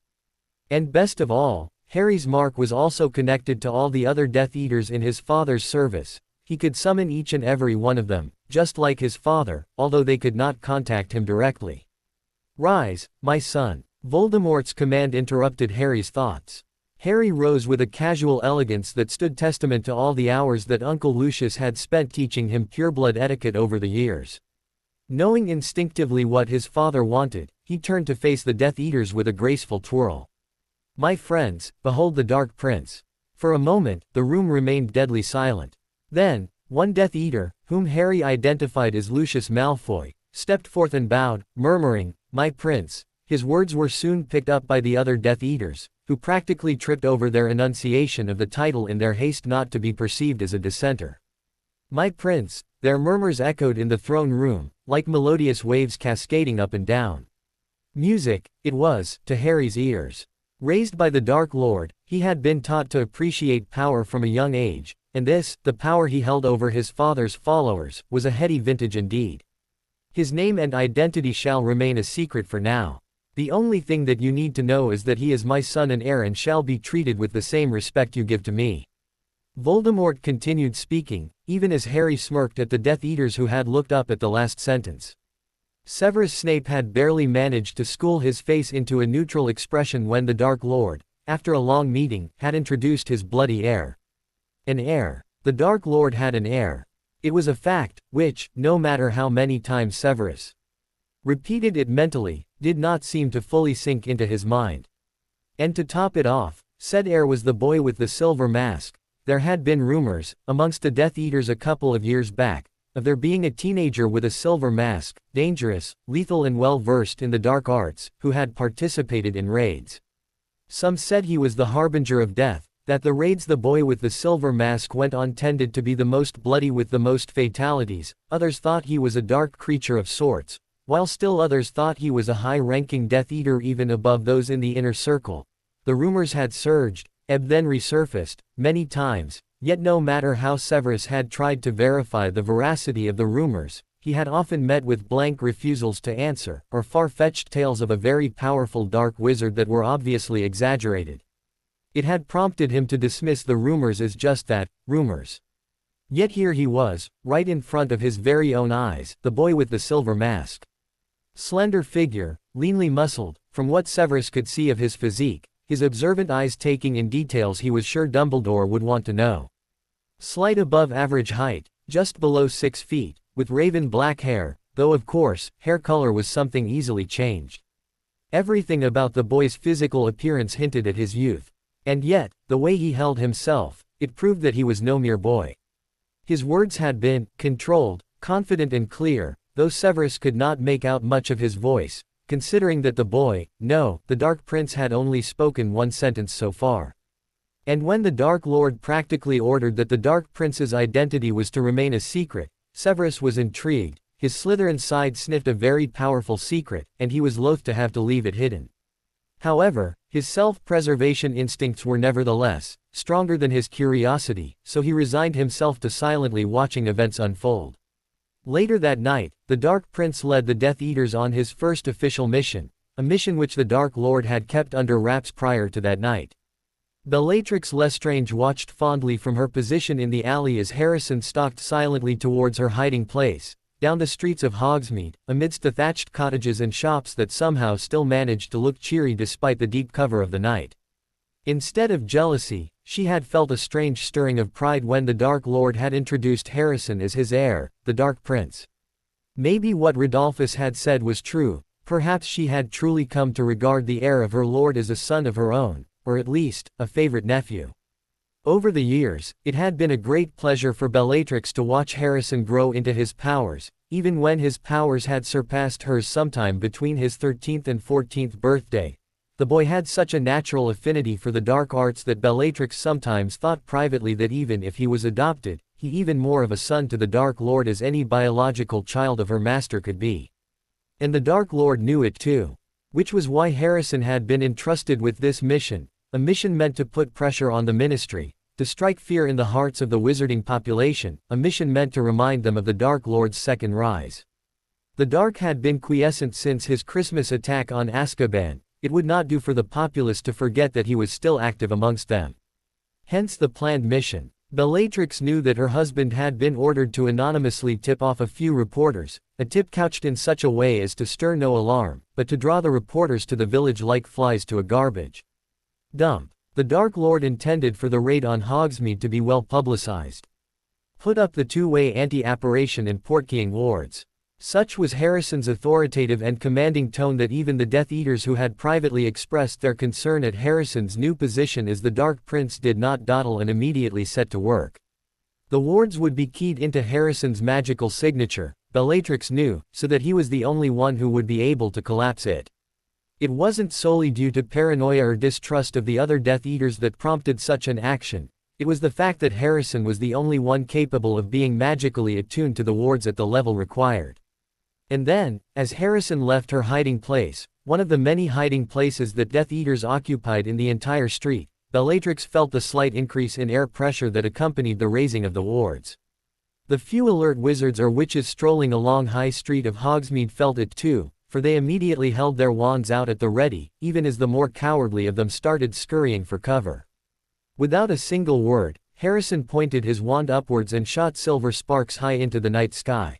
And best of all, Harry's mark was also connected to all the other Death Eaters in his father's service. He could summon each and every one of them, just like his father, although they could not contact him directly. "Rise, my son." Voldemort's command interrupted Harry's thoughts. Harry rose with a casual elegance that stood testament to all the hours that Uncle Lucius had spent teaching him pureblood etiquette over the years. Knowing instinctively what his father wanted, he turned to face the Death Eaters with a graceful twirl. "My friends, behold the Dark Prince." For a moment, the room remained deadly silent. Then, one Death Eater, whom Harry identified as Lucius Malfoy, stepped forth and bowed, murmuring, "My prince." His words were soon picked up by the other Death Eaters, who practically tripped over their enunciation of the title in their haste not to be perceived as a dissenter. "My prince," their murmurs echoed in the throne room, like melodious waves cascading up and down. Music, it was, to Harry's ears. Raised by the Dark Lord, he had been taught to appreciate power from a young age, and this, the power he held over his father's followers, was a heady vintage indeed. His name and identity shall remain a secret for now. The only thing that you need to know is that he is my son and heir and shall be treated with the same respect you give to me." Voldemort continued speaking, even as Harry smirked at the Death Eaters who had looked up at the last sentence. Severus Snape had barely managed to school his face into a neutral expression when the Dark Lord, after a long meeting, had introduced his bloody heir. An heir. The Dark Lord had an heir. It was a fact, which, no matter how many times Severus repeated it mentally, did not seem to fully sink into his mind. And to top it off, said heir was the boy with the silver mask. There had been rumors, amongst the Death Eaters a couple of years back, of there being a teenager with a silver mask, dangerous, lethal and well-versed in the dark arts, who had participated in raids. Some said he was the harbinger of death, that the raids the boy with the silver mask went on tended to be the most bloody with the most fatalities. Others thought he was a dark creature of sorts, while still others thought he was a high-ranking Death Eater even above those in the inner circle. The rumors had surged, ebbed then resurfaced, many times, yet no matter how Severus had tried to verify the veracity of the rumors, he had often met with blank refusals to answer, or far-fetched tales of a very powerful dark wizard that were obviously exaggerated. It had prompted him to dismiss the rumors as just that, rumors. Yet here he was, right in front of his very own eyes, the boy with the silver mask. Slender figure, leanly muscled, from what Severus could see of his physique, his observant eyes taking in details he was sure Dumbledore would want to know. Slight above average height, just below 6 feet, with raven black hair, though of course, hair color was something easily changed. Everything about the boy's physical appearance hinted at his youth. And yet, the way he held himself, it proved that he was no mere boy. His words had been controlled, confident and clear, though Severus could not make out much of his voice, considering that the Dark Prince had only spoken one sentence so far. And when the Dark Lord practically ordered that the Dark Prince's identity was to remain a secret, Severus was intrigued. His Slytherin side sniffed a very powerful secret, and he was loath to have to leave it hidden. However, his self-preservation instincts were nevertheless stronger than his curiosity, so he resigned himself to silently watching events unfold. Later that night, the Dark Prince led the Death Eaters on his first official mission, a mission which the Dark Lord had kept under wraps prior to that night. Bellatrix Lestrange watched fondly from her position in the alley as Harrison stalked silently towards her hiding place, down the streets of Hogsmeade, amidst the thatched cottages and shops that somehow still managed to look cheery despite the deep cover of the night. Instead of jealousy, she had felt a strange stirring of pride when the Dark Lord had introduced Harrison as his heir, the Dark Prince. Maybe what Rodolphus had said was true, perhaps she had truly come to regard the heir of her lord as a son of her own, or at least, a favorite nephew. Over the years, it had been a great pleasure for Bellatrix to watch Harrison grow into his powers, even when his powers had surpassed hers sometime between his 13th and 14th birthday. The boy had such a natural affinity for the dark arts that Bellatrix sometimes thought privately that even if he was adopted, he even more of a son to the Dark Lord as any biological child of her master could be. And the Dark Lord knew it too. Which was why Harrison had been entrusted with this mission, a mission meant to put pressure on the Ministry, to strike fear in the hearts of the wizarding population, a mission meant to remind them of the Dark Lord's second rise. The Dark had been quiescent since his Christmas attack on Azkaban. It would not do for the populace to forget that he was still active amongst them. Hence the planned mission. Bellatrix knew that her husband had been ordered to anonymously tip off a few reporters, a tip couched in such a way as to stir no alarm, but to draw the reporters to the village like flies to a garbage dump. The Dark Lord intended for the raid on Hogsmeade to be well publicized. Put up the two-way anti-apparition and portkeying wards. Such was Harrison's authoritative and commanding tone that even the Death Eaters who had privately expressed their concern at Harrison's new position as the Dark Prince did not dawdle and immediately set to work. The wards would be keyed into Harrison's magical signature, Bellatrix knew, so that he was the only one who would be able to collapse it. It wasn't solely due to paranoia or distrust of the other Death Eaters that prompted such an action, it was the fact that Harrison was the only one capable of being magically attuned to the wards at the level required. And then, as Harrison left her hiding place, one of the many hiding places that Death Eaters occupied in the entire street, Bellatrix felt the slight increase in air pressure that accompanied the raising of the wards. The few alert wizards or witches strolling along High Street of Hogsmeade felt it too, for they immediately held their wands out at the ready, even as the more cowardly of them started scurrying for cover. Without a single word, Harrison pointed his wand upwards and shot silver sparks high into the night sky.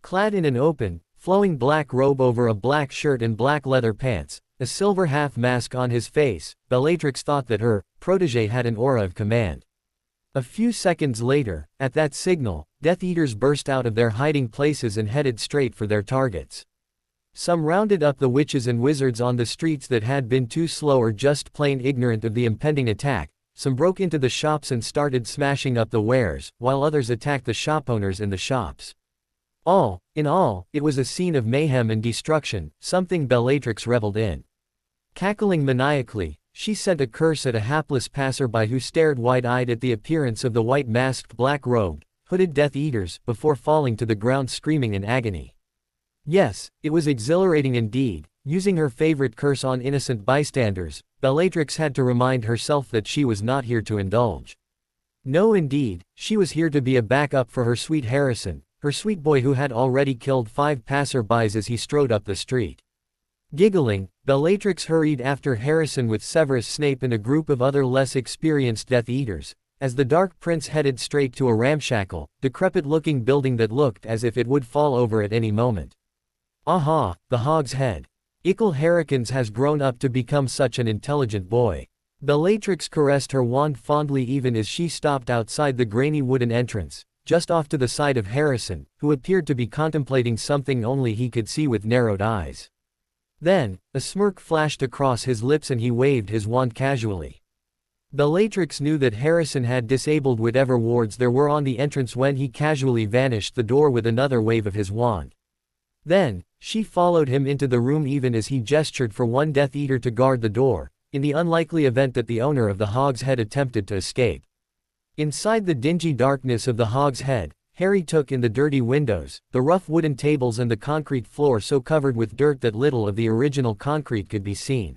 Clad in an open, flowing black robe over a black shirt and black leather pants, a silver half-mask on his face, Bellatrix thought that her protégé had an aura of command. A few seconds later, at that signal, Death Eaters burst out of their hiding places and headed straight for their targets. Some rounded up the witches and wizards on the streets that had been too slow or just plain ignorant of the impending attack, some broke into the shops and started smashing up the wares, while others attacked the shop owners in the shops. All in all, it was a scene of mayhem and destruction, something Bellatrix reveled in. Cackling maniacally, she sent a curse at a hapless passerby who stared wide-eyed at the appearance of the white-masked black-robed, hooded Death Eaters, before falling to the ground screaming in agony. Yes, it was exhilarating indeed. Using her favorite curse on innocent bystanders, Bellatrix had to remind herself that she was not here to indulge. No indeed, she was here to be a backup for her sweet Harrison, her sweet boy who had already killed 5 passerbys as he strode up the street. Giggling, Bellatrix hurried after Harrison with Severus Snape and a group of other less experienced Death Eaters, as the Dark Prince headed straight to a ramshackle, decrepit-looking building that looked as if it would fall over at any moment. Aha, the Hog's Head. Ickle Harrikins has grown up to become such an intelligent boy. Bellatrix caressed her wand fondly even as she stopped outside the grainy wooden entrance, just off to the side of Harrison, who appeared to be contemplating something only he could see with narrowed eyes. Then, a smirk flashed across his lips and he waved his wand casually. Bellatrix knew that Harrison had disabled whatever wards there were on the entrance when he casually vanished the door with another wave of his wand. Then, she followed him into the room even as he gestured for one Death Eater to guard the door, in the unlikely event that the owner of the Hog's Head attempted to escape. Inside the dingy darkness of the Hog's Head, Harry took in the dirty windows, the rough wooden tables and the concrete floor so covered with dirt that little of the original concrete could be seen.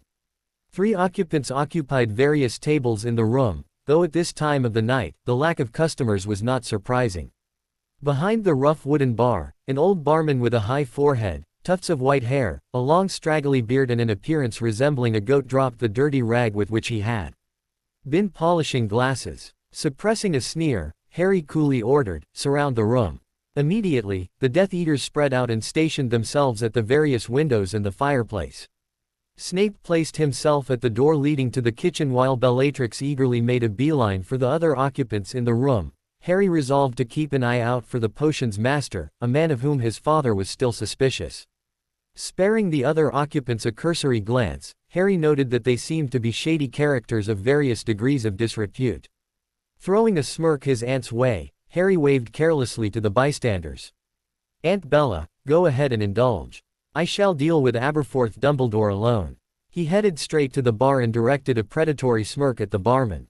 3 occupants occupied various tables in the room, though at this time of the night, the lack of customers was not surprising. Behind the rough wooden bar, an old barman with a high forehead, tufts of white hair, a long straggly beard and an appearance resembling a goat dropped the dirty rag with which he had been polishing glasses. Suppressing a sneer, Harry coolly ordered, "Surround the room." Immediately, the Death Eaters spread out and stationed themselves at the various windows and the fireplace. Snape placed himself at the door leading to the kitchen while Bellatrix eagerly made a beeline for the other occupants in the room. Harry resolved to keep an eye out for the potion's master, a man of whom his father was still suspicious. Sparing the other occupants a cursory glance, Harry noted that they seemed to be shady characters of various degrees of disrepute. Throwing a smirk his aunt's way, Harry waved carelessly to the bystanders. "Aunt Bella, go ahead and indulge. I shall deal with Aberforth Dumbledore alone." He headed straight to the bar and directed a predatory smirk at the barman.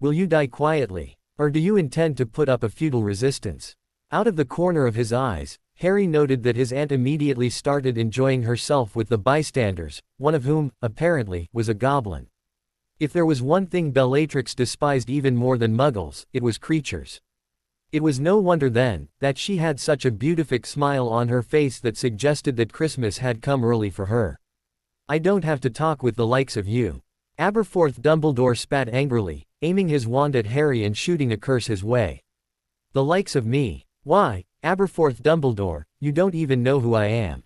"Will you die quietly? Or do you intend to put up a futile resistance?" Out of the corner of his eyes, Harry noted that his aunt immediately started enjoying herself with the bystanders, one of whom, apparently, was a goblin. If there was one thing Bellatrix despised even more than muggles, it was creatures. It was no wonder then, that she had such a beatific smile on her face that suggested that Christmas had come early for her. "I don't have to talk with the likes of you." Aberforth Dumbledore spat angrily, aiming his wand at Harry and shooting a curse his way. "The likes of me? Why, Aberforth Dumbledore, you don't even know who I am."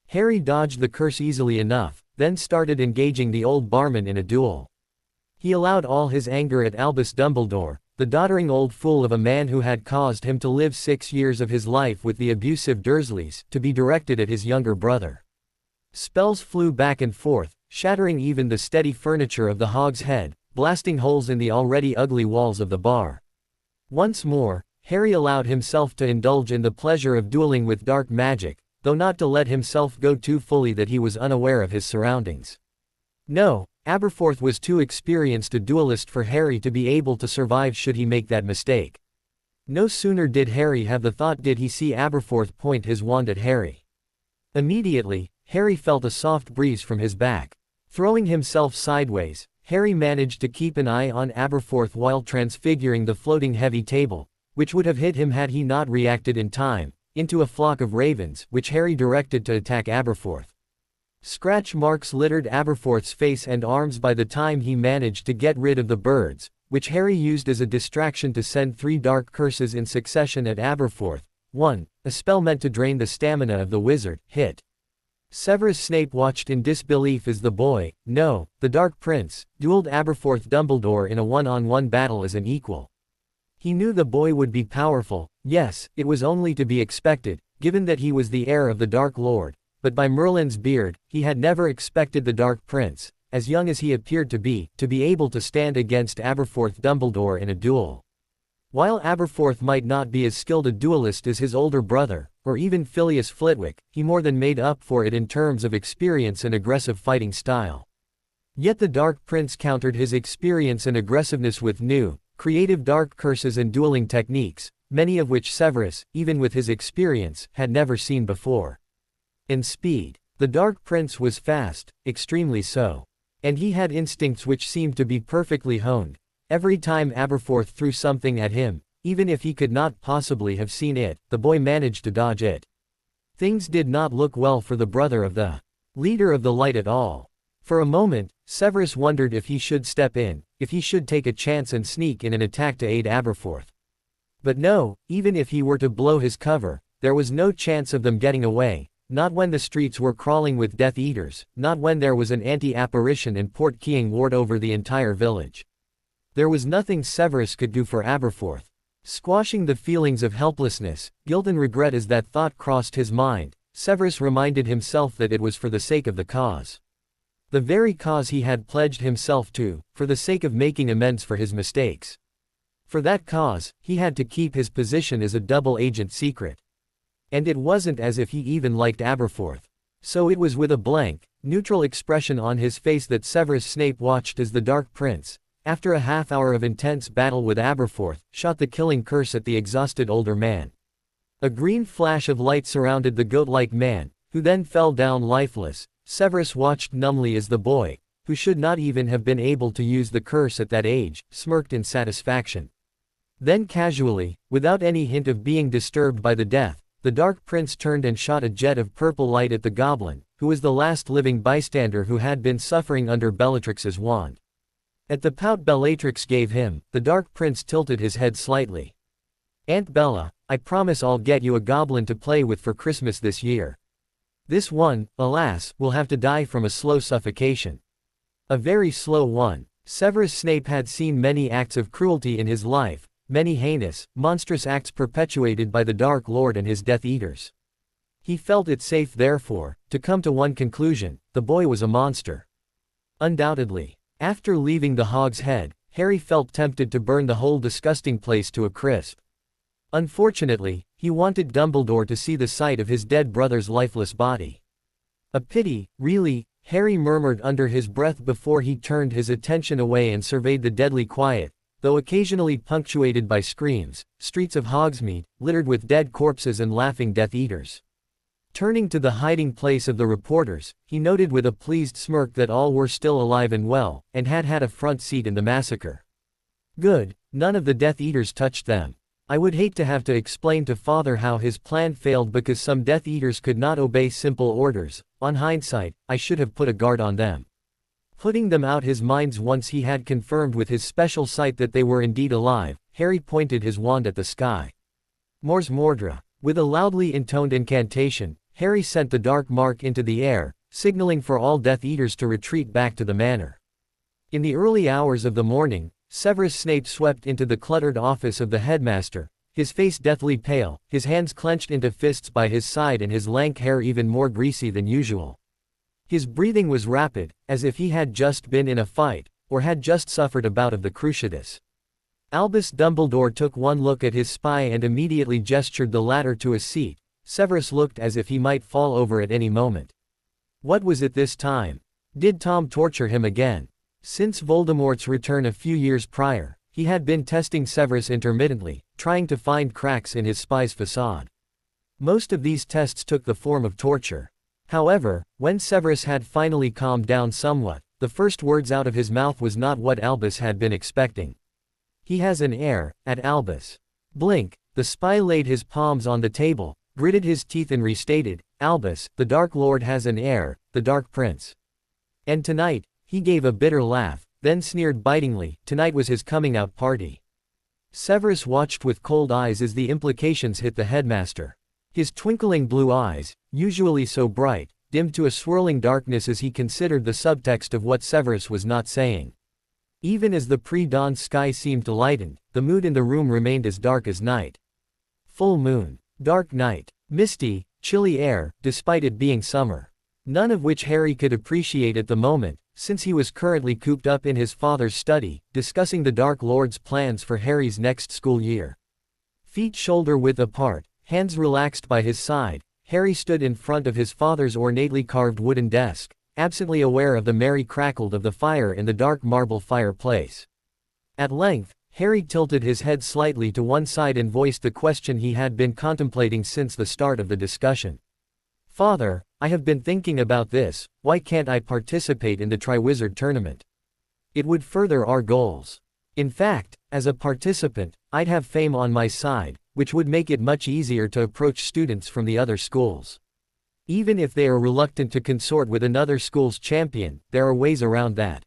Harry dodged the curse easily enough, then started engaging the old barman in a duel. He allowed all his anger at Albus Dumbledore, the doddering old fool of a man who had caused him to live 6 years of his life with the abusive Dursleys, to be directed at his younger brother. Spells flew back and forth, shattering even the steady furniture of the Hog's Head, blasting holes in the already ugly walls of the bar. Once more, Harry allowed himself to indulge in the pleasure of dueling with dark magic, though not to let himself go too fully that he was unaware of his surroundings. No, Aberforth was too experienced a duelist for Harry to be able to survive should he make that mistake. No sooner did Harry have the thought did he see Aberforth point his wand at Harry. Immediately, Harry felt a soft breeze from his back. Throwing himself sideways, Harry managed to keep an eye on Aberforth while transfiguring the floating heavy table, which would have hit him had he not reacted in time, into a flock of ravens, which Harry directed to attack Aberforth. Scratch marks littered Aberforth's face and arms by the time he managed to get rid of the birds, which Harry used as a distraction to send 3 dark curses in succession at Aberforth. 1. A spell meant to drain the stamina of the wizard, hit. Severus Snape watched in disbelief as the boy, no, the Dark Prince, dueled Aberforth Dumbledore in a one-on-one battle as an equal. He knew the boy would be powerful, yes, it was only to be expected, given that he was the heir of the Dark Lord, but by Merlin's beard, he had never expected the Dark Prince, as young as he appeared to be able to stand against Aberforth Dumbledore in a duel. While Aberforth might not be as skilled a duelist as his older brother, or even Phileas Flitwick, he more than made up for it in terms of experience and aggressive fighting style. Yet the Dark Prince countered his experience and aggressiveness with new, creative dark curses and dueling techniques, many of which Severus, even with his experience, had never seen before. In speed, the Dark Prince was fast, extremely so. And he had instincts which seemed to be perfectly honed. Every time Aberforth threw something at him, even if he could not possibly have seen it, the boy managed to dodge it. Things did not look well for the brother of the leader of the light at all. For a moment, Severus wondered if he should step in, if he should take a chance and sneak in an attack to aid Aberforth. But no, even if he were to blow his cover, there was no chance of them getting away. Not when the streets were crawling with Death Eaters, not when there was an anti-apparition and Portkeying ward over the entire village. There was nothing Severus could do for Aberforth. Squashing the feelings of helplessness, guilt and regret as that thought crossed his mind, Severus reminded himself that it was for the sake of the cause. The very cause he had pledged himself to, for the sake of making amends for his mistakes. For that cause, he had to keep his position as a double agent secret. And it wasn't as if he even liked Aberforth. So it was with a blank, neutral expression on his face that Severus Snape watched as the Dark Prince, after a half-hour of intense battle with Aberforth, shot the killing curse at the exhausted older man. A green flash of light surrounded the goat-like man, who then fell down lifeless. Severus watched numbly as the boy, who should not even have been able to use the curse at that age, smirked in satisfaction. Then casually, without any hint of being disturbed by the death, the Dark Prince turned and shot a jet of purple light at the goblin, who was the last living bystander who had been suffering under Bellatrix's wand. At the pout Bellatrix gave him, the Dark Prince tilted his head slightly. "Aunt Bella, I promise I'll get you a goblin to play with for Christmas this year. This one, alas, will have to die from a slow suffocation." A very slow one. Severus Snape had seen many acts of cruelty in his life, many heinous, monstrous acts perpetuated by the Dark Lord and his Death Eaters. He felt it safe therefore, to come to one conclusion: the boy was a monster. Undoubtedly. After leaving the Hog's Head, Harry felt tempted to burn the whole disgusting place to a crisp. Unfortunately, he wanted Dumbledore to see the sight of his dead brother's lifeless body. A pity, really, Harry murmured under his breath before he turned his attention away and surveyed the deadly quiet, though occasionally punctuated by screams, streets of Hogsmeade, littered with dead corpses and laughing Death Eaters. Turning to the hiding place of the reporters, he noted with a pleased smirk that all were still alive and well, and had had a front seat in the massacre. Good, none of the Death Eaters touched them. I would hate to have to explain to Father how his plan failed because some Death Eaters could not obey simple orders. On hindsight, I should have put a guard on them. Putting them out his minds once he had confirmed with his special sight that they were indeed alive, Harry pointed his wand at the sky. Mors Mordra. With a loudly intoned incantation, Harry sent the dark mark into the air, signaling for all Death Eaters to retreat back to the manor. In the early hours of the morning, Severus Snape swept into the cluttered office of the headmaster, his face deathly pale, his hands clenched into fists by his side and his lank hair even more greasy than usual. His breathing was rapid, as if he had just been in a fight, or had just suffered a bout of the cruciatus. Albus Dumbledore took one look at his spy and immediately gestured the latter to a seat. Severus looked as if he might fall over at any moment. What was it this time? Did Tom torture him again? Since Voldemort's return a few years prior, he had been testing Severus intermittently, trying to find cracks in his spy's facade. Most of these tests took the form of torture. However, when Severus had finally calmed down somewhat, the first words out of his mouth was not what Albus had been expecting. "He has an heir, at Albus." Blink, the spy laid his palms on the table, gritted his teeth and restated, "Albus, the Dark Lord has an heir, the Dark Prince." And tonight, he gave a bitter laugh, then sneered bitingly, tonight was his coming-out party. Severus watched with cold eyes as the implications hit the headmaster. His twinkling blue eyes, usually so bright, dimmed to a swirling darkness as he considered the subtext of what Severus was not saying. Even as the pre-dawn sky seemed to lighten, the mood in the room remained as dark as night. Full moon, dark night, misty, chilly air, despite it being summer. None of which Harry could appreciate at the moment, since he was currently cooped up in his father's study, discussing the Dark Lord's plans for Harry's next school year. Feet shoulder-width apart, hands relaxed by his side, Harry stood in front of his father's ornately carved wooden desk, absently aware of the merry crackle of the fire in the dark marble fireplace. At length, Harry tilted his head slightly to one side and voiced the question he had been contemplating since the start of the discussion. "Father, I have been thinking about this, why can't I participate in the Triwizard Tournament? It would further our goals. In fact, as a participant, I'd have fame on my side, which would make it much easier to approach students from the other schools. Even if they are reluctant to consort with another school's champion, there are ways around that."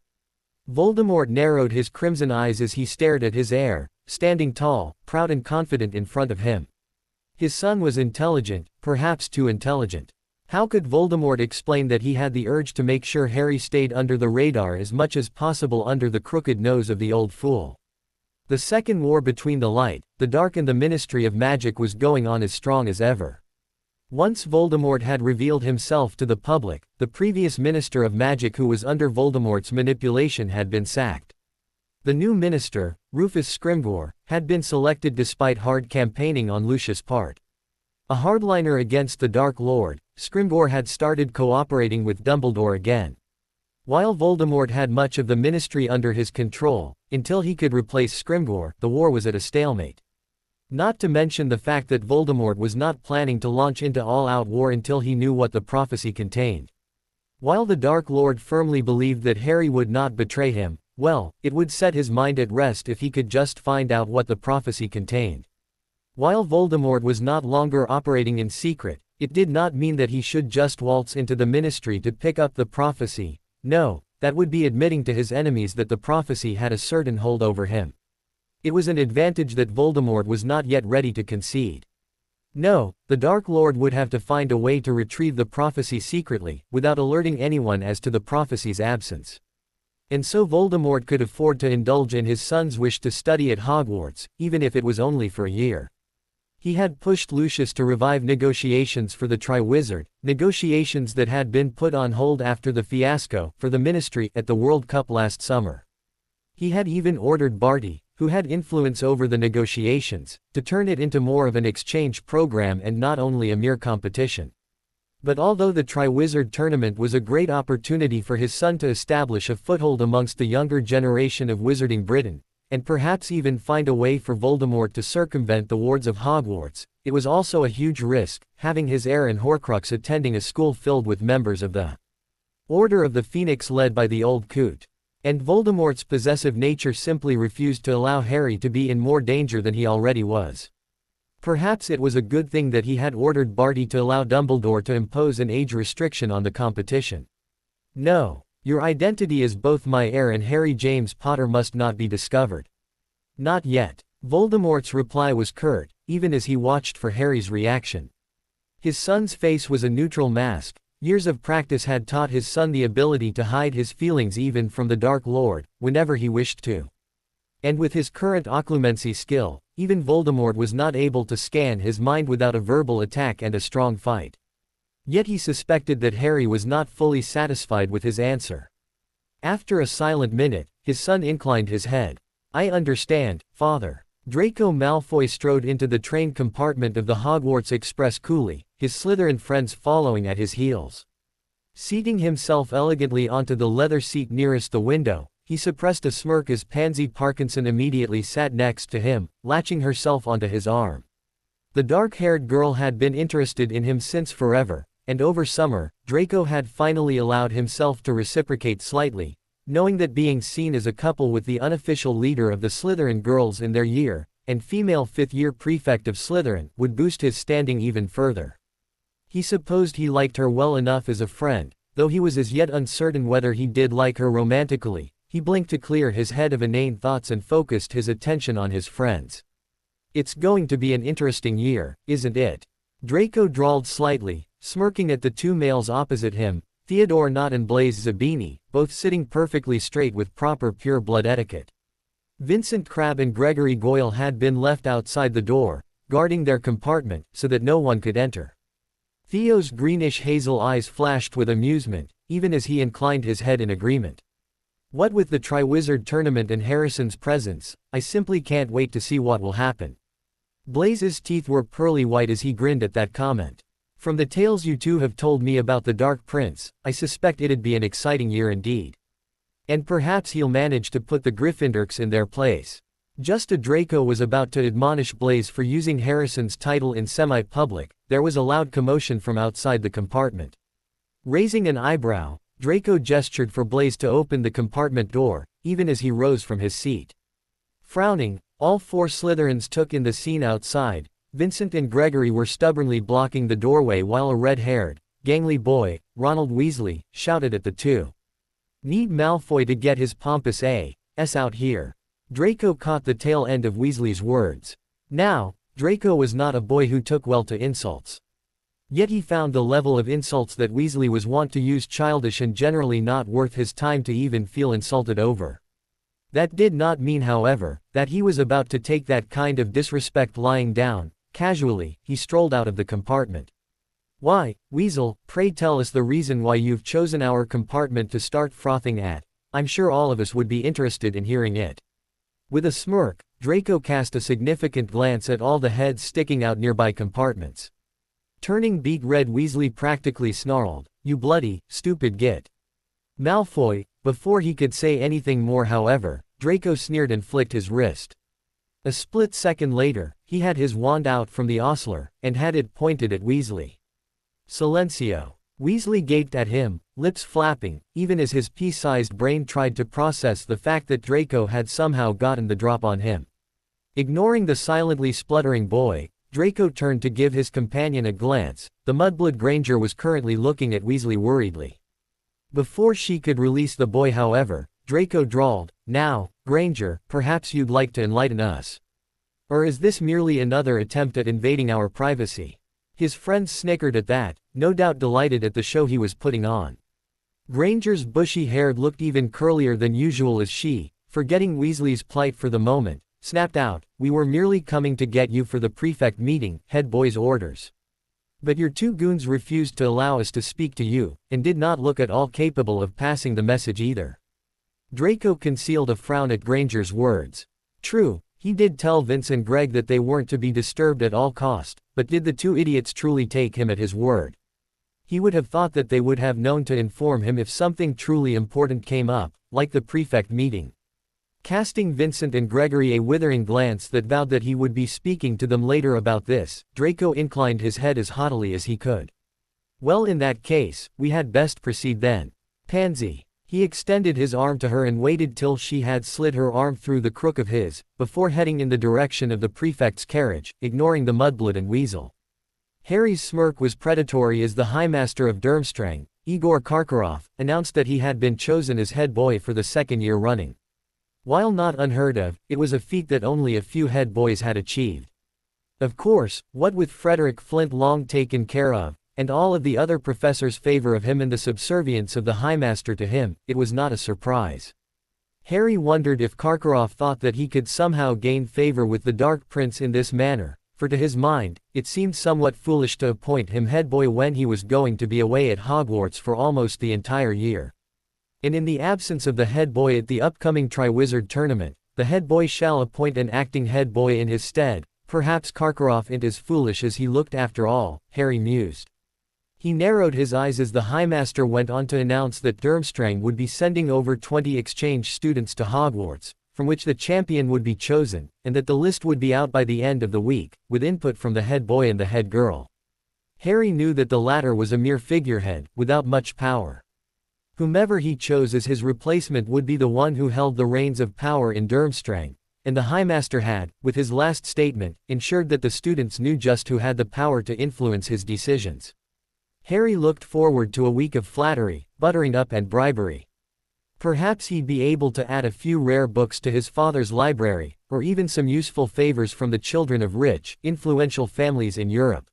Voldemort narrowed his crimson eyes as he stared at his heir, standing tall, proud and confident in front of him. His son was intelligent, perhaps too intelligent. How could Voldemort explain that he had the urge to make sure Harry stayed under the radar as much as possible under the crooked nose of the old fool? The second war between the light, the dark and the Ministry of Magic was going on as strong as ever. Once Voldemort had revealed himself to the public, the previous Minister of Magic who was under Voldemort's manipulation had been sacked. The new minister, Rufus Scrimgeour, had been selected despite hard campaigning on Lucius' part. A hardliner against the Dark Lord, Scrimgeour had started cooperating with Dumbledore again. While Voldemort had much of the ministry under his control, until he could replace Scrimgeour, the war was at a stalemate. Not to mention the fact that Voldemort was not planning to launch into all-out war until he knew what the prophecy contained. While the Dark Lord firmly believed that Harry would not betray him, well, it would set his mind at rest if he could just find out what the prophecy contained. While Voldemort was not longer operating in secret, it did not mean that he should just waltz into the ministry to pick up the prophecy. No, that would be admitting to his enemies that the prophecy had a certain hold over him. It was an advantage that Voldemort was not yet ready to concede. No, the Dark Lord would have to find a way to retrieve the prophecy secretly, without alerting anyone as to the prophecy's absence. And so Voldemort could afford to indulge in his son's wish to study at Hogwarts, even if it was only for a year. He had pushed Lucius to revive negotiations for the Triwizard, negotiations that had been put on hold after the fiasco for the Ministry at the World Cup last summer. He had even ordered Barty, who had influence over the negotiations, to turn it into more of an exchange program and not only a mere competition. But although the Triwizard Tournament was a great opportunity for his son to establish a foothold amongst the younger generation of Wizarding Britain, and perhaps even find a way for Voldemort to circumvent the wards of Hogwarts, it was also a huge risk, having his heir and Horcrux attending a school filled with members of the Order of the Phoenix led by the old coot. And Voldemort's possessive nature simply refused to allow Harry to be in more danger than he already was. Perhaps it was a good thing that he had ordered Barty to allow Dumbledore to impose an age restriction on the competition. "No. Your identity as both my heir and Harry James Potter must not be discovered." "Not yet." Voldemort's reply was curt, even as he watched for Harry's reaction. His son's face was a neutral mask. Years of practice had taught his son the ability to hide his feelings even from the Dark Lord, whenever he wished to. And with his current occlumency skill, even Voldemort was not able to scan his mind without a verbal attack and a strong fight. Yet he suspected that Harry was not fully satisfied with his answer. After a silent minute, his son inclined his head. "I understand, Father." Draco Malfoy strode into the train compartment of the Hogwarts Express coolly, his Slytherin friends following at his heels. Seating himself elegantly onto the leather seat nearest the window, he suppressed a smirk as Pansy Parkinson immediately sat next to him, latching herself onto his arm. The dark-haired girl had been interested in him since forever, and over summer, Draco had finally allowed himself to reciprocate slightly, knowing that being seen as a couple with the unofficial leader of the Slytherin girls in their year, and female fifth-year prefect of Slytherin, would boost his standing even further. He supposed he liked her well enough as a friend, though he was as yet uncertain whether he did like her romantically. He blinked to clear his head of inane thoughts and focused his attention on his friends. "It's going to be an interesting year, isn't it?" Draco drawled slightly, smirking at the two males opposite him, Theodore Nott and Blaise Zabini, both sitting perfectly straight with proper pure-blood etiquette. Vincent Crabbe and Gregory Goyle had been left outside the door, guarding their compartment, so that no one could enter. Theo's greenish-hazel eyes flashed with amusement, even as he inclined his head in agreement. "What with the Triwizard Tournament and Harrison's presence, I simply can't wait to see what will happen." Blaise's teeth were pearly white as he grinned at that comment. "From the tales you two have told me about the Dark Prince, I suspect it'd be an exciting year indeed. And perhaps he'll manage to put the Gryffindors in their place." Just as Draco was about to admonish Blaise for using Harrison's title in semi-public, there was a loud commotion from outside the compartment. Raising an eyebrow, Draco gestured for Blaise to open the compartment door, even as he rose from his seat. Frowning, all four Slytherins took in the scene outside. Vincent and Gregory were stubbornly blocking the doorway while a red-haired, gangly boy, Ronald Weasley, shouted at the two. "Need Malfoy to get his pompous A.S. out here." Draco caught the tail end of Weasley's words. Now, Draco was not a boy who took well to insults. Yet he found the level of insults that Weasley was wont to use childish and generally not worth his time to even feel insulted over. That did not mean, however, that he was about to take that kind of disrespect lying down. Casually, he strolled out of the compartment. "Why, Weasel, pray tell us the reason why you've chosen our compartment to start frothing at. I'm sure all of us would be interested in hearing it." With a smirk, Draco cast a significant glance at all the heads sticking out nearby compartments. Turning beet red, Weasley practically snarled, "You bloody, stupid git." Malfoy, before he could say anything more however, Draco sneered and flicked his wrist. A split second later, he had his wand out from the ostler, and had it pointed at Weasley. "Silencio." Weasley gaped at him, lips flapping, even as his pea-sized brain tried to process the fact that Draco had somehow gotten the drop on him. Ignoring the silently spluttering boy, Draco turned to give his companion a glance. The mudblood Granger was currently looking at Weasley worriedly. Before she could release the boy however, Draco drawled, "Now, Granger, perhaps you'd like to enlighten us. Or is this merely another attempt at invading our privacy?" His friends snickered at that, no doubt delighted at the show he was putting on. Granger's bushy hair looked even curlier than usual as she, forgetting Weasley's plight for the moment, snapped out, "We were merely coming to get you for the prefect meeting, head boy's orders. But your two goons refused to allow us to speak to you, and did not look at all capable of passing the message either." Draco concealed a frown at Granger's words. True, he did tell Vince and Greg that they weren't to be disturbed at all cost, but did the two idiots truly take him at his word? He would have thought that they would have known to inform him if something truly important came up, like the prefect meeting. Casting Vincent and Gregory a withering glance that vowed that he would be speaking to them later about this, Draco inclined his head as haughtily as he could. "Well, in that case, we had best proceed then. Pansy." He extended his arm to her and waited till she had slid her arm through the crook of his, before heading in the direction of the prefect's carriage, ignoring the mudblood and Weasel. Harry's smirk was predatory as the High Master of Durmstrang, Igor Karkaroff, announced that he had been chosen as head boy for the second year running. While not unheard of, it was a feat that only a few head boys had achieved. Of course, what with Frederick Flint long taken care of, and all of the other professors' favor of him and the subservience of the High Master to him, it was not a surprise. Harry wondered if Karkaroff thought that he could somehow gain favor with the Dark Prince in this manner, for to his mind, it seemed somewhat foolish to appoint him head boy when he was going to be away at Hogwarts for almost the entire year. And in the absence of the head boy at the upcoming Triwizard Tournament, the head boy shall appoint an acting head boy in his stead. Perhaps Karkaroff ain't as foolish as he looked after all, Harry mused. He narrowed his eyes as the High Master went on to announce that Durmstrang would be sending over 20 exchange students to Hogwarts, from which the champion would be chosen, and that the list would be out by the end of the week, with input from the head boy and the head girl. Harry knew that the latter was a mere figurehead, without much power. Whomever he chose as his replacement would be the one who held the reins of power in Durmstrang, and the Highmaster had, with his last statement, ensured that the students knew just who had the power to influence his decisions. Harry looked forward to a week of flattery, buttering up and bribery. Perhaps he'd be able to add a few rare books to his father's library, or even some useful favors from the children of rich, influential families in Europe.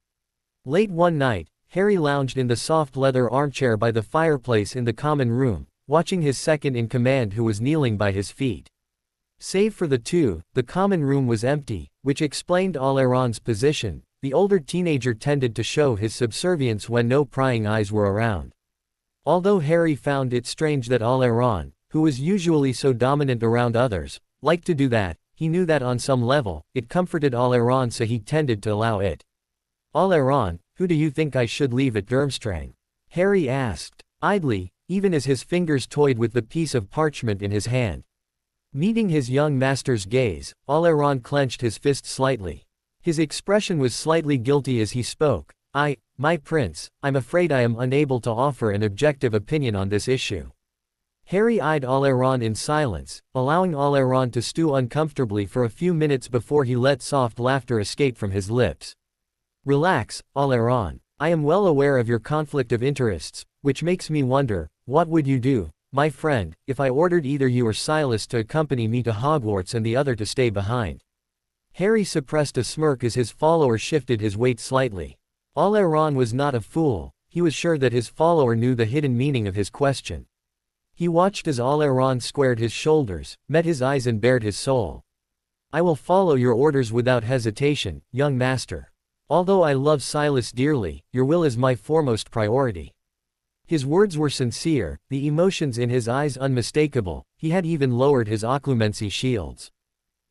Late one night, Harry lounged in the soft leather armchair by the fireplace in the common room, watching his second-in-command who was kneeling by his feet. Save for the two, the common room was empty, which explained Oleron's position. The older teenager tended to show his subservience when no prying eyes were around. Although Harry found it strange that Oleron, who was usually so dominant around others, liked to do that, he knew that on some level, it comforted Oleron, so he tended to allow it. "Oleron, who do you think I should leave at Durmstrang?" Harry asked, idly, even as his fingers toyed with the piece of parchment in his hand. Meeting his young master's gaze, Oleron clenched his fist slightly. His expression was slightly guilty as he spoke. My prince, I'm afraid I am unable to offer an objective opinion on this issue." Harry eyed Oleron in silence, allowing Oleron to stew uncomfortably for a few minutes before he let soft laughter escape from his lips. "Relax, Oleron. I am well aware of your conflict of interests, which makes me wonder, what would you do, my friend, if I ordered either you or Silas to accompany me to Hogwarts and the other to stay behind?" Harry suppressed a smirk as his follower shifted his weight slightly. Oleron was not a fool. He was sure that his follower knew the hidden meaning of his question. He watched as Oleron squared his shoulders, met his eyes and bared his soul. "I will follow your orders without hesitation, young master. Although I love Silas dearly, your will is my foremost priority." His words were sincere, the emotions in his eyes unmistakable. He had even lowered his occlumency shields.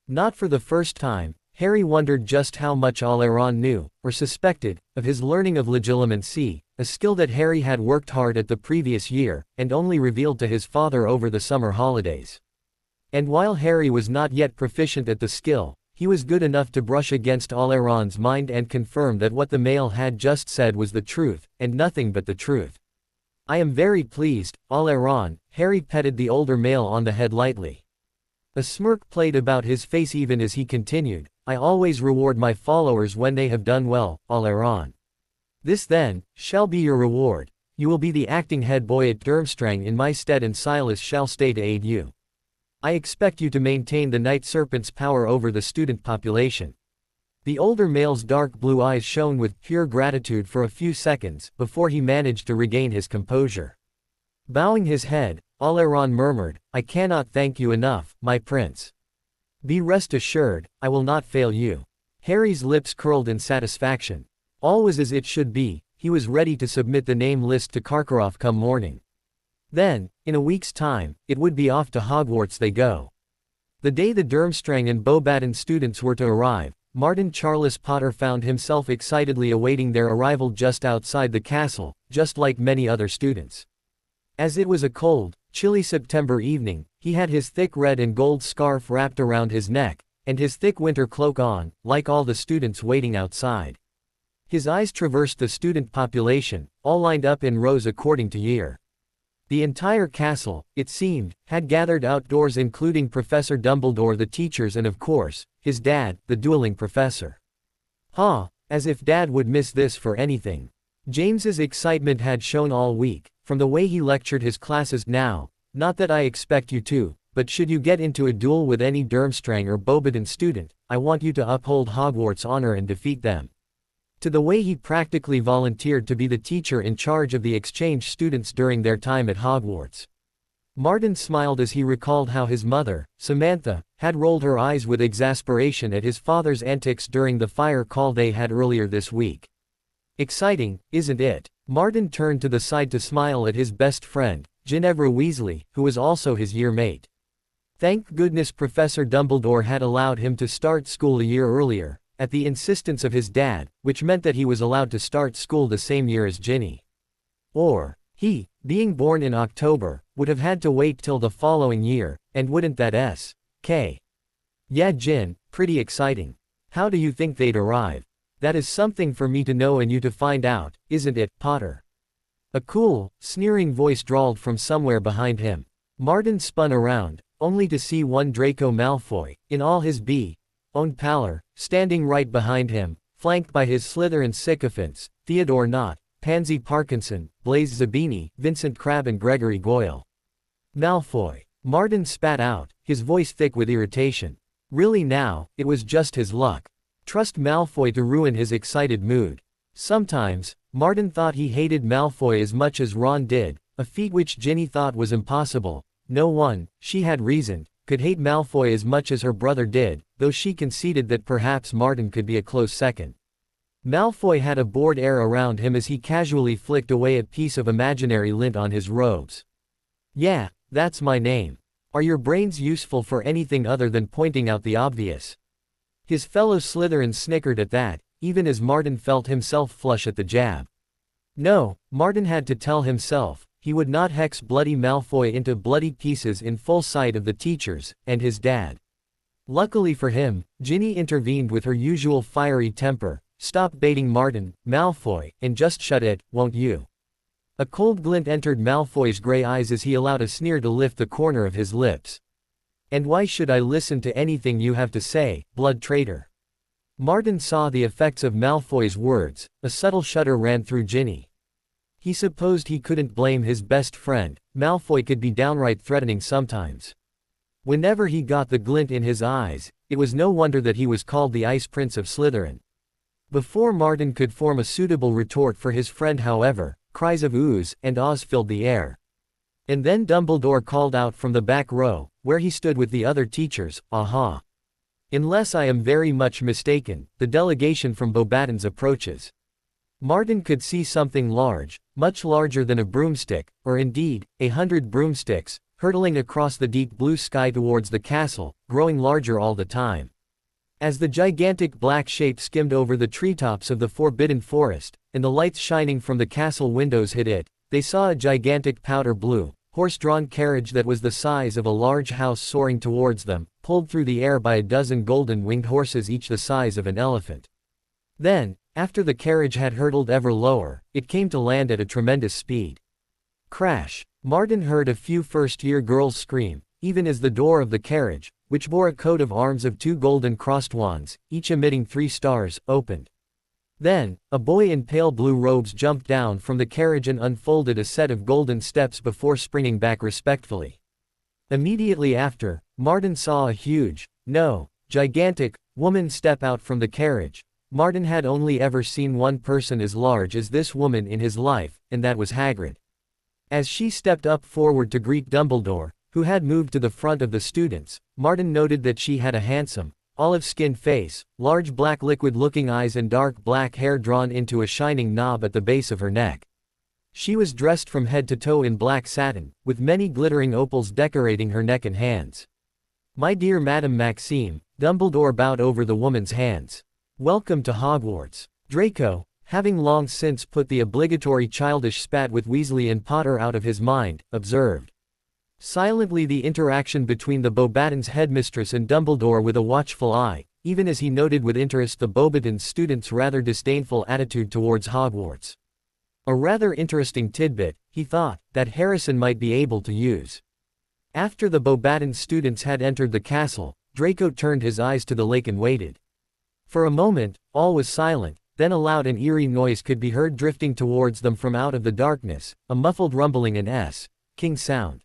Not for the first time, Harry wondered just how much Oleron knew, or suspected, of his learning of legilimency, a skill that Harry had worked hard at the previous year, and only revealed to his father over the summer holidays. And while Harry was not yet proficient at the skill, he was good enough to brush against Oleron's mind and confirm that what the male had just said was the truth, and nothing but the truth. "I am very pleased, Oleron." Harry petted the older male on the head lightly. A smirk played about his face even as he continued, "I always reward my followers when they have done well, Oleron. This then, shall be your reward. You will be the acting head boy at Durmstrang in my stead, and Silas shall stay to aid you. I expect you to maintain the Night Serpent's power over the student population." The older male's dark blue eyes shone with pure gratitude for a few seconds, before he managed to regain his composure. Bowing his head, Oleron murmured, "I cannot thank you enough, my prince. Be rest assured, I will not fail you." Harry's lips curled in satisfaction. All was as it should be. He was ready to submit the name list to Karkaroff come morning. Then, in a week's time, it would be off to Hogwarts they go. The day the Durmstrang and Beauxbaton students were to arrive, Martin Charles Potter found himself excitedly awaiting their arrival just outside the castle, just like many other students. As it was a cold, chilly September evening, he had his thick red and gold scarf wrapped around his neck, and his thick winter cloak on, like all the students waiting outside. His eyes traversed the student population, all lined up in rows according to year. The entire castle, it seemed, had gathered outdoors, including Professor Dumbledore, the teachers, and of course, his dad, the dueling professor. As if Dad would miss this for anything. James's excitement had shown all week, from the way he lectured his classes. "Now, not that I expect you to, but should you get into a duel with any Durmstrang or Beauxbaton student, I want you to uphold Hogwarts' honor and defeat them." To the way he practically volunteered to be the teacher in charge of the exchange students during their time at Hogwarts. Martin smiled as he recalled how his mother, Samantha, had rolled her eyes with exasperation at his father's antics during the fire call they had earlier this week. "Exciting, isn't it?" Martin turned to the side to smile at his best friend, Ginevra Weasley, who was also his year mate. Thank goodness Professor Dumbledore had allowed him to start school a year earlier, at the insistence of his dad, which meant that he was allowed to start school the same year as Ginny. Or, he, being born in October, would have had to wait till the following year, and wouldn't that S.K. Yeah, Gin, pretty exciting. How do you think they'd arrive? That is something for me to know and you to find out, isn't it, Potter? A cool, sneering voice drawled from somewhere behind him. Martin spun around, only to see one Draco Malfoy, in all his own pallor, standing right behind him, flanked by his Slytherin sycophants, Theodore Nott, Pansy Parkinson, Blaise Zabini, Vincent Crabbe and Gregory Goyle. Malfoy. Martin spat out, his voice thick with irritation. Really now, it was just his luck. Trust Malfoy to ruin his excited mood. Sometimes, Martin thought he hated Malfoy as much as Ron did, a feat which Ginny thought was impossible. No one, she had reasoned, could hate Malfoy as much as her brother did, though she conceded that perhaps Martin could be a close second. Malfoy had a bored air around him as he casually flicked away a piece of imaginary lint on his robes. Yeah, that's my name. Are your brains useful for anything other than pointing out the obvious? His fellow Slytherins snickered at that, even as Martin felt himself flush at the jab. No, Martin had to tell himself, he would not hex bloody Malfoy into bloody pieces in full sight of the teachers, and his dad. Luckily for him, Ginny intervened with her usual fiery temper. Stop baiting Martin, Malfoy, and just shut it, won't you? A cold glint entered Malfoy's gray eyes as he allowed a sneer to lift the corner of his lips. And why should I listen to anything you have to say, blood traitor? Martin saw the effects of Malfoy's words, a subtle shudder ran through Ginny. He supposed he couldn't blame his best friend, Malfoy could be downright threatening sometimes. Whenever he got the glint in his eyes, it was no wonder that he was called the Ice Prince of Slytherin. Before Martin could form a suitable retort for his friend however, cries of oohs and ahs filled the air. And then Dumbledore called out from the back row, where he stood with the other teachers, aha. Unless I am very much mistaken, the delegation from Beauxbatons approaches. Martin could see something large, much larger than a broomstick, or indeed, 100 broomsticks, hurtling across the deep blue sky towards the castle, growing larger all the time. As the gigantic black shape skimmed over the treetops of the Forbidden Forest, and the lights shining from the castle windows hit it, they saw a gigantic powder blue, horse-drawn carriage that was the size of a large house soaring towards them, pulled through the air by a dozen golden-winged horses each the size of an elephant. Then, after the carriage had hurtled ever lower, it came to land at a tremendous speed. Crash! Martin heard a few first-year girls scream, even as the door of the carriage, which bore a coat of arms of 2 golden crossed wands, each emitting 3 stars, opened. Then, a boy in pale blue robes jumped down from the carriage and unfolded a set of golden steps before springing back respectfully. Immediately after, Martin saw a huge, no, gigantic, woman step out from the carriage. Martin had only ever seen one person as large as this woman in his life, and that was Hagrid. As she stepped up forward to greet Dumbledore, who had moved to the front of the students, Martin noted that she had a handsome, olive-skinned face, large black liquid-looking eyes and dark black hair drawn into a shining knob at the base of her neck. She was dressed from head to toe in black satin, with many glittering opals decorating her neck and hands. My dear Madame Maxime, Dumbledore bowed over the woman's hands. Welcome to Hogwarts. Draco, having long since put the obligatory childish spat with Weasley and Potter out of his mind, observed silently the interaction between the Beauxbatons headmistress and Dumbledore with a watchful eye, even as he noted with interest the Beauxbatons students' rather disdainful attitude towards Hogwarts. A rather interesting tidbit, he thought, that Harrison might be able to use. After the Beauxbatons students had entered the castle, Draco turned his eyes to the lake and waited. For a moment, all was silent, then a loud and eerie noise could be heard drifting towards them from out of the darkness, a muffled rumbling and king sound.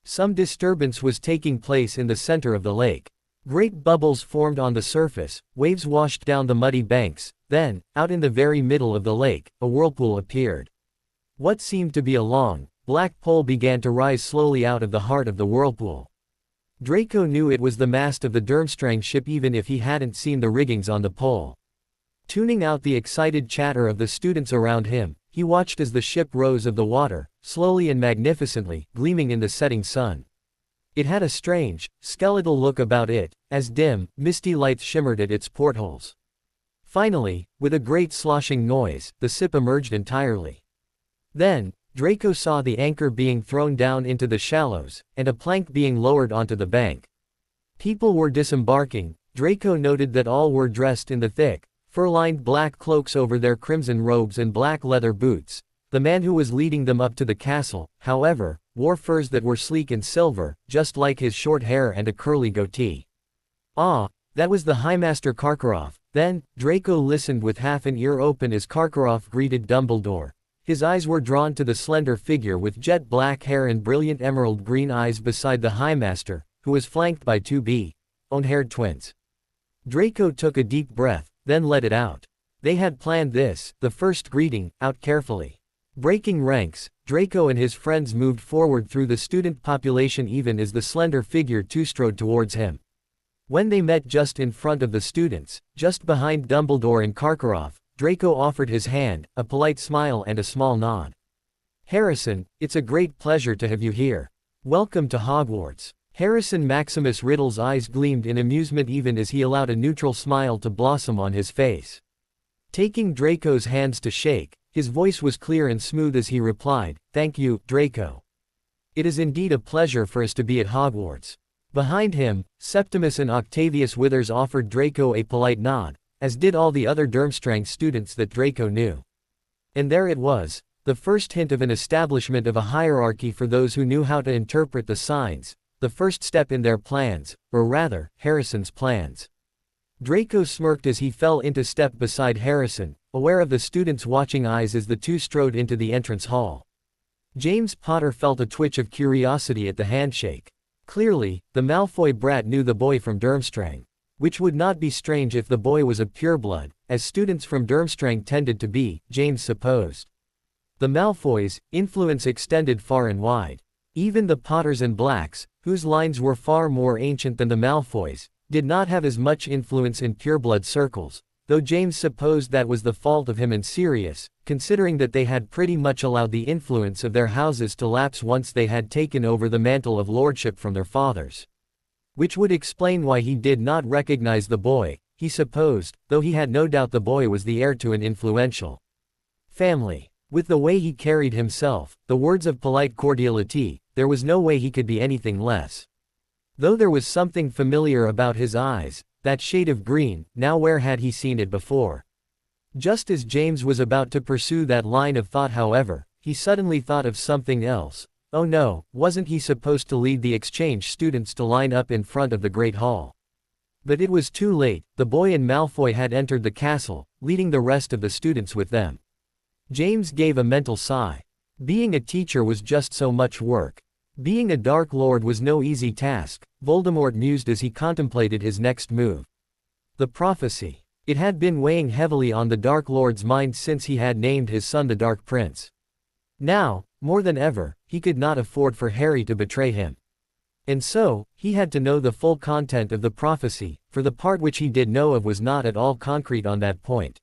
Some disturbance was taking place in the center of the lake. Great bubbles formed on the surface, waves washed down the muddy banks, then, out in the very middle of the lake, a whirlpool appeared. What seemed to be a long, black pole began to rise slowly out of the heart of the whirlpool. Draco knew it was the mast of the Durmstrang ship even if he hadn't seen the riggings on the pole. Tuning out the excited chatter of the students around him, he watched as the ship rose of the water, slowly and magnificently, gleaming in the setting sun. It had a strange, skeletal look about it, as dim, misty lights shimmered at its portholes. Finally, with a great sloshing noise, the ship emerged entirely. Then, Draco saw the anchor being thrown down into the shallows, and a plank being lowered onto the bank. People were disembarking. Draco noted that all were dressed in the thick, fur-lined black cloaks over their crimson robes and black leather boots, The man who was leading them up to the castle, however, wore furs that were sleek and silver, just like his short hair and a curly goatee. Ah, that was the Highmaster Karkaroff. Then, Draco listened with half an ear open as Karkaroff greeted Dumbledore. His eyes were drawn to the slender figure with jet black hair and brilliant emerald green eyes beside the Highmaster, who was flanked by two blonde-haired twins. Draco took a deep breath, then let it out. They had planned this, the first greeting, out carefully. Breaking ranks, Draco and his friends moved forward through the student population even as the slender figure strode towards him. When they met just in front of the students, just behind Dumbledore and Karkaroff, Draco offered his hand, a polite smile and a small nod. "Harrison, it's a great pleasure to have you here. Welcome to Hogwarts." Harrison Maximus Riddle's eyes gleamed in amusement even as he allowed a neutral smile to blossom on his face. Taking Draco's hands to shake, his voice was clear and smooth as he replied, "Thank you, Draco. It is indeed a pleasure for us to be at Hogwarts." Behind him, Septimus and Octavius Withers offered Draco a polite nod, as did all the other Durmstrang students that Draco knew. And there it was, the first hint of an establishment of a hierarchy for those who knew how to interpret the signs, the first step in their plans, or rather, Harrison's plans. Draco smirked as he fell into step beside Harrison, aware of the students' watching eyes as the two strode into the entrance hall. James Potter felt a twitch of curiosity at the handshake. Clearly, the Malfoy brat knew the boy from Durmstrang. Which would not be strange if the boy was a pureblood, as students from Durmstrang tended to be, James supposed. The Malfoys' influence extended far and wide. Even the Potters and Blacks, whose lines were far more ancient than the Malfoys, did not have as much influence in pureblood circles, though James supposed that was the fault of him and Sirius, considering that they had pretty much allowed the influence of their houses to lapse once they had taken over the mantle of lordship from their fathers. Which would explain why he did not recognize the boy, he supposed, though he had no doubt the boy was the heir to an influential family. With the way he carried himself, the words of polite cordiality, there was no way he could be anything less. Though there was something familiar about his eyes, that shade of green, now where had he seen it before? Just as James was about to pursue that line of thought however, he suddenly thought of something else. Oh no, wasn't he supposed to lead the exchange students to line up in front of the Great Hall? But it was too late, the boy and Malfoy had entered the castle, leading the rest of the students with them. James gave a mental sigh. Being a teacher was just so much work. Being a Dark Lord was no easy task, Voldemort mused as he contemplated his next move. The prophecy. It had been weighing heavily on the Dark Lord's mind since he had named his son the Dark Prince. Now, more than ever, he could not afford for Harry to betray him. And so, he had to know the full content of the prophecy, for the part which he did know of was not at all concrete on that point.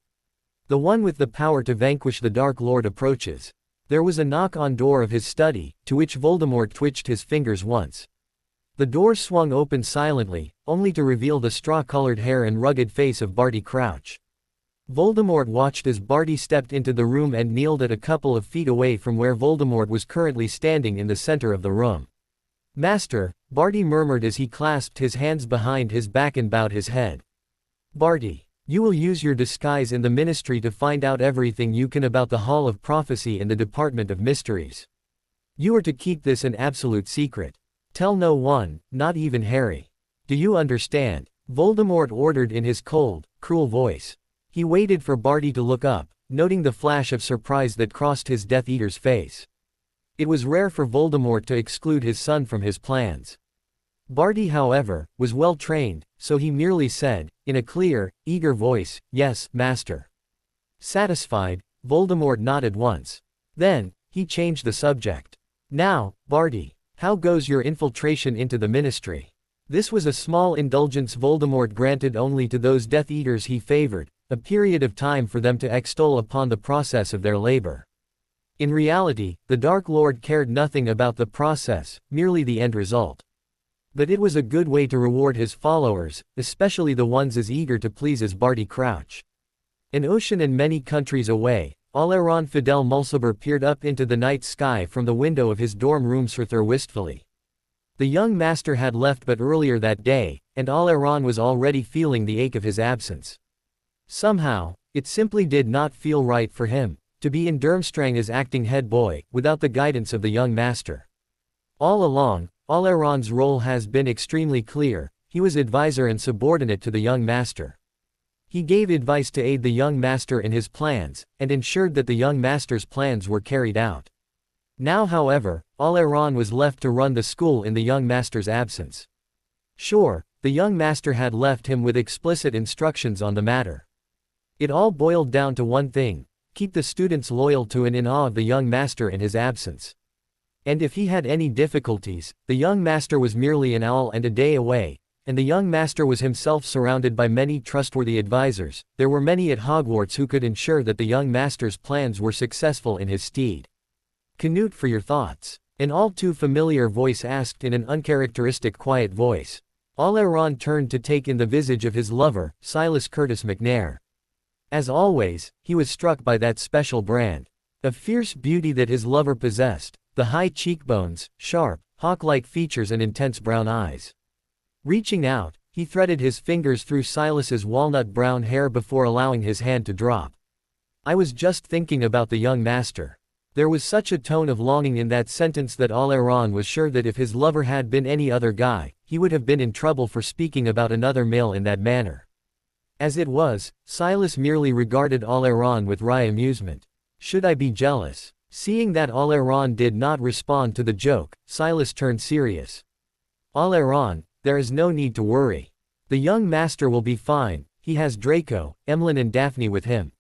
The one with the power to vanquish the Dark Lord approaches. There was a knock on door of his study, to which Voldemort twitched his fingers once. The door swung open silently, only to reveal the straw-colored hair and rugged face of Barty Crouch. Voldemort watched as Barty stepped into the room and kneeled at a couple of feet away from where Voldemort was currently standing in the center of the room. "Master," Barty murmured as he clasped his hands behind his back and bowed his head. "Barty, you will use your disguise in the Ministry to find out everything you can about the Hall of Prophecy and the Department of Mysteries. You are to keep this an absolute secret. Tell no one, not even Harry. Do you understand?" Voldemort ordered in his cold, cruel voice. He waited for Barty to look up, noting the flash of surprise that crossed his Death Eater's face. It was rare for Voldemort to exclude his son from his plans. Barty, however, was well trained, so he merely said, in a clear, eager voice, "Yes, Master." Satisfied, Voldemort nodded once. Then, he changed the subject. "Now, Barty, how goes your infiltration into the Ministry?" This was a small indulgence Voldemort granted only to those Death Eaters he favored, a period of time for them to extol upon the process of their labor. In reality, the Dark Lord cared nothing about the process, merely the end result. But it was a good way to reward his followers, especially the ones as eager to please as Barty Crouch. An ocean and many countries away, Alaron Fidel Mulciber peered up into the night sky from the window of his dorm room Sirthur wistfully. The young master had left but earlier that day, and Alaron was already feeling the ache of his absence. Somehow, it simply did not feel right for him. to be in Durmstrang as acting head boy, without the guidance of the young master. All along, Oleron's role has been extremely clear. He was advisor and subordinate to the young master. He gave advice to aid the young master in his plans, and ensured that the young master's plans were carried out. Now however, Oleron was left to run the school in the young master's absence. Sure, the young master had left him with explicit instructions on the matter. It all boiled down to one thing: keep the students loyal to and in awe of the young master in his absence. And if he had any difficulties, the young master was merely an hour and a day away, and the young master was himself surrounded by many trustworthy advisors. There were many at Hogwarts who could ensure that the young master's plans were successful in his stead. Canute, for your thoughts. An all too familiar voice asked in an uncharacteristic quiet voice. Oleron turned to take in the visage of his lover, Silas Curtis McNair. As always, he was struck by that special brand of fierce beauty that his lover possessed, the high cheekbones, sharp, hawk-like features and intense brown eyes. Reaching out, he threaded his fingers through Silas's walnut-brown hair before allowing his hand to drop. I was just thinking about the young master. There was such a tone of longing in that sentence that Oleron was sure that if his lover had been any other guy, he would have been in trouble for speaking about another male in that manner. As it was, Silas merely regarded Oleron with wry amusement. Should I be jealous? Seeing that Oleron did not respond to the joke, Silas turned serious. Oleron, there is no need to worry. The young master will be fine. He has Draco, Emlyn and Daphne with him.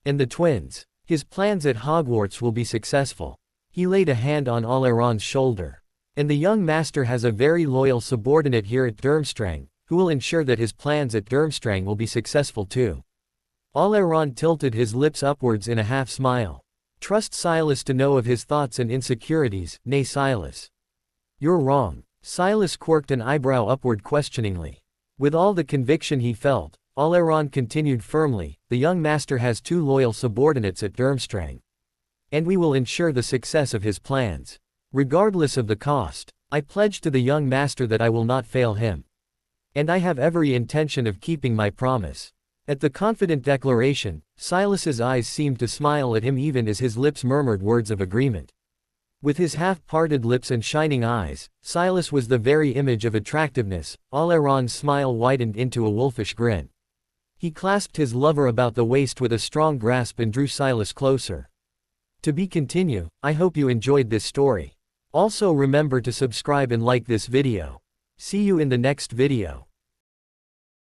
And the twins. His plans at Hogwarts will be successful. He laid a hand on Oleron's shoulder. And the young master has a very loyal subordinate here at Durmstrang, who will ensure that his plans at Durmstrang will be successful too. Oleron tilted his lips upwards in a half-smile. Trust Silas to know of his thoughts and insecurities, nay Silas. You're wrong. Silas quirked an eyebrow upward questioningly. With all the conviction he felt, Oleron continued firmly, the young master has 2 loyal subordinates at Durmstrang. And we will ensure the success of his plans. Regardless of the cost, I pledge to the young master that I will not fail him. And I have every intention of keeping my promise. At the confident declaration, Silas's eyes seemed to smile at him even as his lips murmured words of agreement. With his half-parted lips and shining eyes, Silas was the very image of attractiveness. Oleron's smile widened into a wolfish grin. He clasped his lover about the waist with a strong grasp and drew Silas closer. To be continued. I hope you enjoyed this story. Also remember to subscribe and like this video. See you in the next video.